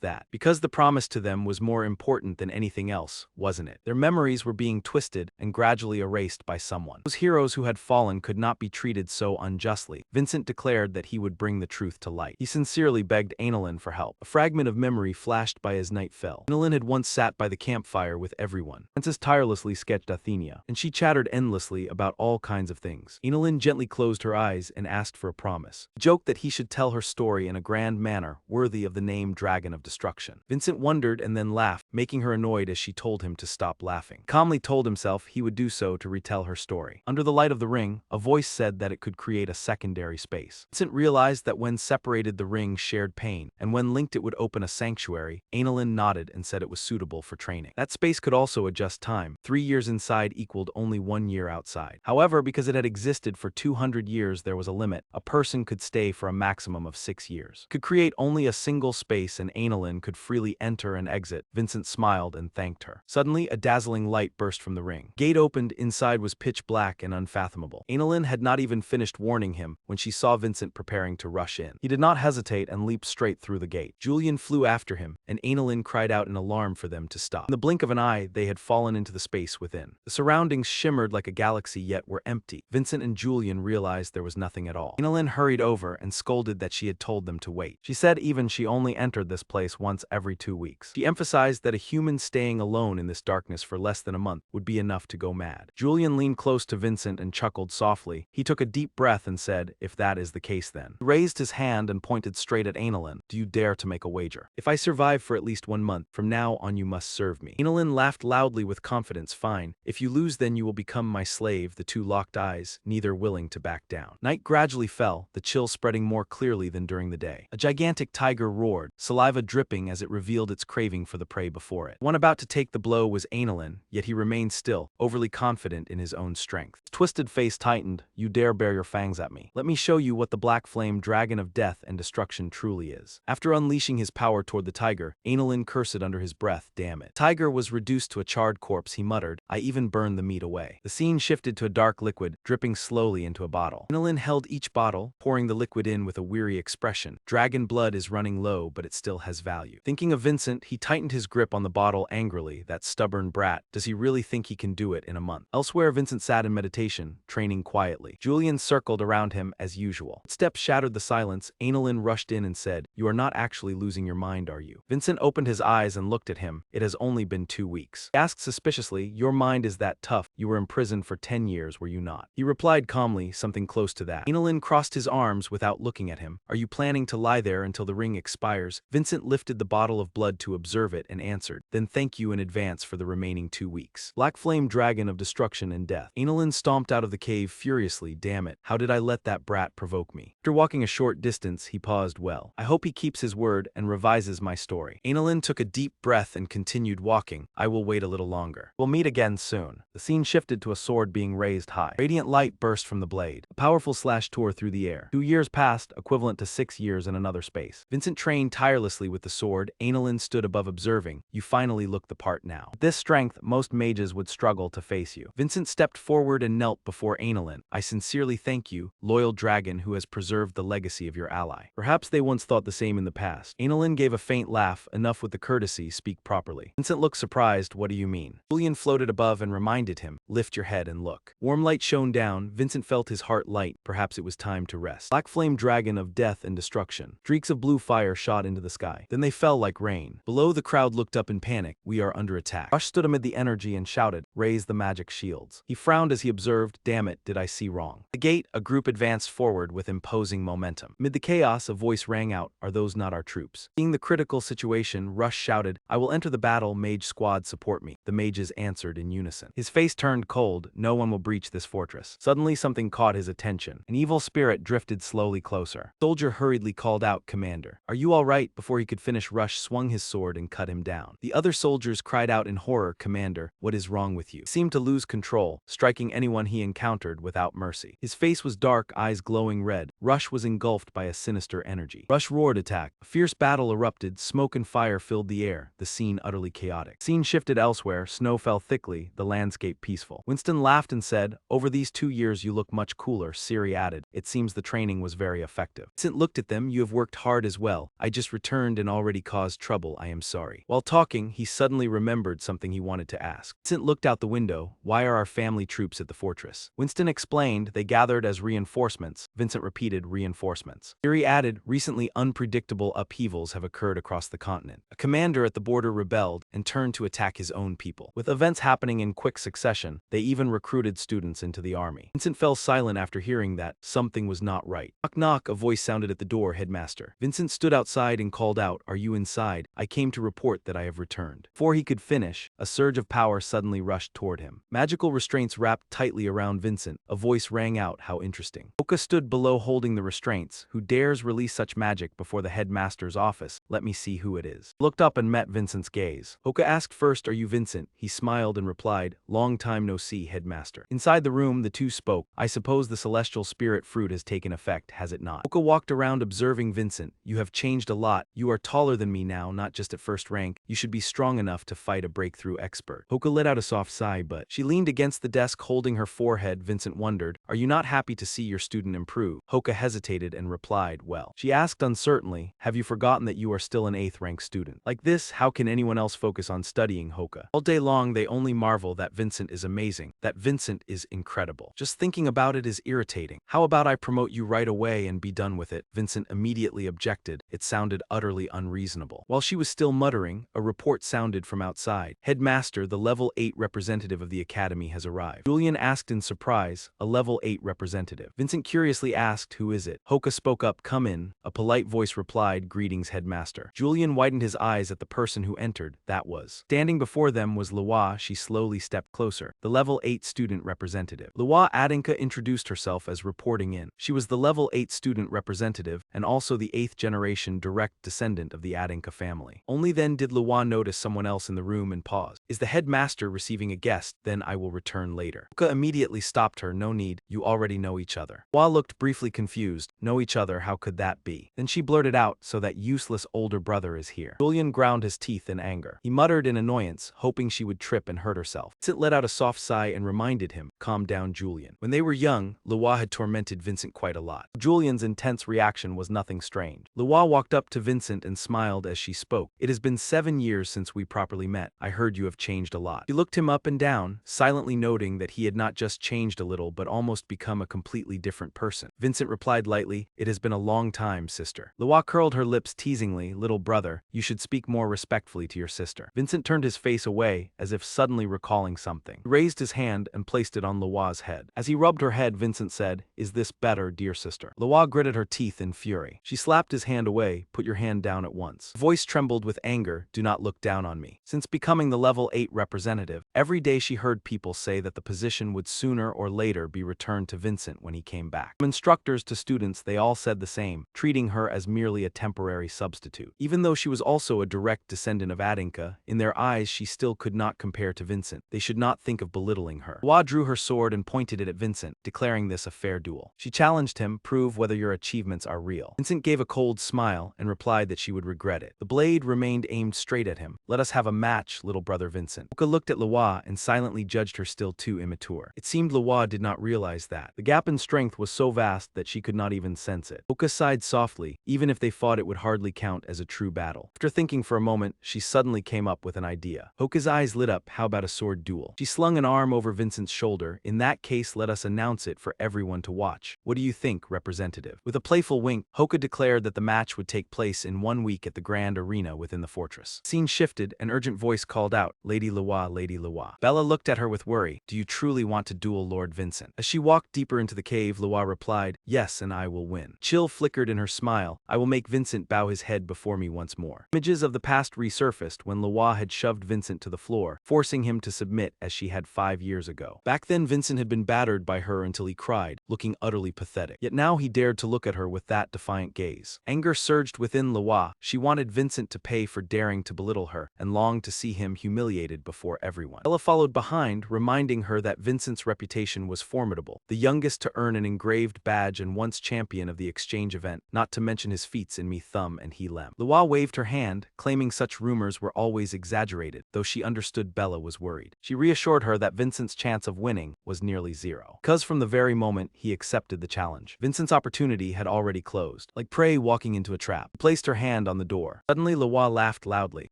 that? Because the promise to them was more important than anything else, wasn't it? Their memories were being twisted and gradually erased by someone. Those heroes who had fallen could not be treated so unjustly. Vincent declared that he would bring the truth to light. He sincerely begged Anilin for help. A fragment of memory flashed by as night fell. Anilin had once sat by the campfire with everyone. Frances tirelessly sketched Athenia, and she chattered endlessly about all kinds of things. Anilin gently closed her eyes and asked for a promise. He joked that he should tell her story in a grand manner, worthy of the name Dragon of Destruction. Vincent wondered and then laughed, making her annoyed as she told him to stop laughing. Calmly told himself he would do so to retell her story. Under the light of the ring, a voice said that it could create a secondary space. Vincent realized that when separated the ring shared pain, and when linked it would open a sanctuary. Annalyn nodded and said it was suitable for training. That space could also adjust time. 3 years inside equaled only 1 year outside. However, because it had existed for 200 years, there was a limit. A person could stay for a maximum of 6 years. Could create only a single space, and Annalyn could freely enter and exit. Vincent smiled and thanked her. Suddenly, a dazzling light burst from the ring. Gate opened, inside was pitch black and unfathomable. Annalyn had not even finished warning him when she saw Vincent preparing to rush in. He did not hesitate and leaped straight through the gate. Julian flew after him, and Annalyn cried out in alarm for them to stop. In the blink of an eye, they had fallen into the space within. The surroundings shimmered like a galaxy yet were empty. Vincent and Julian realized there was nothing at all. Annalyn hurried over and scolded that she had told them to wait. She said even she only entered this place once every 2 weeks. She emphasized that a human staying alone in this darkness for less than a month would be enough to go mad. Julian leaned close to Vincent and chuckled softly. He took a deep breath and said, "If that is the case then." He raised his hand and pointed straight at Annalyn. "Do you dare to make a wager? If I survive for at least 1 month, from now on you must serve me." Annalyn laughed loudly with confidence. "Fine. If you lose then you will become my slave." The two locked eyes, neither willing to back down. Night gradually fell, the chill spreading more clearly than during the day. A gigantic tiger roared, saliva dripping as it revealed its craving for the prey before it. One about to take the blow was Annalyn, yet he remained still, overly confident in his own strength. His twisted face tightened. "You dare bare your fangs at me? Let me show you what the black flame dragon of death and destruction truly is." After unleashing his power toward the tiger, Annalyn cursed under his breath. "Damn it." Tiger was reduced to a charred corpse. He muttered, "I even burned the meat away." The scene shifted to a dark liquid, dripping slowly into a bottle. Annalyn held each bottle, pouring the liquid in with a weary expression. Dragon blood is running low, but it still has value. Thinking of Vincent, he tightened his grip on the bottle angrily. That stubborn brat. Does he really think he can do it in a month? Elsewhere, Vincent sat in meditation, training quietly. Julian circled around him as usual. Steps shattered the silence. Annalyn rushed in and said, "You are not actually losing your mind, are you?" Vincent opened his eyes and looked at him. "It has only been 2 weeks." He asked suspiciously, "Your mind is that tough? You were imprisoned for 10 years, were you not?" He replied calmly, "Something close to that." Annalyn crossed his arms without looking at him. "Are you planning to lie there until the ring expires?" Vincent lifted the bottle of blood to observe it and answered, "Then thank you in advance for the remaining 2 weeks." Black flame dragon of destruction and death. Annalyn stomped out of the cave furiously. "Damn it, how did I let that brat provoke me?" After walking a short distance, he paused. "Well, I hope he keeps his word and revises my story." Annalyn took a deep breath and continued walking. "I will wait a little longer. We'll meet again soon." The scene shifted to a sword being raised high. Radiant light burst from the blade. A powerful slash tore through the air. 2 years passed, equivalent to 6 years in another space. Vincent trained tirelessly with the sword. Annalyn stood above observing. "You finally look the part now. With this strength, most mages would struggle to face you." Vincent stepped forward and knelt before Annalyn. "I sincerely thank you, loyal dragon who has preserved the legacy of your ally." Perhaps they once thought the same in the past. Annalyn gave a faint laugh. "Enough with the courtesy, speak properly." Vincent looked surprised. "What do you mean?" Julian floated above and reminded him, "Lift your head and look." Warm light shone down. Vincent felt his heart light. Perhaps it was time to rest. Black flame dragon of death and destruction. Streaks of blue fire shot into the sky. Then they fell like rain. Below, the crowd looked up in panic. "We are under attack." Rush stood amid the energy and shouted, "Raise the magic shields." He frowned as he observed, "Damn it, did I see wrong?" At the gate, a group advanced forward with imposing momentum. Amid the chaos, a voice rang out, "Are those not our troops?" Seeing the critical situation, Rush shouted, "I will enter the battle. Mage squad, support me." The mages answered in unison. His face turned cold. "No one will breach this fortress." Suddenly, something caught his attention. An evil spirit drifted slowly closer. A soldier hurriedly called out, "Commander, are you all right?" Before he could finish, Rush swung his sword and cut him down. The other soldiers cried out in horror, "Commander, what is wrong with you?" He seemed to lose control, striking anyone he encountered without mercy. His face was dark, eyes glowing red. Rush was engulfed by a sinister energy. Rush roared, "Attack!" A fierce battle erupted. Smoke and fire filled the air, the scene utterly chaotic. Scene shifted elsewhere. Snow fell thickly, the landscape peaceful. Winston laughed and said, "Over these 2 years you look much cooler." Siri added, "It seems the training was very effective." Vincent looked at them. "You have worked hard as well. I just returned and already caused trouble. I am sorry." While talking, he suddenly remembered something he wanted to ask. Vincent looked out the window. "Why are our family troops at the fortress?" Winston explained, "They gathered as reinforcements." Vincent repeated, "Reinforcements." Siri added, "Recently unpredictable upheavals have occurred across the continent. A commander at the border rebelled and turned to attack his own people. With events happening in quick succession, they even recruited students into the army." Vincent fell silent after hearing that. Something was not right. "Knock knock," a voice sounded at the door. "Headmaster." Vincent stood outside and called out, "Are you inside? I came to report that I have returned." Before he could could finish, a surge of power suddenly rushed toward him. Magical restraints wrapped tightly around Vincent. A voice rang out, "How interesting." Hoka stood below holding the restraints. "Who dares release such magic before the headmaster's office? Let me see who it is." Looked up and met Vincent's gaze. Hoka asked first, "Are you Vincent?" He smiled and replied, "Long time no see, headmaster." Inside the room, the two spoke. "I suppose the celestial spirit fruit has taken effect, has it not?" Hoka walked around observing Vincent. "You have changed a lot. You are taller than me now, not just at first rank. You should be strong enough to fight a breakthrough expert." Hoka let out a soft sigh, but she leaned against the desk holding her forehead. Vincent wondered, "Are you not happy to see your student improve?" Hoka hesitated and replied, "Well." She asked uncertainly, "Have you forgotten that you are still an 8th rank student? Like this, how can anyone else focus on studying?" Hoka. All day long they only marvel that Vincent is amazing, that Vincent is incredible. Just thinking about it is irritating. "How about I promote you right away and be done with it?" Vincent immediately objected. It sounded utterly unreasonable. While she was still muttering, a report sounded from outside. "Headmaster, the level 8 representative of the academy has arrived." Julian asked in surprise, "A level 8 representative?" Vincent curiously asked, "Who is it?" Hoka spoke up, "Come in." A polite voice replied, "Greetings, headmaster." Julian widened his eyes at the person who entered. That was. Standing before them was Lwa. She slowly stepped closer. The level 8 student representative. Lwa Adinka introduced herself as reporting in. She was the level 8 student representative, and also the 8th generation direct descendant of the Adinka family. Only then did Lwa notice someone else in the room and pause. "Is the headmaster receiving a guest? Then I will return later." Hoka immediately stopped her. "No need, you already know each other." Lwa looked briefly confused. "Know each other? How could that be?" Then she blurted out, "So that useless older brother is here." Julian ground his teeth in anger. He muttered in annoyance, hoping she would trip and hurt herself. Vincent let out a soft sigh and reminded him, "Calm down, Julian." When they were young, Lwa had tormented Vincent quite a lot. Julian's intense reaction was nothing strange. Lwa walked up to Vincent and smiled as she spoke. "It has been 7 years since we properly met. I heard you have changed a lot." She looked him up and down, silently noting that he had not just changed a little but almost become a completely different person. Vincent replied lightly, "It has been a long time, sister." Lwa curled her lips teasingly, "Little brother, you should speak more respectfully to your sister." Vincent turned his face away, as if suddenly recalling something. He raised his hand and placed it on Lwa's head. As he rubbed her head, Vincent said, "Is this better, dear sister?" Lwa gritted her teeth in fury. She slapped his hand away. "Put your hand down at once." Her voice trembled with anger. "Do not look down on me." Since becoming the level 8 representative, every day she heard people say that the position would sooner or later be returned to Vincent when he came back. From instructors to students, they all said the same, treating her as merely a temporary substitute. Even though she was also a direct descendant of Adinka, in their eyes she still could not compare to Vincent. They should not think of belittling her. Lwa drew her sword and pointed it at Vincent, declaring this a fair duel. She challenged him, "Prove whether your achievements are real." Vincent gave a cold smile and replied that she would regret it. The blade remained aimed straight at him. "Let us have a match, little brother Vincent." Hoka looked at Lwa and silently judged her still too immature. It seemed Lwa did not realize that. The gap in strength was so vast that she could not even sense it. Hoka sighed softly. Even if they fought, it would hardly count as a true battle. After thinking for a moment, she suddenly came up with an idea. Hoka's eyes lit up. "How about a sword duel?" She slung an arm over Vincent's shoulder. "In that case, let us announce it for everyone to watch. What do you think, representative?" With a playful wink, Hoka declared that the match would take place in 1 week at the grand arena within the fortress. The scene shifted. An urgent voice called out, "Lady Lwa, Lady Lwa." Bella looked at her with worry. "Do you truly want to duel Lord Vincent?" As she walked deeper into the cave, Lwa replied, "Yes, and I will win." Chill flickered in her smile. "I will make Vincent bow his head before me once more." Images of the past resurfaced when Lwa had shoved Vincent to the floor, forcing him to submit as she had 5 years ago. Back then, Vincent had been battered by her until he cried, looking utterly pathetic. Yet now he dared to look at her with that defiant gaze. Anger surged within Lwa. She wanted Vincent to pay for daring to belittle her, and longed to see him humiliated before everyone. Ella followed behind, reminding her that Vincent's reputation was formidable, the youngest to earn an engraved badge and once champion of the exchange event, not to mention his feats in Me Thumb and He Lem. Lwa waved her hand, claiming such rumors were always exaggerated, though she understood Bella was worried. She reassured her that Vincent's chance of winning was nearly zero, because from the very moment he accepted the challenge, Vincent's opportunity had already closed, like prey walking into a trap. She placed her hand on the door. Suddenly, Lwa laughed loudly,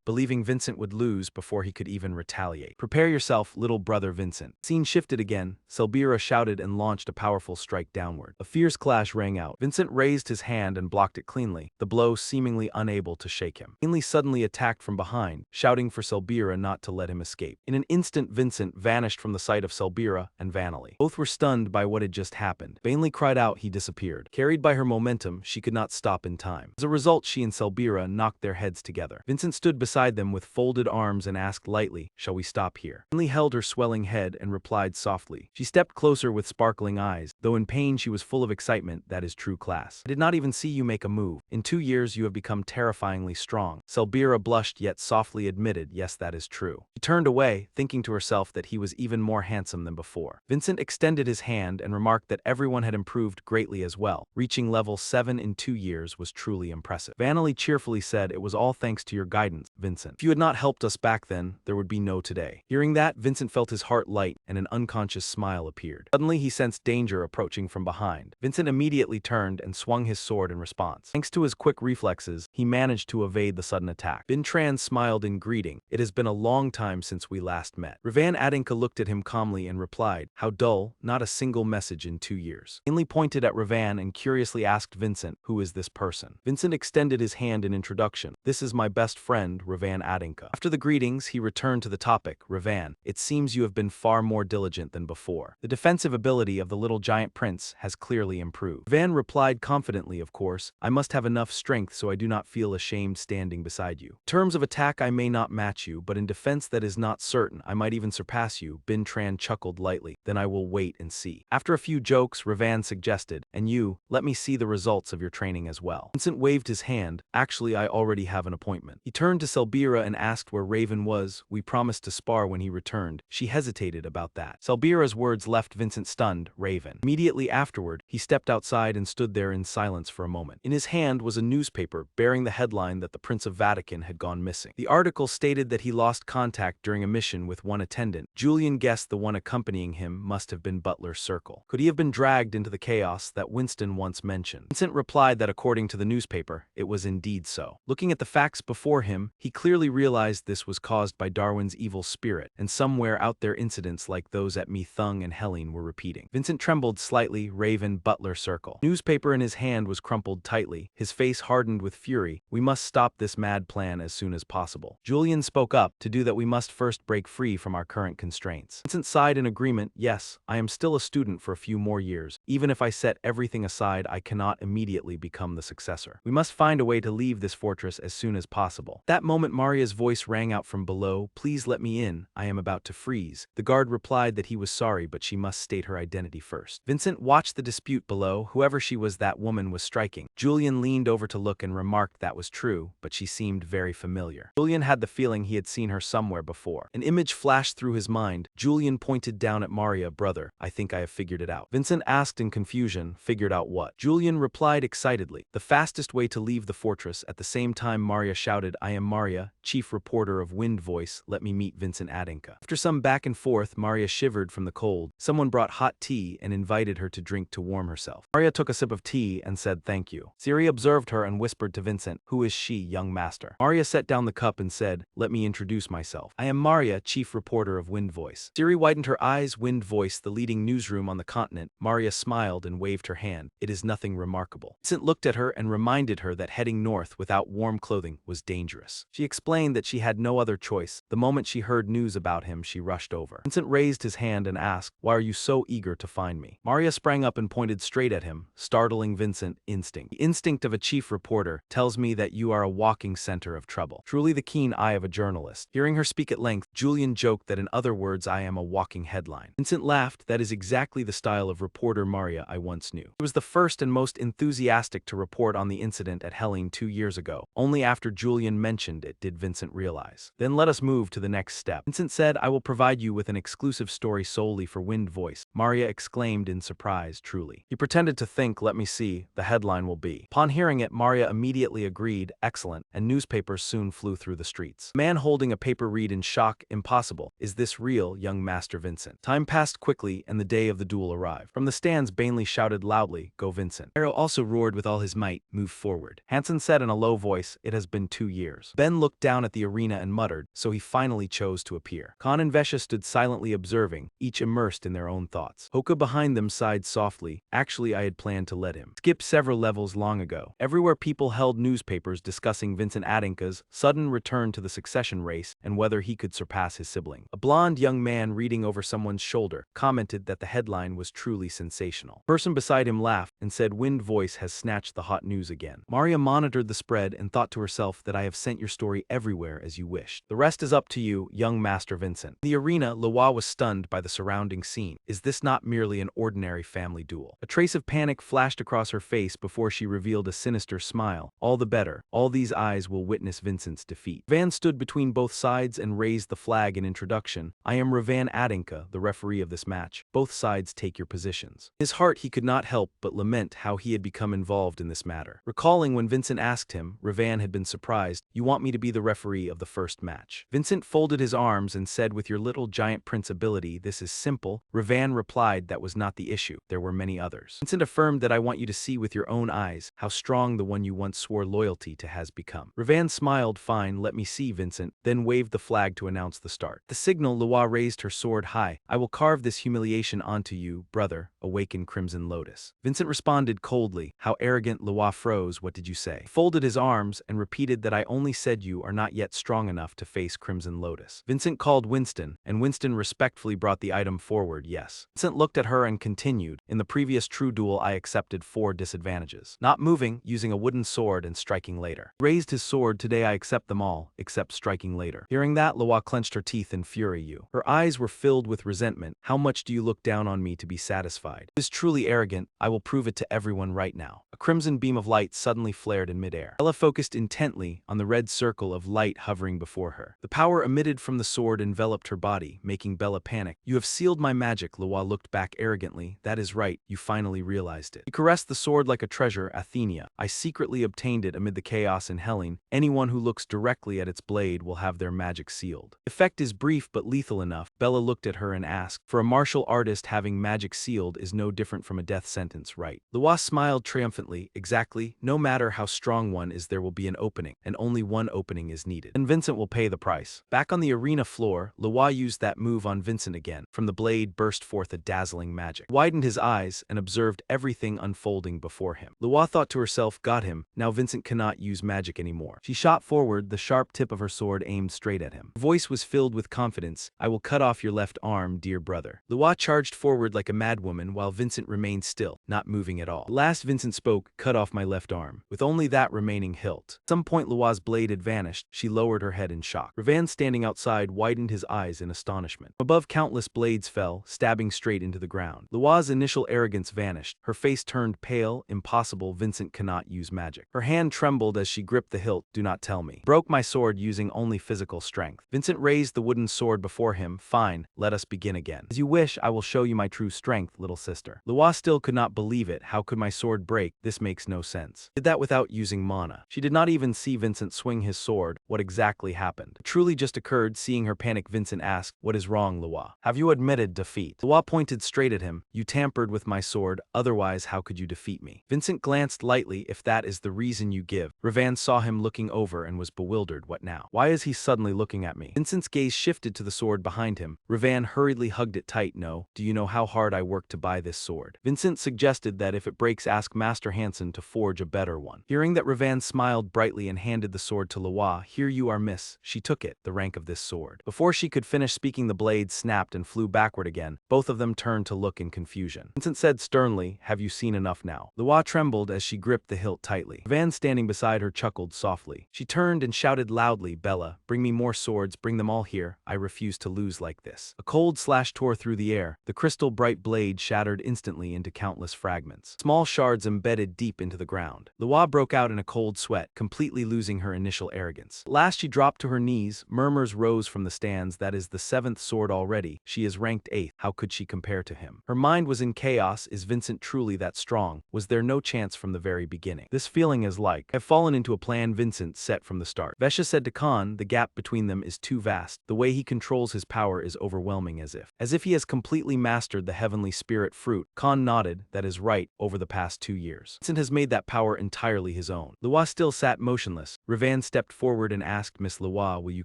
believing Vincent would lose before he could even retaliate. "Prepare yourself, little brother Vincent." Scene shifted again. Selbira shouted and launched a powerful strike downward. A fierce clash rang out. Vincent raised his hand and blocked it cleanly, the blow seemingly unable to shake him. Ainley suddenly attacked from behind, shouting for Selbira not to let him escape. In an instant, Vincent vanished from the sight of Selbira and Vanelli. Both were stunned by what had just happened. Vainly cried out, he disappeared. Carried by her momentum, she could not stop in time. As a result, she and Selbira knocked their heads together. Vincent stood beside them with folded arms and asked lightly, "Shall we stop here?" Finley held her swelling head and replied softly. She stepped closer with sparkling eyes. Though in pain, she was full of excitement. "That is true class. I did not even see you make a move. In 2 years you have become terrifyingly strong." Selbira blushed yet softly admitted, "Yes, that is true." She turned away, thinking to herself that he was even more handsome than before. Vincent extended his hand and remarked that everyone had improved greatly as well. Reaching level 7 in 2 years was truly impressive. Vanelli cheerfully said, "It was all thanks to your guidance, Vincent. If you had not helped us back then, there would be no today." Hearing that, Vincent felt his heart light and an unconscious smile appeared. Suddenly he sensed danger approaching from behind. Vincent immediately turned and swung his sword in response. Thanks to his quick reflexes, he managed to evade the sudden attack. Bintran smiled in greeting. "It has been a long time since we last met." Ravan Adinka looked at him calmly and replied, "How dull, not a single message in 2 years." Ainley pointed at Ravan and curiously asked Vincent, "Who is this person?" Vincent extended his hand in introduction. "This is my best friend, Ravan Adinka." After the greetings, he returned to the topic. "Ravan, it seems you have been far more diligent than before. The defensive ability of the little giant prince has clearly improved." Ravan replied confidently, "Of course, I must have enough strength so I do not feel ashamed standing beside you. In terms of attack I may not match you, but in defense that is not certain, I might even surpass you." Bintran chuckled lightly. "Then I will wait and see." After a few jokes, Ravan suggested, "And you, let me see the results of your training as well." Vincent waved his hand. "Actually, I already have an appointment." He turned to Selbira and asked where Raven was. "We promised to spar when he returned." She hesitated about that. Selbira's words left Vincent stunned. "Raven." Immediately afterward, he stepped outside and stood there in silence for a moment. In his hand was a newspaper bearing the headline that the Prince of Vatican had gone missing. The article stated that he lost contact during a mission with one attendant. Julian guessed the one accompanying him must have been Butler's Circle. Could he have been dragged into the chaos that Winston once mentioned? Vincent replied that according to the newspaper, it was indeed so. Looking at the facts before him, he clearly realized this was caused by Darwin's evil spirit, and somewhere out there incidents like those at Mi Thung and Helene were repeating. Vincent trembled slightly. Raven, Butler Circle. Newspaper in his hand was crumpled tightly. His face hardened with fury. "We must stop this mad plan as soon as possible." Julian spoke up. "To do that we must first break free from our current constraints." Vincent sighed in agreement. "Yes, I am still a student for a few more years. Even if I set everything aside, I cannot immediately become the successor. We must find a way to leave this fortress as soon as possible." That moment Maria's voice rang out from below. "Please let me in. I am about to freeze." The guard replied that he was sorry, but she must state her identity first. Vincent watched the dispute below. Whoever she was, that woman was striking. Julian leaned over to look and remarked that was true, but she seemed very familiar. Julian had the feeling he had seen her somewhere before. An image flashed through his mind. Julian pointed down at Maria. "Brother, I think I have figured it out." Vincent asked in confusion, "Figured out what?" Julian replied excitedly, "The fastest way to leave the fortress." At the same time Maria shouted, "I am Maria, chief reporter of Wind Voice. Let me meet Vincent Adinka." After some back and forth, Maria shivered from the cold. Someone brought hot tea and invited her to drink to warm herself. Maria took a sip of tea and said thank you. Siri observed her and whispered to Vincent, "Who is she, young master?" Maria set down the cup and said, "Let me introduce myself. I am Maria, chief reporter of Wind Voice." Siri widened her eyes. Wind Voice, the leading newsroom on the continent. Maria smiled and waved her hand. "It is nothing remarkable." Vincent looked at her and reminded her that heading north without warm clothing was dangerous. She explained that she had no other choice. The moment she heard news about him, she rushed over. Vincent raised his hand and asked, "Why are you so eager to find me?" Maria sprang up and pointed straight at him, startling Vincent. "Instinct. The instinct of a chief reporter tells me that you are a walking center of trouble." Truly the keen eye of a journalist. Hearing her speak at length, Julian joked that in other words, "I am a walking headline." Vincent laughed. "That is exactly the style of reporter Maria I once knew." He was the first and most enthusiastic to report on the incident at Helene 2 years ago. Only after Julian mentioned it did Vincent realize. "Then let us move to the next step." Vincent said, "I will provide you with an exclusive story solely for Wind Voice." Maria exclaimed in surprise. "Truly?" He pretended to think. "Let me see. The headline will be." Upon hearing it, Maria immediately agreed. "Excellent," and newspapers soon flew through the streets. A man holding a paper read in shock. "Impossible. Is this real, young Master Vincent?" Time passed quickly and the day of the duel arrived. From the stands Bainley shouted loudly, "Go Vincent." Arrow also roared with all his might, "Move forward." Hansen said in a low voice, "It has been 2 years." Ben looked down at the arena and muttered, "So he finally chose to appear." Khan and Vesha stood silently observing, each immersed in their own thoughts. Hoka behind them sighed softly. "Actually, I had planned to let him skip several levels long ago." Everywhere people held newspapers discussing Vincent Adinka's sudden return to the succession race and whether he could surpass his sibling. A blonde young man reading over someone's shoulder commented that the headline was truly sensational. The person beside him laughed and said, "Wind Voice has snatched the hot news again." Maria monitored the spread and thought to herself that I have sent your story everywhere as as you wished. The rest is up to you, young Master Vincent. In the arena, Lewa was stunned by the surrounding scene. Is this not merely an ordinary family duel? A trace of panic flashed across her face before she revealed a sinister smile. All the better. All these eyes will witness Vincent's defeat. Van stood between both sides and raised the flag in introduction. I am Ravan Adinka, the referee of this match. Both sides take your positions. In his heart, he could not help but lament how he had become involved in this matter. Recalling when Vincent asked him, Ravan had been surprised. You want me to be the referee of the first match? Vincent folded his arms and said, with your little giant prince ability, this is simple. Ravan replied that was not the issue. There were many others. Vincent affirmed that I want you to see with your own eyes how strong the one you once swore loyalty to has become. Ravan smiled, fine, let me see, Vincent, then waved the flag to announce the start. The signal, Lewa raised her sword high. I will carve this humiliation onto you, brother, awaken Crimson Lotus. Vincent responded coldly. How arrogant. Lewa froze. What did you say? He folded his arms and repeated that I only said you are not yet strong enough to face Crimson Lotus. Vincent called Winston, and Winston respectfully brought the item forward. Yes. Vincent looked at her and continued. In the previous true duel I accepted 4 disadvantages. Not moving, using a wooden sword, and striking later. He raised his sword. Today I accept them all, except striking later. Hearing that, Lewa clenched her teeth in fury. Her eyes were filled with resentment. How much do you look down on me to be satisfied? It is truly arrogant. I will prove it to everyone right now. A crimson beam of light suddenly flared in midair. Ella focused intently on the red circle of light hovering before her. The power emitted from the sword enveloped her body, making Bella panic. You have sealed my magic. Lewa looked back arrogantly. That is right, you finally realized it. He caressed the sword like a treasure. Athenia, I secretly obtained it amid the chaos in Hellene. Anyone who looks directly at its blade will have their magic sealed. The effect is brief but lethal enough. Bella looked at her and asked, for a martial artist, having magic sealed is no different from a death sentence, right? Lewa smiled triumphantly. Exactly. No matter how strong one is, there will be an opening, and only one opening is needed. And Vincent will pay the price. Back on the arena floor, Lewa used that move on Vincent again. From the blade burst forth a dazzling magic. He widened his eyes and observed everything unfolding before him. Lewa thought to herself, got him. Now Vincent cannot use magic anymore. She shot forward, the sharp tip of her sword aimed straight at him. Her voice was filled with confidence. I will cut off your left arm, dear brother. Lewa charged forward like a madwoman while Vincent remained still, not moving at all. At last Vincent spoke, cut off my left arm, with only that remaining hilt. At some point Lewa's blade had vanished. She lowered her head in shock. Ravan, standing outside, widened his eyes in astonishment. Above, countless blades fell, stabbing straight into the ground. Lewa's initial arrogance vanished. Her face turned pale. Impossible. Vincent cannot use magic. Her hand trembled as she gripped the hilt. Do not tell me. Broke my sword using only physical strength. Vincent raised the wooden sword before him. Fine, let us begin again. As you wish, I will show you my true strength, little sister. Lewa still could not believe it. How could my sword break? This makes no sense. Did that without using mana. She did not even see Vincent swing his sword. What exactly happened? It truly just occurred. Seeing her panic, Vincent asked, what is wrong, Lewa? Have you admitted defeat? Lewa pointed straight at him. You tampered with my sword, otherwise how could you defeat me? Vincent glanced lightly. If that is the reason you give. Ravan saw him looking over and was bewildered. What now? Why is he suddenly looking at me? Vincent's gaze shifted to the sword behind him. Ravan hurriedly hugged it tight. No. Do you know how hard I worked to buy this sword? Vincent suggested that if it breaks, ask Master Hansen to forge a better one. Hearing that, Ravan smiled brightly and handed the sword to Lewa. Here you are, miss. She took it, the rank of this sword. Before she could finish speaking, the blade snapped and flew backward again. Both of them turned to look in confusion. Vincent said sternly, have you seen enough now? Lewa trembled as she gripped the hilt tightly. Ravan, standing beside her, chuckled softly. She turned and shouted loudly, Bella, bring me more swords, bring them all here. I refuse to lose like this. A cold slash tore through the air. The crystal bright blade shattered instantly into countless fragments. Small shards embedded deep into the ground. Lewa broke out in a cold sweat, completely losing her initial arrogance. At last she dropped to her knees. Murmurs rose from the stands. That is the 7th sword already. She is ranked 8th. How could she compare to him? Her mind was in chaos. Is Vincent truly that strong? Was there no chance from the very beginning? This feeling is like, I've fallen into a plan Vincent set from the start. Vesha said to Khan, the gap between them is too vast. The way he controls his power is overwhelming, as if he has completely mastered the heavenly spirit fruit. Khan nodded. That is right. Over the past 2 years, Vincent has made that power entirely his own. Lewa still sat motionless. Ravan stepped forward and asked, Miss Lewa, will you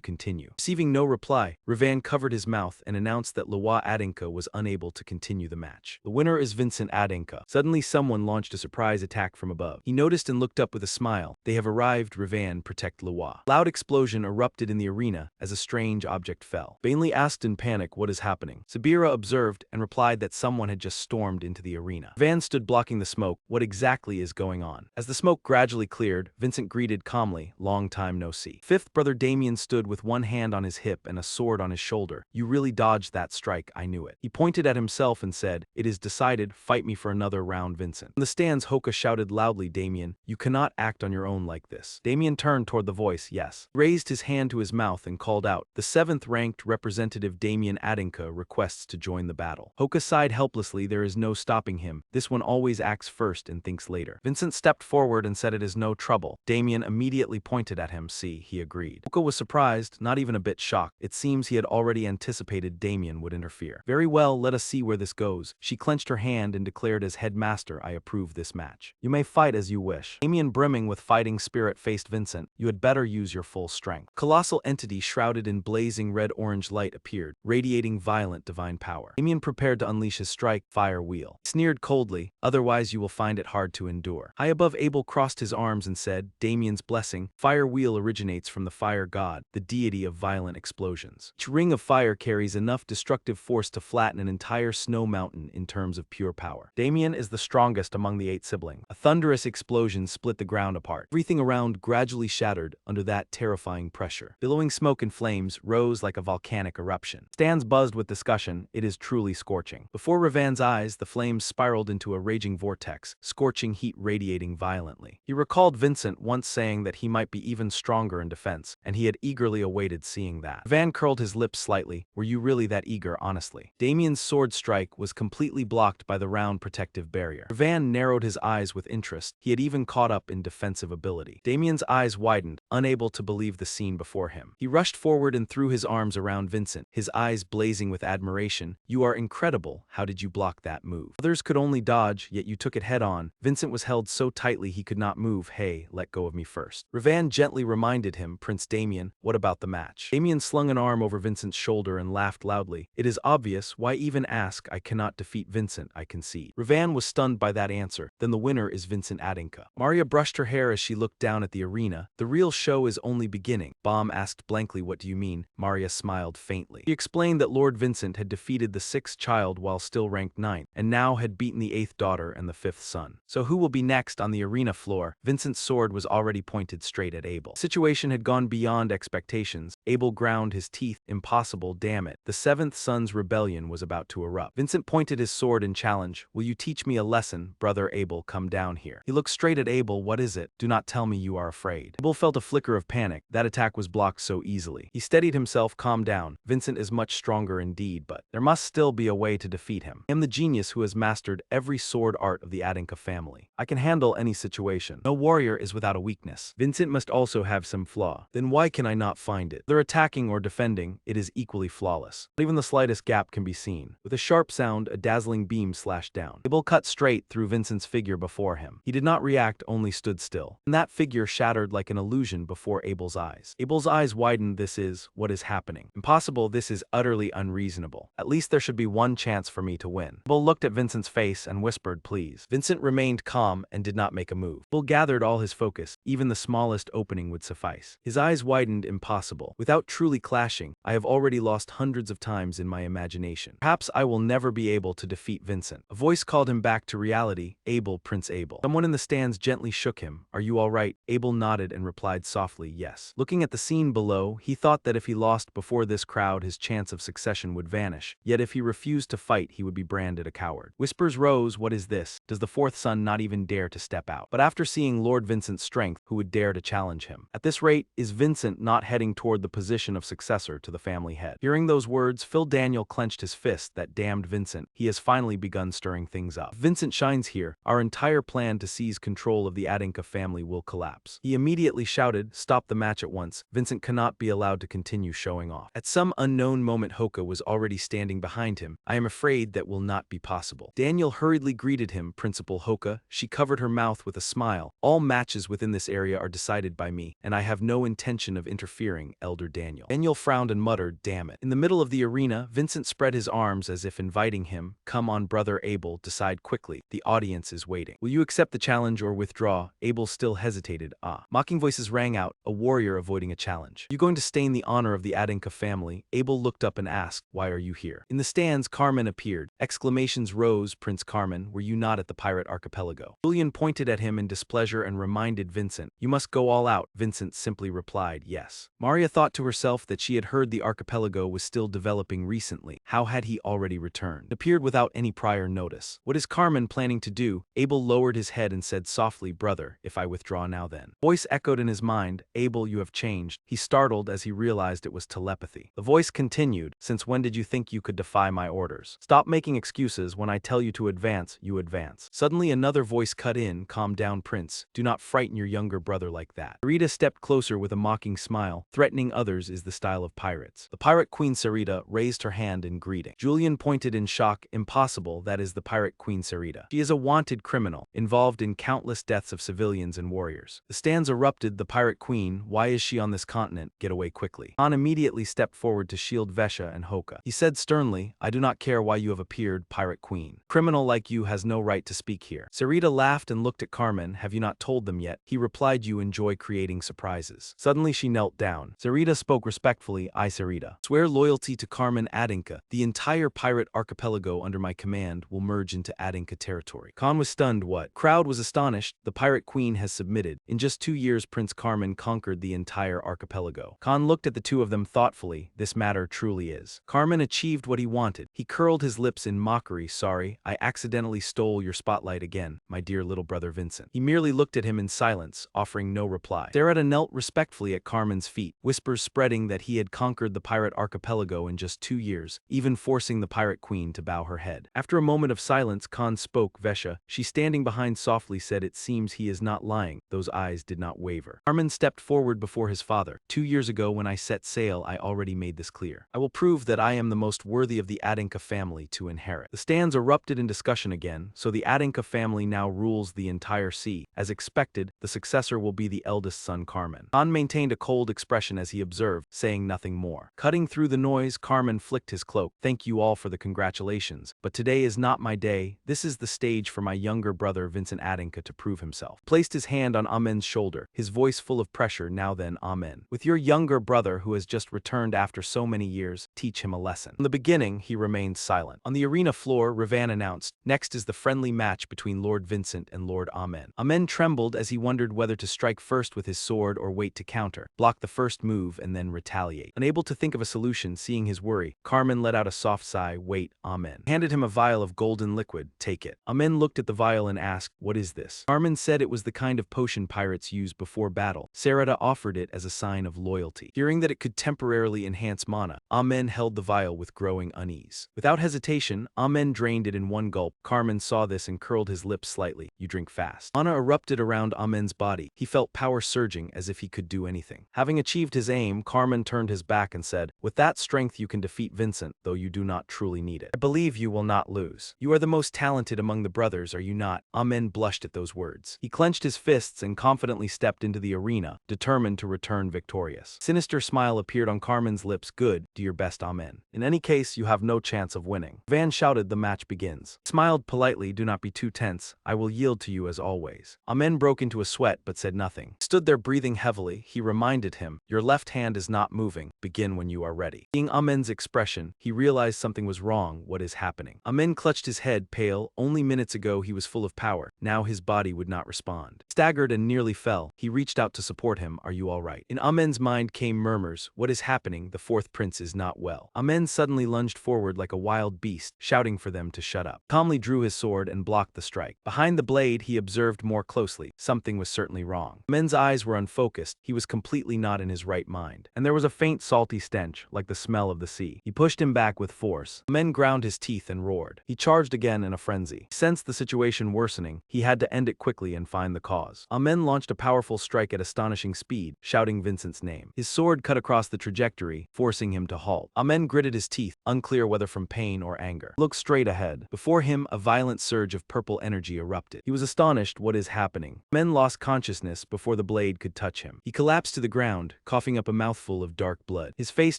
continue? Receiving no reply, Ravan covered his mouth and announced that Lewa Adinka was unable to continue the match. The winner is Vincent Adinka. Suddenly someone launched a surprise attack from above. He noticed and looked up with a smile. They have arrived. Ravan, protect Lewa. Loud explosion erupted in the arena as a strange object fell. Vainly asked in panic, what is happening? Sabira observed and replied that someone had just stormed into the arena. Ravan stood blocking the smoke. What exactly is going on? As the smoke gradually cleared, Vincent greeted calmly, Hey, long time no see. Fifth brother Damien stood with one hand on his hip and a sword on his shoulder. You really dodged that strike, I knew it. He pointed at himself and said, it is decided, fight me for another round, Vincent. In the stands, Hoka shouted loudly, Damien, you cannot act on your own like this. Damien turned toward the voice, yes. He raised his hand to his mouth and called out, the 7th-ranked representative Damien Adinka requests to join the battle. Hoka sighed helplessly, there is no stopping him. This one always acts first and thinks later. Vincent stepped forward and said it is no trouble. Damien immediately pointed at him. See, he agreed. Hoka was surprised, not even a bit shocked. It seems he had already anticipated Damien would interfere. Very well, let us see where this goes. She clenched her hand and declared as headmaster, I approve this match. You may fight as you wish. Damien, brimming with fighting spirit, faced Vincent. You had better use your full strength. Colossal entity shrouded in blazing red-orange light appeared, radiating violent divine power. Damien prepared to unleash his strike, fire wheel. He sneered coldly, otherwise you will find it hard to endure. High above, Abel crossed his arms and said, Damien's blessing. Fire wheel originates from the fire god, the deity of violent explosions. Each ring of fire carries enough destructive force to flatten an entire snow mountain in terms of pure power. Damien is the strongest among the 8 siblings. A thunderous explosion split the ground apart. Everything around gradually shattered under that terrifying pressure. Billowing smoke and flames rose like a volcanic eruption. Stands buzzed with discussion. It is truly scorching. Before Ravan's eyes, the flames spiraled into a raging vortex, scorching heat radiating violently. He recalled Vincent once saying that he might be even stronger in defense, and he had eagerly awaited seeing that. Ravan curled his lips slightly. Were you really that eager, honestly? Damien's sword strike was completely blocked by the round protective barrier. Ravan narrowed his eyes with interest. He had even caught up in defensive ability. Damien's eyes widened, unable to believe the scene before him. He rushed forward and threw his arms around Vincent, his eyes blazing with admiration. You are incredible. How did you block that move? Others could only dodge, yet you took it head on. Vincent was held so tightly he could not move. Hey, let go of me first. Ravan gently reminded him, Prince Damien, what about the match? Damien slung an arm over Vincent's shoulder and laughed loudly. It is obvious, why even ask? I cannot defeat Vincent, I concede. Ravan was stunned by that answer. Then the winner is Vincent Adinka. Maria brushed her hair as she looked down at the arena. The real show is only beginning. Baum asked blankly, what do you mean? Maria smiled faintly. He explained that Lord Vincent had defeated the 6th child while still ranked 9th, and now had beaten the 8th daughter and the 5th son. So who will be next on the arena floor? Vincent's sword was already pointed straight at Abel. The situation had gone beyond expectations. Abel ground his teeth. Impossible, damn it. The 7th son's rebellion was about to erupt. Vincent pointed his sword in challenge. Will you teach me a lesson, brother Abel? Come down here. He looked straight at Abel. What is it? Do not tell me you are afraid. Abel felt a flicker of panic. That attack was blocked so easily. He steadied himself. Calm down. Vincent is much stronger indeed, but there must still be a way to defeat him. I am the genius who has mastered every sword art of the Adinka family. I can handle any situation. No warrior is without a weakness. Vincent must also have some flaw. Then why can I not find it? Whether attacking or defending, it is equally flawless. Not even the slightest gap can be seen. With a sharp sound, a dazzling beam slashed down. Abel cut straight through Vincent's figure before him. He did not react, only stood still. And that figure shattered like an illusion before Abel's eyes. Abel's eyes widened. This is what is happening. Impossible. This is utterly unreasonable. At least there should be one chance for me to win. Abel looked at Vincent's face and whispered, please. Vincent remained calm and did not make a move. Abel gathered all his focus. Even the smallest opening would suffice. His eyes widened. Impossible. Without truly clashing, I have already lost hundreds of times in my imagination. Perhaps I will never be able to defeat Vincent. A voice called him back to reality. Abel, Prince Abel. Someone in the stands gently shook him. Are you all right? Abel nodded and replied softly, yes. Looking at the scene below, he thought that if he lost before this crowd, his chance of succession would vanish. Yet if he refused to fight, he would be branded a coward. Whispers rose. What is this? Does the 4th son not even dare to step out? But after seeing Lord Vincent's strength, who would dare to challenge him? At this rate, is Vincent not heading toward the position of successor to the family head? Hearing those words, Phil Daniel clenched his fist. That damned Vincent. He has finally begun stirring things up. If Vincent shines here, our entire plan to seize control of the Adinka family will collapse. He immediately shouted, stop the match at once. Vincent cannot be allowed to continue showing off. At some unknown moment, Hoka was already standing behind him. I am afraid that will not be possible. Daniel hurriedly greeted him. Principal Hoka. She covered her mouth with a smile. All matches within this area are decided by me, and I have no intention of interfering, Elder Daniel. Daniel frowned and muttered, damn it. In the middle of the arena, Vincent spread his arms as if inviting him. Come on, brother Abel, decide quickly. The audience is waiting. Will you accept the challenge or withdraw? Abel still hesitated. Mocking voices rang out, a warrior avoiding a challenge. You going to stain the honor of the Adinka family? Abel looked up and asked, why are you here? In the stands, Carmen appeared. Exclamations rose. Prince Carmen, were you not at the pirate archipelago? Julian pointed at him in displeasure and reminded Vincent, you must go go all out, Vincent simply replied yes. Maria thought to herself that she had heard the archipelago was still developing recently. How had he already returned? It appeared without any prior notice. What is Carmen planning to do? Abel lowered his head and said softly, brother, if I withdraw now then. Voice echoed in his mind, Abel, you have changed. He startled as he realized it was telepathy. The voice continued, since when did you think you could defy my orders? Stop making excuses. When I tell you to advance, you advance. Suddenly another voice cut in, calm down, Prince. Do not frighten your younger brother like that. Sarita stepped closer with a mocking smile. Threatening others is the style of pirates. The pirate queen Sarita raised her hand in greeting. Julian pointed in shock. Impossible, that is the pirate queen Sarita. She is a wanted criminal, involved in countless deaths of civilians and warriors. The stands erupted. The pirate queen, why is she on this continent? Get away quickly. Han immediately stepped forward to shield Vesha and Hoka. He said sternly, I do not care why you have appeared, pirate queen. Criminal like you has no right to speak here. Sarita laughed and looked at Carmen. Have you not told them yet? He replied, you enjoy creating surprises. Suddenly she knelt down. Sarita spoke respectfully, I Sarita swear loyalty to Carmen Adinka. The entire pirate archipelago under my command will merge into Adinka territory. Khan was stunned. What? Crowd was astonished. The pirate queen has submitted. In just 2 years Prince Carmen conquered the entire archipelago. Khan looked at the two of them thoughtfully. This matter truly is. Carmen achieved what he wanted. He curled his lips in mockery. Sorry, I accidentally stole your spotlight again, my dear little brother Vincent. He merely looked at him in silence, offering no reply. Sarita knelt respectfully at Carmen's feet, whispers spreading that he had conquered the pirate archipelago in just 2 years, even forcing the pirate queen to bow her head. After a moment of silence, Khan spoke. Vesha, she standing behind softly said, it seems he is not lying. Those eyes did not waver. Carmen stepped forward before his father. 2 years ago when I set sail, I already made this clear. I will prove that I am the most worthy of the Adinka family to inherit. The stands erupted in discussion again, so the Adinka family now rules the entire sea. As expected, the successor will be the eldest son Carmen. Khan maintained a cold expression as he observed, saying nothing more. Cutting through the noise, Carmen flicked his cloak. Thank you all for the congratulations, but today is not my day. This is the stage for my younger brother Vincent Adinka to prove himself. Placed his hand on Amen's shoulder, his voice full of pressure. Now then, Amen. With your younger brother who has just returned after so many years, teach him a lesson. From the beginning, he remained silent. On the arena floor, Ravan announced, next is the friendly match between Lord Vincent and Lord Amen. Amen trembled as he wondered whether to strike first with his sword or wait to counter, block the first move and then retaliate. Unable to think of a solution, seeing his worry, Carmen let out a soft sigh. Wait, Amen. Handed him a vial of golden liquid. Take it. Amen looked at the vial and asked, what is this? Carmen said it was the kind of potion pirates use before battle. Sarita offered it as a sign of loyalty. Hearing that it could temporarily enhance mana, Amen held the vial with growing unease. Without hesitation, Amen drained it in one gulp. Carmen saw this and curled his lips slightly. You drink fast. Mana erupted around Amen's body. He felt power surging as if he could do anything. Having achieved his aim, Carmen turned his back and said, with that strength you can defeat Vincent, though you do not truly need it. I believe you will not lose. You are the most talented among the brothers, are you not? Amen blushed at those words. He clenched his fists and confidently stepped into the arena, determined to return victorious. Sinister smile appeared on Carmen's lips. Good, do your best, Amen. In any case, you have no chance of winning. Van shouted, the match begins. He smiled politely, do not be too tense. I will yield to you as always. Amen broke into a sweat but said nothing. He stood there breathing heavily. He reminded him, your left hand is not moving. Begin when you are ready. Seeing Amen's expression, he realized something was wrong. What is happening? Amen clutched his head, pale. Only minutes ago he was full of power. Now his body would not respond. Staggered and nearly fell. He reached out to support him. Are you all right? In Amen's mind came murmurs. What is happening? The fourth prince is not well. Amen suddenly lunged forward like a wild beast, shouting for them to shut up. Calmly drew his sword and blocked the strike. Behind the blade, he observed more closely. Something was certainly wrong. Amen's eyes were unfocused. He was completely not in his right mind. And there was a faint salty stench, like the smell of the sea. He pushed him back with force. Amen ground his teeth and roared. He charged again in a frenzy. He sensed the situation worsening. He had to end it quickly and find the cause. Amen launched a powerful strike at astonishing speed, shouting Vincent's name. His sword cut across the trajectory, forcing him to halt. Amen gritted his teeth, unclear whether from pain or anger. He looked straight ahead. Before him, a violent surge of purple energy erupted. He was astonished. What is happening? Amen lost consciousness before the blade could touch him. He collapsed to the ground, coughing up a mouthful of dark blood. His face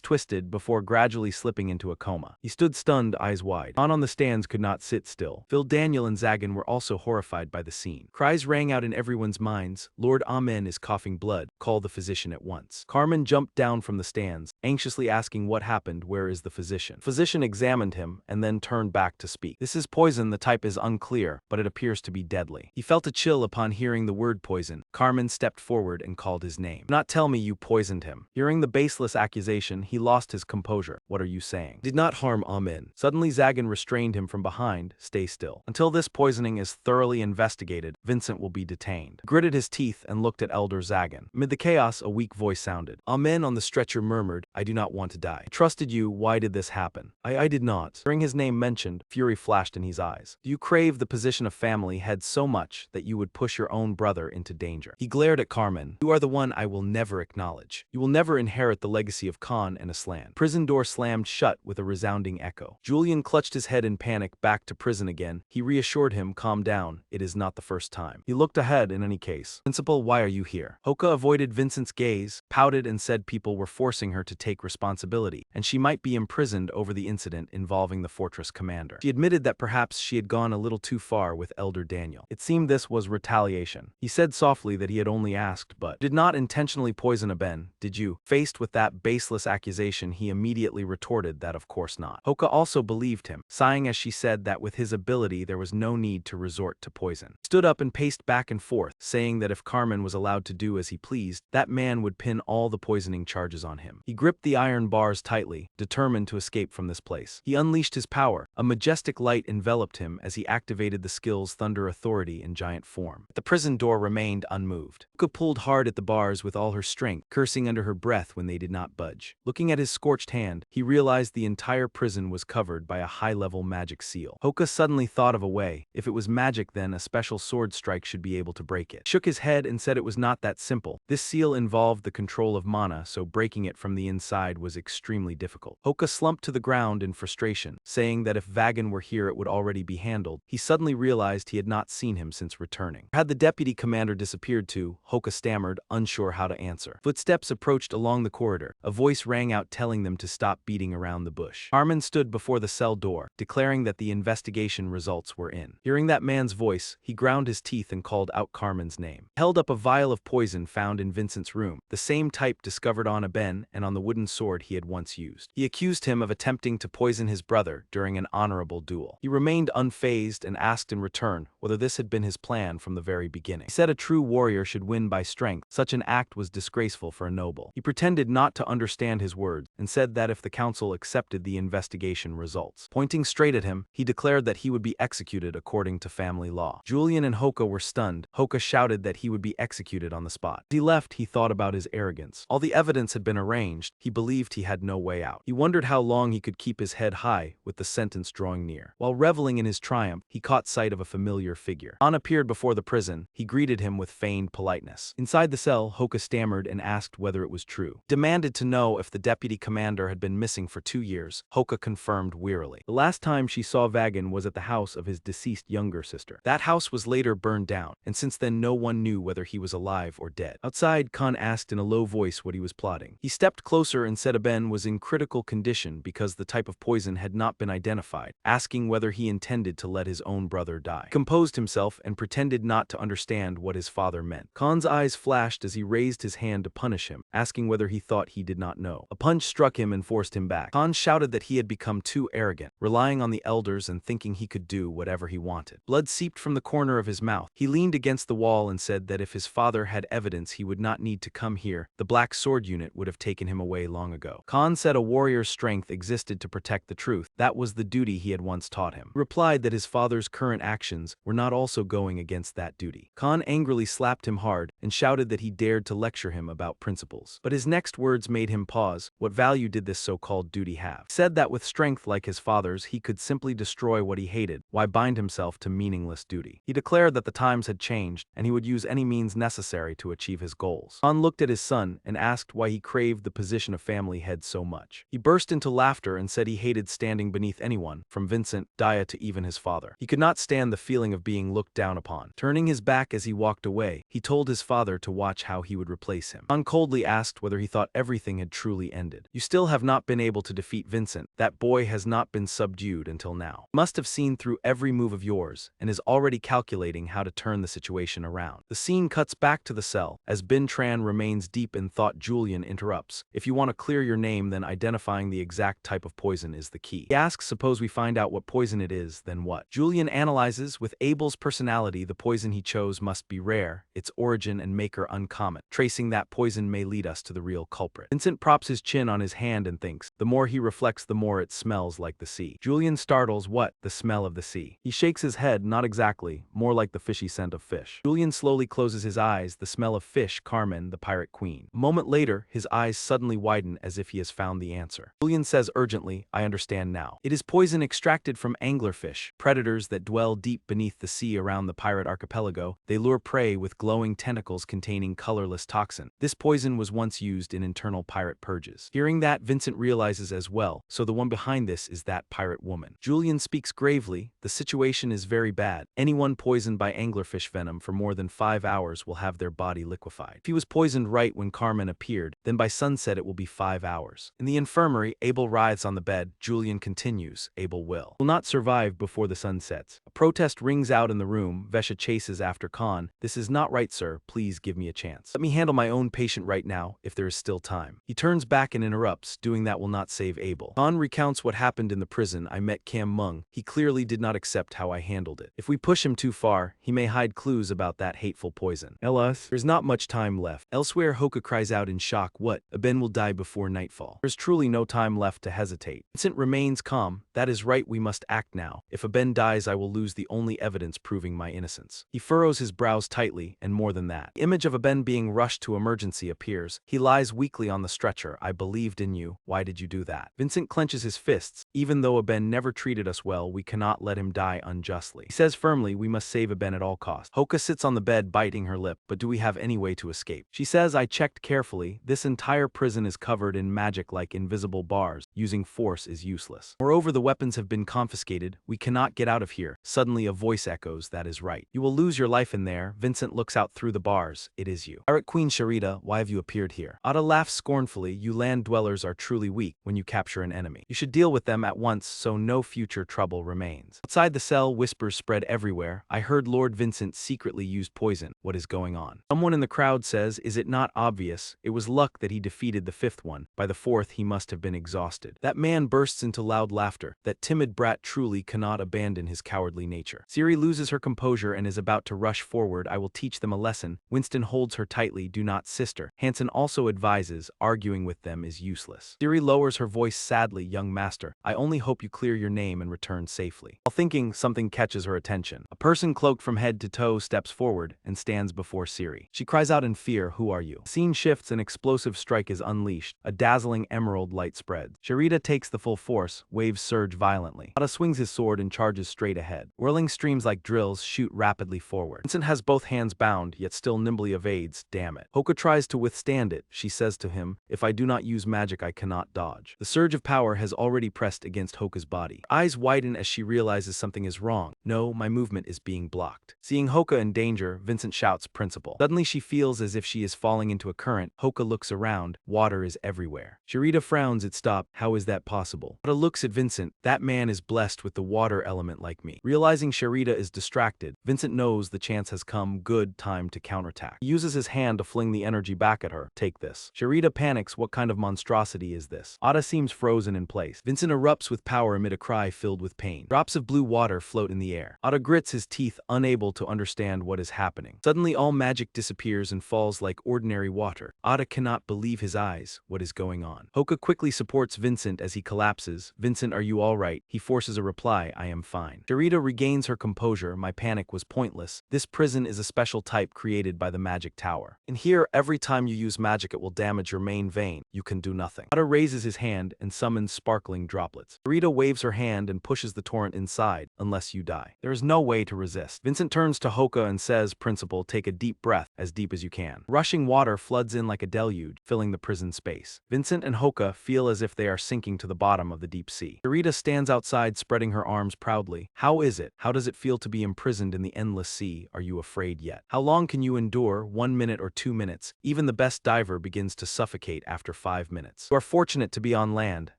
twisted before gradually slipping into a coma. He stood stunned, eyes wide. On the stands could not sit still. Phil, Daniel, and Zagan were also horrified by the scene. Cries rang out in everyone's minds. Lord Amen is coughing blood. Call the physician at once. Carmen jumped down from the stands, anxiously asking what happened. happened, where is the physician? Physician examined him and then turned back to speak. This is poison, the type is unclear, but it appears to be deadly. He felt a chill upon hearing the word poison. Carmen stepped forward and called his name. Do not tell me you poisoned him. Hearing the baseless accusation, he lost his composure. What are you saying? Did not harm Amin. Suddenly Zagan restrained him from behind. Stay still. Until this poisoning is thoroughly investigated, Vincent will be detained. He gritted his teeth and looked at Elder Zagan. Amid the chaos, a weak voice sounded. Amin on the stretcher murmured, I do not want to die. I trusted you. Why did this happen? I did not. Hearing his name mentioned, fury flashed in his eyes. Do you crave the position of family head so much that you would push your own brother into danger? He glared at Carmen. You are the one I will never acknowledge. You will never inherit the legacy of Khan and Aslan. Prison door slammed shut with a resounding echo. Julian clutched his head in panic. Back to prison again. He reassured him, calm down. It is not the first time. He looked ahead in any case. Principal, why are you here? Hoka avoided Vincent's gaze, pouted and said people were forcing her to take responsibility, and she might be imprisoned over the incident involving the fortress commander. She admitted that perhaps she had gone a little too far with Elder Daniel. It seemed this was retaliation. He said softly that he had only asked, but did not intentionally poison Aben, did you? Faced with that baseless accusation, he immediately retorted that of course not. Hoka also believed him, sighing as she said that with his ability there was no need to resort to poison. Stood up and paced back and forth, saying that if Carmen was allowed to do as he pleased, that man would pin all the poisoning charges on him. He gripped the iron bars tightly, determined to escape from this place. He unleashed his power. A majestic light enveloped him as he activated the skills Thunder Authority in giant form. The prison door remained unmoved. Hoka pulled hard at the bars with all her strength, cursing under her breath when they did not budge. Looking at his scorched hand, he realized the entire prison was covered by a high-level magic seal. Hoka suddenly thought of a way. If it was magic, then a special sword strike should be able to break it. Shook his head and said it was not that simple. This seal involved the control of mana, so breaking it from the inside was extremely difficult. Hoka slumped to the ground in frustration, saying that if Vagan were here it would already be handled. He suddenly realized he had not seen him since returning. Had the deputy commander disappeared too? Hoka stammered, unsure how to answer. Footsteps approached along the corridor. A voice rang out telling them to stop beating around the bush. Carmen stood before the cell door, declaring that the investigation results were in. Hearing that man's voice, he ground his teeth and called out Carmen's name. Held up a vial of poison found in Vincent's room, the same type discovered on Aben and on the wooden sword he had once used. He accused him of attempting to poison his brother during an honorable duel. He remained unfazed and asked in return whether this had been his plan from the very beginning. He said a true warrior should win by strength. Such an act was disgraceful for a noble. He pretended not to understand his words and said that if the council accepted the investigation results. Pointing straight at him, he declared that he would be executed according to family law. Julian and Hoka were stunned. Hoka shouted that he would be executed on the spot. As he left, he thought about his arrogance. All the evidence had been arranged. He believed he had no way out. He wondered how long he could keep his head high with the sentence drawing near. While reveling in his triumph, he caught sight of a familiar figure. Khan appeared before the prison. He greeted him with feigned politeness. Inside the cell, Hoka stammered and asked whether it was true. Demanded to know if the deputy commander had been missing for 2 years. Hoka confirmed wearily. The last time she saw Vagan was at the house of his deceased younger sister. That house was later burned down, and since then no one knew whether he was alive or dead. Outside, Khan asked in a low voice what he was plotting. He stepped closer and said Aben was in critical condition because the type of poison had not been identified, asking whether he intended to let his own brother die. He composed himself and pretended not to understand what his father meant. Khan's eyes flashed as he raised his hand to punish him, asking whether he thought he did not know. A punch struck him and forced him back. Khan shouted that he had become too arrogant, relying on the elders and thinking he could do whatever he wanted. Blood seeped from the corner of his mouth. He leaned against the wall and said that if his father had evidence he would not need to come here. The Black Sword unit would have taken him away long ago. Khan said a warrior's strength existed to protect the truth. That was the duty he had once taught him. He replied that his father's current actions were not also going against that duty. Khan angrily slapped him hard and shouted that he dared to lecture him about principles. But his next words made him pause. What value did this so-called duty have? He said that with strength like his father's, he could simply destroy what he hated. Why bind himself to meaningless duty? He declared that the times had changed and he would use any means necessary to achieve his goals. Khan looked at his son and asked why he craved the position of family head so much. He burst into laughter and said he hated standing beneath anyone, from Vincent, Daya to even his father. He could not stand the feeling of of being looked down upon. Turning his back as he walked away, he told his father to watch how he would replace him. Khan coldly asked whether he thought everything had truly ended. You still have not been able to defeat Vincent. That boy has not been subdued until now. He must have seen through every move of yours and is already calculating how to turn the situation around. The scene cuts back to the cell. As Bin Tran remains deep in thought, Julian interrupts. If you want to clear your name, then identifying the exact type of poison is the key. He asks, suppose we find out what poison it is, then what? Julian analyzes, with Abel's personality, the poison he chose must be rare, its origin and maker uncommon. Tracing that poison may lead us to the real culprit. Vincent props his chin on his hand and thinks. The more he reflects, the more it smells like the sea. Julian startles. What? The smell of the sea. He shakes his head. Not exactly, more like the fishy scent of fish. Julian slowly closes his eyes. The smell of fish, Carmen, the pirate queen. A moment later, his eyes suddenly widen as if he has found the answer. Julian says urgently, I understand now. It is poison extracted from anglerfish, predators that dwell deep beneath the sea around the pirate archipelago. They lure prey with glowing tentacles containing colorless toxin. This poison was once used in internal pirate purges. Hearing that, Vincent realizes as well, so the one behind this is that pirate woman. Julian speaks gravely. The situation is very bad. Anyone poisoned by anglerfish venom for more than 5 hours will have their body liquefied. If he was poisoned right when Carmen appeared, then by sunset it will be 5 hours. In the infirmary, Abel writhes on the bed. Julian continues. Abel will not survive before the sun sets. A protest rings out in the room. Vesha chases after Khan. This is not right, sir. Please give me a chance. Let me handle my own patient right now, if there is still time. He turns back and interrupts. Doing that will not save Abel. Khan recounts what happened in the prison. I met Cam Mung. He clearly did not accept how I handled it. If we push him too far, he may hide clues about that hateful poison. Ellis, there's not much time left. Elsewhere, Hoka cries out in shock. What? Aben will die before nightfall. There's truly no time left to hesitate. Vincent remains calm. That is right, we must act now. If Aben dies, I will lose the only evidence proving my innocence. He furrows his brows tightly, and more than that. The image of Aben being rushed to emergency appears. He lies weakly on the stretcher. I believed in you. Why did you do that? Vincent clenches his fists. Even though Aben never treated us well, we cannot let him die unjustly. He says firmly, we must save Aben at all costs. Hoka sits on the bed biting her lip. But do we have any way to escape? She says, I checked carefully. This entire prison is covered in magic like invisible bars. Using force is useless. Moreover, the weapons have been confiscated. We cannot get out of here. Suddenly a voice echoes, that is right. You will lose your life in there. Vincent looks out through the bars. It is you. Pirate Queen Sharita, why have you appeared here? Ada laughs scornfully. You land dwellers are truly weak when you capture an enemy. You should deal with them at once so no future trouble remains. Outside the cell, whispers spread everywhere. I heard Lord Vincent secretly used poison. What is going on? Someone in the crowd says, is it not obvious? It was luck that he defeated the fifth one. By the fourth, he must have been exhausted. That man bursts into loud laughter. That timid brat truly cannot abandon his cowardly nature. Siri loses her composure and is about to rush forward. I will teach them a lesson. Winston holds her tightly. Do not, sister. Hanson also advises, arguing with them is useless. Siri lowers her voice sadly. Young master, I only hope you clear your name and return safely. While thinking, something catches her attention. A person cloaked from head to toe steps forward and stands before Siri. She cries out in fear, who are you? The scene shifts, an explosive strike is unleashed. A dazzling emerald light spreads. Sharita takes the full force. Waves surge violently. Ada swings his sword and charges straight ahead. Whirling streams like drills shoot rapidly forward. Vincent has both hands bound, yet still nimbly evades. Damn it. Hoka tries to withstand it. She says to him, if I do not use magic, I cannot dodge. The surge of power has already pressed against Hoka's body. Eyes widen as she realizes something is wrong. No, my movement is being blocked. Seeing Hoka in danger, Vincent shouts, Principal. Suddenly she feels as if she is falling into a current. Hoka looks around. Water is everywhere. Sharita frowns at stop. How is that possible? Ada looks at Vincent. That man is blessed with the water element like me. Realizing Sharita is distracted, Vincent knows the chance has come. Good time to counterattack. He uses his hand to fling the energy back at her. Take this. Sharita panics. What kind of monstrosity is this? Ada seems frozen in place. Vincent erupts with power amid a cry filled with pain. Drops of blue water float in the air. Ada grits his teeth, unable to understand what is happening. Suddenly all magic disappears and falls like ordinary water. Ada cannot believe his eyes. What is going on? Hoka quickly supports Vincent as he collapses. Vincent, are you all right? He forces a reply. I am fine. Sharita regains her composure. My panic was pointless. This prison is a special type created by the magic tower. In here, every time you use magic, it will damage your main vein. You can do nothing. Ada raises his hand and summons sparkling droplets. Sharita waves her hand and pushes the torrent inside. Unless you die. There is no way to resist. Vincent turns to Hoka and says, Principal, take a deep breath, as deep as you can. Rushing water floods in like a deluge, filling the prison space. Vincent and Hoka feel as if they are sinking to the bottom of the deep sea. Sharita stands outside, spreading her arms proudly. How is it? How does it feel feel to be imprisoned in the endless sea, are you afraid yet? How long can you endure? 1 minute or 2 minutes? Even the best diver begins to suffocate after 5 minutes. You are fortunate to be on land,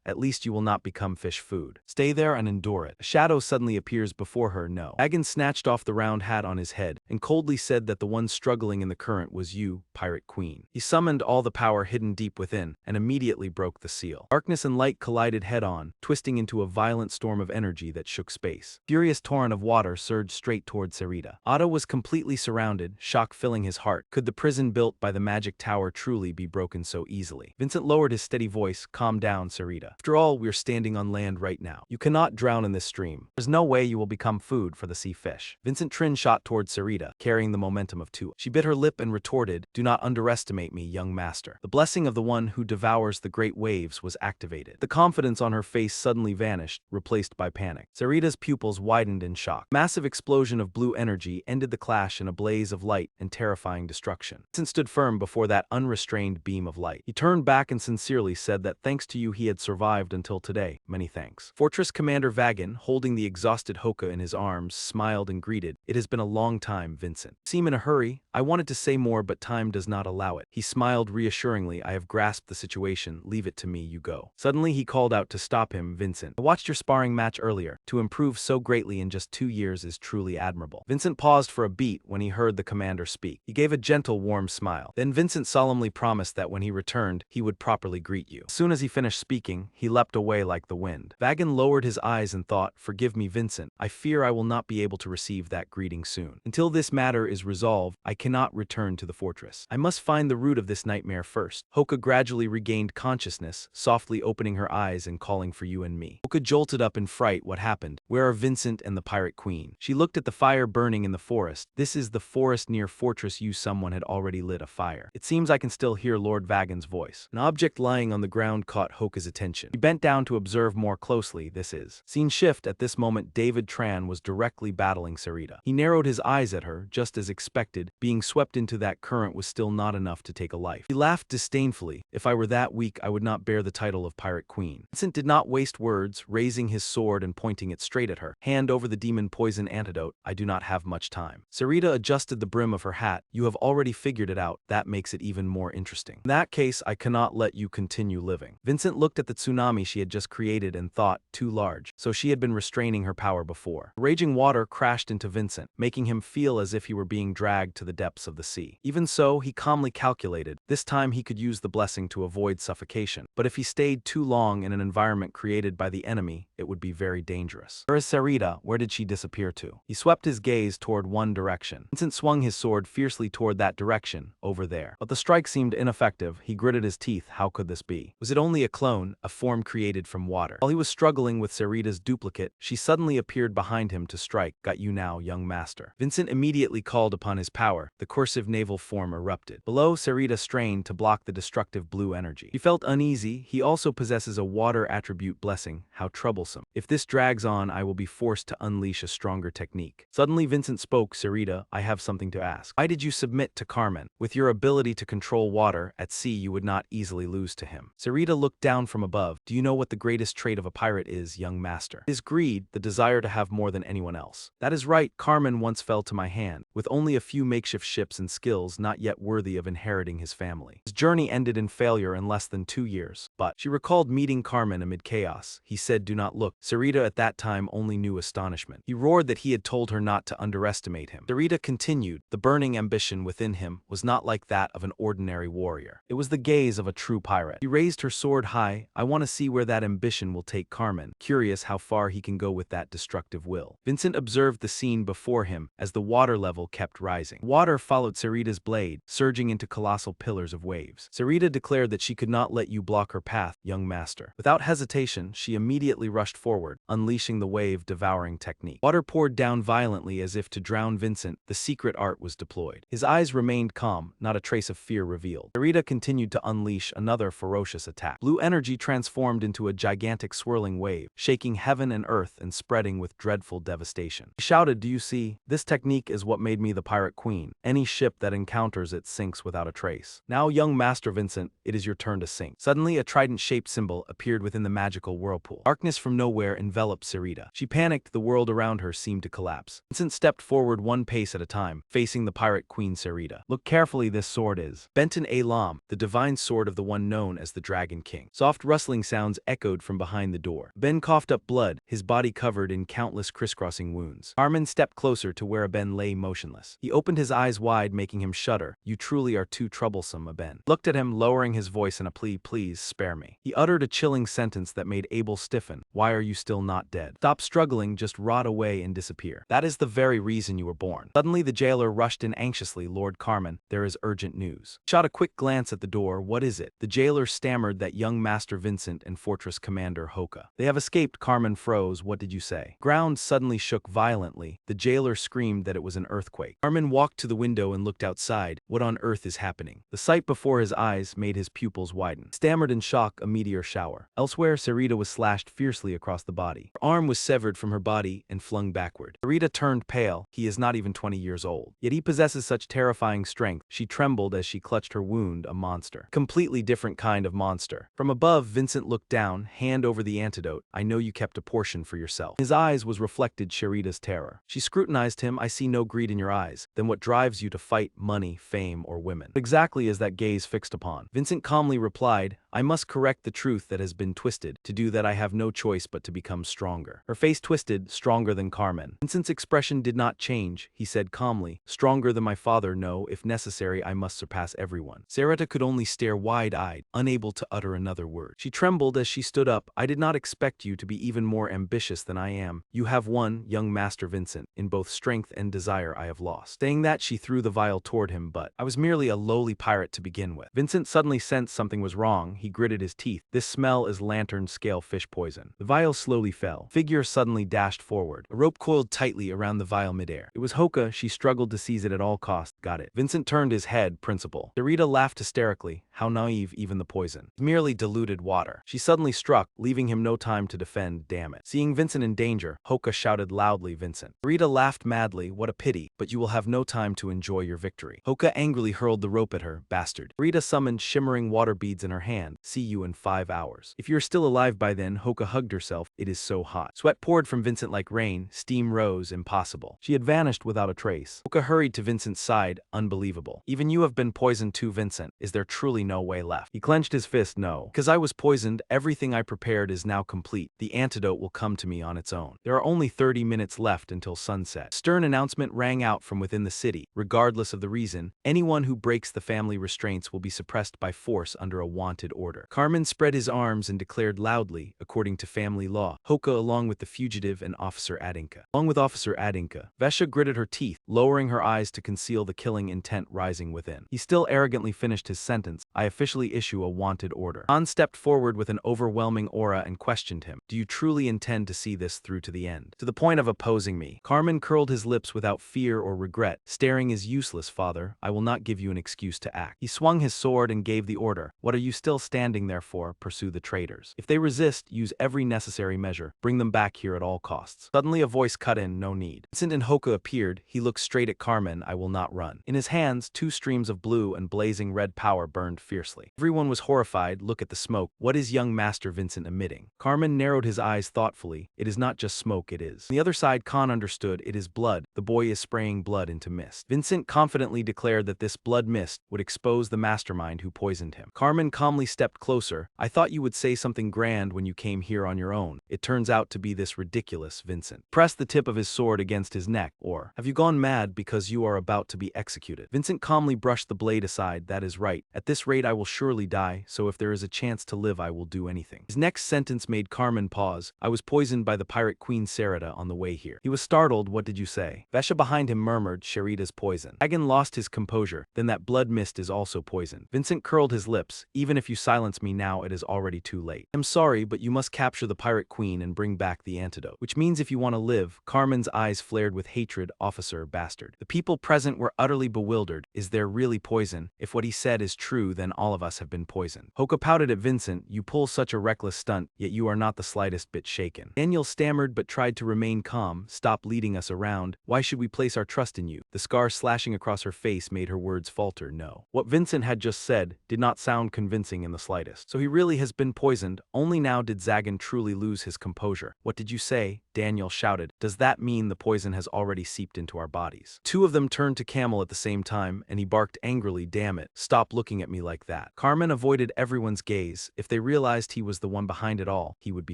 at least you will not become fish food. Stay there and endure it. A shadow suddenly appears before her. No. Awakens snatched off the round hat on his head, and coldly said that the one struggling in the current was you, Pirate Queen. He summoned all the power hidden deep within, and immediately broke the seal. Darkness and light collided head-on, twisting into a violent storm of energy that shook space. Furious torrent of water surged straight toward Sarita. Otto was completely surrounded, shock filling his heart. Could the prison built by the magic tower truly be broken so easily? Vincent lowered his steady voice. Calm down, Sarita. After all, we're standing on land right now. You cannot drown in this stream. There's no way you will become food for the sea fish. Vincent Trin shot toward Sarita, carrying the momentum of two. She bit her lip and retorted, do not underestimate me, young master. The blessing of the one who devours the great waves was activated. The confidence on her face suddenly vanished, replaced by panic. Sarita's pupils widened in shock. A massive explosion of blue energy ended the clash in a blaze of light and terrifying destruction. Vincent stood firm before that unrestrained beam of light. He turned back and sincerely said that thanks to you he had survived until today. Many thanks. Fortress Commander Vagan, holding the exhausted Hoka in his arms, smiled and greeted. It has been a long time, Vincent. You seem in a hurry. I wanted to say more, but time does not allow it. He smiled reassuringly. I have grasped the situation. Leave it to me, you go. Suddenly he called out to stop him. Vincent, I watched your sparring match earlier. To improve so greatly in just 2 years is truly admirable. Vincent paused for a beat when he heard the commander speak. He gave a gentle, warm smile. Then Vincent solemnly promised that when he returned, he would properly greet you. As soon as he finished speaking, he leapt away like the wind. Vagan lowered his eyes and thought, forgive me, Vincent. I fear I will not be able to receive that greeting soon. Until this matter is resolved, I cannot return to the fortress. I must find the root of this nightmare first. Hoka gradually regained consciousness, softly opening her eyes and calling for you and me. Hoka jolted up in fright. What happened? Where are Vincent and the Pirate Queen? She looked at the fire burning in the forest. This is the forest near Fortress U. Someone had already lit a fire. It seems I can still hear Lord Vagan's voice. An object lying on the ground caught Hoka's attention. He bent down to observe more closely. This is. Scene shift. At this moment, David Tran was directly battling Sarita. He narrowed his eyes at her, just as expected. Being swept into that current was still not enough to take a life. He laughed disdainfully. If I were that weak, I would not bear the title of Pirate Queen. Vincent did not waste words, raising his sword and pointing it straight at her. Hand over the demon poison antidote. I do not have much time. Sarita adjusted the brim of her hat. You have already figured it out. That makes it even more interesting. In that case, I cannot let you continue living. Vincent looked at the tsunami she had just created and thought, too large. So she had been restraining her power before. Raging water crashed into Vincent, making him feel as if he were being dragged to the depths of the sea. Even so, he calmly calculated. This time he could use the blessing to avoid suffocation. But if he stayed too long in an environment created by the enemy, it would be very dangerous. Where is Sarita? Where did she disappear to? He swept his gaze toward one direction. Vincent swung his sword fiercely toward that direction, over there. But the strike seemed ineffective. He gritted his teeth. How could this be? Was it only a clone, a form created from water? While he was struggling with Sarita's duplicate, she suddenly appeared behind him to strike. Got you now, young master. Vincent immediately called upon his power. The cursive naval form erupted. Below, Sarita strained to block the destructive blue energy. He felt uneasy. He also possesses a water attribute blessing. How troublesome. If this drags on, I will be forced to unleash a stronger technique. Suddenly Vincent spoke. Sarita, I have something to ask. Why did you submit to Carmen? With your ability to control water, at sea you would not easily lose to him. Sarita looked down from above. Do you know what the greatest trait of a pirate is, young master? It is greed, the desire to have more than anyone else. That is right, Carmen once fell to my hand, with only a few makeshift ships and skills not yet worthy of inheriting his family. His journey ended in failure in less than 2 years, but she recalled meeting Carmen amid chaos. He said, do not look. Sarita at that time only knew astonishment. He roared that he had told her not to underestimate him. Sarita continued. The burning ambition within him was not like that of an ordinary warrior. It was the gaze of a true pirate. He raised her sword high. I want to see where that ambition will take Carmen, curious how far he can go with that destructive will. Vincent observed the scene before him as the water level kept rising. Water followed Sarita's blade, surging into colossal pillars of waves. Sarita declared that she could not let you block her path, young master. Without hesitation, she immediately rushed forward, unleashing the wave-devouring technique. Water poured down violently as if to drown Vincent. The secret art was deployed. His eyes remained calm, not a trace of fear revealed. Sarita continued to unleash another ferocious attack. Blue energy transformed into a gigantic swirling wave, shaking heaven and earth and spreading with dreadful devastation. He shouted, do you see? This technique is what made me the Pirate Queen. Any ship that encounters it sinks without a trace. Now, young Master Vincent, it is your turn to sink. Suddenly, a trident-shaped symbol appeared within the magical whirlpool. Darkness from nowhere enveloped Sarita. She panicked, the world around her seemed to collapse. Vincent stepped forward one pace at a time, facing the pirate queen Sarita. Look carefully, this sword is Benton Alam, the divine sword of the one known as the Dragon King. Soft rustling sounds echoed from behind the door. Ben coughed up blood, his body covered in countless crisscrossing wounds. Carmen stepped closer to where Aben lay motionless. He opened his eyes wide, making him shudder. You truly are too troublesome, Aben looked at him, lowering his voice in a plea. Please spare me. He uttered a chilling sentence that made Abel stiffen. Why are you still not dead? Stop struggling, just rot away and disappear. That is the very reason you were born. Suddenly the jailer rushed in anxiously. Lord Carmen, there is urgent news. Shot a quick glance at the door. What is it? The jailer stammered that young Master Vincent and Fortress Commander Hoka. They have escaped. Carmen froze. What did you say? Ground suddenly shook violently. The jailer screamed that it was an earthquake. Carmen walked to the window and looked outside. What on earth is happening? The sight before his eyes made his pupils widen. Stammered in shock, a meteor shower. Elsewhere, Sarita was slashed fiercely across the body. Her arm was severed from her body and flung backward. Sarita turned pale. He is not even 20 years old. Yet he possesses such terrifying strength. She trembled as she clutched her wound, a monster. Completely different kind of monster. From above, Vincent looked down, hand over the antidote. I know you kept a portion for yourself. In his eyes was reflected Sarita's terror. She scrutinized him. I see no greed in your eyes. Then what drives you to fight? Money, fame, or women? What exactly is that gaze fixed upon? Vincent calmly replied, I must correct the truth that has been twisted. To do that I have no choice but to become stronger. Her face twisted, stronger than Carmen. Vincent's expression did not change. He said calmly, stronger than my father, no, if necessary I must surpass everyone. Sarita could only stare wide-eyed, unable to utter another word. She trembled as she stood up. I did not expect you to be even more ambitious than I am. You have won, young Master Vincent. In both strength and desire I have lost. Saying that, she threw the vial toward him, but I was merely a lowly pirate to begin with. Vincent suddenly sensed something was wrong. He gritted his teeth. This smell is lantern-scale fish poison. The vial slowly fell. Figure suddenly dashed forward. A rope coiled tightly around the vial midair. It was Hoka. She struggled to seize it at all costs. Got it. Vincent turned his head. Principal. Sarita laughed hysterically. How naive, even the poison. Merely diluted water. She suddenly struck, leaving him no time to defend. Damn it. Seeing Vincent in danger, Hoka shouted loudly, Vincent. Sarita laughed madly. What a pity, but you will have no time to enjoy your victory. Hoka angrily hurled the rope at her. Bastard. Sarita summoned shimmering water beads in her hand. See you in 5 hours. If you're still alive by then, Hoka hugged herself. It is so hot. Sweat poured from Vincent like rain. Steam rose. Impossible. She had vanished without a trace. Hoka hurried to Vincent's side. Unbelievable. Even you have been poisoned too, Vincent. Is there truly no way left? He clenched his fist. No. Because I was poisoned, everything I prepared is now complete. The antidote will come to me on its own. There are only 30 minutes left until sunset. A stern announcement rang out from within the city. Regardless of the reason, anyone who breaks the family restraints will be suppressed by force under a wanted order. Carmen spread his arms and declared loudly, according to family law, Hoka along with the fugitive and Officer Adinka. Along with Officer Adinka, Vesha gritted her teeth, lowering her eyes to conceal the killing intent rising within. He still arrogantly finished his sentence. I officially issue a wanted order. Han stepped forward with an overwhelming aura and questioned him. Do you truly intend to see this through to the end? To the point of opposing me? Carmen curled his lips without fear or regret. Staring is useless, father. I will not give you an excuse to act. He swung his sword and gave the order. What are you still standing there for? Pursue the traitors. If they resist, use every necessary measure. Bring them back here at all costs. Suddenly a voice cut in. No need. Vincent and Hoka appeared. He looked straight at Carmen. I will not run. In his hands, 2 streams of blue and blazing red power burned fiercely. Everyone was horrified. Look at the smoke. What is young Master Vincent emitting? Carmen narrowed his eyes thoughtfully. It is not just smoke, it is. On the other side, Khan understood. It is blood. The boy is spraying blood into mist. Vincent confidently declared that this blood mist would expose the mastermind who poisoned him. Carmen calmly stepped closer. I thought you would say something grand when you came here on your own. It turns out to be this ridiculous. Vincent pressed the tip of his sword against his neck. Or, have you gone mad because you are about to be executed? Vincent calmly brushed the blade aside. That is right. At this rate I will surely die, so if there is a chance to live I will do anything. His next sentence made Carmen pause. I was poisoned by the pirate queen Sarita on the way here. He was startled. What did you say? Vesha behind him murmured, Sarita's poison. Dragon lost his composure. Then that blood mist is also poison. Vincent curled his lips. Even if you silence me now, it is already too late. I'm sorry, but you must capture the pirate queen and bring back the antidote. Which means if you want to live. Carmen's eyes flared with hatred. Officer, bastard. The people present were utterly bewildered. Is there really poison? If what he said is true, then then all of us have been poisoned. Hoka pouted at Vincent, you pull such a reckless stunt, yet you are not the slightest bit shaken. Daniel stammered but tried to remain calm, stop leading us around, why should we place our trust in you? The scar slashing across her face made her words falter, no. What Vincent had just said did not sound convincing in the slightest. So he really has been poisoned, only now did Zagan truly lose his composure. What did you say? Daniel shouted. Does that mean the poison has already seeped into our bodies? Two of them turned to Camel at the same time, and he barked angrily, damn it, stop looking at me like that. Carmen avoided everyone's gaze. If they realized he was the one behind it all, he would be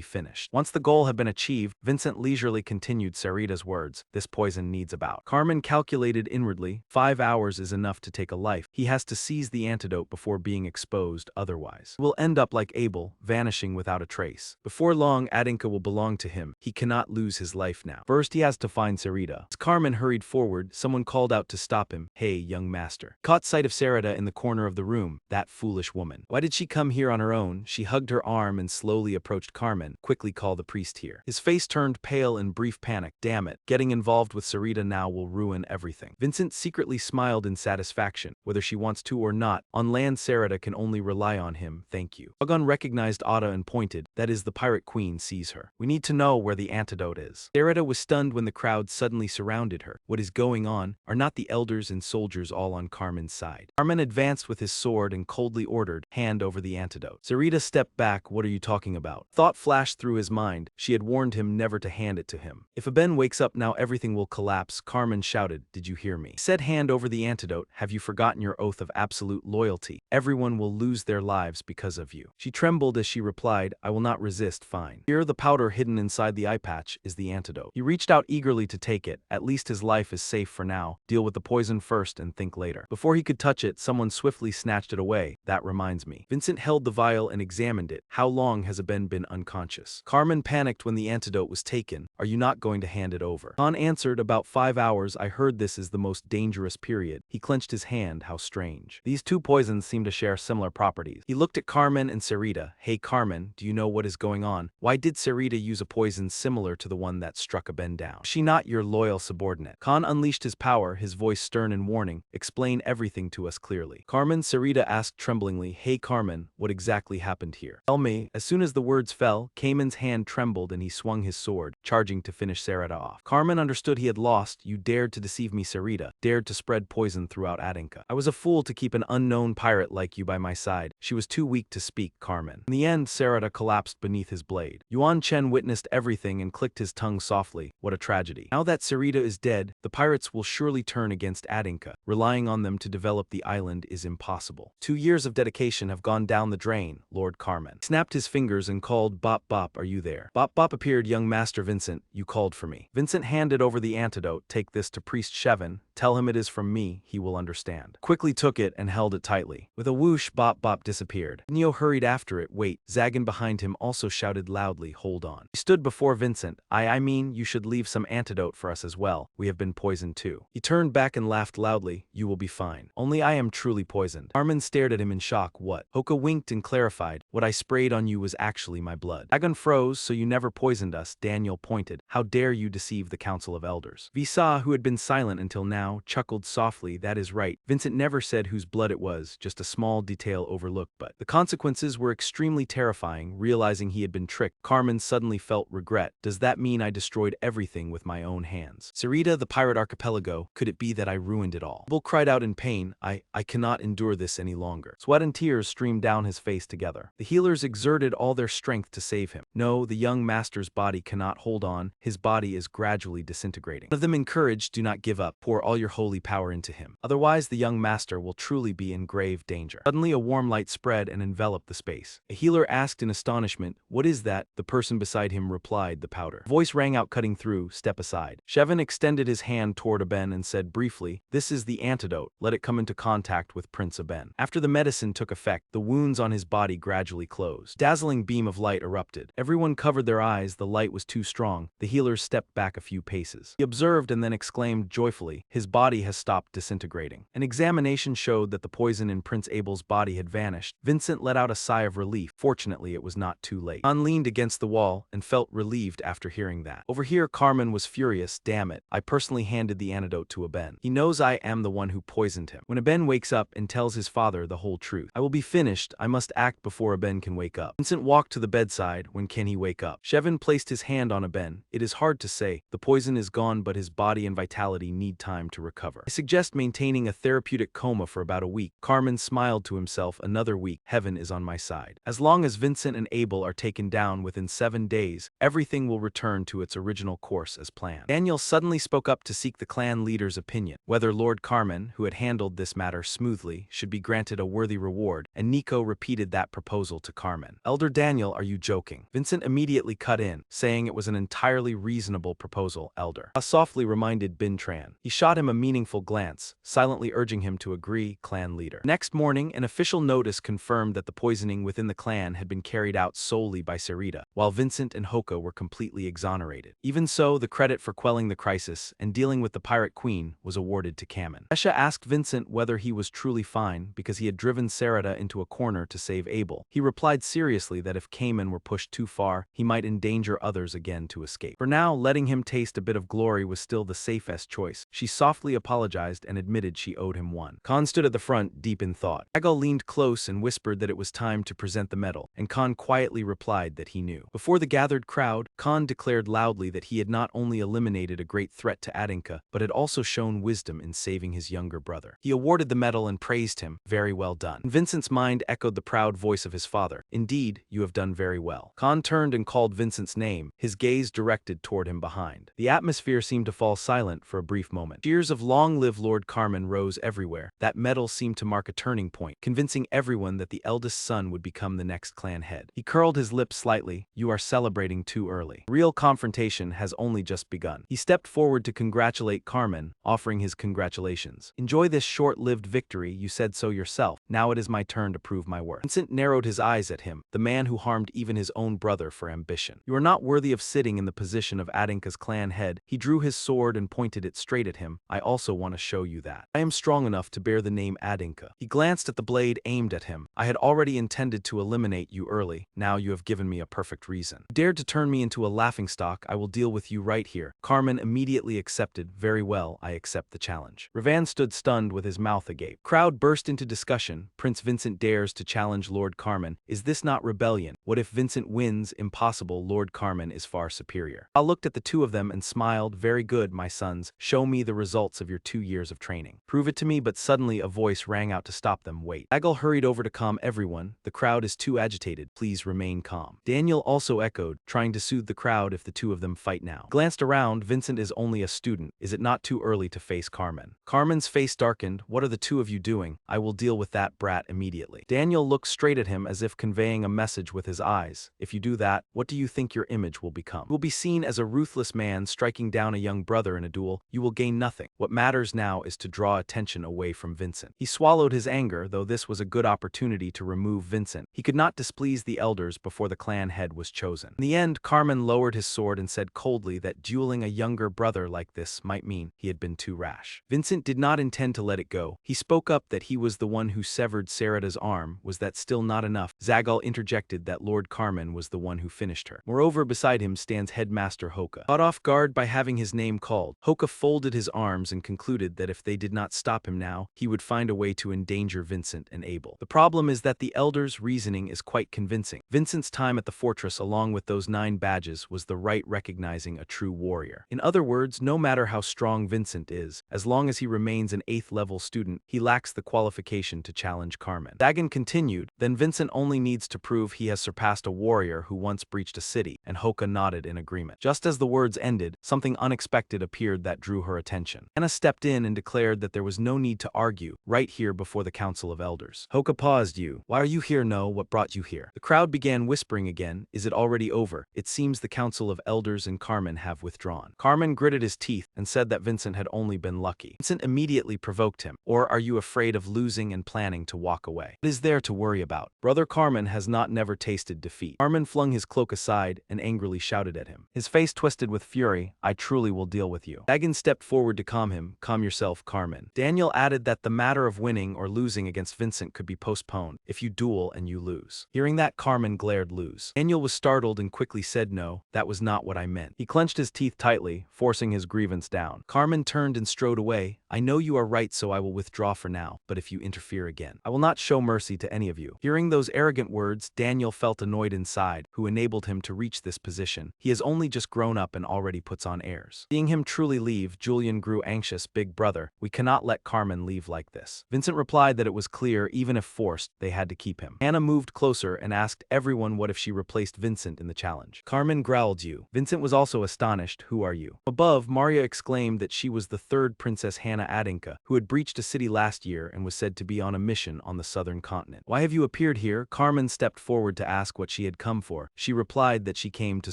finished. Once the goal had been achieved, Vincent leisurely continued Sarita's words, this poison needs about. Carmen calculated inwardly, 5 hours is enough to take a life. He has to seize the antidote before being exposed, otherwise he will end up like Abel, vanishing without a trace. Before long, Adinka will belong to him. He cannot lose his life now. First, he has to find Sarita. As Carmen hurried forward, someone called out to stop him. Hey, young master. Caught sight of Sarita in the corner of the room. That foolish woman. Why did she come here on her own? She hugged her arm and slowly approached Carmen. Quickly call the priest here. His face turned pale in brief panic. Damn it. Getting involved with Sarita now will ruin everything. Vincent secretly smiled in satisfaction. Whether she wants to or not, on land Sarita can only rely on him. Thank you. Agon recognized Ada and pointed. That is the pirate queen sees her. We need to know where the antidote is. Sarita was stunned when the crowd suddenly surrounded her. What is going on? Are not the elders and soldiers all on Carmen's side? Carmen advanced with his sword and coldly ordered, hand over the antidote. Sarita stepped back. What are you talking about? Thought flashed through his mind. She had warned him never to hand it to him. If Aben wakes up now everything will collapse. Carmen shouted, did you hear me? He said hand over the antidote. Have you forgotten your oath of absolute loyalty? Everyone will lose their lives because of you. She trembled as she replied, I will not resist, fine. Here the powder hidden inside the eye patch is the antidote. He reached out eagerly to take it. At least his life is safe for now. Deal with the poison first and think later. Before he could touch it, someone swiftly snatched it away. That reminds me. Vincent held the vial and examined it. How long has Aben been unconscious? Carmen panicked when the antidote was taken. Are you not going to hand it over? Khan answered, about 5 hours. I heard this is the most dangerous period. He clenched his hand. How strange. These two poisons seem to share similar properties. He looked at Carmen and Sarita. Hey Carmen, do you know what is going on? Why did Sarita use a poison similar to the one that struck Aben down? Is she not your loyal subordinate? Khan unleashed his power, his voice stern and warning. Explain everything to us clearly. Carmen, Sarita asked tremblingly, hey Carmen, what exactly happened here? Tell me. As soon as the words fell, Cayman's hand trembled and he swung his sword, charging to finish Sarita off. Carmen understood he had lost. You dared to deceive me, Sarita. Dared to spread poison throughout Adinka. I was a fool to keep an unknown pirate like you by my side. She was too weak to speak, Carmen. In the end, Sarita collapsed beneath his blade. Yuan Chen witnessed everything and clicked his tongue softly. What a tragedy. Now that Sarita is dead, the pirates will surely turn against Adinka. Relying on them to develop the island is impossible. 2 years of dedication have gone down the drain, Lord Carmen. He snapped his fingers and called, Bop Bop, are you there? Bop Bop appeared, young Master Vincent, you called for me. Vincent handed over the antidote. Take this to Priest Shevin. Tell him it is from me, he will understand. Quickly took it and held it tightly. With a whoosh, Bop Bop disappeared. Neo hurried after it. Wait. Zagan behind him also shouted loudly, hold on. He stood before Vincent. I mean, you should leave some antidote for us as well. We have been poisoned too. He turned back and laughed loudly. You will be fine. Only I am truly poisoned. Armin stared at him in shock. What? Hoka winked and clarified. What I sprayed on you was actually my blood. Zagan froze, so you never poisoned us. Daniel pointed. How dare you deceive the Council of Elders? Visa, who had been silent until now, chuckled softly. That is right. Vincent never said whose blood it was, just a small detail overlooked, but the consequences were extremely terrifying. Realizing he had been tricked, Carmen suddenly felt regret. Does that mean I destroyed everything with my own hands? Sarita, the pirate archipelago, could it be that I ruined it all? Bull cried out in pain. I cannot endure this any longer. Sweat and tears streamed down his face together. The healers exerted all their strength to save him. No, the young master's body cannot hold on. His body is gradually disintegrating. One of them encouraged, do not give up. Pour all your holy power into him. Otherwise, the young master will truly be in grave danger. Suddenly, a warm light spread and enveloped the space. A healer asked in astonishment, what is that? The person beside him replied, the powder. A voice rang out cutting through, step aside. Shevin extended his hand toward Aben and said briefly, this is the antidote. Let it come into contact with Prince Aben. After the medicine took effect, the wounds on his body gradually closed. Dazzling beam of light erupted. Everyone covered their eyes. The light was too strong. The healers stepped back a few paces. He observed and then exclaimed joyfully, his body has stopped disintegrating. An examination showed that the poison in Prince Abel's body had vanished. Vincent let out a sigh of relief. Fortunately, it was not too late. Khan leaned against the wall and felt relieved after hearing that. Over here, Carmen was furious. Damn it. I personally handed the antidote to Aben. He knows I am the one who poisoned him. When Aben wakes up and tells his father the whole truth, I will be finished. I must act before Aben can wake up. Vincent walked to the bedside. When can he wake up? Shevin placed his hand on Aben. It is hard to say. The poison is gone, but his body and vitality need time to recover. I suggest maintaining a therapeutic coma for about a week. Carmen smiled to himself. Another week. Heaven is on my side. As long as Vincent and Abel are taken down within 7 days, everything will return to its original course as planned. Daniel suddenly spoke up to seek the clan leader's opinion, whether Lord Carmen, who had handled this matter smoothly, should be granted a worthy reward, and Nico repeated that proposal to Carmen. Elder Daniel, are you joking? Vincent immediately cut in, saying it was an entirely reasonable proposal, Elder. Softly reminded Bintran. He shot him a meaningful glance, silently urging him to agree, clan leader. Next morning, an official notice confirmed that the poisoning within the clan had been carried out solely by Sarita, while Vincent and Hoka were completely exonerated. Even so, the credit for quelling the crisis and dealing with the Pirate Queen was awarded to Kamen. Esha asked Vincent whether he was truly fine because he had driven Sarita into a corner to save Abel. He replied seriously that if Kamen were pushed too far, he might endanger others again to escape. For now, letting him taste a bit of glory was still the safest choice. She softly apologized and admitted she owed him one. Khan stood at the front, deep in thought. Agal leaned close and whispered that it was time to present the medal, and Khan quietly replied that he knew. Before the gathered crowd, Khan declared loudly that he had not only eliminated a great threat to Adinka, but had also shown wisdom in saving his younger brother. He awarded the medal and praised him. Very well done. Vincent's mind echoed the proud voice of his father. Indeed, you have done very well. Khan turned and called Vincent's name, his gaze directed toward him behind. The atmosphere seemed to fall silent for a brief moment. Cheers of "Long live Lord Carmen" rose everywhere. That medal seemed to mark a turning point, convincing everyone that the eldest son would become the next clan head. He curled his lips slightly. You are celebrating too early. Real confrontation has only just begun. He stepped forward to congratulate Carmen, offering his congratulations. Enjoy this short-lived victory, you said so yourself. Now it is my turn to prove my worth. Vincent narrowed his eyes at him, the man who harmed even his own brother for ambition. You are not worthy of sitting in the position of Adinka's clan head. He drew his sword and pointed it straight at him. I also want to show you that I am strong enough to bear the name Adinka. He glanced at the blade aimed at him. I had already intended to eliminate you early. Now you have given me a perfect reason. You dared to turn me into a laughingstock. I will deal with you right here. Carmen immediately accepted. Very well, I accept the challenge. Ravan stood stunned with his mouth agape. Crowd burst into discussion. Prince Vincent dares to challenge Lord Carmen. Is this not rebellion? What if Vincent wins? Impossible. Lord Carmen is far superior. I looked at the two of them and smiled. Very good, my sons. Show me the results of your 2 years of training. Prove it to me. But suddenly a voice rang out to stop them. Wait. Agal hurried over to calm everyone. The crowd is too agitated. Please remain calm. Daniel also echoed, trying to soothe the crowd. If the two of them fight now. Glanced around. Vincent is only a student. Is it not too early to face Carmen? Carmen's face darkened. What are the two of you doing? I will deal with that brat immediately. Daniel looked straight at him as if conveying a message with his eyes. If you do that, what do you think your image will become? You will be seen as a ruthless man striking down a young brother in a duel. You will gain nothing. What matters now is to draw attention away from Vincent. He swallowed his anger, though this was a good opportunity to remove Vincent. He could not displease the elders before the clan head was chosen. In the end, Carmen lowered his sword and said coldly that dueling a younger brother like this might mean he had been too rash. Vincent did not intend to let it go. He spoke up that he was the one who severed Sarita's arm. Was that still not enough? Zagal interjected that Lord Carmen was the one who finished her. Moreover, beside him stands Headmaster Hoka. Caught off guard by having his name called, Hoka folded his arms and concluded that if they did not stop him now, he would find a way to endanger Vincent and Abel. The problem is that the elders' reasoning is quite convincing. Vincent's time at the fortress along with those 9 badges was the right recognizing a true warrior. In other words, no matter how strong Vincent is, as long as he remains an 8th level student, he lacks the qualification to challenge Carmen. Dagon continued, then Vincent only needs to prove he has surpassed a warrior who once breached a city, and Hoka nodded in agreement. Just as the words ended, something unexpected appeared that drew her attention. Anna stepped in and declared that there was no need to argue, right here before the Council of Elders. Hoka paused. You. Why are you here? No, what brought you here? The crowd began whispering again. Is it already over? It seems the Council of Elders and Carmen have withdrawn. Carmen gritted his teeth and said that Vincent had only been lucky. Vincent immediately provoked him. Or are you afraid of losing and planning planning to walk away. What is there to worry about? Brother Carmen has never tasted defeat. Carmen flung his cloak aside and angrily shouted at him. His face twisted with fury. I truly will deal with you. Dagon stepped forward to calm him. Calm yourself, Carmen. Daniel added that the matter of winning or losing against Vincent could be postponed if you duel and you lose. Hearing that, Carmen glared lose. Daniel was startled and quickly said, no, that was not what I meant. He clenched his teeth tightly, forcing his grievance down. Carmen turned and strode away. I know you are right, so I will withdraw for now, but if you interfere again, I will not show mercy to any of you. Hearing those arrogant words, Daniel felt annoyed inside. Who enabled him to reach this position? He has only just grown up and already puts on airs. Seeing him truly leave, Julian grew anxious. Big brother, we cannot let Carmen leave like this. Vincent replied that it was clear, even if forced, they had to keep him. Hannah moved closer and asked everyone what if she replaced Vincent in the challenge. Carmen growled, you. Vincent was also astonished. Who are you? Above, Maria exclaimed that she was the third Princess Hannah Adinka, who had breached a city last year and was said to be on a mission on the southern continent. Why have you appeared here? Carmen stepped forward to ask what she had come for. She replied that she came to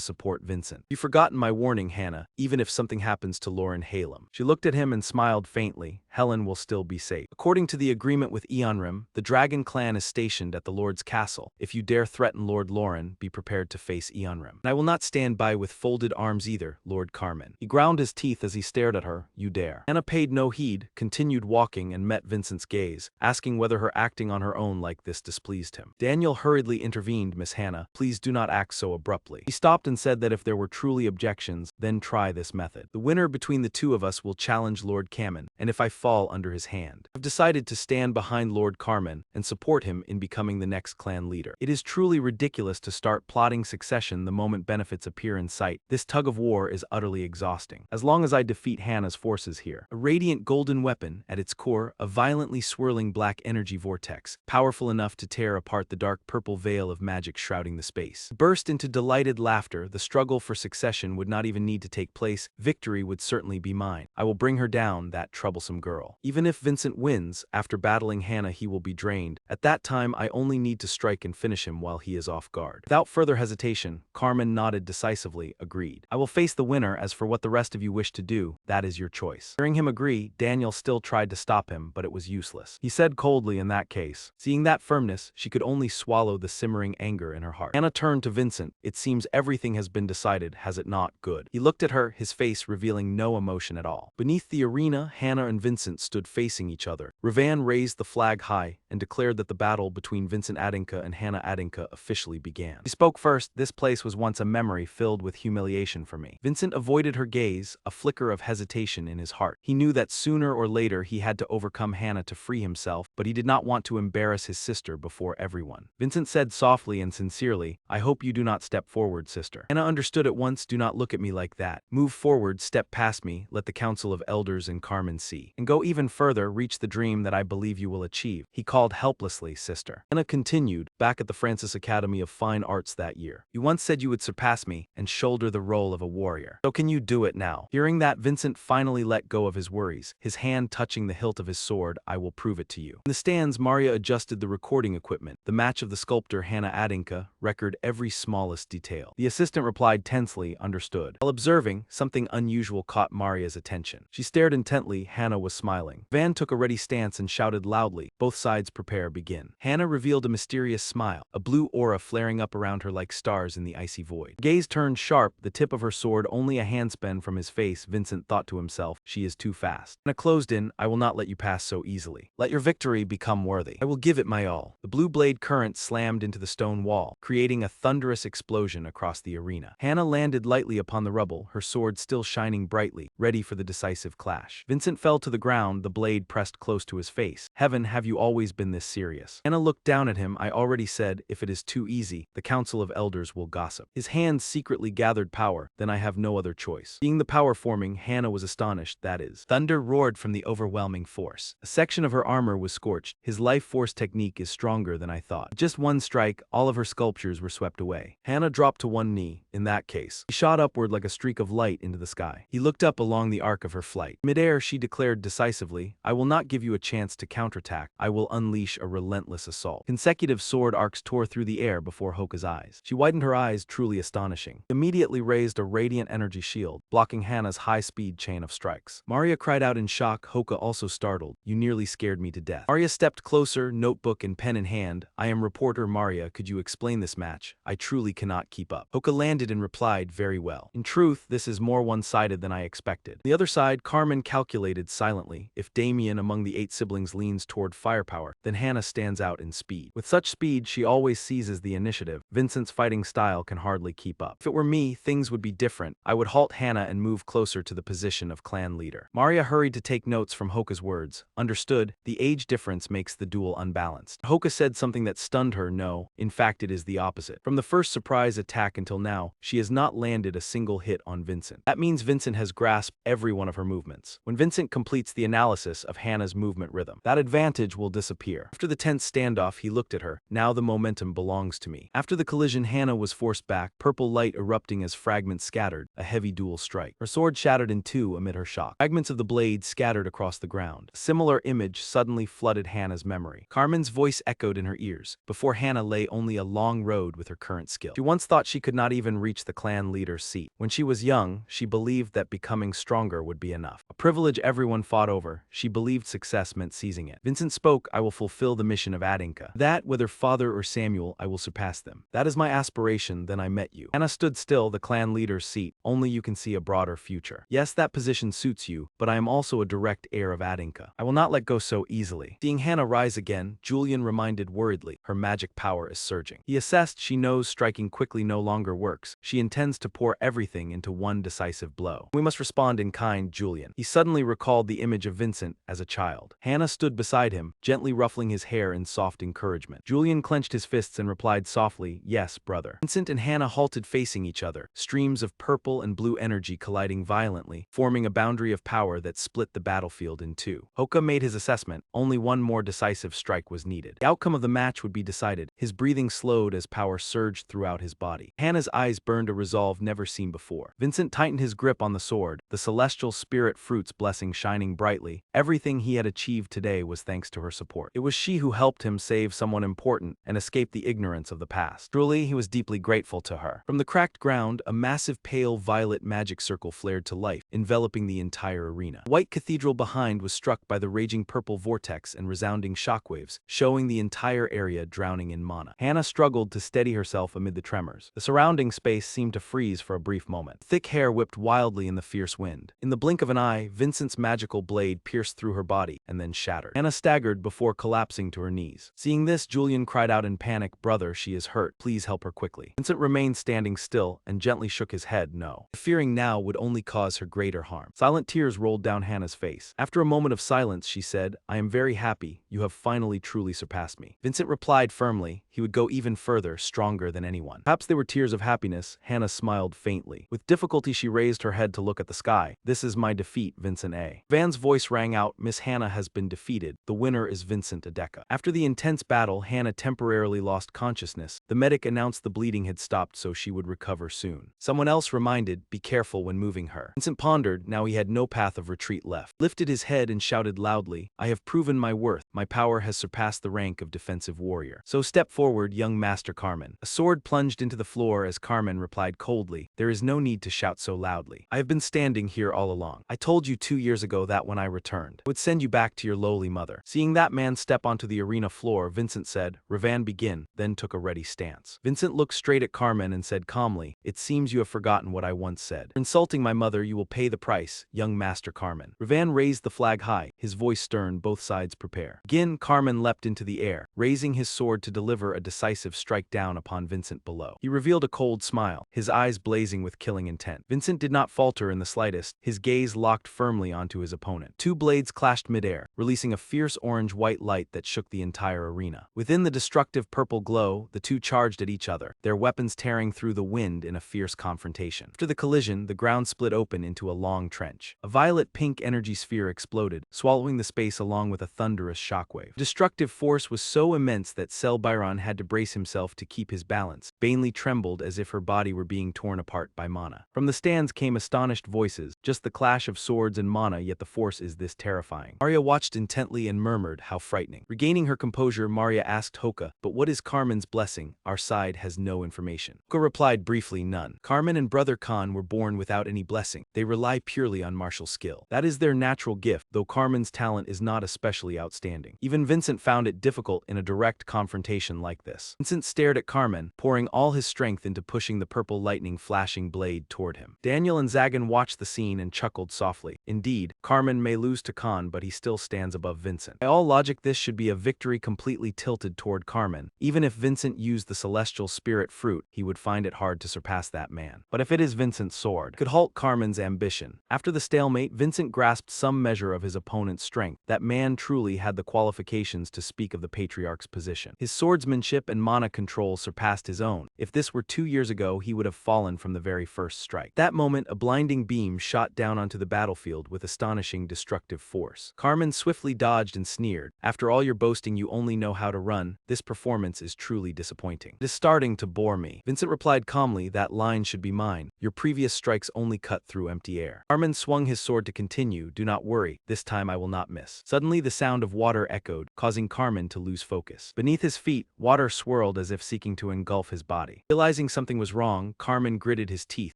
support Vincent. You've forgotten my warning, Hannah, even if something happens to Lauren Halem. She looked at him and smiled faintly. Helen will still be safe. According to the agreement with Eonrim, the Dragon clan is stationed at the Lord's castle. If you dare threaten Lord Lauren, be prepared to face Eonrim. And I will not stand by with folded arms either, Lord Carmen. He ground his teeth as he stared at her. You dare. Hannah paid no heed, continued walking and met Vincent's gaze, asking whether her acting on her own like this displeased him. Daniel hurriedly intervened. Miss Hannah, please do not act so abruptly. He stopped and said that if there were truly objections, then try this method. The winner between the two of us will challenge Lord Carmen, and if I fall under his hand, I've decided to stand behind Lord Carmen and support him in becoming the next clan leader. It is truly ridiculous to start plotting succession the moment benefits appear in sight. This tug of war is utterly exhausting. As long as I defeat Hannah's forces here. A radiant golden weapon, at its core, a violently swirling black energy vortex, powerful enough to tear apart the dark purple veil of magic shrouding the space. Burst into delighted laughter. The struggle for succession would not even need to take place. Victory would certainly be mine. I will bring her down, that troublesome girl. Even if Vincent wins, after battling Hannah he will be drained. At that time I only need to strike and finish him while he is off guard. Without further hesitation, Carmen nodded decisively, agreed. I will face the winner. As for what the rest of you wish to do, that is your choice. Hearing him agree, Daniel still tried to stop him, but it was useless. He said coldly, in that case. Seeing that firmness, she could only swallow the simmering anger in her heart. Hannah turned to Vincent. It seems everything has been decided, has it not? Good. He looked at her, his face revealing no emotion at all. Beneath the arena, Hannah and Vincent stood facing each other. Ravan raised the flag high and declared that the battle between Vincent Adinka and Hannah Adinka officially began. He spoke first. This place was once a memory filled with humiliation for me. Vincent avoided her gaze, a flicker of hesitation in his heart. He knew that sooner or later he had to overcome Hannah to free himself, but he did not want to embarrass his sister before everyone. Vincent said softly and sincerely, I hope you do not step forward, sister. Hannah understood at once. Do not look at me like that. Move forward, step past me, let the Council of Elders and Carmen see. And go even further, reach the dream that I believe you will achieve. He called helplessly, sister. Hannah continued, back at the Francis Academy of Fine Arts that year. You once said you would surpass me and shoulder the role of a warrior. So can you do it now? Hearing that, Vincent finally let go of his worries, his hand touching the hilt of his sword. I will prove it to you. In the stands, Maria adjusted the recording equipment. The match of the sculptor Hannah Adinka record every smallest detail. The assistant replied tensely, understood. While observing, something unusual caught Maria's attention. She stared intently. Hannah was smiling. Van took a ready stance and shouted loudly, both sides prepare, begin. Hannah revealed a mysterious smile, a blue aura flaring up around her like stars in the icy void. Gaze turned sharp, the tip of her sword only a handspan from his face. Vincent thought to himself, she is too fast. Hannah closed in, I will not let you pass so easily. Let your victory become worthy. I will give it my all. The blue blade current slammed into the stone wall, creating a thunderous explosion across the arena. Hannah landed lightly upon the rubble, her sword still shining brightly, ready for the decisive clash. Vincent fell to the ground, the blade pressed close to his face. Heaven, have you always been this serious? Hannah looked down at him. I already said, if it is too easy, the Council of Elders will gossip. His hands secretly gathered power, then I have no other choice. Seeing the power forming, Hannah was astonished, that is. Thunder roared from the overwhelming force. A section of her armor was scorched. His life force technique is stronger than I thought. Just one strike, all of her sculptures were swept away. Hannah dropped to one knee. In that case, he shot upward like a streak of light into the sky. He looked up along the arc of her flight. Midair, she declared decisively, decisively, I will not give you a chance to counterattack. I will unleash a relentless assault. Consecutive sword arcs tore through the air before Hoka's eyes. She widened her eyes, truly astonishing. Immediately raised a radiant energy shield, blocking Hana's high-speed chain of strikes. Maria cried out in shock, Hoka also startled. You nearly scared me to death. Maria stepped closer, notebook and pen in hand. I am reporter Maria, could you explain this match? I truly cannot keep up. Hoka landed and replied, very well. In truth, this is more one-sided than I expected. The other side, Carmen calculated silently. If Damien among the 8 siblings leans toward firepower, then Hana stands out in speed. With such speed, she always seizes the initiative. Vincent's fighting style can hardly keep up. If it were me, things would be different. I would halt Hana and move closer to the position of clan leader. Maria hurried to take notes from Hoka's words. Understood, the age difference makes the duel unbalanced. Hoka said something that stunned her. No, in fact it is the opposite. From the first surprise attack until now, she has not landed a single hit on Vincent. That means Vincent has grasped every one of her movements. When Vincent completes the analysis of Hana's movement rhythm, that advantage will disappear. After the tense standoff, he looked at her. Now the momentum belongs to me. After the collision, Hana was forced back, purple light erupting as fragments scattered, a heavy dual strike. Her sword shattered in two amid her shock. Fragments of the blade scattered across the ground. A similar image suddenly flooded Hana's memory. Carmen's voice echoed in her ears. Before Hana lay only a long road with her current skill. She once thought she could not even reach the clan leader's seat. When she was young, she believed that becoming stronger would be enough. A privilege everyone fought over, she believed success meant seizing it. Vincent spoke, I will fulfill the mission of Adinka. That, whether father or Samuel, I will surpass them. That is my aspiration, then I met you. Hana stood still, the clan leader's seat. Only you can see a broader future. Yes, that position suits you, but I am also a direct heir of Adinka. I will not let go so easily. Seeing Hana rise again, Julian reminded worriedly, her magic power is surging. He assessed, she knows striking quickly no longer works. She intends to pour everything into one decisive blow. We must respond in kind, Julian. He suddenly recalled the image of Vincent as a child. Hana stood beside him, gently ruffling his hair in soft encouragement. Julian clenched his fists and replied softly, yes, brother. Vincent and Hana halted facing each other, streams of purple and blue energy colliding violently, forming a boundary of power that split the battlefield in two. Hoka made his assessment. Only one more decisive strike was needed. The outcome of the match would be decided. His breathing slowed as power surged throughout his body. Hana's eyes burned a resolve never seen before. Vincent tightened his grip on the sword, the celestial spirit fruit's blessing shining brightly. Everything he had achieved today was thanks to her support. It was she who helped him save someone important and escape the ignorance of the past. Truly, he was deeply grateful to her. From the cracked ground, a massive pale violet magic circle flared to life, enveloping the entire arena. The white cathedral behind was struck by the raging purple vortex and resounding shockwaves, showing the entire area drowning in mana. Hana struggled to steady herself amid the tremors. The surrounding space seemed to freeze for a brief moment. Thick hair whipped wildly in the fierce wind. In the blink of an eye, Vincent's magical blade pierced through her body and then shattered. Hana staggered before collapsing to her knees. Seeing this, Julian cried out in panic, brother, she is hurt. Please help her quickly. Vincent remained standing still and gently shook his head no. Fearing now would only cause her greater harm. Silent tears rolled down Hana's face. After a moment of silence, she said, I am very happy. You have finally truly surpassed me. Vincent replied firmly, he would go even further, stronger than anyone. Perhaps they were tears of happiness. Hana smiled faintly. With difficulty, she raised her head to look at the sky. This is my defeat, Vincent A. Van's voice rang out, Miss Hana has been defeated. The winner is Vincent Adeka. After the intense battle, Hana temporarily lost consciousness. The medic announced the bleeding had stopped so she would recover soon. Someone else reminded, be careful when moving her. Vincent pondered, now he had no path of retreat left. Lifted his head and shouted loudly, I have proven my worth. My power has surpassed the rank of defensive warrior. So step forward, young Master Carmen. A sword plunged into the floor as Carmen replied coldly, there is no need to shout so loudly. I have been standing here all along. I told you 2 years ago that when I returned, I would send you back to your lowly mother. Seeing that man step onto the arena floor, Vincent said, Revan begin, then took a ready stance. Vincent looked straight at Carmen and said calmly, it seems you have forgotten what I once said. For insulting my mother, you will pay the price, young Master Carmen. Revan raised the flag high, his voice stern, both sides prepare. Again, Carmen leapt into the air, raising his sword to deliver a decisive strike down upon Vincent below. He revealed a cold smile, his eyes blazing with killing intent. Vincent did not falter in the slightest, his gaze locked firmly onto his opponent. Two blades clashed midair, releasing a fierce orange-white light that shook the entire arena. Within the destructive purple glow, the two charged at each other, their weapons tearing through the wind in a fierce confrontation. After the collision, the ground split open into a long trench. A violet-pink energy sphere exploded, swallowing the space along with a thunderous shockwave. The destructive force was so immense that Sel Byron had to brace himself to keep his balance. Bainley trembled as if her body were being torn apart by mana. From the stands came astonished voices. just the clash of swords and mana, yet the force is this terrifying. Maria watched intently and murmured, how frightening. Regaining her composure, Maria asked Hoka, but what is Carmen's blessing? Our side has no information. Hoka replied briefly, none. Carmen and brother Khan were born without any blessing. They rely purely on martial skill. That is their natural gift, though Carmen's talent is not especially outstanding. Even Vincent found it difficult in a direct confrontation like this. Vincent stared at Carmen, pouring all his strength into pushing the purple lightning flashing blade toward him. Daniel and Zagan watched the scene and chuckled softly. Indeed, Carmen may lose to Khan, but he still stands above Vincent. By all logic, this should be a victory completely tilted toward Carmen. Even if Vincent used the celestial spirit fruit, he would find it hard to surpass that man. But if it is Vincent's sword, it could halt Carmen's ambition. After the stalemate, Vincent grasped some measure of his opponent's strength. That man truly had the qualifications to speak of the patriarch's position. His swordsmanship and mana control surpassed his own. If this were 2 years ago, he would have fallen from the very first strike. That moment, a blinding beam shot down onto the battlefield with astonishing destructive force. Carmen swiftly dodged and sneered. After all your boasting, you only know how to run. This performance is truly disappointing. It is starting to bore me. Vincent replied calmly, that line should be mine. Your previous strikes only cut through empty air. Carmen swung his sword to continue. Do not worry, this time I will not miss. Suddenly the sound of water echoed, causing Carmen to lose focus. Beneath his feet, water swirled as if seeking to engulf his body. Realizing something was wrong, Carmen gritted his teeth.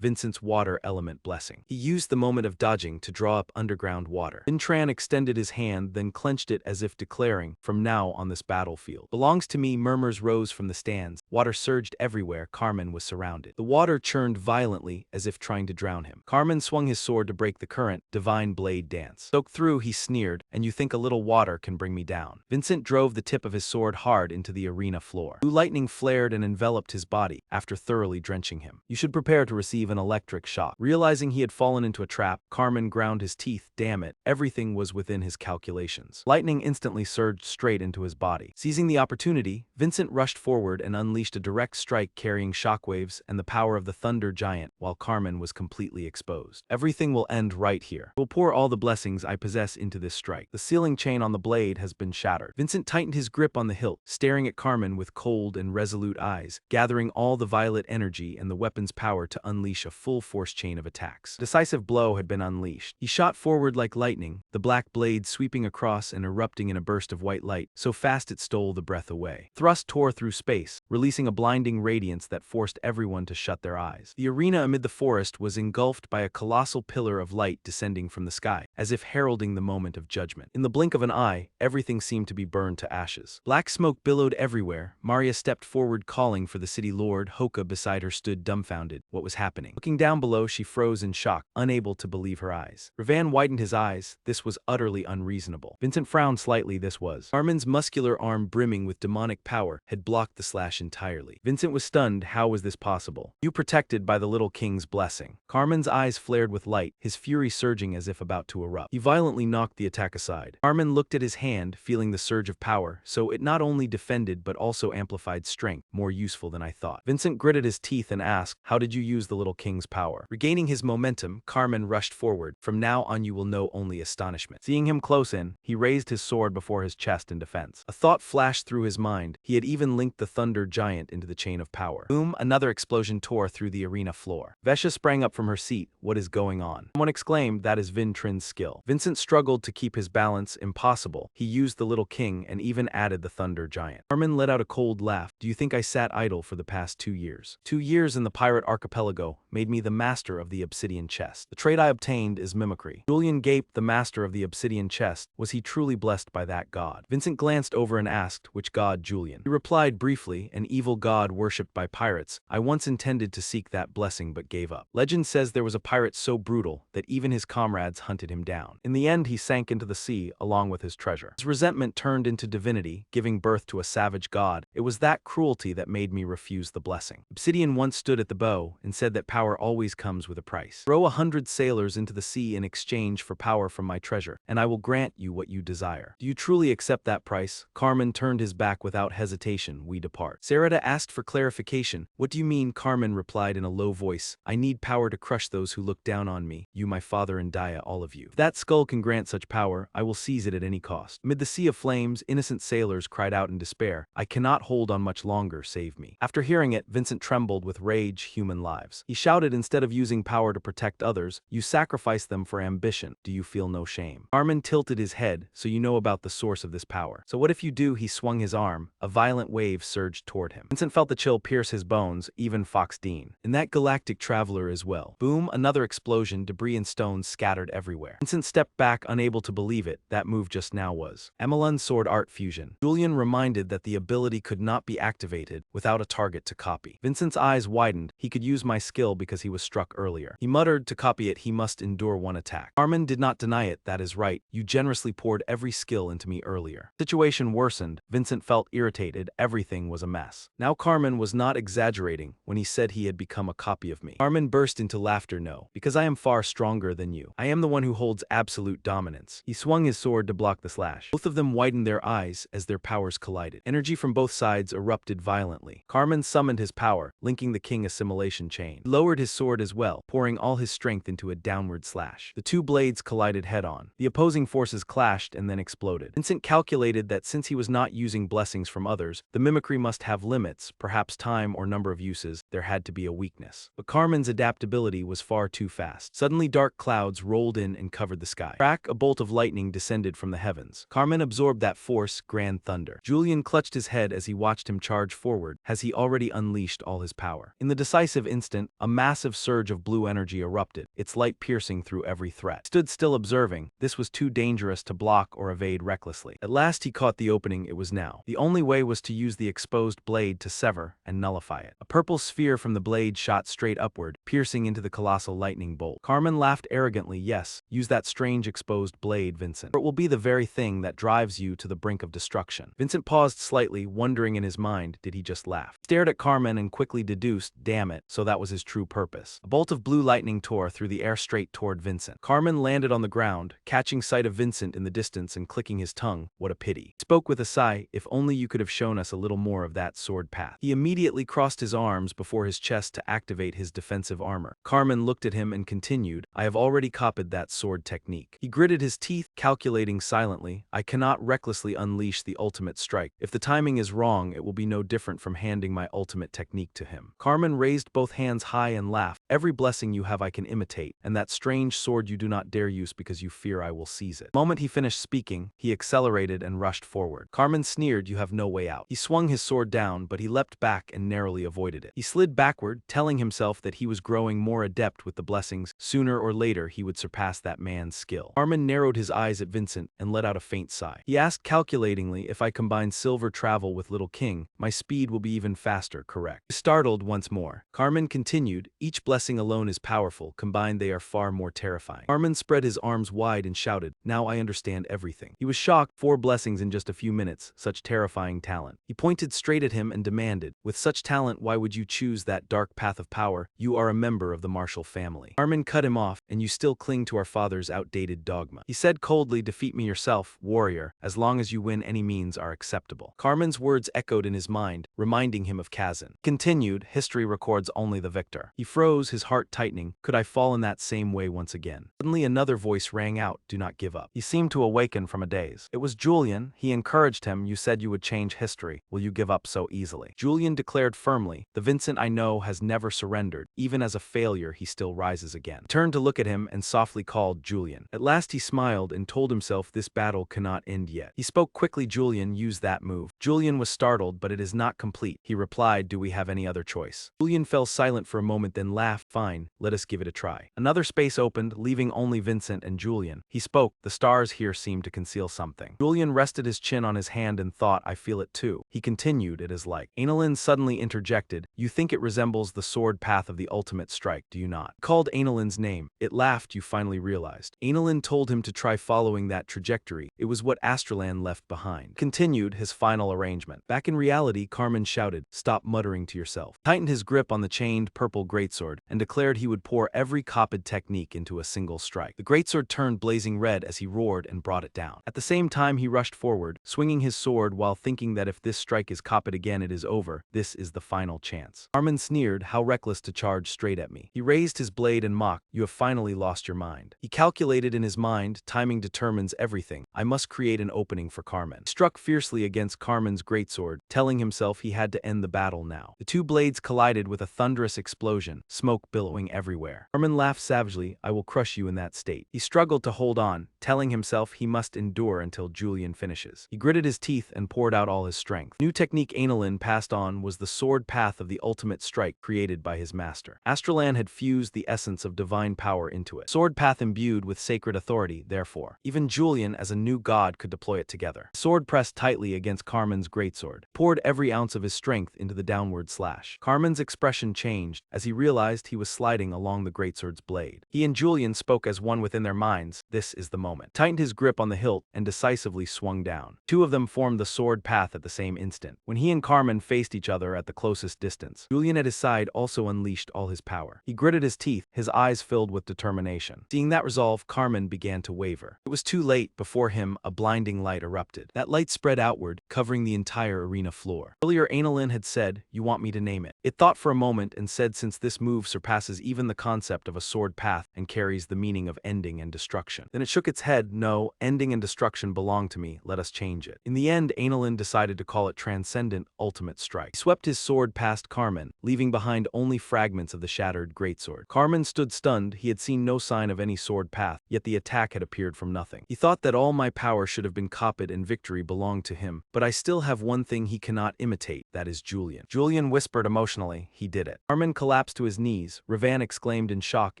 Vincent's water element blessing. He used the moment of dodging to draw up underground water. Vintran extended his hand, then clenched it as if declaring, from now on this battlefield belongs to me. Murmurs rose from the stands. Water surged everywhere. Carmen was surrounded. The water churned violently as if trying to drown him. Carmen swung his sword to break the current. Divine blade dance. Soaked through, he sneered, and you think a little water can bring me down. Vincent drove the tip of his sword hard into the arena floor. Blue lightning flared and enveloped his body, after thoroughly drenching him. You should prepare to receive an electric shock. Realizing he had fallen into a trap, Carmen ground his teeth. Damn it, everything was within his calculations. Lightning instantly surged straight into his body. Seizing the opportunity, Vincent rushed forward and unleashed a direct strike carrying shockwaves and the power of the thunder giant, while Carmen was completely exposed. Everything will end right here. I will pour all the blessings I possess into this strike. The sealing chain on the blade has been shattered. Vincent tightened his grip on the hilt, staring at Carmen with cold and resolute eyes, gathering all the violet energy and the weapon's power to unleash a full-force chain of attacks. A decisive blow had been unleashed. He shot forward like lightning, the black blade sweeping across and erupting in a burst of white light, so fast it stole the breath away. Thrust tore through space, releasing a blinding radiance that forced everyone to shut their eyes. The arena amid the forest was engulfed by a colossal pillar of light descending from the sky, as if heralding the moment of judgment. In the blink of an eye, everything seemed to be burned to ashes. Black smoke billowed everywhere. Maria stepped forward, calling for the city lord. Hoka beside her stood dumbfounded. What was happening? Looking down below, she froze in shock, unable to believe her eyes. Ravan widened his eyes. This was utterly unreasonable. Vincent frowned slightly. This was. Carmen's muscular arm, brimming with demonic power, had blocked the slash entirely. Vincent was stunned. How was this possible? You protected by the little king's blessing. Carmen's eyes flared with light, his fury surging as if about to erupt. He violently knocked the attack aside. Carmen looked at his hand, feeling the surge of power, so it not only defended but also amplified strength, more useful than I thought. Vincent gritted his teeth and asked, how did you use the little king's power? Regaining his momentum, Carmen rushed forward. From now on you will know only astonishment. Seeing him close in, he raised his sword before his chest in defense. A thought flashed through his mind. He had even linked the thunder giant into the chain of power. Boom! Another explosion tore through the arena floor. Vesha sprang up from her seat. What is going on? Someone exclaimed, that is Vintrin's skill. Vincent struggled to keep his balance. Impossible. He used the little king and even added the thunder giant. Carmen let out a cold laugh. Do you think I sat idle for the past 2 years? 2 years in the pirate archipelago made me the master of the obsidian chest. The trait I obtained is mimicry. Julian gaped. The master of the obsidian chest. Was he truly blessed by that god? Vincent glanced over and asked, which god, Julian? He replied briefly, an evil god worshipped by pirates. I once intended to seek that blessing but gave up. Legend says there was a pirate so brutal that even his comrades hunted him down. In the end, he sank into the sea along with his treasure. His resentment turned into divinity, giving birth to a savage god. It was that cruelty that made me refuse the blessing. Obsidian once stood at the bow and said that power always comes with a price. Throw 100 sailors into the sea in exchange for power from my treasure, and I will grant you what you desire. Do you truly accept that price? Carmen turned his back without hesitation. We depart. Sarada asked for clarification. What do you mean? Carmen replied in a low voice. I need power to crush those who look down on me. You, my father, and Daya, all of you. If that skull can grant such power, power, I will seize it at any cost. Amid the sea of flames, innocent sailors cried out in despair, I cannot hold on much longer, save me. After hearing it, Vincent trembled with rage. Human lives. He shouted, instead of using power to protect others, you sacrifice them for ambition. Do you feel no shame? Carmen tilted his head, so you know about the source of this power. So what if you do? He swung his arm. A violent wave surged toward him. Vincent felt the chill pierce his bones, even Fox Dean. And that galactic traveler as well. Boom, another explosion, debris and stones scattered everywhere. Vincent stepped back, unable to believe it. That move just now was Emelin's sword art fusion. Julian reminded that the ability could not be activated without a target to copy. Vincent's eyes widened. He could use my skill because he was struck earlier. He muttered, to copy it, he must endure one attack. Carmen did not deny it. That is right. You generously poured every skill into me earlier. The situation worsened. Vincent felt irritated. Everything was a mess. Now Carmen was not exaggerating when he said he had become a copy of me. Carmen burst into laughter. No, because I am far stronger than you. I am the one who holds absolute dominance. He swung his sword to block the slash. Both of them widened their eyes as their powers collided. Energy from both sides erupted violently. Carmen summoned his power, linking the king assimilation chain. He lowered his sword as well, pouring all his strength into a downward slash. The two blades collided head-on. The opposing forces clashed and then exploded. Vincent calculated that since he was not using blessings from others, the mimicry must have limits, perhaps time or number of uses. There had to be a weakness. But Carmen's adaptability was far too fast. Suddenly dark clouds rolled in and covered the sky. Crack, a bolt of lightning descended from the heavens. Carmen absorbed that force, grand thunder. Julian clutched his head as he watched him charge forward. Has he already unleashed all his power? In the decisive instant, a massive surge of blue energy erupted, its light piercing through every threat. He stood still observing. This was too dangerous to block or evade recklessly. At last he caught the opening. It was now. The only way was to use the exposed blade to sever and nullify it. A purple sphere from the blade shot straight upward, piercing into the colossal lightning bolt. Carmen laughed arrogantly. Yes, use that strange exposed blade, Vincent. For it will be the very thing that drives you to the brink of destruction. Vincent paused slightly, wondering in his mind, did he just laugh? He stared at Carmen and quickly deduced, damn it, so that was his true purpose. A bolt of blue lightning tore through the air straight toward Vincent. Carmen landed on the ground, catching sight of Vincent in the distance and clicking his tongue. What a pity. He spoke with a sigh, if only you could have shown us a little more of that sword path. He immediately crossed his arms before his chest to activate his defensive armor. Carmen looked at him and continued, I have already copied that sword technique. He gritted his teeth, calculating silently, I cannot recklessly unleash the ultimate strike. If the timing is wrong, it will be no different from handing my ultimate technique to him. Carmen raised both hands high and laughed. Every blessing you have I can imitate, and that strange sword you do not dare use because you fear I will seize it. The moment he finished speaking, he accelerated and rushed forward. Carmen sneered, you have no way out. He swung his sword down, but he leapt back and narrowly avoided it. He slid backward, telling himself that he was growing more adept with the blessings. Sooner or later he would surpass that man's skill. Carmen narrowed his eyes at Vincent and let out a faint sigh. He asked calculatingly, if I combine silver travel with Little King, my speed will be even faster, correct? Startled once more, Carmen continued, each blessing alone is powerful, combined they are far more terrifying. Carmen spread his arms wide and shouted, now I understand everything. He was shocked, 4 blessings in just a few minutes, such terrifying talent. He pointed straight at him and demanded, with such talent why would you choose that dark path of power? You are a member of the Marshall family. Carmen cut him off, and you still cling to our father's outdated dogma. He said coldly, defeat me yourself, warrior, as long as you win any means are acceptable. Carmen's words echoed in his mind, reminding him of Kazan. Continued, history records only the victor. He froze, his heart tightening. Could I fall in that same way once again? Suddenly another voice rang out, do not give up. He seemed to awaken from a daze. It was Julian. He encouraged him, you said you would change history. Will you give up so easily? Julian declared firmly, the Vincent I know has never surrendered. Even as a failure, he still rises again. He turned to look at him and softly called Julian. At last he smiled and told himself this battle cannot end yet. He spoke quickly, Julian, use that move. Julian was startled, but it is not complete. He replied, do we have any other choice? Julian fell silent for a moment, then laughed, fine, let us give it a try. Another space opened, leaving only Vincent and Julian. He spoke, the stars here seem to conceal something. Julian rested his chin on his hand and thought, I feel it too. He continued, it is like. Anilin suddenly interjected, you think it resembles the sword path of the ultimate strike, do you not? He called Anilin's name. It laughed, you finally realized. Anilin told him to try following that trajectory. It was what Astralan left behind. Continued, his final arrangement. Back in reality, Carmen shouted, "Stop muttering to yourself," tightened his grip on the chained purple greatsword, and declared he would pour every copied technique into a single strike. The greatsword turned blazing red as he roared and brought it down. At the same time, he rushed forward, swinging his sword while thinking that if this strike is copied again it is over, this is the final chance. Carmen sneered, "How reckless to charge straight at me." He raised his blade and mocked, "You have finally lost your mind." He calculated in his mind, timing determines everything. I must create an opening for Carmen. He struck fiercely against Carmen's greatsword, telling himself he had to end the battle now. The two blades collided with a thunderous explosion, smoke billowing everywhere. Carmen laughed savagely, "I will crush you in that state." He struggled to hold on, telling himself he must endure until Julian finishes. He gritted his teeth and poured out all his strength. New technique Anilin passed on was the sword path of the ultimate strike created by his master. Astralan had fused the essence of divine power into it. Sword path imbued with sacred authority, therefore. Even Julian, as a new god, could deploy it together. The sword pressed tightly against Carmen's greatsword, poured every ounce of his strength into the downward slash. Carmen's expression changed as he realized he was sliding along the greatsword's blade. He and Julian spoke as one within their minds. This is the moment. Tightened his grip on the hilt and decisively swung down. Two of them formed the sword path at the same instant. When he and Carmen faced each other at the closest distance, Julian at his side also unleashed all his power. He gritted his teeth, his eyes filled with determination. Seeing that resolve, Carmen began to waver. It was too late. Before him, a blinding light erupted. That light spread outward, covering the entire arena floor. Earlier, Anilin had said, "You want me to name it." It thought for a moment and said, "Since this move surpasses even the concept of a sword path and carries the meaning of ending and destruction." Then it shook its head, "No, ending and destruction belong to me, let us change it." In the end, Anilin decided to call it Transcendent Ultimate Strike. He swept his sword past Carmen, leaving behind only fragments of the shattered greatsword. Carmen stood stunned. He had seen no sign of any sword path, yet the attack had appeared from nothing. He thought that all my power should have been copied and victory belonged to him, but I still have one thing he cannot imitate, that is Julian. Julian whispered emotionally, "He did it." Carmen collapsed to his knees. Ravan exclaimed in shock,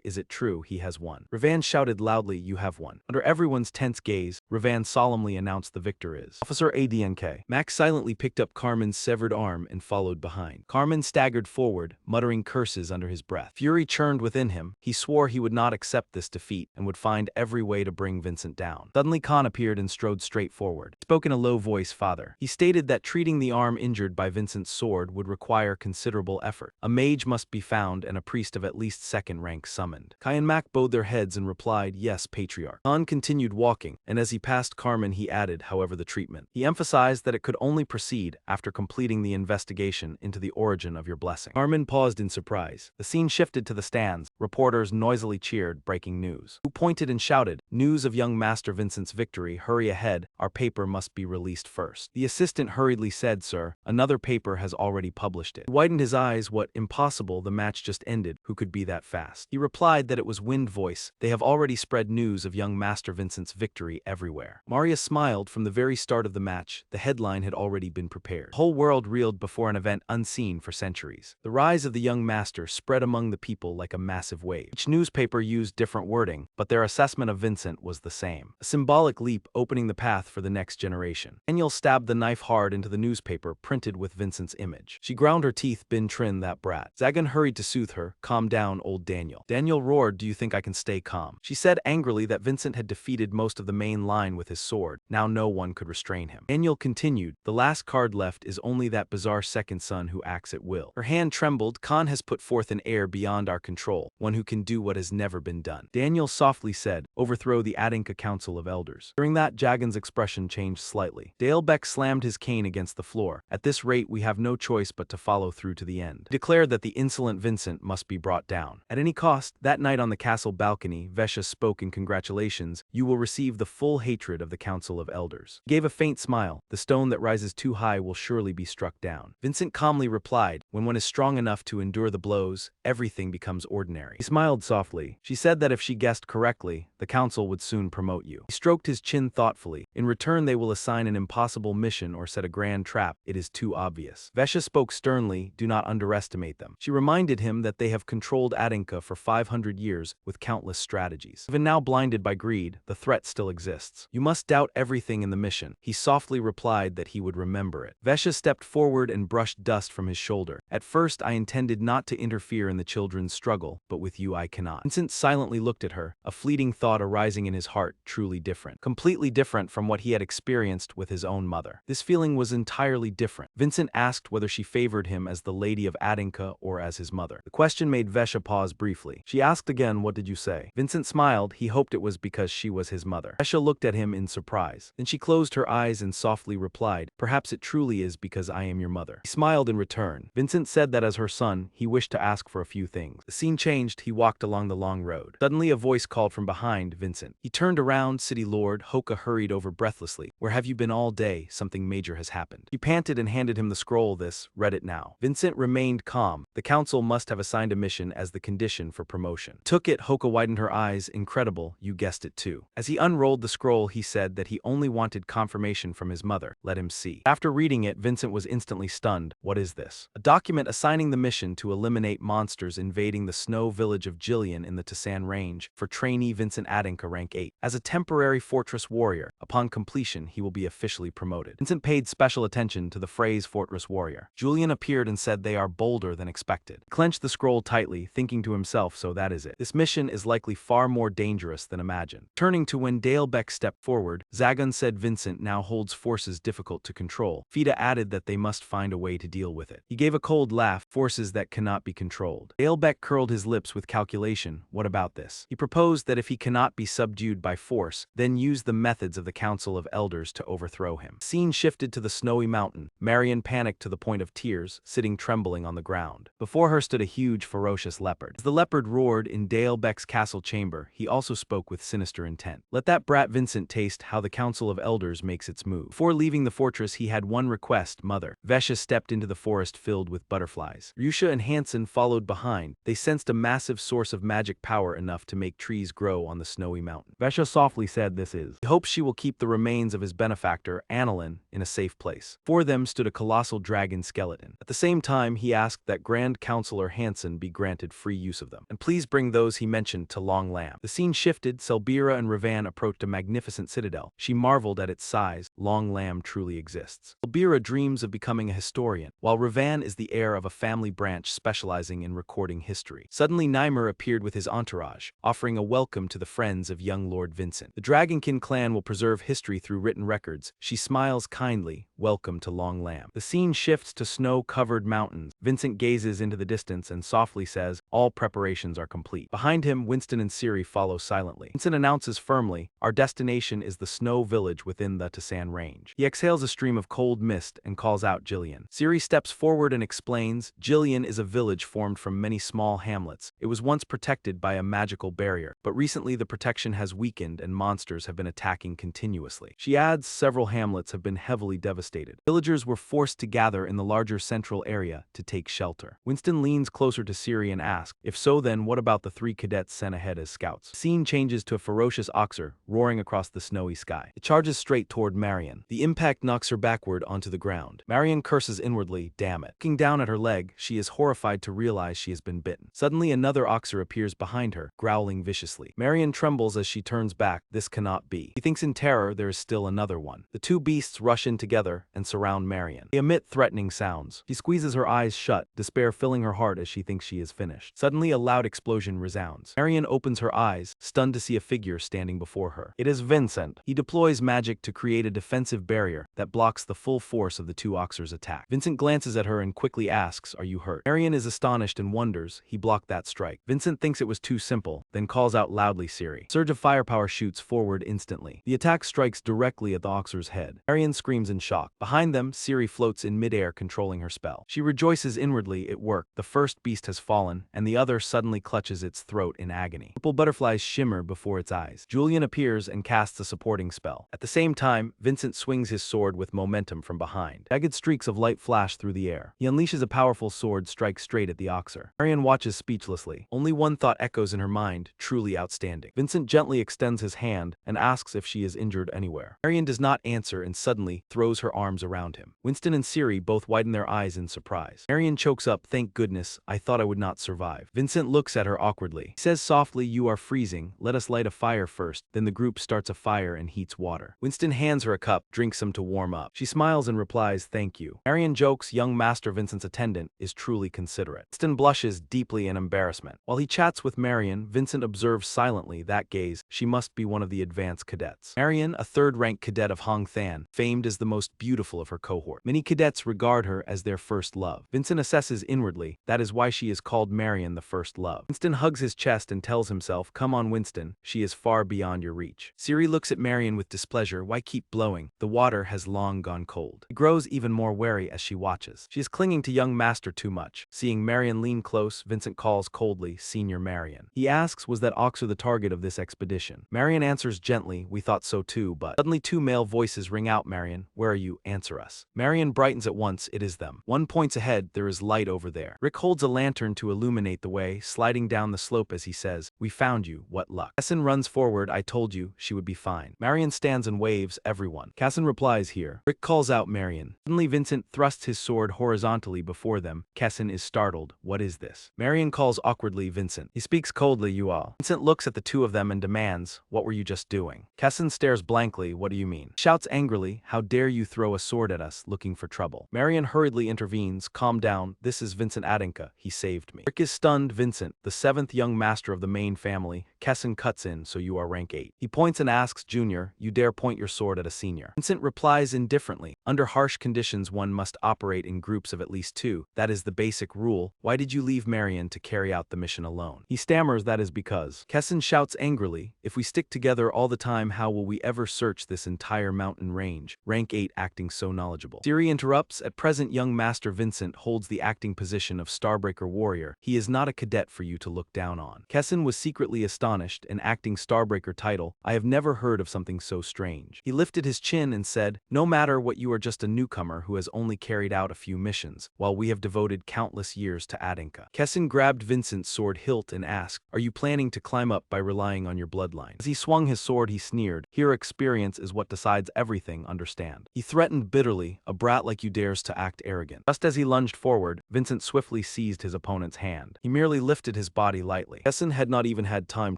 "Is it true? He has won." Ravan shouted loudly, "You have won." Under everyone's tense gaze, Ravan solemnly announced the victor is Officer ADNK. Max silently picked up Carmen's severed arm and followed behind. Carmen staggered forward, muttering curses under his breath. Fury churned within him. He swore he would not accept this defeat and would find every way to bring Vincent down. Suddenly Khan appeared and strode straight forward. He spoke in a low voice, "Father." He stated that treating the arm injured by Vincent's sword would require considerable effort. A mage must be found and a priest of at least second rank summoned. Kai and Mac bowed their heads and replied, "Yes, Patriarch." Khan continued walking, and as he passed Carmen he added, "However, the treatment." He emphasized that it could only proceed after completing the investigation into the origin of your blessing. Carmen paused in surprise. The scene shifted to the stands. Reporters noisily cheered, breaking news. Who pointed and shouted, "News of young Master Vincent's victory, hurry ahead, our paper must be released first." The assistant hurriedly said, "Sir, another paper has already published it." He widened his eyes. What, impossible, the match just ended, who could be that fast? He replied that it was Wind Voice. They have already spread news of young Master Vincent's victory everywhere. Maria smiled. From the very start of the match, the headline had already been prepared. The whole world reeled before an event unseen for centuries. The rise of the young master spread among the people like a massive wave. Each newspaper used different wording, but their assessment of Vincent was the same. A symbolic leap opening the path for the next generation. Daniel stabbed the knife hard into the newspaper printed with Vincent's image. She ground her teeth. "Bin Trin, that brat." Zagan hurried to soothe her. "Calm down, old Daniel." Daniel roared, "Do you think I can stay calm?" She said angrily that Vincent had defeated most of the main line with his sword. Now no one could restrain him. Daniel continued, "The last card left is only that bizarre second son who acts at will." Her hand trembled. "Khan has put forth an heir beyond our control, one who can do what has never been done." Daniel softly said, "Overthrow the Adinka Council of Elders." During that, Jagan's expression changed slightly. Dale Beck slammed his cane against the floor. "At this rate, we have no choice but to follow through to the end." He declared that the insolent Vincent must be brought down. At any cost, that night on the castle balcony, Vesha spoke in congratulations, "You will receive the full hatred of the Council of Elders." He gave a faint smile. "The stone that rises too high will surely be struck down." Vincent calmly replied, "When one is strong enough to endure the blows, everything becomes ordinary." He smiled softly. She said that if she guessed correctly, the council would soon promote you. He stroked his chin thoughtfully. "In return, they will assign an impossible mission or set a grand trap. It is too obvious." Vesha spoke sternly, "Do not underestimate them." She reminded him that they have controlled Adinka for 500 years with countless strategies. Even now blinded by greed, the threat still exists. "You must doubt everything in the mission." He softly replied that he would remember it. Vesha stepped forward and brushed dust from his shoulder. "At first I intended not to interfere in the children's struggle, but with you I cannot." Vincent silently looked at her, a fleeting thought arising in his heart, truly different. Completely different from what he had experienced with his own mother. This This feeling was entirely different. Vincent asked whether she favored him as the Lady of Adinka or as his mother. The question made Vesha pause briefly. She asked again, "What did you say?" Vincent smiled. He hoped it was because she was his mother. Vesha looked at him in surprise. Then she closed her eyes and softly replied, "Perhaps it truly is because I am your mother." He smiled in return. Vincent said that as her son, he wished to ask for a few things. The scene changed. He walked along the long road. Suddenly a voice called from behind Vincent. He turned around. City Lord Hoka hurried over breathlessly. "Where have you been all day? Something major has happened." He panted and handed him the scroll. Read it now. Vincent remained calm. The council must have assigned a mission as the condition for promotion. Took it. Hoka widened her eyes. "Incredible, you guessed it too." As he unrolled the scroll, he said that he only wanted confirmation from his mother. Let him see. After reading it, Vincent was instantly stunned. What is this? A document assigning the mission to eliminate monsters invading the snow village of Jillian in the Tisan Range for trainee Vincent Adinka rank 8. As a temporary fortress warrior, upon completion he will be officially promoted. Vincent paid special attention to the phrase fortress warrior. Julian appeared and said they are bolder than expected. He clenched the scroll tightly, thinking to himself, so that is it. This mission is likely far more dangerous than imagined. Turning to when Dale Beck stepped forward, Zagun said Vincent now holds forces difficult to control. Fida added that they must find a way to deal with it. He gave a cold laugh, forces that cannot be controlled. Dale Beck curled his lips with calculation. What about this? He proposed that if he cannot be subdued by force, then use the methods of the Council of Elders to overthrow him. The scene shifted to the snowy mountain. Marion panicked to the point of tears, sitting trembling on the ground. Before her stood a huge, ferocious leopard. As the leopard roared in Dale Beck's castle chamber, he also spoke with sinister intent. Let that brat Vincent taste how the Council of Elders makes its move. Before leaving the fortress, he had one request, Mother. Vesha stepped into the forest filled with butterflies. Ryusha and Hansen followed behind. They sensed a massive source of magic power enough to make trees grow on the snowy mountain. Vesha softly said this is. He hopes she will keep the remains of his benefactor, Annalyn, in a safe place. Before them stood a colossal dragon skeleton. At the same time, he asked that Grand Counselor Hansen be granted free use of them. And please bring those he mentioned to Long Lam. The scene shifted. Selbira and Ravan approached a magnificent citadel. She marveled at its size. Long Lam truly exists. Selbira dreams of becoming a historian, while Ravan is the heir of a family branch specializing in recording history. Suddenly Nymer appeared with his entourage, offering a welcome to the friends of young Lord Vincent. The Dragonkin clan will preserve history through written records. She smiles kindly. Welcome to Long Lam. The scene shifts to snow-covered mountains. Vincent gazes into the distance and softly says, all preparations are complete. Behind him, Winston and Ciri follow silently. Vincent announces firmly, our destination is the snow village within the Tisan Range. He exhales a stream of cold mist and calls out Jillian. Ciri steps forward and explains, Jillian is a village formed from many small hamlets. It was once protected by a magical barrier, but recently the protection has weakened and monsters have been attacking continuously. She adds, several hamlets have been heavily devastated. Villagers were forced to gather in the larger central area to take shelter. Winston leans closer to Ciri and asks, if so, then what about the 3 cadets sent ahead as scouts? The scene changes to a ferocious oxer roaring across the snowy sky. It charges straight toward Marion. The impact knocks her backward onto the ground. Marion curses inwardly, damn it. Looking down at her leg, she is horrified to realize she has been bitten. Suddenly another oxer appears behind her, growling viciously. Marion trembles as she turns back. This cannot be. She thinks in terror there is still another one. The 2 beasts rush in together and surround Marion. They emit threatening sounds. She squeezes her eyes shut, despair filling her heart as she thinks she is finished. Suddenly a loud explosion resounds. Marion opens her eyes, stunned to see a figure standing before her. It is Vincent. He deploys magic to create a defensive barrier that blocks the full force of the 2 oxers' attack. Vincent glances at her and quickly asks, are you hurt? Marion is astonished and wonders, he blocked that strike. Vincent thinks it was too simple, then calls out loudly Ciri. Surge of firepower shoots forward instantly. The attack strikes directly at the oxer's head. Marion screams in shock. Behind them, Ciri floats in midair controlling her spell. She rejoices inwardly, it worked. The first beast has fallen, and the other suddenly clutches its throat in agony. Purple butterflies shimmer before its eyes. Julian appears and casts a supporting spell. At the same time, Vincent swings his sword with momentum from behind. Jagged streaks of light flash through the air. He unleashes a powerful sword, strikes straight at the oxer. Marion watches speechlessly. Only one thought echoes in her mind, truly outstanding. Vincent gently extends his hand and asks if she is injured anywhere. Marion does not answer and suddenly throws her arms around him. Winston and Ciri both widen their eyes in surprise. Marion chokes up, thank goodness, I thought I would not survive. Vincent looks at her awkwardly. He says softly, you are freezing, let us light a fire first. Then the group starts a fire and heats water. Winston hands her a cup, drinks some to warm up. She smiles and replies, thank you. Marion jokes young Master Vincent's attendant is truly considerate. Winston blushes deeply and embarrassed. embarrassment. While he chats with Marion, Vincent observes silently that gaze. She must be one of the advanced cadets. Marion, a third-rank cadet of Hong Than, famed as the most beautiful of her cohort. Many cadets regard her as their first love. Vincent assesses inwardly, that is why she is called Marion the first love. Winston hugs his chest and tells himself, come on Winston, she is far beyond your reach. Siri looks at Marion with displeasure, why keep blowing? The water has long gone cold. He grows even more wary as she watches. She is clinging to young master too much. Seeing Marion lean close, Vincent calls coldly, Senior Marion. He asks, was that Oxer the target of this expedition? Marion answers gently, we thought so too, but suddenly two male voices ring out, Marion, where are you? Answer us. Marion brightens at once, it is them. One points ahead, there is light over there. Rick holds a lantern to illuminate the way, sliding down the slope as he says, we found you, what luck. Cassin runs forward, I told you, she would be fine. Marion stands and waves, everyone. Cassin replies here. Rick calls out Marion. Suddenly Vincent thrusts his sword horizontally before them. Cassin is startled, what is this? Marion calls awkwardly Vincent. He speaks coldly, you all. Vincent looks at the two of them and demands, what were you just doing? Cassin stares blankly, what do you mean? Shouts angrily, how dare you throw a sword at us, looking for trouble. Marion hurriedly intervenes, calm down, this is Vincent Adinka, he saved me. Rick is stunned, Vincent, the seventh young master of the main family. Cassin cuts in, so you are rank 8. He points and asks, Junior, you dare point your sword at a senior? Vincent replies indifferently, under harsh conditions one must operate in groups of at least 2, that is the basic rule, why did you leave Marion to carry out the mission alone? He stammers, that is because. Cassin shouts angrily, if we stick together all the time how will we ever search this entire mountain range? Rank 8 acting so knowledgeable. Siri interrupts, at present young Master Vincent holds the acting position of Starbreaker Warrior, he is not a cadet for you to look down on. Cassin was secretly astonished, an acting Starbreaker title, I have never heard of something so strange. He lifted his chin and said, no matter what you are just a newcomer who has only carried out a few missions, while we have devoted countless years to Adinka. Cassin grabbed Vincent's sword hilt and asked, are you planning to climb up by relying on your bloodline? As he swung his sword he sneered, here experience is what decides everything, understand. He threatened bitterly, a brat like you dares to act arrogant. Just as he lunged forward, Vincent swiftly seized his opponent's hand. He merely lifted his body lightly. Cassin had not even had time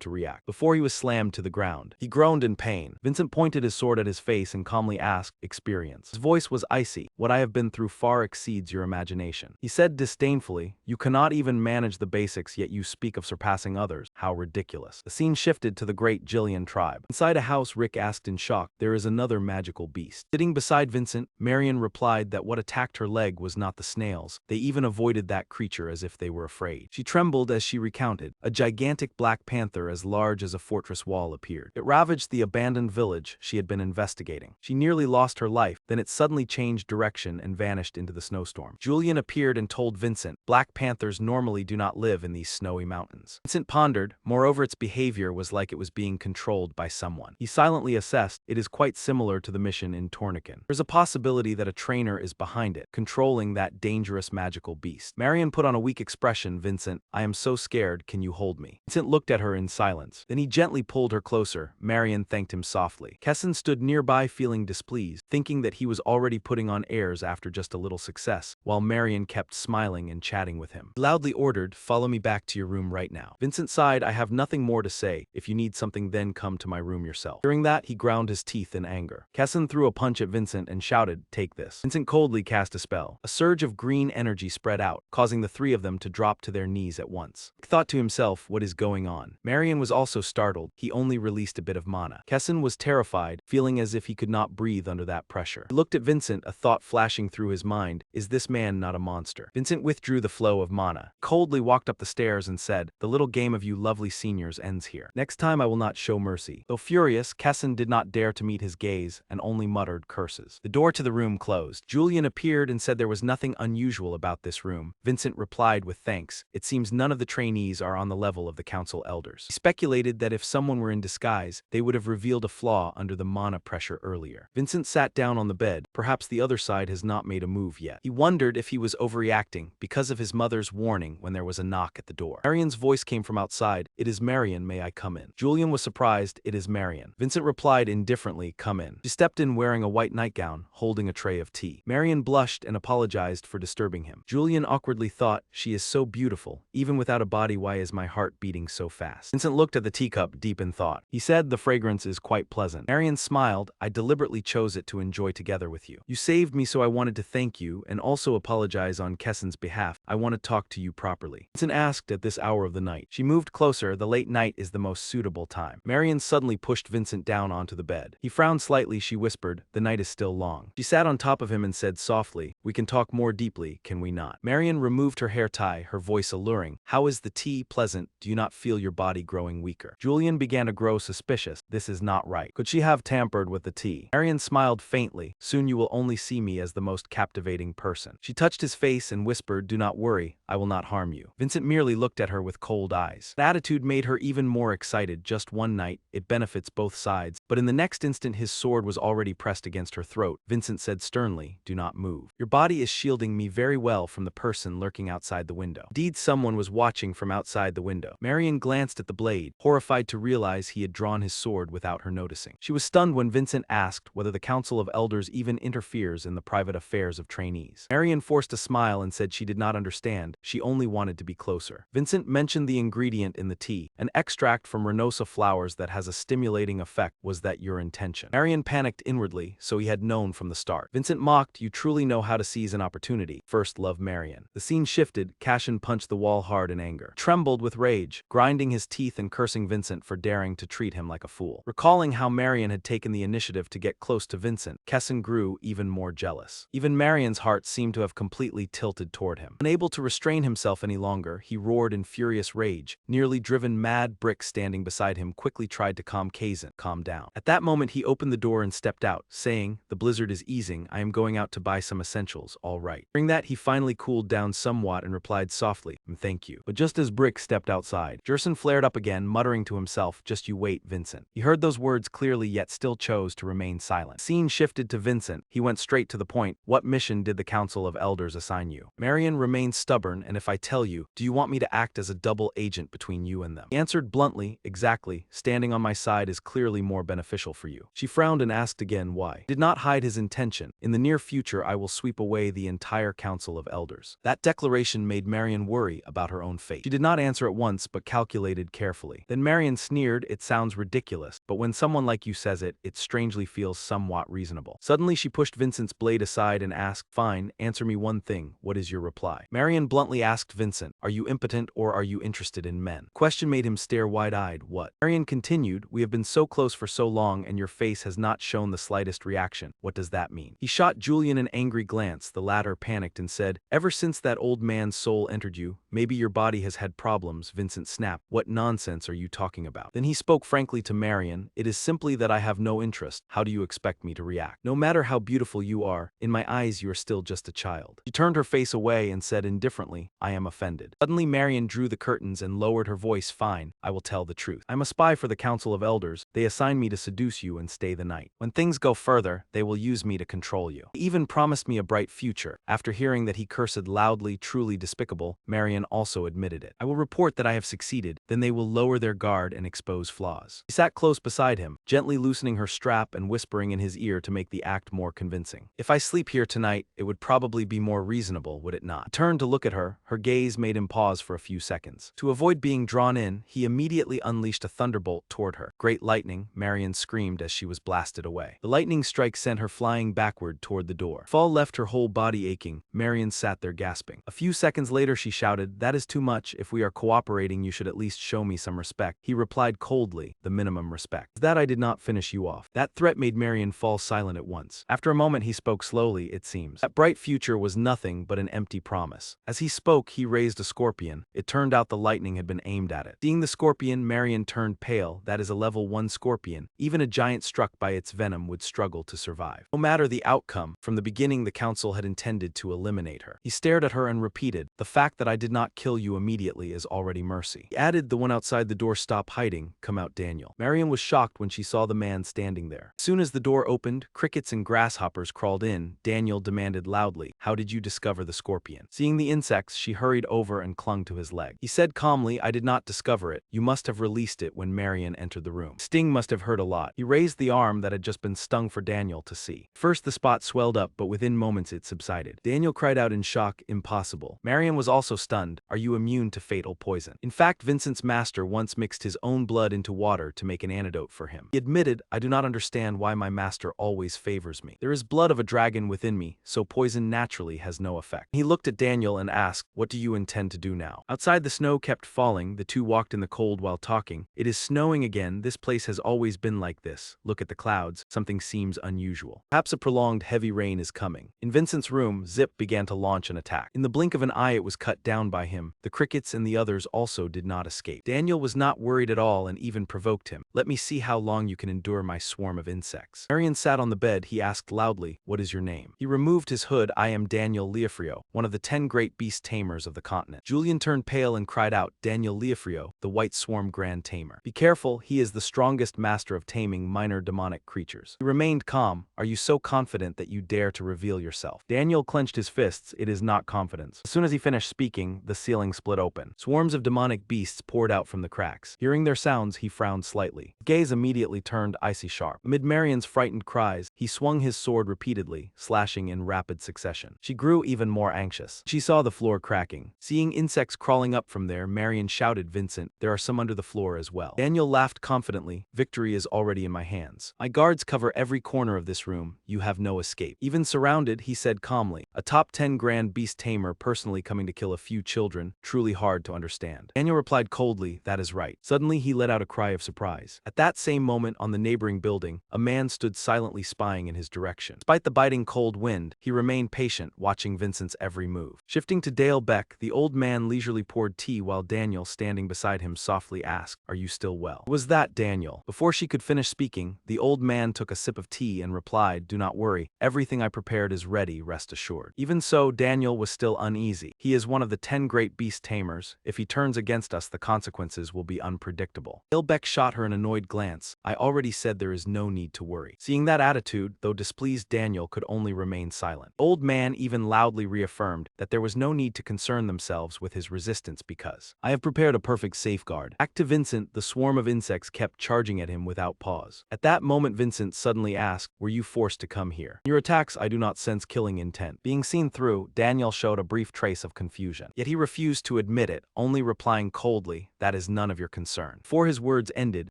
to react. Before he was slammed to the ground, he groaned in pain. Vincent pointed his sword at his face and calmly asked, experience. His voice was icy, what I have been through far exceeds your imagination. He said disdainfully, you cannot even manage the basics yet you speak of surpassing others, how ridiculous. The scene shifted to the great Jillian tribe. Inside a house, Rick asked in shock, there is another magical beast. Sitting beside Vincent, Marion replied that what attacked her leg was not the snails, they even avoided that creature as if they were afraid. She trembled as she recounted, a gigantic black panther as large as a fortress wall appeared. It ravaged the abandoned village she had been investigating. She nearly lost her life, then it suddenly changed direction and vanished into the snowstorm. Julian appeared and told Vincent, black panthers normally do not live in these snowy mountains. Vincent pondered, moreover its behavior was like it was being controlled by someone. He silently assessed, it is quite similar to the mission in Torniken. There's a possibility that a trainer is behind it, controlling that dangerous magical beast. Marion put on a weak expression, Vincent, I am so scared, can you hold me? Vincent looked at her in silence. Then he gently pulled her closer. Marion thanked him softly. Cassin stood nearby feeling displeased, thinking that he was already putting on airs after just a little success, while Marion kept smiling and chatting with him. He loudly ordered, follow me back to your room right now. Vincent sighed, I have nothing more to say. If you need something then come to my room yourself. Hearing that, he ground his teeth in anger. Cassin threw a punch at Vincent and shouted, take this. Vincent coldly cast a spell. A surge of green energy spread out, causing the three of them to drop to their knees at once. He thought to himself, what is going on? Marion was also startled. He only released a bit of mana. Cassin was terrified, feeling as if he could not breathe under that pressure. He looked at Vincent, a thought flashing through his mind, is this man not a monster? Vincent withdrew the flow of mana, coldly walked up the stairs and said, the little game of you lovely seniors ends here. Next time I will not show mercy. Though furious, Cassin did not dare to meet his gaze and only muttered curses. The door to the room closed. Julian appeared and said there was nothing unusual about this room. Vincent replied with thanks. It seems none of the trainees are on the level of the council elders. He speculated that if someone were in disguise, they would have revealed a flaw under the mana pressure earlier. Vincent sat down on the bed. Perhaps the other side has not made a move yet. He wondered if he was overreacting because of his mother's warning when there was a knock at the door. Marion's voice came from outside. It is Marion, may I come in? Julian was surprised. It is Marion. Vincent replied indifferently, come in. She stepped in wearing a white nightgown, holding a tray of tea. Marion blushed and apologized for disturbing him. Julian awkwardly thought, she is so beautiful. Even without a body, why is my heart beating so fast? Vincent looked at the teacup deep in thought. He said, the fragrance is quite pleasant. Marion smiled, I deliberately chose it to enjoy together with you. You saved me, so I wanted to thank you and also apologize on Kessin's behalf. I want to talk to you properly. Vincent asked, asked at this hour of the night. She moved closer. The late night is the most suitable time. Marion suddenly pushed Vincent down onto the bed. He frowned slightly. She whispered, the night is still long. She sat on top of him and said softly, we can talk more deeply, can we not? Marion removed her hair tie, her voice alluring. How is the tea? Pleasant. Do you not feel your body growing weaker? Julian began to grow suspicious. This is not right. Could she have tampered with the tea? Marion smiled faintly. Soon you will only see me as the most captivating person. She touched his face and whispered, do not worry, I will not harm you. Vincent merely looked at her with cold eyes. That attitude made her even more excited. Just one night, it benefits both sides. But in the next instant his sword was already pressed against her throat. Vincent said sternly, do not move. Your body is shielding me very well from the person lurking outside the window. Indeed, someone was watching from outside the window. Marion glanced at the blade, horrified to realize he had drawn his sword without her noticing. She was stunned when Vincent asked whether the Council of Elders even interferes in the private affairs of trainees. Marion forced a smile and said she did not understand. She only wanted to be closer. Vincent mentioned the ingredient in the tea, an extract from Renosa flowers that has a stimulating effect. Was that your intention? Marion panicked inwardly, so he had known from the start. Vincent mocked, you truly know how to seize an opportunity. First love Marion. The scene shifted. Cashin punched the wall hard in anger. Trembled with rage, grinding his teeth and cursing Vincent for daring to treat him like a fool. Recalling how Marion had taken the initiative to get close to Vincent, Cashin grew even more jealous. Even Marion's heart seemed to have completely tilted toward him. Unable to restrain himself any longer, he roared in furious rage. Nearly driven mad, Brick standing beside him quickly tried to calm Kazan. Calm down. At that moment he opened the door and stepped out, saying, the blizzard is easing, I am going out to buy some essentials, all right. During that he finally cooled down somewhat and replied softly, thank you. But just as Brick stepped outside, Jerson flared up again, muttering to himself, just you wait, Vincent. He heard those words clearly yet still chose to remain silent. Scene shifted to Vincent. He went straight to the point. What mission did the Council of Elders assign you? Marion remained stubborn, and if I tell you, do you want me to act as a double agent between you and them? He answered bluntly, exactly, standing on my side is clearly more beneficial for you. She frowned and asked again why. He did not hide his intention. In the near future I will sweep away the entire Council of Elders. That declaration made Marion worry about her own fate. She did not answer at once but calculated carefully. Then Marion sneered, it sounds ridiculous, but when someone like you says it, it strangely feels somewhat reasonable. Suddenly she pushed Vincent's blade aside and asked, fine, answer me one thing, what is your reply? Marion bluntly asked Vincent, are you impotent or are you interested in men? The question made him stare wide-eyed. What? Marion continued, we have been so close for so long and your face has not shown the slightest reaction. What does that mean? He shot Julian an angry glance. The latter panicked and said, ever since that old man's soul entered you, maybe your body has had problems. Vincent snapped, what nonsense are you talking about? Then he spoke frankly to Marion, it is simply that I have no interest. How do you expect me to react? No matter how beautiful you are, in my eyes you are still just a child. She turned her face away and said indifferently, I am offended. Suddenly Marion drew the curtains and lowered her voice, fine, I will tell the truth. I'm a spy for the Council of Elders. They assign me to seduce you and stay the night. When things go further, they will use me to control you. He even promised me a bright future. After hearing that he cursed loudly, truly despicable, Marion also admitted it. I will report that I have succeeded, then they will lower their guard and expose flaws. She sat close beside him, gently loosening her strap and whispering in his ear to make the act more convincing. If I sleep here tonight, it would probably be more reasonable, would it not? He turned to look at her. Her gaze made him pause for a few seconds. To avoid being drawn in, he immediately unleashed a thunderbolt toward her. Great lightning, Marion screamed as she was blasted away. The lightning strike sent her flying backward toward the door. Fall left her whole body aching. Marion sat there gasping. A few seconds later she shouted, that is too much. If we are cooperating, you should at least show me some respect. He replied coldly, the minimum respect. That I did not finish you off. That threat made Marion fall silent at once. After a moment he spoke slowly, it seems. That bright future was nothing but an empty promise. As he spoke, he raised a scorpion. It turned out the lightning had been aimed at it. Seeing the scorpion, Marion turned pale. That is a level 1 scorpion. Even a giant struck by its venom would struggle to survive. No matter the outcome, from the beginning the council had intended to eliminate her. He stared at her and repeated, the fact that I did not kill you immediately is already mercy. He added, the one outside the door, stop hiding, come out Daniel. Marion was shocked when she saw the man standing there. As soon as the door opened, crickets and grasshoppers crawled in. Daniel demanded loudly, how did you discover the scorpion? Seeing the insects, she hurried over and clung to his leg. He said calmly, I did not discover it. You must have released it when Marion entered the room. Sting must have hurt a lot. He raised the arm that had just been stung for Daniel to see. First the spot swelled up, but within moments it subsided. Daniel cried out in shock, impossible. Marion was also stunned. Are you immune to fatal poison? In fact, Vincent's master once mixed his own blood into water to make an antidote for him. He admitted, I do not understand why my master always favors me. There is blood of a dragon within me, so poison naturally has no effect. He looked at Daniel and asked, what do you intend to do now. Outside, the snow kept falling. The two walked in the cold while talking. It is snowing again. This place has always been like this. Look at the clouds. Something seems unusual. Perhaps a prolonged heavy rain is coming. In Vincent's room, Zip began to launch an attack. In the blink of an eye, it was cut down by him. The crickets and the others also did not escape. Daniel was not worried at all and even provoked him. Let me see how long you can endure my swarm of insects. Marion sat on the bed. He asked loudly, what is your name? He removed his hood. I am Daniel Leofrio, one of the 10 great beast tamers of the continent. Julian turned pale and cried out, Daniel Leofrio, the White Swarm Grand Tamer. Be careful, he is the strongest master of taming minor demonic creatures. He remained calm. Are you so confident that you dare to reveal yourself? Daniel clenched his fists. It is not confidence. As soon as he finished speaking, the ceiling split open. Swarms of demonic beasts poured out from the cracks. Hearing their sounds, he frowned slightly. His gaze immediately turned icy sharp. Amid Marion's frightened cries, he swung his sword repeatedly, slashing in rapid succession. She grew even more anxious. She saw the floor cracking. Seeing insects crawling up from there, Marion shouted, Vincent, there are some under the floor as well. Daniel laughed confidently. Victory is already in my hands. My guards cover every corner of this room. You have no escape. Even surrounded, he said calmly, a top 10 grand beast tamer personally coming to kill a few children, truly hard to understand. Daniel replied coldly, that is right. Suddenly, he let out a cry of surprise. At that same moment, on the neighboring building, a man stood silently spying in his direction. Despite the biting cold wind, he remained patient, watching Vincent's every move. Shifting to Dale Beck, the old man leisurely poured tea while Daniel, standing beside him, softly asked, are you still well? Was that Daniel? Before she could finish speaking, the old man took a sip of tea and replied, do not worry, everything I prepared is ready, rest assured. Even so, Daniel was still uneasy. He is one of the 10 great beast tamers. If he turns against us, the consequences will be unpredictable. Dale Beck shot her an annoyed glance. I already said there is no need to worry. Seeing that attitude, though displeased, Daniel could only remain silent. The old man even loudly reaffirmed that there was no need to concern themselves with his resistance because I have prepared a perfect safeguard. Back to Vincent, the swarm of insects kept charging at him without pause. At that moment, Vincent suddenly asked, were you forced to come here? In your attacks, I do not sense killing intent. Being seen through, Daniel showed a brief trace of confusion. Yet he refused to admit it, only replying coldly, that is none of your concern. Before his words ended,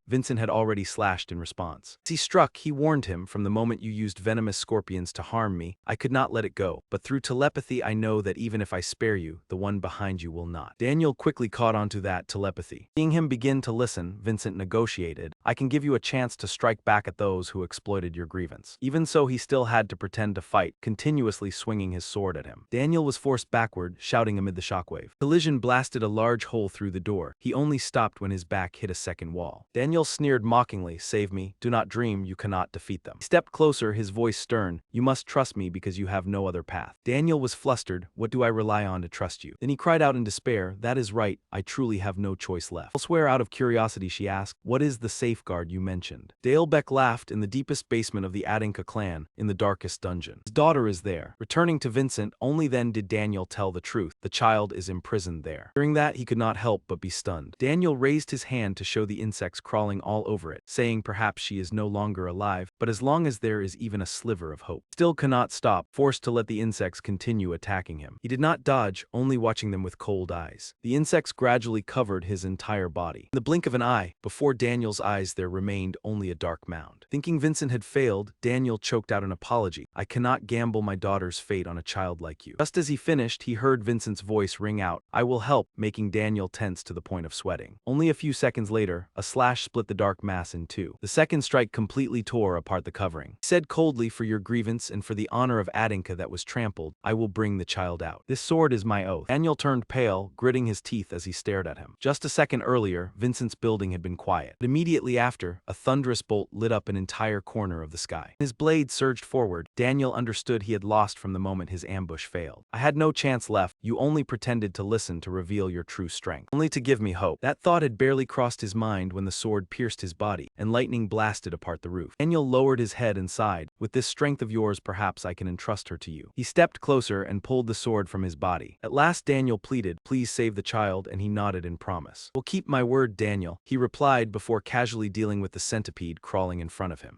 Vincent had already slashed in response. As he struck, he warned him, from the moment you used venomous scorpions to harm me, I could not let it go. But through telepathy, I know that even if I spare you, the one behind you will not. Daniel quickly caught onto that telepathy. Seeing him begin to listen, Vincent negotiated, I can give you a chance to strike back at those who exploited your grievance. Even so, he still had to pretend to fight, continuously swinging his sword at him. Daniel was forced backward, shouting amid the shockwave. Collision blasted a large hole through the door. He only stopped when his back hit a second wall. Daniel sneered mockingly, save me, do not dream you cannot defeat them. He stepped closer, his voice stern, you must trust me because you have no other path. Daniel was flustered, what do I rely on to trust you? Then he cried out in despair, that is right, I truly have no choice left. Elsewhere, out of curiosity, she asked, what is the safeguard you mentioned? Dale Beck laughed. In the deepest basement of the Adinka clan, in the darkest dungeon. His daughter is there. Returning to Vincent, only then did Daniel tell the truth. The child is imprisoned there. Hearing that, he could not help but be stunned. Daniel raised his hand to show the insects crawling all over it, saying perhaps she is no longer alive, but as long as there is even a sliver of hope. Still cannot stop, forced to let the insects continue attacking him. He did not dodge, only watching them with cold eyes. The insects gradually covered his entire body. In the blink of an eye, before Daniel's eyes there remained only a dark mound. Thinking Vincent had failed, Daniel choked out an apology. I cannot gamble my daughter's fate on a child like you. Just as he finished, he heard Vincent's voice ring out, I will help, making Daniel tense to the point of sweating. Only a few seconds later, a slash split the dark mass in two. The second strike completely tore apart the covering. He said coldly, for your grievance and for the honor of Adinka that was trampled, I will bring the child out. This sword is my oath. Daniel turned pale, gritting his teeth as he stared at him. Just a second earlier, Vincent's building had been quiet. But immediately after, a thunderous bolt lit up an entire corner of the sky. His blade surged forward. Daniel understood he had lost from the moment his ambush failed. I had no chance left. You only pretended to listen to reveal your true strength. Only to give me hope. That thought had barely crossed his mind when the sword pierced his body, and lightning blasted apart the roof. Daniel lowered his head and sighed. With this strength of yours, perhaps I can entrust her to you. He stepped closer and pulled the sword from his body. At last Daniel pleaded, please save the child, and he nodded in promise. Will keep my word, Daniel, he replied before casually dealing with the centipede crawling in front of him.